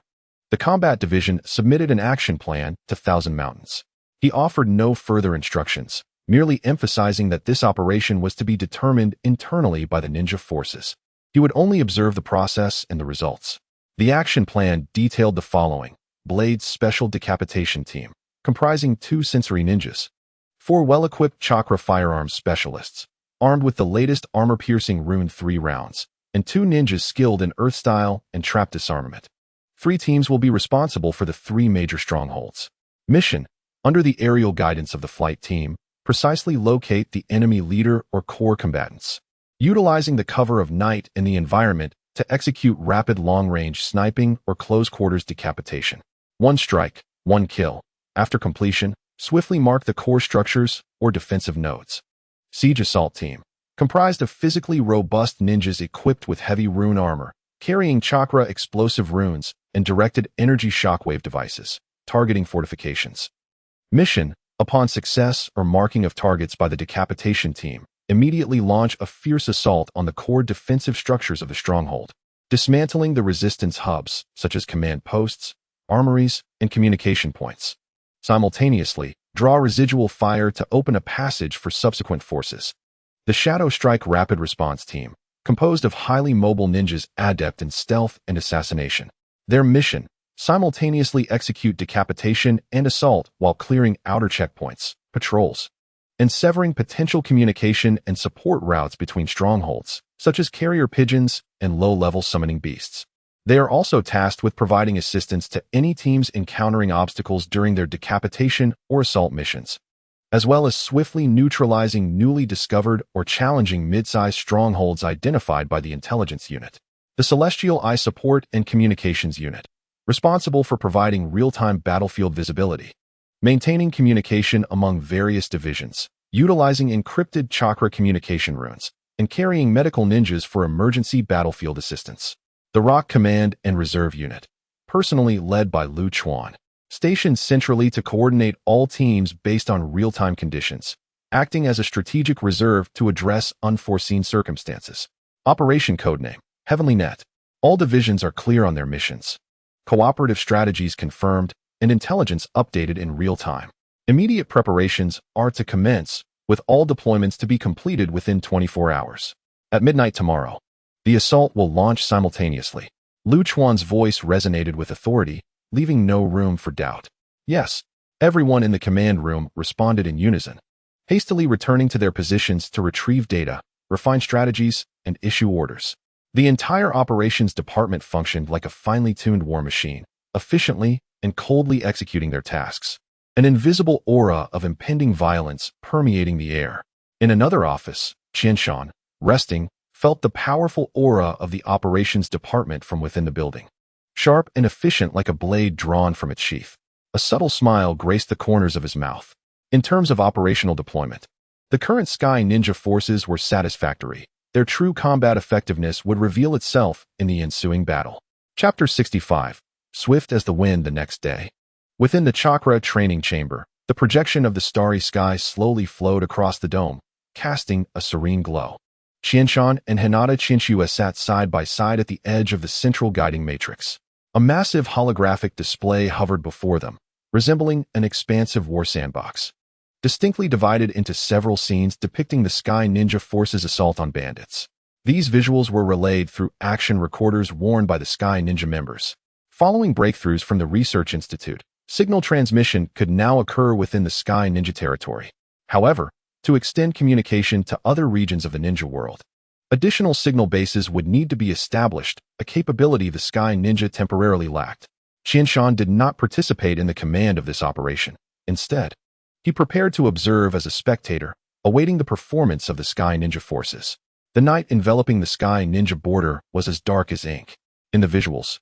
Speaker 1: the combat division submitted an action plan to Thousand Mountains. He offered no further instructions, merely emphasizing that this operation was to be determined internally by the ninja forces. He would only observe the process and the results. The action plan detailed the following: Blade's Special Decapitation Team, comprising 2 sensory ninjas, 4 well-equipped chakra firearms specialists, armed with the latest armor-piercing Rune 3 rounds, and 2 ninjas skilled in earth-style and trap disarmament. 3 teams will be responsible for the 3 major strongholds. Mission: under the aerial guidance of the flight team, precisely locate the enemy leader or core combatants, utilizing the cover of night and the environment to execute rapid long-range sniping or close-quarters decapitation. 1 strike, 1 kill. After completion, swiftly mark the core structures or defensive nodes. Siege Assault Team, comprised of physically robust ninjas equipped with heavy rune armor, carrying chakra explosive runes, and directed energy shockwave devices, targeting fortifications. Mission: upon success or marking of targets by the decapitation team, immediately launch a fierce assault on the core defensive structures of the stronghold, dismantling the resistance hubs, such as command posts, armories, and communication points. Simultaneously, draw residual fire to open a passage for subsequent forces. The Shadow Strike Rapid Response Team, composed of highly mobile ninjas adept in stealth and assassination. Their mission: simultaneously execute decapitation and assault while clearing outer checkpoints, patrols, and severing potential communication and support routes between strongholds, such as carrier pigeons and low-level summoning beasts. They are also tasked with providing assistance to any teams encountering obstacles during their decapitation or assault missions, as well as swiftly neutralizing newly discovered or challenging mid-sized strongholds identified by the intelligence unit. The Celestial Eye Support and Communications Unit, responsible for providing real-time battlefield visibility, maintaining communication among various divisions, utilizing encrypted chakra communication runes, and carrying medical ninjas for emergency battlefield assistance. The Rock Command and Reserve Unit, personally led by Lu Chuan, stationed centrally to coordinate all teams based on real-time conditions, acting as a strategic reserve to address unforeseen circumstances. Operation Codename, Heavenly Net. All divisions are clear on their missions. Cooperative strategies confirmed and intelligence updated in real time. Immediate preparations are to commence, with all deployments to be completed within 24 hours. At midnight tomorrow, the assault will launch simultaneously. Lu Chuan's voice resonated with authority, leaving no room for doubt. Yes, everyone in the command room responded in unison, hastily returning to their positions to retrieve data, refine strategies, and issue orders. The entire operations department functioned like a finely tuned war machine, efficiently and coldly executing their tasks. An invisible aura of impending violence permeating the air. In another office, Qianshan, resting, felt the powerful aura of the operations department from within the building. Sharp and efficient like a blade drawn from its sheath. A subtle smile graced the corners of his mouth. In terms of operational deployment, the current Sky Ninja forces were satisfactory. Their true combat effectiveness would reveal itself in the ensuing battle. Chapter 65. Swift as the wind the next day. Within the chakra training chamber, the projection of the starry sky slowly flowed across the dome, casting a serene glow. Qianshan and Hinata Qinshua sat side by side at the edge of the central guiding matrix. A massive holographic display hovered before them, resembling an expansive war sandbox, distinctly divided into several scenes depicting the Sky Ninja Force's assault on bandits. These visuals were relayed through action recorders worn by the Sky Ninja members. Following breakthroughs from the Research Institute, signal transmission could now occur within the Sky Ninja territory. However, to extend communication to other regions of the ninja world, additional signal bases would need to be established, a capability the Sky Ninja temporarily lacked. Qianshan did not participate in the command of this operation. Instead, he prepared to observe as a spectator, awaiting the performance of the Sky Ninja forces. The night enveloping the Sky Ninja border was as dark as ink. In the visuals,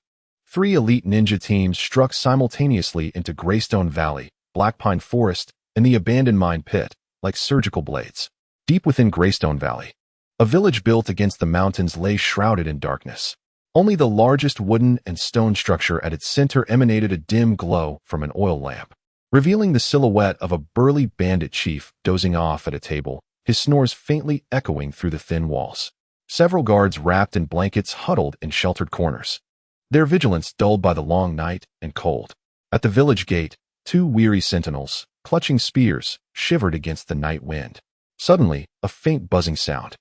Speaker 1: 3 elite ninja teams struck simultaneously into Greystone Valley, Black Pine Forest, and the abandoned mine pit, like surgical blades. Deep within Greystone Valley, a village built against the mountains lay shrouded in darkness. Only the largest wooden and stone structure at its center emanated a dim glow from an oil lamp, revealing the silhouette of a burly bandit chief dozing off at a table, his snores faintly echoing through the thin walls. Several guards wrapped in blankets huddled in sheltered corners, their vigilance dulled by the long night and cold. At the village gate, 2 weary sentinels, clutching spears, shivered against the night wind. Suddenly, a faint buzzing sound,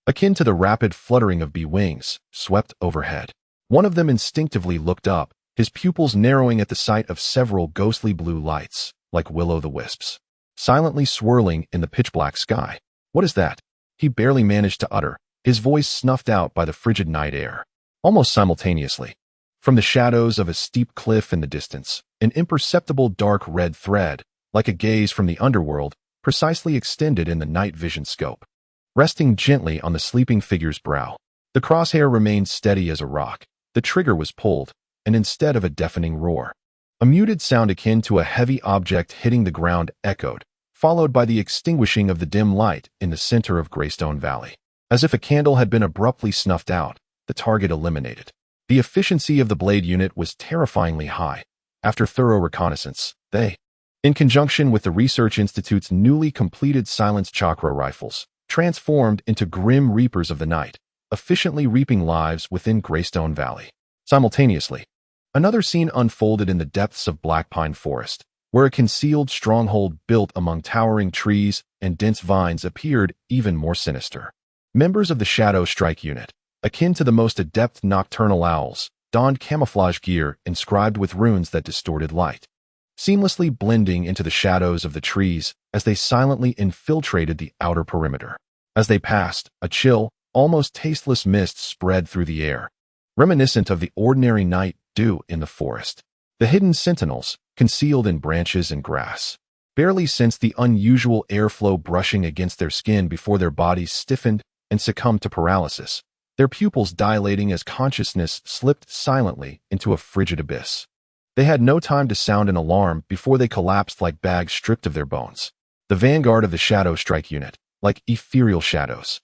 Speaker 1: akin to the rapid fluttering of bee wings, swept overhead. One of them instinctively looked up, his pupils narrowing at the sight of several ghostly blue lights, like will-o'-the-wisps, silently swirling in the pitch-black sky. "What is that?" he barely managed to utter, his voice snuffed out by the frigid night air. Almost simultaneously, from the shadows of a steep cliff in the distance, an imperceptible dark red thread, like a gaze from the underworld, precisely extended in the night vision scope, resting gently on the sleeping figure's brow. The crosshair remained steady as a rock. The trigger was pulled, and instead of a deafening roar, a muted sound akin to a heavy object hitting the ground echoed, followed by the extinguishing of the dim light in the center of Greystone Valley. As if a candle had been abruptly snuffed out, the target eliminated. The efficiency of the blade unit was terrifyingly high. After thorough reconnaissance, they, in conjunction with the Research Institute's newly completed silenced chakra rifles, transformed into grim reapers of the night, efficiently reaping lives within Greystone Valley. Simultaneously, another scene unfolded in the depths of Black Pine Forest, where a concealed stronghold built among towering trees and dense vines appeared even more sinister. Members of the Shadow Strike Unit, akin to the most adept nocturnal owls, donned camouflage gear inscribed with runes that distorted light, seamlessly blending into the shadows of the trees as they silently infiltrated the outer perimeter. As they passed, a chill, almost tasteless mist spread through the air, reminiscent of the ordinary night dew in the forest. The hidden sentinels, concealed in branches and grass, barely sensed the unusual airflow brushing against their skin before their bodies stiffened and succumbed to paralysis, their pupils dilating as consciousness slipped silently into a frigid abyss. They had no time to sound an alarm before they collapsed like bags stripped of their bones. The vanguard of the Shadow Strike unit, like ethereal shadows,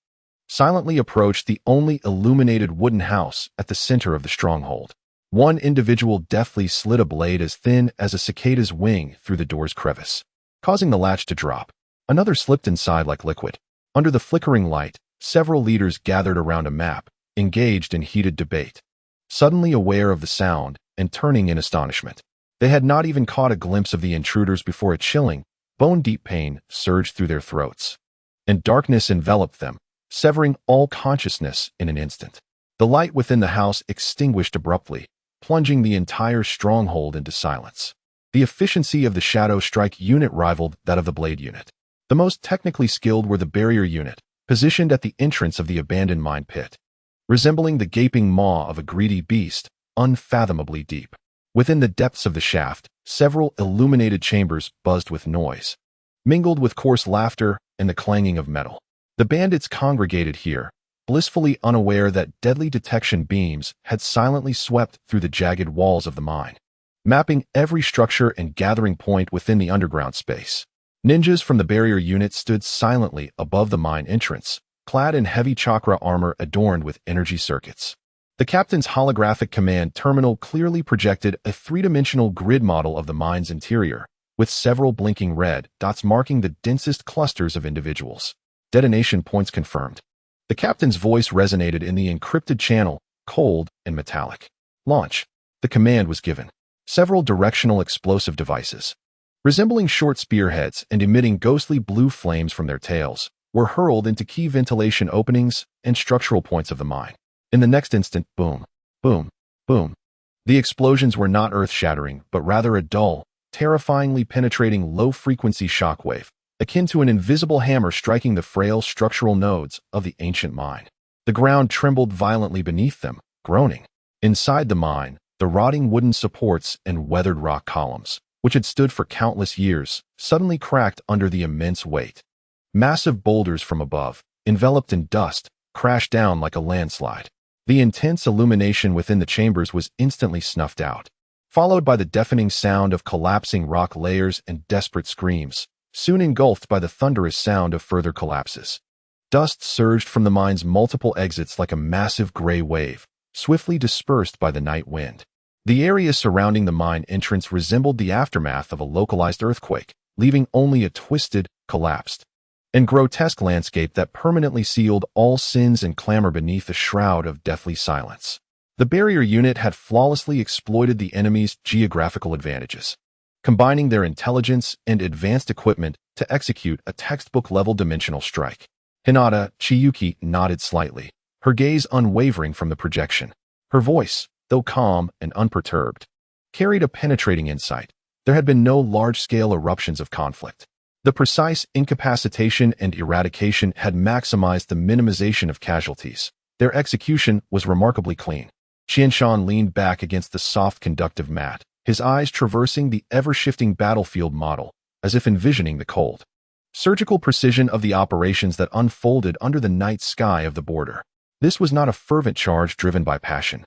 Speaker 1: silently approached the only illuminated wooden house at the center of the stronghold. One individual deftly slid a blade as thin as a cicada's wing through the door's crevice, causing the latch to drop. Another slipped inside like liquid. Under the flickering light, several leaders gathered around a map, engaged in heated debate, suddenly aware of the sound and turning in astonishment. They had not even caught a glimpse of the intruders before a chilling, bone-deep pain surged through their throats, and darkness enveloped them, severing all consciousness in an instant. The light within the house extinguished abruptly, plunging the entire stronghold into silence. The efficiency of the Shadow Strike unit rivaled that of the Blade unit. The most technically skilled were the Barrier unit, positioned at the entrance of the abandoned mine pit, resembling the gaping maw of a greedy beast, unfathomably deep. Within the depths of the shaft, several illuminated chambers buzzed with noise, mingled with coarse laughter and the clanging of metal. The bandits congregated here, blissfully unaware that deadly detection beams had silently swept through the jagged walls of the mine, mapping every structure and gathering point within the underground space. Ninjas from the Barrier unit stood silently above the mine entrance, clad in heavy chakra armor adorned with energy circuits. The captain's holographic command terminal clearly projected a three-dimensional grid model of the mine's interior, with several blinking red dots marking the densest clusters of individuals. Detonation points confirmed. The captain's voice resonated in the encrypted channel, cold and metallic. Launch. The command was given. Several directional explosive devices, resembling short spearheads and emitting ghostly blue flames from their tails, were hurled into key ventilation openings and structural points of the mine. In the next instant, boom, boom, boom. The explosions were not earth-shattering, but rather a dull, terrifyingly penetrating low-frequency shockwave, akin to an invisible hammer striking the frail structural nodes of the ancient mine. The ground trembled violently beneath them, groaning. Inside the mine, the rotting wooden supports and weathered rock columns, which had stood for countless years, suddenly cracked under the immense weight. Massive boulders from above, enveloped in dust, crashed down like a landslide. The intense illumination within the chambers was instantly snuffed out, followed by the deafening sound of collapsing rock layers and desperate screams, soon engulfed by the thunderous sound of further collapses. Dust surged from the mine's multiple exits like a massive gray wave, swiftly dispersed by the night wind. The area surrounding the mine entrance resembled the aftermath of a localized earthquake, leaving only a twisted, collapsed, and grotesque landscape that permanently sealed all sins and clamor beneath a shroud of deathly silence. The Barrier unit had flawlessly exploited the enemy's geographical advantages, combining their intelligence and advanced equipment to execute a textbook-level dimensional strike. Hinata Chiyuki nodded slightly, her gaze unwavering from the projection. Her voice, though calm and unperturbed, carried a penetrating insight. There had been no large-scale eruptions of conflict. The precise incapacitation and eradication had maximized the minimization of casualties. Their execution was remarkably clean. Qianshan leaned back against the soft conductive mat, his eyes traversing the ever-shifting battlefield model, as if envisioning the cold, surgical precision of the operations that unfolded under the night sky of the border. This was not a fervent charge driven by passion,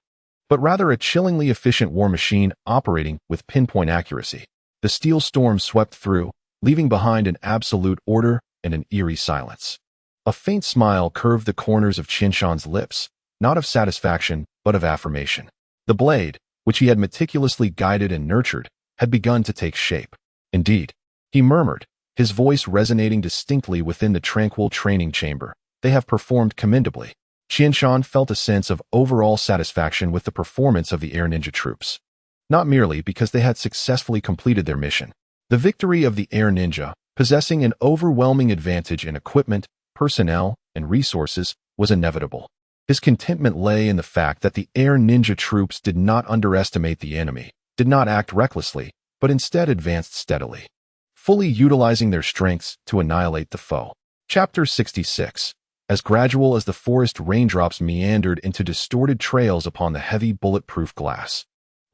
Speaker 1: but rather a chillingly efficient war machine operating with pinpoint accuracy. The steel storm swept through, leaving behind an absolute order and an eerie silence. A faint smile curved the corners of Qianshan's lips, not of satisfaction, but of affirmation. The blade, which he had meticulously guided and nurtured, had begun to take shape. Indeed, he murmured, his voice resonating distinctly within the tranquil training chamber, they have performed commendably. Qianshan felt a sense of overall satisfaction with the performance of the air ninja troops, not merely because they had successfully completed their mission. The victory of the air ninja, possessing an overwhelming advantage in equipment, personnel, and resources, was inevitable. His contentment lay in the fact that the air ninja troops did not underestimate the enemy, did not act recklessly, but instead advanced steadily, fully utilizing their strengths to annihilate the foe. Chapter 66. As gradual as the forest raindrops meandered into distorted trails upon the heavy bulletproof glass,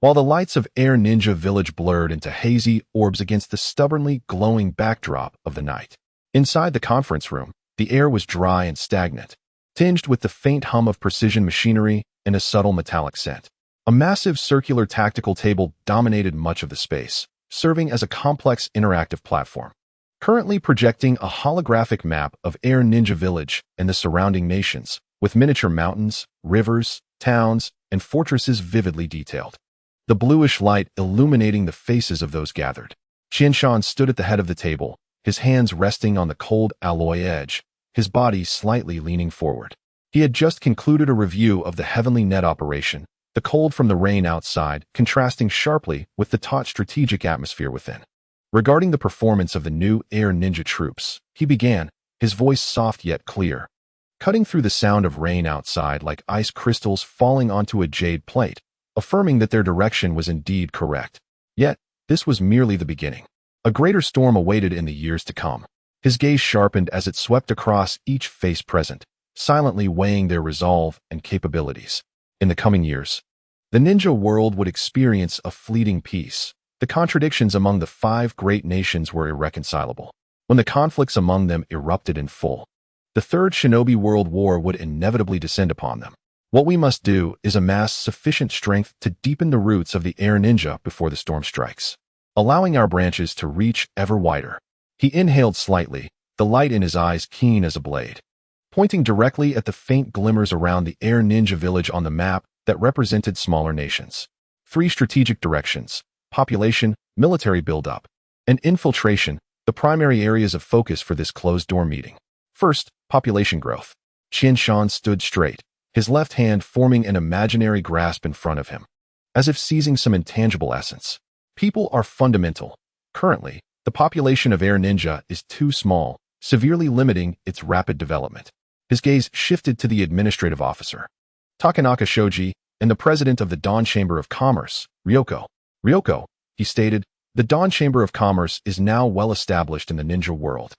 Speaker 1: while the lights of Air Ninja Village blurred into hazy orbs against the stubbornly glowing backdrop of the night. Inside the conference room, the air was dry and stagnant, tinged with the faint hum of precision machinery and a subtle metallic scent. A massive circular tactical table dominated much of the space, serving as a complex interactive platform. currently projecting a holographic map of Air Ninja Village and the surrounding nations, with miniature mountains, rivers, towns, and fortresses vividly detailed. The bluish light illuminating the faces of those gathered. Qianshan stood at the head of the table, his hands resting on the cold alloy edge, his body slightly leaning forward. He had just concluded a review of the Heavenly Net operation, the cold from the rain outside contrasting sharply with the taut strategic atmosphere within. Regarding the performance of the new Air Ninja troops, he began, his voice soft yet clear, cutting through the sound of rain outside like ice crystals falling onto a jade plate, affirming that their direction was indeed correct. Yet, this was merely the beginning. A greater storm awaited in the years to come. His gaze sharpened as it swept across each face present, silently weighing their resolve and capabilities. In the coming years, the ninja world would experience a fleeting peace. The contradictions among the 5 great nations were irreconcilable. When the conflicts among them erupted in full, the Third Shinobi World War would inevitably descend upon them. What we must do is amass sufficient strength to deepen the roots of the Air Ninja before the storm strikes, allowing our branches to reach ever wider. He inhaled slightly, the light in his eyes keen as a blade, pointing directly at the faint glimmers around the Air Ninja village on the map that represented smaller nations. 3 strategic directions: population, military buildup, and infiltration, the primary areas of focus for this closed-door meeting. First, population growth. Qianshan stood straight, his left hand forming an imaginary grasp in front of him, as if seizing some intangible essence. People are fundamental. Currently, the population of Air Ninja is too small, severely limiting its rapid development. His gaze shifted to the administrative officer, Takanaka Shoji, and the president of the Dawn Chamber of Commerce, Ryoko. Ryoko, he stated, the Dawn Chamber of Commerce is now well established in the ninja world.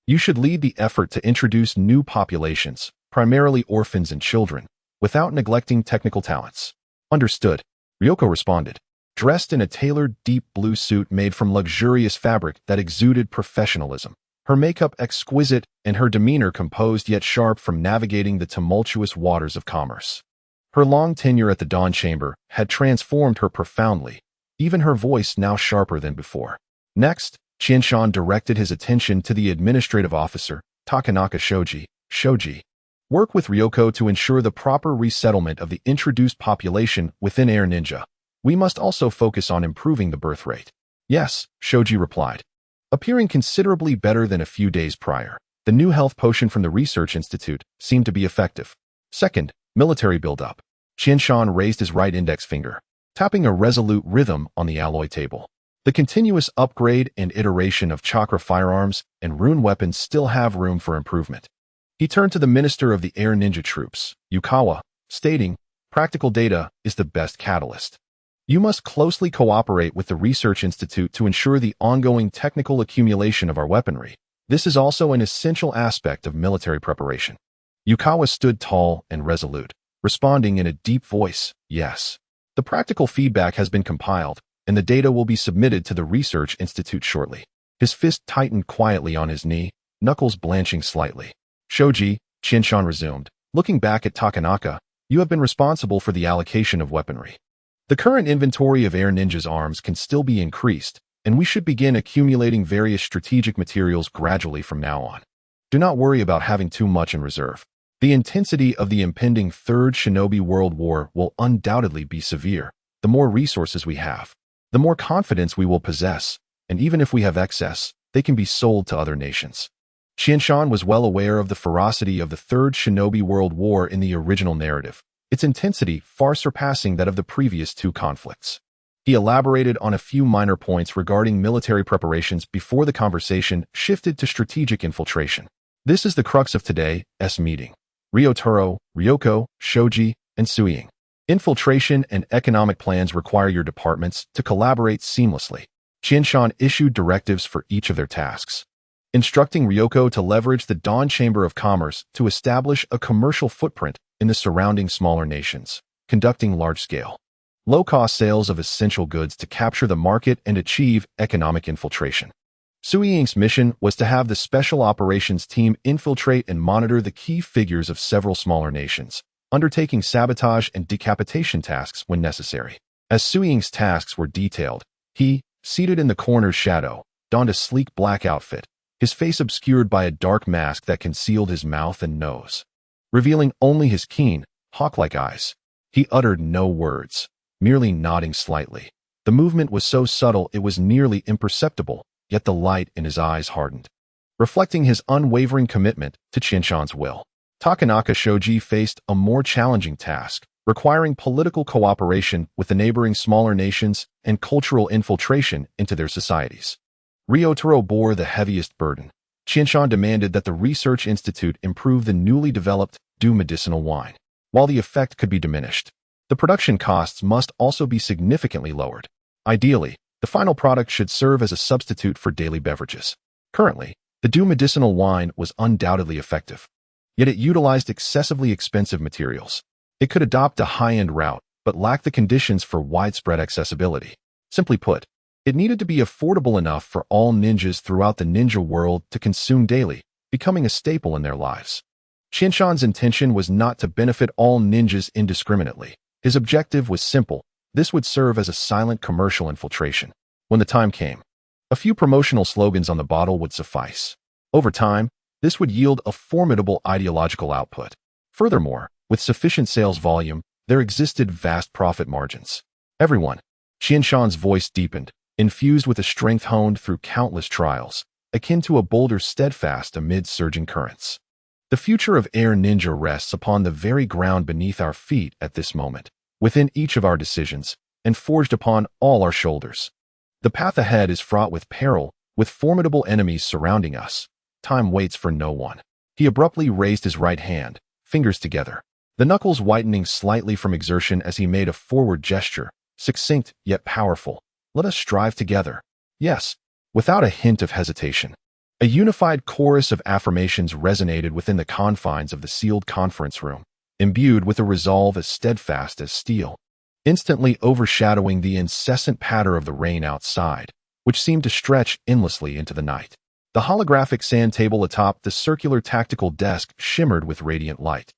Speaker 1: You should lead the effort to introduce new populations, primarily orphans and children, without neglecting technical talents. Understood, Ryoko responded, dressed in a tailored deep blue suit made from luxurious fabric that exuded professionalism. Her makeup exquisite and her demeanor composed yet sharp from navigating the tumultuous waters of commerce. Her long tenure at the Dawn Chamber had transformed her profoundly, even her voice now sharper than before. Next, Qianshan directed his attention to the administrative officer, Takanaka Shoji. Shoji, work with Ryoko to ensure the proper resettlement of the introduced population within Air Ninja. We must also focus on improving the birth rate. Yes, Shoji replied, appearing considerably better than a few days prior. The new health potion from the Research Institute seemed to be effective. Second, military buildup. Qianshan raised his right index finger, tapping a resolute rhythm on the alloy table. The continuous upgrade and iteration of chakra firearms and rune weapons still have room for improvement. He turned to the minister of the Air Ninja troops, Yukawa, stating, practical data is the best catalyst. You must closely cooperate with the Research Institute to ensure the ongoing technical accumulation of our weaponry. This is also an essential aspect of military preparation. Yukawa stood tall and resolute, responding in a deep voice, yes. The practical feedback has been compiled, and the data will be submitted to the Research Institute shortly. His fist tightened quietly on his knee, knuckles blanching slightly. Shoji, Qianshan resumed, looking back at Takanaka, you have been responsible for the allocation of weaponry. The current inventory of Air Ninja's arms can still be increased, and we should begin accumulating various strategic materials gradually from now on. Do not worry about having too much in reserve. The intensity of the impending Third Shinobi World War will undoubtedly be severe. The more resources we have, the more confidence we will possess, and even if we have excess, they can be sold to other nations. Qianshan was well aware of the ferocity of the Third Shinobi World War in the original narrative, its intensity far surpassing that of the previous 2 conflicts. He elaborated on a few minor points regarding military preparations before the conversation shifted to strategic infiltration. This is the crux of today's meeting. Ryotaro, Ryoko, Shoji, and Suiying. Infiltration and economic plans require your departments to collaborate seamlessly. Qianshan issued directives for each of their tasks, instructing Ryoko to leverage the Dawn Chamber of Commerce to establish a commercial footprint in the surrounding smaller nations, conducting large-scale, low-cost sales of essential goods to capture the market and achieve economic infiltration. Suiying's mission was to have the Special Operations Team infiltrate and monitor the key figures of several smaller nations, undertaking sabotage and decapitation tasks when necessary. As Suiying's tasks were detailed, he, seated in the corner's shadow, donned a sleek black outfit, his face obscured by a dark mask that concealed his mouth and nose, revealing only his keen, hawk-like eyes. He uttered no words, merely nodding slightly. The movement was so subtle it was nearly imperceptible, yet the light in his eyes hardened, reflecting his unwavering commitment to Qinshan's will. Takanaka Shoji faced a more challenging task, requiring political cooperation with the neighboring smaller nations and cultural infiltration into their societies. Ryotaro bore the heaviest burden. Qinshan demanded that the research institute improve the newly developed dew medicinal wine. While the effect could be diminished, the production costs must also be significantly lowered. Ideally, the final product should serve as a substitute for daily beverages. Currently, the dew medicinal wine was undoubtedly effective, yet it utilized excessively expensive materials. It could adopt a high-end route, but lacked the conditions for widespread accessibility. Simply put, it needed to be affordable enough for all ninjas throughout the ninja world to consume daily, becoming a staple in their lives. Qinshan's intention was not to benefit all ninjas indiscriminately. His objective was simple. This would serve as a silent commercial infiltration. When the time came, a few promotional slogans on the bottle would suffice. Over time, this would yield a formidable ideological output. Furthermore, with sufficient sales volume, there existed vast profit margins. Everyone, Qinshan's voice deepened, infused with a strength honed through countless trials, akin to a boulder steadfast amid surging currents. The future of Air Ninja rests upon the very ground beneath our feet at this moment, within each of our decisions, and forged upon all our shoulders. The path ahead is fraught with peril, with formidable enemies surrounding us. Time waits for no one. He abruptly raised his right hand, fingers together, the knuckles whitening slightly from exertion as he made a forward gesture, succinct yet powerful. Let us strive together. Yes, without a hint of hesitation. A unified chorus of affirmations resonated within the confines of the sealed conference room, imbued with a resolve as steadfast as steel, instantly overshadowing the incessant patter of the rain outside, which seemed to stretch endlessly into the night. The holographic sand table atop the circular tactical desk shimmered with radiant light,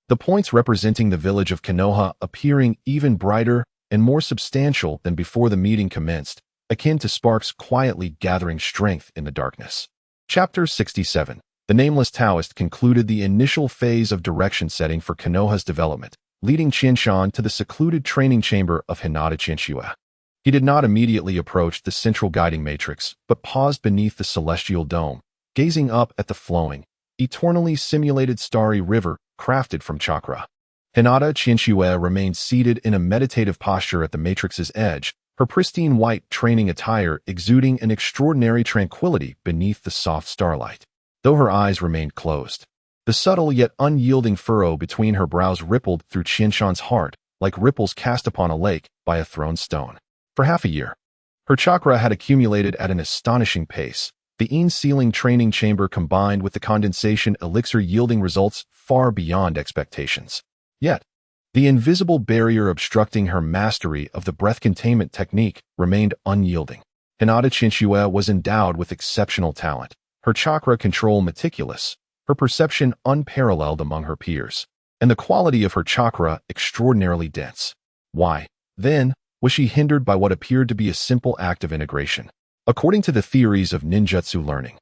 Speaker 1: the points representing the village of Konoha appearing even brighter and more substantial than before the meeting commenced, akin to sparks quietly gathering strength in the darkness. Chapter 67. The Nameless Taoist concluded the initial phase of direction setting for Konoha's development, leading Qinshan to the secluded training chamber of Hinata Qinshiwa. He did not immediately approach the central guiding matrix, but paused beneath the celestial dome, gazing up at the flowing, eternally simulated starry river crafted from chakra. Hinata Qinshiwa remained seated in a meditative posture at the matrix's edge, her pristine white training attire exuding an extraordinary tranquility beneath the soft starlight. Though her eyes remained closed, the subtle yet unyielding furrow between her brows rippled through Qinshan's heart, like ripples cast upon a lake by a thrown stone. For half a year, her chakra had accumulated at an astonishing pace, the in-sealing training chamber combined with the condensation elixir yielding results far beyond expectations. Yet, the invisible barrier obstructing her mastery of the breath containment technique remained unyielding. Hinata Qinshiwa was endowed with exceptional talent, her chakra control meticulous, her perception unparalleled among her peers, and the quality of her chakra extraordinarily dense. Why, then, was she hindered by what appeared to be a simple act of integration? According to the theories of ninjutsu learning,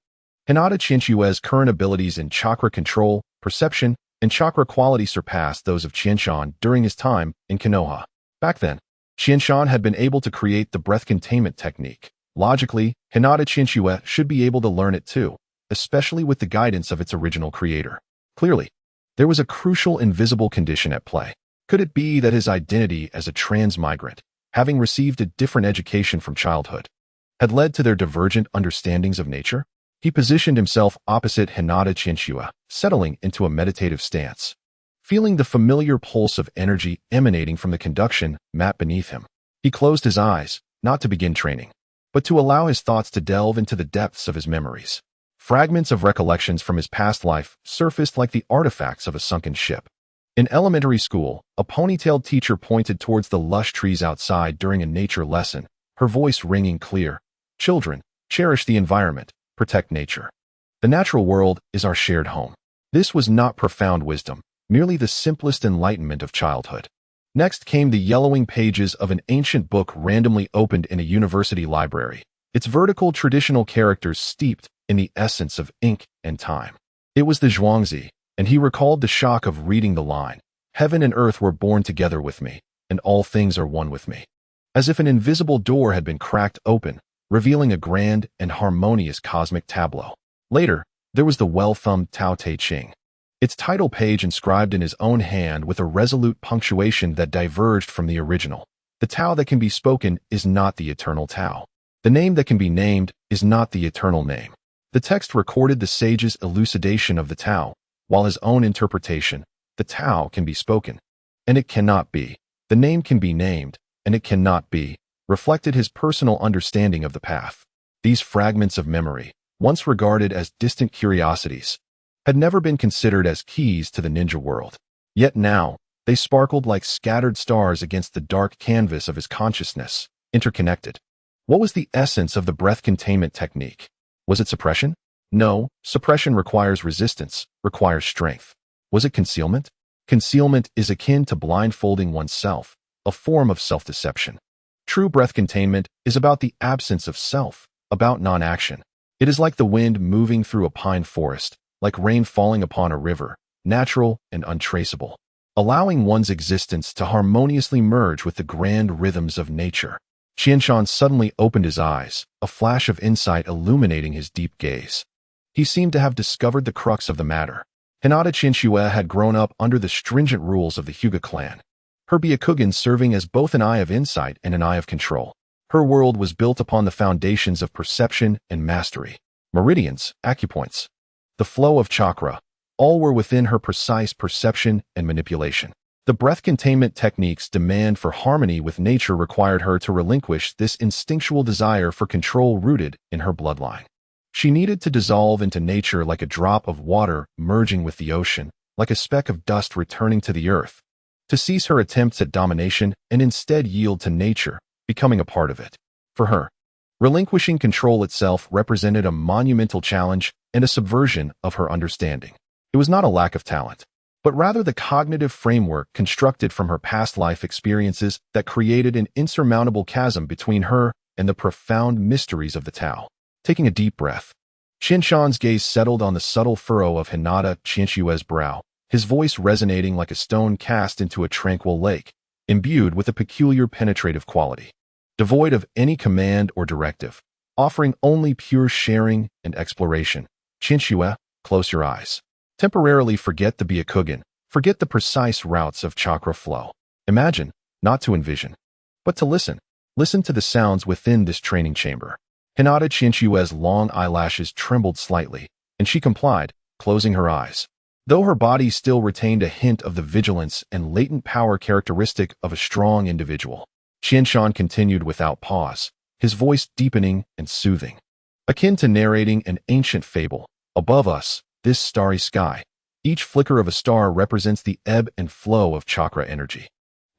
Speaker 1: Hinata Qinshiwa's current abilities in chakra control, perception, and chakra quality surpassed those of Qinshan during his time in Konoha. Back then, Qinshan had been able to create the breath containment technique. Logically, Hinata Qinshiwa should be able to learn it too, especially with the guidance of its original creator. Clearly, there was a crucial invisible condition at play. Could it be that his identity as a transmigrant, having received a different education from childhood, had led to their divergent understandings of nature? He positioned himself opposite Hinata Qinshiwa, settling into a meditative stance, feeling the familiar pulse of energy emanating from the conduction mat beneath him. He closed his eyes, not to begin training, but to allow his thoughts to delve into the depths of his memories. Fragments of recollections from his past life surfaced like the artifacts of a sunken ship. In elementary school, a ponytailed teacher pointed towards the lush trees outside during a nature lesson, her voice ringing clear. "Children, cherish the environment. Protect nature. The natural world is our shared home." This was not profound wisdom, merely the simplest enlightenment of childhood. Next came the yellowing pages of an ancient book randomly opened in a university library, its vertical traditional characters steeped in the essence of ink and time. It was the Zhuangzi, and he recalled the shock of reading the line, "Heaven and earth were born together with me, and all things are one with me." As if an invisible door had been cracked open, revealing a grand and harmonious cosmic tableau. Later, there was the well-thumbed Tao Te Ching, its title page inscribed in his own hand with a resolute punctuation that diverged from the original. The Tao that can be spoken is not the eternal Tao. The name that can be named is not the eternal name. The text recorded the sage's elucidation of the Tao, while his own interpretation, the Tao can be spoken, and it cannot be. The name can be named, and it cannot be, reflected his personal understanding of the path. These fragments of memory, once regarded as distant curiosities, had never been considered as keys to the ninja world. Yet now, they sparkled like scattered stars against the dark canvas of his consciousness, interconnected. What was the essence of the breath containment technique? Was it suppression? No, suppression requires resistance, requires strength. Was it concealment? Concealment is akin to blindfolding oneself, a form of self-deception. True breath containment is about the absence of self, about non-action. It is like the wind moving through a pine forest, like rain falling upon a river, natural and untraceable, allowing one's existence to harmoniously merge with the grand rhythms of nature. Qianshan suddenly opened his eyes, a flash of insight illuminating his deep gaze. He seemed to have discovered the crux of the matter. Hinata Qianxue had grown up under the stringent rules of the Hyuga clan, her Byakugan serving as both an eye of insight and an eye of control. Her world was built upon the foundations of perception and mastery. Meridians, acupoints, the flow of chakra, all were within her precise perception and manipulation. The breath containment technique's demand for harmony with nature required her to relinquish this instinctual desire for control rooted in her bloodline. She needed to dissolve into nature like a drop of water merging with the ocean, like a speck of dust returning to the earth, to cease her attempts at domination and instead yield to nature, becoming a part of it. For her, relinquishing control itself represented a monumental challenge and a subversion of her understanding. It was not a lack of talent, but rather the cognitive framework constructed from her past life experiences that created an insurmountable chasm between her and the profound mysteries of the Tao. Taking a deep breath, Qianshan's gaze settled on the subtle furrow of Hinata Qianxue's brow, his voice resonating like a stone cast into a tranquil lake, imbued with a peculiar penetrative quality. Devoid of any command or directive, offering only pure sharing and exploration. Qianxue, close your eyes. Temporarily forget the Byakugan, forget the precise routes of chakra flow. Imagine, not to envision, but to listen. Listen to the sounds within this training chamber. Hinata Qianxue's long eyelashes trembled slightly, and she complied, closing her eyes. Though her body still retained a hint of the vigilance and latent power characteristic of a strong individual, Qianshan continued without pause, his voice deepening and soothing. Akin to narrating an ancient fable, above us, this starry sky, each flicker of a star represents the ebb and flow of chakra energy.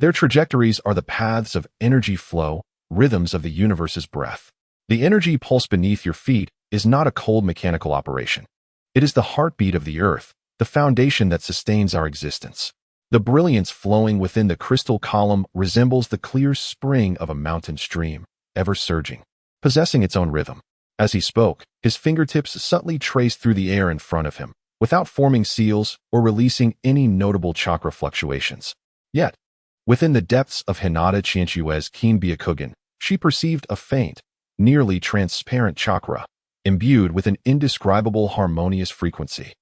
Speaker 1: Their trajectories are the paths of energy flow, rhythms of the universe's breath. The energy pulse beneath your feet is not a cold mechanical operation. It is the heartbeat of the earth, the foundation that sustains our existence. The brilliance flowing within the crystal column resembles the clear spring of a mountain stream, ever surging, possessing its own rhythm. As he spoke, his fingertips subtly traced through the air in front of him, without forming seals or releasing any notable chakra fluctuations. Yet, within the depths of Hinata Qianxue's keen Byakugan, she perceived a faint, nearly transparent chakra, imbued with an indescribable harmonious frequency,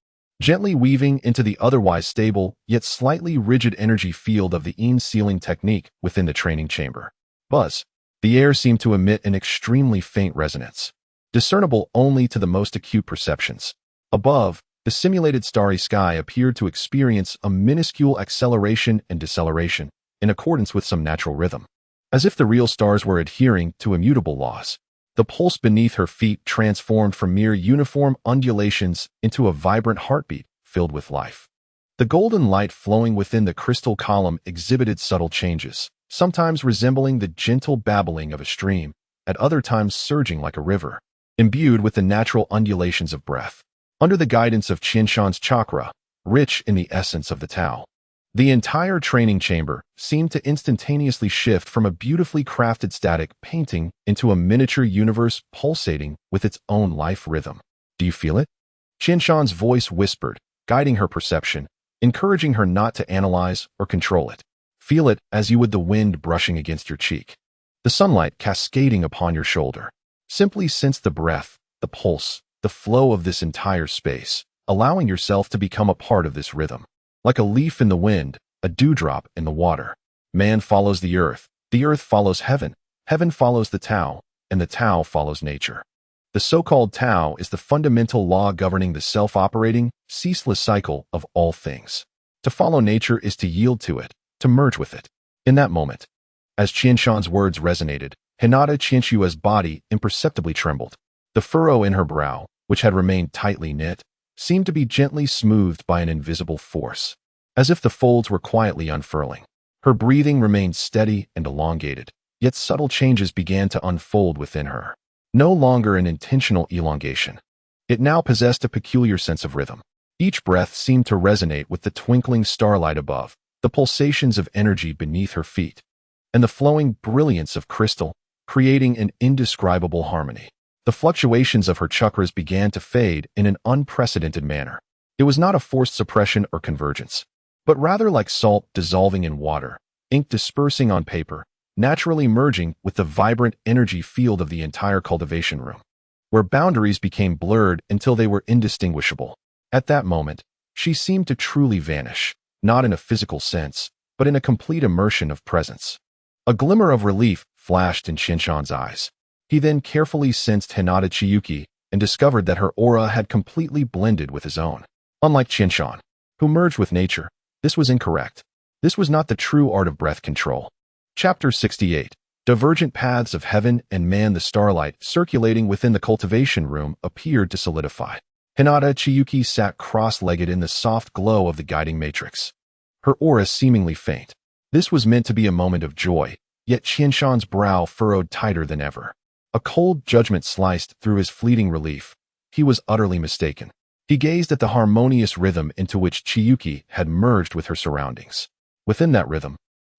Speaker 1: gently weaving into the otherwise stable yet slightly rigid energy field of the sealing technique within the training chamber. Buzz. The air seemed to emit an extremely faint resonance, discernible only to the most acute perceptions. Above, the simulated starry sky appeared to experience a minuscule acceleration and deceleration in accordance with some natural rhythm. As if the real stars were adhering to immutable laws, the pulse beneath her feet transformed from mere uniform undulations into a vibrant heartbeat filled with life. The golden light flowing within the crystal column exhibited subtle changes, sometimes resembling the gentle babbling of a stream, at other times surging like a river, imbued with the natural undulations of breath. Under the guidance of Qianshan's chakra, rich in the essence of the Tao, the entire training chamber seemed to instantaneously shift from a beautifully crafted static painting into a miniature universe pulsating with its own life rhythm. Do you feel it? Qinshan's voice whispered, guiding her perception, encouraging her not to analyze or control it. Feel it as you would the wind brushing against your cheek, the sunlight cascading upon your shoulder. Simply sense the breath, the pulse, the flow of this entire space, allowing yourself to become a part of this rhythm. Like a leaf in the wind, a dewdrop in the water. Man follows the earth follows heaven, heaven follows the Tao, and the Tao follows nature. The so-called Tao is the fundamental law governing the self-operating, ceaseless cycle of all things. To follow nature is to yield to it, to merge with it. In that moment, as Qinshan's words resonated, Hinata Qinshua's body imperceptibly trembled. The furrow in her brow, which had remained tightly knit, seemed to be gently smoothed by an invisible force, as if the folds were quietly unfurling. Her breathing remained steady and elongated, yet subtle changes began to unfold within her. No longer an intentional elongation. It now possessed a peculiar sense of rhythm. Each breath seemed to resonate with the twinkling starlight above, the pulsations of energy beneath her feet, and the flowing brilliance of crystal, creating an indescribable harmony. The fluctuations of her chakras began to fade in an unprecedented manner. It was not a forced suppression or convergence, but rather like salt dissolving in water, ink dispersing on paper, naturally merging with the vibrant energy field of the entire cultivation room, where boundaries became blurred until they were indistinguishable. At that moment, she seemed to truly vanish, not in a physical sense, but in a complete immersion of presence. A glimmer of relief flashed in Qinshan's eyes. He then carefully sensed Hinata Chiyuki and discovered that her aura had completely blended with his own. Unlike Qinshan, who merged with nature, this was incorrect. This was not the true art of breath control. Chapter 68. Divergent paths of heaven and man. The starlight circulating within the cultivation room appeared to solidify. Hinata Chiyuki sat cross-legged in the soft glow of the guiding matrix, her aura seemingly faint. This was meant to be a moment of joy, yet Qinshan's brow furrowed tighter than ever. A cold judgment sliced through his fleeting relief. He was utterly mistaken. He gazed at the harmonious rhythm into which Chiyuki had merged with her surroundings. Within that rhythm,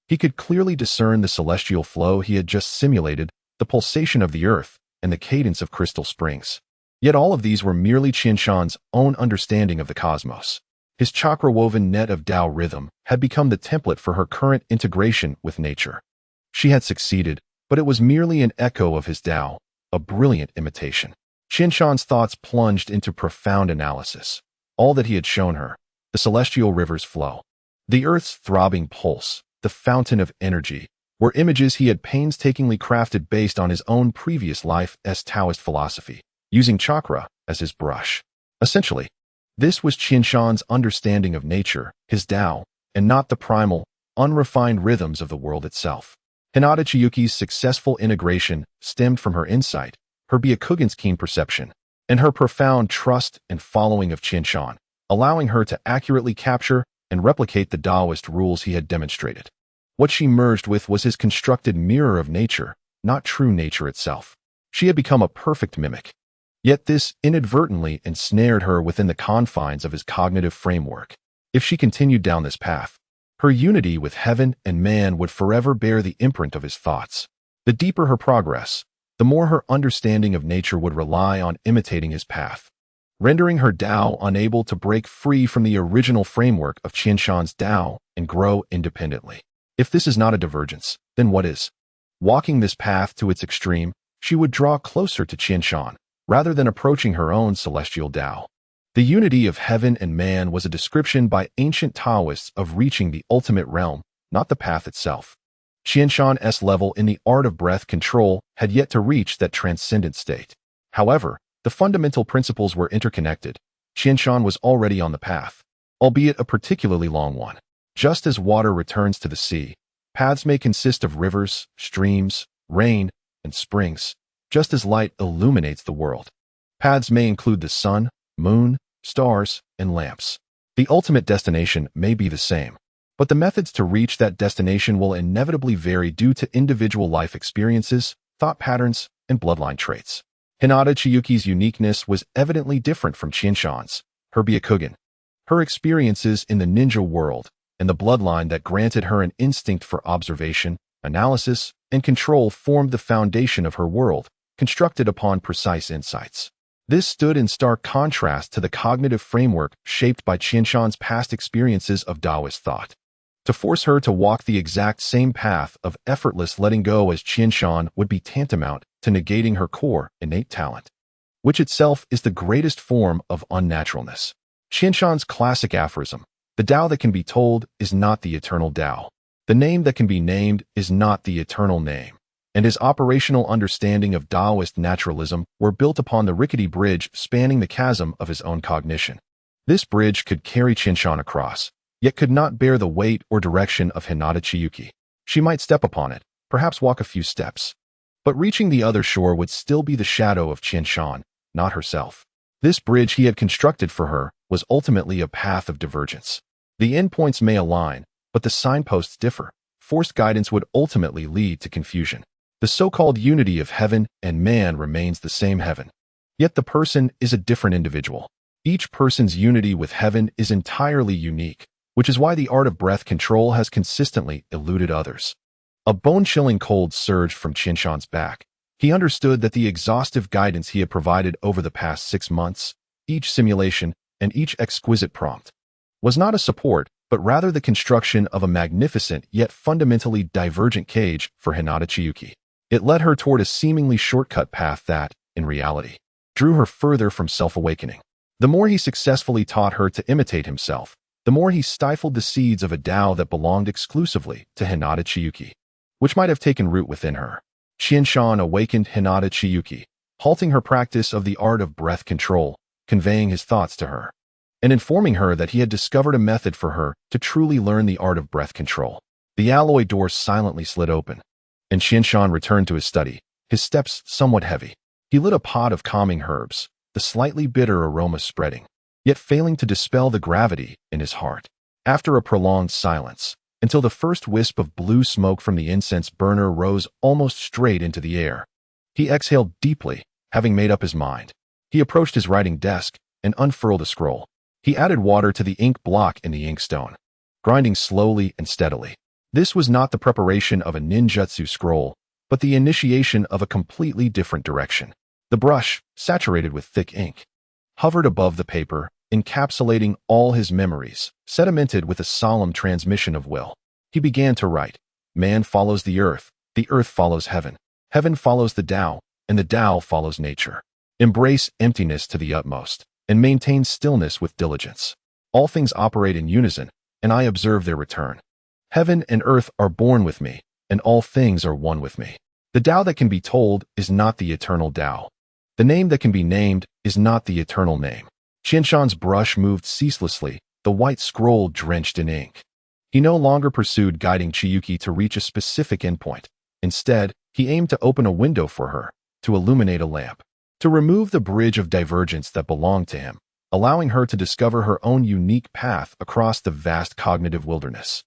Speaker 1: he could clearly discern the celestial flow he had just simulated, the pulsation of the earth, and the cadence of crystal springs. Yet all of these were merely Qinshan's own understanding of the cosmos. His chakra-woven net of Tao rhythm had become the template for her current integration with nature. She had succeeded, but it was merely an echo of his Tao, a brilliant imitation. Qinshan's thoughts plunged into profound analysis. All that he had shown her, the celestial river's flow, the earth's throbbing pulse, the fountain of energy, were images he had painstakingly crafted based on his own previous life as Taoist philosophy, using chakra as his brush. Essentially, this was Qinshan's understanding of nature, his Tao, and not the primal, unrefined rhythms of the world itself. Hinata Chiyuki's successful integration stemmed from her insight, her Byakugan's keen perception, and her profound trust and following of Qinshan, allowing her to accurately capture and replicate the Taoist rules he had demonstrated. What she merged with was his constructed mirror of nature, not true nature itself. She had become a perfect mimic. Yet this inadvertently ensnared her within the confines of his cognitive framework. If she continued down this path, her unity with heaven and man would forever bear the imprint of his thoughts. The deeper her progress, the more her understanding of nature would rely on imitating his path, rendering her Tao unable to break free from the original framework of Qinshan's Tao and grow independently. If this is not a divergence, then what is? Walking this path to its extreme, she would draw closer to Qinshan, rather than approaching her own celestial Tao. The unity of heaven and man was a description by ancient Taoists of reaching the ultimate realm, not the path itself. Qinshan's level in the art of breath control had yet to reach that transcendent state. However, the fundamental principles were interconnected. Qinshan was already on the path, albeit a particularly long one. Just as water returns to the sea, paths may consist of rivers, streams, rain, and springs. Just as light illuminates the world, paths may include the sun, moon, stars, and lamps. The ultimate destination may be the same, but the methods to reach that destination will inevitably vary due to individual life experiences, thought patterns, and bloodline traits. Hinata Chiyuki's uniqueness was evidently different from Qinshan's, her Byakugan. Her experiences in the ninja world and the bloodline that granted her an instinct for observation, analysis, and control formed the foundation of her world, constructed upon precise insights. This stood in stark contrast to the cognitive framework shaped by Qianshan's past experiences of Taoist thought. To force her to walk the exact same path of effortless letting go as Qianshan would be tantamount to negating her core innate talent, which itself is the greatest form of unnaturalness. Qianshan's classic aphorism, "The Tao that can be told is not the eternal Tao. The name that can be named is not the eternal name," and his operational understanding of Taoist naturalism were built upon the rickety bridge spanning the chasm of his own cognition. This bridge could carry Qianshan across, yet could not bear the weight or direction of Hinata Chiyuki. She might step upon it, perhaps walk a few steps, but reaching the other shore would still be the shadow of Qianshan, not herself. This bridge he had constructed for her was ultimately a path of divergence. The endpoints may align, but the signposts differ. Forced guidance would ultimately lead to confusion. The so-called unity of heaven and man remains the same heaven. Yet the person is a different individual. Each person's unity with heaven is entirely unique, which is why the art of breath control has consistently eluded others. A bone-chilling cold surged from Qianshan's back. He understood that the exhaustive guidance he had provided over the past 6 months, each simulation and each exquisite prompt, was not a support, but rather the construction of a magnificent yet fundamentally divergent cage for Hinata Chiyuki. It led her toward a seemingly shortcut path that, in reality, drew her further from self-awakening. The more he successfully taught her to imitate himself, the more he stifled the seeds of a Tao that belonged exclusively to Hinata Chiyuki, which might have taken root within her. Qianshan awakened Hinata Chiyuki, halting her practice of the art of breath control, conveying his thoughts to her, and informing her that he had discovered a method for her to truly learn the art of breath control. The alloy door silently slid open, and Qianshan returned to his study, his steps somewhat heavy. He lit a pot of calming herbs, the slightly bitter aroma spreading, yet failing to dispel the gravity in his heart. After a prolonged silence, until the first wisp of blue smoke from the incense burner rose almost straight into the air, he exhaled deeply, having made up his mind. He approached his writing desk and unfurled a scroll. He added water to the ink block in the inkstone, grinding slowly and steadily. This was not the preparation of a ninjutsu scroll, but the initiation of a completely different direction. The brush, saturated with thick ink, hovered above the paper, encapsulating all his memories, sedimented with a solemn transmission of will. He began to write. Man follows the earth follows heaven. Heaven follows the Tao, and the Tao follows nature. Embrace emptiness to the utmost, and maintain stillness with diligence. All things operate in unison, and I observe their return. Heaven and earth are born with me, and all things are one with me. The Tao that can be told is not the eternal Tao. The name that can be named is not the eternal name. Qianshan's brush moved ceaselessly, the white scroll drenched in ink. He no longer pursued guiding Chiyuki to reach a specific endpoint. Instead, he aimed to open a window for her, to illuminate a lamp, to remove the bridge of divergence that belonged to him, allowing her to discover her own unique path across the vast cognitive wilderness.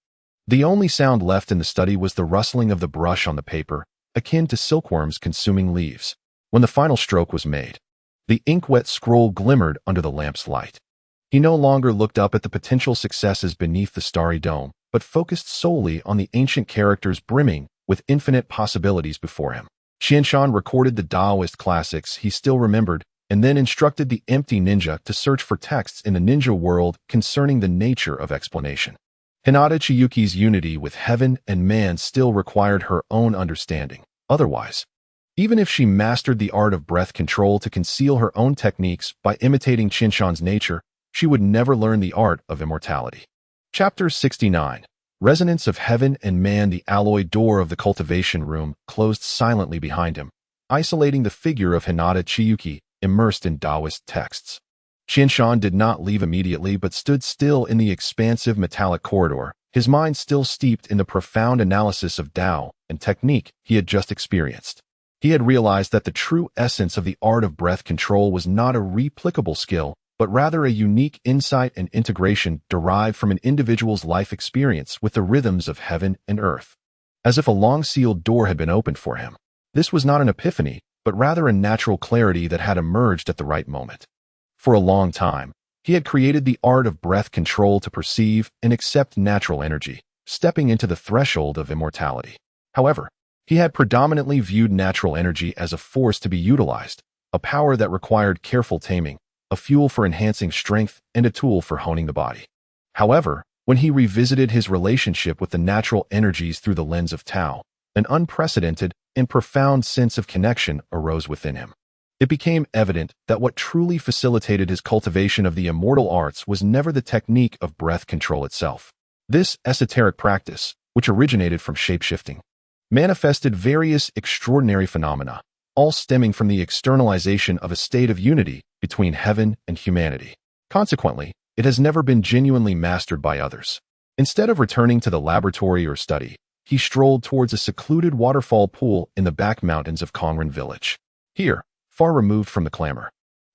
Speaker 1: The only sound left in the study was the rustling of the brush on the paper, akin to silkworms consuming leaves. When the final stroke was made, the ink-wet scroll glimmered under the lamp's light. He no longer looked up at the potential successes beneath the starry dome, but focused solely on the ancient characters brimming with infinite possibilities before him. Qianshan recorded the Taoist classics he still remembered, and then instructed the empty ninja to search for texts in the ninja world concerning the nature of explanation. Hinata Chiyuki's unity with heaven and man still required her own understanding. Otherwise, even if she mastered the art of breath control to conceal her own techniques by imitating Qianshan's nature, she would never learn the art of immortality. Chapter 69. Resonance of Heaven and Man. The alloy door of the cultivation room closed silently behind him, isolating the figure of Hinata Chiyuki immersed in Taoist texts. Qianshan did not leave immediately but stood still in the expansive metallic corridor, his mind still steeped in the profound analysis of Tao and technique he had just experienced. He had realized that the true essence of the art of breath control was not a replicable skill, but rather a unique insight and integration derived from an individual's life experience with the rhythms of heaven and earth. As if a long-sealed door had been opened for him. This was not an epiphany, but rather a natural clarity that had emerged at the right moment. For a long time, he had created the art of breath control to perceive and accept natural energy, stepping into the threshold of immortality. However, he had predominantly viewed natural energy as a force to be utilized, a power that required careful taming, a fuel for enhancing strength, and a tool for honing the body. However, when he revisited his relationship with the natural energies through the lens of Tao, an unprecedented and profound sense of connection arose within him. It became evident that what truly facilitated his cultivation of the immortal arts was never the technique of breath control itself. This esoteric practice, which originated from shape-shifting, manifested various extraordinary phenomena, all stemming from the externalization of a state of unity between heaven and humanity. Consequently, it has never been genuinely mastered by others. Instead of returning to the laboratory or study, he strolled towards a secluded waterfall pool in the back mountains of Kongren village. Here, far removed from the clamor,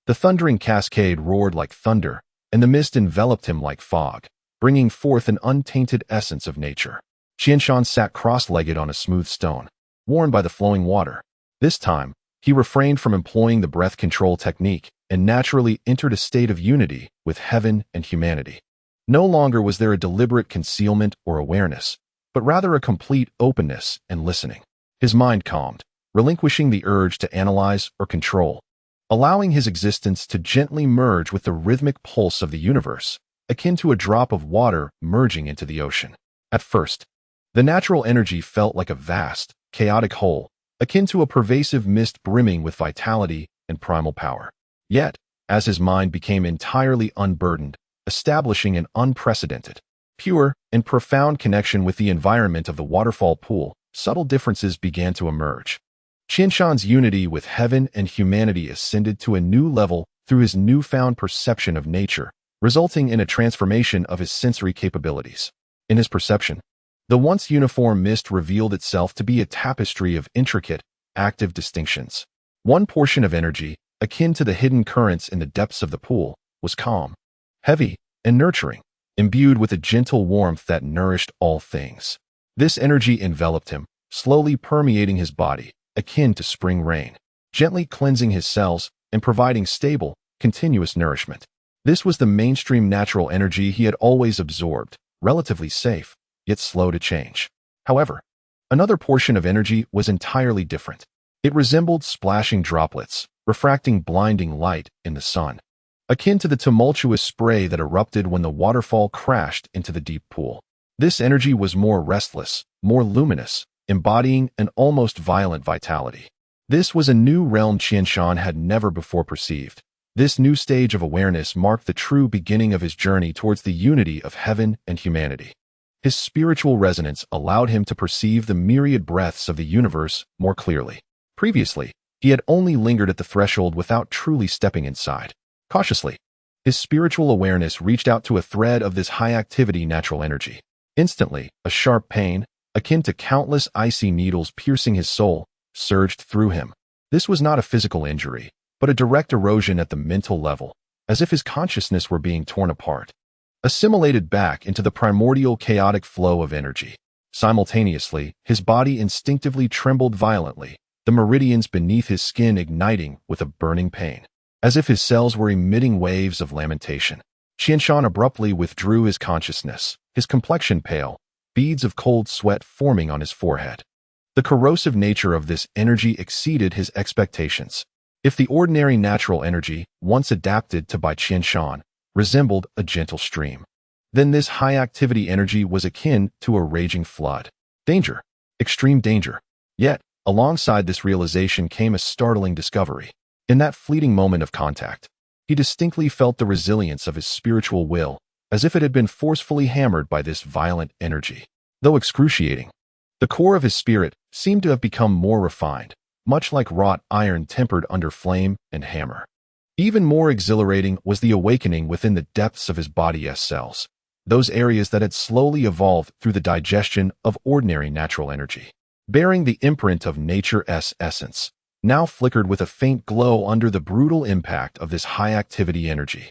Speaker 1: the thundering cascade roared like thunder, and the mist enveloped him like fog, bringing forth an untainted essence of nature. Qianshan sat cross-legged on a smooth stone, worn by the flowing water. This time, he refrained from employing the breath control technique and naturally entered a state of unity with heaven and humanity. No longer was there a deliberate concealment or awareness, but rather a complete openness and listening. His mind calmed, relinquishing the urge to analyze or control, allowing his existence to gently merge with the rhythmic pulse of the universe, akin to a drop of water merging into the ocean. At first, the natural energy felt like a vast, chaotic whole, akin to a pervasive mist brimming with vitality and primal power. Yet, as his mind became entirely unburdened, establishing an unprecedented, pure, and profound connection with the environment of the waterfall pool, subtle differences began to emerge. Qianshan's unity with heaven and humanity ascended to a new level through his newfound perception of nature, resulting in a transformation of his sensory capabilities. In his perception, the once uniform mist revealed itself to be a tapestry of intricate, active distinctions. One portion of energy, akin to the hidden currents in the depths of the pool, was calm, heavy, and nurturing, imbued with a gentle warmth that nourished all things. This energy enveloped him, slowly permeating his body, akin to spring rain, gently cleansing his cells and providing stable, continuous nourishment. This was the mainstream natural energy he had always absorbed, relatively safe, yet slow to change. However, another portion of energy was entirely different. It resembled splashing droplets, refracting blinding light in the sun, akin to the tumultuous spray that erupted when the waterfall crashed into the deep pool. This energy was more restless, more luminous, embodying an almost violent vitality. This was a new realm Qianshan had never before perceived. This new stage of awareness marked the true beginning of his journey towards the unity of heaven and humanity. His spiritual resonance allowed him to perceive the myriad breaths of the universe more clearly. Previously, he had only lingered at the threshold without truly stepping inside. Cautiously, his spiritual awareness reached out to a thread of this high-activity natural energy. Instantly, a sharp pain, akin to countless icy needles piercing his soul, surged through him. This was not a physical injury, but a direct erosion at the mental level, as if his consciousness were being torn apart, assimilated back into the primordial chaotic flow of energy. Simultaneously, his body instinctively trembled violently, the meridians beneath his skin igniting with a burning pain, as if his cells were emitting waves of lamentation. Qianshan abruptly withdrew his consciousness, his complexion pale, beads of cold sweat forming on his forehead. The corrosive nature of this energy exceeded his expectations. If the ordinary natural energy, once adapted to by Qianshan, resembled a gentle stream, then this high-activity energy was akin to a raging flood. Danger. Extreme danger. Yet, alongside this realization came a startling discovery. In that fleeting moment of contact, he distinctly felt the resilience of his spiritual will, as if it had been forcefully hammered by this violent energy. Though excruciating, the core of his spirit seemed to have become more refined, much like wrought iron tempered under flame and hammer. Even more exhilarating was the awakening within the depths of his body's cells, those areas that had slowly evolved through the digestion of ordinary natural energy, bearing the imprint of nature's essence, now flickered with a faint glow under the brutal impact of this high-activity energy.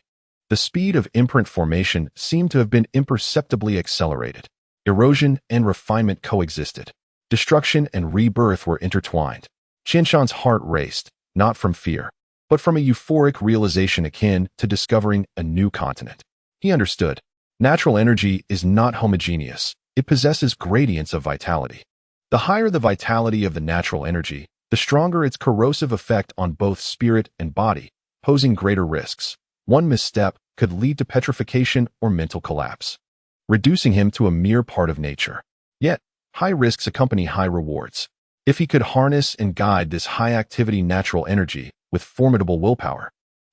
Speaker 1: The speed of imprint formation seemed to have been imperceptibly accelerated. Erosion and refinement coexisted. Destruction and rebirth were intertwined. Qianshan's heart raced, not from fear, but from a euphoric realization akin to discovering a new continent. He understood. Natural energy is not homogeneous. It possesses gradients of vitality. The higher the vitality of the natural energy, the stronger its corrosive effect on both spirit and body, posing greater risks. One misstep could lead to petrification or mental collapse, reducing him to a mere part of nature. Yet, high risks accompany high rewards. If he could harness and guide this high-activity natural energy with formidable willpower,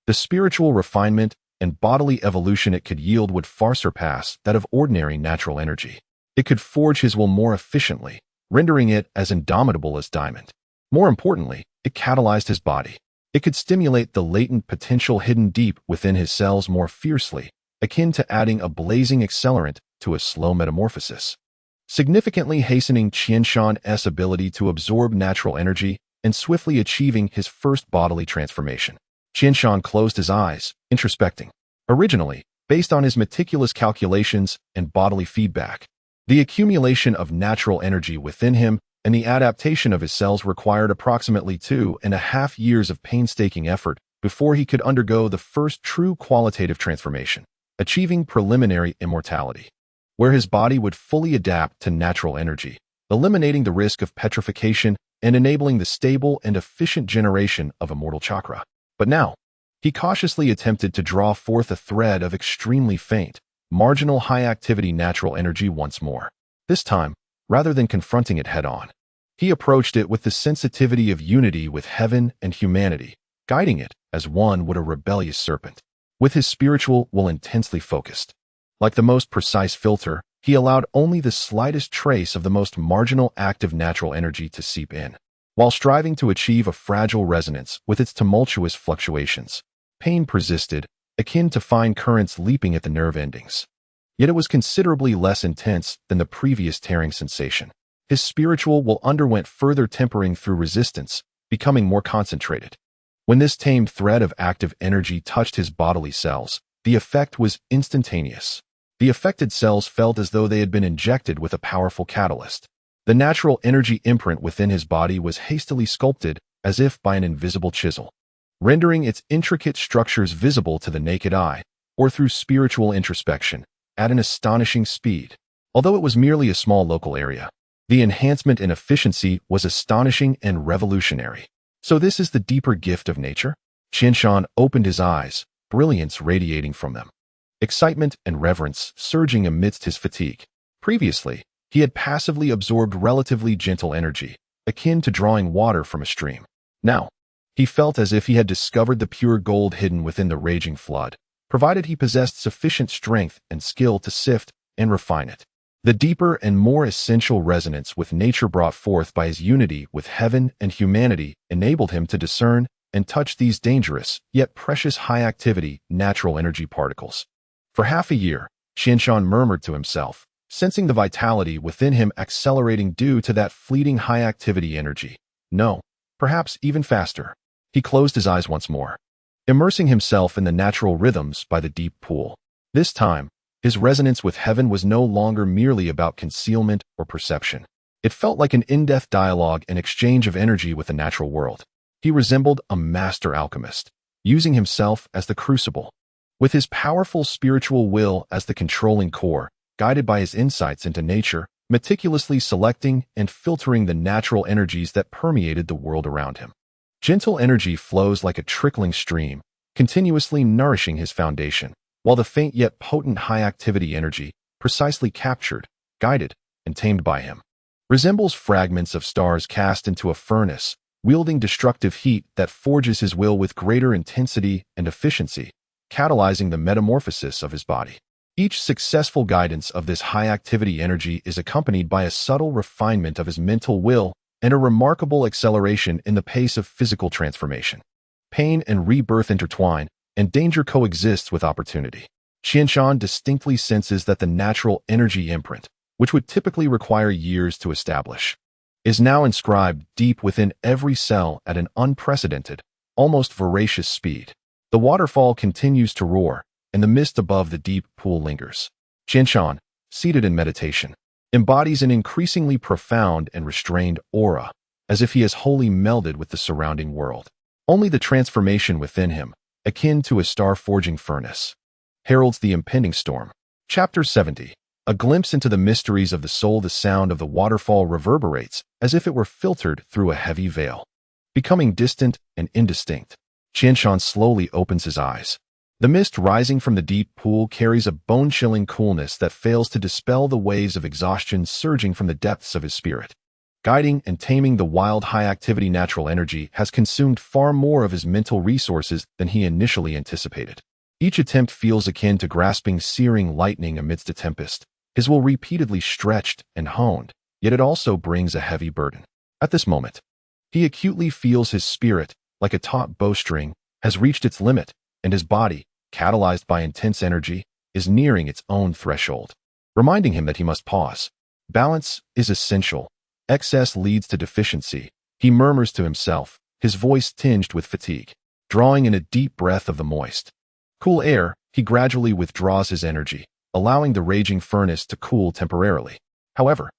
Speaker 1: the spiritual refinement and bodily evolution it could yield would far surpass that of ordinary natural energy. It could forge his will more efficiently, rendering it as indomitable as diamond. More importantly, it catalyzed his body. It could stimulate the latent potential hidden deep within his cells more fiercely, akin to adding a blazing accelerant to a slow metamorphosis, significantly hastening Qianshan's ability to absorb natural energy and swiftly achieving his first bodily transformation. Qianshan closed his eyes, introspecting. Originally, based on his meticulous calculations and bodily feedback, the accumulation of natural energy within him and the adaptation of his cells required approximately 2.5 years of painstaking effort before he could undergo the first true qualitative transformation, achieving preliminary immortality, where his body would fully adapt to natural energy, eliminating the risk of petrification and enabling the stable and efficient generation of immortal chakra. But now, he cautiously attempted to draw forth a thread of extremely faint, marginal high-activity natural energy once more. This time, rather than confronting it head-on, he approached it with the sensitivity of unity with heaven and humanity, guiding it as one would a rebellious serpent, with his spiritual will intensely focused. Like the most precise filter, he allowed only the slightest trace of the most marginal active natural energy to seep in, while striving to achieve a fragile resonance with its tumultuous fluctuations. Pain persisted, akin to fine currents leaping at the nerve endings. Yet it was considerably less intense than the previous tearing sensation. His spiritual will underwent further tempering through resistance, becoming more concentrated. When this tamed thread of active energy touched his bodily cells, the effect was instantaneous. The affected cells felt as though they had been injected with a powerful catalyst. The natural energy imprint within his body was hastily sculpted as if by an invisible chisel, rendering its intricate structures visible to the naked eye, or through spiritual introspection, at an astonishing speed. Although it was merely a small local area, the enhancement in efficiency was astonishing and revolutionary. So this is the deeper gift of nature? Qianshan opened his eyes, brilliance radiating from them, excitement and reverence surging amidst his fatigue. Previously, he had passively absorbed relatively gentle energy, akin to drawing water from a stream. Now, he felt as if he had discovered the pure gold hidden within the raging flood, provided he possessed sufficient strength and skill to sift and refine it. The deeper and more essential resonance with nature brought forth by his unity with heaven and humanity enabled him to discern and touch these dangerous, yet precious high-activity natural energy particles. For half a year, Qianshan murmured to himself, sensing the vitality within him accelerating due to that fleeting high-activity energy. No, perhaps even faster. He closed his eyes once more, immersing himself in the natural rhythms by the deep pool. This time, his resonance with heaven was no longer merely about concealment or perception. It felt like an in-depth dialogue and exchange of energy with the natural world. He resembled a master alchemist, using himself as the crucible, with his powerful spiritual will as the controlling core, guided by his insights into nature, meticulously selecting and filtering the natural energies that permeated the world around him. Gentle energy flows like a trickling stream, continuously nourishing his foundation, while the faint yet potent high-activity energy, precisely captured, guided, and tamed by him, resembles fragments of stars cast into a furnace, wielding destructive heat that forges his will with greater intensity and efficiency, catalyzing the metamorphosis of his body. Each successful guidance of this high-activity energy is accompanied by a subtle refinement of his mental will and a remarkable acceleration in the pace of physical transformation. Pain and rebirth intertwine, and danger coexists with opportunity. Qianshan distinctly senses that the natural energy imprint, which would typically require years to establish, is now inscribed deep within every cell at an unprecedented, almost voracious speed. The waterfall continues to roar, and the mist above the deep pool lingers. Qianshan, seated in meditation, embodies an increasingly profound and restrained aura, as if he has wholly melded with the surrounding world. Only the transformation within him, akin to a star-forging furnace, heralds the impending storm. Chapter 70. A glimpse into the mysteries of the soul. The sound of the waterfall reverberates as if it were filtered through a heavy veil, becoming distant and indistinct. Qianshan slowly opens his eyes. The mist rising from the deep pool carries a bone-chilling coolness that fails to dispel the waves of exhaustion surging from the depths of his spirit. Guiding and taming the wild high-activity natural energy has consumed far more of his mental resources than he initially anticipated. Each attempt feels akin to grasping searing lightning amidst a tempest, his will repeatedly stretched and honed, yet it also brings a heavy burden. At this moment, he acutely feels his spirit, like a taut bowstring, has reached its limit, and his body, catalyzed by intense energy, is nearing its own threshold, reminding him that he must pause. Balance is essential. Excess leads to deficiency, he murmurs to himself, his voice tinged with fatigue. Drawing in a deep breath of the moist, cool air, he gradually withdraws his energy, allowing the raging furnace to cool temporarily. However,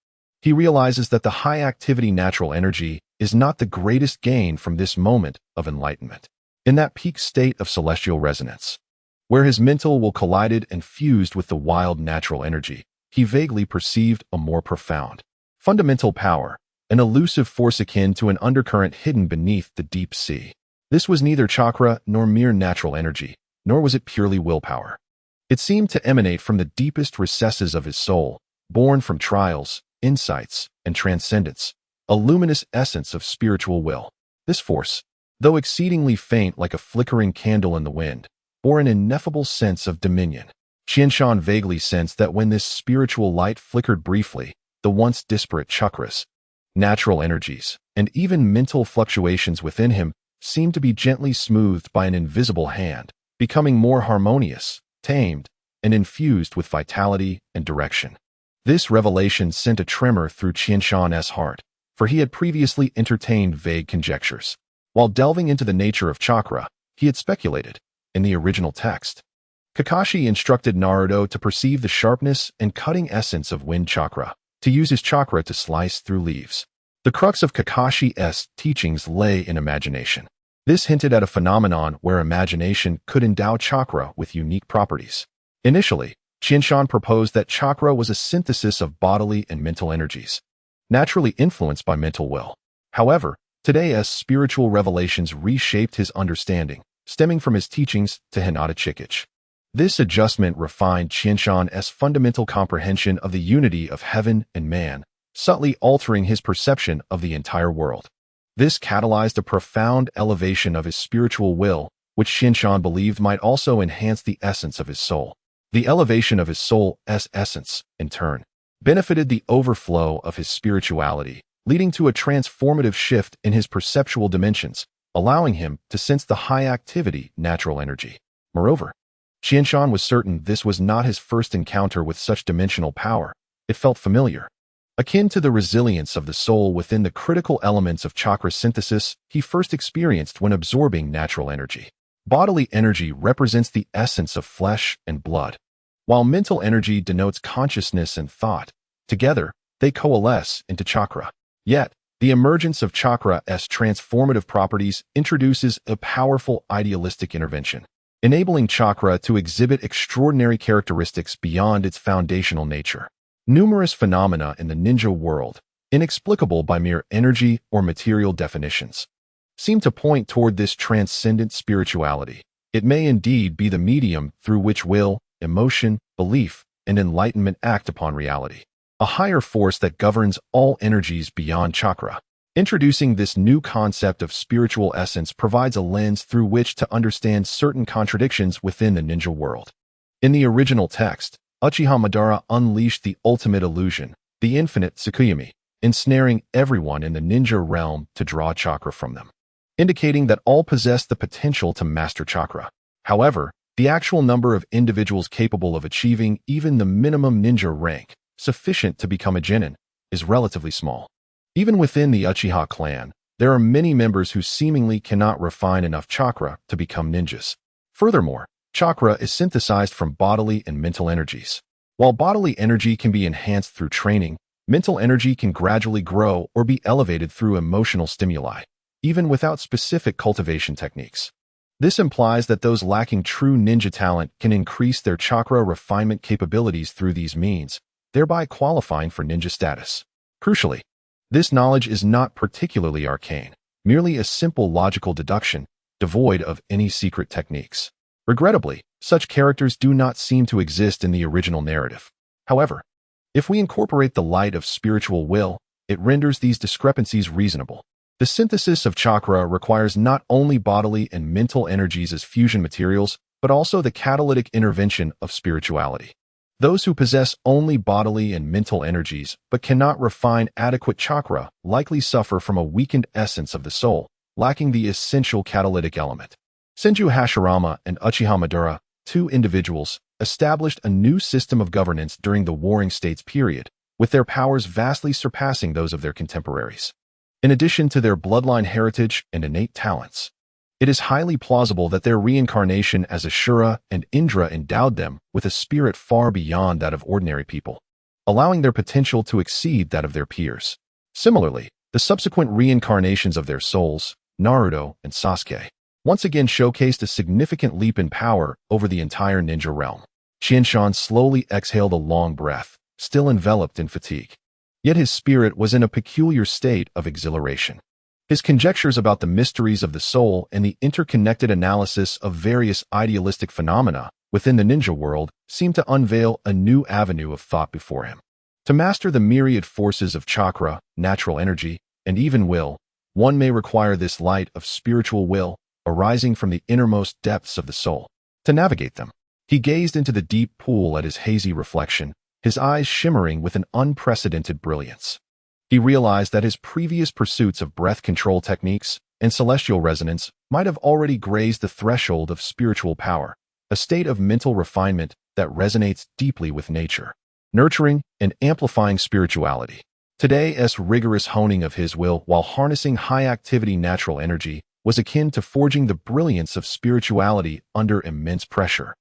Speaker 1: he realizes that the high-activity natural energy is not the greatest gain from this moment of enlightenment. In that peak state of celestial resonance, where his mental will collided and fused with the wild natural energy, he vaguely perceived a more profound, fundamental power, an elusive force akin to an undercurrent hidden beneath the deep sea. This was neither chakra nor mere natural energy, nor was it purely willpower. It seemed to emanate from the deepest recesses of his soul, born from trials, insights, and transcendence, a luminous essence of spiritual will. This force, though exceedingly faint like a flickering candle in the wind, bore an ineffable sense of dominion. Qianshan vaguely sensed that when this spiritual light flickered briefly, the once disparate chakras, natural energies, and even mental fluctuations within him seemed to be gently smoothed by an invisible hand, becoming more harmonious, tamed, and infused with vitality and direction. This revelation sent a tremor through Qianshan's heart, for he had previously entertained vague conjectures. While delving into the nature of chakra, he had speculated, in the original text, Kakashi instructed Naruto to perceive the sharpness and cutting essence of wind chakra, to use his chakra to slice through leaves. The crux of Kakashi's teachings lay in imagination. This hinted at a phenomenon where imagination could endow chakra with unique properties. Initially, Qianshan proposed that chakra was a synthesis of bodily and mental energies, naturally influenced by mental will. However, today's spiritual revelations reshaped his understanding, stemming from his teachings to Hinata Chikichi. This adjustment refined Qianshan's fundamental comprehension of the unity of heaven and man, subtly altering his perception of the entire world. This catalyzed a profound elevation of his spiritual will, which Qianshan believed might also enhance the essence of his soul. The elevation of his soul's essence, in turn, benefited the overflow of his spirituality, leading to a transformative shift in his perceptual dimensions, allowing him to sense the high-activity natural energy. Moreover, Qianshan was certain this was not his first encounter with such dimensional power. It felt familiar. Akin to the resilience of the soul within the critical elements of chakra synthesis he first experienced when absorbing natural energy. Bodily energy represents the essence of flesh and blood, while mental energy denotes consciousness and thought. Together, they coalesce into chakra. Yet, the emergence of chakra's transformative properties introduces a powerful idealistic intervention, enabling chakra to exhibit extraordinary characteristics beyond its foundational nature. Numerous phenomena in the ninja world, inexplicable by mere energy or material definitions, seem to point toward this transcendent spirituality. It may indeed be the medium through which will, emotion, belief, and enlightenment act upon reality, a higher force that governs all energies beyond chakra. Introducing this new concept of spiritual essence provides a lens through which to understand certain contradictions within the ninja world. In the original text, Uchiha Madara unleashed the ultimate illusion, the infinite Tsukuyomi, ensnaring everyone in the ninja realm to draw chakra from them, indicating that all possess the potential to master chakra. However, the actual number of individuals capable of achieving even the minimum ninja rank, sufficient to become a genin, is relatively small. Even within the Uchiha clan, there are many members who seemingly cannot refine enough chakra to become ninjas. Furthermore, chakra is synthesized from bodily and mental energies. While bodily energy can be enhanced through training, mental energy can gradually grow or be elevated through emotional stimuli, even without specific cultivation techniques. This implies that those lacking true ninja talent can increase their chakra refinement capabilities through these means, thereby qualifying for ninja status. Crucially, this knowledge is not particularly arcane. merely a simple logical deduction, devoid of any secret techniques. Regrettably, such characters do not seem to exist in the original narrative. However, if we incorporate the light of spiritual will, it renders these discrepancies reasonable. The synthesis of chakra requires not only bodily and mental energies as fusion materials, but also the catalytic intervention of spirituality. Those who possess only bodily and mental energies but cannot refine adequate chakra likely suffer from a weakened essence of the soul, lacking the essential catalytic element. Senju Hashirama and Uchiha Madara, two individuals, established a new system of governance during the Warring States period, with their powers vastly surpassing those of their contemporaries. In addition to their bloodline heritage and innate talents, it is highly plausible that their reincarnation as Ashura and Indra endowed them with a spirit far beyond that of ordinary people, allowing their potential to exceed that of their peers. Similarly, the subsequent reincarnations of their souls, Naruto and Sasuke, once again showcased a significant leap in power over the entire ninja realm. Qianshan slowly exhaled a long breath, still enveloped in fatigue. Yet his spirit was in a peculiar state of exhilaration. His conjectures about the mysteries of the soul and the interconnected analysis of various idealistic phenomena within the ninja world seemed to unveil a new avenue of thought before him. To master the myriad forces of chakra, natural energy, and even will, one may require this light of spiritual will arising from the innermost depths of the soul. To navigate them, he gazed into the deep pool at his hazy reflection, his eyes shimmering with an unprecedented brilliance. He realized that his previous pursuits of breath control techniques and celestial resonance might have already grazed the threshold of spiritual power, a state of mental refinement that resonates deeply with nature, nurturing and amplifying spirituality. Today's rigorous honing of his will while harnessing high-activity natural energy was akin to forging the brilliance of spirituality under immense pressure.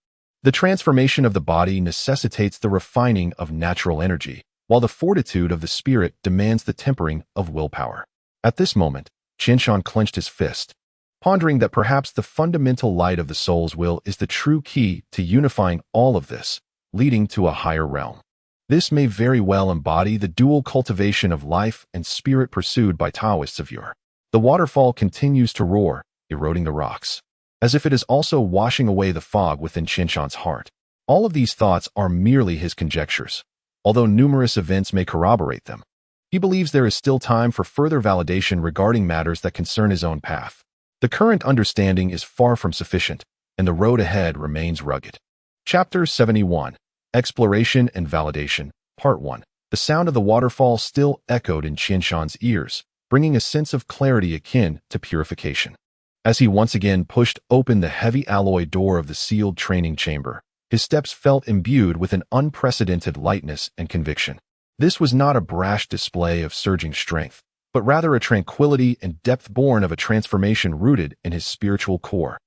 Speaker 1: The transformation of the body necessitates the refining of natural energy, while the fortitude of the spirit demands the tempering of willpower. At this moment, Qianshan clenched his fist, pondering that perhaps the fundamental light of the soul's will is the true key to unifying all of this, leading to a higher realm. This may very well embody the dual cultivation of life and spirit pursued by Taoists of yore. The waterfall continues to roar, eroding the rocks, as if it is also washing away the fog within Qianshan's heart. All of these thoughts are merely his conjectures, although numerous events may corroborate them. He believes there is still time for further validation regarding matters that concern his own path. The current understanding is far from sufficient, and the road ahead remains rugged. Chapter 71. Exploration and Validation, Part 1. The sound of the waterfall still echoed in Qianshan's ears, bringing a sense of clarity akin to purification. As he once again pushed open the heavy alloy door of the sealed training chamber, his steps felt imbued with an unprecedented lightness and conviction. This was not a brash display of surging strength, but rather a tranquility and depth born of a transformation rooted in his spiritual core,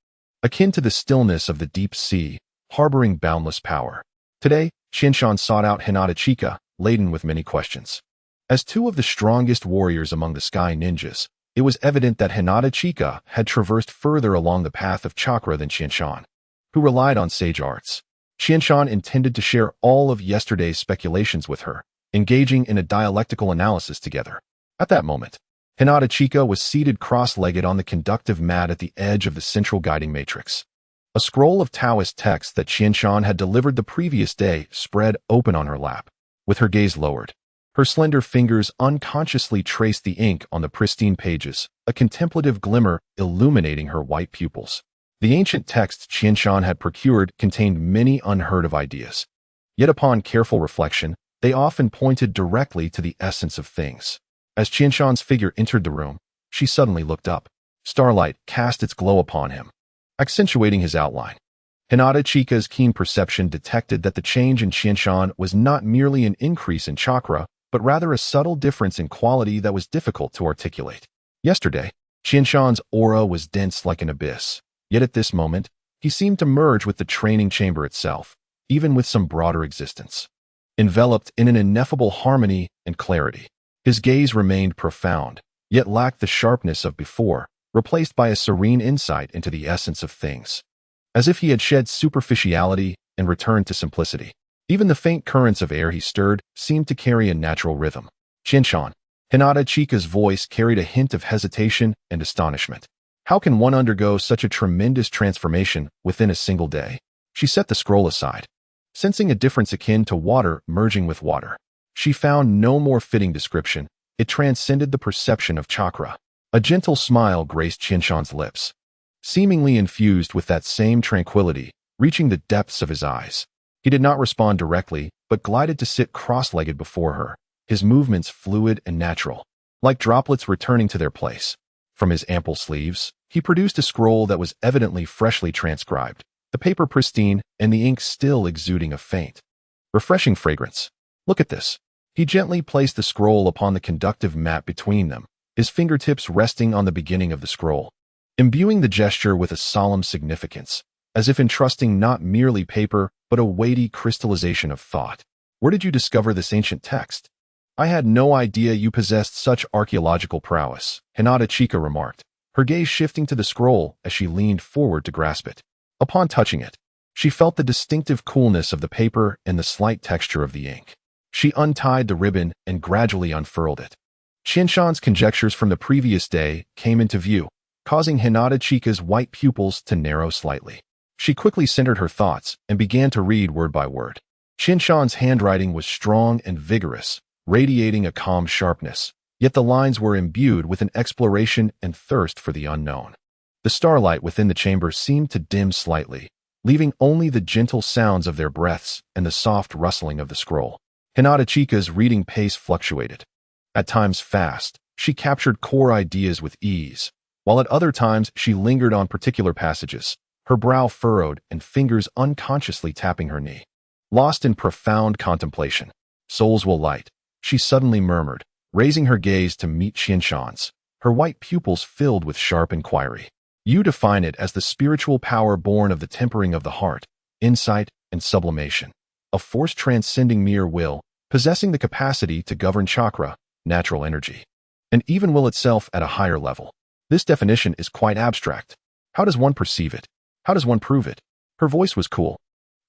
Speaker 1: akin to the stillness of the deep sea, harboring boundless power. Today, Qianshan sought out Hinata Chika, laden with many questions. As two of the strongest warriors among the Sky Ninjas, it was evident that Hinata Chika had traversed further along the path of chakra than Qianshan, who relied on sage arts. Qianshan intended to share all of yesterday's speculations with her, engaging in a dialectical analysis together. At that moment, Hinata Chika was seated cross-legged on the conductive mat at the edge of the central guiding matrix. A scroll of Taoist text that Qianshan had delivered the previous day spread open on her lap. With her gaze lowered, her slender fingers unconsciously traced the ink on the pristine pages, a contemplative glimmer illuminating her white pupils. The ancient texts Qianshan had procured contained many unheard of ideas. Yet upon careful reflection, they often pointed directly to the essence of things. As Qianshan's figure entered the room, she suddenly looked up. Starlight cast its glow upon him, accentuating his outline. Hinata Chika's keen perception detected that the change in Qianshan was not merely an increase in chakra, but rather a subtle difference in quality that was difficult to articulate. Yesterday, Qianshan's aura was dense like an abyss, yet at this moment, he seemed to merge with the training chamber itself, even with some broader existence. Enveloped in an ineffable harmony and clarity, his gaze remained profound, yet lacked the sharpness of before, replaced by a serene insight into the essence of things. As if he had shed superficiality and returned to simplicity. Even the faint currents of air he stirred seemed to carry a natural rhythm. Qianshan, Hinata Chika's voice carried a hint of hesitation and astonishment. How can one undergo such a tremendous transformation within a single day? She set the scroll aside, sensing a difference akin to water merging with water. She found no more fitting description. It transcended the perception of chakra. A gentle smile graced Qinshan's lips, seemingly infused with that same tranquility, reaching the depths of his eyes. He did not respond directly, but glided to sit cross-legged before her, his movements fluid and natural, like droplets returning to their place. From his ample sleeves, he produced a scroll that was evidently freshly transcribed, the paper pristine and the ink still exuding a faint, refreshing fragrance. Look at this. He gently placed the scroll upon the conductive mat between them, his fingertips resting on the beginning of the scroll, imbuing the gesture with a solemn significance, as if entrusting not merely paper, but a weighty crystallization of thought. Where did you discover this ancient text? I had no idea you possessed such archaeological prowess, Hinata Chika remarked, her gaze shifting to the scroll as she leaned forward to grasp it. Upon touching it, she felt the distinctive coolness of the paper and the slight texture of the ink. She untied the ribbon and gradually unfurled it. Qinshan's conjectures from the previous day came into view, causing Hinata Chika's white pupils to narrow slightly. She quickly centered her thoughts and began to read word by word. Qinshan's handwriting was strong and vigorous, radiating a calm sharpness, yet the lines were imbued with an exploration and thirst for the unknown. The starlight within the chamber seemed to dim slightly, leaving only the gentle sounds of their breaths and the soft rustling of the scroll. Hinata Chika's reading pace fluctuated. At times fast, she captured core ideas with ease, while at other times she lingered on particular passages, her brow furrowed and fingers unconsciously tapping her knee. Lost in profound contemplation. Souls will light, she suddenly murmured, raising her gaze to meet Qinshan's, her white pupils filled with sharp inquiry. You define it as the spiritual power born of the tempering of the heart, insight, and sublimation. A force transcending mere will, possessing the capacity to govern chakra, natural energy, and even will itself at a higher level. This definition is quite abstract. How does one perceive it? How does one prove it? Her voice was cool,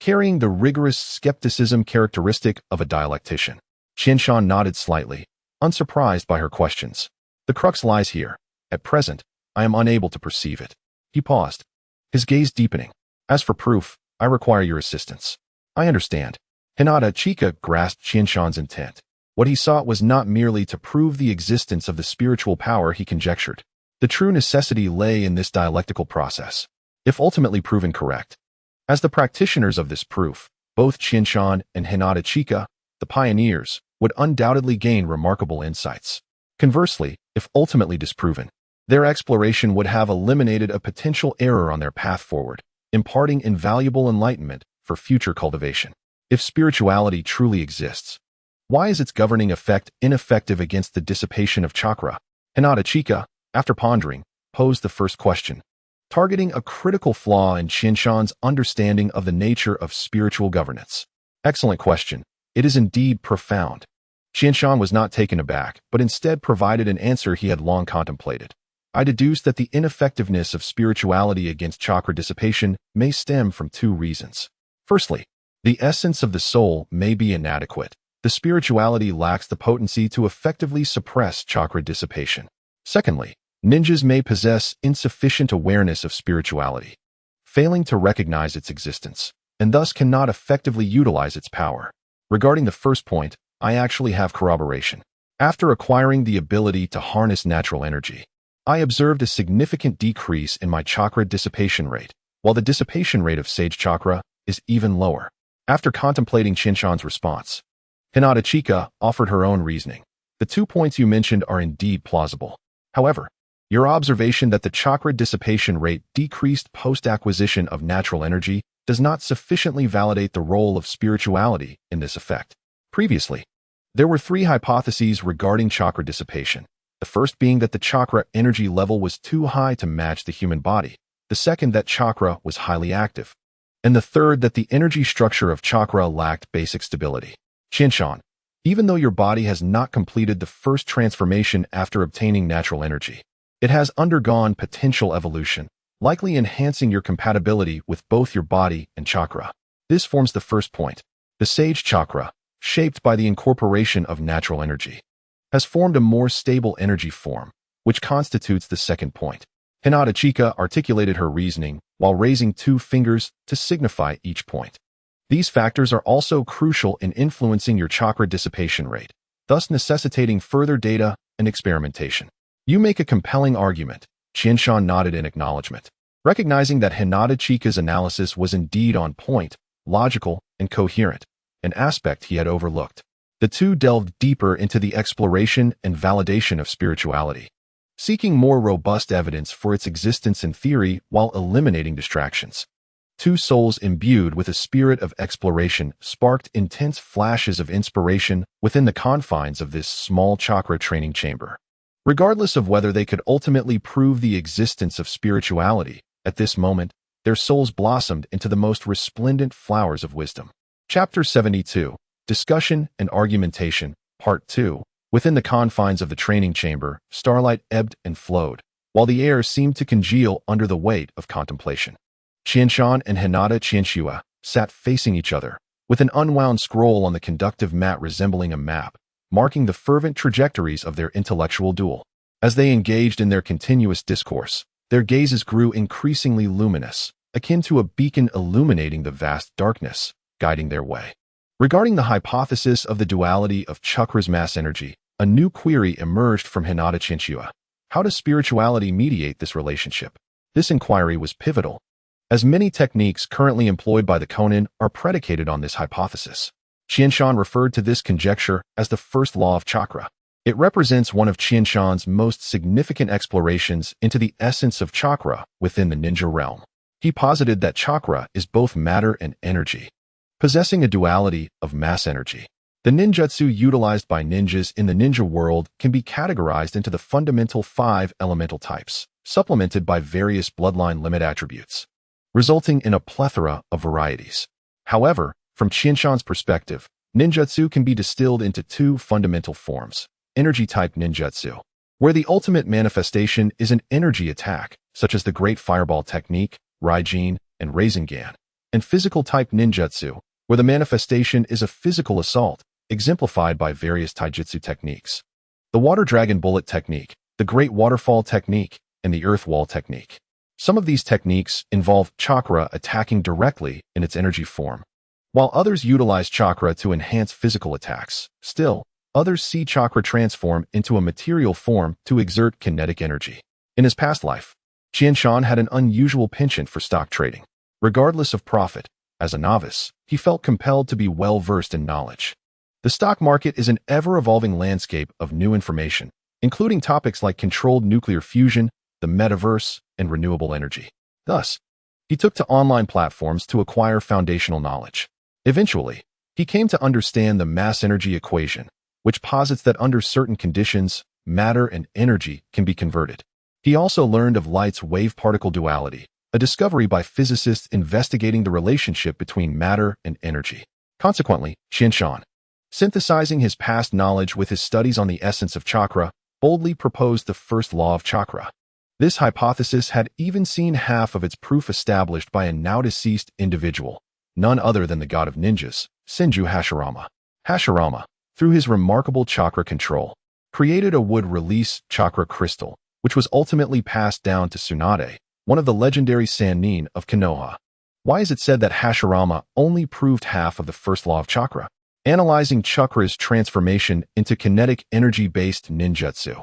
Speaker 1: carrying the rigorous skepticism characteristic of a dialectician. Qinshan nodded slightly, unsurprised by her questions. The crux lies here. At present, I am unable to perceive it. He paused, his gaze deepening. As for proof, I require your assistance. I understand. Hinata Chika grasped Qinshan's intent. What he sought was not merely to prove the existence of the spiritual power he conjectured. The true necessity lay in this dialectical process, if ultimately proven correct. As the practitioners of this proof, both Qinshan and Hinata Chika, the pioneers, would undoubtedly gain remarkable insights. Conversely, if ultimately disproven, their exploration would have eliminated a potential error on their path forward, imparting invaluable enlightenment for future cultivation. If spirituality truly exists, why is its governing effect ineffective against the dissipation of chakra? Hinata Chika, after pondering, posed the first question, targeting a critical flaw in Qinshan's understanding of the nature of spiritual governance. Excellent question. It is indeed profound. Qinshan was not taken aback, but instead provided an answer he had long contemplated. I deduce that the ineffectiveness of spirituality against chakra dissipation may stem from two reasons. Firstly, the essence of the soul may be inadequate. The spirituality lacks the potency to effectively suppress chakra dissipation. Secondly, ninjas may possess insufficient awareness of spirituality, failing to recognize its existence, and thus cannot effectively utilize its power. Regarding the first point, I actually have corroboration. After acquiring the ability to harness natural energy, I observed a significant decrease in my chakra dissipation rate, while the dissipation rate of sage chakra is even lower. After contemplating Qinshan's response, Hinata Chika offered her own reasoning. The 2 points you mentioned are indeed plausible. However, your observation that the chakra dissipation rate decreased post-acquisition of natural energy does not sufficiently validate the role of spirituality in this effect. Previously, there were 3 hypotheses regarding chakra dissipation. The first being that the chakra energy level was too high to match the human body. The second that chakra was highly active. And the third that the energy structure of chakra lacked basic stability. Qinshan, even though your body has not completed the first transformation after obtaining natural energy, it has undergone potential evolution, likely enhancing your compatibility with both your body and chakra. This forms the first point. The sage chakra, shaped by the incorporation of natural energy, has formed a more stable energy form, which constitutes the second point. Hinata Chika articulated her reasoning while raising 2 fingers to signify each point. These factors are also crucial in influencing your chakra dissipation rate, thus necessitating further data and experimentation. You make a compelling argument. Qianshan nodded in acknowledgement, recognizing that Hinata Chika's analysis was indeed on point, logical, and coherent, an aspect he had overlooked. The two delved deeper into the exploration and validation of spirituality, seeking more robust evidence for its existence in theory while eliminating distractions. Two souls imbued with a spirit of exploration sparked intense flashes of inspiration within the confines of this small chakra training chamber. Regardless of whether they could ultimately prove the existence of spirituality, at this moment, their souls blossomed into the most resplendent flowers of wisdom. Chapter 72, Discussion and Argumentation, Part 2. Within the confines of the training chamber, starlight ebbed and flowed, while the air seemed to congeal under the weight of contemplation. Qianshan and Hinata Qianxua sat facing each other, with an unwound scroll on the conductive mat resembling a map, marking the fervent trajectories of their intellectual duel. As they engaged in their continuous discourse, their gazes grew increasingly luminous, akin to a beacon illuminating the vast darkness, guiding their way. Regarding the hypothesis of the duality of chakra's mass energy, a new query emerged from Hinata Qianxua. How does spirituality mediate this relationship? This inquiry was pivotal, as many techniques currently employed by the Konin are predicated on this hypothesis. Qianshan referred to this conjecture as the first law of chakra. It represents one of Qianshan's most significant explorations into the essence of chakra within the ninja realm. He posited that chakra is both matter and energy, possessing a duality of mass energy. The ninjutsu utilized by ninjas in the ninja world can be categorized into the fundamental 5 elemental types, supplemented by various bloodline limit attributes, resulting in a plethora of varieties. However, from Qianshan's perspective, ninjutsu can be distilled into 2 fundamental forms: energy-type ninjutsu, where the ultimate manifestation is an energy attack, such as the Great Fireball Technique, Raijin, and Rasengan, and physical-type ninjutsu, where the manifestation is a physical assault, exemplified by various taijutsu techniques. The Water Dragon Bullet Technique, the Great Waterfall Technique, and the Earth Wall Technique. Some of these techniques involve chakra attacking directly in its energy form, while others utilize chakra to enhance physical attacks. Still, others see chakra transform into a material form to exert kinetic energy. In his past life, Qianshan had an unusual penchant for stock trading. Regardless of profit, as a novice, he felt compelled to be well-versed in knowledge. The stock market is an ever-evolving landscape of new information, including topics like controlled nuclear fusion, the metaverse, and renewable energy. Thus, he took to online platforms to acquire foundational knowledge. Eventually, he came to understand the mass energy equation, which posits that under certain conditions, matter and energy can be converted. He also learned of light's wave-particle duality, a discovery by physicists investigating the relationship between matter and energy. Consequently, Qianshan, synthesizing his past knowledge with his studies on the essence of chakra, boldly proposed the first law of chakra. This hypothesis had even seen half of its proof established by a now-deceased individual, none other than the god of ninjas, Senju Hashirama. Hashirama, through his remarkable chakra control, created a wood-release chakra crystal, which was ultimately passed down to Tsunade, one of the legendary Sannin of Konoha. Why is it said that Hashirama only proved half of the first law of chakra? Analyzing chakra's transformation into kinetic energy-based ninjutsu.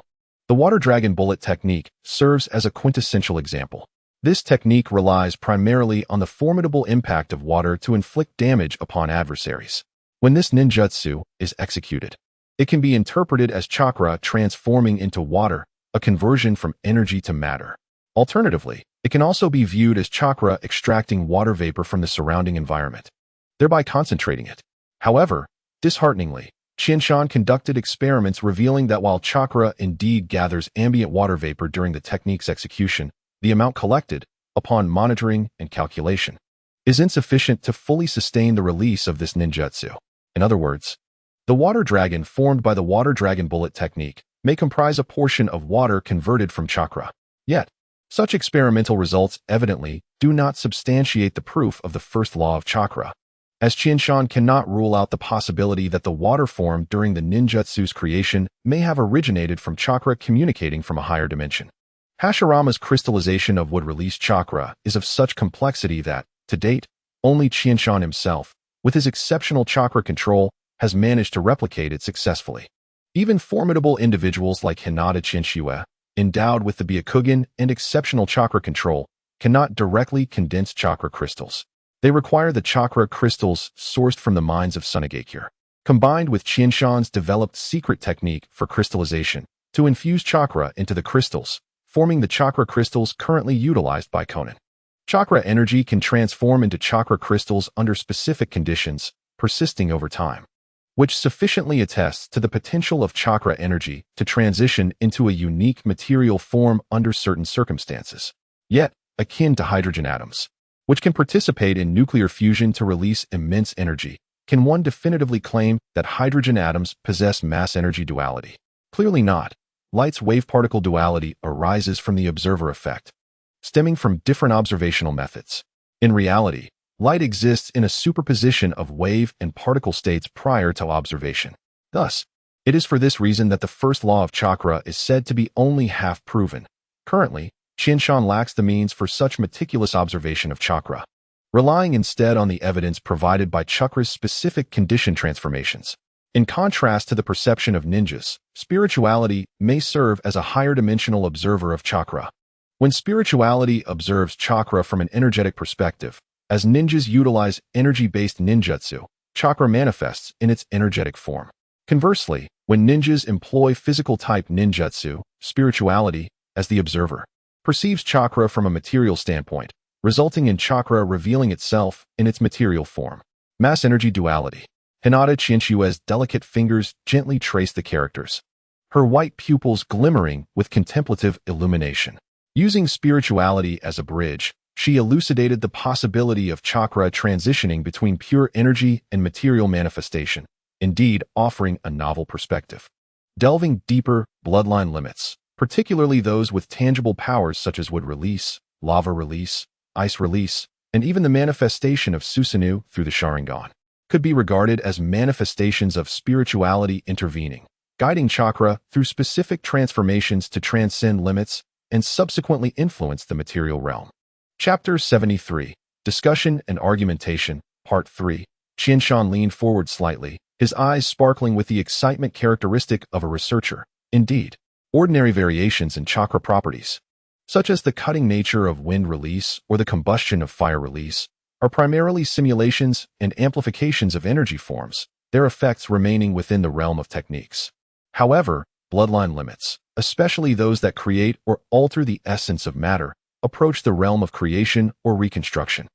Speaker 1: The Water Dragon Bullet Technique serves as a quintessential example. This technique relies primarily on the formidable impact of water to inflict damage upon adversaries. When this ninjutsu is executed, it can be interpreted as chakra transforming into water, a conversion from energy to matter. Alternatively, it can also be viewed as chakra extracting water vapor from the surrounding environment, thereby concentrating it. However, dishearteningly, Qianshan conducted experiments revealing that while chakra indeed gathers ambient water vapor during the technique's execution, the amount collected, upon monitoring and calculation, is insufficient to fully sustain the release of this ninjutsu. In other words, the water dragon formed by the Water Dragon Bullet Technique may comprise a portion of water converted from chakra. Yet, such experimental results evidently do not substantiate the proof of the first law of chakra. as Qianshan cannot rule out the possibility that the water form during the ninjutsu's creation may have originated from chakra communicating from a higher dimension. Hashirama's crystallization of wood-release chakra is of such complexity that, to date, only Qianshan himself, with his exceptional chakra control, has managed to replicate it successfully. Even formidable individuals like Hinata Qianxue, endowed with the Byakugan and exceptional chakra control, cannot directly condense chakra crystals. They require the chakra crystals sourced from the mines of Sunagakure, combined with Qianshan's developed secret technique for crystallization, to infuse chakra into the crystals, forming the chakra crystals currently utilized by Conan. Chakra energy can transform into chakra crystals under specific conditions, persisting over time, which sufficiently attests to the potential of chakra energy to transition into a unique material form under certain circumstances, yet akin to hydrogen atoms, which can participate in nuclear fusion to release immense energy. Can one definitively claim that hydrogen atoms possess mass-energy duality? Clearly not. Light's wave-particle duality arises from the observer effect, stemming from different observational methods. In reality, light exists in a superposition of wave and particle states prior to observation. Thus, it is for this reason that the first law of chakra is said to be only half-proven. Currently, Qianshan lacks the means for such meticulous observation of chakra, relying instead on the evidence provided by chakra's specific condition transformations. In contrast to the perception of ninjas, spirituality may serve as a higher dimensional observer of chakra. When spirituality observes chakra from an energetic perspective, as ninjas utilize energy-based ninjutsu, chakra manifests in its energetic form. Conversely, when ninjas employ physical-type ninjutsu, spirituality, as the observer, perceives chakra from a material standpoint, resulting in chakra revealing itself in its material form. Mass energy duality. Hinata Qianshue's delicate fingers gently trace the characters, her white pupils glimmering with contemplative illumination. Using spirituality as a bridge, she elucidated the possibility of chakra transitioning between pure energy and material manifestation, indeed offering a novel perspective. Delving deeper, bloodline limits, particularly those with tangible powers such as wood release, lava release, ice release, and even the manifestation of Susanoo through the Sharingan, could be regarded as manifestations of spirituality intervening, guiding chakra through specific transformations to transcend limits and subsequently influence the material realm. Chapter 73, Discussion and Argumentation, Part 3. Qianshan leaned forward slightly, his eyes sparkling with the excitement characteristic of a researcher. Indeed, ordinary variations in chakra properties, such as the cutting nature of wind release or the combustion of fire release, are primarily simulations and amplifications of energy forms, their effects remaining within the realm of techniques. However, bloodline limits, especially those that create or alter the essence of matter, approach the realm of creation or reconstruction.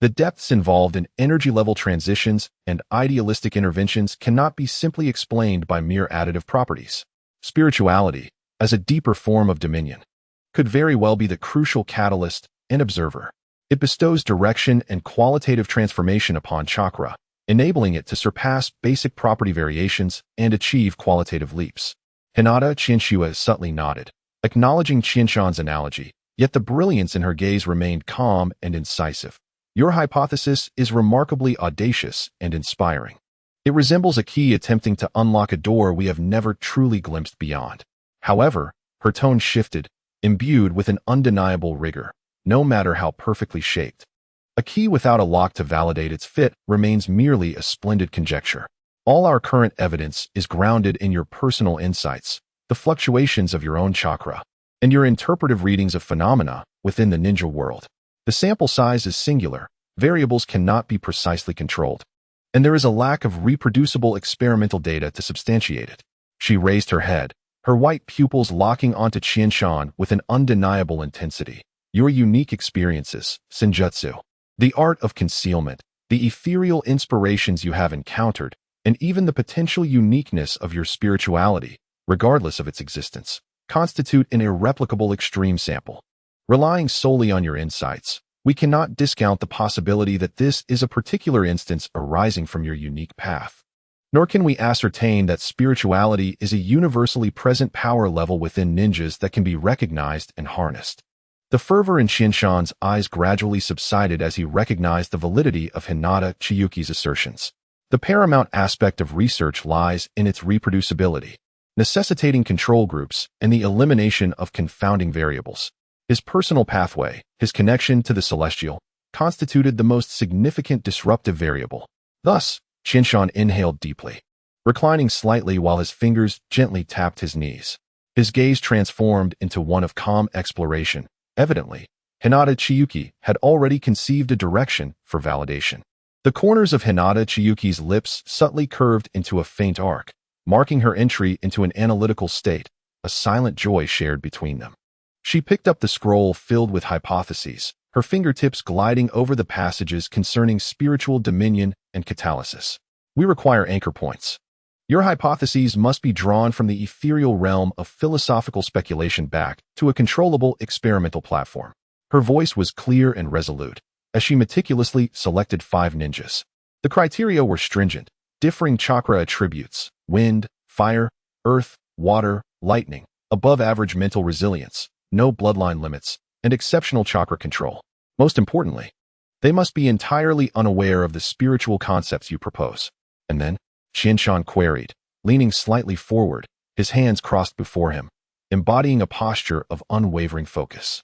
Speaker 1: The depths involved in energy-level transitions and idealistic interventions cannot be simply explained by mere additive properties. Spirituality, as a deeper form of dominion, could very well be the crucial catalyst and observer. It bestows direction and qualitative transformation upon chakra, enabling it to surpass basic property variations and achieve qualitative leaps. Hinata Qianxue subtly nodded, acknowledging Qianshan's analogy, yet the brilliance in her gaze remained calm and incisive. Your hypothesis is remarkably audacious and inspiring. It resembles a key attempting to unlock a door we have never truly glimpsed beyond. However, her tone shifted, imbued with an undeniable rigor, no matter how perfectly shaped. A key without a lock to validate its fit remains merely a splendid conjecture. All our current evidence is grounded in your personal insights, the fluctuations of your own chakra, and your interpretive readings of phenomena within the ninja world. The sample size is singular, variables cannot be precisely controlled, and there is a lack of reproducible experimental data to substantiate it. She raised her head, her white pupils locking onto Qianshan with an undeniable intensity. Your unique experiences, Senjutsu, the art of concealment, the ethereal inspirations you have encountered, and even the potential uniqueness of your spirituality, regardless of its existence, constitute an irreplicable extreme sample. Relying solely on your insights, we cannot discount the possibility that this is a particular instance arising from your unique path. Nor can we ascertain that spirituality is a universally present power level within ninjas that can be recognized and harnessed. The fervor in Shinshan's eyes gradually subsided as he recognized the validity of Hinata Chiyuki's assertions. The paramount aspect of research lies in its reproducibility, necessitating control groups and the elimination of confounding variables. His personal pathway, his connection to the celestial, constituted the most significant disruptive variable. Thus, Shinshan inhaled deeply, reclining slightly while his fingers gently tapped his knees. His gaze transformed into one of calm exploration. Evidently, Hinata Chiyuki had already conceived a direction for validation. The corners of Hinata Chiyuki's lips subtly curved into a faint arc, marking her entry into an analytical state, a silent joy shared between them. She picked up the scroll filled with hypotheses, her fingertips gliding over the passages concerning spiritual dominion and catalysis. We require anchor points. Your hypotheses must be drawn from the ethereal realm of philosophical speculation back to a controllable experimental platform. Her voice was clear and resolute, as she meticulously selected 5 ninjas. The criteria were stringent, differing chakra attributes: wind, fire, earth, water, lightning, above-average mental resilience, no bloodline limits, and exceptional chakra control. Most importantly, they must be entirely unaware of the spiritual concepts you propose. And then, Shinshan queried, leaning slightly forward, his hands crossed before him, embodying a posture of unwavering focus.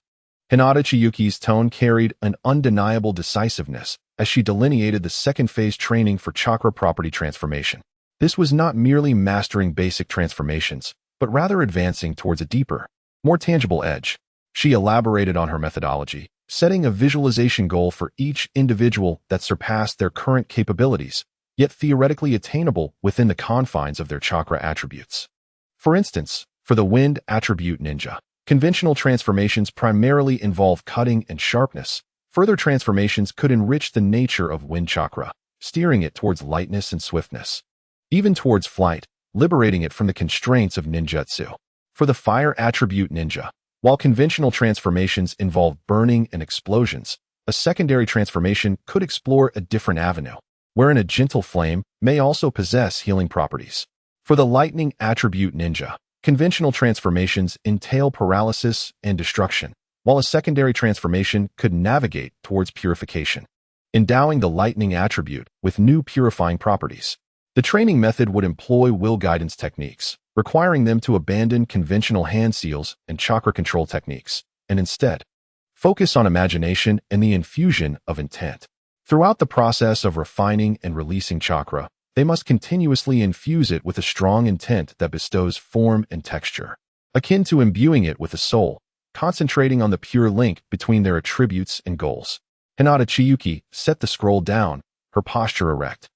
Speaker 1: Hinata Chiyuki's tone carried an undeniable decisiveness as she delineated the second phase training for chakra property transformation. This was not merely mastering basic transformations, but rather advancing towards a deeper, more tangible edge. She elaborated on her methodology, setting a visualization goal for each individual that surpassed their current capabilities, yet theoretically attainable within the confines of their chakra attributes. For instance, for the wind attribute ninja, conventional transformations primarily involve cutting and sharpness. Further transformations could enrich the nature of wind chakra, steering it towards lightness and swiftness, even towards flight, liberating it from the constraints of ninjutsu. For the fire attribute ninja, while conventional transformations involve burning and explosions, a secondary transformation could explore a different avenue, wherein a gentle flame may also possess healing properties. For the lightning attribute ninja, conventional transformations entail paralysis and destruction, while a secondary transformation could navigate towards purification, endowing the lightning attribute with new purifying properties. The training method would employ will guidance techniques, requiring them to abandon conventional hand seals and chakra control techniques, and instead focus on imagination and the infusion of intent. Throughout the process of refining and releasing chakra, they must continuously infuse it with a strong intent that bestows form and texture, akin to imbuing it with a soul, concentrating on the pure link between their attributes and goals. Hinata Chiyuki set the scroll down, her posture erect,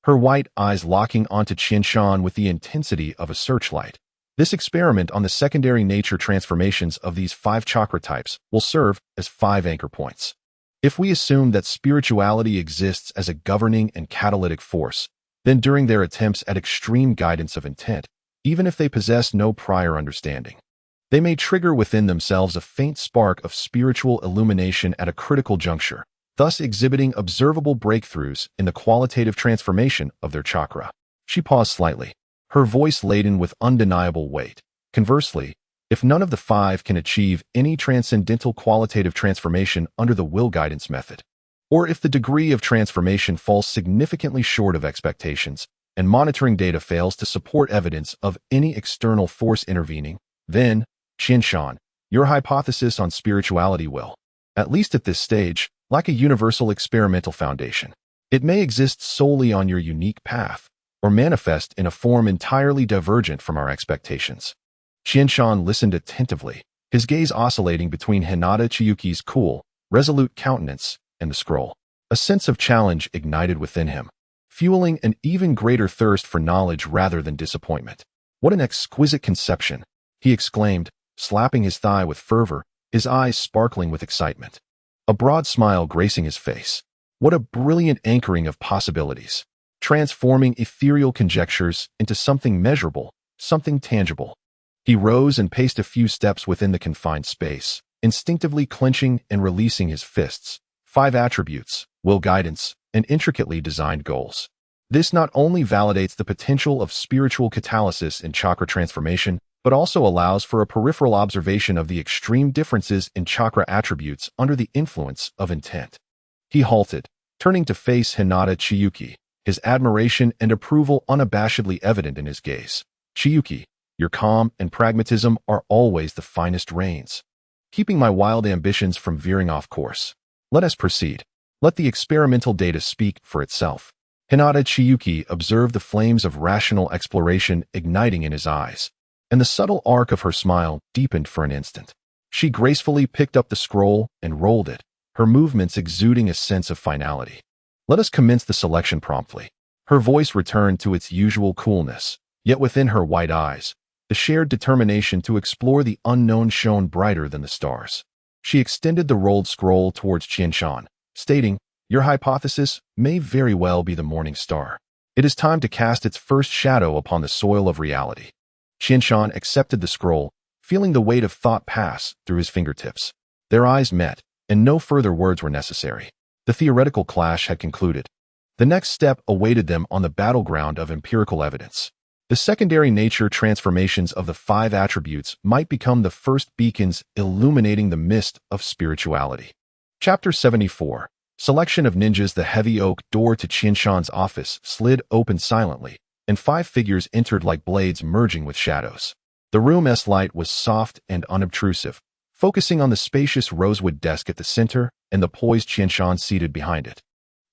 Speaker 1: her white eyes locking onto Shinshan with the intensity of a searchlight. This experiment on the secondary nature transformations of these 5 chakra types will serve as 5 anchor points. If we assume that spirituality exists as a governing and catalytic force, then during their attempts at extreme guidance of intent, even if they possess no prior understanding, they may trigger within themselves a faint spark of spiritual illumination at a critical juncture, thus exhibiting observable breakthroughs in the qualitative transformation of their chakra. She paused slightly, her voice laden with undeniable weight. Conversely, if none of the 5 can achieve any transcendental qualitative transformation under the will guidance method, or if the degree of transformation falls significantly short of expectations and monitoring data fails to support evidence of any external force intervening, then, Shinshan, your hypothesis on spirituality will, at least at this stage, lack a universal experimental foundation. It may exist solely on your unique path, or manifest in a form entirely divergent from our expectations. Shinshan listened attentively, his gaze oscillating between Hinata Chiyuki's cool, resolute countenance and the scroll. A sense of challenge ignited within him, fueling an even greater thirst for knowledge rather than disappointment. What an exquisite conception, he exclaimed, slapping his thigh with fervor, his eyes sparkling with excitement. A broad smile gracing his face. What a brilliant anchoring of possibilities, transforming ethereal conjectures into something measurable, something tangible. He rose and paced a few steps within the confined space, instinctively clenching and releasing his fists. 5 attributes, will guidance, and intricately designed goals. This not only validates the potential of spiritual catalysis in chakra transformation, but also allows for a peripheral observation of the extreme differences in chakra attributes under the influence of intent. He halted, turning to face Hinata Chiyuki, his admiration and approval unabashedly evident in his gaze. Chiyuki, your calm and pragmatism are always the finest reins, keeping my wild ambitions from veering off course. Let us proceed. Let the experimental data speak for itself. Hinata Chiyuki observed the flames of rational exploration igniting in his eyes, and the subtle arc of her smile deepened for an instant. She gracefully picked up the scroll and rolled it, her movements exuding a sense of finality. Let us commence the selection promptly. Her voice returned to its usual coolness, yet within her white eyes, the shared determination to explore the unknown shone brighter than the stars. She extended the rolled scroll towards Qianshan, stating, "Your hypothesis may very well be the morning star. It is time to cast its first shadow upon the soil of reality." Qianshan accepted the scroll, feeling the weight of thought pass through his fingertips. Their eyes met, and no further words were necessary. The theoretical clash had concluded. The next step awaited them on the battleground of empirical evidence. The secondary nature transformations of the 5 attributes might become the first beacons illuminating the mist of spirituality. Chapter 74. Selection of Ninjas. The heavy oak door to Qianshan's office slid open silently, and 5 figures entered like blades merging with shadows. The room's light was soft and unobtrusive, focusing on the spacious rosewood desk at the center and the poised Qianshan seated behind it.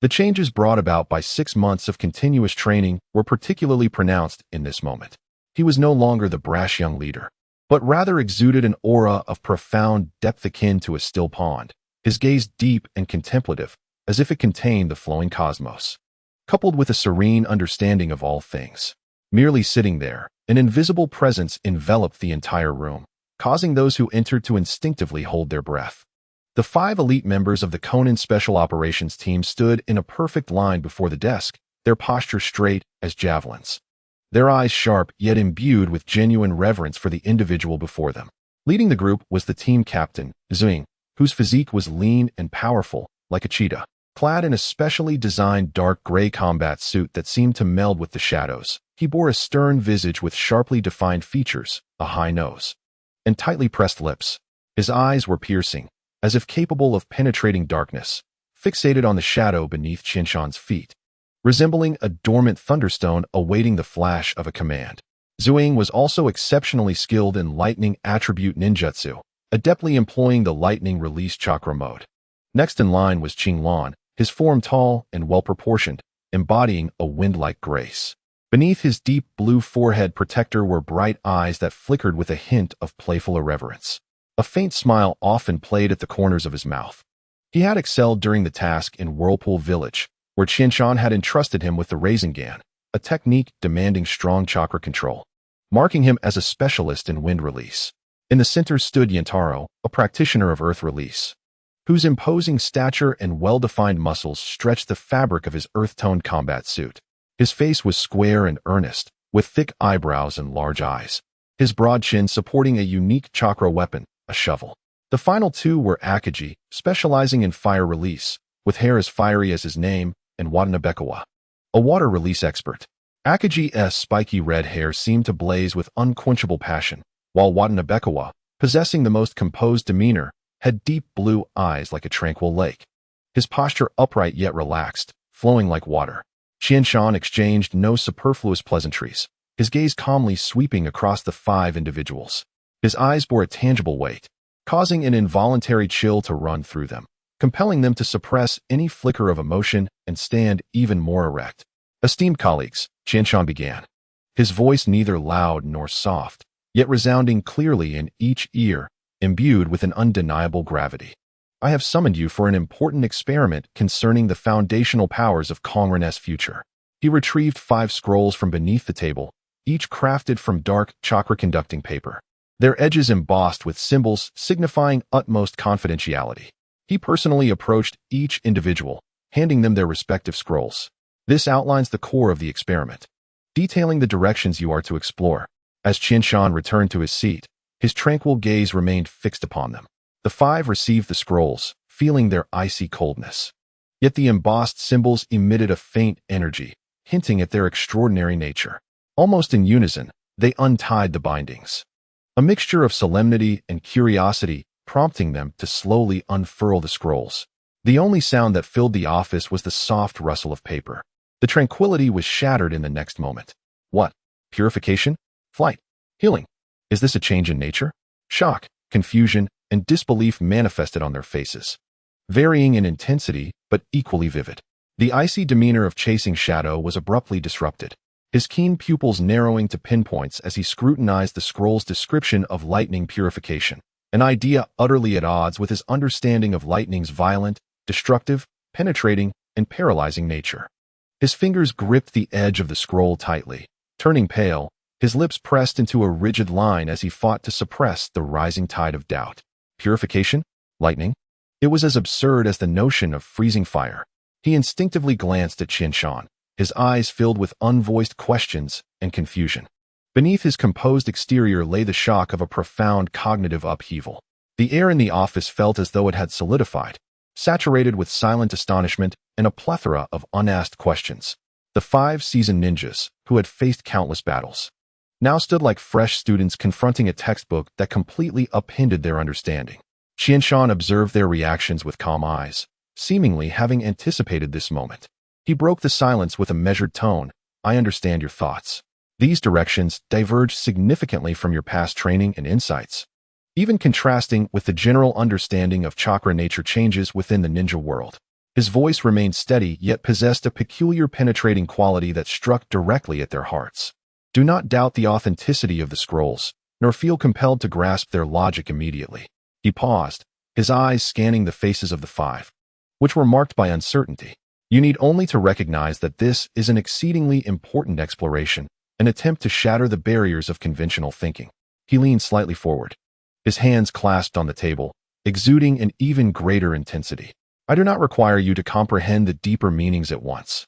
Speaker 1: The changes brought about by 6 months of continuous training were particularly pronounced in this moment. He was no longer the brash young leader, but rather exuded an aura of profound depth akin to a still pond, his gaze deep and contemplative, as if it contained the flowing cosmos, coupled with a serene understanding of all things. Merely sitting there, an invisible presence enveloped the entire room, causing those who entered to instinctively hold their breath. The 5 elite members of the Conan Special Operations team stood in a perfect line before the desk, their posture straight as javelins. Their eyes sharp yet imbued with genuine reverence for the individual before them. Leading the group was the team captain, Zhuing, whose physique was lean and powerful, like a cheetah. Clad in a specially designed dark gray combat suit that seemed to meld with the shadows, he bore a stern visage with sharply defined features, a high nose, and tightly pressed lips. His eyes were piercing, as if capable of penetrating darkness, fixated on the shadow beneath Qianshan's feet, resembling a dormant thunderstone awaiting the flash of a command. Zhuing was also exceptionally skilled in lightning attribute ninjutsu, adeptly employing the lightning release chakra mode. Next in line was Qinglan, his form tall and well-proportioned, embodying a wind-like grace. Beneath his deep blue forehead protector were bright eyes that flickered with a hint of playful irreverence. A faint smile often played at the corners of his mouth. He had excelled during the task in Whirlpool Village, where Qianshan had entrusted him with the Rasengan, a technique demanding strong chakra control, marking him as a specialist in wind release. In the center stood Yantaro, a practitioner of earth release, whose imposing stature and well-defined muscles stretched the fabric of his earth-toned combat suit. His face was square and earnest, with thick eyebrows and large eyes, his broad chin supporting a unique chakra weapon, a shovel. The final 2 were Akagi, specializing in fire release, with hair as fiery as his name, and Watanabekawa, a water release expert. Akagi's spiky red hair seemed to blaze with unquenchable passion, while Watanabekawa, possessing the most composed demeanor, had deep blue eyes like a tranquil lake. His posture upright yet relaxed, flowing like water. Qianshan exchanged no superfluous pleasantries, his gaze calmly sweeping across the 5 individuals. His eyes bore a tangible weight, causing an involuntary chill to run through them, compelling them to suppress any flicker of emotion and stand even more erect. "Esteemed colleagues," Qianshan began, his voice neither loud nor soft, yet resounding clearly in each ear, imbued with an undeniable gravity. "I have summoned you for an important experiment concerning the foundational powers of Kongren's future." He retrieved 5 scrolls from beneath the table, each crafted from dark chakra-conducting paper, their edges embossed with symbols signifying utmost confidentiality. He personally approached each individual, handing them their respective scrolls. "This outlines the core of the experiment, detailing the directions you are to explore." As Qianshan returned to his seat, his tranquil gaze remained fixed upon them. The 5 received the scrolls, feeling their icy coldness. Yet the embossed symbols emitted a faint energy, hinting at their extraordinary nature. Almost in unison, they untied the bindings. a mixture of solemnity and curiosity, prompting them to slowly unfurl the scrolls. The only sound that filled the office was the soft rustle of paper. The tranquility was shattered in the next moment. What? Purification? Flight? Healing? Is this a change in nature? Shock, confusion, and disbelief manifested on their faces, varying in intensity but equally vivid. The icy demeanor of Chasing Shadow was abruptly disrupted, his keen pupils narrowing to pinpoints as he scrutinized the scroll's description of lightning purification, an idea utterly at odds with his understanding of lightning's violent, destructive, penetrating, and paralyzing nature. His fingers gripped the edge of the scroll tightly, turning pale, his lips pressed into a rigid line as he fought to suppress the rising tide of doubt. Purification? Lightning? It was as absurd as the notion of freezing fire. He instinctively glanced at Qianshan, his eyes filled with unvoiced questions and confusion. Beneath his composed exterior lay the shock of a profound cognitive upheaval. The air in the office felt as though it had solidified, saturated with silent astonishment and a plethora of unasked questions. The 5 seasoned ninjas, who had faced countless battles, now stood like fresh students confronting a textbook that completely upended their understanding. Qianshan observed their reactions with calm eyes, seemingly having anticipated this moment. He broke the silence with a measured tone. I understand your thoughts. These directions diverge significantly from your past training and insights, even contrasting with the general understanding of chakra nature changes within the ninja world. His voice remained steady yet possessed a peculiar penetrating quality that struck directly at their hearts. Do not doubt the authenticity of the scrolls, nor feel compelled to grasp their logic immediately. He paused, his eyes scanning the faces of the 5, which were marked by uncertainty. You need only to recognize that this is an exceedingly important exploration, an attempt to shatter the barriers of conventional thinking. He leaned slightly forward, his hands clasped on the table, exuding an even greater intensity. I do not require you to comprehend the deeper meanings at once.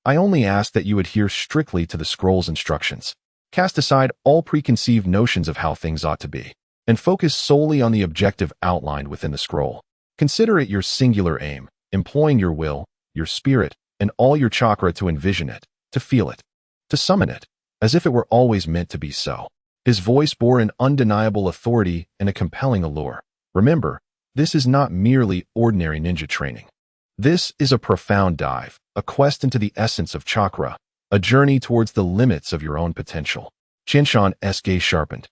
Speaker 1: I only ask that you adhere strictly to the scroll's instructions. Cast aside all preconceived notions of how things ought to be, and focus solely on the objective outlined within the scroll. Consider it your singular aim, employing your will, your spirit, and all your chakra to envision it, to feel it, to summon it, as if it were always meant to be so. His voice bore an undeniable authority and a compelling allure. Remember, this is not merely ordinary ninja training. This is a profound dive, a quest into the essence of chakra, a journey towards the limits of your own potential. Qianshan's gaze sharpened,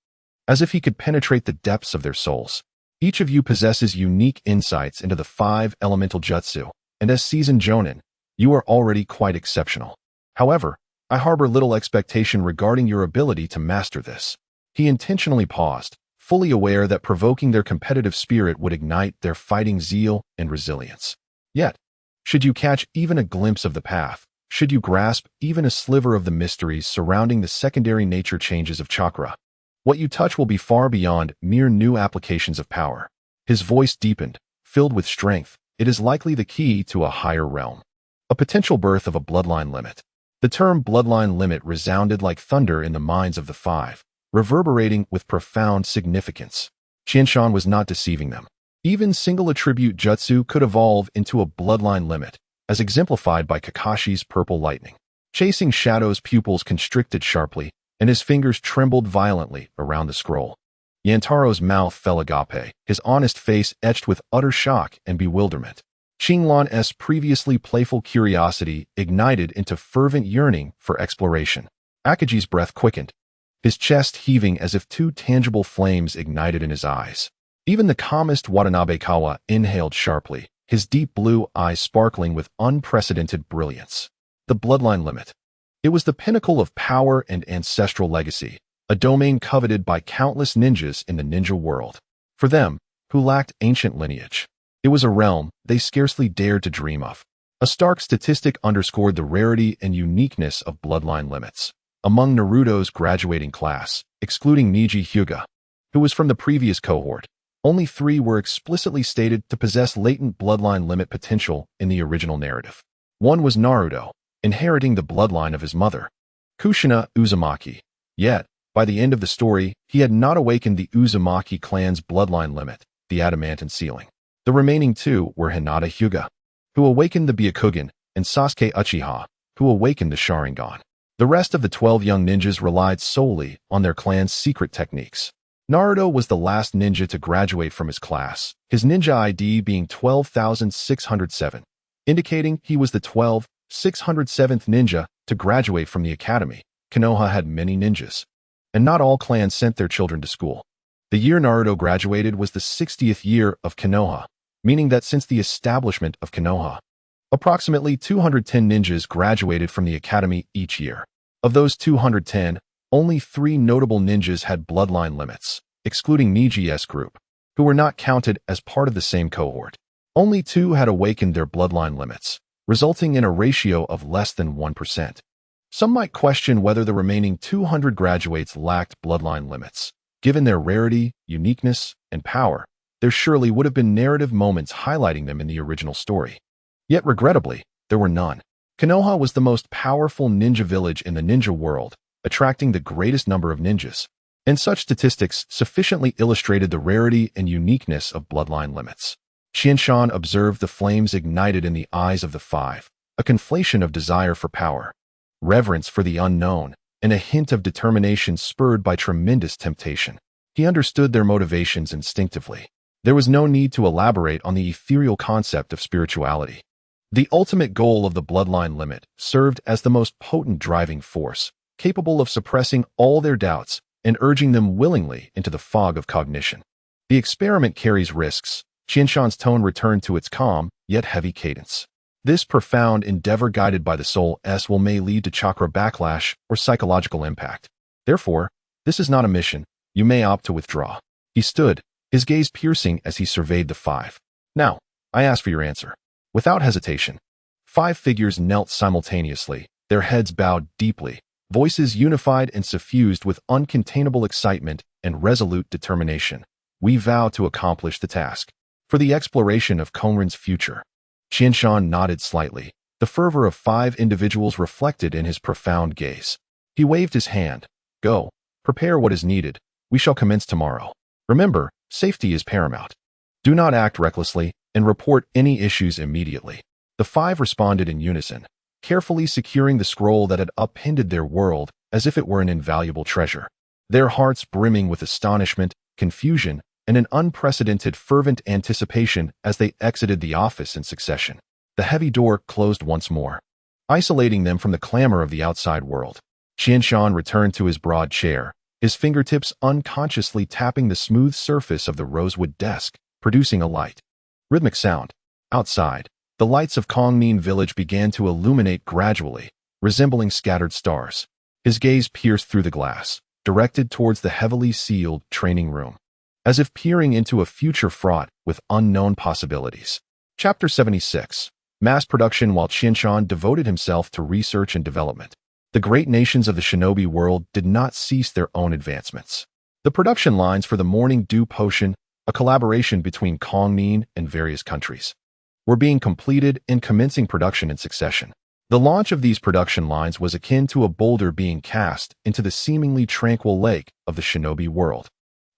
Speaker 1: as if he could penetrate the depths of their souls. Each of you possesses unique insights into the 5 elemental jutsu, and as seasoned jonin, you are already quite exceptional. However, I harbor little expectation regarding your ability to master this. He intentionally paused, fully aware that provoking their competitive spirit would ignite their fighting zeal and resilience. Yet, should you catch even a glimpse of the path, should you grasp even a sliver of the mysteries surrounding the secondary nature changes of chakra, what you touch will be far beyond mere new applications of power. His voice deepened, filled with strength. It is likely the key to a higher realm, a potential birth of a bloodline limit. The term bloodline limit resounded like thunder in the minds of the 5, reverberating with profound significance. Qianshan was not deceiving them. Even single attribute jutsu could evolve into a bloodline limit, as exemplified by Kakashi's purple lightning. Chasing Shadow's pupils constricted sharply, and his fingers trembled violently around the scroll. Yantaro's mouth fell agape, his honest face etched with utter shock and bewilderment. Qinglan's previously playful curiosity ignited into fervent yearning for exploration. Akaji's breath quickened, his chest heaving as if 2 tangible flames ignited in his eyes. Even the calmest Watanabekawa inhaled sharply, his deep blue eyes sparkling with unprecedented brilliance. The bloodline limit. It was the pinnacle of power and ancestral legacy, a domain coveted by countless ninjas in the ninja world. For them, who lacked ancient lineage, it was a realm they scarcely dared to dream of. A stark statistic underscored the rarity and uniqueness of bloodline limits. Among Naruto's graduating class, excluding Neji Hyuga, who was from the previous cohort, only 3 were explicitly stated to possess latent bloodline limit potential in the original narrative. One was Naruto, inheriting the bloodline of his mother, Kushina Uzumaki. Yet, by the end of the story, he had not awakened the Uzumaki clan's bloodline limit, the adamantine ceiling. The remaining 2 were Hinata Hyuga, who awakened the Byakugan, and Sasuke Uchiha, who awakened the Sharingan. The rest of the 12 young ninjas relied solely on their clan's secret techniques. Naruto was the last ninja to graduate from his class, his ninja ID being 12,607, indicating he was the 12,607th ninja to graduate from the academy. Konoha had many ninjas, and not all clans sent their children to school. The year Naruto graduated was the 60th year of Konoha, meaning that since the establishment of Konoha, approximately 210 ninjas graduated from the academy each year. Of those 210, only 3 notable ninjas had bloodline limits, excluding Niji's group, who were not counted as part of the same cohort. Only 2 had awakened their bloodline limits, resulting in a ratio of less than 1%. Some might question whether the remaining 200 graduates lacked bloodline limits. Given their rarity, uniqueness, and power, there surely would have been narrative moments highlighting them in the original story. Yet regrettably, there were none. Konoha was the most powerful ninja village in the ninja world, attracting the greatest number of ninjas, and such statistics sufficiently illustrated the rarity and uniqueness of bloodline limits. Qianshan observed the flames ignited in the eyes of the 5, a conflation of desire for power, reverence for the unknown, and a hint of determination spurred by tremendous temptation. He understood their motivations instinctively. There was no need to elaborate on the ethereal concept of spirituality. The ultimate goal of the bloodline limit served as the most potent driving force, capable of suppressing all their doubts and urging them willingly into the fog of cognition. The experiment carries risks. Qianshan's tone returned to its calm, yet heavy cadence. This profound endeavor guided by the soul's will may lead to chakra backlash or psychological impact. Therefore, this is not a mission. You may opt to withdraw. He stood, his gaze piercing as he surveyed the 5. Now, I ask for your answer. Without hesitation, 5 figures knelt simultaneously, their heads bowed deeply, voices unified and suffused with uncontainable excitement and resolute determination. We vow to accomplish the task. For the exploration of Konrin's future. Qianshan nodded slightly, the fervor of 5 individuals reflected in his profound gaze. He waved his hand. Go, prepare what is needed. We shall commence tomorrow. Remember, safety is paramount. Do not act recklessly, and report any issues immediately. The 5 responded in unison, carefully securing the scroll that had upended their world as if it were an invaluable treasure. Their hearts brimming with astonishment, confusion, and an unprecedented fervent anticipation as they exited the office in succession. The heavy door closed once more, isolating them from the clamor of the outside world. Qianshan returned to his broad chair, his fingertips unconsciously tapping the smooth surface of the rosewood desk, producing a light, rhythmic sound. Outside, the lights of Cognition village began to illuminate gradually, resembling scattered stars. His gaze pierced through the glass, directed towards the heavily sealed training room, as if peering into a future fraught with unknown possibilities. Chapter 76. Mass production. While Qianshan devoted himself to research and development, the great nations of the shinobi world did not cease their own advancements. The production lines for the Morning Dew Potion, a collaboration between Cognition and various countries, were being completed and commencing production in succession. The launch of these production lines was akin to a boulder being cast into the seemingly tranquil lake of the shinobi world.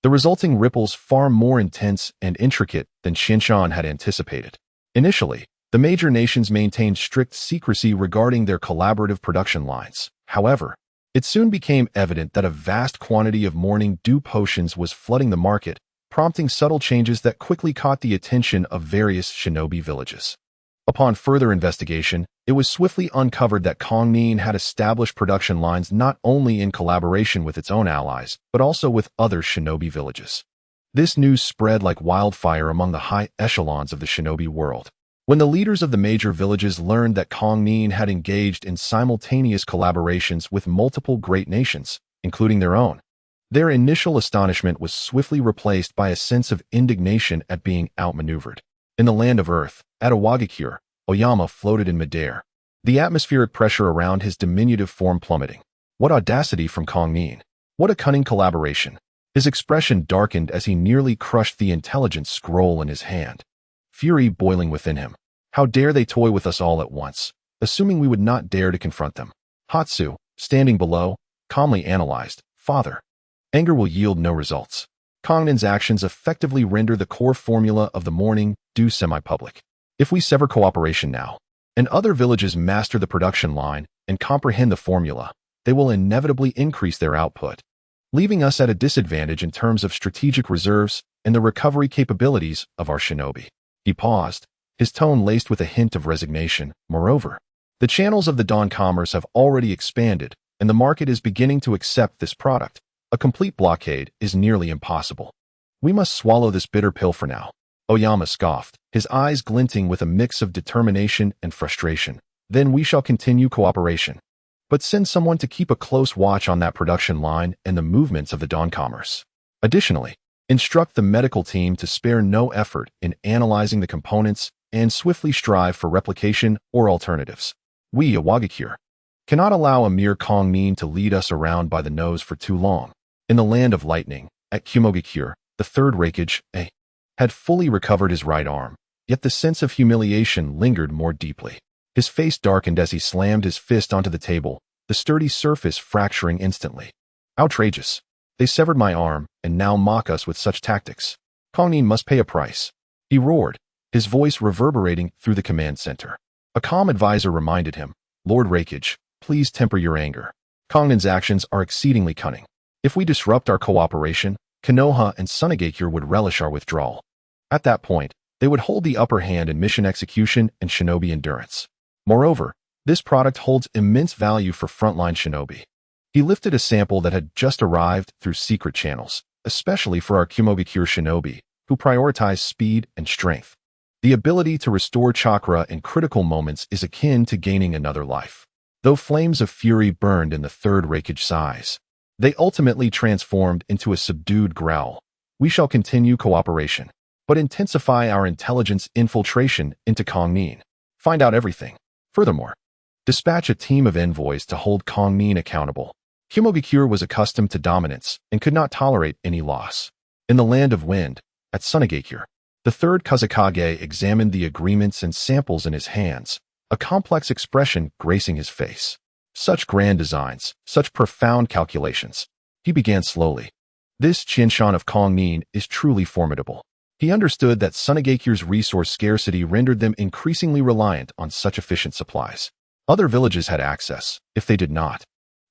Speaker 1: The resulting ripples far more intense and intricate than Qianshan had anticipated. Initially, the major nations maintained strict secrecy regarding their collaborative production lines. However, it soon became evident that a vast quantity of Morning Dew potions was flooding the market, prompting subtle changes that quickly caught the attention of various shinobi villages. Upon further investigation, it was swiftly uncovered that Cognition had established production lines not only in collaboration with its own allies, but also with other shinobi villages. This news spread like wildfire among the high echelons of the shinobi world. When the leaders of the major villages learned that Cognition had engaged in simultaneous collaborations with multiple great nations, including their own, their initial astonishment was swiftly replaced by a sense of indignation at being outmaneuvered. In the land of Earth, at Awagakure, Oyama floated in midair, the atmospheric pressure around his diminutive form plummeting. What audacity from Cognition! What a cunning collaboration! His expression darkened as he nearly crushed the intelligence scroll in his hand, fury boiling within him. How dare they toy with us all at once, assuming we would not dare to confront them? Hatsu, standing below, calmly analyzed, Father, anger will yield no results. Cognition's actions effectively render the core formula of the Morning Dew semi-public. If we sever cooperation now, and other villages master the production line and comprehend the formula, they will inevitably increase their output. leaving us at a disadvantage in terms of strategic reserves and the recovery capabilities of our shinobi. He paused, his tone laced with a hint of resignation. Moreover, the channels of the Dawn commerce have already expanded, and the market is beginning to accept this product. A complete blockade is nearly impossible. We must swallow this bitter pill for now. Oyama scoffed, his eyes glinting with a mix of determination and frustration. Then we shall continue cooperation. But send someone to keep a close watch on that production line and the movements of the Dawn commerce. Additionally, instruct the medical team to spare no effort in analyzing the components and swiftly strive for replication or alternatives. We, Awagakure, cannot allow a mere Kongnin to lead us around by the nose for too long. In the land of lightning, at Kumogakure, the third Raikage, had fully recovered his right arm, yet the sense of humiliation lingered more deeply. His face darkened as he slammed his fist onto the table, the sturdy surface fracturing instantly. Outrageous. They severed my arm, and now mock us with such tactics. Kongnin must pay a price. He roared, his voice reverberating through the command center. A calm advisor reminded him, Lord Raikage, please temper your anger. Kongnin's actions are exceedingly cunning. If we disrupt our cooperation, Konoha and Sunagakure would relish our withdrawal. At that point, they would hold the upper hand in mission execution and shinobi endurance. Moreover, this product holds immense value for frontline shinobi. He lifted a sample that had just arrived through secret channels, especially for our Kumogakure shinobi, who prioritize speed and strength. The ability to restore chakra in critical moments is akin to gaining another life. Though flames of fury burned in the third Raikage size, they ultimately transformed into a subdued growl. We shall continue cooperation, but intensify our intelligence infiltration into Kongnin. Find out everything. Furthermore, dispatch a team of envoys to hold Kongnin accountable. Kumogakure was accustomed to dominance and could not tolerate any loss. In the land of wind, at Sunagakure, the third Kazekage examined the agreements and samples in his hands, a complex expression gracing his face. Such grand designs, such profound calculations. He began slowly. This Qinshan of Kongnin is truly formidable. He understood that Sunagakure's resource scarcity rendered them increasingly reliant on such efficient supplies. Other villages had access. If they did not,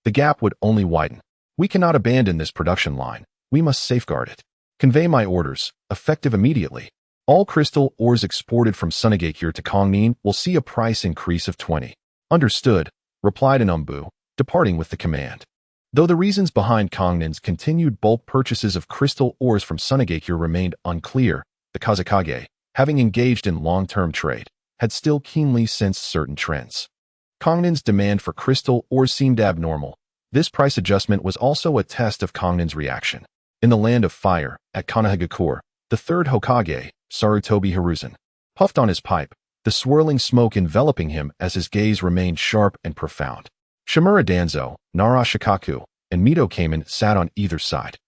Speaker 1: the gap would only widen. We cannot abandon this production line. We must safeguard it. Convey my orders, effective immediately. All crystal ores exported from Sunagakure to Kongnin will see a price increase of 20. Understood, replied an Umbu, departing with the command. Though the reasons behind Kongnin's continued bulk purchases of crystal ores from Sunagakure remained unclear, the Kazekage, having engaged in long-term trade, had still keenly sensed certain trends. Kongnin's demand for crystal ores seemed abnormal. This price adjustment was also a test of Kongnin's reaction. In the land of fire, at Konohagakure, the third Hokage, Sarutobi Hiruzen, puffed on his pipe, the swirling smoke enveloping him as his gaze remained sharp and profound. Shimura Danzo, Nara Shikaku, and Mito Kamen sat on either side.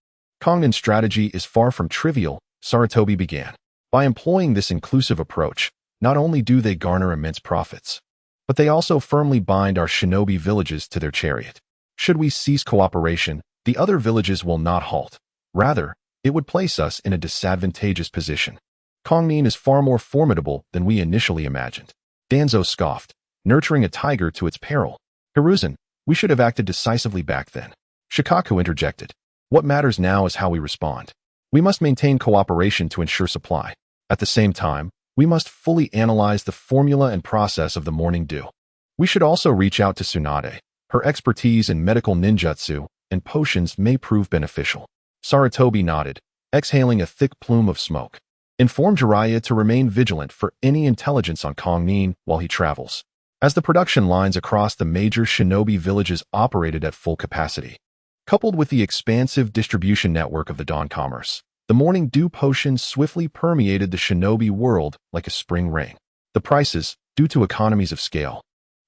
Speaker 1: Kongnin's strategy is far from trivial, Sarutobi began. By employing this inclusive approach, not only do they garner immense profits, but they also firmly bind our shinobi villages to their chariot. Should we cease cooperation, the other villages will not halt. Rather, it would place us in a disadvantageous position. Kongnin is far more formidable than we initially imagined. Danzo scoffed, nurturing a tiger to its peril. Hiruzen, we should have acted decisively back then. Shikaku interjected. What matters now is how we respond. We must maintain cooperation to ensure supply. At the same time, we must fully analyze the formula and process of the morning dew. We should also reach out to Tsunade. Her expertise in medical ninjutsu and potions may prove beneficial. Sarutobi nodded, exhaling a thick plume of smoke. Inform Jiraiya to remain vigilant for any intelligence on Kongnin while he travels. As the production lines across the major shinobi villages operated at full capacity, coupled with the expansive distribution network of the Dawn commerce, the morning dew potion swiftly permeated the shinobi world like a spring rain. The prices, due to economies of scale,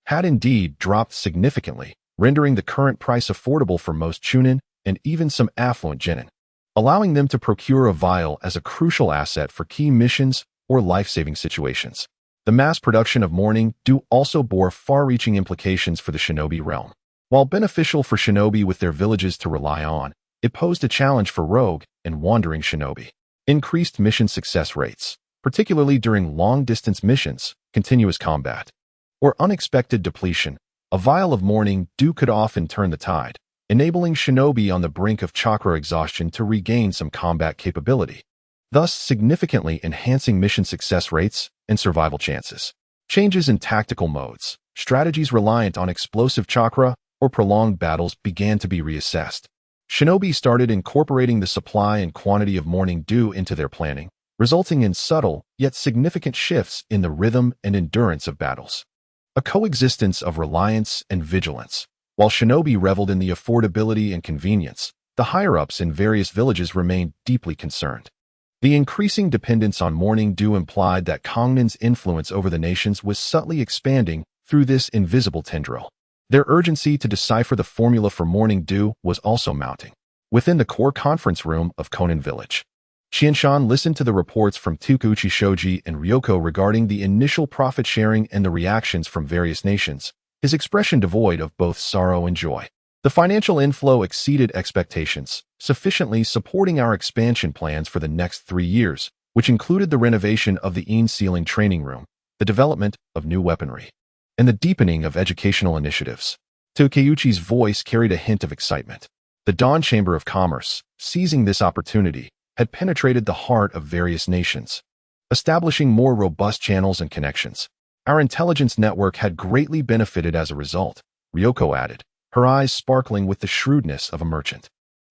Speaker 1: had indeed dropped significantly, rendering the current price affordable for most chunin and even some affluent genin, allowing them to procure a vial as a crucial asset for key missions or life-saving situations. The mass production of morning dew also bore far-reaching implications for the shinobi realm. While beneficial for shinobi with their villages to rely on, it posed a challenge for rogue and wandering shinobi. Increased mission success rates, particularly during long-distance missions, continuous combat, or unexpected depletion. A vial of morning dew could often turn the tide, enabling shinobi on the brink of chakra exhaustion to regain some combat capability, thus significantly enhancing mission success rates and survival chances. Changes in tactical modes, strategies reliant on explosive chakra or prolonged battles began to be reassessed. Shinobi started incorporating the supply and quantity of morning dew into their planning, resulting in subtle yet significant shifts in the rhythm and endurance of battles. A coexistence of reliance and vigilance. While shinobi reveled in the affordability and convenience, the higher-ups in various villages remained deeply concerned. The increasing dependence on morning dew implied that Kongnin's influence over the nations was subtly expanding through this invisible tendril. Their urgency to decipher the formula for morning dew was also mounting. Within the core conference room of Konin village, Qianshan listened to the reports from Takeuchi Shoji and Ryoko regarding the initial profit sharing and the reactions from various nations, his expression devoid of both sorrow and joy. The financial inflow exceeded expectations, sufficiently supporting our expansion plans for the next 3 years, which included the renovation of the Ein-Sealing training room, the development of new weaponry, and the deepening of educational initiatives. Takeuchi's voice carried a hint of excitement. The Dawn Chamber of Commerce, seizing this opportunity, had penetrated the heart of various nations, establishing more robust channels and connections. Our intelligence network had greatly benefited as a result, Ryoko added, her eyes sparkling with the shrewdness of a merchant.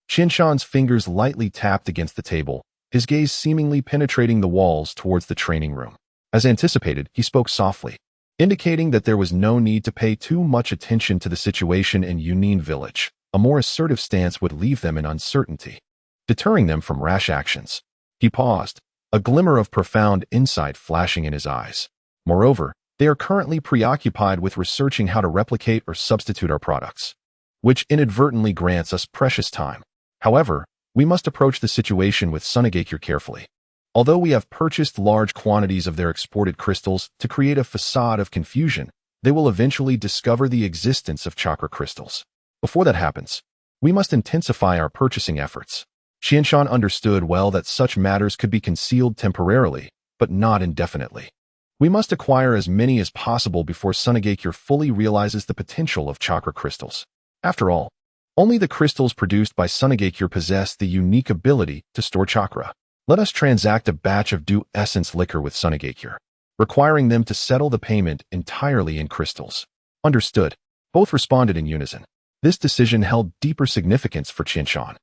Speaker 1: Qianshan's fingers lightly tapped against the table, his gaze seemingly penetrating the walls towards the training room. As anticipated, he spoke softly, indicating that there was no need to pay too much attention to the situation in Yunin village. A more assertive stance would leave them in uncertainty, deterring them from rash actions. He paused, a glimmer of profound insight flashing in his eyes. Moreover, they are currently preoccupied with researching how to replicate or substitute our products, which inadvertently grants us precious time. However, we must approach the situation with Sunagakure carefully. Although we have purchased large quantities of their exported crystals to create a facade of confusion, they will eventually discover the existence of chakra crystals. Before that happens, we must intensify our purchasing efforts. Qianshan understood well that such matters could be concealed temporarily, but not indefinitely. We must acquire as many as possible before Sunagakure fully realizes the potential of chakra crystals. After all, only the crystals produced by Sunagakure possess the unique ability to store chakra. Let us transact a batch of dew essence liquor with Sunagakure, requiring them to settle the payment entirely in crystals. Understood. Both responded in unison. This decision held deeper significance for Qianshan.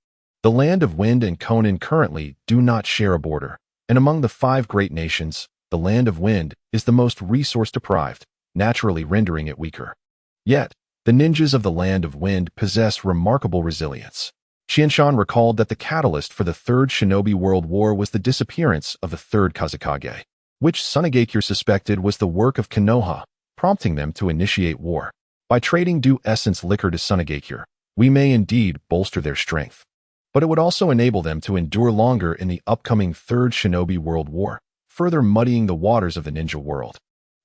Speaker 1: The Land of Wind and Konin currently do not share a border, and among the 5 great nations, the Land of Wind is the most resource-deprived, naturally rendering it weaker. Yet, the ninjas of the Land of Wind possess remarkable resilience. Qianshan recalled that the catalyst for the Third Shinobi World War was the disappearance of the Third Kazekage, which Sunagakure suspected was the work of Konoha, prompting them to initiate war. By trading dew essence liquor to Sunagakure, we may indeed bolster their strength, but it would also enable them to endure longer in the upcoming Third Shinobi World War, further muddying the waters of the ninja world,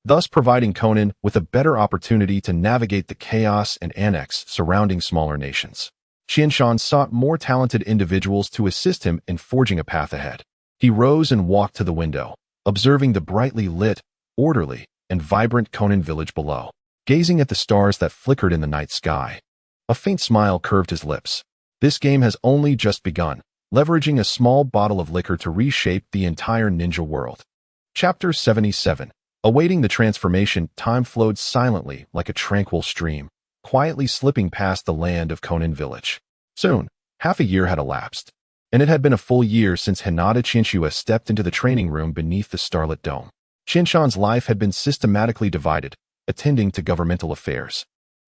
Speaker 1: thus providing Konin with a better opportunity to navigate the chaos and annex surrounding smaller nations. Qianshan sought more talented individuals to assist him in forging a path ahead. He rose and walked to the window, observing the brightly lit, orderly, and vibrant Konin village below. Gazing at the stars that flickered in the night sky, a faint smile curved his lips. This game has only just begun, leveraging a small bottle of liquor to reshape the entire ninja world. Chapter 77. Awaiting the transformation, time flowed silently like a tranquil stream, quietly slipping past the land of Konin village. Soon, half a year had elapsed, and it had been a full year since Hinata Chinshua stepped into the training room beneath the starlit dome. Qianshan's life had been systematically divided, attending to governmental affairs,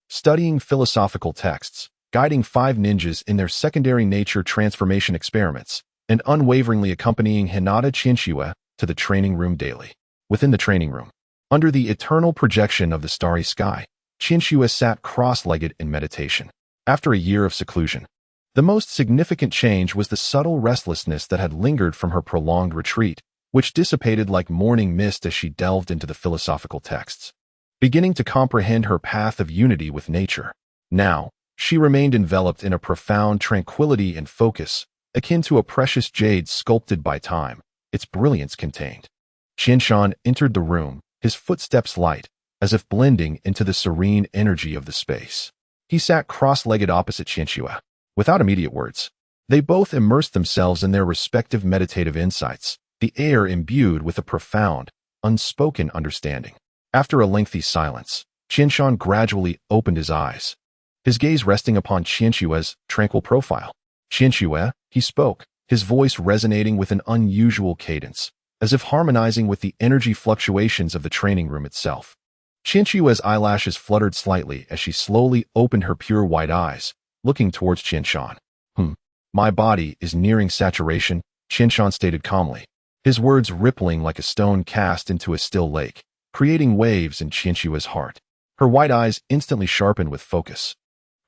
Speaker 1: studying philosophical texts, guiding 5 ninjas in their secondary nature transformation experiments, and unwaveringly accompanying Hinata Chinshua to the training room daily. Within the training room, under the eternal projection of the starry sky, Chinshua sat cross-legged in meditation. After a year of seclusion, the most significant change was the subtle restlessness that had lingered from her prolonged retreat, which dissipated like morning mist as she delved into the philosophical texts, beginning to comprehend her path of unity with nature. Now, she remained enveloped in a profound tranquility and focus, akin to a precious jade sculpted by time, its brilliance contained. Qianshan entered the room, his footsteps light, as if blending into the serene energy of the space. He sat cross-legged opposite Qianxue. Without immediate words, they both immersed themselves in their respective meditative insights, the air imbued with a profound, unspoken understanding. After a lengthy silence, Qianshan gradually opened his eyes, his gaze resting upon Qianxue's tranquil profile. "Qianxue," he spoke, his voice resonating with an unusual cadence, as if harmonizing with the energy fluctuations of the training room itself. Qianxue's eyelashes fluttered slightly as she slowly opened her pure white eyes, looking towards Qianshan. My body is nearing saturation," Qianshan stated calmly, his words rippling like a stone cast into a still lake, creating waves in Qianxue's heart. Her white eyes instantly sharpened with focus,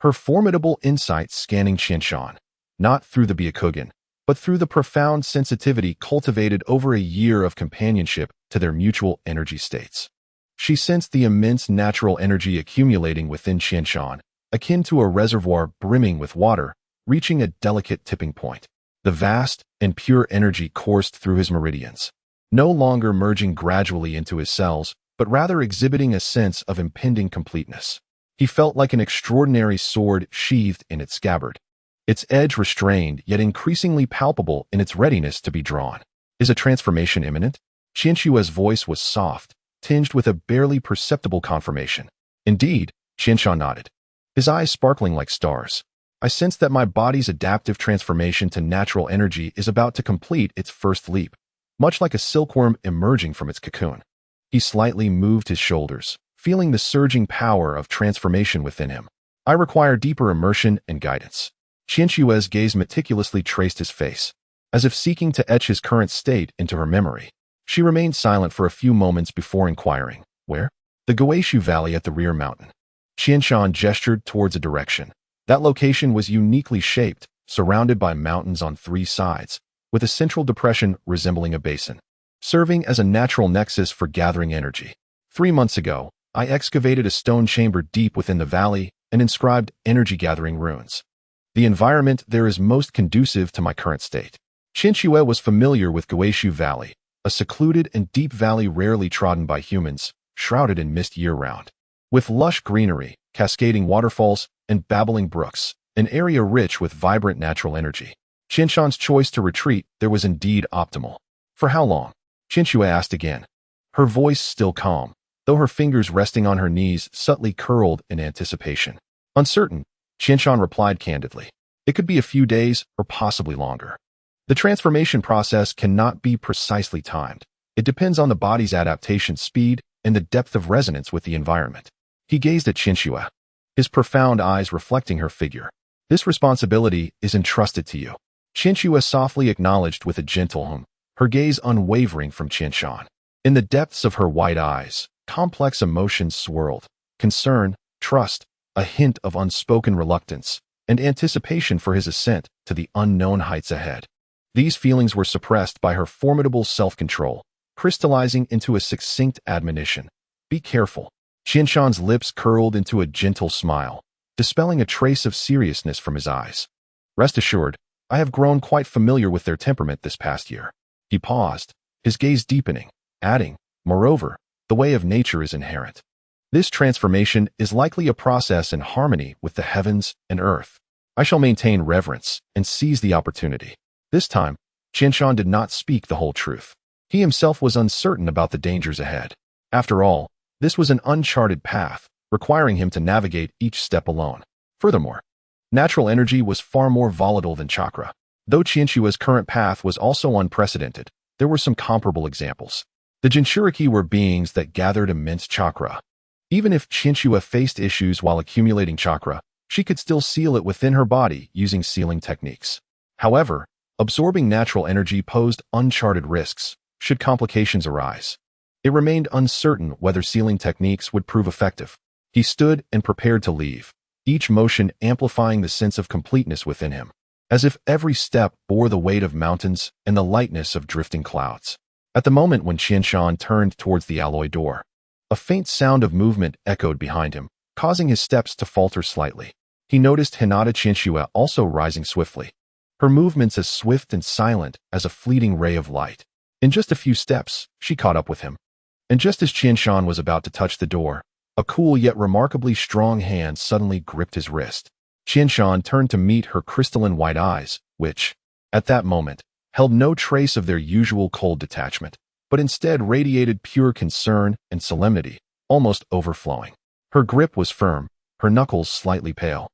Speaker 1: her formidable insight scanning Qianshan, not through the Byakugan, but through the profound sensitivity cultivated over a year of companionship to their mutual energy states. She sensed the immense natural energy accumulating within Qianshan, akin to a reservoir brimming with water, reaching a delicate tipping point. The vast and pure energy coursed through his meridians, no longer merging gradually into his cells, but rather exhibiting a sense of impending completeness. He felt like an extraordinary sword sheathed in its scabbard, its edge restrained yet increasingly palpable in its readiness to be drawn. "Is a transformation imminent?" Qianshue's voice was soft, tinged with a barely perceptible confirmation. "Indeed," Qianshan nodded, his eyes sparkling like stars. "I sense that my body's adaptive transformation to natural energy is about to complete its first leap, much like a silkworm emerging from its cocoon." He slightly moved his shoulders, feeling the surging power of transformation within him. "I require deeper immersion and guidance." Qianshue's gaze meticulously traced his face, as if seeking to etch his current state into her memory. She remained silent for a few moments before inquiring, "Where?" "The Goeishu Valley at the rear mountain." Qianshan gestured towards a direction. That location was uniquely shaped, surrounded by mountains on three sides, with a central depression resembling a basin, serving as a natural nexus for gathering energy. 3 months ago, I excavated a stone chamber deep within the valley and inscribed energy-gathering runes. The environment there is most conducive to my current state. Qianxue was familiar with Goeishu Valley, a secluded and deep valley rarely trodden by humans, shrouded in mist year-round. With lush greenery, cascading waterfalls, and babbling brooks, an area rich with vibrant natural energy. Qianshan's choice to retreat there was indeed optimal. "For how long?" Qianxue asked again, her voice still calm, though her fingers resting on her knees subtly curled in anticipation. "Uncertain," Qianshan replied candidly. "It could be a few days or possibly longer. The transformation process cannot be precisely timed. It depends on the body's adaptation speed and the depth of resonance with the environment." He gazed at Qianxue, his profound eyes reflecting her figure. "This responsibility is entrusted to you." Qianxue softly acknowledged with a gentle hum, her gaze unwavering from Qianshan. In the depths of her white eyes, complex emotions swirled: concern, trust, a hint of unspoken reluctance, and anticipation for his ascent to the unknown heights ahead. These feelings were suppressed by her formidable self-control, crystallizing into a succinct admonition: "Be careful." Qianshan's lips curled into a gentle smile, dispelling a trace of seriousness from his eyes. "Rest assured, I have grown quite familiar with their temperament this past year." He paused, his gaze deepening, adding, "Moreover, the way of nature is inherent. This transformation is likely a process in harmony with the heavens and earth. I shall maintain reverence and seize the opportunity." This time, Qianshan did not speak the whole truth. He himself was uncertain about the dangers ahead. After all, this was an uncharted path, requiring him to navigate each step alone. Furthermore, natural energy was far more volatile than chakra. Though Qianshue's current path was also unprecedented, there were some comparable examples. The Jinchuriki were beings that gathered immense chakra. Even if Qianxue faced issues while accumulating chakra, she could still seal it within her body using sealing techniques. However, absorbing natural energy posed uncharted risks should complications arise. It remained uncertain whether sealing techniques would prove effective. He stood and prepared to leave, each motion amplifying the sense of completeness within him, as if every step bore the weight of mountains and the lightness of drifting clouds. At the moment when Qianshan turned towards the alloy door, a faint sound of movement echoed behind him, causing his steps to falter slightly. He noticed Hinata Qianxue also rising swiftly, her movements as swift and silent as a fleeting ray of light. In just a few steps, she caught up with him. And just as Qianshan was about to touch the door, A cool yet remarkably strong hand suddenly gripped his wrist. Qianshan turned to meet her crystalline white eyes, which, at that moment, held no trace of their usual cold detachment, but instead radiated pure concern and solemnity, almost overflowing. Her grip was firm, her knuckles slightly pale,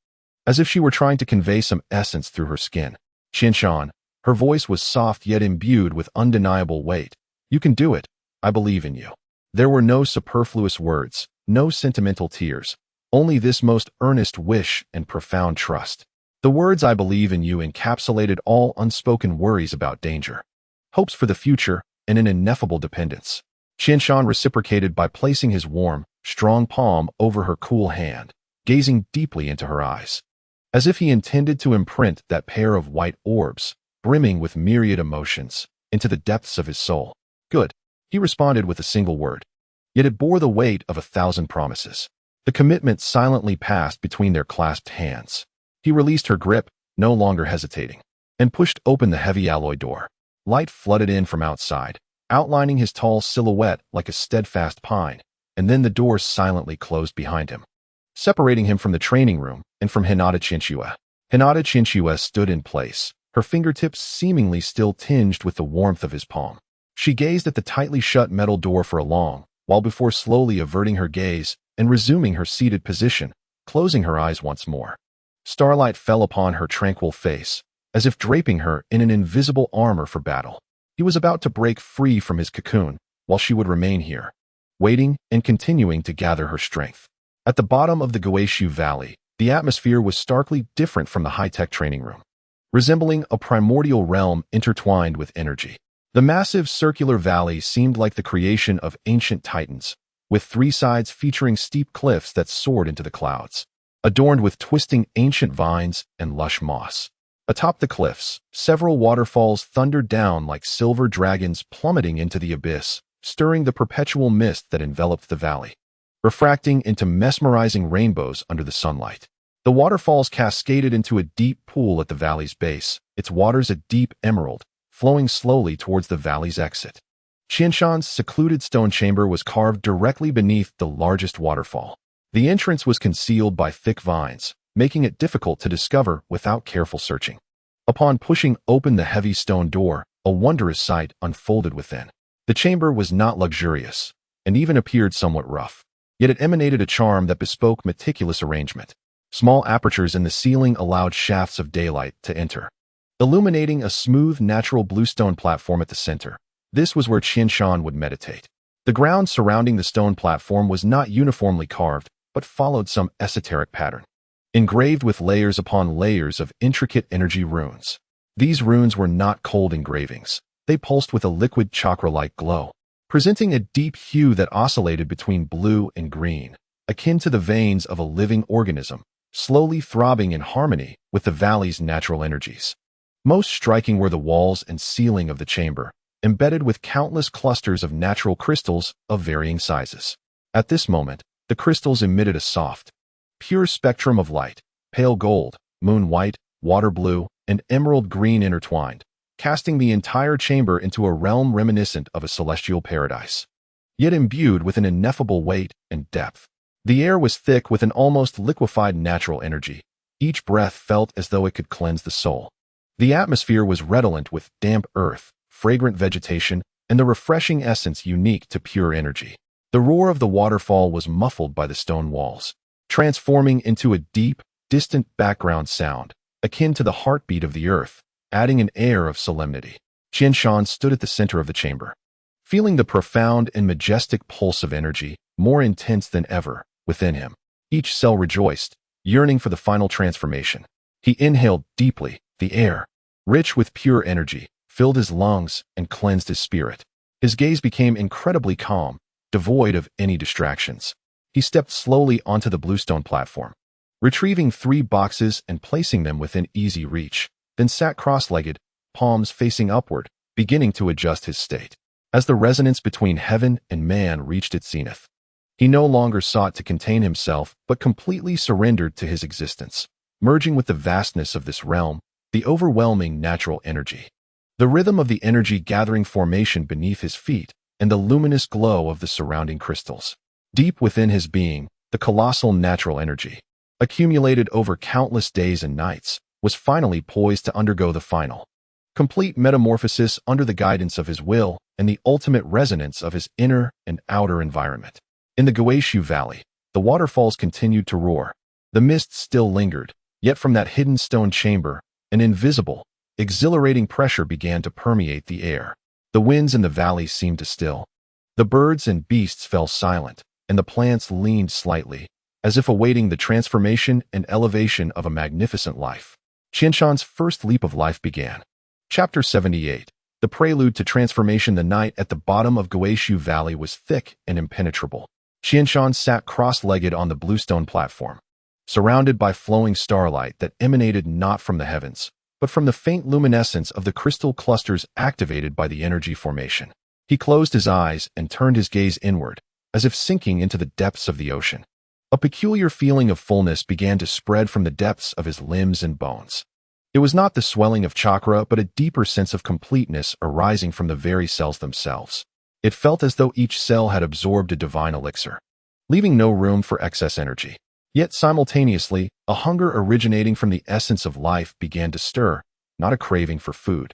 Speaker 1: as if she were trying to convey some essence through her skin. Qianshan, her voice was soft yet imbued with undeniable weight. You can do it. I believe in you. There were no superfluous words, no sentimental tears, only this most earnest wish and profound trust. The words I believe in you encapsulated all unspoken worries about danger, hopes for the future, and an ineffable dependence. Qianshan reciprocated by placing his warm, strong palm over her cool hand, gazing deeply into her eyes, as if he intended to imprint that pair of white orbs, brimming with myriad emotions, into the depths of his soul. Good, he responded with a single word. Yet it bore the weight of 1,000 promises. The commitment silently passed between their clasped hands. He released her grip, no longer hesitating, and pushed open the heavy alloy door. Light flooded in from outside, outlining his tall silhouette like a steadfast pine, and then the door silently closed behind him, separating him from the training room and from Hinata Chinchua. Hinata Chinchua stood in place, her fingertips seemingly still tinged with the warmth of his palm. She gazed at the tightly shut metal door for a long while before slowly averting her gaze and resuming her seated position, closing her eyes once more. Starlight fell upon her tranquil face, as if draping her in an invisible armor for battle. He was about to break free from his cocoon, while she would remain here, waiting and continuing to gather her strength. At the bottom of the Guishu Valley, the atmosphere was starkly different from the high-tech training room, resembling a primordial realm intertwined with energy. The massive circular valley seemed like the creation of ancient titans, with three sides featuring steep cliffs that soared into the clouds, adorned with twisting ancient vines and lush moss. Atop the cliffs, several waterfalls thundered down like silver dragons plummeting into the abyss, stirring the perpetual mist that enveloped the valley, refracting into mesmerizing rainbows under the sunlight. The waterfalls cascaded into a deep pool at the valley's base, its waters a deep emerald, flowing slowly towards the valley's exit. Qianshan's secluded stone chamber was carved directly beneath the largest waterfall. The entrance was concealed by thick vines, making it difficult to discover without careful searching. Upon pushing open the heavy stone door, a wondrous sight unfolded within. The chamber was not luxurious, and even appeared somewhat rough, yet it emanated a charm that bespoke meticulous arrangement. Small apertures in the ceiling allowed shafts of daylight to enter, illuminating a smooth, natural bluestone platform at the center. This was where Qianshan would meditate. The ground surrounding the stone platform was not uniformly carved, but followed some esoteric pattern, engraved with layers upon layers of intricate energy runes. These runes were not cold engravings. They pulsed with a liquid chakra-like glow, presenting a deep hue that oscillated between blue and green, akin to the veins of a living organism, slowly throbbing in harmony with the valley's natural energies. Most striking were the walls and ceiling of the chamber, embedded with countless clusters of natural crystals of varying sizes. At this moment, the crystals emitted a soft, pure spectrum of light, pale gold, moon white, water blue, and emerald green intertwined, casting the entire chamber into a realm reminiscent of a celestial paradise, yet imbued with an ineffable weight and depth. The air was thick with an almost liquefied natural energy. Each breath felt as though it could cleanse the soul. The atmosphere was redolent with damp earth, fragrant vegetation, and the refreshing essence unique to pure energy. The roar of the waterfall was muffled by the stone walls, transforming into a deep, distant background sound, akin to the heartbeat of the earth, adding an air of solemnity. Qianshan stood at the center of the chamber, feeling the profound and majestic pulse of energy, more intense than ever, within him. Each cell rejoiced, yearning for the final transformation. He inhaled deeply. The air, rich with pure energy, filled his lungs and cleansed his spirit. His gaze became incredibly calm, devoid of any distractions. He stepped slowly onto the bluestone platform, retrieving 3 boxes and placing them within easy reach, then sat cross-legged, palms facing upward, beginning to adjust his state. As the resonance between heaven and man reached its zenith, he no longer sought to contain himself but completely surrendered to his existence, merging with the vastness of this realm, the overwhelming natural energy. The rhythm of the energy gathering formation beneath his feet, and the luminous glow of the surrounding crystals. Deep within his being, the colossal natural energy, accumulated over countless days and nights, was finally poised to undergo the final, complete metamorphosis under the guidance of his will and the ultimate resonance of his inner and outer environment. In the Guishu Valley, the waterfalls continued to roar. The mist still lingered, yet from that hidden stone chamber, an invisible, exhilarating pressure began to permeate the air. The winds in the valley seemed to still. The birds and beasts fell silent, and the plants leaned slightly, as if awaiting the transformation and elevation of a magnificent life. Qianshan's first leap of life began. Chapter 78. The prelude to transformation. The night at the bottom of Guishu Valley was thick and impenetrable. Qianshan sat cross-legged on the bluestone platform, surrounded by flowing starlight that emanated not from the heavens, but from the faint luminescence of the crystal clusters activated by the energy formation. He closed his eyes and turned his gaze inward, as if sinking into the depths of the ocean. A peculiar feeling of fullness began to spread from the depths of his limbs and bones. It was not the swelling of chakra, but a deeper sense of completeness arising from the very cells themselves. It felt as though each cell had absorbed a divine elixir, leaving no room for excess energy. Yet simultaneously, a hunger originating from the essence of life began to stir, not a craving for food,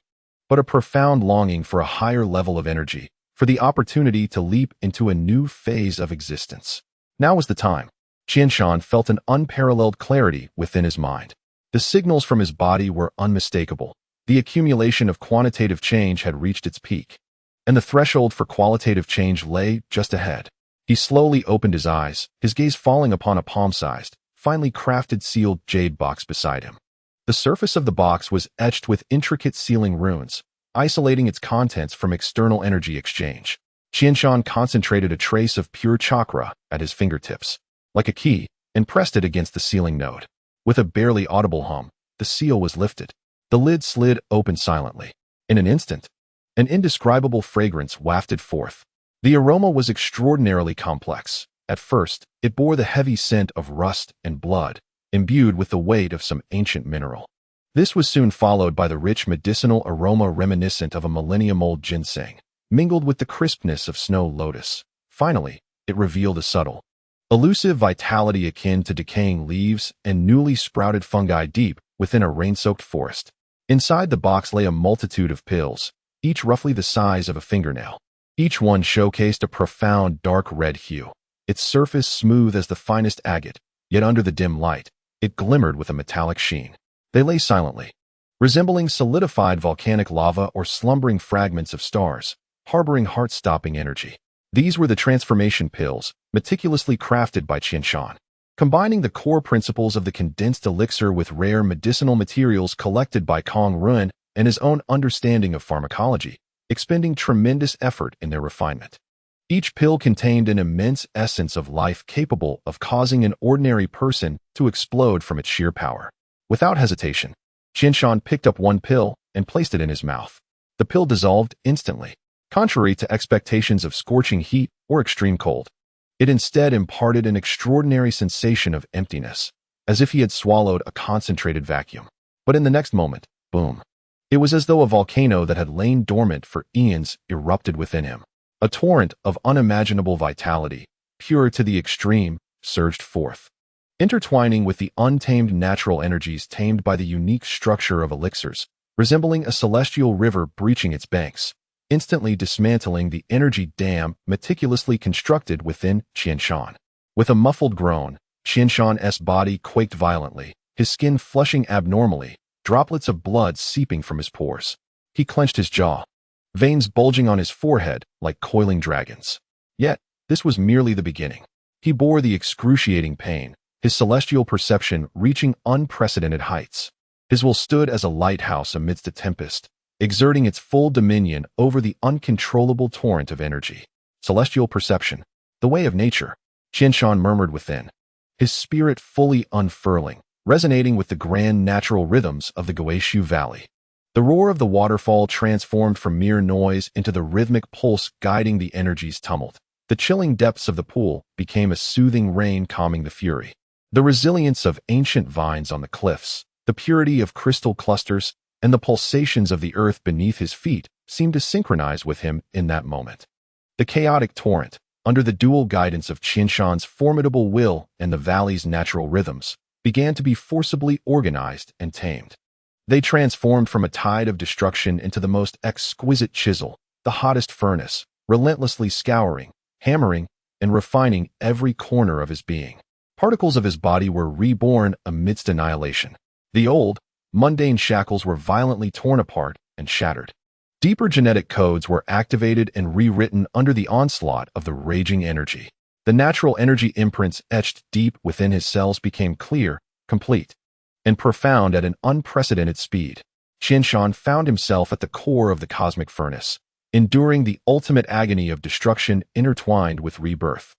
Speaker 1: but a profound longing for a higher level of energy, for the opportunity to leap into a new phase of existence. Now was the time. Qianshan felt an unparalleled clarity within his mind. The signals from his body were unmistakable. The accumulation of quantitative change had reached its peak, and the threshold for qualitative change lay just ahead. He slowly opened his eyes, his gaze falling upon a palm-sized, finely crafted sealed jade box beside him. The surface of the box was etched with intricate sealing runes, isolating its contents from external energy exchange. Qianshan concentrated a trace of pure chakra at his fingertips, like a key, and pressed it against the sealing node. With a barely audible hum, the seal was lifted. The lid slid open silently. In an instant, an indescribable fragrance wafted forth. The aroma was extraordinarily complex. At first, it bore the heavy scent of rust and blood, imbued with the weight of some ancient mineral. This was soon followed by the rich medicinal aroma reminiscent of a millennium-old ginseng, mingled with the crispness of snow lotus. Finally, it revealed a subtle, elusive vitality akin to decaying leaves and newly sprouted fungi deep within a rain-soaked forest. Inside the box lay a multitude of pills, each roughly the size of a fingernail. Each one showcased a profound dark red hue, its surface smooth as the finest agate, yet under the dim light, it glimmered with a metallic sheen. They lay silently, resembling solidified volcanic lava or slumbering fragments of stars, harboring heart-stopping energy. These were the transformation pills, meticulously crafted by Qianshan, combining the core principles of the condensed elixir with rare medicinal materials collected by Kong Ruan and his own understanding of pharmacology, expending tremendous effort in their refinement. Each pill contained an immense essence of life capable of causing an ordinary person to explode from its sheer power. Without hesitation, Qianshan picked up one pill and placed it in his mouth. The pill dissolved instantly, contrary to expectations of scorching heat or extreme cold. It instead imparted an extraordinary sensation of emptiness, as if he had swallowed a concentrated vacuum. But in the next moment, boom! It was as though a volcano that had lain dormant for eons erupted within him. A torrent of unimaginable vitality, pure to the extreme, surged forth, intertwining with the untamed natural energies tamed by the unique structure of elixirs, resembling a celestial river breaching its banks, instantly dismantling the energy dam meticulously constructed within Qianshan. With a muffled groan, Qianshan's body quaked violently, his skin flushing abnormally, droplets of blood seeping from his pores. He clenched his jaw, veins bulging on his forehead like coiling dragons. Yet, this was merely the beginning. He bore the excruciating pain, his celestial perception reaching unprecedented heights. His will stood as a lighthouse amidst a tempest, exerting its full dominion over the uncontrollable torrent of energy. Celestial perception, the way of nature, Qianshan murmured within, his spirit fully unfurling, resonating with the grand natural rhythms of the Guishu Valley. The roar of the waterfall transformed from mere noise into the rhythmic pulse guiding the energy's tumult. The chilling depths of the pool became a soothing rain calming the fury. The resilience of ancient vines on the cliffs, the purity of crystal clusters, and the pulsations of the earth beneath his feet seemed to synchronize with him in that moment. The chaotic torrent, under the dual guidance of Qinshan's formidable will and the valley's natural rhythms, began to be forcibly organized and tamed. They transformed from a tide of destruction into the most exquisite chisel, the hottest furnace, relentlessly scouring, hammering, and refining every corner of his being. Particles of his body were reborn amidst annihilation. The old, mundane shackles were violently torn apart and shattered. Deeper genetic codes were activated and rewritten under the onslaught of the raging energy. The natural energy imprints etched deep within his cells became clear, complete, and profound at an unprecedented speed. Qinshan found himself at the core of the cosmic furnace, enduring the ultimate agony of destruction intertwined with rebirth.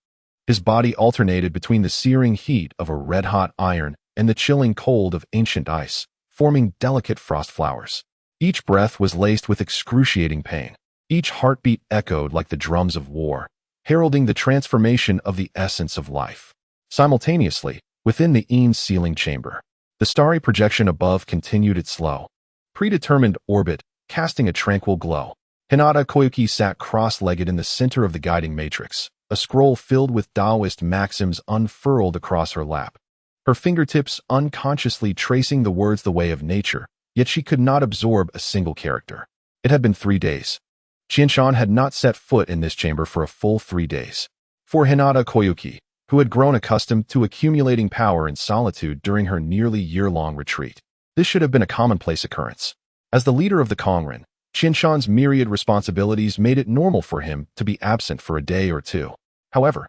Speaker 1: His body alternated between the searing heat of a red-hot iron and the chilling cold of ancient ice, forming delicate frost flowers. Each breath was laced with excruciating pain. Each heartbeat echoed like the drums of war, heralding the transformation of the essence of life. Simultaneously, within the Ean's sealing chamber, the starry projection above continued its slow, predetermined orbit, casting a tranquil glow. Hinata Koyuki sat cross-legged in the center of the guiding matrix, a scroll filled with Taoist maxims unfurled across her lap. Her fingertips unconsciously tracing the words the way of nature, yet she could not absorb a single character. It had been 3 days. Qinshan had not set foot in this chamber for a full 3 days. For Hinata Koyuki, who had grown accustomed to accumulating power in solitude during her nearly year-long retreat, this should have been a commonplace occurrence. As the leader of the Kongren, Qinshan's myriad responsibilities made it normal for him to be absent for a day or two. However,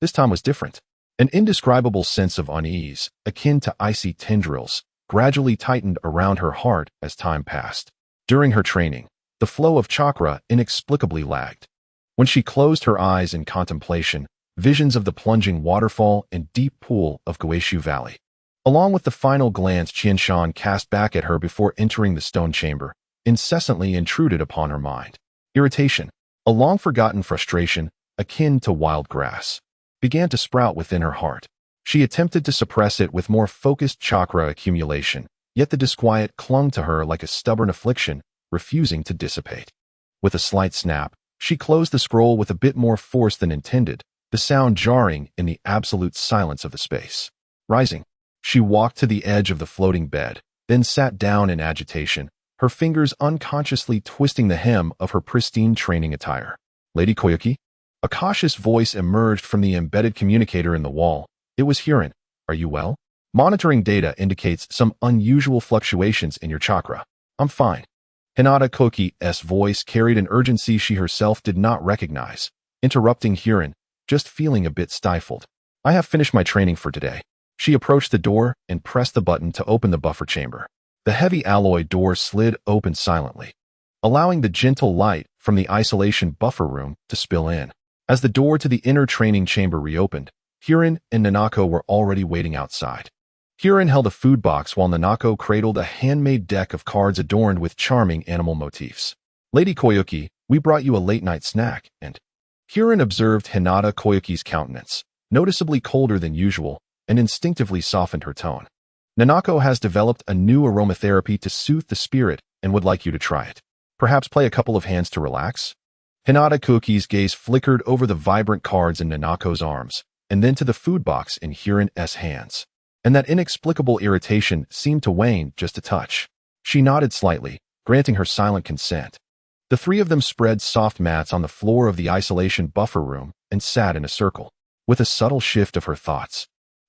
Speaker 1: this time was different. An indescribable sense of unease, akin to icy tendrils, gradually tightened around her heart as time passed. During her training, the flow of chakra inexplicably lagged. When she closed her eyes in contemplation, visions of the plunging waterfall and deep pool of Goeishu Valley, along with the final glance Qinshan cast back at her before entering the stone chamber, incessantly intruded upon her mind. Irritation, a long-forgotten frustration, akin to wild grass, began to sprout within her heart. She attempted to suppress it with more focused chakra accumulation, yet the disquiet clung to her like a stubborn affliction, refusing to dissipate. With a slight snap, she closed the scroll with a bit more force than intended, the sound jarring in the absolute silence of the space. Rising, she walked to the edge of the floating bed, then sat down in agitation, her fingers unconsciously twisting the hem of her pristine training attire. Lady Koyuki? A cautious voice emerged from the embedded communicator in the wall. It was Huron. Are you well? Monitoring data indicates some unusual fluctuations in your chakra. I'm fine. Hinata Koki's voice carried an urgency she herself did not recognize, interrupting Huron, just feeling a bit stifled. I have finished my training for today. She approached the door and pressed the button to open the buffer chamber. The heavy alloy door slid open silently, allowing the gentle light from the isolation buffer room to spill in. As the door to the inner training chamber reopened, Huron and Nanako were already waiting outside. Huron held a food box while Nanako cradled a handmade deck of cards adorned with charming animal motifs. Lady Koyuki, we brought you a late-night snack, and Huron observed Hinata Koyuki's countenance, noticeably colder than usual, and instinctively softened her tone. Nanako has developed a new aromatherapy to soothe the spirit and would like you to try it. Perhaps play a couple of hands to relax? Hinata Koyuki's gaze flickered over the vibrant cards in Nanako's arms, and then to the food box in Huron's hands. And that inexplicable irritation seemed to wane just a touch. She nodded slightly, granting her silent consent. The three of them spread soft mats on the floor of the isolation buffer room and sat in a circle. With a subtle shift of her thoughts,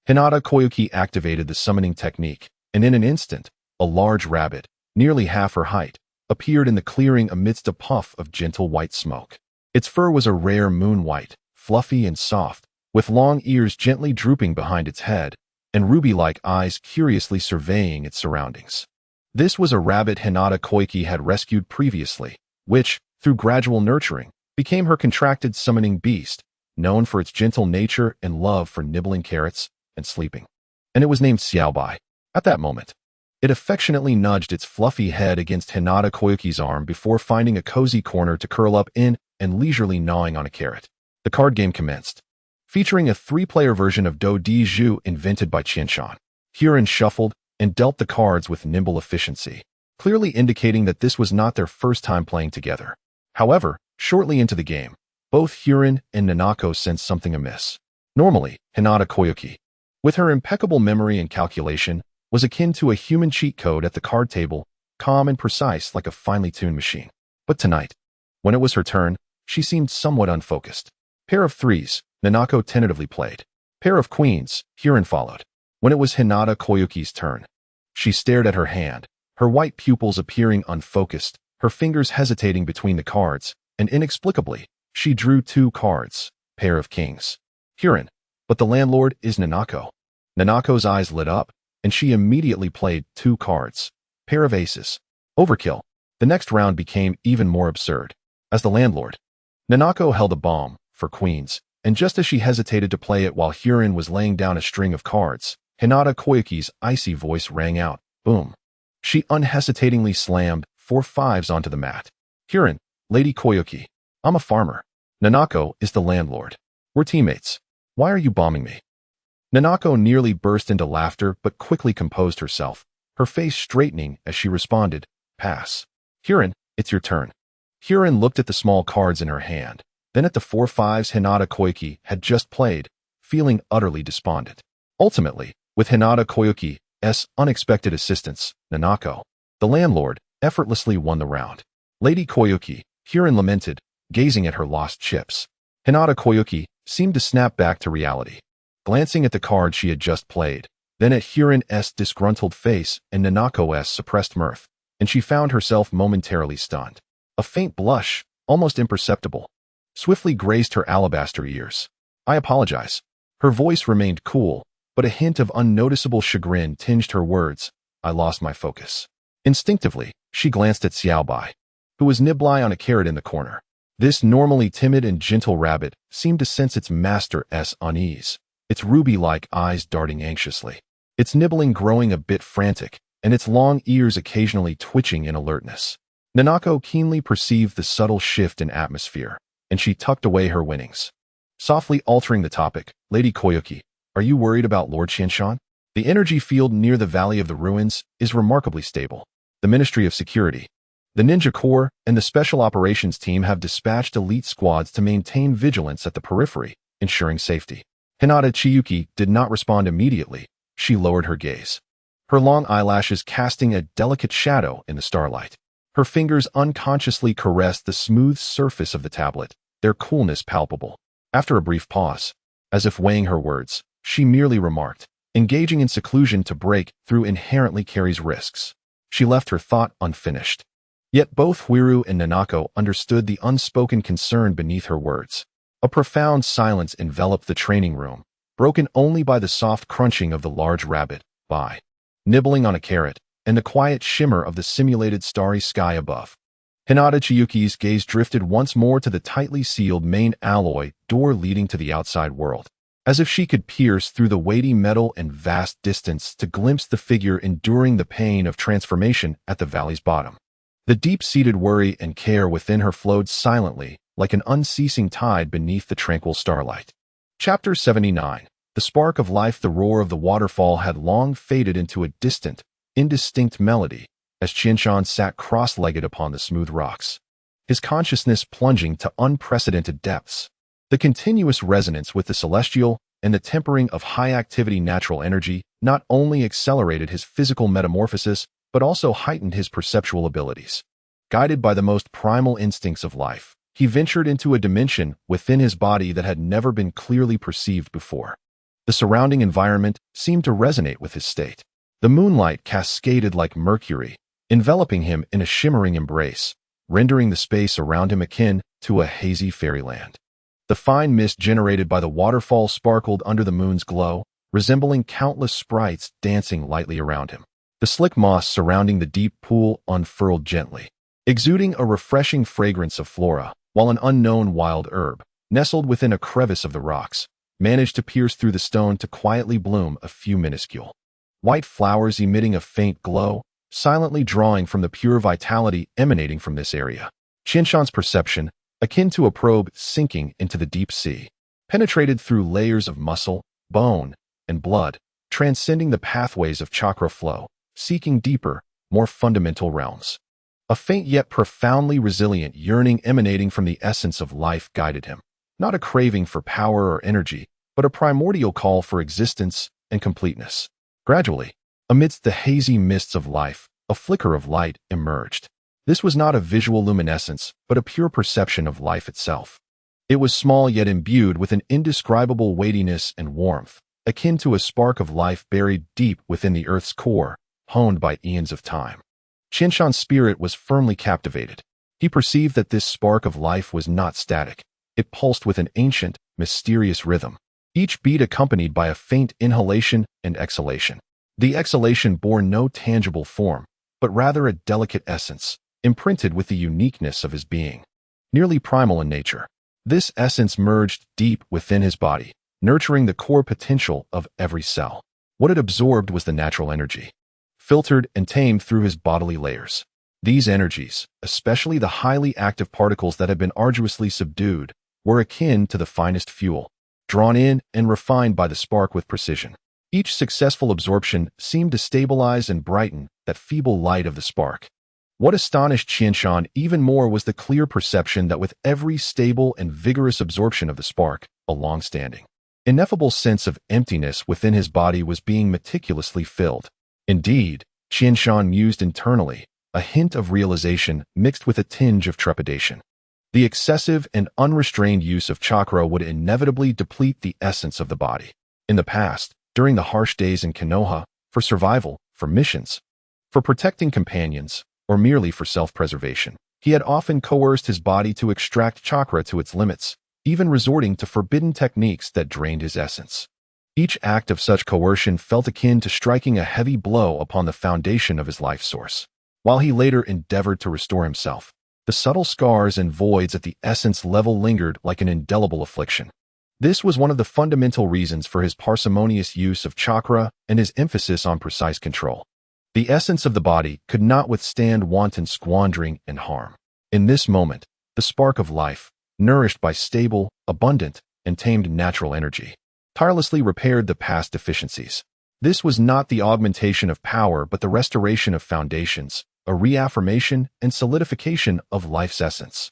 Speaker 1: Hinata Koyuki activated the summoning technique, and in an instant, a large rabbit, nearly half her height, appeared in the clearing amidst a puff of gentle white smoke. Its fur was a rare moon white, fluffy and soft, with long ears gently drooping behind its head, and ruby-like eyes curiously surveying its surroundings. This was a rabbit Hinata Koyuki had rescued previously, which, through gradual nurturing, became her contracted summoning beast, known for its gentle nature and love for nibbling carrots and sleeping. And it was named Xiaobai. At that moment, it affectionately nudged its fluffy head against Hinata Koyuki's arm before finding a cozy corner to curl up in and leisurely gnawing on a carrot. The card game commenced, featuring a 3-player version of Do Di Zhu invented by Qinshan. Huron shuffled and dealt the cards with nimble efficiency, clearly indicating that this was not their first time playing together. However, shortly into the game, Both Hurin and Nanako sensed something amiss. Normally, Hinata Koyuki, with her impeccable memory and calculation, was akin to a human cheat code at the card table, calm and precise like a finely tuned machine. But tonight, when it was her turn, she seemed somewhat unfocused. Pair of threes, Nanako tentatively played. Pair of queens, Hurin followed. When it was Hinata Koyuki's turn, she stared at her hand, her white pupils appearing unfocused, her fingers hesitating between the cards, and inexplicably, she drew 2 cards, pair of kings. Hurin, but the landlord is Nanako. Nanako's eyes lit up, and she immediately played 2 cards, pair of aces. Overkill. The next round became even more absurd. As the landlord, Nanako held a bomb for queens, and just as she hesitated to play it while Hurin was laying down a string of cards, Hinata Koyuki's icy voice rang out, boom. She unhesitatingly slammed 4 fives onto the mat. Hurin, Lady Koyuki, I'm a farmer. Nanako is the landlord. We're teammates. Why are you bombing me? Nanako nearly burst into laughter but quickly composed herself, her face straightening as she responded, pass. Hurin, it's your turn. Hurin looked at the small cards in her hand, then at the 4 fives Hinata Koyuki had just played, feeling utterly despondent. Ultimately, with Hinata Koyuki's unexpected assistance, Nanako, the landlord, effortlessly won the round. Lady Koyuki, Hurin lamented, gazing at her lost chips. Hinata Koyuki seemed to snap back to reality, glancing at the card she had just played, then at Hurin's disgruntled face and Nanako's suppressed mirth, and she found herself momentarily stunned. A faint blush, almost imperceptible, swiftly grazed her alabaster ears. I apologize. Her voice remained cool, but a hint of unnoticeable chagrin tinged her words. I lost my focus. Instinctively, she glanced at Xiaobai, who was nibbling on a carrot in the corner. This normally timid and gentle rabbit seemed to sense its master's unease, its ruby-like eyes darting anxiously, its nibbling growing a bit frantic, and its long ears occasionally twitching in alertness. Nanako keenly perceived the subtle shift in atmosphere, and she tucked away her winnings. Softly altering the topic, Lady Koyuki, are you worried about Lord Qianshan? The energy field near the Valley of the Ruins is remarkably stable. The Ministry of Security, the Ninja Corps, and the Special Operations Team have dispatched elite squads to maintain vigilance at the periphery, ensuring safety. Hinata Chiyuki did not respond immediately. She lowered her gaze, her long eyelashes casting a delicate shadow in the starlight. Her fingers unconsciously caressed the smooth surface of the tablet, their coolness palpable. After a brief pause, as if weighing her words, she merely remarked, engaging in seclusion to break through inherently carries risks. She left her thought unfinished. Yet both Huiru and Nanako understood the unspoken concern beneath her words. A profound silence enveloped the training room, broken only by the soft crunching of the large rabbit, nibbling on a carrot, and the quiet shimmer of the simulated starry sky above. Hinata Chiyuki's gaze drifted once more to the tightly sealed main alloy door leading to the outside world, as if she could pierce through the weighty metal and vast distance to glimpse the figure enduring the pain of transformation at the valley's bottom. The deep-seated worry and care within her flowed silently, like an unceasing tide beneath the tranquil starlight. Chapter 79. The spark of life. The roar of the waterfall had long faded into a distant, indistinct melody as Qianshan sat cross-legged upon the smooth rocks, his consciousness plunging to unprecedented depths. The continuous resonance with the celestial and the tempering of high-activity natural energy not only accelerated his physical metamorphosis but also heightened his perceptual abilities. Guided by the most primal instincts of life, he ventured into a dimension within his body that had never been clearly perceived before. The surrounding environment seemed to resonate with his state. The moonlight cascaded like mercury, enveloping him in a shimmering embrace, rendering the space around him akin to a hazy fairyland. The fine mist generated by the waterfall sparkled under the moon's glow, resembling countless sprites dancing lightly around him. The slick moss surrounding the deep pool unfurled gently, exuding a refreshing fragrance of flora, while an unknown wild herb, nestled within a crevice of the rocks, managed to pierce through the stone to quietly bloom a few minuscule white flowers emitting a faint glow, silently drawing from the pure vitality emanating from this area. Qianshan's perception, akin to a probe sinking into the deep sea, penetrated through layers of muscle, bone, and blood, transcending the pathways of chakra flow, seeking deeper, more fundamental realms. A faint yet profoundly resilient yearning emanating from the essence of life guided him. Not a craving for power or energy, but a primordial call for existence and completeness. Gradually, amidst the hazy mists of life, a flicker of light emerged. This was not a visual luminescence, but a pure perception of life itself. It was small yet imbued with an indescribable weightiness and warmth, akin to a spark of life buried deep within the Earth's core, honed by eons of time. Qianshan's spirit was firmly captivated. He perceived that this spark of life was not static. It pulsed with an ancient, mysterious rhythm, each beat accompanied by a faint inhalation and exhalation. The exhalation bore no tangible form, but rather a delicate essence, imprinted with the uniqueness of his being. Nearly primal in nature, this essence merged deep within his body, nurturing the core potential of every cell. What it absorbed was the natural energy, filtered and tamed through his bodily layers. These energies, especially the highly active particles that had been arduously subdued, were akin to the finest fuel, drawn in and refined by the spark with precision. Each successful absorption seemed to stabilize and brighten that feeble light of the spark. What astonished Qianshan even more was the clear perception that with every stable and vigorous absorption of the spark, a long-standing, ineffable sense of emptiness within his body was being meticulously filled. Indeed, Qianshan mused internally, a hint of realization mixed with a tinge of trepidation. The excessive and unrestrained use of chakra would inevitably deplete the essence of the body. In the past, during the harsh days in Konoha, for survival, for missions, for protecting companions, or merely for self-preservation, he had often coerced his body to extract chakra to its limits, even resorting to forbidden techniques that drained his essence. Each act of such coercion felt akin to striking a heavy blow upon the foundation of his life source. While he later endeavored to restore himself, the subtle scars and voids at the essence level lingered like an indelible affliction. This was one of the fundamental reasons for his parsimonious use of chakra and his emphasis on precise control. The essence of the body could not withstand wanton squandering and harm. In this moment, the spark of life, nourished by stable, abundant, and tamed natural energy, tirelessly repaired the past deficiencies. This was not the augmentation of power but the restoration of foundations, a reaffirmation and solidification of life's essence.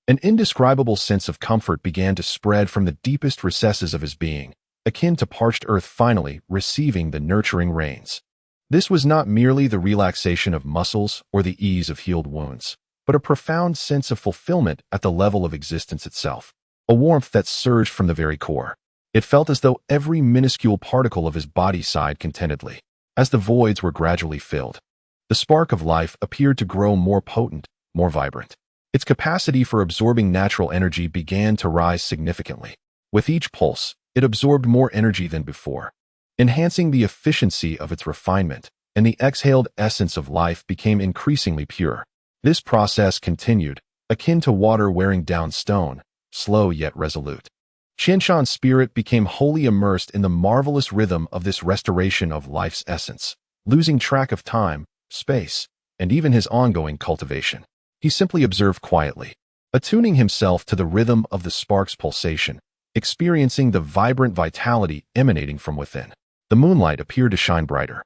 Speaker 1: An indescribable sense of comfort began to spread from the deepest recesses of his being, akin to parched earth finally receiving the nurturing rains. This was not merely the relaxation of muscles or the ease of healed wounds, but a profound sense of fulfillment at the level of existence itself, a warmth that surged from the very core. It felt as though every minuscule particle of his body sighed contentedly, as the voids were gradually filled. The spark of life appeared to grow more potent, more vibrant. Its capacity for absorbing natural energy began to rise significantly. With each pulse, it absorbed more energy than before, enhancing the efficiency of its refinement, and the exhaled essence of life became increasingly pure. This process continued, akin to water wearing down stone, slow yet resolute. Qianshan's spirit became wholly immersed in the marvelous rhythm of this restoration of life's essence, losing track of time, space, and even his ongoing cultivation. He simply observed quietly, attuning himself to the rhythm of the spark's pulsation, experiencing the vibrant vitality emanating from within. The moonlight appeared to shine brighter,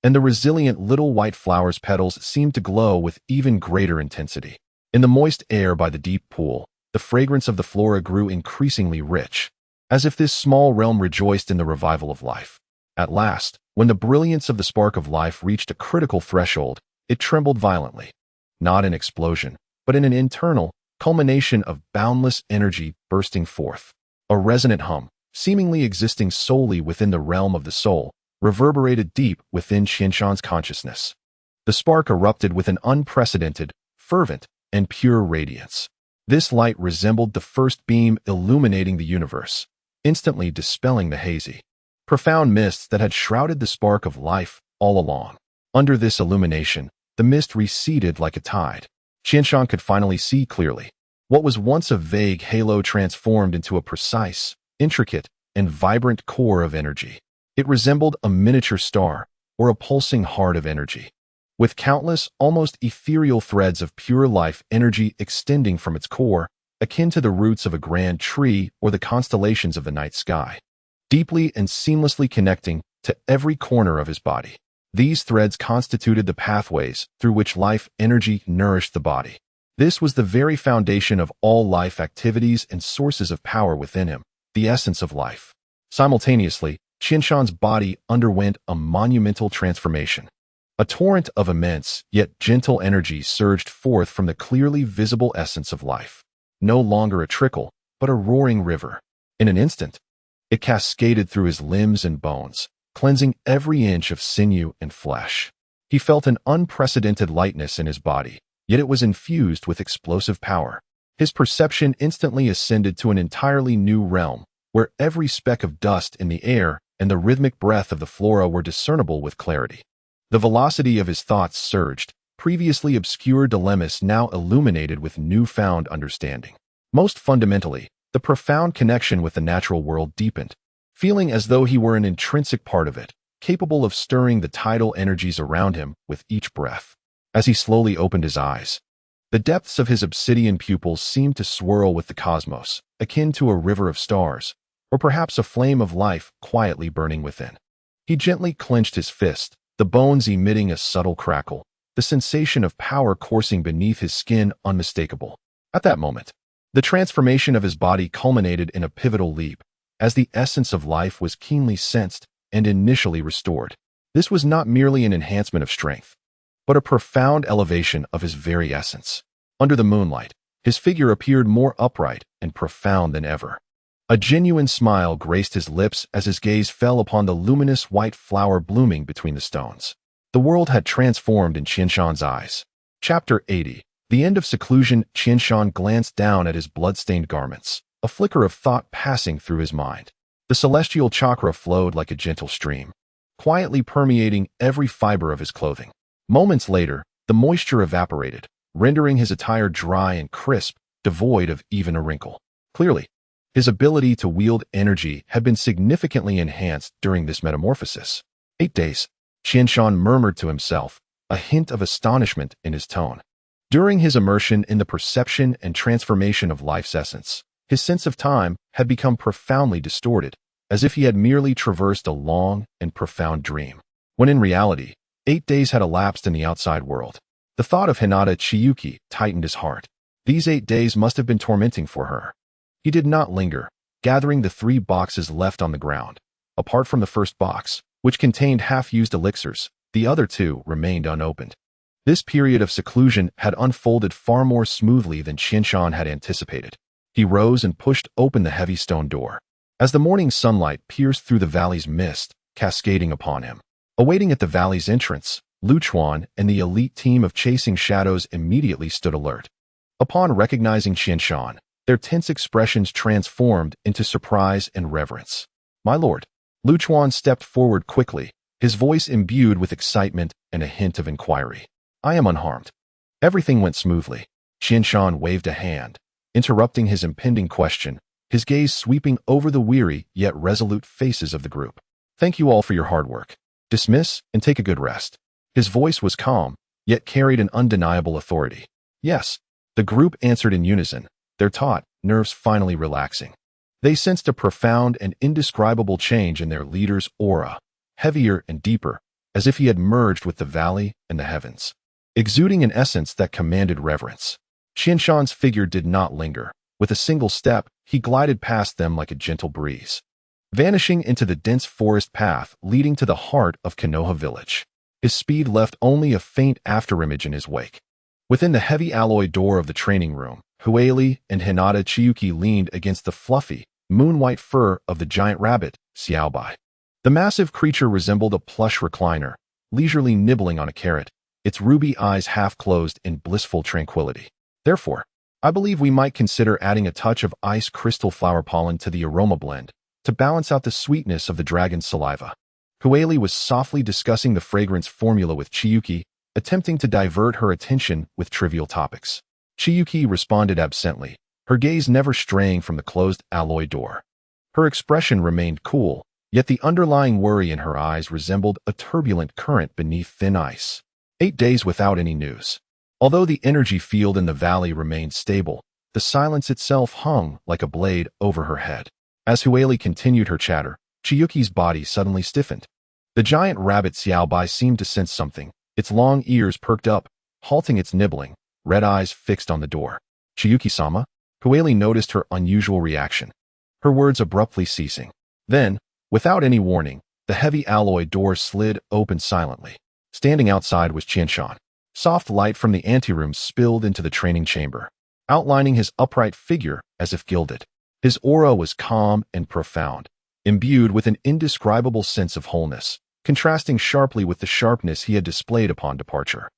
Speaker 1: and the resilient little white flower's petals seemed to glow with even greater intensity. In the moist air by the deep pool, the fragrance of the flora grew increasingly rich, as if this small realm rejoiced in the revival of life. At last, when the brilliance of the spark of life reached a critical threshold, it trembled violently. Not an explosion, but in an internal culmination of boundless energy bursting forth. A resonant hum, seemingly existing solely within the realm of the soul, reverberated deep within Qianshan's consciousness. The spark erupted with an unprecedented, fervent, and pure radiance. This light resembled the first beam illuminating the universe, instantly dispelling the hazy, profound mists that had shrouded the spark of life all along. Under this illumination, the mist receded like a tide. Qianshan could finally see clearly. What was once a vague halo transformed into a precise, intricate, and vibrant core of energy. It resembled a miniature star or a pulsing heart of energy, with countless, almost ethereal threads of pure life energy extending from its core, akin to the roots of a grand tree or the constellations of the night sky, deeply and seamlessly connecting to every corner of his body. These threads constituted the pathways through which life energy nourished the body. This was the very foundation of all life activities and sources of power within him, the essence of life. Simultaneously, Qianshan's body underwent a monumental transformation. A torrent of immense, yet gentle energy surged forth from the clearly visible essence of life. No longer a trickle, but a roaring river. In an instant, it cascaded through his limbs and bones, cleansing every inch of sinew and flesh. He felt an unprecedented lightness in his body, yet it was infused with explosive power. His perception instantly ascended to an entirely new realm, where every speck of dust in the air and the rhythmic breath of the flora were discernible with clarity. The velocity of his thoughts surged, previously obscure dilemmas now illuminated with newfound understanding. Most fundamentally, the profound connection with the natural world deepened, feeling as though he were an intrinsic part of it, capable of stirring the tidal energies around him with each breath. As he slowly opened his eyes, the depths of his obsidian pupils seemed to swirl with the cosmos, akin to a river of stars, or perhaps a flame of life quietly burning within. He gently clenched his fist, the bones emitting a subtle crackle, the sensation of power coursing beneath his skin unmistakable. At that moment, the transformation of his body culminated in a pivotal leap, as the essence of life was keenly sensed and initially restored. This was not merely an enhancement of strength, but a profound elevation of his very essence. Under the moonlight, his figure appeared more upright and profound than ever. A genuine smile graced his lips as his gaze fell upon the luminous white flower blooming between the stones. The world had transformed in Qianshan's eyes. Chapter 80. The End of Seclusion. Qianshan glanced down at his blood-stained garments, a flicker of thought passing through his mind. The celestial chakra flowed like a gentle stream, quietly permeating every fiber of his clothing. Moments later, the moisture evaporated, rendering his attire dry and crisp, devoid of even a wrinkle. Clearly, his ability to wield energy had been significantly enhanced during this metamorphosis. 8 days, Qianshan murmured to himself, a hint of astonishment in his tone. During his immersion in the perception and transformation of life's essence, his sense of time had become profoundly distorted, as if he had merely traversed a long and profound dream, when in reality, 8 days had elapsed in the outside world. The thought of Hinata Chiyuki tightened his heart. These 8 days must have been tormenting for her. He did not linger, gathering the 3 boxes left on the ground. Apart from the first box, which contained half-used elixirs, the other 2 remained unopened. This period of seclusion had unfolded far more smoothly than Qianshan had anticipated. He rose and pushed open the heavy stone door. As the morning sunlight pierced through the valley's mist, cascading upon him, awaiting at the valley's entrance, Lu Chuan and the elite team of chasing shadows immediately stood alert. Upon recognizing Qianshan, their tense expressions transformed into surprise and reverence. "My lord." Lu Chuan stepped forward quickly, his voice imbued with excitement and a hint of inquiry. "I am unharmed." Everything went smoothly. Qianshan waved a hand, interrupting his impending question, his gaze sweeping over the weary yet resolute faces of the group. "Thank you all for your hard work. Dismiss and take a good rest." His voice was calm, yet carried an undeniable authority. "Yes," the group answered in unison, their taut nerves finally relaxing. They sensed a profound and indescribable change in their leader's aura, heavier and deeper, as if he had merged with the valley and the heavens, exuding an essence that commanded reverence. Qianshan's figure did not linger. With a single step, he glided past them like a gentle breeze, vanishing into the dense forest path leading to the heart of Konoha village. His speed left only a faint afterimage in his wake. Within the heavy alloy door of the training room, Hueli and Hinata Chiyuki leaned against the fluffy, moon-white fur of the giant rabbit, Xiaobai. The massive creature resembled a plush recliner, leisurely nibbling on a carrot, its ruby eyes half-closed in blissful tranquility. Therefore, I believe we might consider adding a touch of ice crystal flower pollen to the aroma blend, to balance out the sweetness of the dragon's saliva. Hueli was softly discussing the fragrance formula with Chiyuki, attempting to divert her attention with trivial topics. Chiyuki responded absently, her gaze never straying from the closed alloy door. Her expression remained cool, yet the underlying worry in her eyes resembled a turbulent current beneath thin ice. 8 days without any news. Although the energy field in the valley remained stable, the silence itself hung like a blade over her head. As Hueli continued her chatter, Chiyuki's body suddenly stiffened. The giant rabbit Xiaobai seemed to sense something. Its long ears perked up, halting its nibbling, red eyes fixed on the door. Chiyuki-sama? Hueli noticed her unusual reaction, her words abruptly ceasing. Then, without any warning, the heavy alloy door slid open silently. Standing outside was Qianshan. Soft light from the anteroom spilled into the training chamber, outlining his upright figure as if gilded. His aura was calm and profound, imbued with an indescribable sense of wholeness, contrasting sharply with the sharpness he had displayed upon departure.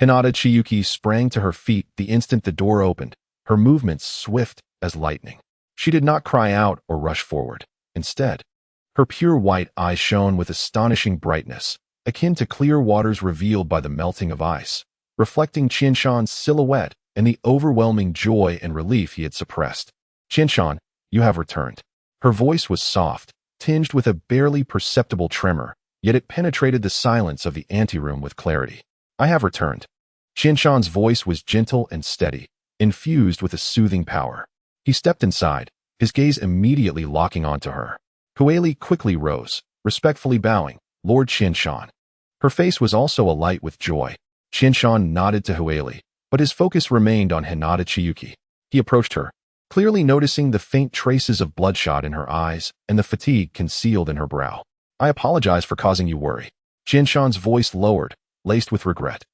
Speaker 1: Hinata Chiyuki sprang to her feet the instant the door opened, her movements swift as lightning. She did not cry out or rush forward. Instead, her pure white eyes shone with astonishing brightness, akin to clear waters revealed by the melting of ice, reflecting Qianshan's silhouette and the overwhelming joy and relief he had suppressed. "Qianshan, you have returned." Her voice was soft, tinged with a barely perceptible tremor, yet it penetrated the silence of the anteroom with clarity. "I have returned." Qianshan's voice was gentle and steady, infused with a soothing power. He stepped inside, his gaze immediately locking onto her. Hueli quickly rose, respectfully bowing, "Lord Qianshan." Her face was also alight with joy. Qianshan nodded to Hueli, but his focus remained on Hinata Chiyuki. He approached her, clearly noticing the faint traces of bloodshot in her eyes and the fatigue concealed in her brow. "I apologize for causing you worry." Qianshan's voice lowered, laced with regret.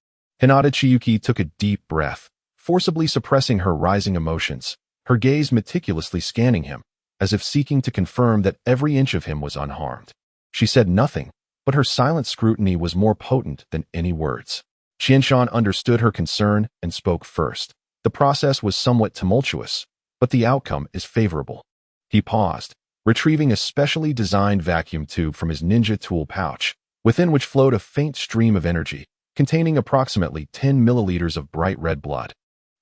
Speaker 1: Hinata Chiyuki took a deep breath, forcibly suppressing her rising emotions, her gaze meticulously scanning him, as if seeking to confirm that every inch of him was unharmed. She said nothing, but her silent scrutiny was more potent than any words. Qianshan understood her concern and spoke first. "The process was somewhat tumultuous, but the outcome is favorable." He paused, retrieving a specially designed vacuum tube from his ninja tool pouch, within which flowed a faint stream of energy, containing approximately 10 milliliters of bright red blood,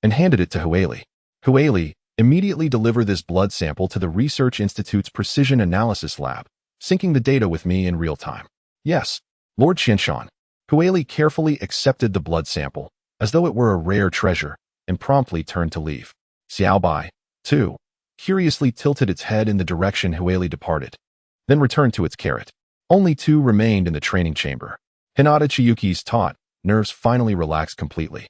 Speaker 1: and handed it to Hueli. "Hueli, immediately deliver this blood sample to the Research Institute's Precision Analysis Lab, syncing the data with me in real time." "Yes, Lord Qianshan." Hueli carefully accepted the blood sample, as though it were a rare treasure, and promptly turned to leave. Xiaobai, too, curiously tilted its head in the direction Hueli departed, then returned to its carrot. Only two remained in the training chamber. Hinata Chiyuki's taut nerves finally relaxed completely,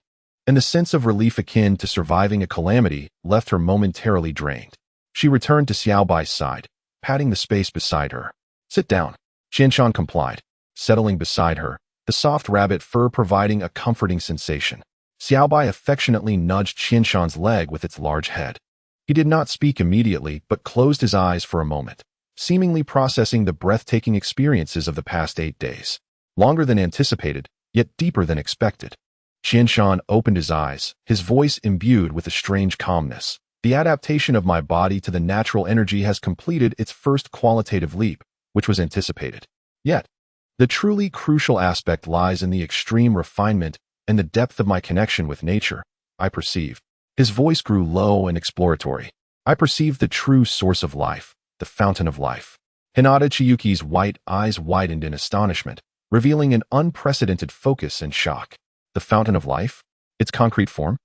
Speaker 1: and the sense of relief akin to surviving a calamity left her momentarily drained. She returned to Xiaobai's side, patting the space beside her. "Sit down." Qianshan complied, settling beside her, the soft rabbit fur providing a comforting sensation. Xiaobai affectionately nudged Qianshan's leg with its large head. He did not speak immediately, but closed his eyes for a moment, seemingly processing the breathtaking experiences of the past 8 days. Longer than anticipated, yet deeper than expected. Qianshan opened his eyes, his voice imbued with a strange calmness. "The adaptation of my body to the natural energy has completed its first qualitative leap, which was anticipated. Yet, the truly crucial aspect lies in the extreme refinement and the depth of my connection with nature. I perceive." His voice grew low and exploratory. "I perceive the true source of life, the fountain of life." Hinata Chiyuki's white eyes widened in astonishment, revealing an unprecedented focus and shock. "The fountain of life? Its concrete form?"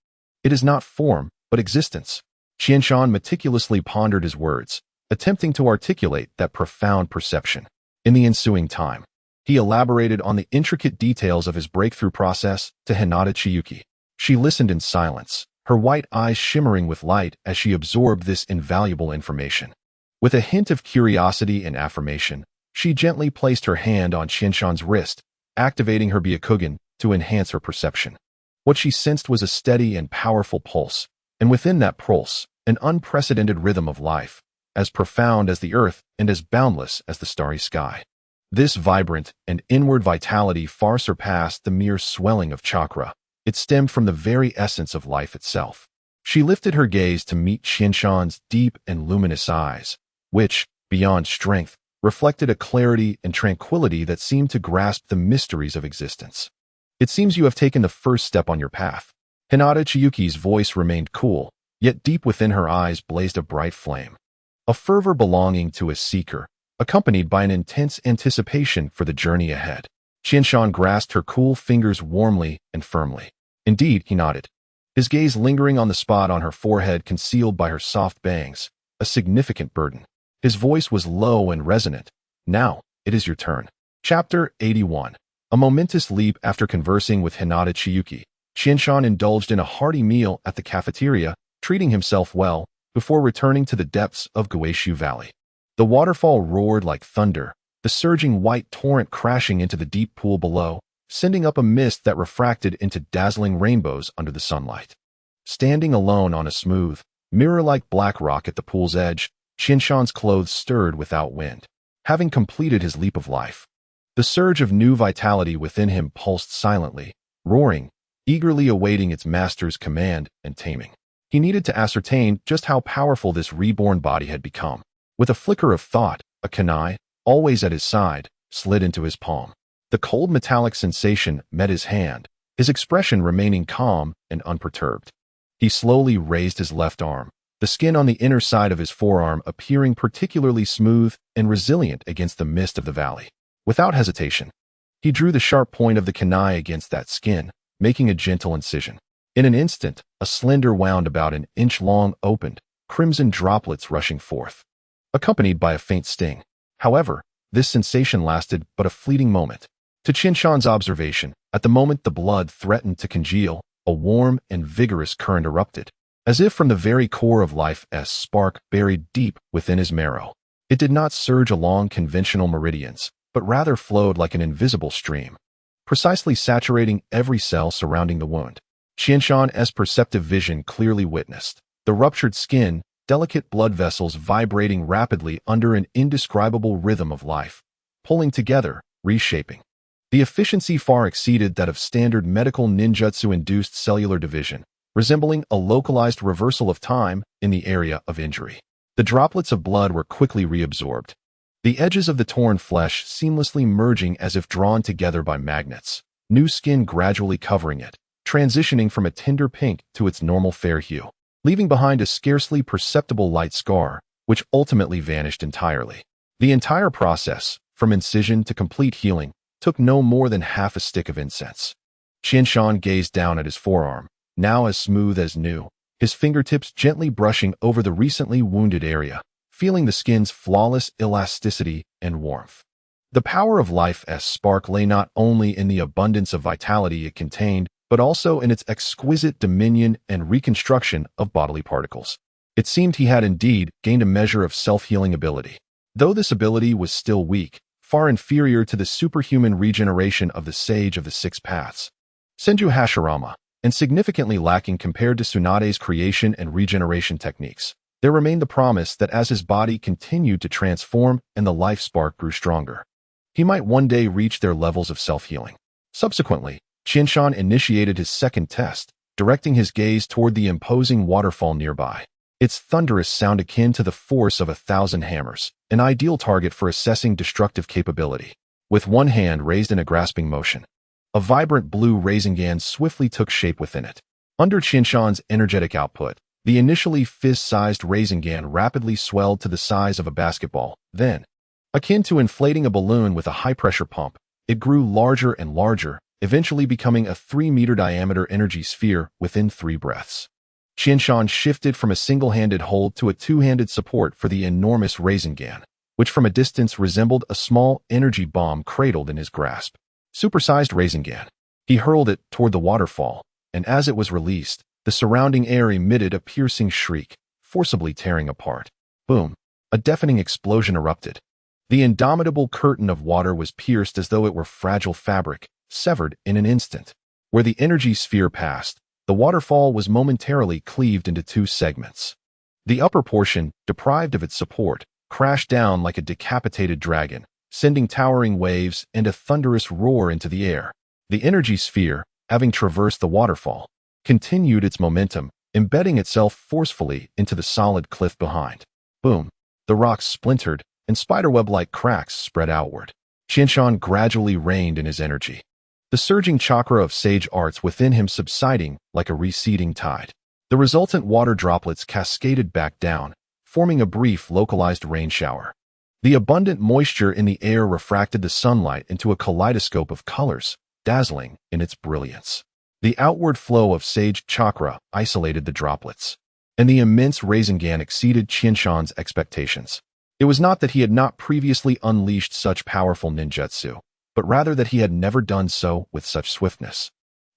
Speaker 1: "It is not form, but existence." Qianshan meticulously pondered his words, attempting to articulate that profound perception. In the ensuing time, he elaborated on the intricate details of his breakthrough process to Hinata Chiyuki. She listened in silence, her white eyes shimmering with light as she absorbed this invaluable information. With a hint of curiosity and affirmation, she gently placed her hand on Qianshan's wrist, activating her Byakugan to enhance her perception. What she sensed was a steady and powerful pulse, and within that pulse, an unprecedented rhythm of life, as profound as the earth and as boundless as the starry sky. This vibrant and inward vitality far surpassed the mere swelling of chakra. It stemmed from the very essence of life itself. She lifted her gaze to meet Qianshan's deep and luminous eyes, which, beyond strength, reflected a clarity and tranquility that seemed to grasp the mysteries of existence. "It seems you have taken the first step on your path." Hinata Chiyuki's voice remained cool, yet deep within her eyes blazed a bright flame. A fervor belonging to a seeker, accompanied by an intense anticipation for the journey ahead. Qianshan grasped her cool fingers warmly and firmly. "Indeed," he nodded, his gaze lingering on the spot on her forehead concealed by her soft bangs, a significant burden. His voice was low and resonant. "Now, it is your turn." Chapter 81. A momentous leap. After conversing with Hinata Chiyuki, Qianshan indulged in a hearty meal at the cafeteria, treating himself well, before returning to the depths of Guishu Valley. The waterfall roared like thunder, the surging white torrent crashing into the deep pool below, sending up a mist that refracted into dazzling rainbows under the sunlight. Standing alone on a smooth, mirror-like black rock at the pool's edge, Qianshan's clothes stirred without wind. Having completed his leap of life, the surge of new vitality within him pulsed silently, roaring, eagerly awaiting its master's command and taming. He needed to ascertain just how powerful this reborn body had become. With a flicker of thought, a kunai, always at his side, slid into his palm. The cold metallic sensation met his hand, his expression remaining calm and unperturbed. He slowly raised his left arm, the skin on the inner side of his forearm appearing particularly smooth and resilient against the mist of the valley. Without hesitation, he drew the sharp point of the kunai against that skin, making a gentle incision. In an instant, a slender wound about an inch long opened, crimson droplets rushing forth, accompanied by a faint sting. However, this sensation lasted but a fleeting moment. To Qianshan's observation, at the moment the blood threatened to congeal, a warm and vigorous current erupted, as if from the very core of life's spark buried deep within his marrow. It did not surge along conventional meridians, but rather flowed like an invisible stream, precisely saturating every cell surrounding the wound. Qianshan's perceptive vision clearly witnessed the ruptured skin, delicate blood vessels vibrating rapidly under an indescribable rhythm of life, pulling together, reshaping. The efficiency far exceeded that of standard medical ninjutsu-induced cellular division, resembling a localized reversal of time in the area of injury. The droplets of blood were quickly reabsorbed, the edges of the torn flesh seamlessly merging as if drawn together by magnets, new skin gradually covering it, transitioning from a tender pink to its normal fair hue, leaving behind a scarcely perceptible light scar, which ultimately vanished entirely. The entire process, from incision to complete healing, took no more than half a stick of incense. Qianshan gazed down at his forearm, now as smooth as new, his fingertips gently brushing over the recently wounded area, feeling the skin's flawless elasticity and warmth. The power of life's spark lay not only in the abundance of vitality it contained, but also in its exquisite dominion and reconstruction of bodily particles. It seemed he had indeed gained a measure of self-healing ability. Though this ability was still weak, far inferior to the superhuman regeneration of the Sage of the Six Paths, Senju Hashirama, and significantly lacking compared to Tsunade's creation and regeneration techniques, there remained the promise that as his body continued to transform and the life spark grew stronger, he might one day reach their levels of self-healing. Subsequently, Qianshan initiated his second test, directing his gaze toward the imposing waterfall nearby. Its thunderous sound akin to the force of 1,000 hammers, an ideal target for assessing destructive capability. With one hand raised in a grasping motion, a vibrant blue Rasengan swiftly took shape within it. Under Qianshan's energetic output, the initially fist-sized Rasengan rapidly swelled to the size of a basketball. Then, akin to inflating a balloon with a high-pressure pump, it grew larger and larger, eventually becoming a 3-meter diameter energy sphere within 3 breaths. Qianshan shifted from a single-handed hold to a two-handed support for the enormous Rasengan, which from a distance resembled a small energy bomb cradled in his grasp. Supersized Rasengan. He hurled it toward the waterfall, and as it was released, the surrounding air emitted a piercing shriek, forcibly tearing apart. Boom! A deafening explosion erupted. The indomitable curtain of water was pierced as though it were fragile fabric, severed in an instant. Where the energy sphere passed, the waterfall was momentarily cleaved into 2 segments. The upper portion, deprived of its support, crashed down like a decapitated dragon, sending towering waves and a thunderous roar into the air. The energy sphere, having traversed the waterfall, continued its momentum, embedding itself forcefully into the solid cliff behind. Boom! The rocks splintered, and spiderweb-like cracks spread outward. Qianshan gradually reined in his energy, the surging chakra of sage arts within him subsiding like a receding tide. The resultant water droplets cascaded back down, forming a brief localized rain shower. The abundant moisture in the air refracted the sunlight into a kaleidoscope of colors, dazzling in its brilliance. The outward flow of sage chakra isolated the droplets, and the immense Rasengan exceeded Qianshan's expectations. It was not that he had not previously unleashed such powerful ninjutsu, but rather that he had never done so with such swiftness.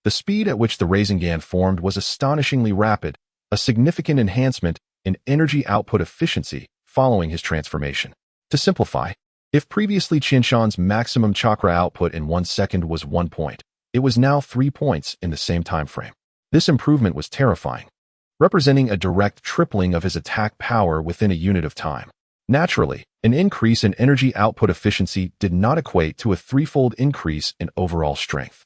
Speaker 1: The speed at which the Rasengan formed was astonishingly rapid, a significant enhancement in energy output efficiency following his transformation. To simplify, if previously Qianshan's maximum chakra output in 1 second was 1 point, it was now 3 points in the same time frame. This improvement was terrifying, representing a direct tripling of his attack power within a unit of time. Naturally, an increase in energy output efficiency did not equate to a threefold increase in overall strength.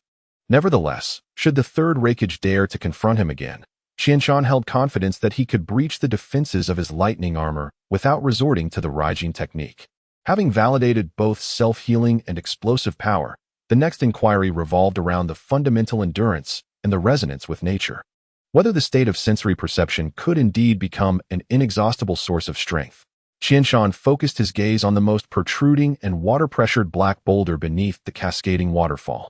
Speaker 1: Nevertheless, should the third Raikage dare to confront him again, Qianshan held confidence that he could breach the defenses of his lightning armor without resorting to the Raijin technique. Having validated both self-healing and explosive power, the next inquiry revolved around the fundamental endurance and the resonance with nature. Whether the state of sensory perception could indeed become an inexhaustible source of strength. Qianshan focused his gaze on the most protruding and water-pressured black boulder beneath the cascading waterfall.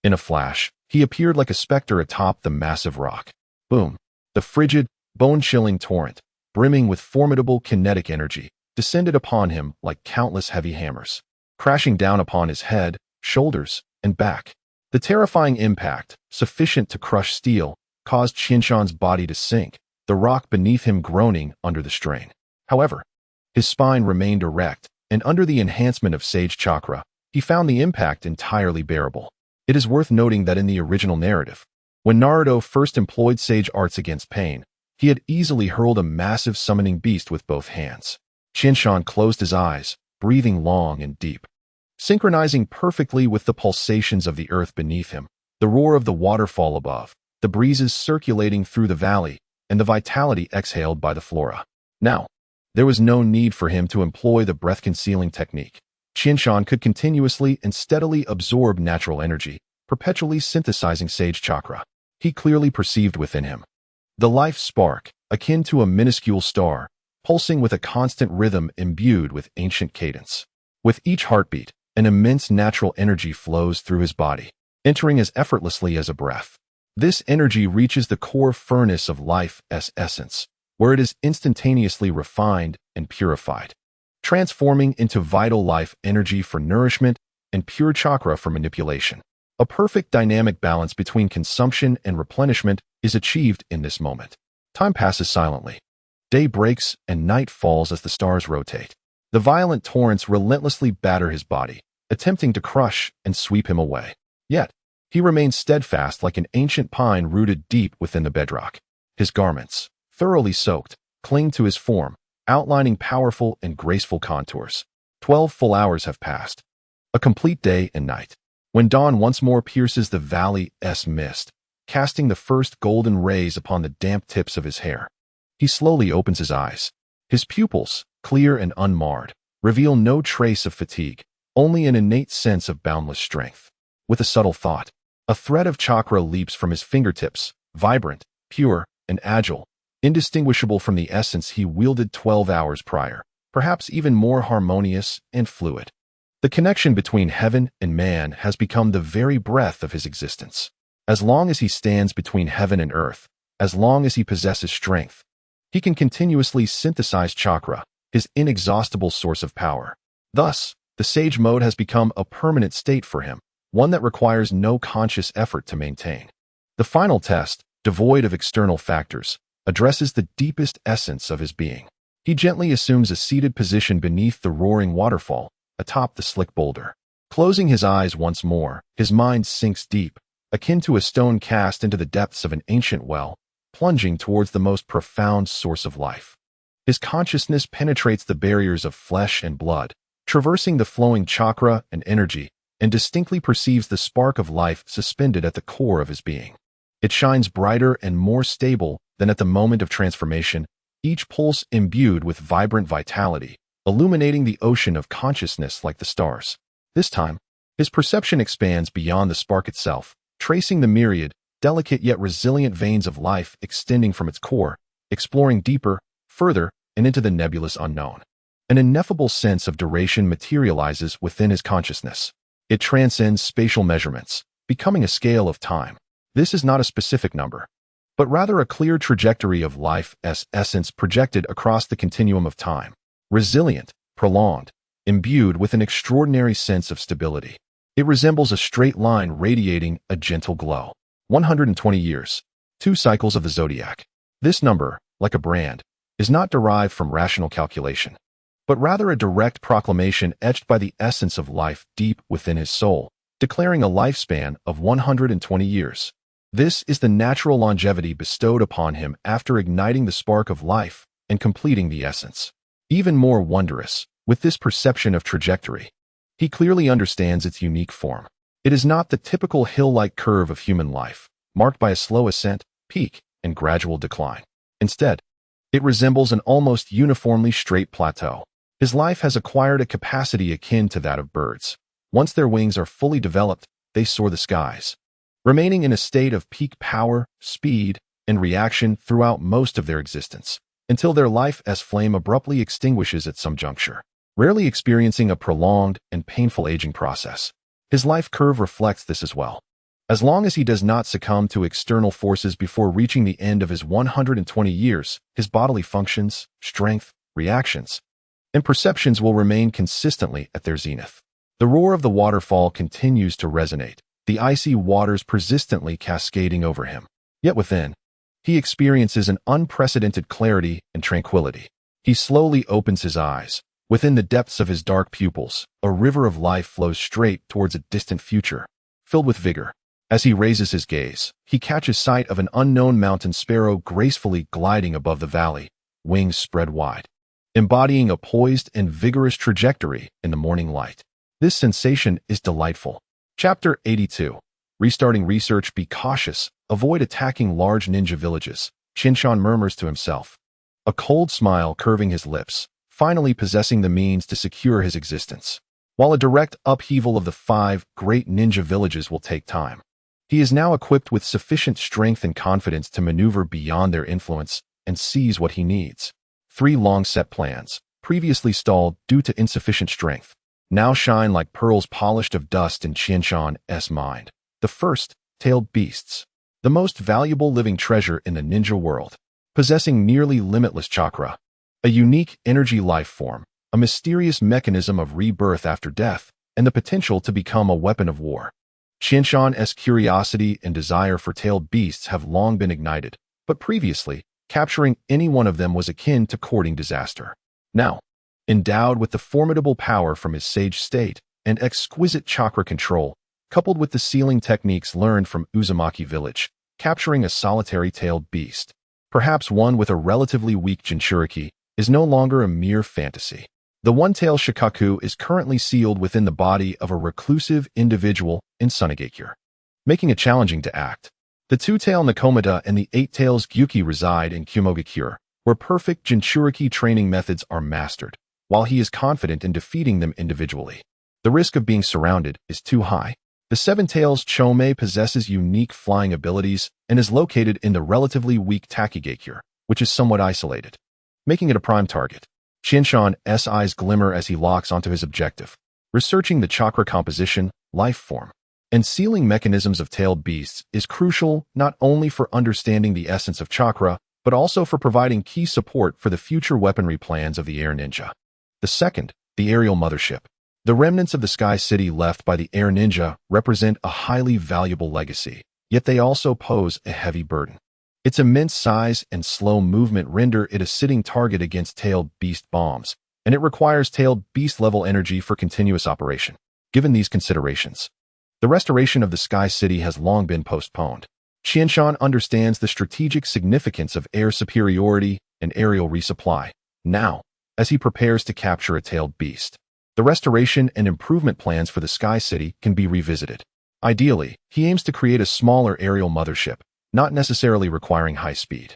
Speaker 1: In a flash, he appeared like a specter atop the massive rock. Boom! The frigid, bone-chilling torrent, brimming with formidable kinetic energy, descended upon him like countless heavy hammers, crashing down upon his head, shoulders, and back. The terrifying impact, sufficient to crush steel, caused Qianshan's body to sink, the rock beneath him groaning under the strain. However, his spine remained erect, and under the enhancement of Sage Chakra, he found the impact entirely bearable. It is worth noting that in the original narrative, when Naruto first employed Sage Arts against pain, he had easily hurled a massive summoning beast with both hands. Qianshan closed his eyes, breathing long and deep. Synchronizing perfectly with the pulsations of the earth beneath him, the roar of the waterfall above, the breezes circulating through the valley, and the vitality exhaled by the flora. Now, there was no need for him to employ the breath-concealing technique. Qianshan could continuously and steadily absorb natural energy, perpetually synthesizing Sage Chakra. He clearly perceived within him the life spark, akin to a minuscule star, pulsing with a constant rhythm imbued with ancient cadence. With each heartbeat, an immense natural energy flows through his body, entering as effortlessly as a breath. This energy reaches the core furnace of life's essence, where it is instantaneously refined and purified, transforming into vital life energy for nourishment and pure chakra for manipulation. A perfect dynamic balance between consumption and replenishment is achieved in this moment. Time passes silently. Day breaks and night falls as the stars rotate. The violent torrents relentlessly batter his body, attempting to crush and sweep him away. Yet, he remains steadfast like an ancient pine rooted deep within the bedrock. His garments, thoroughly soaked, cling to his form, outlining powerful and graceful contours. 12 full hours have passed. A complete day and night. When dawn once more pierces the valley's mist, casting the first golden rays upon the damp tips of his hair, he slowly opens his eyes. His pupils, clear and unmarred, reveal no trace of fatigue, only an innate sense of boundless strength. With a subtle thought, a thread of chakra leaps from his fingertips, vibrant, pure, and agile, indistinguishable from the essence he wielded 12 hours prior, perhaps even more harmonious and fluid. The connection between heaven and man has become the very breath of his existence. As long as he stands between heaven and earth, as long as he possesses strength, he can continuously synthesize chakra, his inexhaustible source of power. Thus, the sage mode has become a permanent state for him, one that requires no conscious effort to maintain. The final test, devoid of external factors, addresses the deepest essence of his being. He gently assumes a seated position beneath the roaring waterfall, atop the slick boulder. Closing his eyes once more, his mind sinks deep, akin to a stone cast into the depths of an ancient well, plunging towards the most profound source of life. His consciousness penetrates the barriers of flesh and blood, traversing the flowing chakra and energy, and distinctly perceives the spark of life suspended at the core of his being. It shines brighter and more stable than at the moment of transformation, each pulse imbued with vibrant vitality, illuminating the ocean of consciousness like the stars. This time, his perception expands beyond the spark itself, tracing the myriad, delicate yet resilient veins of life extending from its core, exploring deeper, further, and into the nebulous unknown. An ineffable sense of duration materializes within his consciousness. It transcends spatial measurements, becoming a scale of time. This is not a specific number, but rather a clear trajectory of life's essence projected across the continuum of time. Resilient, prolonged, imbued with an extraordinary sense of stability. It resembles a straight line radiating a gentle glow. 120 years. 2 cycles of the zodiac. This number, like a brand, is not derived from rational calculation, but rather a direct proclamation etched by the essence of life deep within his soul, declaring a lifespan of 120 years. This is the natural longevity bestowed upon him after igniting the spark of life and completing the essence. Even more wondrous, with this perception of trajectory, he clearly understands its unique form. It is not the typical hill-like curve of human life, marked by a slow ascent, peak, and gradual decline. Instead, it resembles an almost uniformly straight plateau. His life has acquired a capacity akin to that of birds. Once their wings are fully developed, they soar the skies, remaining in a state of peak power, speed, and reaction throughout most of their existence, until their life as flame abruptly extinguishes at some juncture, rarely experiencing a prolonged and painful aging process. His life curve reflects this as well. As long as he does not succumb to external forces before reaching the end of his 120 years, his bodily functions, strength, reactions, and perceptions will remain consistently at their zenith. The roar of the waterfall continues to resonate, the icy waters persistently cascading over him. Yet within, he experiences an unprecedented clarity and tranquility. He slowly opens his eyes. Within the depths of his dark pupils, a river of life flows straight towards a distant future, filled with vigor. As he raises his gaze, he catches sight of an unknown mountain sparrow gracefully gliding above the valley, wings spread wide, embodying a poised and vigorous trajectory in the morning light. This sensation is delightful. Chapter 82. Restarting research. Be cautious. Avoid attacking large ninja villages, Shinshan murmurs to himself, a cold smile curving his lips, finally possessing the means to secure his existence. While a direct upheaval of the 5 great ninja villages will take time, he is now equipped with sufficient strength and confidence to maneuver beyond their influence and seize what he needs. 3 long-set plans, previously stalled due to insufficient strength, now shine like pearls polished of dust in Shinshan's mind. The first, tailed beasts, the most valuable living treasure in the ninja world, possessing nearly limitless chakra, a unique energy life form, a mysterious mechanism of rebirth after death, and the potential to become a weapon of war. Shinshan's curiosity and desire for tailed beasts have long been ignited, but previously, capturing any one of them was akin to courting disaster. Now, endowed with the formidable power from his sage state and exquisite chakra control, coupled with the sealing techniques learned from Uzumaki village, capturing a solitary tailed beast, perhaps one with a relatively weak Jinchuriki, is no longer a mere fantasy. The one-tail Shikaku is currently sealed within the body of a reclusive individual in Sunagakure, making it challenging to act. The 2-tail Nakomata and the 8-tails Gyuki reside in Kumogakure, where perfect Jinchuriki training methods are mastered, while he is confident in defeating them individually. The risk of being surrounded is too high. The 7-tails Chome possesses unique flying abilities and is located in the relatively weak Takigakure, which is somewhat isolated, making it a prime target. Shinshan's eyes glimmer as he locks onto his objective, researching the chakra composition, life form, and sealing mechanisms of tailed beasts is crucial not only for understanding the essence of chakra, but also for providing key support for the future weaponry plans of the Air Ninja. The second, the aerial mothership. The remnants of the Sky City left by the Air Ninja represent a highly valuable legacy, yet they also pose a heavy burden. Its immense size and slow movement render it a sitting target against tailed beast bombs, and it requires tailed beast-level energy for continuous operation. Given these considerations, the restoration of the Sky City has long been postponed. Shinshan understands the strategic significance of air superiority and aerial resupply. Now, as he prepares to capture a tailed beast, the restoration and improvement plans for the Sky City can be revisited. Ideally, he aims to create a smaller aerial mothership, not necessarily requiring high speed,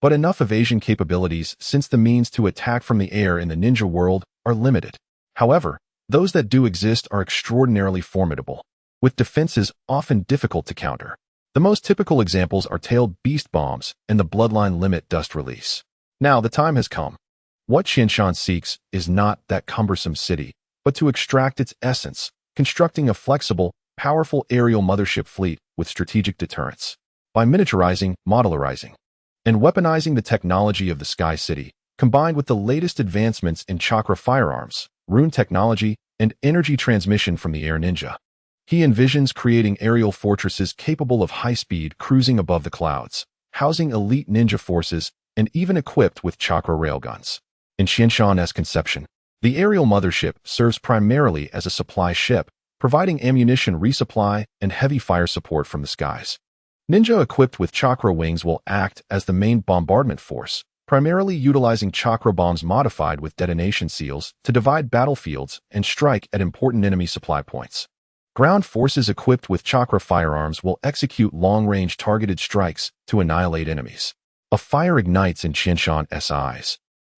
Speaker 1: but enough evasion capabilities since the means to attack from the air in the ninja world are limited. However, those that do exist are extraordinarily formidable, with defenses often difficult to counter. The most typical examples are tailed beast bombs and the bloodline limit dust release. Now the time has come. What Shinshan seeks is not that cumbersome city, but to extract its essence, constructing a flexible, powerful aerial mothership fleet with strategic deterrence. By miniaturizing, modularizing, and weaponizing the technology of the Sky City, combined with the latest advancements in chakra firearms, rune technology, and energy transmission from the Air Ninja, He envisions creating aerial fortresses capable of high-speed cruising above the clouds, housing elite ninja forces, and even equipped with chakra railguns. In Xianshan's conception, the aerial mothership serves primarily as a supply ship, providing ammunition resupply and heavy fire support from the skies. Ninja equipped with chakra wings will act as the main bombardment force, primarily utilizing chakra bombs modified with detonation seals to divide battlefields and strike at important enemy supply points. Ground forces equipped with chakra firearms will execute long-range targeted strikes to annihilate enemies. A fire ignites in Qianshan's eyes,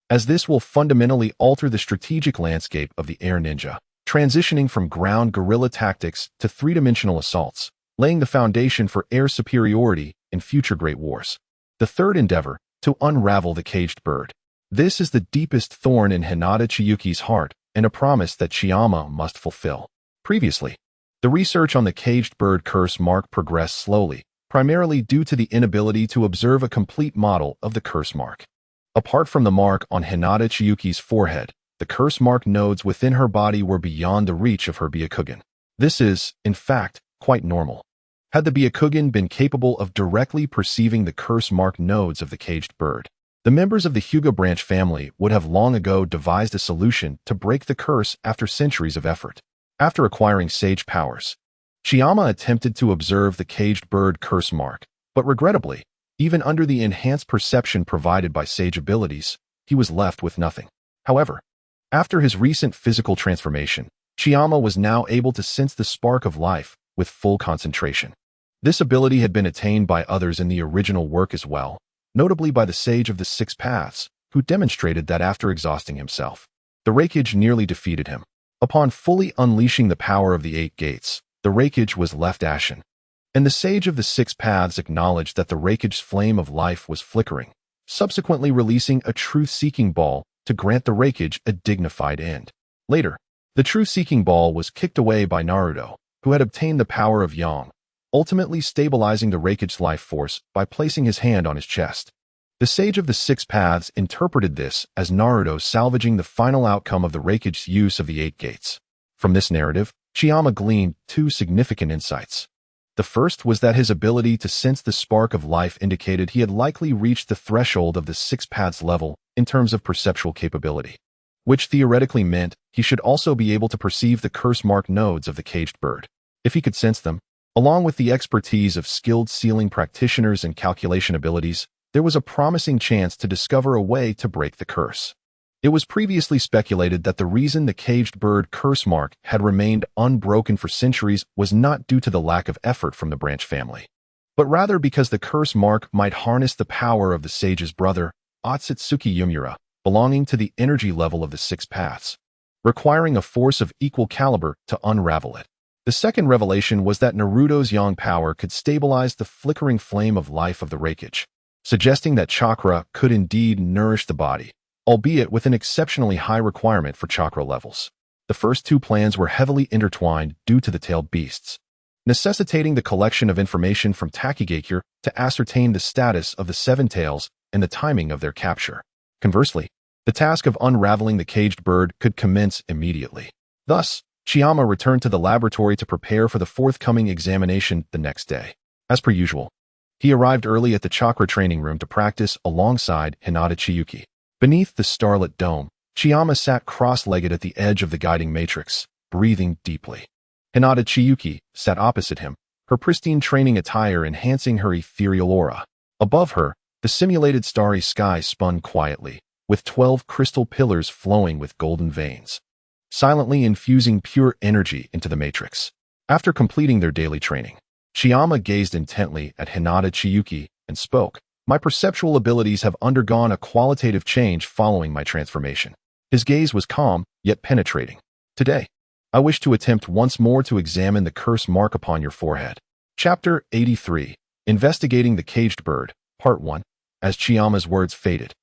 Speaker 1: as this will fundamentally alter the strategic landscape of the air ninja, transitioning from ground guerrilla tactics to three-dimensional assaults, laying the foundation for air superiority in future great wars. The third endeavor, to unravel the caged bird. This is the deepest thorn in Hinata Chiyuki's heart and a promise that Chiyama must fulfill. Previously, the research on the caged bird curse mark progressed slowly, primarily due to the inability to observe a complete model of the curse mark. Apart from the mark on Hinata Chiyuki's forehead, the curse mark nodes within her body were beyond the reach of her Byakugan. This is, in fact, quite normal. Had the Byakugan been capable of directly perceiving the curse mark nodes of the caged bird, the members of the Hyuga branch family would have long ago devised a solution to break the curse after centuries of effort. After acquiring sage powers, Chiyama attempted to observe the caged bird curse mark, but regrettably, even under the enhanced perception provided by sage abilities, he was left with nothing. However, after his recent physical transformation, Chiyama was now able to sense the spark of life with full concentration. This ability had been attained by others in the original work as well, notably by the Sage of the Six Paths, who demonstrated that after exhausting himself, the Raikage nearly defeated him. Upon fully unleashing the power of the Eight Gates, the Raikage was left ashen, and the Sage of the Six Paths acknowledged that the Raikage's flame of life was flickering, subsequently releasing a truth-seeking ball to grant the Raikage a dignified end. Later, the truth-seeking ball was kicked away by Naruto, who had obtained the power of Yang, ultimately stabilizing the Raikage's life force by placing his hand on his chest. The Sage of the Six Paths interpreted this as Naruto salvaging the final outcome of the Raikage's use of the Eight Gates. From this narrative, Chiyama gleaned two significant insights. The first was that his ability to sense the spark of life indicated he had likely reached the threshold of the Six Paths level in terms of perceptual capability, which theoretically meant he should also be able to perceive the curse mark nodes of the caged bird. If he could sense them, along with the expertise of skilled sealing practitioners and calculation abilities, there was a promising chance to discover a way to break the curse. It was previously speculated that the reason the caged bird curse mark had remained unbroken for centuries was not due to the lack of effort from the branch family, but rather because the curse mark might harness the power of the sage's brother, Otsutsuki Yumura, belonging to the energy level of the Six Paths, requiring a force of equal caliber to unravel it. The second revelation was that Naruto's yang power could stabilize the flickering flame of life of the Raikage, suggesting that chakra could indeed nourish the body, albeit with an exceptionally high requirement for chakra levels. The first two plans were heavily intertwined due to the tailed beasts, necessitating the collection of information from Takigakure to ascertain the status of the seven tails and the timing of their capture. Conversely, the task of unraveling the caged bird could commence immediately. Thus, Chiyama returned to the laboratory to prepare for the forthcoming examination the next day. As per usual, he arrived early at the chakra training room to practice alongside Hinata Chiyuki. Beneath the starlit dome, Chiyama sat cross-legged at the edge of the guiding matrix, breathing deeply. Hinata Chiyuki sat opposite him, her pristine training attire enhancing her ethereal aura. Above her, the simulated starry sky spun quietly, with 12 crystal pillars flowing with golden veins, silently infusing pure energy into the matrix. After completing their daily training, Chiyama gazed intently at Hinata Chiyuki and spoke. My perceptual abilities have undergone a qualitative change following my transformation. His gaze was calm, yet penetrating. Today, I wish to attempt once more to examine the curse mark upon your forehead. Chapter 83. Investigating the Caged Bird, Part 1. As Chiyama's words faded,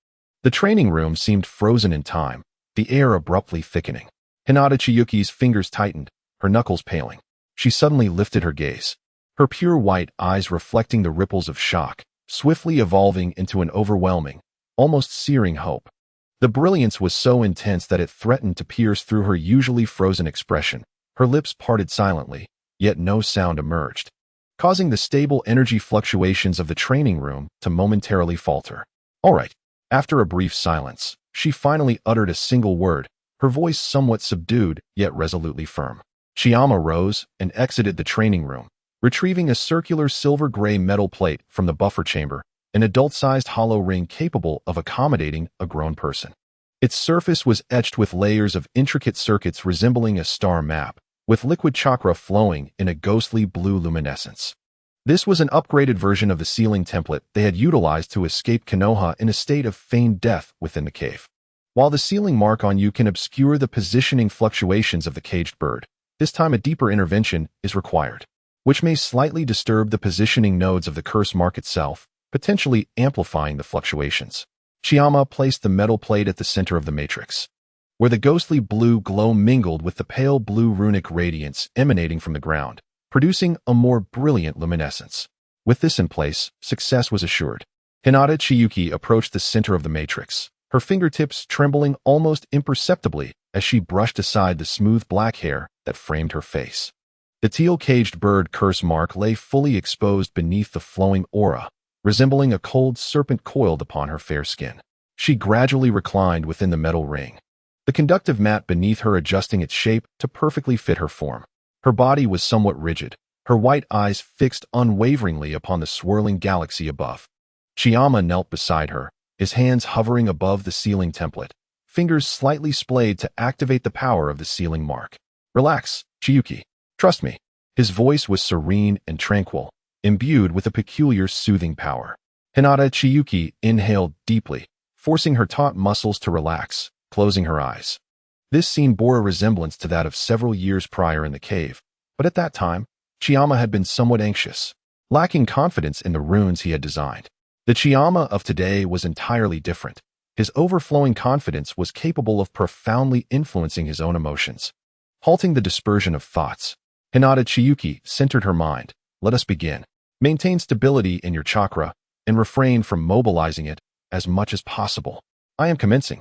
Speaker 1: the training room seemed frozen in time, the air abruptly thickening. Hinata Chiyuki's fingers tightened, her knuckles paling. She suddenly lifted her gaze, her pure white eyes reflecting the ripples of shock, swiftly evolving into an overwhelming, almost searing hope. The brilliance was so intense that it threatened to pierce through her usually frozen expression. Her lips parted silently, yet no sound emerged, causing the stable energy fluctuations of the training room to momentarily falter. All right. After a brief silence, she finally uttered a single word, her voice somewhat subdued yet resolutely firm. Chiyama rose and exited the training room, retrieving a circular silver-gray metal plate from the buffer chamber, an adult-sized hollow ring capable of accommodating a grown person. Its surface was etched with layers of intricate circuits resembling a star map, with liquid chakra flowing in a ghostly blue luminescence. This was an upgraded version of the sealing template they had utilized to escape Konoha in a state of feigned death within the cave. While the sealing mark on you can obscure the positioning fluctuations of the caged bird, this time a deeper intervention is required, which may slightly disturb the positioning nodes of the curse mark itself, potentially amplifying the fluctuations. Chiyama placed the metal plate at the center of the matrix, where the ghostly blue glow mingled with the pale blue runic radiance emanating from the ground, producing a more brilliant luminescence. With this in place, success was assured. Hinata Chiyuki approached the center of the matrix, her fingertips trembling almost imperceptibly as she brushed aside the smooth black hair that framed her face. The teal-caged bird curse mark lay fully exposed beneath the flowing aura, resembling a cold serpent coiled upon her fair skin. She gradually reclined within the metal ring, the conductive mat beneath her adjusting its shape to perfectly fit her form. Her body was somewhat rigid, her white eyes fixed unwaveringly upon the swirling galaxy above. Chiyama knelt beside her, his hands hovering above the sealing template, fingers slightly splayed to activate the power of the sealing mark. Relax, Chiyuki. Trust me. His voice was serene and tranquil, imbued with a peculiar soothing power. Hinata Chiyuki inhaled deeply, forcing her taut muscles to relax, closing her eyes. This scene bore a resemblance to that of several years prior in the cave, but at that time, Chiyama had been somewhat anxious, lacking confidence in the runes he had designed. The Chiyama of today was entirely different. His overflowing confidence was capable of profoundly influencing his own emotions, halting the dispersion of thoughts. Hinata Chiyuki centered her mind. Let us begin. Maintain stability in your chakra and refrain from mobilizing it as much as possible. I am commencing.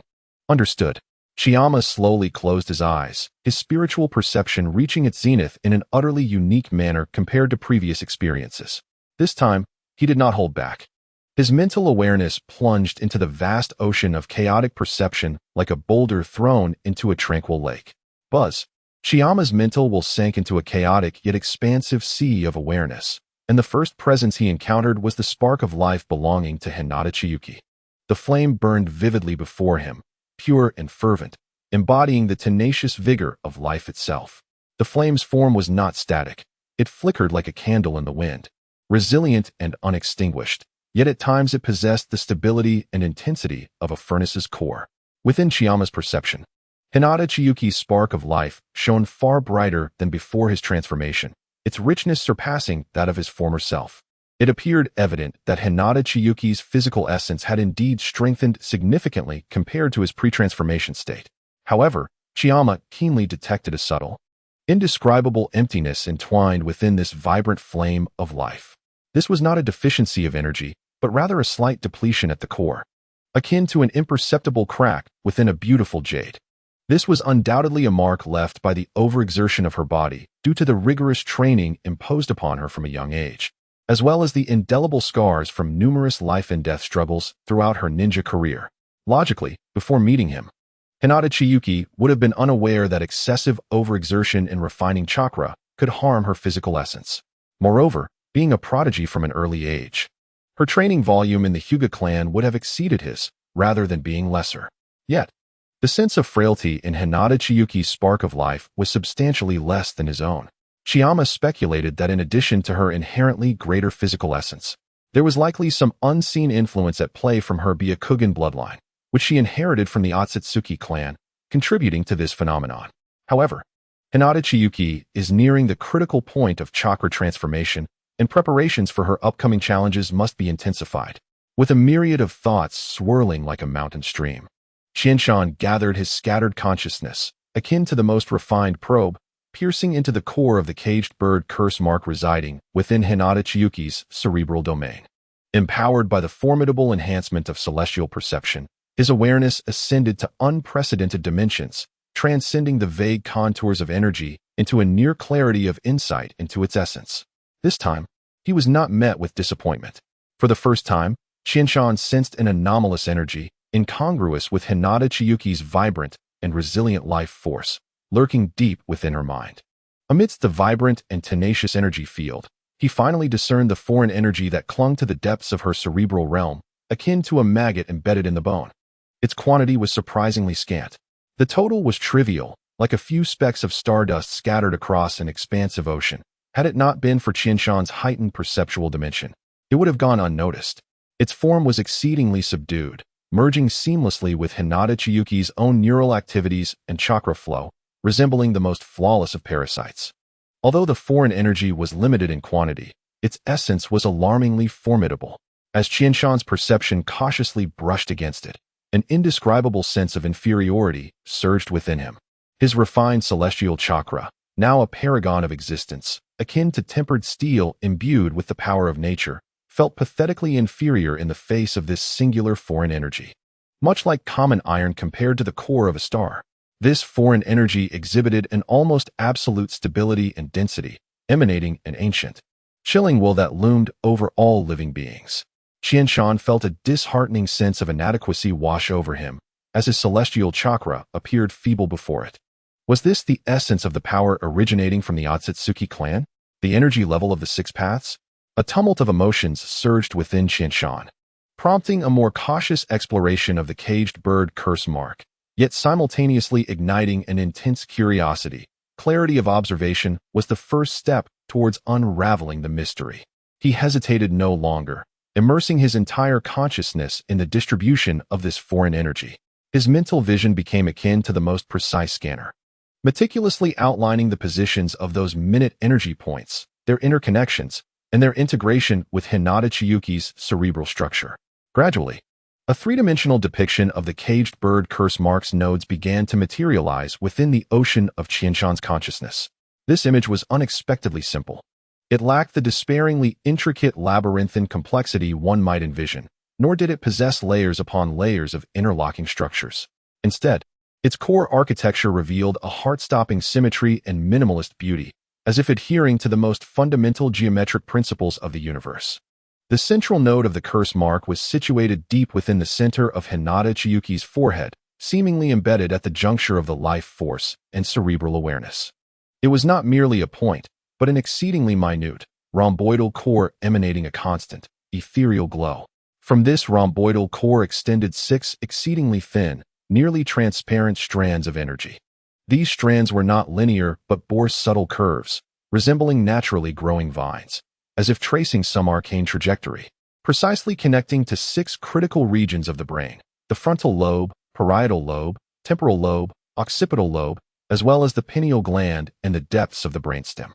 Speaker 1: Understood. Chiyama slowly closed his eyes, his spiritual perception reaching its zenith in an utterly unique manner compared to previous experiences. This time, he did not hold back. His mental awareness plunged into the vast ocean of chaotic perception like a boulder thrown into a tranquil lake. Buzz. Chiyama's mental will sank into a chaotic yet expansive sea of awareness, and the first presence he encountered was the spark of life belonging to Hinata Chiyuki. The flame burned vividly before him, pure and fervent, embodying the tenacious vigor of life itself. The flame's form was not static. It flickered like a candle in the wind, resilient and unextinguished, yet at times it possessed the stability and intensity of a furnace's core. Within Chiyama's perception, Hinata Chiyuki's spark of life shone far brighter than before his transformation, its richness surpassing that of his former self. It appeared evident that Hinata Chiyuki's physical essence had indeed strengthened significantly compared to his pre-transformation state. However, Chiyama keenly detected a subtle, indescribable emptiness entwined within this vibrant flame of life. This was not a deficiency of energy, but rather a slight depletion at the core, akin to an imperceptible crack within a beautiful jade. This was undoubtedly a mark left by the overexertion of her body due to the rigorous training imposed upon her from a young age, as well as the indelible scars from numerous life and death struggles throughout her ninja career. Logically, before meeting him, Hinata Chiyuki would have been unaware that excessive overexertion in refining chakra could harm her physical essence. Moreover, being a prodigy from an early age, her training volume in the Hyuga clan would have exceeded his, rather than being lesser. Yet, the sense of frailty in Hinata Chiyuki's spark of life was substantially less than his own. Chiyama speculated that in addition to her inherently greater physical essence, there was likely some unseen influence at play from her Byakugan bloodline, which she inherited from the Otsutsuki clan, contributing to this phenomenon. However, Hinata Chiyuki is nearing the critical point of chakra transformation, and preparations for her upcoming challenges must be intensified. With a myriad of thoughts swirling like a mountain stream, Qianshan gathered his scattered consciousness, akin to the most refined probe, piercing into the core of the caged bird curse mark residing within Hinata Chiyuki's cerebral domain. Empowered by the formidable enhancement of celestial perception, his awareness ascended to unprecedented dimensions, transcending the vague contours of energy into a near clarity of insight into its essence. This time, he was not met with disappointment. For the first time, Qianshan sensed an anomalous energy, incongruous with Hinata Chiyuki's vibrant and resilient life force, lurking deep within her mind. Amidst the vibrant and tenacious energy field, he finally discerned the foreign energy that clung to the depths of her cerebral realm, akin to a maggot embedded in the bone. Its quantity was surprisingly scant. The total was trivial, like a few specks of stardust scattered across an expansive ocean. Had it not been for Qianshan's heightened perceptual dimension, it would have gone unnoticed. Its form was exceedingly subdued, merging seamlessly with Hinata Chiyuki's own neural activities and chakra flow, resembling the most flawless of parasites. Although the foreign energy was limited in quantity, its essence was alarmingly formidable. As Qianshan's perception cautiously brushed against it, an indescribable sense of inferiority surged within him. His refined celestial chakra, now a paragon of existence, akin to tempered steel imbued with the power of nature, felt pathetically inferior in the face of this singular foreign energy. Much like common iron compared to the core of a star, this foreign energy exhibited an almost absolute stability and density, emanating an ancient, chilling will that loomed over all living beings. Qianshan felt a disheartening sense of inadequacy wash over him, as his celestial chakra appeared feeble before it. Was this the essence of the power originating from the Otsutsuki clan? The energy level of the Six Paths? A tumult of emotions surged within Qianshan, prompting a more cautious exploration of the caged bird curse mark, yet simultaneously igniting an intense curiosity. Clarity of observation was the first step towards unraveling the mystery. He hesitated no longer, immersing his entire consciousness in the distribution of this foreign energy. His mental vision became akin to the most precise scanner, meticulously outlining the positions of those minute energy points, their interconnections, and their integration with Hinata Chiyuki's cerebral structure. Gradually, a three-dimensional depiction of the caged bird curse mark's nodes began to materialize within the ocean of Qianshan's consciousness. This image was unexpectedly simple. It lacked the despairingly intricate labyrinthine complexity one might envision, nor did it possess layers upon layers of interlocking structures. Instead, its core architecture revealed a heart-stopping symmetry and minimalist beauty, as if adhering to the most fundamental geometric principles of the universe. The central node of the curse mark was situated deep within the center of Hinata Chiyuki's forehead, seemingly embedded at the juncture of the life force and cerebral awareness. It was not merely a point, but an exceedingly minute, rhomboidal core emanating a constant, ethereal glow. From this rhomboidal core extended 6 exceedingly thin, nearly transparent strands of energy. These strands were not linear but bore subtle curves, resembling naturally growing vines, as if tracing some arcane trajectory, precisely connecting to 6 critical regions of the brain: the frontal lobe, parietal lobe, temporal lobe, occipital lobe, as well as the pineal gland and the depths of the brainstem.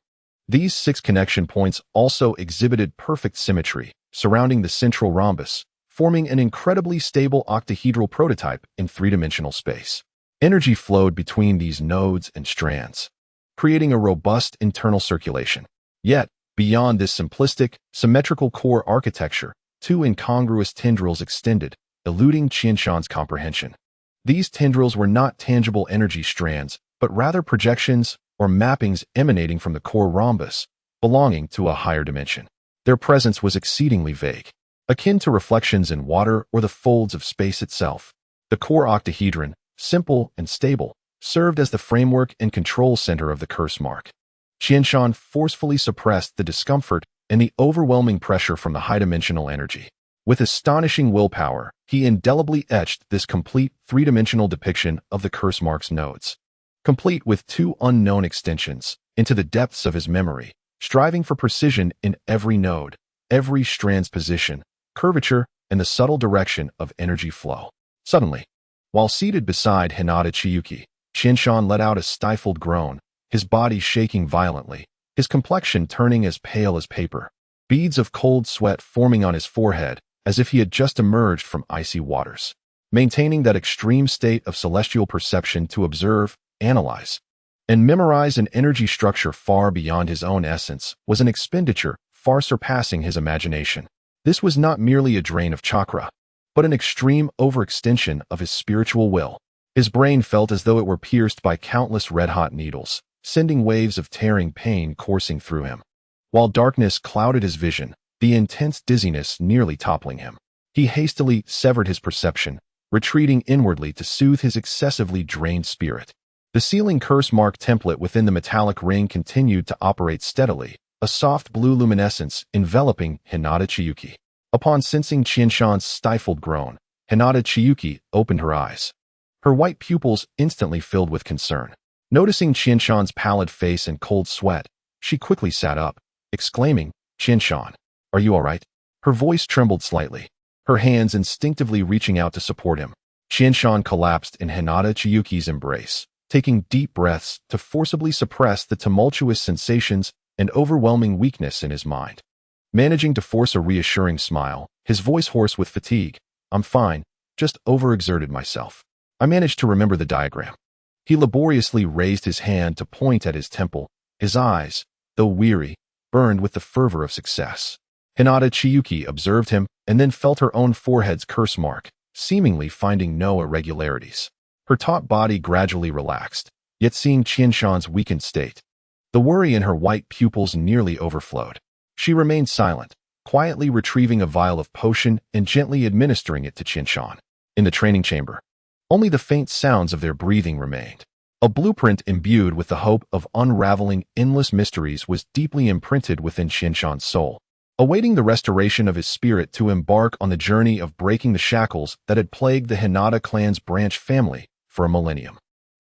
Speaker 1: These 6 connection points also exhibited perfect symmetry, surrounding the central rhombus, forming an incredibly stable octahedral prototype in three-dimensional space. Energy flowed between these nodes and strands, creating a robust internal circulation. Yet, beyond this simplistic, symmetrical core architecture, 2 incongruous tendrils extended, eluding Qianshan's comprehension. These tendrils were not tangible energy strands, but rather projections or mappings emanating from the core rhombus, belonging to a higher dimension. Their presence was exceedingly vague, akin to reflections in water or the folds of space itself. The core octahedron, simple and stable, served as the framework and control center of the curse mark. Qianshan forcefully suppressed the discomfort and the overwhelming pressure from the high-dimensional energy. With astonishing willpower, he indelibly etched this complete three-dimensional depiction of the curse mark's nodes, complete with 2 unknown extensions, into the depths of his memory, striving for precision in every node, every strand's position, curvature, and the subtle direction of energy flow. Suddenly, while seated beside Hinata Chiyuki, Qianshan let out a stifled groan, his body shaking violently, his complexion turning as pale as paper, beads of cold sweat forming on his forehead as if he had just emerged from icy waters. Maintaining that extreme state of celestial perception to observe, analyze, and memorize an energy structure far beyond his own essence was an expenditure far surpassing his imagination. This was not merely a drain of chakra, but an extreme overextension of his spiritual will. His brain felt as though it were pierced by countless red-hot needles, sending waves of tearing pain coursing through him. While darkness clouded his vision, the intense dizziness nearly toppling him. He hastily severed his perception, retreating inwardly to soothe his excessively drained spirit. The sealing curse mark template within the metallic ring continued to operate steadily, a soft blue luminescence enveloping Hinata Chiyuki. Upon sensing Qianshan's stifled groan, Hinata Chiyuki opened her eyes. Her white pupils instantly filled with concern. Noticing Qianshan's pallid face and cold sweat, she quickly sat up, exclaiming, "Qianshan, are you all right?" Her voice trembled slightly, her hands instinctively reaching out to support him. Qianshan collapsed in Hinata Chiyuki's embrace, taking deep breaths to forcibly suppress the tumultuous sensations and overwhelming weakness in his mind. Managing to force a reassuring smile, his voice hoarse with fatigue, "I'm fine, just overexerted myself. I managed to remember the diagram." He laboriously raised his hand to point at his temple, his eyes, though weary, burned with the fervor of success. Hinata Chiyuki observed him and then felt her own forehead's curse mark, seemingly finding no irregularities. Her taut body gradually relaxed, yet seeing Qianshan's weakened state, the worry in her white pupils nearly overflowed. She remained silent, quietly retrieving a vial of potion and gently administering it to Qianshan. In the training chamber, only the faint sounds of their breathing remained. A blueprint imbued with the hope of unraveling endless mysteries was deeply imprinted within Qianshan's soul, awaiting the restoration of his spirit to embark on the journey of breaking the shackles that had plagued the Hinata clan's branch family for a millennium.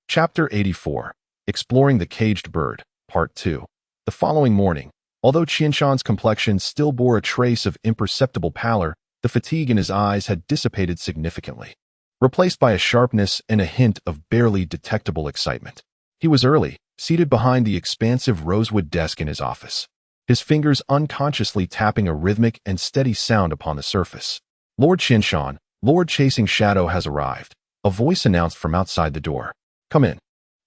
Speaker 1: Chapter 84, Exploring the Caged Bird, Part 2. The following morning, although Qianshan's complexion still bore a trace of imperceptible pallor, the fatigue in his eyes had dissipated significantly, replaced by a sharpness and a hint of barely detectable excitement. He was early, seated behind the expansive rosewood desk in his office, his fingers unconsciously tapping a rhythmic and steady sound upon the surface. "Lord Qianshan, Lord Chasing Shadow has arrived," a voice announced from outside the door. "Come in."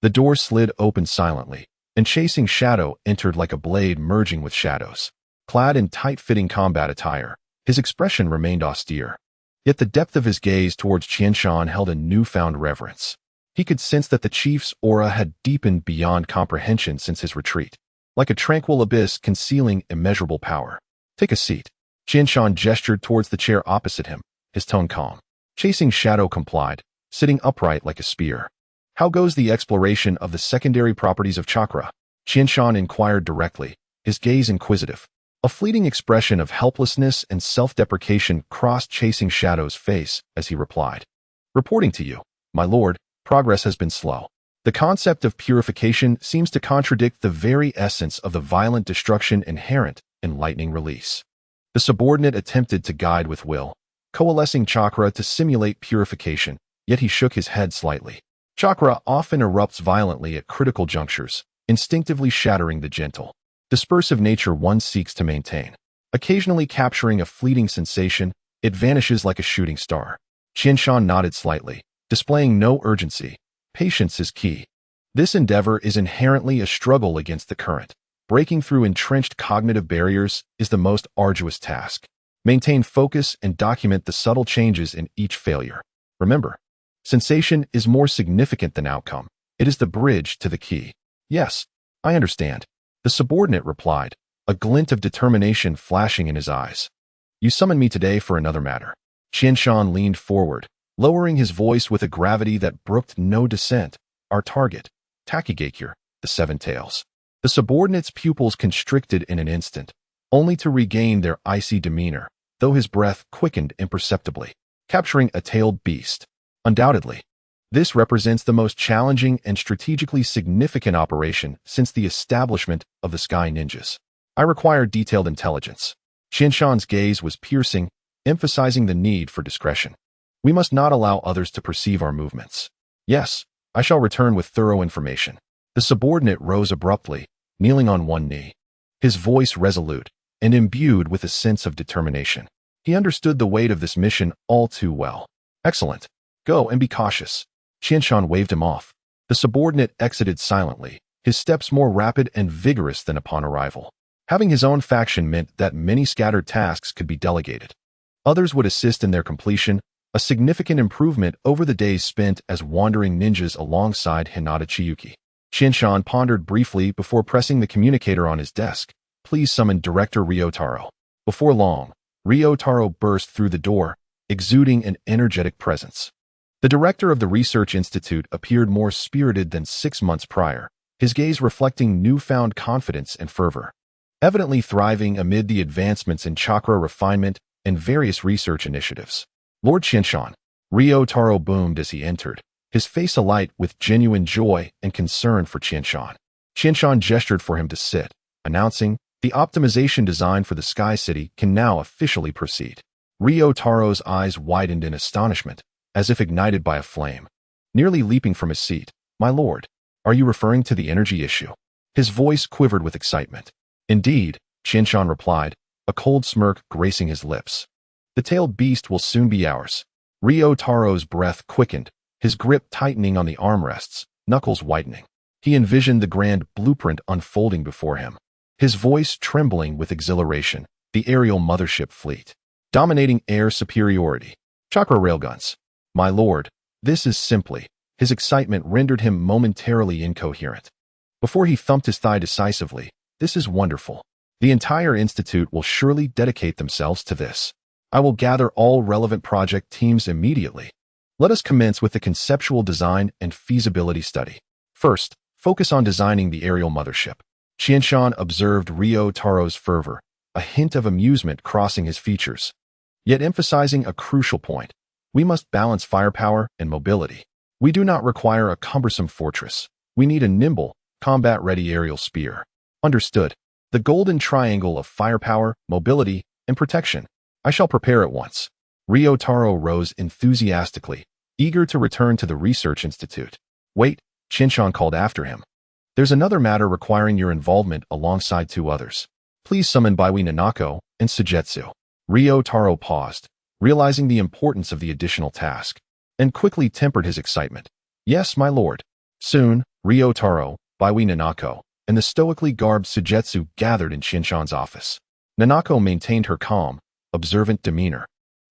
Speaker 1: The door slid open silently, and Chasing Shadow entered like a blade merging with shadows. Clad in tight-fitting combat attire, his expression remained austere. Yet the depth of his gaze towards Qianshan held a newfound reverence. He could sense that the chief's aura had deepened beyond comprehension since his retreat, like a tranquil abyss concealing immeasurable power. "Take a seat." Qianshan gestured towards the chair opposite him, his tone calm. Chasing Shadow complied, sitting upright like a spear. "How goes the exploration of the secondary properties of chakra?" Qianshan inquired directly, his gaze inquisitive. A fleeting expression of helplessness and self-deprecation crossed Chasing Shadow's face as he replied. "Reporting to you, my lord, progress has been slow. The concept of purification seems to contradict the very essence of the violent destruction inherent in lightning release." The subordinate attempted to guide with will, coalescing chakra to simulate purification, yet he shook his head slightly. Chakra often erupts violently at critical junctures, instinctively shattering the gentle, dispersive nature one seeks to maintain. Occasionally capturing a fleeting sensation, it vanishes like a shooting star. Qianshan nodded slightly, displaying no urgency. Patience is key. This endeavor is inherently a struggle against the current. Breaking through entrenched cognitive barriers is the most arduous task. Maintain focus and document the subtle changes in each failure. Remember, sensation is more significant than outcome. It is the bridge to the key. "Yes, I understand," the subordinate replied, a glint of determination flashing in his eyes. "You summoned me today for another matter." Qianshan leaned forward, lowering his voice with a gravity that brooked no dissent. "Our target, Takigakure, the Seven Tails." The subordinate's pupils constricted in an instant, only to regain their icy demeanor, though his breath quickened imperceptibly. "Capturing a tailed beast. Undoubtedly. This represents the most challenging and strategically significant operation since the establishment of the Sky Ninjas. I require detailed intelligence." Qianshan's gaze was piercing, emphasizing the need for discretion. "We must not allow others to perceive our movements." "Yes, I shall return with thorough information." The subordinate rose abruptly, kneeling on one knee, his voice resolute and imbued with a sense of determination. He understood the weight of this mission all too well. "Excellent. Go and be cautious." Qianshan waved him off. The subordinate exited silently, his steps more rapid and vigorous than upon arrival. Having his own faction meant that many scattered tasks could be delegated. Others would assist in their completion, a significant improvement over the days spent as wandering ninjas alongside Hinata Chiyuki. Qinshan pondered briefly before pressing the communicator on his desk. Please summon Director Ryotaro. Before long, Ryotaro burst through the door, exuding an energetic presence. The director of the Research Institute appeared more spirited than 6 months prior, his gaze reflecting newfound confidence and fervor. Evidently thriving amid the advancements in chakra refinement and various research initiatives. Lord Qinshan, Ryotaro boomed as he entered, his face alight with genuine joy and concern for Qinshan. Qinshan gestured for him to sit, announcing, the optimization design for the Sky City can now officially proceed. Ryotaro's eyes widened in astonishment, as if ignited by a flame. Nearly leaping from his seat, my lord, are you referring to the energy issue? His voice quivered with excitement. Indeed, Qinshan replied, a cold smirk gracing his lips. The tailed beast will soon be ours. Ryotaro's breath quickened, his grip tightening on the armrests, knuckles whitening. He envisioned the grand blueprint unfolding before him. His voice trembling with exhilaration, the aerial mothership fleet. Dominating air superiority. Chakra railguns. My lord, this is simply. His excitement rendered him momentarily incoherent. Before he thumped his thigh decisively, this is wonderful. The entire institute will surely dedicate themselves to this. I will gather all relevant project teams immediately. Let us commence with the conceptual design and feasibility study. First, focus on designing the aerial mothership. Qinshan observed Ryotaro's fervor, a hint of amusement crossing his features, yet emphasizing a crucial point. We must balance firepower and mobility. We do not require a cumbersome fortress. We need a nimble, combat-ready aerial spear. Understood. The golden triangle of firepower, mobility, and protection. I shall prepare at once. Ryotaro rose enthusiastically, eager to return to the Research Institute. Wait, Qinshan called after him. There's another matter requiring your involvement alongside 2 others. Please summon Baiwi Nanako and Sujetsu. Ryotaro paused, realizing the importance of the additional task, and quickly tempered his excitement. Yes, my lord. Soon, Ryotaro, Baiwi Nanako, and the stoically garbed Sujetsu gathered in Qinshan's office. Nanako maintained her calm, observant demeanor.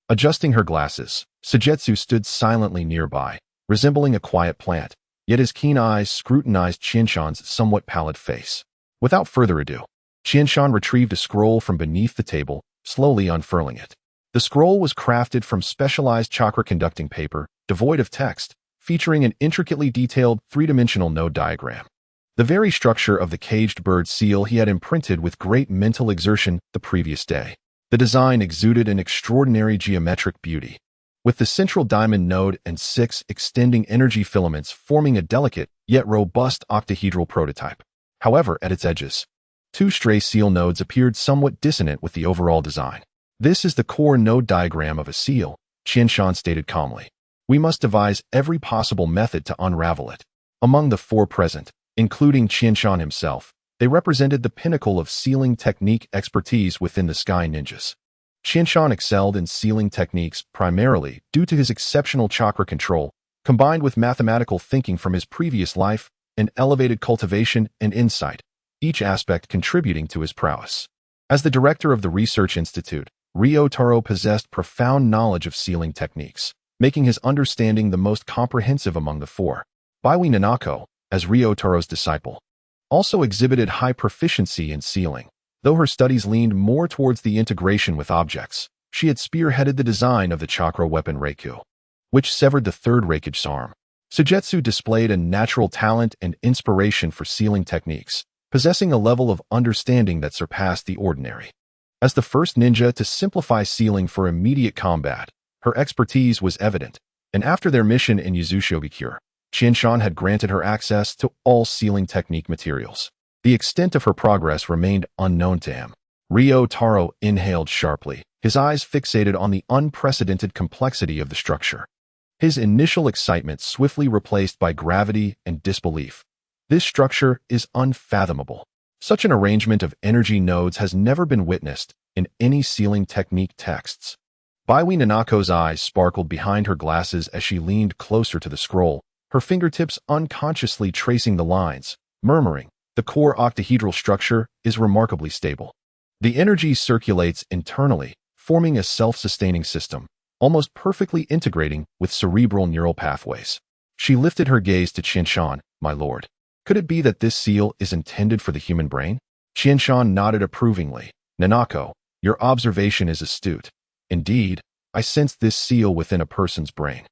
Speaker 1: Adjusting her glasses, Sujetsu stood silently nearby, resembling a quiet plant, yet his keen eyes scrutinized Qinshan's somewhat pallid face. Without further ado, Qinshan retrieved a scroll from beneath the table, slowly unfurling it. The scroll was crafted from specialized chakra-conducting paper, devoid of text, featuring an intricately detailed 3-dimensional node diagram. The very structure of the caged bird seal he had imprinted with great mental exertion the previous day. The design exuded an extraordinary geometric beauty, with the central diamond node and 6 extending energy filaments forming a delicate yet robust octahedral prototype. However, at its edges, 2 stray seal nodes appeared somewhat dissonant with the overall design. This is the core node diagram of a seal, Qinshan stated calmly. We must devise every possible method to unravel it. Among the 4 present, including Qinshan himself, they represented the pinnacle of sealing technique expertise within the Sky Ninjas. Qinshan excelled in sealing techniques primarily due to his exceptional chakra control, combined with mathematical thinking from his previous life and elevated cultivation and insight, each aspect contributing to his prowess. As the director of the Research Institute, Ryotaro possessed profound knowledge of sealing techniques, making his understanding the most comprehensive among the 4. Baiwi Nanako, as Ryotaro's disciple, also exhibited high proficiency in sealing. Though her studies leaned more towards the integration with objects, she had spearheaded the design of the chakra weapon Reiku, which severed the 3rd Reikage arm. Sujetsu displayed a natural talent and inspiration for sealing techniques, possessing a level of understanding that surpassed the ordinary. As the first ninja to simplify sealing for immediate combat, her expertise was evident, and after their mission in Yuzushiogakure, Qinshan had granted her access to all sealing technique materials. The extent of her progress remained unknown to him. Ryotaro inhaled sharply, his eyes fixated on the unprecedented complexity of the structure. His initial excitement swiftly replaced by gravity and disbelief. This structure is unfathomable. Such an arrangement of energy nodes has never been witnessed in any sealing technique texts. Baiwi Nanako's eyes sparkled behind her glasses as she leaned closer to the scroll, her fingertips unconsciously tracing the lines, murmuring, the core octahedral structure is remarkably stable. The energy circulates internally, forming a self-sustaining system, almost perfectly integrating with cerebral neural pathways. She lifted her gaze to Qinshan, my lord. Could it be that this seal is intended for the human brain? Qianshan nodded approvingly. Nanako, your observation is astute. Indeed, I sensed this seal within a person's brain.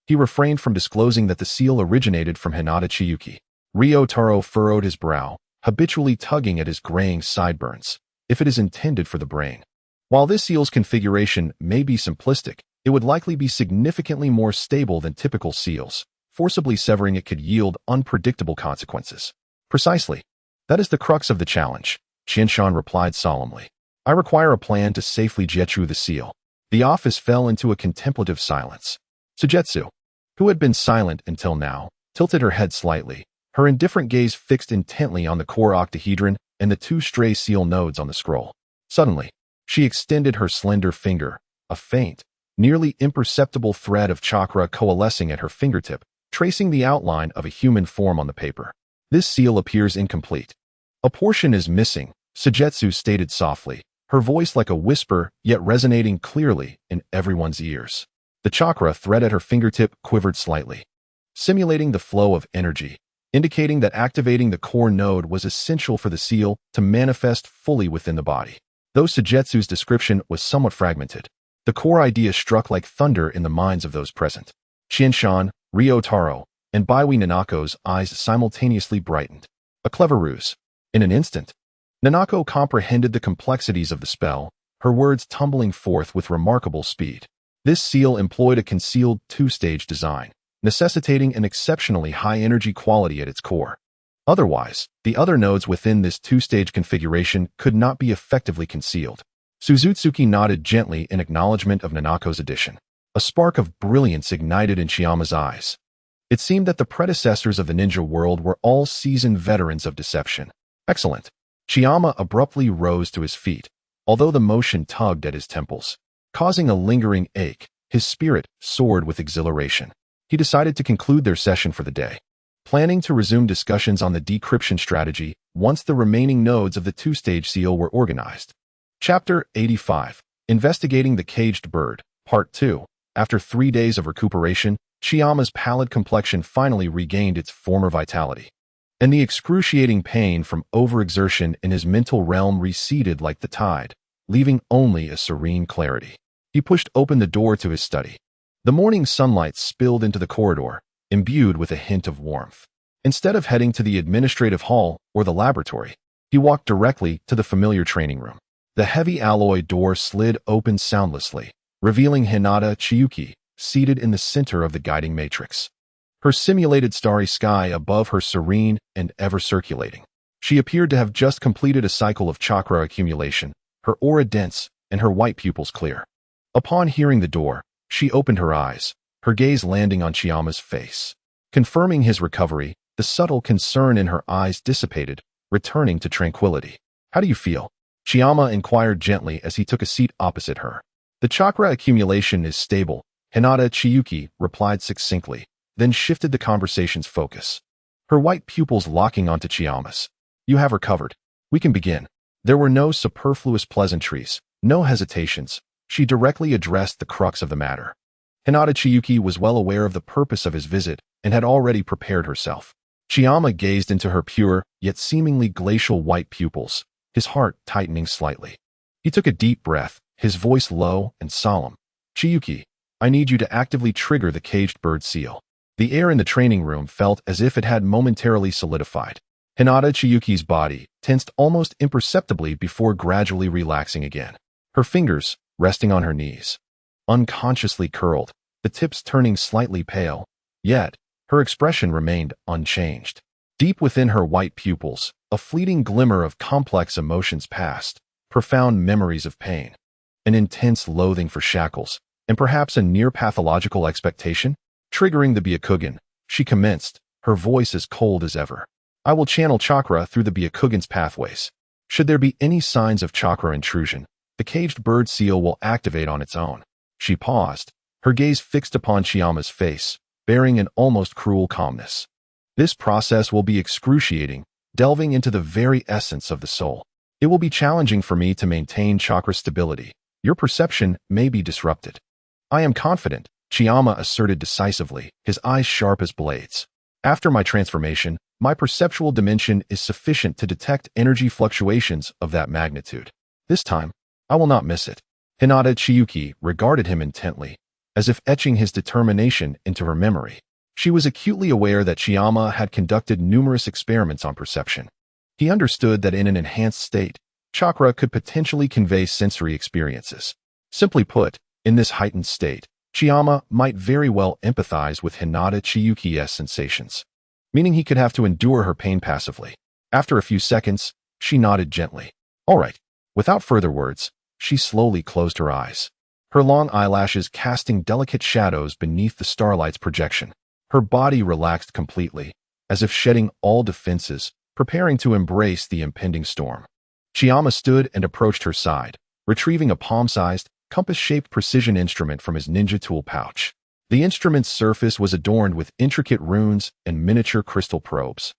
Speaker 1: He refrained from disclosing that the seal originated from Hinata Chiyuki. Ryotaro furrowed his brow, habitually tugging at his graying sideburns. If it is intended for the brain. While this seal's configuration may be simplistic, it would likely be significantly more stable than typical seals. Forcibly severing it could yield unpredictable consequences. Precisely. That is the crux of the challenge, Qianshan replied solemnly. I require a plan to safely Jetsu the seal. The office fell into a contemplative silence. Sujetsu, who had been silent until now, tilted her head slightly, her indifferent gaze fixed intently on the core octahedron and the two stray seal nodes on the scroll. Suddenly, she extended her slender finger, a faint, nearly imperceptible thread of chakra coalescing at her fingertip, tracing the outline of a human form on the paper. This seal appears incomplete. A portion is missing, Sujetsu stated softly, her voice like a whisper yet resonating clearly in everyone's ears. The chakra thread at her fingertip quivered slightly, simulating the flow of energy, indicating that activating the core node was essential for the seal to manifest fully within the body. Though Sujetsu's description was somewhat fragmented, the core idea struck like thunder in the minds of those present. Qianshan, Ryotaro, and Baiwi Nanako's eyes simultaneously brightened. A clever ruse. In an instant, Nanako comprehended the complexities of the spell, her words tumbling forth with remarkable speed. This seal employed a concealed two-stage design, necessitating an exceptionally high energy quality at its core. Otherwise, the other nodes within this two-stage configuration could not be effectively concealed. Suzutsuki nodded gently in acknowledgement of Nanako's addition. A spark of brilliance ignited in Chiyama's eyes. It seemed that the predecessors of the ninja world were all seasoned veterans of deception. Excellent. Chiyama abruptly rose to his feet, although the motion tugged at his temples. Causing a lingering ache, his spirit soared with exhilaration. He decided to conclude their session for the day, planning to resume discussions on the decryption strategy once the remaining nodes of the two-stage seal were organized. Chapter 85. Investigating the Caged Bird, Part 2. After 3 days of recuperation, Chiyama's pallid complexion finally regained its former vitality, and the excruciating pain from overexertion in his mental realm receded like the tide, leaving only a serene clarity. He pushed open the door to his study. The morning sunlight spilled into the corridor, imbued with a hint of warmth. Instead of heading to the administrative hall or the laboratory, he walked directly to the familiar training room. The heavy alloy door slid open soundlessly, revealing Hinata Chiyuki, seated in the center of the guiding matrix. Her simulated starry sky above her serene and ever-circulating. She appeared to have just completed a cycle of chakra accumulation, her aura dense and her white pupils clear. Upon hearing the door, she opened her eyes, her gaze landing on Chiyama's face. Confirming his recovery, the subtle concern in her eyes dissipated, returning to tranquility. How do you feel? Chiyama inquired gently as he took a seat opposite her. The chakra accumulation is stable, Hinata Chiyuki replied succinctly, then shifted the conversation's focus. Her white pupils locking onto Chiyama's. You have recovered. We can begin. There were no superfluous pleasantries, no hesitations. She directly addressed the crux of the matter. Hinata Chiyuki was well aware of the purpose of his visit and had already prepared herself. Chiyama gazed into her pure, yet seemingly glacial white pupils, his heart tightening slightly. He took a deep breath, his voice low and solemn. Chiyuki, I need you to actively trigger the caged bird seal. The air in the training room felt as if it had momentarily solidified. Hinata Chiyuki's body tensed almost imperceptibly before gradually relaxing again. Her fingers, resting on her knees, unconsciously curled, the tips turning slightly pale, yet her expression remained unchanged. Deep within her white pupils, a fleeting glimmer of complex emotions passed, profound memories of pain, an intense loathing for shackles, and perhaps a near-pathological expectation. Triggering the Byakugan, she commenced, her voice as cold as ever. I will channel chakra through the Byakugan's pathways. Should there be any signs of chakra intrusion, the caged bird seal will activate on its own. She paused, her gaze fixed upon Chiyama's face, bearing an almost cruel calmness. This process will be excruciating, delving into the very essence of the soul. It will be challenging for me to maintain chakra stability. Your perception may be disrupted. I am confident, Chiyama asserted decisively, his eyes sharp as blades. After my transformation, My perceptual dimension is sufficient to detect energy fluctuations of that magnitude. This time, I will not miss it. Hinata Chiyuki regarded him intently, as if etching his determination into her memory. She was acutely aware that Chiyama had conducted numerous experiments on perception. He understood that in an enhanced state, chakra could potentially convey sensory experiences. Simply put, in this heightened state, Chiyama might very well empathize with Hinata Chiyuki's sensations, meaning he could have to endure her pain passively. After a few seconds, she nodded gently. All right. Without further words, she slowly closed her eyes, her long eyelashes casting delicate shadows beneath the starlight's projection. Her body relaxed completely, as if shedding all defenses, preparing to embrace the impending storm. Chiyama stood and approached her side, retrieving a palm-sized, compass-shaped precision instrument from his ninja tool pouch. The instrument's surface was adorned with intricate runes and miniature crystal probes,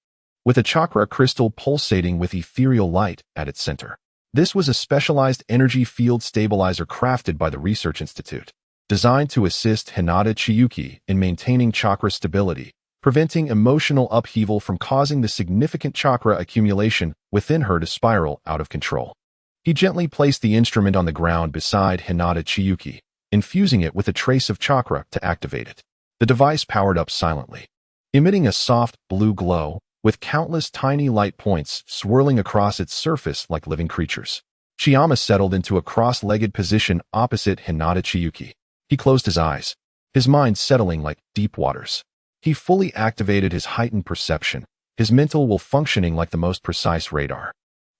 Speaker 1: with a chakra crystal pulsating with ethereal light at its center. This was a specialized energy field stabilizer crafted by the Research Institute, designed to assist Hinata Chiyuki in maintaining chakra stability, preventing emotional upheaval from causing the significant chakra accumulation within her to spiral out of control. He gently placed the instrument on the ground beside Hinata Chiyuki, infusing it with a trace of chakra to activate it. The device powered up silently, emitting a soft blue glow, with countless tiny light points swirling across its surface like living creatures. Chiyama settled into a cross-legged position opposite Hinata Chiyuki. He closed his eyes, his mind settling like deep waters. He fully activated his heightened perception, his mental will functioning like the most precise radar,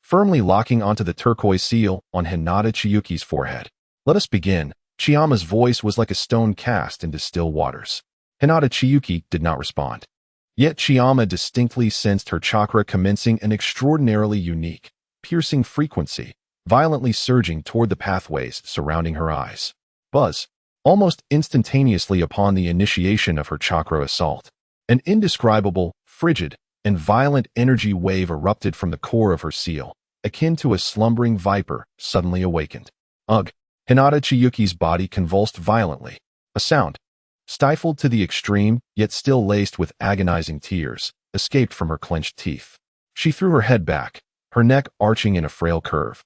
Speaker 1: firmly locking onto the turquoise seal on Hinata Chiyuki's forehead. Let us begin. Chiyama's voice was like a stone cast into still waters. Hinata Chiyuki did not respond. Yet Chiyama distinctly sensed her chakra commencing an extraordinarily unique, piercing frequency, violently surging toward the pathways surrounding her eyes. Buzz. Almost instantaneously upon the initiation of her chakra assault, an indescribable, frigid, and violent energy wave erupted from the core of her seal, akin to a slumbering viper suddenly awakened. Ugh! Hinata Chiyuki's body convulsed violently. A sound, stifled to the extreme, yet still laced with agonizing tears, escaped from her clenched teeth. She threw her head back, her neck arching in a frail curve.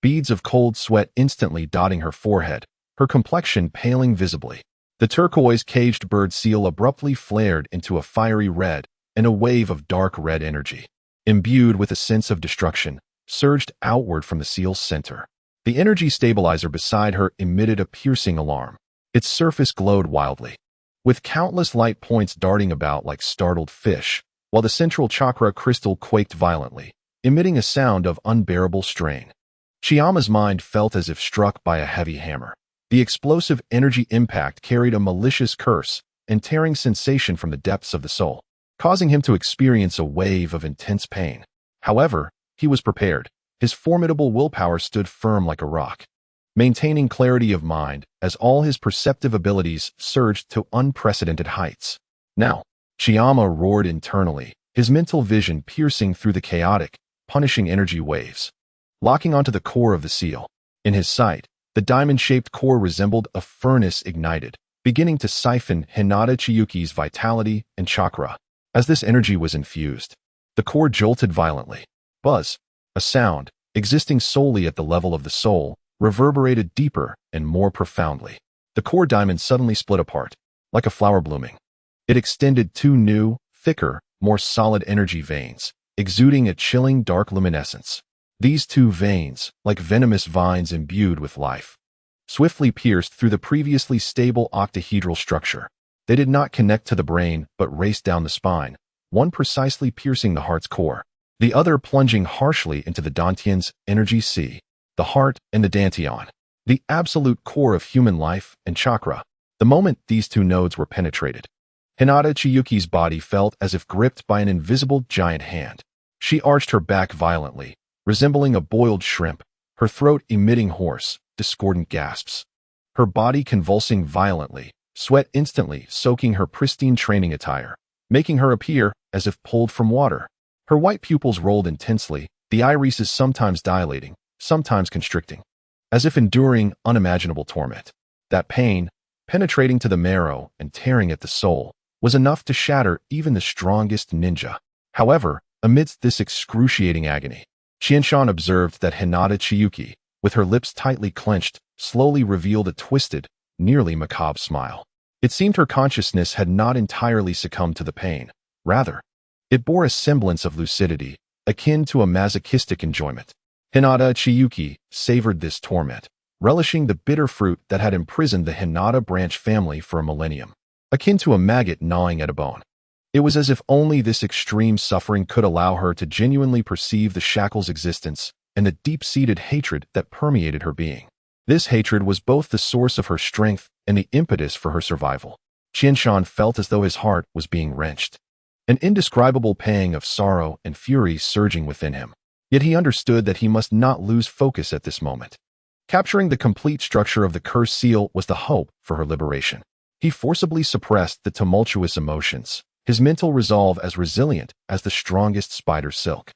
Speaker 1: Beads of cold sweat instantly dotting her forehead, her complexion paling visibly. The turquoise caged bird seal abruptly flared into a fiery red, and a wave of dark red energy, imbued with a sense of destruction, surged outward from the seal's center. The energy stabilizer beside her emitted a piercing alarm. Its surface glowed wildly, with countless light points darting about like startled fish, while the central chakra crystal quaked violently, emitting a sound of unbearable strain. Chiyama's mind felt as if struck by a heavy hammer. The explosive energy impact carried a malicious curse and tearing sensation from the depths of the soul, causing him to experience a wave of intense pain. However, he was prepared. His formidable willpower stood firm like a rock, maintaining clarity of mind as all his perceptive abilities surged to unprecedented heights. Now, Chiyama roared internally, his mental vision piercing through the chaotic, punishing energy waves, locking onto the core of the seal. In his sight, the diamond-shaped core resembled a furnace ignited, beginning to siphon Hinata Chiyuki's vitality and chakra. As this energy was infused, the core jolted violently. Buzz, a sound, existing solely at the level of the soul, reverberated deeper and more profoundly. The core diamond suddenly split apart, like a flower blooming. It extended two new, thicker, more solid energy veins, exuding a chilling dark luminescence. These two veins, like venomous vines imbued with life, swiftly pierced through the previously stable octahedral structure. They did not connect to the brain, but raced down the spine, one precisely piercing the heart's core, the other plunging harshly into the Dantian's energy sea, the heart and the Dantian, the absolute core of human life and chakra. The moment these two nodes were penetrated, Hinata Chiyuki's body felt as if gripped by an invisible giant hand. She arched her back violently, resembling a boiled shrimp, her throat emitting hoarse, discordant gasps. Her body convulsing violently, sweat instantly soaking her pristine training attire, making her appear as if pulled from water. Her white pupils rolled intensely, the irises sometimes dilating, sometimes constricting, as if enduring unimaginable torment. That pain, penetrating to the marrow and tearing at the soul, was enough to shatter even the strongest ninja. However, amidst this excruciating agony, Qianshan observed that Hinata Chiyuki, with her lips tightly clenched, slowly revealed a twisted, nearly macabre smile. It seemed her consciousness had not entirely succumbed to the pain. Rather, it bore a semblance of lucidity, akin to a masochistic enjoyment. Hinata Chiyuki savored this torment, relishing the bitter fruit that had imprisoned the Hinata branch family for a millennium, akin to a maggot gnawing at a bone. It was as if only this extreme suffering could allow her to genuinely perceive the shackle's existence and the deep-seated hatred that permeated her being. This hatred was both the source of her strength and the impetus for her survival. Qianshan felt as though his heart was being wrenched, an indescribable pang of sorrow and fury surging within him. Yet he understood that he must not lose focus at this moment. Capturing the complete structure of the cursed seal was the hope for her liberation. He forcibly suppressed the tumultuous emotions, his mental resolve as resilient as the strongest spider silk,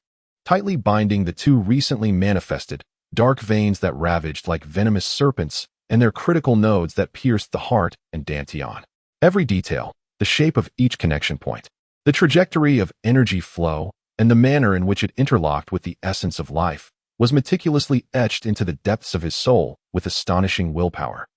Speaker 1: tightly binding the two recently manifested, dark veins that ravaged like venomous serpents and their critical nodes that pierced the heart and dantian. Every detail, the shape of each connection point, the trajectory of energy flow, and the manner in which it interlocked with the essence of life, was meticulously etched into the depths of his soul with astonishing willpower.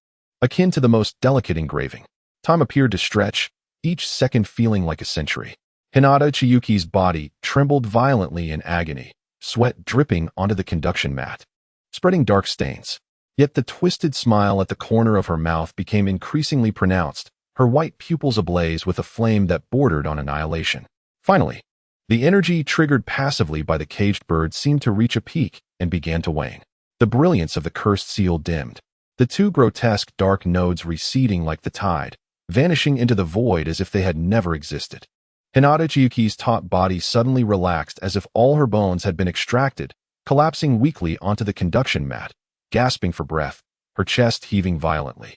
Speaker 1: Akin to the most delicate engraving, time appeared to stretch, each second feeling like a century. Hinata Chiyuki's body trembled violently in agony, sweat dripping onto the conduction mat, spreading dark stains. Yet the twisted smile at the corner of her mouth became increasingly pronounced, her white pupils ablaze with a flame that bordered on annihilation. Finally, the energy triggered passively by the caged bird seemed to reach a peak and began to wane. The brilliance of the cursed seal dimmed, the two grotesque dark nodes receding like the tide, vanishing into the void as if they had never existed. Hinata Chiyuki's taut body suddenly relaxed as if all her bones had been extracted, collapsing weakly onto the conduction mat, gasping for breath, her chest heaving violently.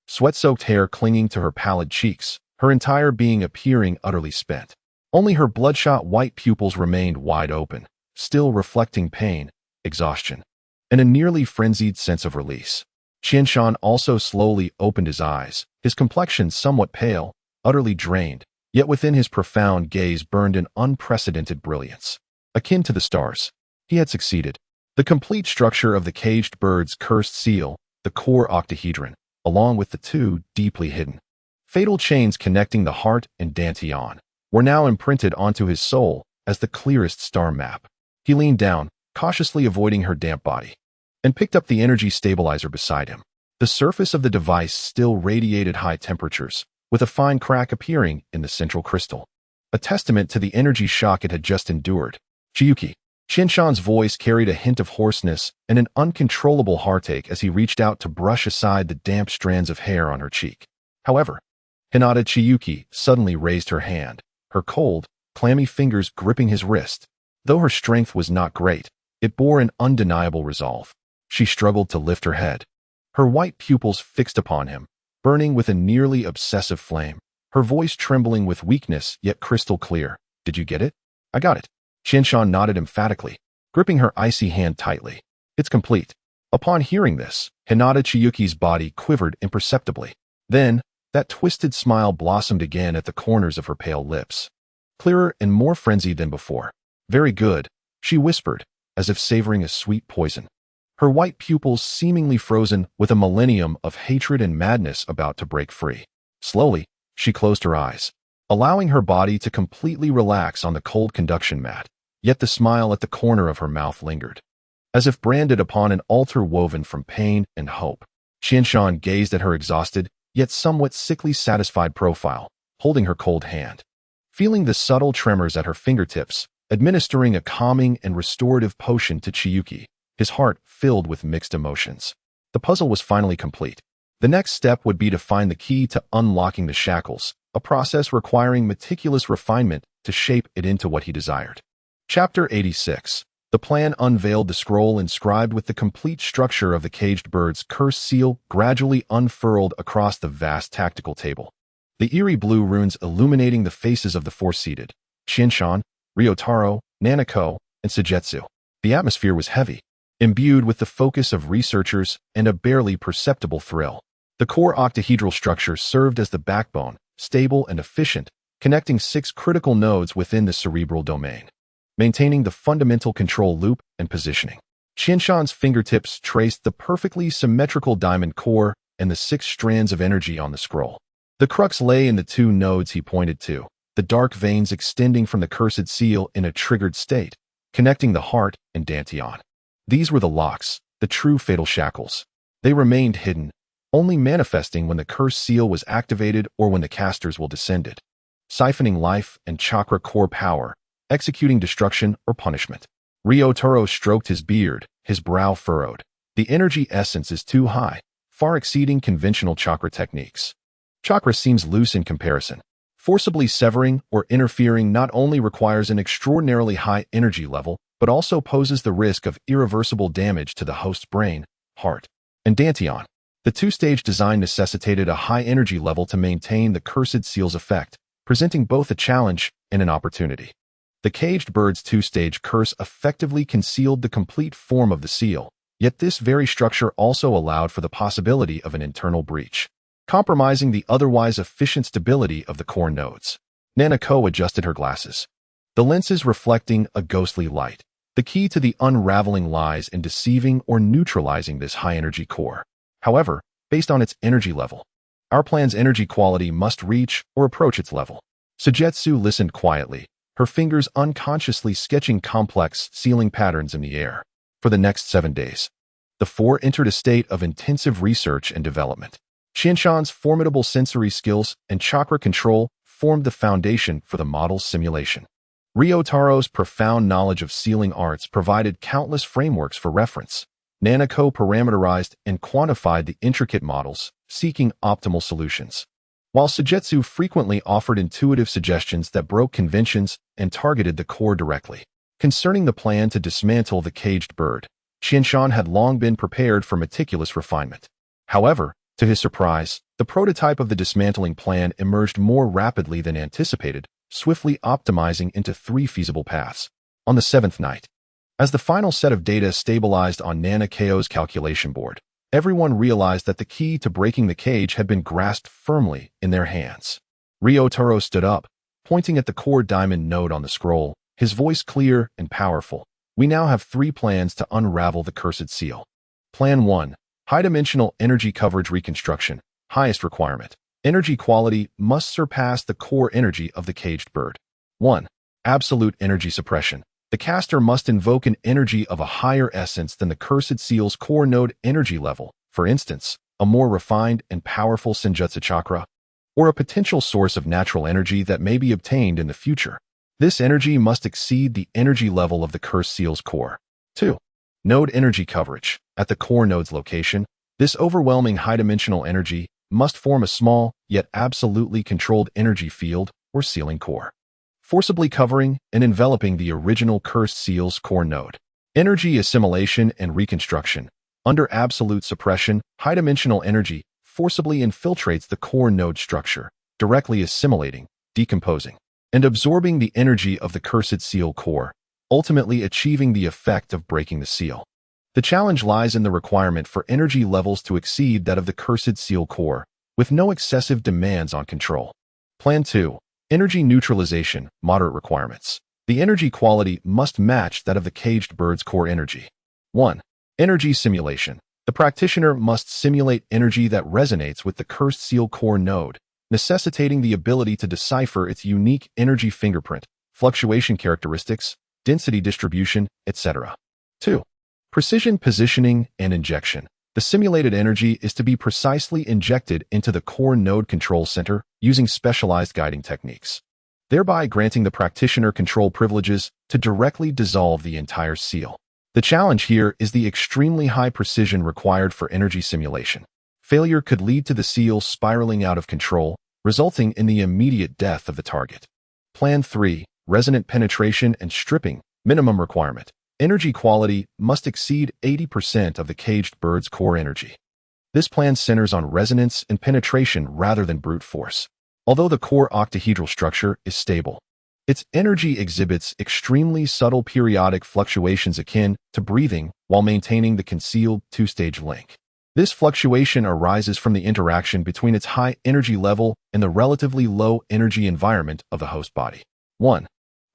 Speaker 1: Sweat-soaked hair clinging to her pallid cheeks, her entire being appearing utterly spent. Only her bloodshot white pupils remained wide open, still reflecting pain, exhaustion, and a nearly frenzied sense of release. Qianshan also slowly opened his eyes, his complexion somewhat pale, utterly drained, yet within his profound gaze burned an unprecedented brilliance. Akin to the stars, he had succeeded. The complete structure of the caged bird's cursed seal, the core octahedron, along with the two deeply hidden, fatal chains connecting the heart and dantian, were now imprinted onto his soul as the clearest star map. He leaned down, cautiously avoiding her damp body, and picked up the energy stabilizer beside him. The surface of the device still radiated high temperatures, with a fine crack appearing in the central crystal, a testament to the energy shock it had just endured. Chiyuki. Qianshan's voice carried a hint of hoarseness and an uncontrollable heartache as he reached out to brush aside the damp strands of hair on her cheek. However, Hinata Chiyuki suddenly raised her hand, her cold, clammy fingers gripping his wrist. Though her strength was not great, it bore an undeniable resolve. She struggled to lift her head, her white pupils fixed upon him, burning with a nearly obsessive flame, her voice trembling with weakness yet crystal clear. "Did you get it?" "I got it." Qianshan nodded emphatically, gripping her icy hand tightly. "It's complete." Upon hearing this, Hinata Chiyuki's body quivered imperceptibly. Then, that twisted smile blossomed again at the corners of her pale lips, clearer and more frenzied than before. "Very good," she whispered, as if savoring a sweet poison, her white pupils seemingly frozen with a millennium of hatred and madness about to break free. Slowly, she closed her eyes, allowing her body to completely relax on the cold conduction mat. Yet the smile at the corner of her mouth lingered, as if branded upon an altar woven from pain and hope. Qianshan gazed at her exhausted, yet somewhat sickly satisfied profile, holding her cold hand, feeling the subtle tremors at her fingertips, administering a calming and restorative potion to Chiyuki, his heart filled with mixed emotions. The puzzle was finally complete. The next step would be to find the key to unlocking the shackles, a process requiring meticulous refinement to shape it into what he desired. Chapter 86. The plan unveiled. The scroll inscribed with the complete structure of the caged bird's cursed seal gradually unfurled across the vast tactical table, the eerie blue runes illuminating the faces of the four-seated Qianshan, Ryotaro, Nanako, and Sujetsu. The atmosphere was heavy, imbued with the focus of researchers and a barely perceptible thrill. The core octahedral structure served as the backbone, stable and efficient, connecting 6 critical nodes within the cerebral domain, maintaining the fundamental control loop and positioning. Qianshan's fingertips traced the perfectly symmetrical diamond core and the 6 strands of energy on the scroll. The crux lay in the 2 nodes he pointed to, the dark veins extending from the cursed seal in a triggered state, connecting the heart and Dantian. These were the locks, the true fatal shackles. They remained hidden, only manifesting when the cursed seal was activated or when the caster's will descended, siphoning life and chakra core power, executing destruction or punishment. Ryotaro stroked his beard, his brow furrowed. The energy essence is too high, far exceeding conventional chakra techniques. Chakra seems loose in comparison. Forcibly severing or interfering not only requires an extraordinarily high energy level, but also poses the risk of irreversible damage to the host's brain, heart, and Dantian. The 2-stage design necessitated a high energy level to maintain the cursed seal's effect, presenting both a challenge and an opportunity. The caged bird's 2-stage curse effectively concealed the complete form of the seal, yet this very structure also allowed for the possibility of an internal breach, compromising the otherwise efficient stability of the core nodes. Nanako adjusted her glasses, the lenses reflecting a ghostly light. The key to the unraveling lies in deceiving or neutralizing this high-energy core. However, based on its energy level, our plan's energy quality must reach or approach its level. Sujetsu listened quietly, her fingers unconsciously sketching complex sealing patterns in the air. For the next 7 days, the 4 entered a state of intensive research and development. Qianshan's formidable sensory skills and chakra control formed the foundation for the model's simulation. Ryotaro's profound knowledge of sealing arts provided countless frameworks for reference. Nanako parameterized and quantified the intricate models, seeking optimal solutions, while Sujetsu frequently offered intuitive suggestions that broke conventions and targeted the core directly. Concerning the plan to dismantle the caged bird, Qianshan had long been prepared for meticulous refinement. However, to his surprise, the prototype of the dismantling plan emerged more rapidly than anticipated, swiftly optimizing into 3 feasible paths. On the 7th night, as the final set of data stabilized on Nanako's calculation board, everyone realized that the key to breaking the cage had been grasped firmly in their hands. Ryotaro stood up, pointing at the core diamond node on the scroll, his voice clear and powerful. We now have 3 plans to unravel the cursed seal. Plan 1. High-dimensional energy coverage reconstruction. Highest requirement. Energy quality must surpass the core energy of the caged bird. 1. Absolute energy suppression. The caster must invoke an energy of a higher essence than the cursed seal's core node energy level, for instance, a more refined and powerful Senjutsu chakra, or a potential source of natural energy that may be obtained in the future. This energy must exceed the energy level of the cursed seal's core. 2. Node energy coverage. At the core node's location, this overwhelming high-dimensional energy must form a small, yet absolutely controlled energy field or sealing core, forcibly covering and enveloping the original cursed seal's core node. Energy assimilation and reconstruction. Under absolute suppression, high-dimensional energy forcibly infiltrates the core node structure, directly assimilating, decomposing, and absorbing the energy of the cursed seal core, ultimately achieving the effect of breaking the seal. The challenge lies in the requirement for energy levels to exceed that of the cursed seal core, with no excessive demands on control. Plan 2. Energy neutralization, moderate requirements. The energy quality must match that of the caged bird's core energy. 1. Energy simulation. The practitioner must simulate energy that resonates with the cursed seal core node, necessitating the ability to decipher its unique energy fingerprint, fluctuation characteristics, density distribution, etc. 2. Precision positioning and injection. The simulated energy is to be precisely injected into the core node control center using specialized guiding techniques, thereby granting the practitioner control privileges to directly dissolve the entire seal. The challenge here is the extremely high precision required for energy simulation. Failure could lead to the seal spiraling out of control, resulting in the immediate death of the target. Plan 3. Resonant penetration and stripping. Minimum requirement. Energy quality must exceed 80% of the caged bird's core energy. This plan centers on resonance and penetration rather than brute force. Although the core octahedral structure is stable, its energy exhibits extremely subtle periodic fluctuations akin to breathing while maintaining the concealed 2-stage link. This fluctuation arises from the interaction between its high energy level and the relatively low energy environment of the host body. 1.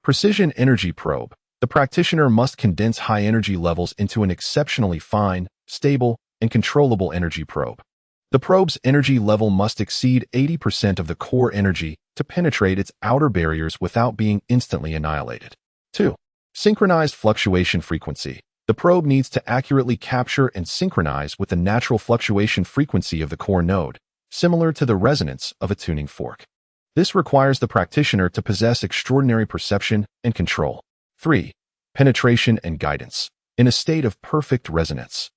Speaker 1: Precision energy probe. The practitioner must condense high energy levels into an exceptionally fine, stable, and controllable energy probe. The probe's energy level must exceed 80% of the core energy to penetrate its outer barriers without being instantly annihilated. 2. Synchronized fluctuation frequency. The probe needs to accurately capture and synchronize with the natural fluctuation frequency of the core node, similar to the resonance of a tuning fork. This requires the practitioner to possess extraordinary perception and control. 3. Penetration and guidance. In a state of perfect resonance,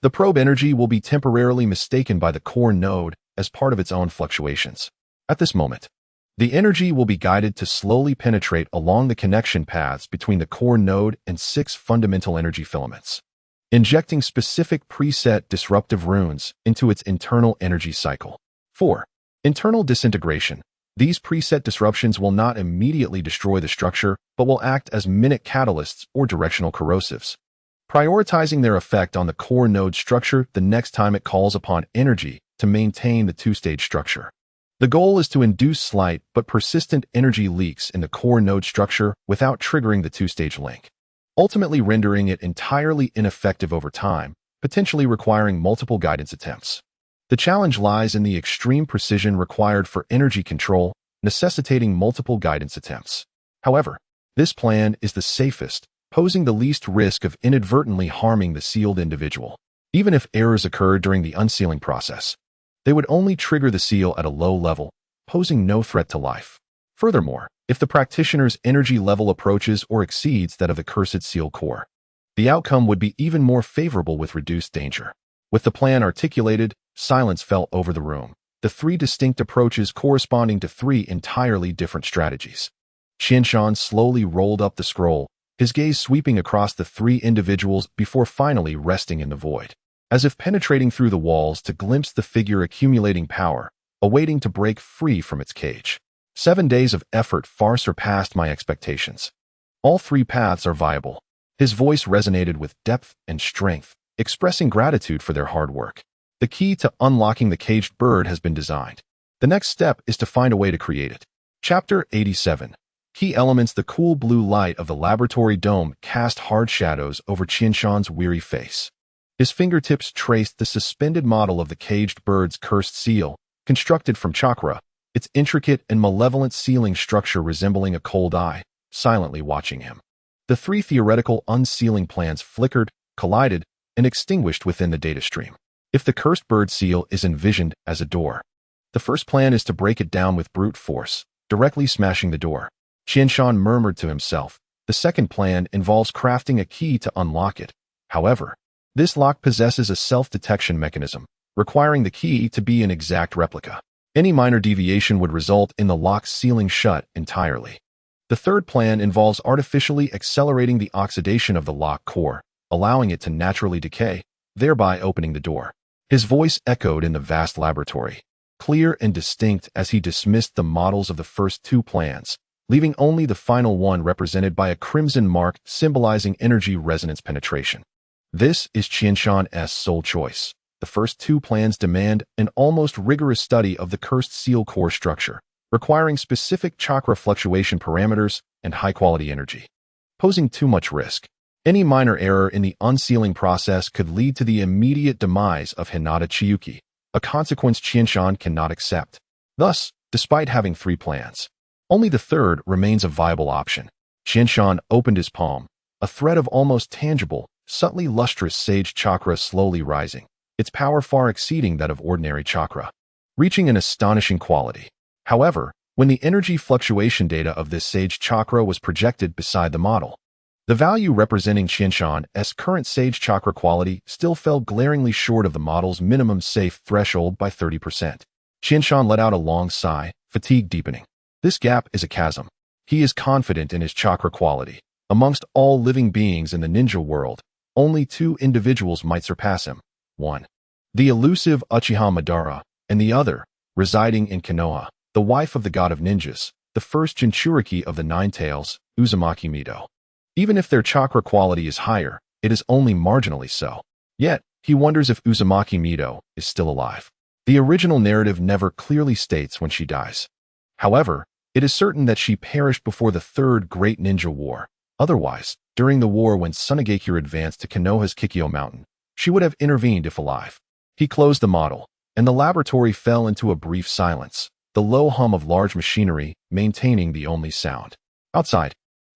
Speaker 1: the probe energy will be temporarily mistaken by the core node as part of its own fluctuations. At this moment, the energy will be guided to slowly penetrate along the connection paths between the core node and 6 fundamental energy filaments, injecting specific preset disruptive runes into its internal energy cycle. 4. Internal disintegration. These preset disruptions will not immediately destroy the structure, but will act as minute catalysts or directional corrosives, prioritizing their effect on the core node structure the next time it calls upon energy to maintain the two-stage structure. The goal is to induce slight but persistent energy leaks in the core node structure without triggering the two-stage link, ultimately rendering it entirely ineffective over time, potentially requiring multiple guidance attempts. The challenge lies in the extreme precision required for energy control, necessitating multiple guidance attempts. However, this plan is the safest, posing the least risk of inadvertently harming the sealed individual. Even if errors occur during the unsealing process, they would only trigger the seal at a low level, posing no threat to life. Furthermore, if the practitioner's energy level approaches or exceeds that of the cursed seal core, the outcome would be even more favorable with reduced danger. With the plan articulated, silence fell over the room, the 3 distinct approaches corresponding to 3 entirely different strategies. Qianshan slowly rolled up the scroll, his gaze sweeping across the 3 individuals before finally resting in the void, as if penetrating through the walls to glimpse the figure accumulating power, awaiting to break free from its cage. 7 days of effort far surpassed my expectations. All 3 paths are viable. His voice resonated with depth and strength, expressing gratitude for their hard work. The key to unlocking the caged bird has been designed. The next step is to find a way to create it. Chapter 87. Key elements. The cool blue light of the laboratory dome cast hard shadows over Qianshan's weary face. His fingertips traced the suspended model of the caged bird's cursed seal, constructed from chakra, its intricate and malevolent sealing structure resembling a cold eye, silently watching him. The 3 theoretical unsealing plans flickered, collided, and extinguished within the data stream. If the cursed bird seal is envisioned as a door, the first plan is to break it down with brute force, directly smashing the door. Qianshan murmured to himself. The second plan involves crafting a key to unlock it. However, this lock possesses a self-detection mechanism, requiring the key to be an exact replica. Any minor deviation would result in the lock sealing shut entirely. The third plan involves artificially accelerating the oxidation of the lock core, allowing it to naturally decay, thereby opening the door. His voice echoed in the vast laboratory, clear and distinct as he dismissed the models of the first 2 plans, leaving only the final one represented by a crimson mark symbolizing energy resonance penetration. This is Qianshan's sole choice. The first 2 plans demand an almost rigorous study of the cursed seal core structure, requiring specific chakra fluctuation parameters and high-quality energy, posing too much risk. Any minor error in the unsealing process could lead to the immediate demise of Hinata Chiyuki, a consequence Qianshan cannot accept. Thus, despite having 3 plans, only the third remains a viable option. Qianshan opened his palm, a thread of almost tangible, subtly lustrous sage chakra slowly rising, its power far exceeding that of ordinary chakra, reaching an astonishing quality. However, when the energy fluctuation data of this sage chakra was projected beside the model, the value representing Qianshan's current sage chakra quality still fell glaringly short of the model's minimum safe threshold by 30%. Qianshan let out a long sigh, fatigue deepening. This gap is a chasm. He is confident in his chakra quality. Amongst all living beings in the ninja world, only 2 individuals might surpass him. 1. The elusive Uchiha Madara, and the other, residing in Konoha, the wife of the god of ninjas, the first Jinchuriki of the 9 tails, Uzumaki Mido. Even if their chakra quality is higher, it is only marginally so. Yet, He wonders if Uzumaki Mido is still alive. The original narrative never clearly states when she dies. However, it is certain that she perished before the Third Great Ninja War. Otherwise, during the war when Tsunegakure advanced to Konoha's Kikyo Mountain, she would have intervened if alive. He closed the model, and the laboratory fell into a brief silence, the low hum of large machinery maintaining the only sound. Outside,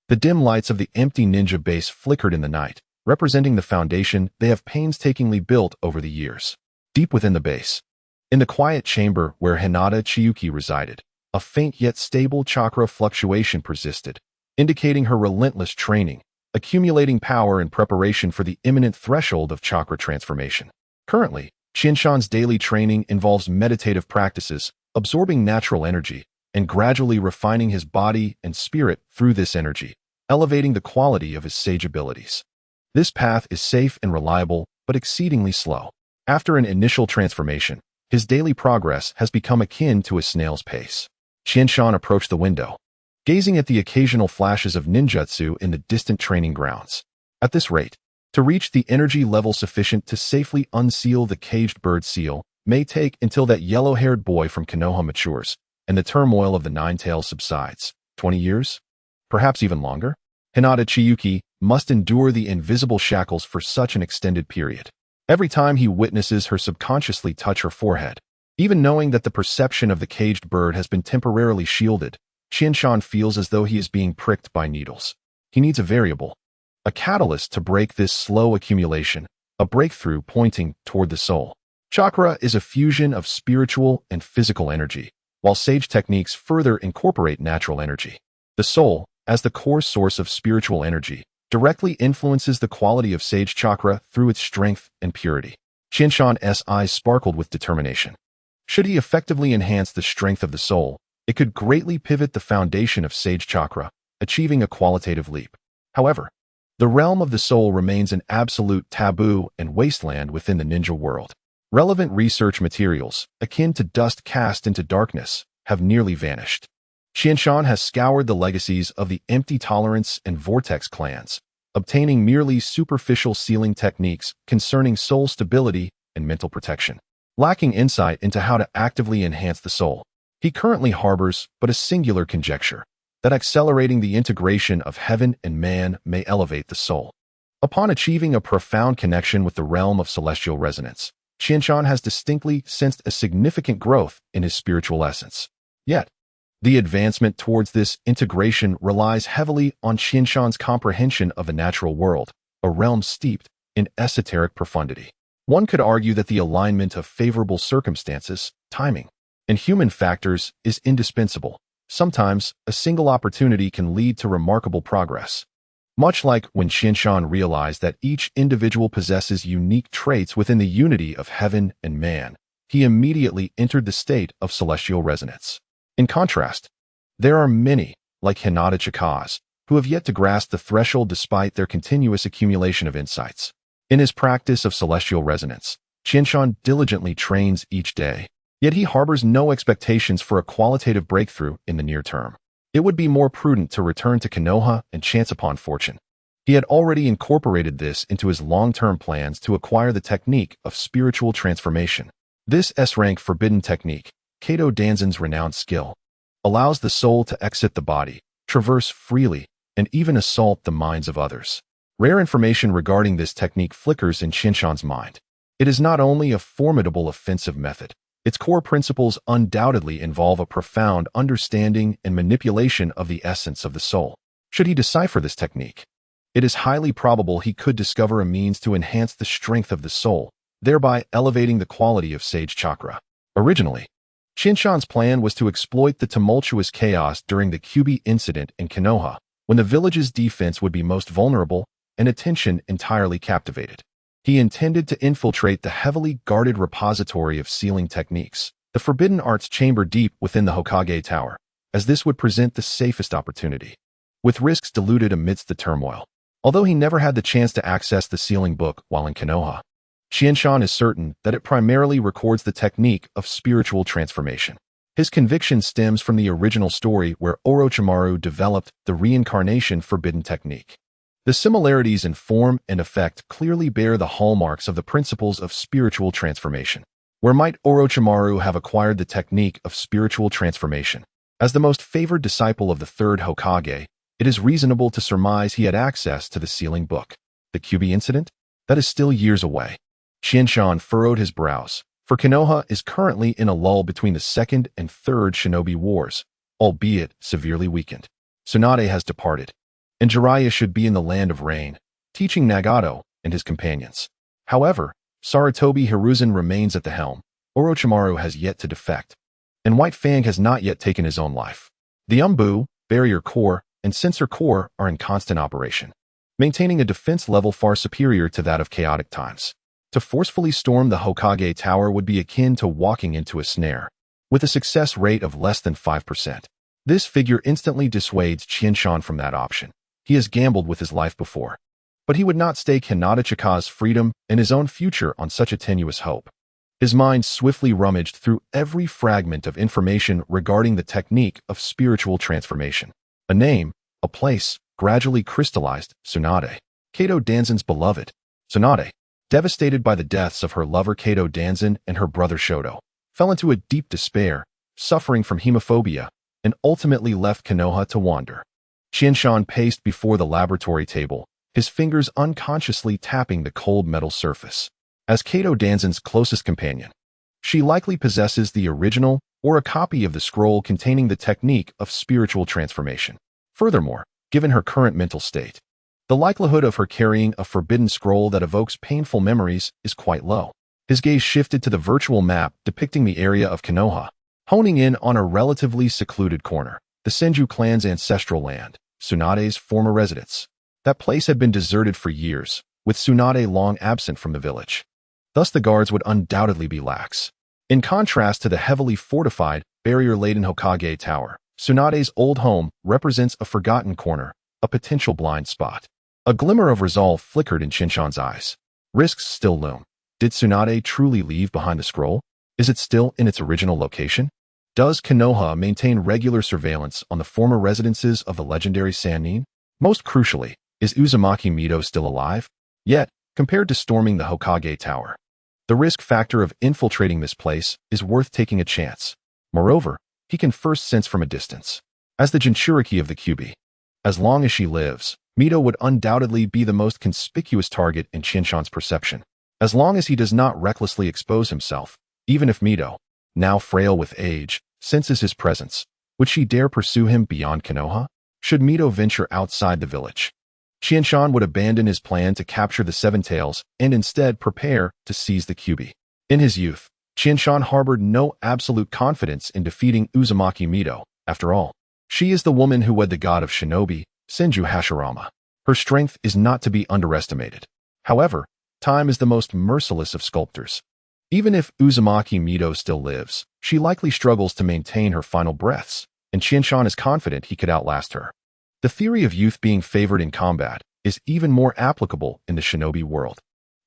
Speaker 1: the dim lights of the empty ninja base flickered in the night, representing the foundation they have painstakingly built over the years. Deep within the base, in the quiet chamber where Hinata Chiyuki resided, a faint yet stable chakra fluctuation persisted, indicating her relentless training, accumulating power in preparation for the imminent threshold of chakra transformation. Currently, Qinshan's daily training involves meditative practices, absorbing natural energy, and gradually refining his body and spirit through this energy, elevating the quality of his sage abilities. This path is safe and reliable, but exceedingly slow. After an initial transformation, his daily progress has become akin to a snail's pace. Qinshan approached the window, gazing at the occasional flashes of ninjutsu in the distant training grounds. At this rate, to reach the energy level sufficient to safely unseal the caged bird seal may take until that yellow-haired boy from Konoha matures and the turmoil of the Nine Tails subsides. 20 years? Perhaps even longer? Hinata Chiyuki must endure the invisible shackles for such an extended period. Every time he witnesses her subconsciously touch her forehead, even knowing that the perception of the caged bird has been temporarily shielded, Qinshan feels as though he is being pricked by needles. He needs a variable, a catalyst to break this slow accumulation, a breakthrough pointing toward the soul. Chakra is a fusion of spiritual and physical energy, while sage techniques further incorporate natural energy. The soul, as the core source of spiritual energy, directly influences the quality of sage chakra through its strength and purity. Qinshan's eyes sparkled with determination. Should he effectively enhance the strength of the soul, it could greatly pivot the foundation of sage chakra, achieving a qualitative leap. However, the realm of the soul remains an absolute taboo and wasteland within the ninja world. Relevant research materials, akin to dust cast into darkness, have nearly vanished. Qinshan has scoured the legacies of the Empty Tolerance and Vortex clans, obtaining merely superficial sealing techniques concerning soul stability and mental protection. Lacking insight into how to actively enhance the soul, he currently harbors but a singular conjecture, that accelerating the integration of heaven and man may elevate the soul. Upon achieving a profound connection with the realm of celestial resonance, Qinshan has distinctly sensed a significant growth in his spiritual essence. Yet, the advancement towards this integration relies heavily on Qinshan's comprehension of the natural world, a realm steeped in esoteric profundity. One could argue that the alignment of favorable circumstances, timing, and human factors is indispensable. Sometimes, a single opportunity can lead to remarkable progress. Much like when Qinshan realized that each individual possesses unique traits within the unity of heaven and man, he immediately entered the state of celestial resonance. In contrast, there are many, like Hinata Chikaz, who have yet to grasp the threshold despite their continuous accumulation of insights. In his practice of celestial resonance, Qinshan diligently trains each day, yet he harbors no expectations for a qualitative breakthrough in the near term. It would be more prudent to return to Konoha and chance upon fortune. He had already incorporated this into his long-term plans to acquire the technique of spiritual transformation. This S-rank forbidden technique, Kato Danzan's renowned skill, allows the soul to exit the body, traverse freely, and even assault the minds of others. Rare information regarding this technique flickers in Qinshan's mind. It is not only a formidable offensive method, its core principles undoubtedly involve a profound understanding and manipulation of the essence of the soul. Should he decipher this technique, it is highly probable he could discover a means to enhance the strength of the soul, thereby elevating the quality of sage chakra. Originally, Qinshan's plan was to exploit the tumultuous chaos during the Kyubi incident in Konoha, when the village's defense would be most vulnerable and attention entirely captivated. He intended to infiltrate the heavily guarded repository of sealing techniques, the forbidden arts chamber deep within the Hokage Tower, as this would present the safest opportunity, with risks diluted amidst the turmoil. Although he never had the chance to access the sealing book while in Konoha, Qinshan is certain that it primarily records the technique of spiritual transformation. His conviction stems from the original story where Orochimaru developed the reincarnation forbidden technique. The similarities in form and effect clearly bear the hallmarks of the principles of spiritual transformation. Where might Orochimaru have acquired the technique of spiritual transformation? As the most favored disciple of the third Hokage, it is reasonable to surmise he had access to the sealing book. The Kyuubi incident? That is still years away. Qianshan furrowed his brows, for Konoha is currently in a lull between the second and third shinobi wars, albeit severely weakened. Tsunade has departed, and Jiraiya should be in the land of rain, teaching Nagato and his companions. However, Sarutobi Hiruzen remains at the helm. Orochimaru has yet to defect, and White Fang has not yet taken his own life. The Umbu, Barrier Core, and Sensor Core are in constant operation, maintaining a defense level far superior to that of chaotic times. To forcefully storm the Hokage Tower would be akin to walking into a snare, with a success rate of less than 5%. This figure instantly dissuades Qianshan from that option. He has gambled with his life before, but he would not stake Hinata Chika's freedom and his own future on such a tenuous hope. His mind swiftly rummaged through every fragment of information regarding the technique of spiritual transformation. A name, a place, gradually crystallized: Tsunade. Kato Danzan's beloved. Tsunade, devastated by the deaths of her lover Kato Danzan and her brother Shoto, fell into a deep despair, suffering from hemophobia, and ultimately left Konoha to wander. Qianshan paced before the laboratory table, his fingers unconsciously tapping the cold metal surface. As Kato Danzan's closest companion, she likely possesses the original or a copy of the scroll containing the technique of spiritual transformation. Furthermore, given her current mental state, the likelihood of her carrying a forbidden scroll that evokes painful memories is quite low. His gaze shifted to the virtual map depicting the area of Konoha, honing in on a relatively secluded corner, the Senju clan's ancestral land, Tsunade's former residence. That place had been deserted for years, with Tsunade long absent from the village. Thus the guards would undoubtedly be lax. In contrast to the heavily fortified, barrier-laden Hokage Tower, Tsunade's old home represents a forgotten corner, a potential blind spot. A glimmer of resolve flickered in Qianshan's eyes. Risks still loom. Did Tsunade truly leave behind the scroll? Is it still in its original location? Does Konoha maintain regular surveillance on the former residences of the legendary Sannin? Most crucially, is Uzumaki Mido still alive? Yet, compared to storming the Hokage Tower, the risk factor of infiltrating this place is worth taking a chance. Moreover, he can first sense from a distance. As the Jinchuriki of the Kyuubi, as long as she lives, Mido would undoubtedly be the most conspicuous target in Qianshan's perception. As long as he does not recklessly expose himself, even if Mido, now frail with age, senses his presence, would she dare pursue him beyond Konoha? Should Mido venture outside the village, Qianshan would abandon his plan to capture the Seven Tails and instead prepare to seize the Kyuubi. In his youth, Qianshan harbored no absolute confidence in defeating Uzumaki Mido. After all, she is the woman who wed the god of shinobi, Senju Hashirama. Her strength is not to be underestimated. However, time is the most merciless of sculptors. Even if Uzumaki Mido still lives, she likely struggles to maintain her final breaths, and Qianshan is confident he could outlast her. The theory of youth being favored in combat is even more applicable in the shinobi world.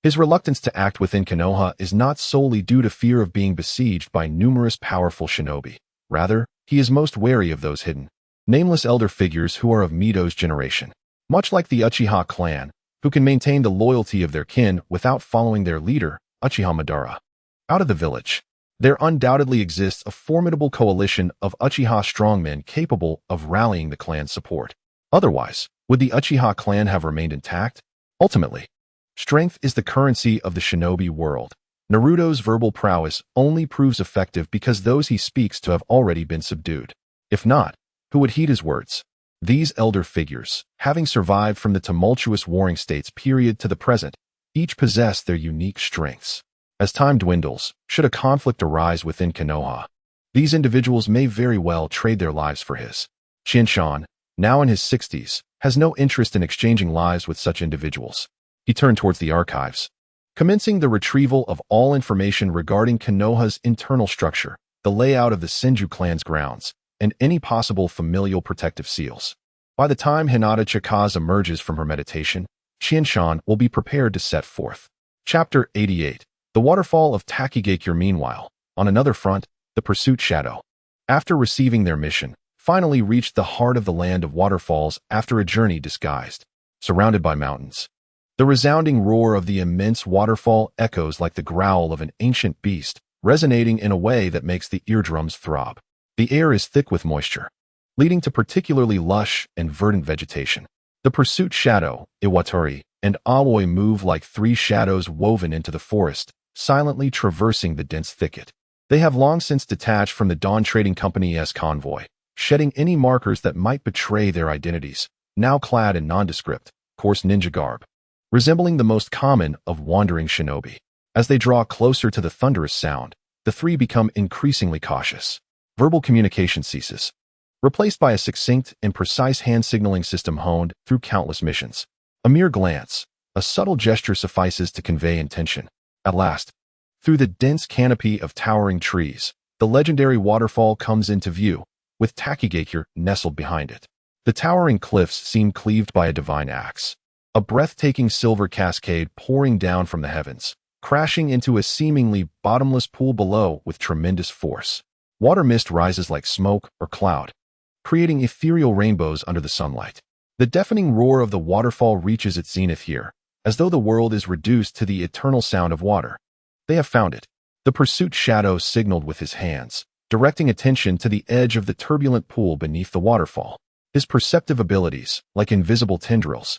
Speaker 1: His reluctance to act within Konoha is not solely due to fear of being besieged by numerous powerful shinobi. Rather, he is most wary of those hidden, nameless elder figures who are of Mido's generation. Much like the Uchiha clan, who can maintain the loyalty of their kin without following their leader, Uchiha Madara, out of the village. There undoubtedly exists a formidable coalition of Uchiha strongmen capable of rallying the clan's support. Otherwise, would the Uchiha clan have remained intact? Ultimately, strength is the currency of the shinobi world. Naruto's verbal prowess only proves effective because those he speaks to have already been subdued. If not, who would heed his words? These elder figures, having survived from the tumultuous warring states period to the present, each possess their unique strengths. As time dwindles, should a conflict arise within Konoha, these individuals may very well trade their lives for his. Qianshan, now in his 60s, has no interest in exchanging lives with such individuals. He turned towards the archives, commencing the retrieval of all information regarding Konoha's internal structure, the layout of the Senju clan's grounds, and any possible familial protective seals. By the time Hinata Chikaz emerges from her meditation, Qianshan will be prepared to set forth. Chapter 88. The Waterfall of Takigakure. Meanwhile, on another front, the Pursuit Shadow, after receiving their mission, finally reached the heart of the land of waterfalls after a journey disguised surrounded by mountains. The resounding roar of the immense waterfall echoes like the growl of an ancient beast, resonating in a way that makes the eardrums throb. The air is thick with moisture, leading to particularly lush and verdant vegetation. The pursuit shadow, Iwatari, and Aoi move like three shadows woven into the forest, silently traversing the dense thicket. They have long since detached from the Dawn Trading Company's convoy, shedding any markers that might betray their identities, now clad in nondescript, coarse ninja garb, resembling the most common of wandering shinobi. As they draw closer to the thunderous sound, the three become increasingly cautious. Verbal communication ceases, replaced by a succinct and precise hand signaling system honed through countless missions. A mere glance, a subtle gesture suffices to convey intention. At last, through the dense canopy of towering trees, the legendary waterfall comes into view, with Takigakure nestled behind it. The towering cliffs seem cleaved by a divine axe, a breathtaking silver cascade pouring down from the heavens, crashing into a seemingly bottomless pool below with tremendous force. Water mist rises like smoke or cloud, creating ethereal rainbows under the sunlight. The deafening roar of the waterfall reaches its zenith here, as though the world is reduced to the eternal sound of water. They have found it. The pursuit shadow signaled with his hands, directing attention to the edge of the turbulent pool beneath the waterfall. His perceptive abilities, like invisible tendrils,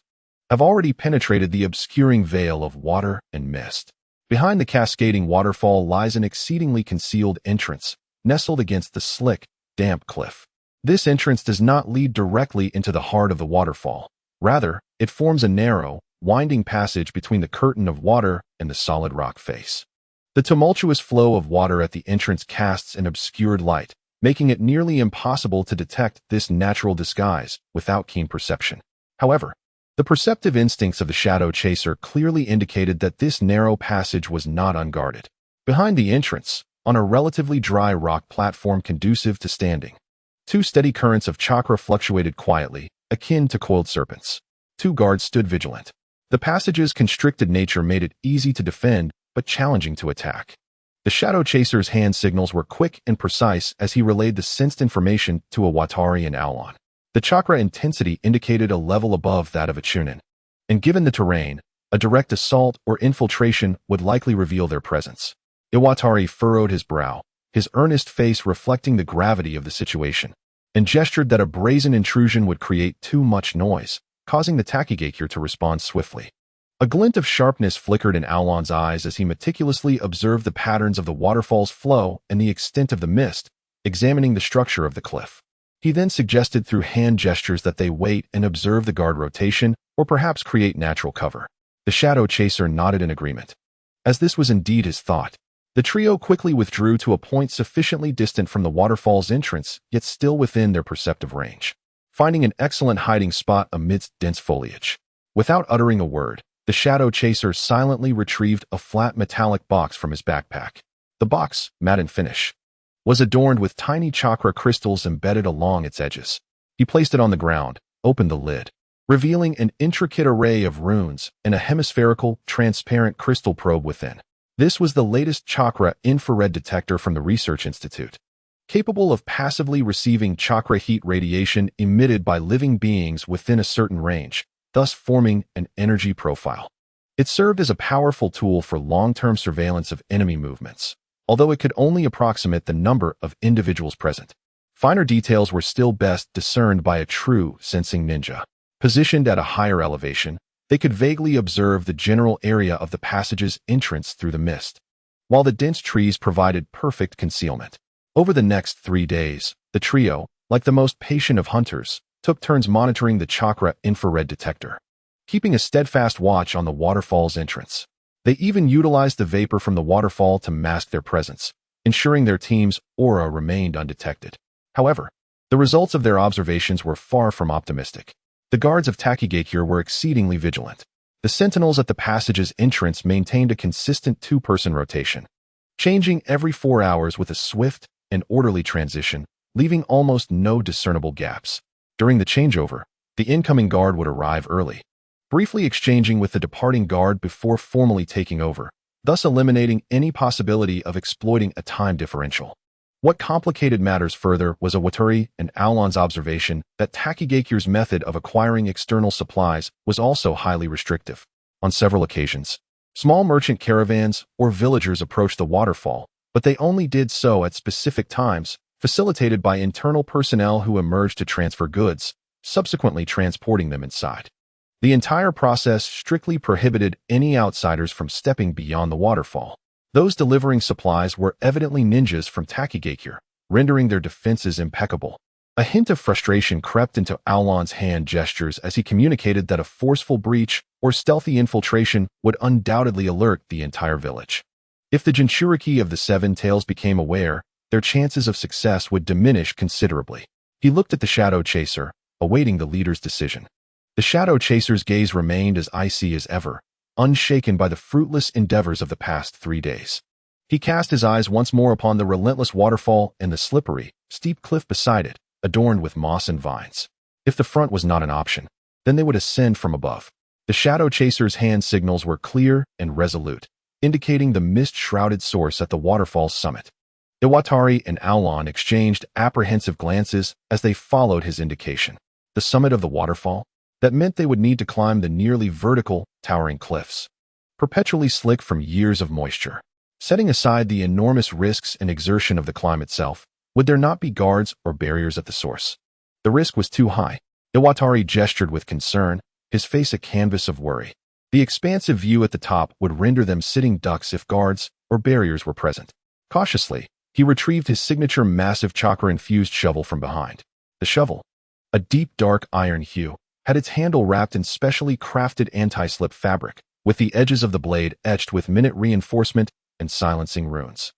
Speaker 1: have already penetrated the obscuring veil of water and mist. Behind the cascading waterfall lies an exceedingly concealed entrance, nestled against the slick, damp cliff. This entrance does not lead directly into the heart of the waterfall. Rather, it forms a narrow, winding passage between the curtain of water and the solid rock face. The tumultuous flow of water at the entrance casts an obscured light, making it nearly impossible to detect this natural disguise without keen perception. However, the perceptive instincts of the shadow chaser clearly indicated that this narrow passage was not unguarded. Behind the entrance, on a relatively dry rock platform conducive to standing, two steady currents of chakra fluctuated quietly, akin to coiled serpents. Two guards stood vigilant. The passage's constricted nature made it easy to defend, but challenging to attack. The shadow chaser's hand signals were quick and precise as he relayed the sensed information to Iwatari and Aulon. The chakra intensity indicated a level above that of a chunin, and given the terrain, a direct assault or infiltration would likely reveal their presence. Iwatari furrowed his brow, his earnest face reflecting the gravity of the situation, and gestured that a brazen intrusion would create too much noise, causing the Takigakure to respond swiftly. A glint of sharpness flickered in Aulon's eyes as he meticulously observed the patterns of the waterfall's flow and the extent of the mist, examining the structure of the cliff. He then suggested through hand gestures that they wait and observe the guard rotation, or perhaps create natural cover. The shadow chaser nodded in agreement. As this was indeed his thought, the trio quickly withdrew to a point sufficiently distant from the waterfall's entrance, yet still within their perceptive range, finding an excellent hiding spot amidst dense foliage. Without uttering a word, the shadow chaser silently retrieved a flat metallic box from his backpack. The box, matte in finish, was adorned with tiny chakra crystals embedded along its edges. He placed it on the ground, opened the lid, revealing an intricate array of runes and a hemispherical, transparent crystal probe within. This was the latest chakra infrared detector from the Research Institute, capable of passively receiving chakra heat radiation emitted by living beings within a certain range, thus forming an energy profile. It served as a powerful tool for long-term surveillance of enemy movements, although it could only approximate the number of individuals present. Finer details were still best discerned by a true sensing ninja. Positioned at a higher elevation, they could vaguely observe the general area of the passage's entrance through the mist, while the dense trees provided perfect concealment. Over the next 3 days, the trio, like the most patient of hunters, took turns monitoring the chakra infrared detector, keeping a steadfast watch on the waterfall's entrance. They even utilized the vapor from the waterfall to mask their presence, ensuring their team's aura remained undetected. However, the results of their observations were far from optimistic. The guards of Takigakure were exceedingly vigilant. The sentinels at the passage's entrance maintained a consistent two-person rotation, changing every 4 hours with a swift and orderly transition, leaving almost no discernible gaps. During the changeover, the incoming guard would arrive early, briefly exchanging with the departing guard before formally taking over, thus eliminating any possibility of exploiting a time differential. What complicated matters further was Iwatari and Aulon's observation that Takigakir's method of acquiring external supplies was also highly restrictive. On several occasions, small merchant caravans or villagers approached the waterfall, but they only did so at specific times, facilitated by internal personnel who emerged to transfer goods, subsequently transporting them inside. The entire process strictly prohibited any outsiders from stepping beyond the waterfall. Those delivering supplies were evidently ninjas from Takigakir, rendering their defenses impeccable. A hint of frustration crept into Aulon's hand gestures as he communicated that a forceful breach or stealthy infiltration would undoubtedly alert the entire village. If the Jinchuriki of the Seven Tails became aware, their chances of success would diminish considerably. He looked at the Shadow Chaser, awaiting the leader's decision. The Shadow Chaser's gaze remained as icy as ever, unshaken by the fruitless endeavors of the past 3 days. He cast his eyes once more upon the relentless waterfall and the slippery, steep cliff beside it, adorned with moss and vines. If the front was not an option, then they would ascend from above. The Shadow Chaser's hand signals were clear and resolute, indicating the mist-shrouded source at the waterfall's summit. Iwatari and Aulon exchanged apprehensive glances as they followed his indication. The summit of the waterfall? That meant they would need to climb the nearly vertical, towering cliffs, perpetually slick from years of moisture. Setting aside the enormous risks and exertion of the climb itself, would there not be guards or barriers at the source? The risk was too high. Iwatari gestured with concern, his face a canvas of worry. The expansive view at the top would render them sitting ducks if guards or barriers were present. Cautiously, he retrieved his signature massive chakra-infused shovel from behind. The shovel, a deep dark iron hue, had its handle wrapped in specially crafted anti-slip fabric, with the edges of the blade etched with minute reinforcement and silencing runes.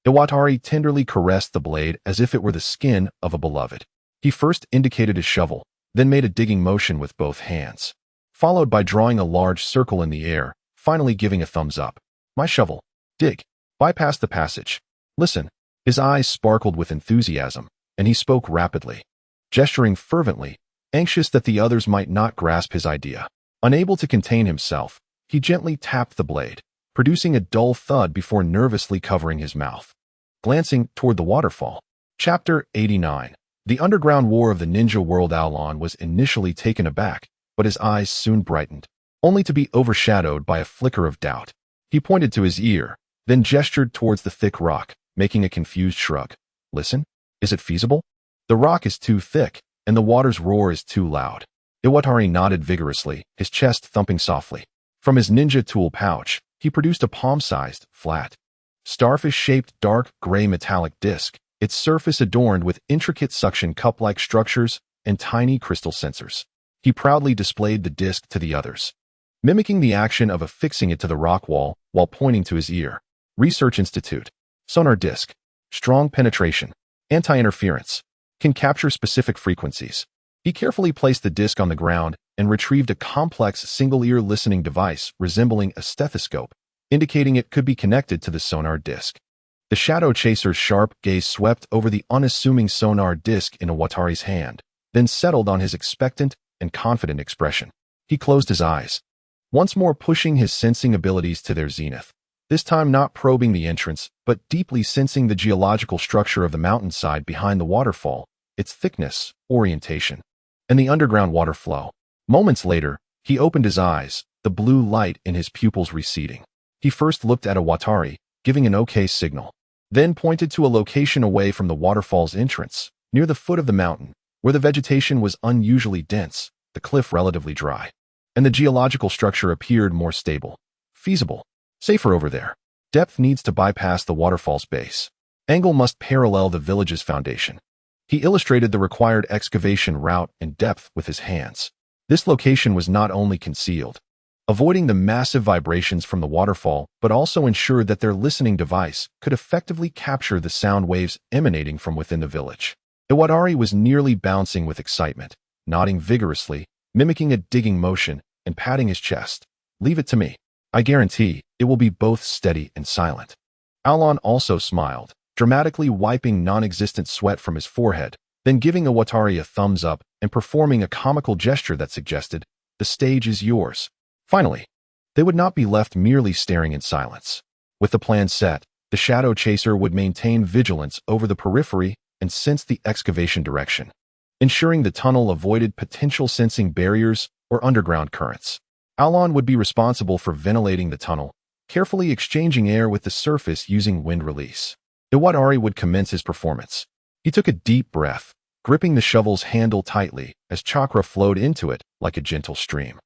Speaker 1: Iwatari tenderly caressed the blade as if it were the skin of a beloved. He first indicated his shovel, then made a digging motion with both hands, followed by drawing a large circle in the air, finally giving a thumbs up. My shovel. Dig. Bypass the passage. Listen. His eyes sparkled with enthusiasm, and he spoke rapidly, gesturing fervently, anxious that the others might not grasp his idea. Unable to contain himself, he gently tapped the blade, producing a dull thud before nervously covering his mouth. Glancing toward the waterfall. Chapter 89. The underground war of the ninja world. Aulon was initially taken aback, but his eyes soon brightened, only to be overshadowed by a flicker of doubt. He pointed to his ear, then gestured towards the thick rock, making a confused shrug. Listen? Is it feasible? The rock is too thick, and the water's roar is too loud. Iwatari nodded vigorously, his chest thumping softly. From his ninja tool pouch, he produced a palm-sized, flat, starfish-shaped dark gray metallic disc, its surface adorned with intricate suction cup-like structures and tiny crystal sensors. He proudly displayed the disc to the others, mimicking the action of affixing it to the rock wall while pointing to his ear. Research Institute. Sonar disc. Strong penetration. Anti-interference. Can capture specific frequencies. He carefully placed the disc on the ground and retrieved a complex single-ear listening device resembling a stethoscope, indicating it could be connected to the sonar disc. The Shadow Chaser's sharp gaze swept over the unassuming sonar disc in Iwatari's hand, then settled on his expectant and confident expression. He closed his eyes, once more pushing his sensing abilities to their zenith, this time not probing the entrance, but deeply sensing the geological structure of the mountainside behind the waterfall, its thickness, orientation, and the underground water flow. Moments later, he opened his eyes, the blue light in his pupils receding. He first looked at Iwatari, giving an okay signal, then pointed to a location away from the waterfall's entrance, near the foot of the mountain, where the vegetation was unusually dense, the cliff relatively dry, and the geological structure appeared more stable. Feasible. Safer over there. Depth needs to bypass the waterfall's base. Angle must parallel the village's foundation. He illustrated the required excavation route and depth with his hands. This location was not only concealed, avoiding the massive vibrations from the waterfall, but also ensured that their listening device could effectively capture the sound waves emanating from within the village. Iwatari was nearly bouncing with excitement, nodding vigorously, mimicking a digging motion, and patting his chest. Leave it to me. I guarantee it will be both steady and silent. Aulon also smiled, dramatically wiping non-existent sweat from his forehead, then giving Iwatari a thumbs up and performing a comical gesture that suggested, the stage is yours. Finally, they would not be left merely staring in silence. With the plan set, The shadow chaser would maintain vigilance over the periphery and sense the excavation direction, ensuring the tunnel avoided potential sensing barriers or underground currents. Aulon would be responsible for ventilating the tunnel, carefully exchanging air with the surface using wind release. Iwatari would commence his performance. He took a deep breath, gripping the shovel's handle tightly as chakra flowed into it like a gentle stream.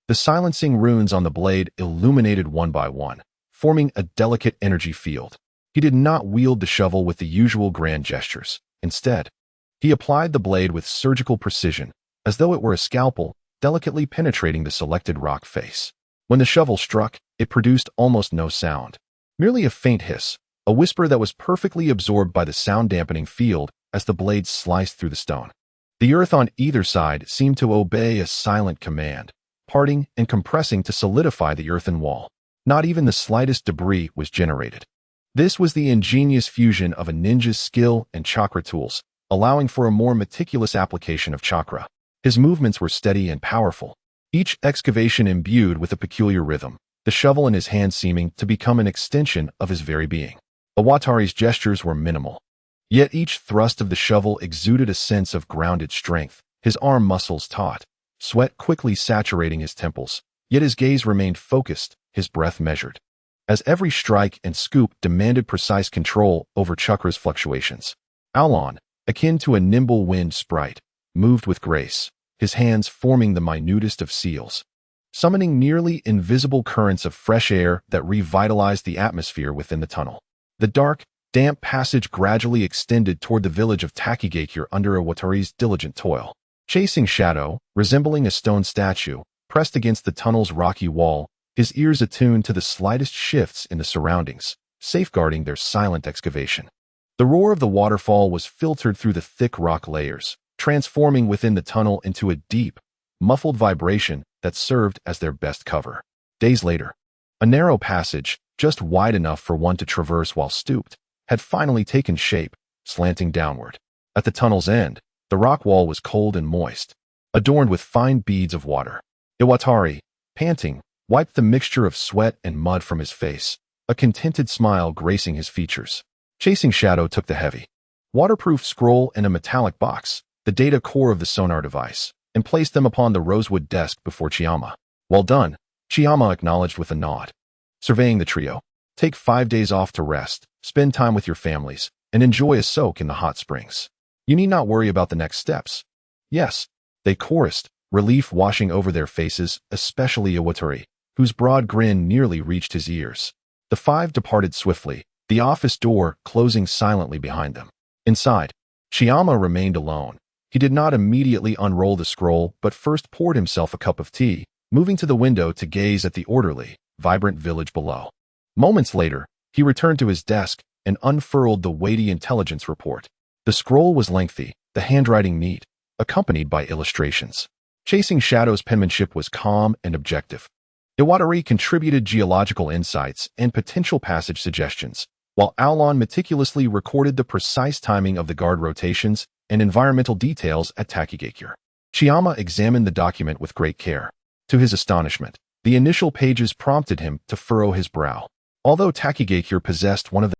Speaker 1: The silencing runes on the blade illuminated one by one, forming a delicate energy field. He did not wield the shovel with the usual grand gestures. Instead, he applied the blade with surgical precision, as though it were a scalpel, delicately penetrating the selected rock face. When the shovel struck, it produced almost no sound. Merely a faint hiss, a whisper that was perfectly absorbed by the sound-dampening field as the blade sliced through the stone. The earth on either side seemed to obey a silent command, parting and compressing to solidify the earthen wall. Not even the slightest debris was generated. This was the ingenious fusion of a ninja's skill and chakra tools, allowing for a more meticulous application of chakra. His movements were steady and powerful, each excavation imbued with a peculiar rhythm, the shovel in his hand seeming to become an extension of his very being. Iwatari's gestures were minimal, yet each thrust of the shovel exuded a sense of grounded strength, his arm muscles taut, sweat quickly saturating his temples, yet his gaze remained focused, his breath measured, as every strike and scoop demanded precise control over chakra's fluctuations. Aulon, akin to a nimble wind sprite, moved with grace, his hands forming the minutest of seals, summoning nearly invisible currents of fresh air that revitalized the atmosphere within the tunnel. The dark, damp passage gradually extended toward the village of Takigakure under Iwatari's diligent toil. Chasing Shadow, resembling a stone statue, pressed against the tunnel's rocky wall, his ears attuned to the slightest shifts in the surroundings, safeguarding their silent excavation. The roar of the waterfall was filtered through the thick rock layers, transforming within the tunnel into a deep, muffled vibration that served as their best cover. Days later, a narrow passage, just wide enough for one to traverse while stooped, had finally taken shape, slanting downward. At the tunnel's end, the rock wall was cold and moist, adorned with fine beads of water. Iwatari, panting, wiped the mixture of sweat and mud from his face, a contented smile gracing his features. Chasing Shadow took the heavy, waterproof scroll and a metallic box, the data core of the sonar device, and placed them upon the rosewood desk before Chiyama. Well done, Chiyama acknowledged with a nod. Surveying the trio, take 5 days off to rest, spend time with your families, and enjoy a soak in the hot springs. You need not worry about the next steps. Yes, they chorused, relief washing over their faces, especially Iwatari, whose broad grin nearly reached his ears. The 5 departed swiftly, the office door closing silently behind them. Inside, Chiyama remained alone. He did not immediately unroll the scroll, but first poured himself a cup of tea, moving to the window to gaze at the orderly, vibrant village below. Moments later, he returned to his desk and unfurled the weighty intelligence report. The scroll was lengthy, the handwriting neat, accompanied by illustrations. Chasing Shadow's penmanship was calm and objective. Iwatari contributed geological insights and potential passage suggestions, while Aulon meticulously recorded the precise timing of the guard rotations and environmental details at Takigakure. Chiyama examined the document with great care. To his astonishment, the initial pages prompted him to furrow his brow. Although Takigakure possessed one of